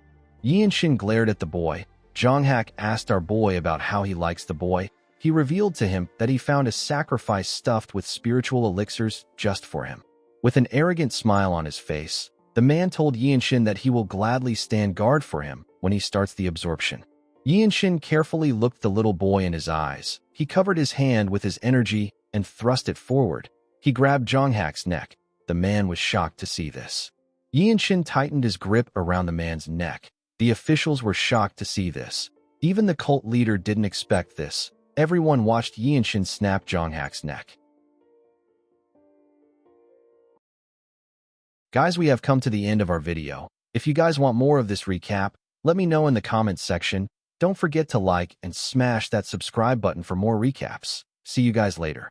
Yinshin glared at the boy. Zhang Hak asked our boy about how he likes the boy. He revealed to him that he found a sacrifice stuffed with spiritual elixirs just for him. With an arrogant smile on his face, the man told Yinshin that he will gladly stand guard for him when he starts the absorption. Yinshin carefully looked the little boy in his eyes. He covered his hand with his energy and thrust it forward. He grabbed Jonghak's neck. The man was shocked to see this. Yinshin tightened his grip around the man's neck. The officials were shocked to see this. Even the cult leader didn't expect this. Everyone watched Yinshin snap Jonghak's neck. Guys, we have come to the end of our video. If you guys want more of this recap, let me know in the comments section. Don't forget to like and smash that subscribe button for more recaps. See you guys later.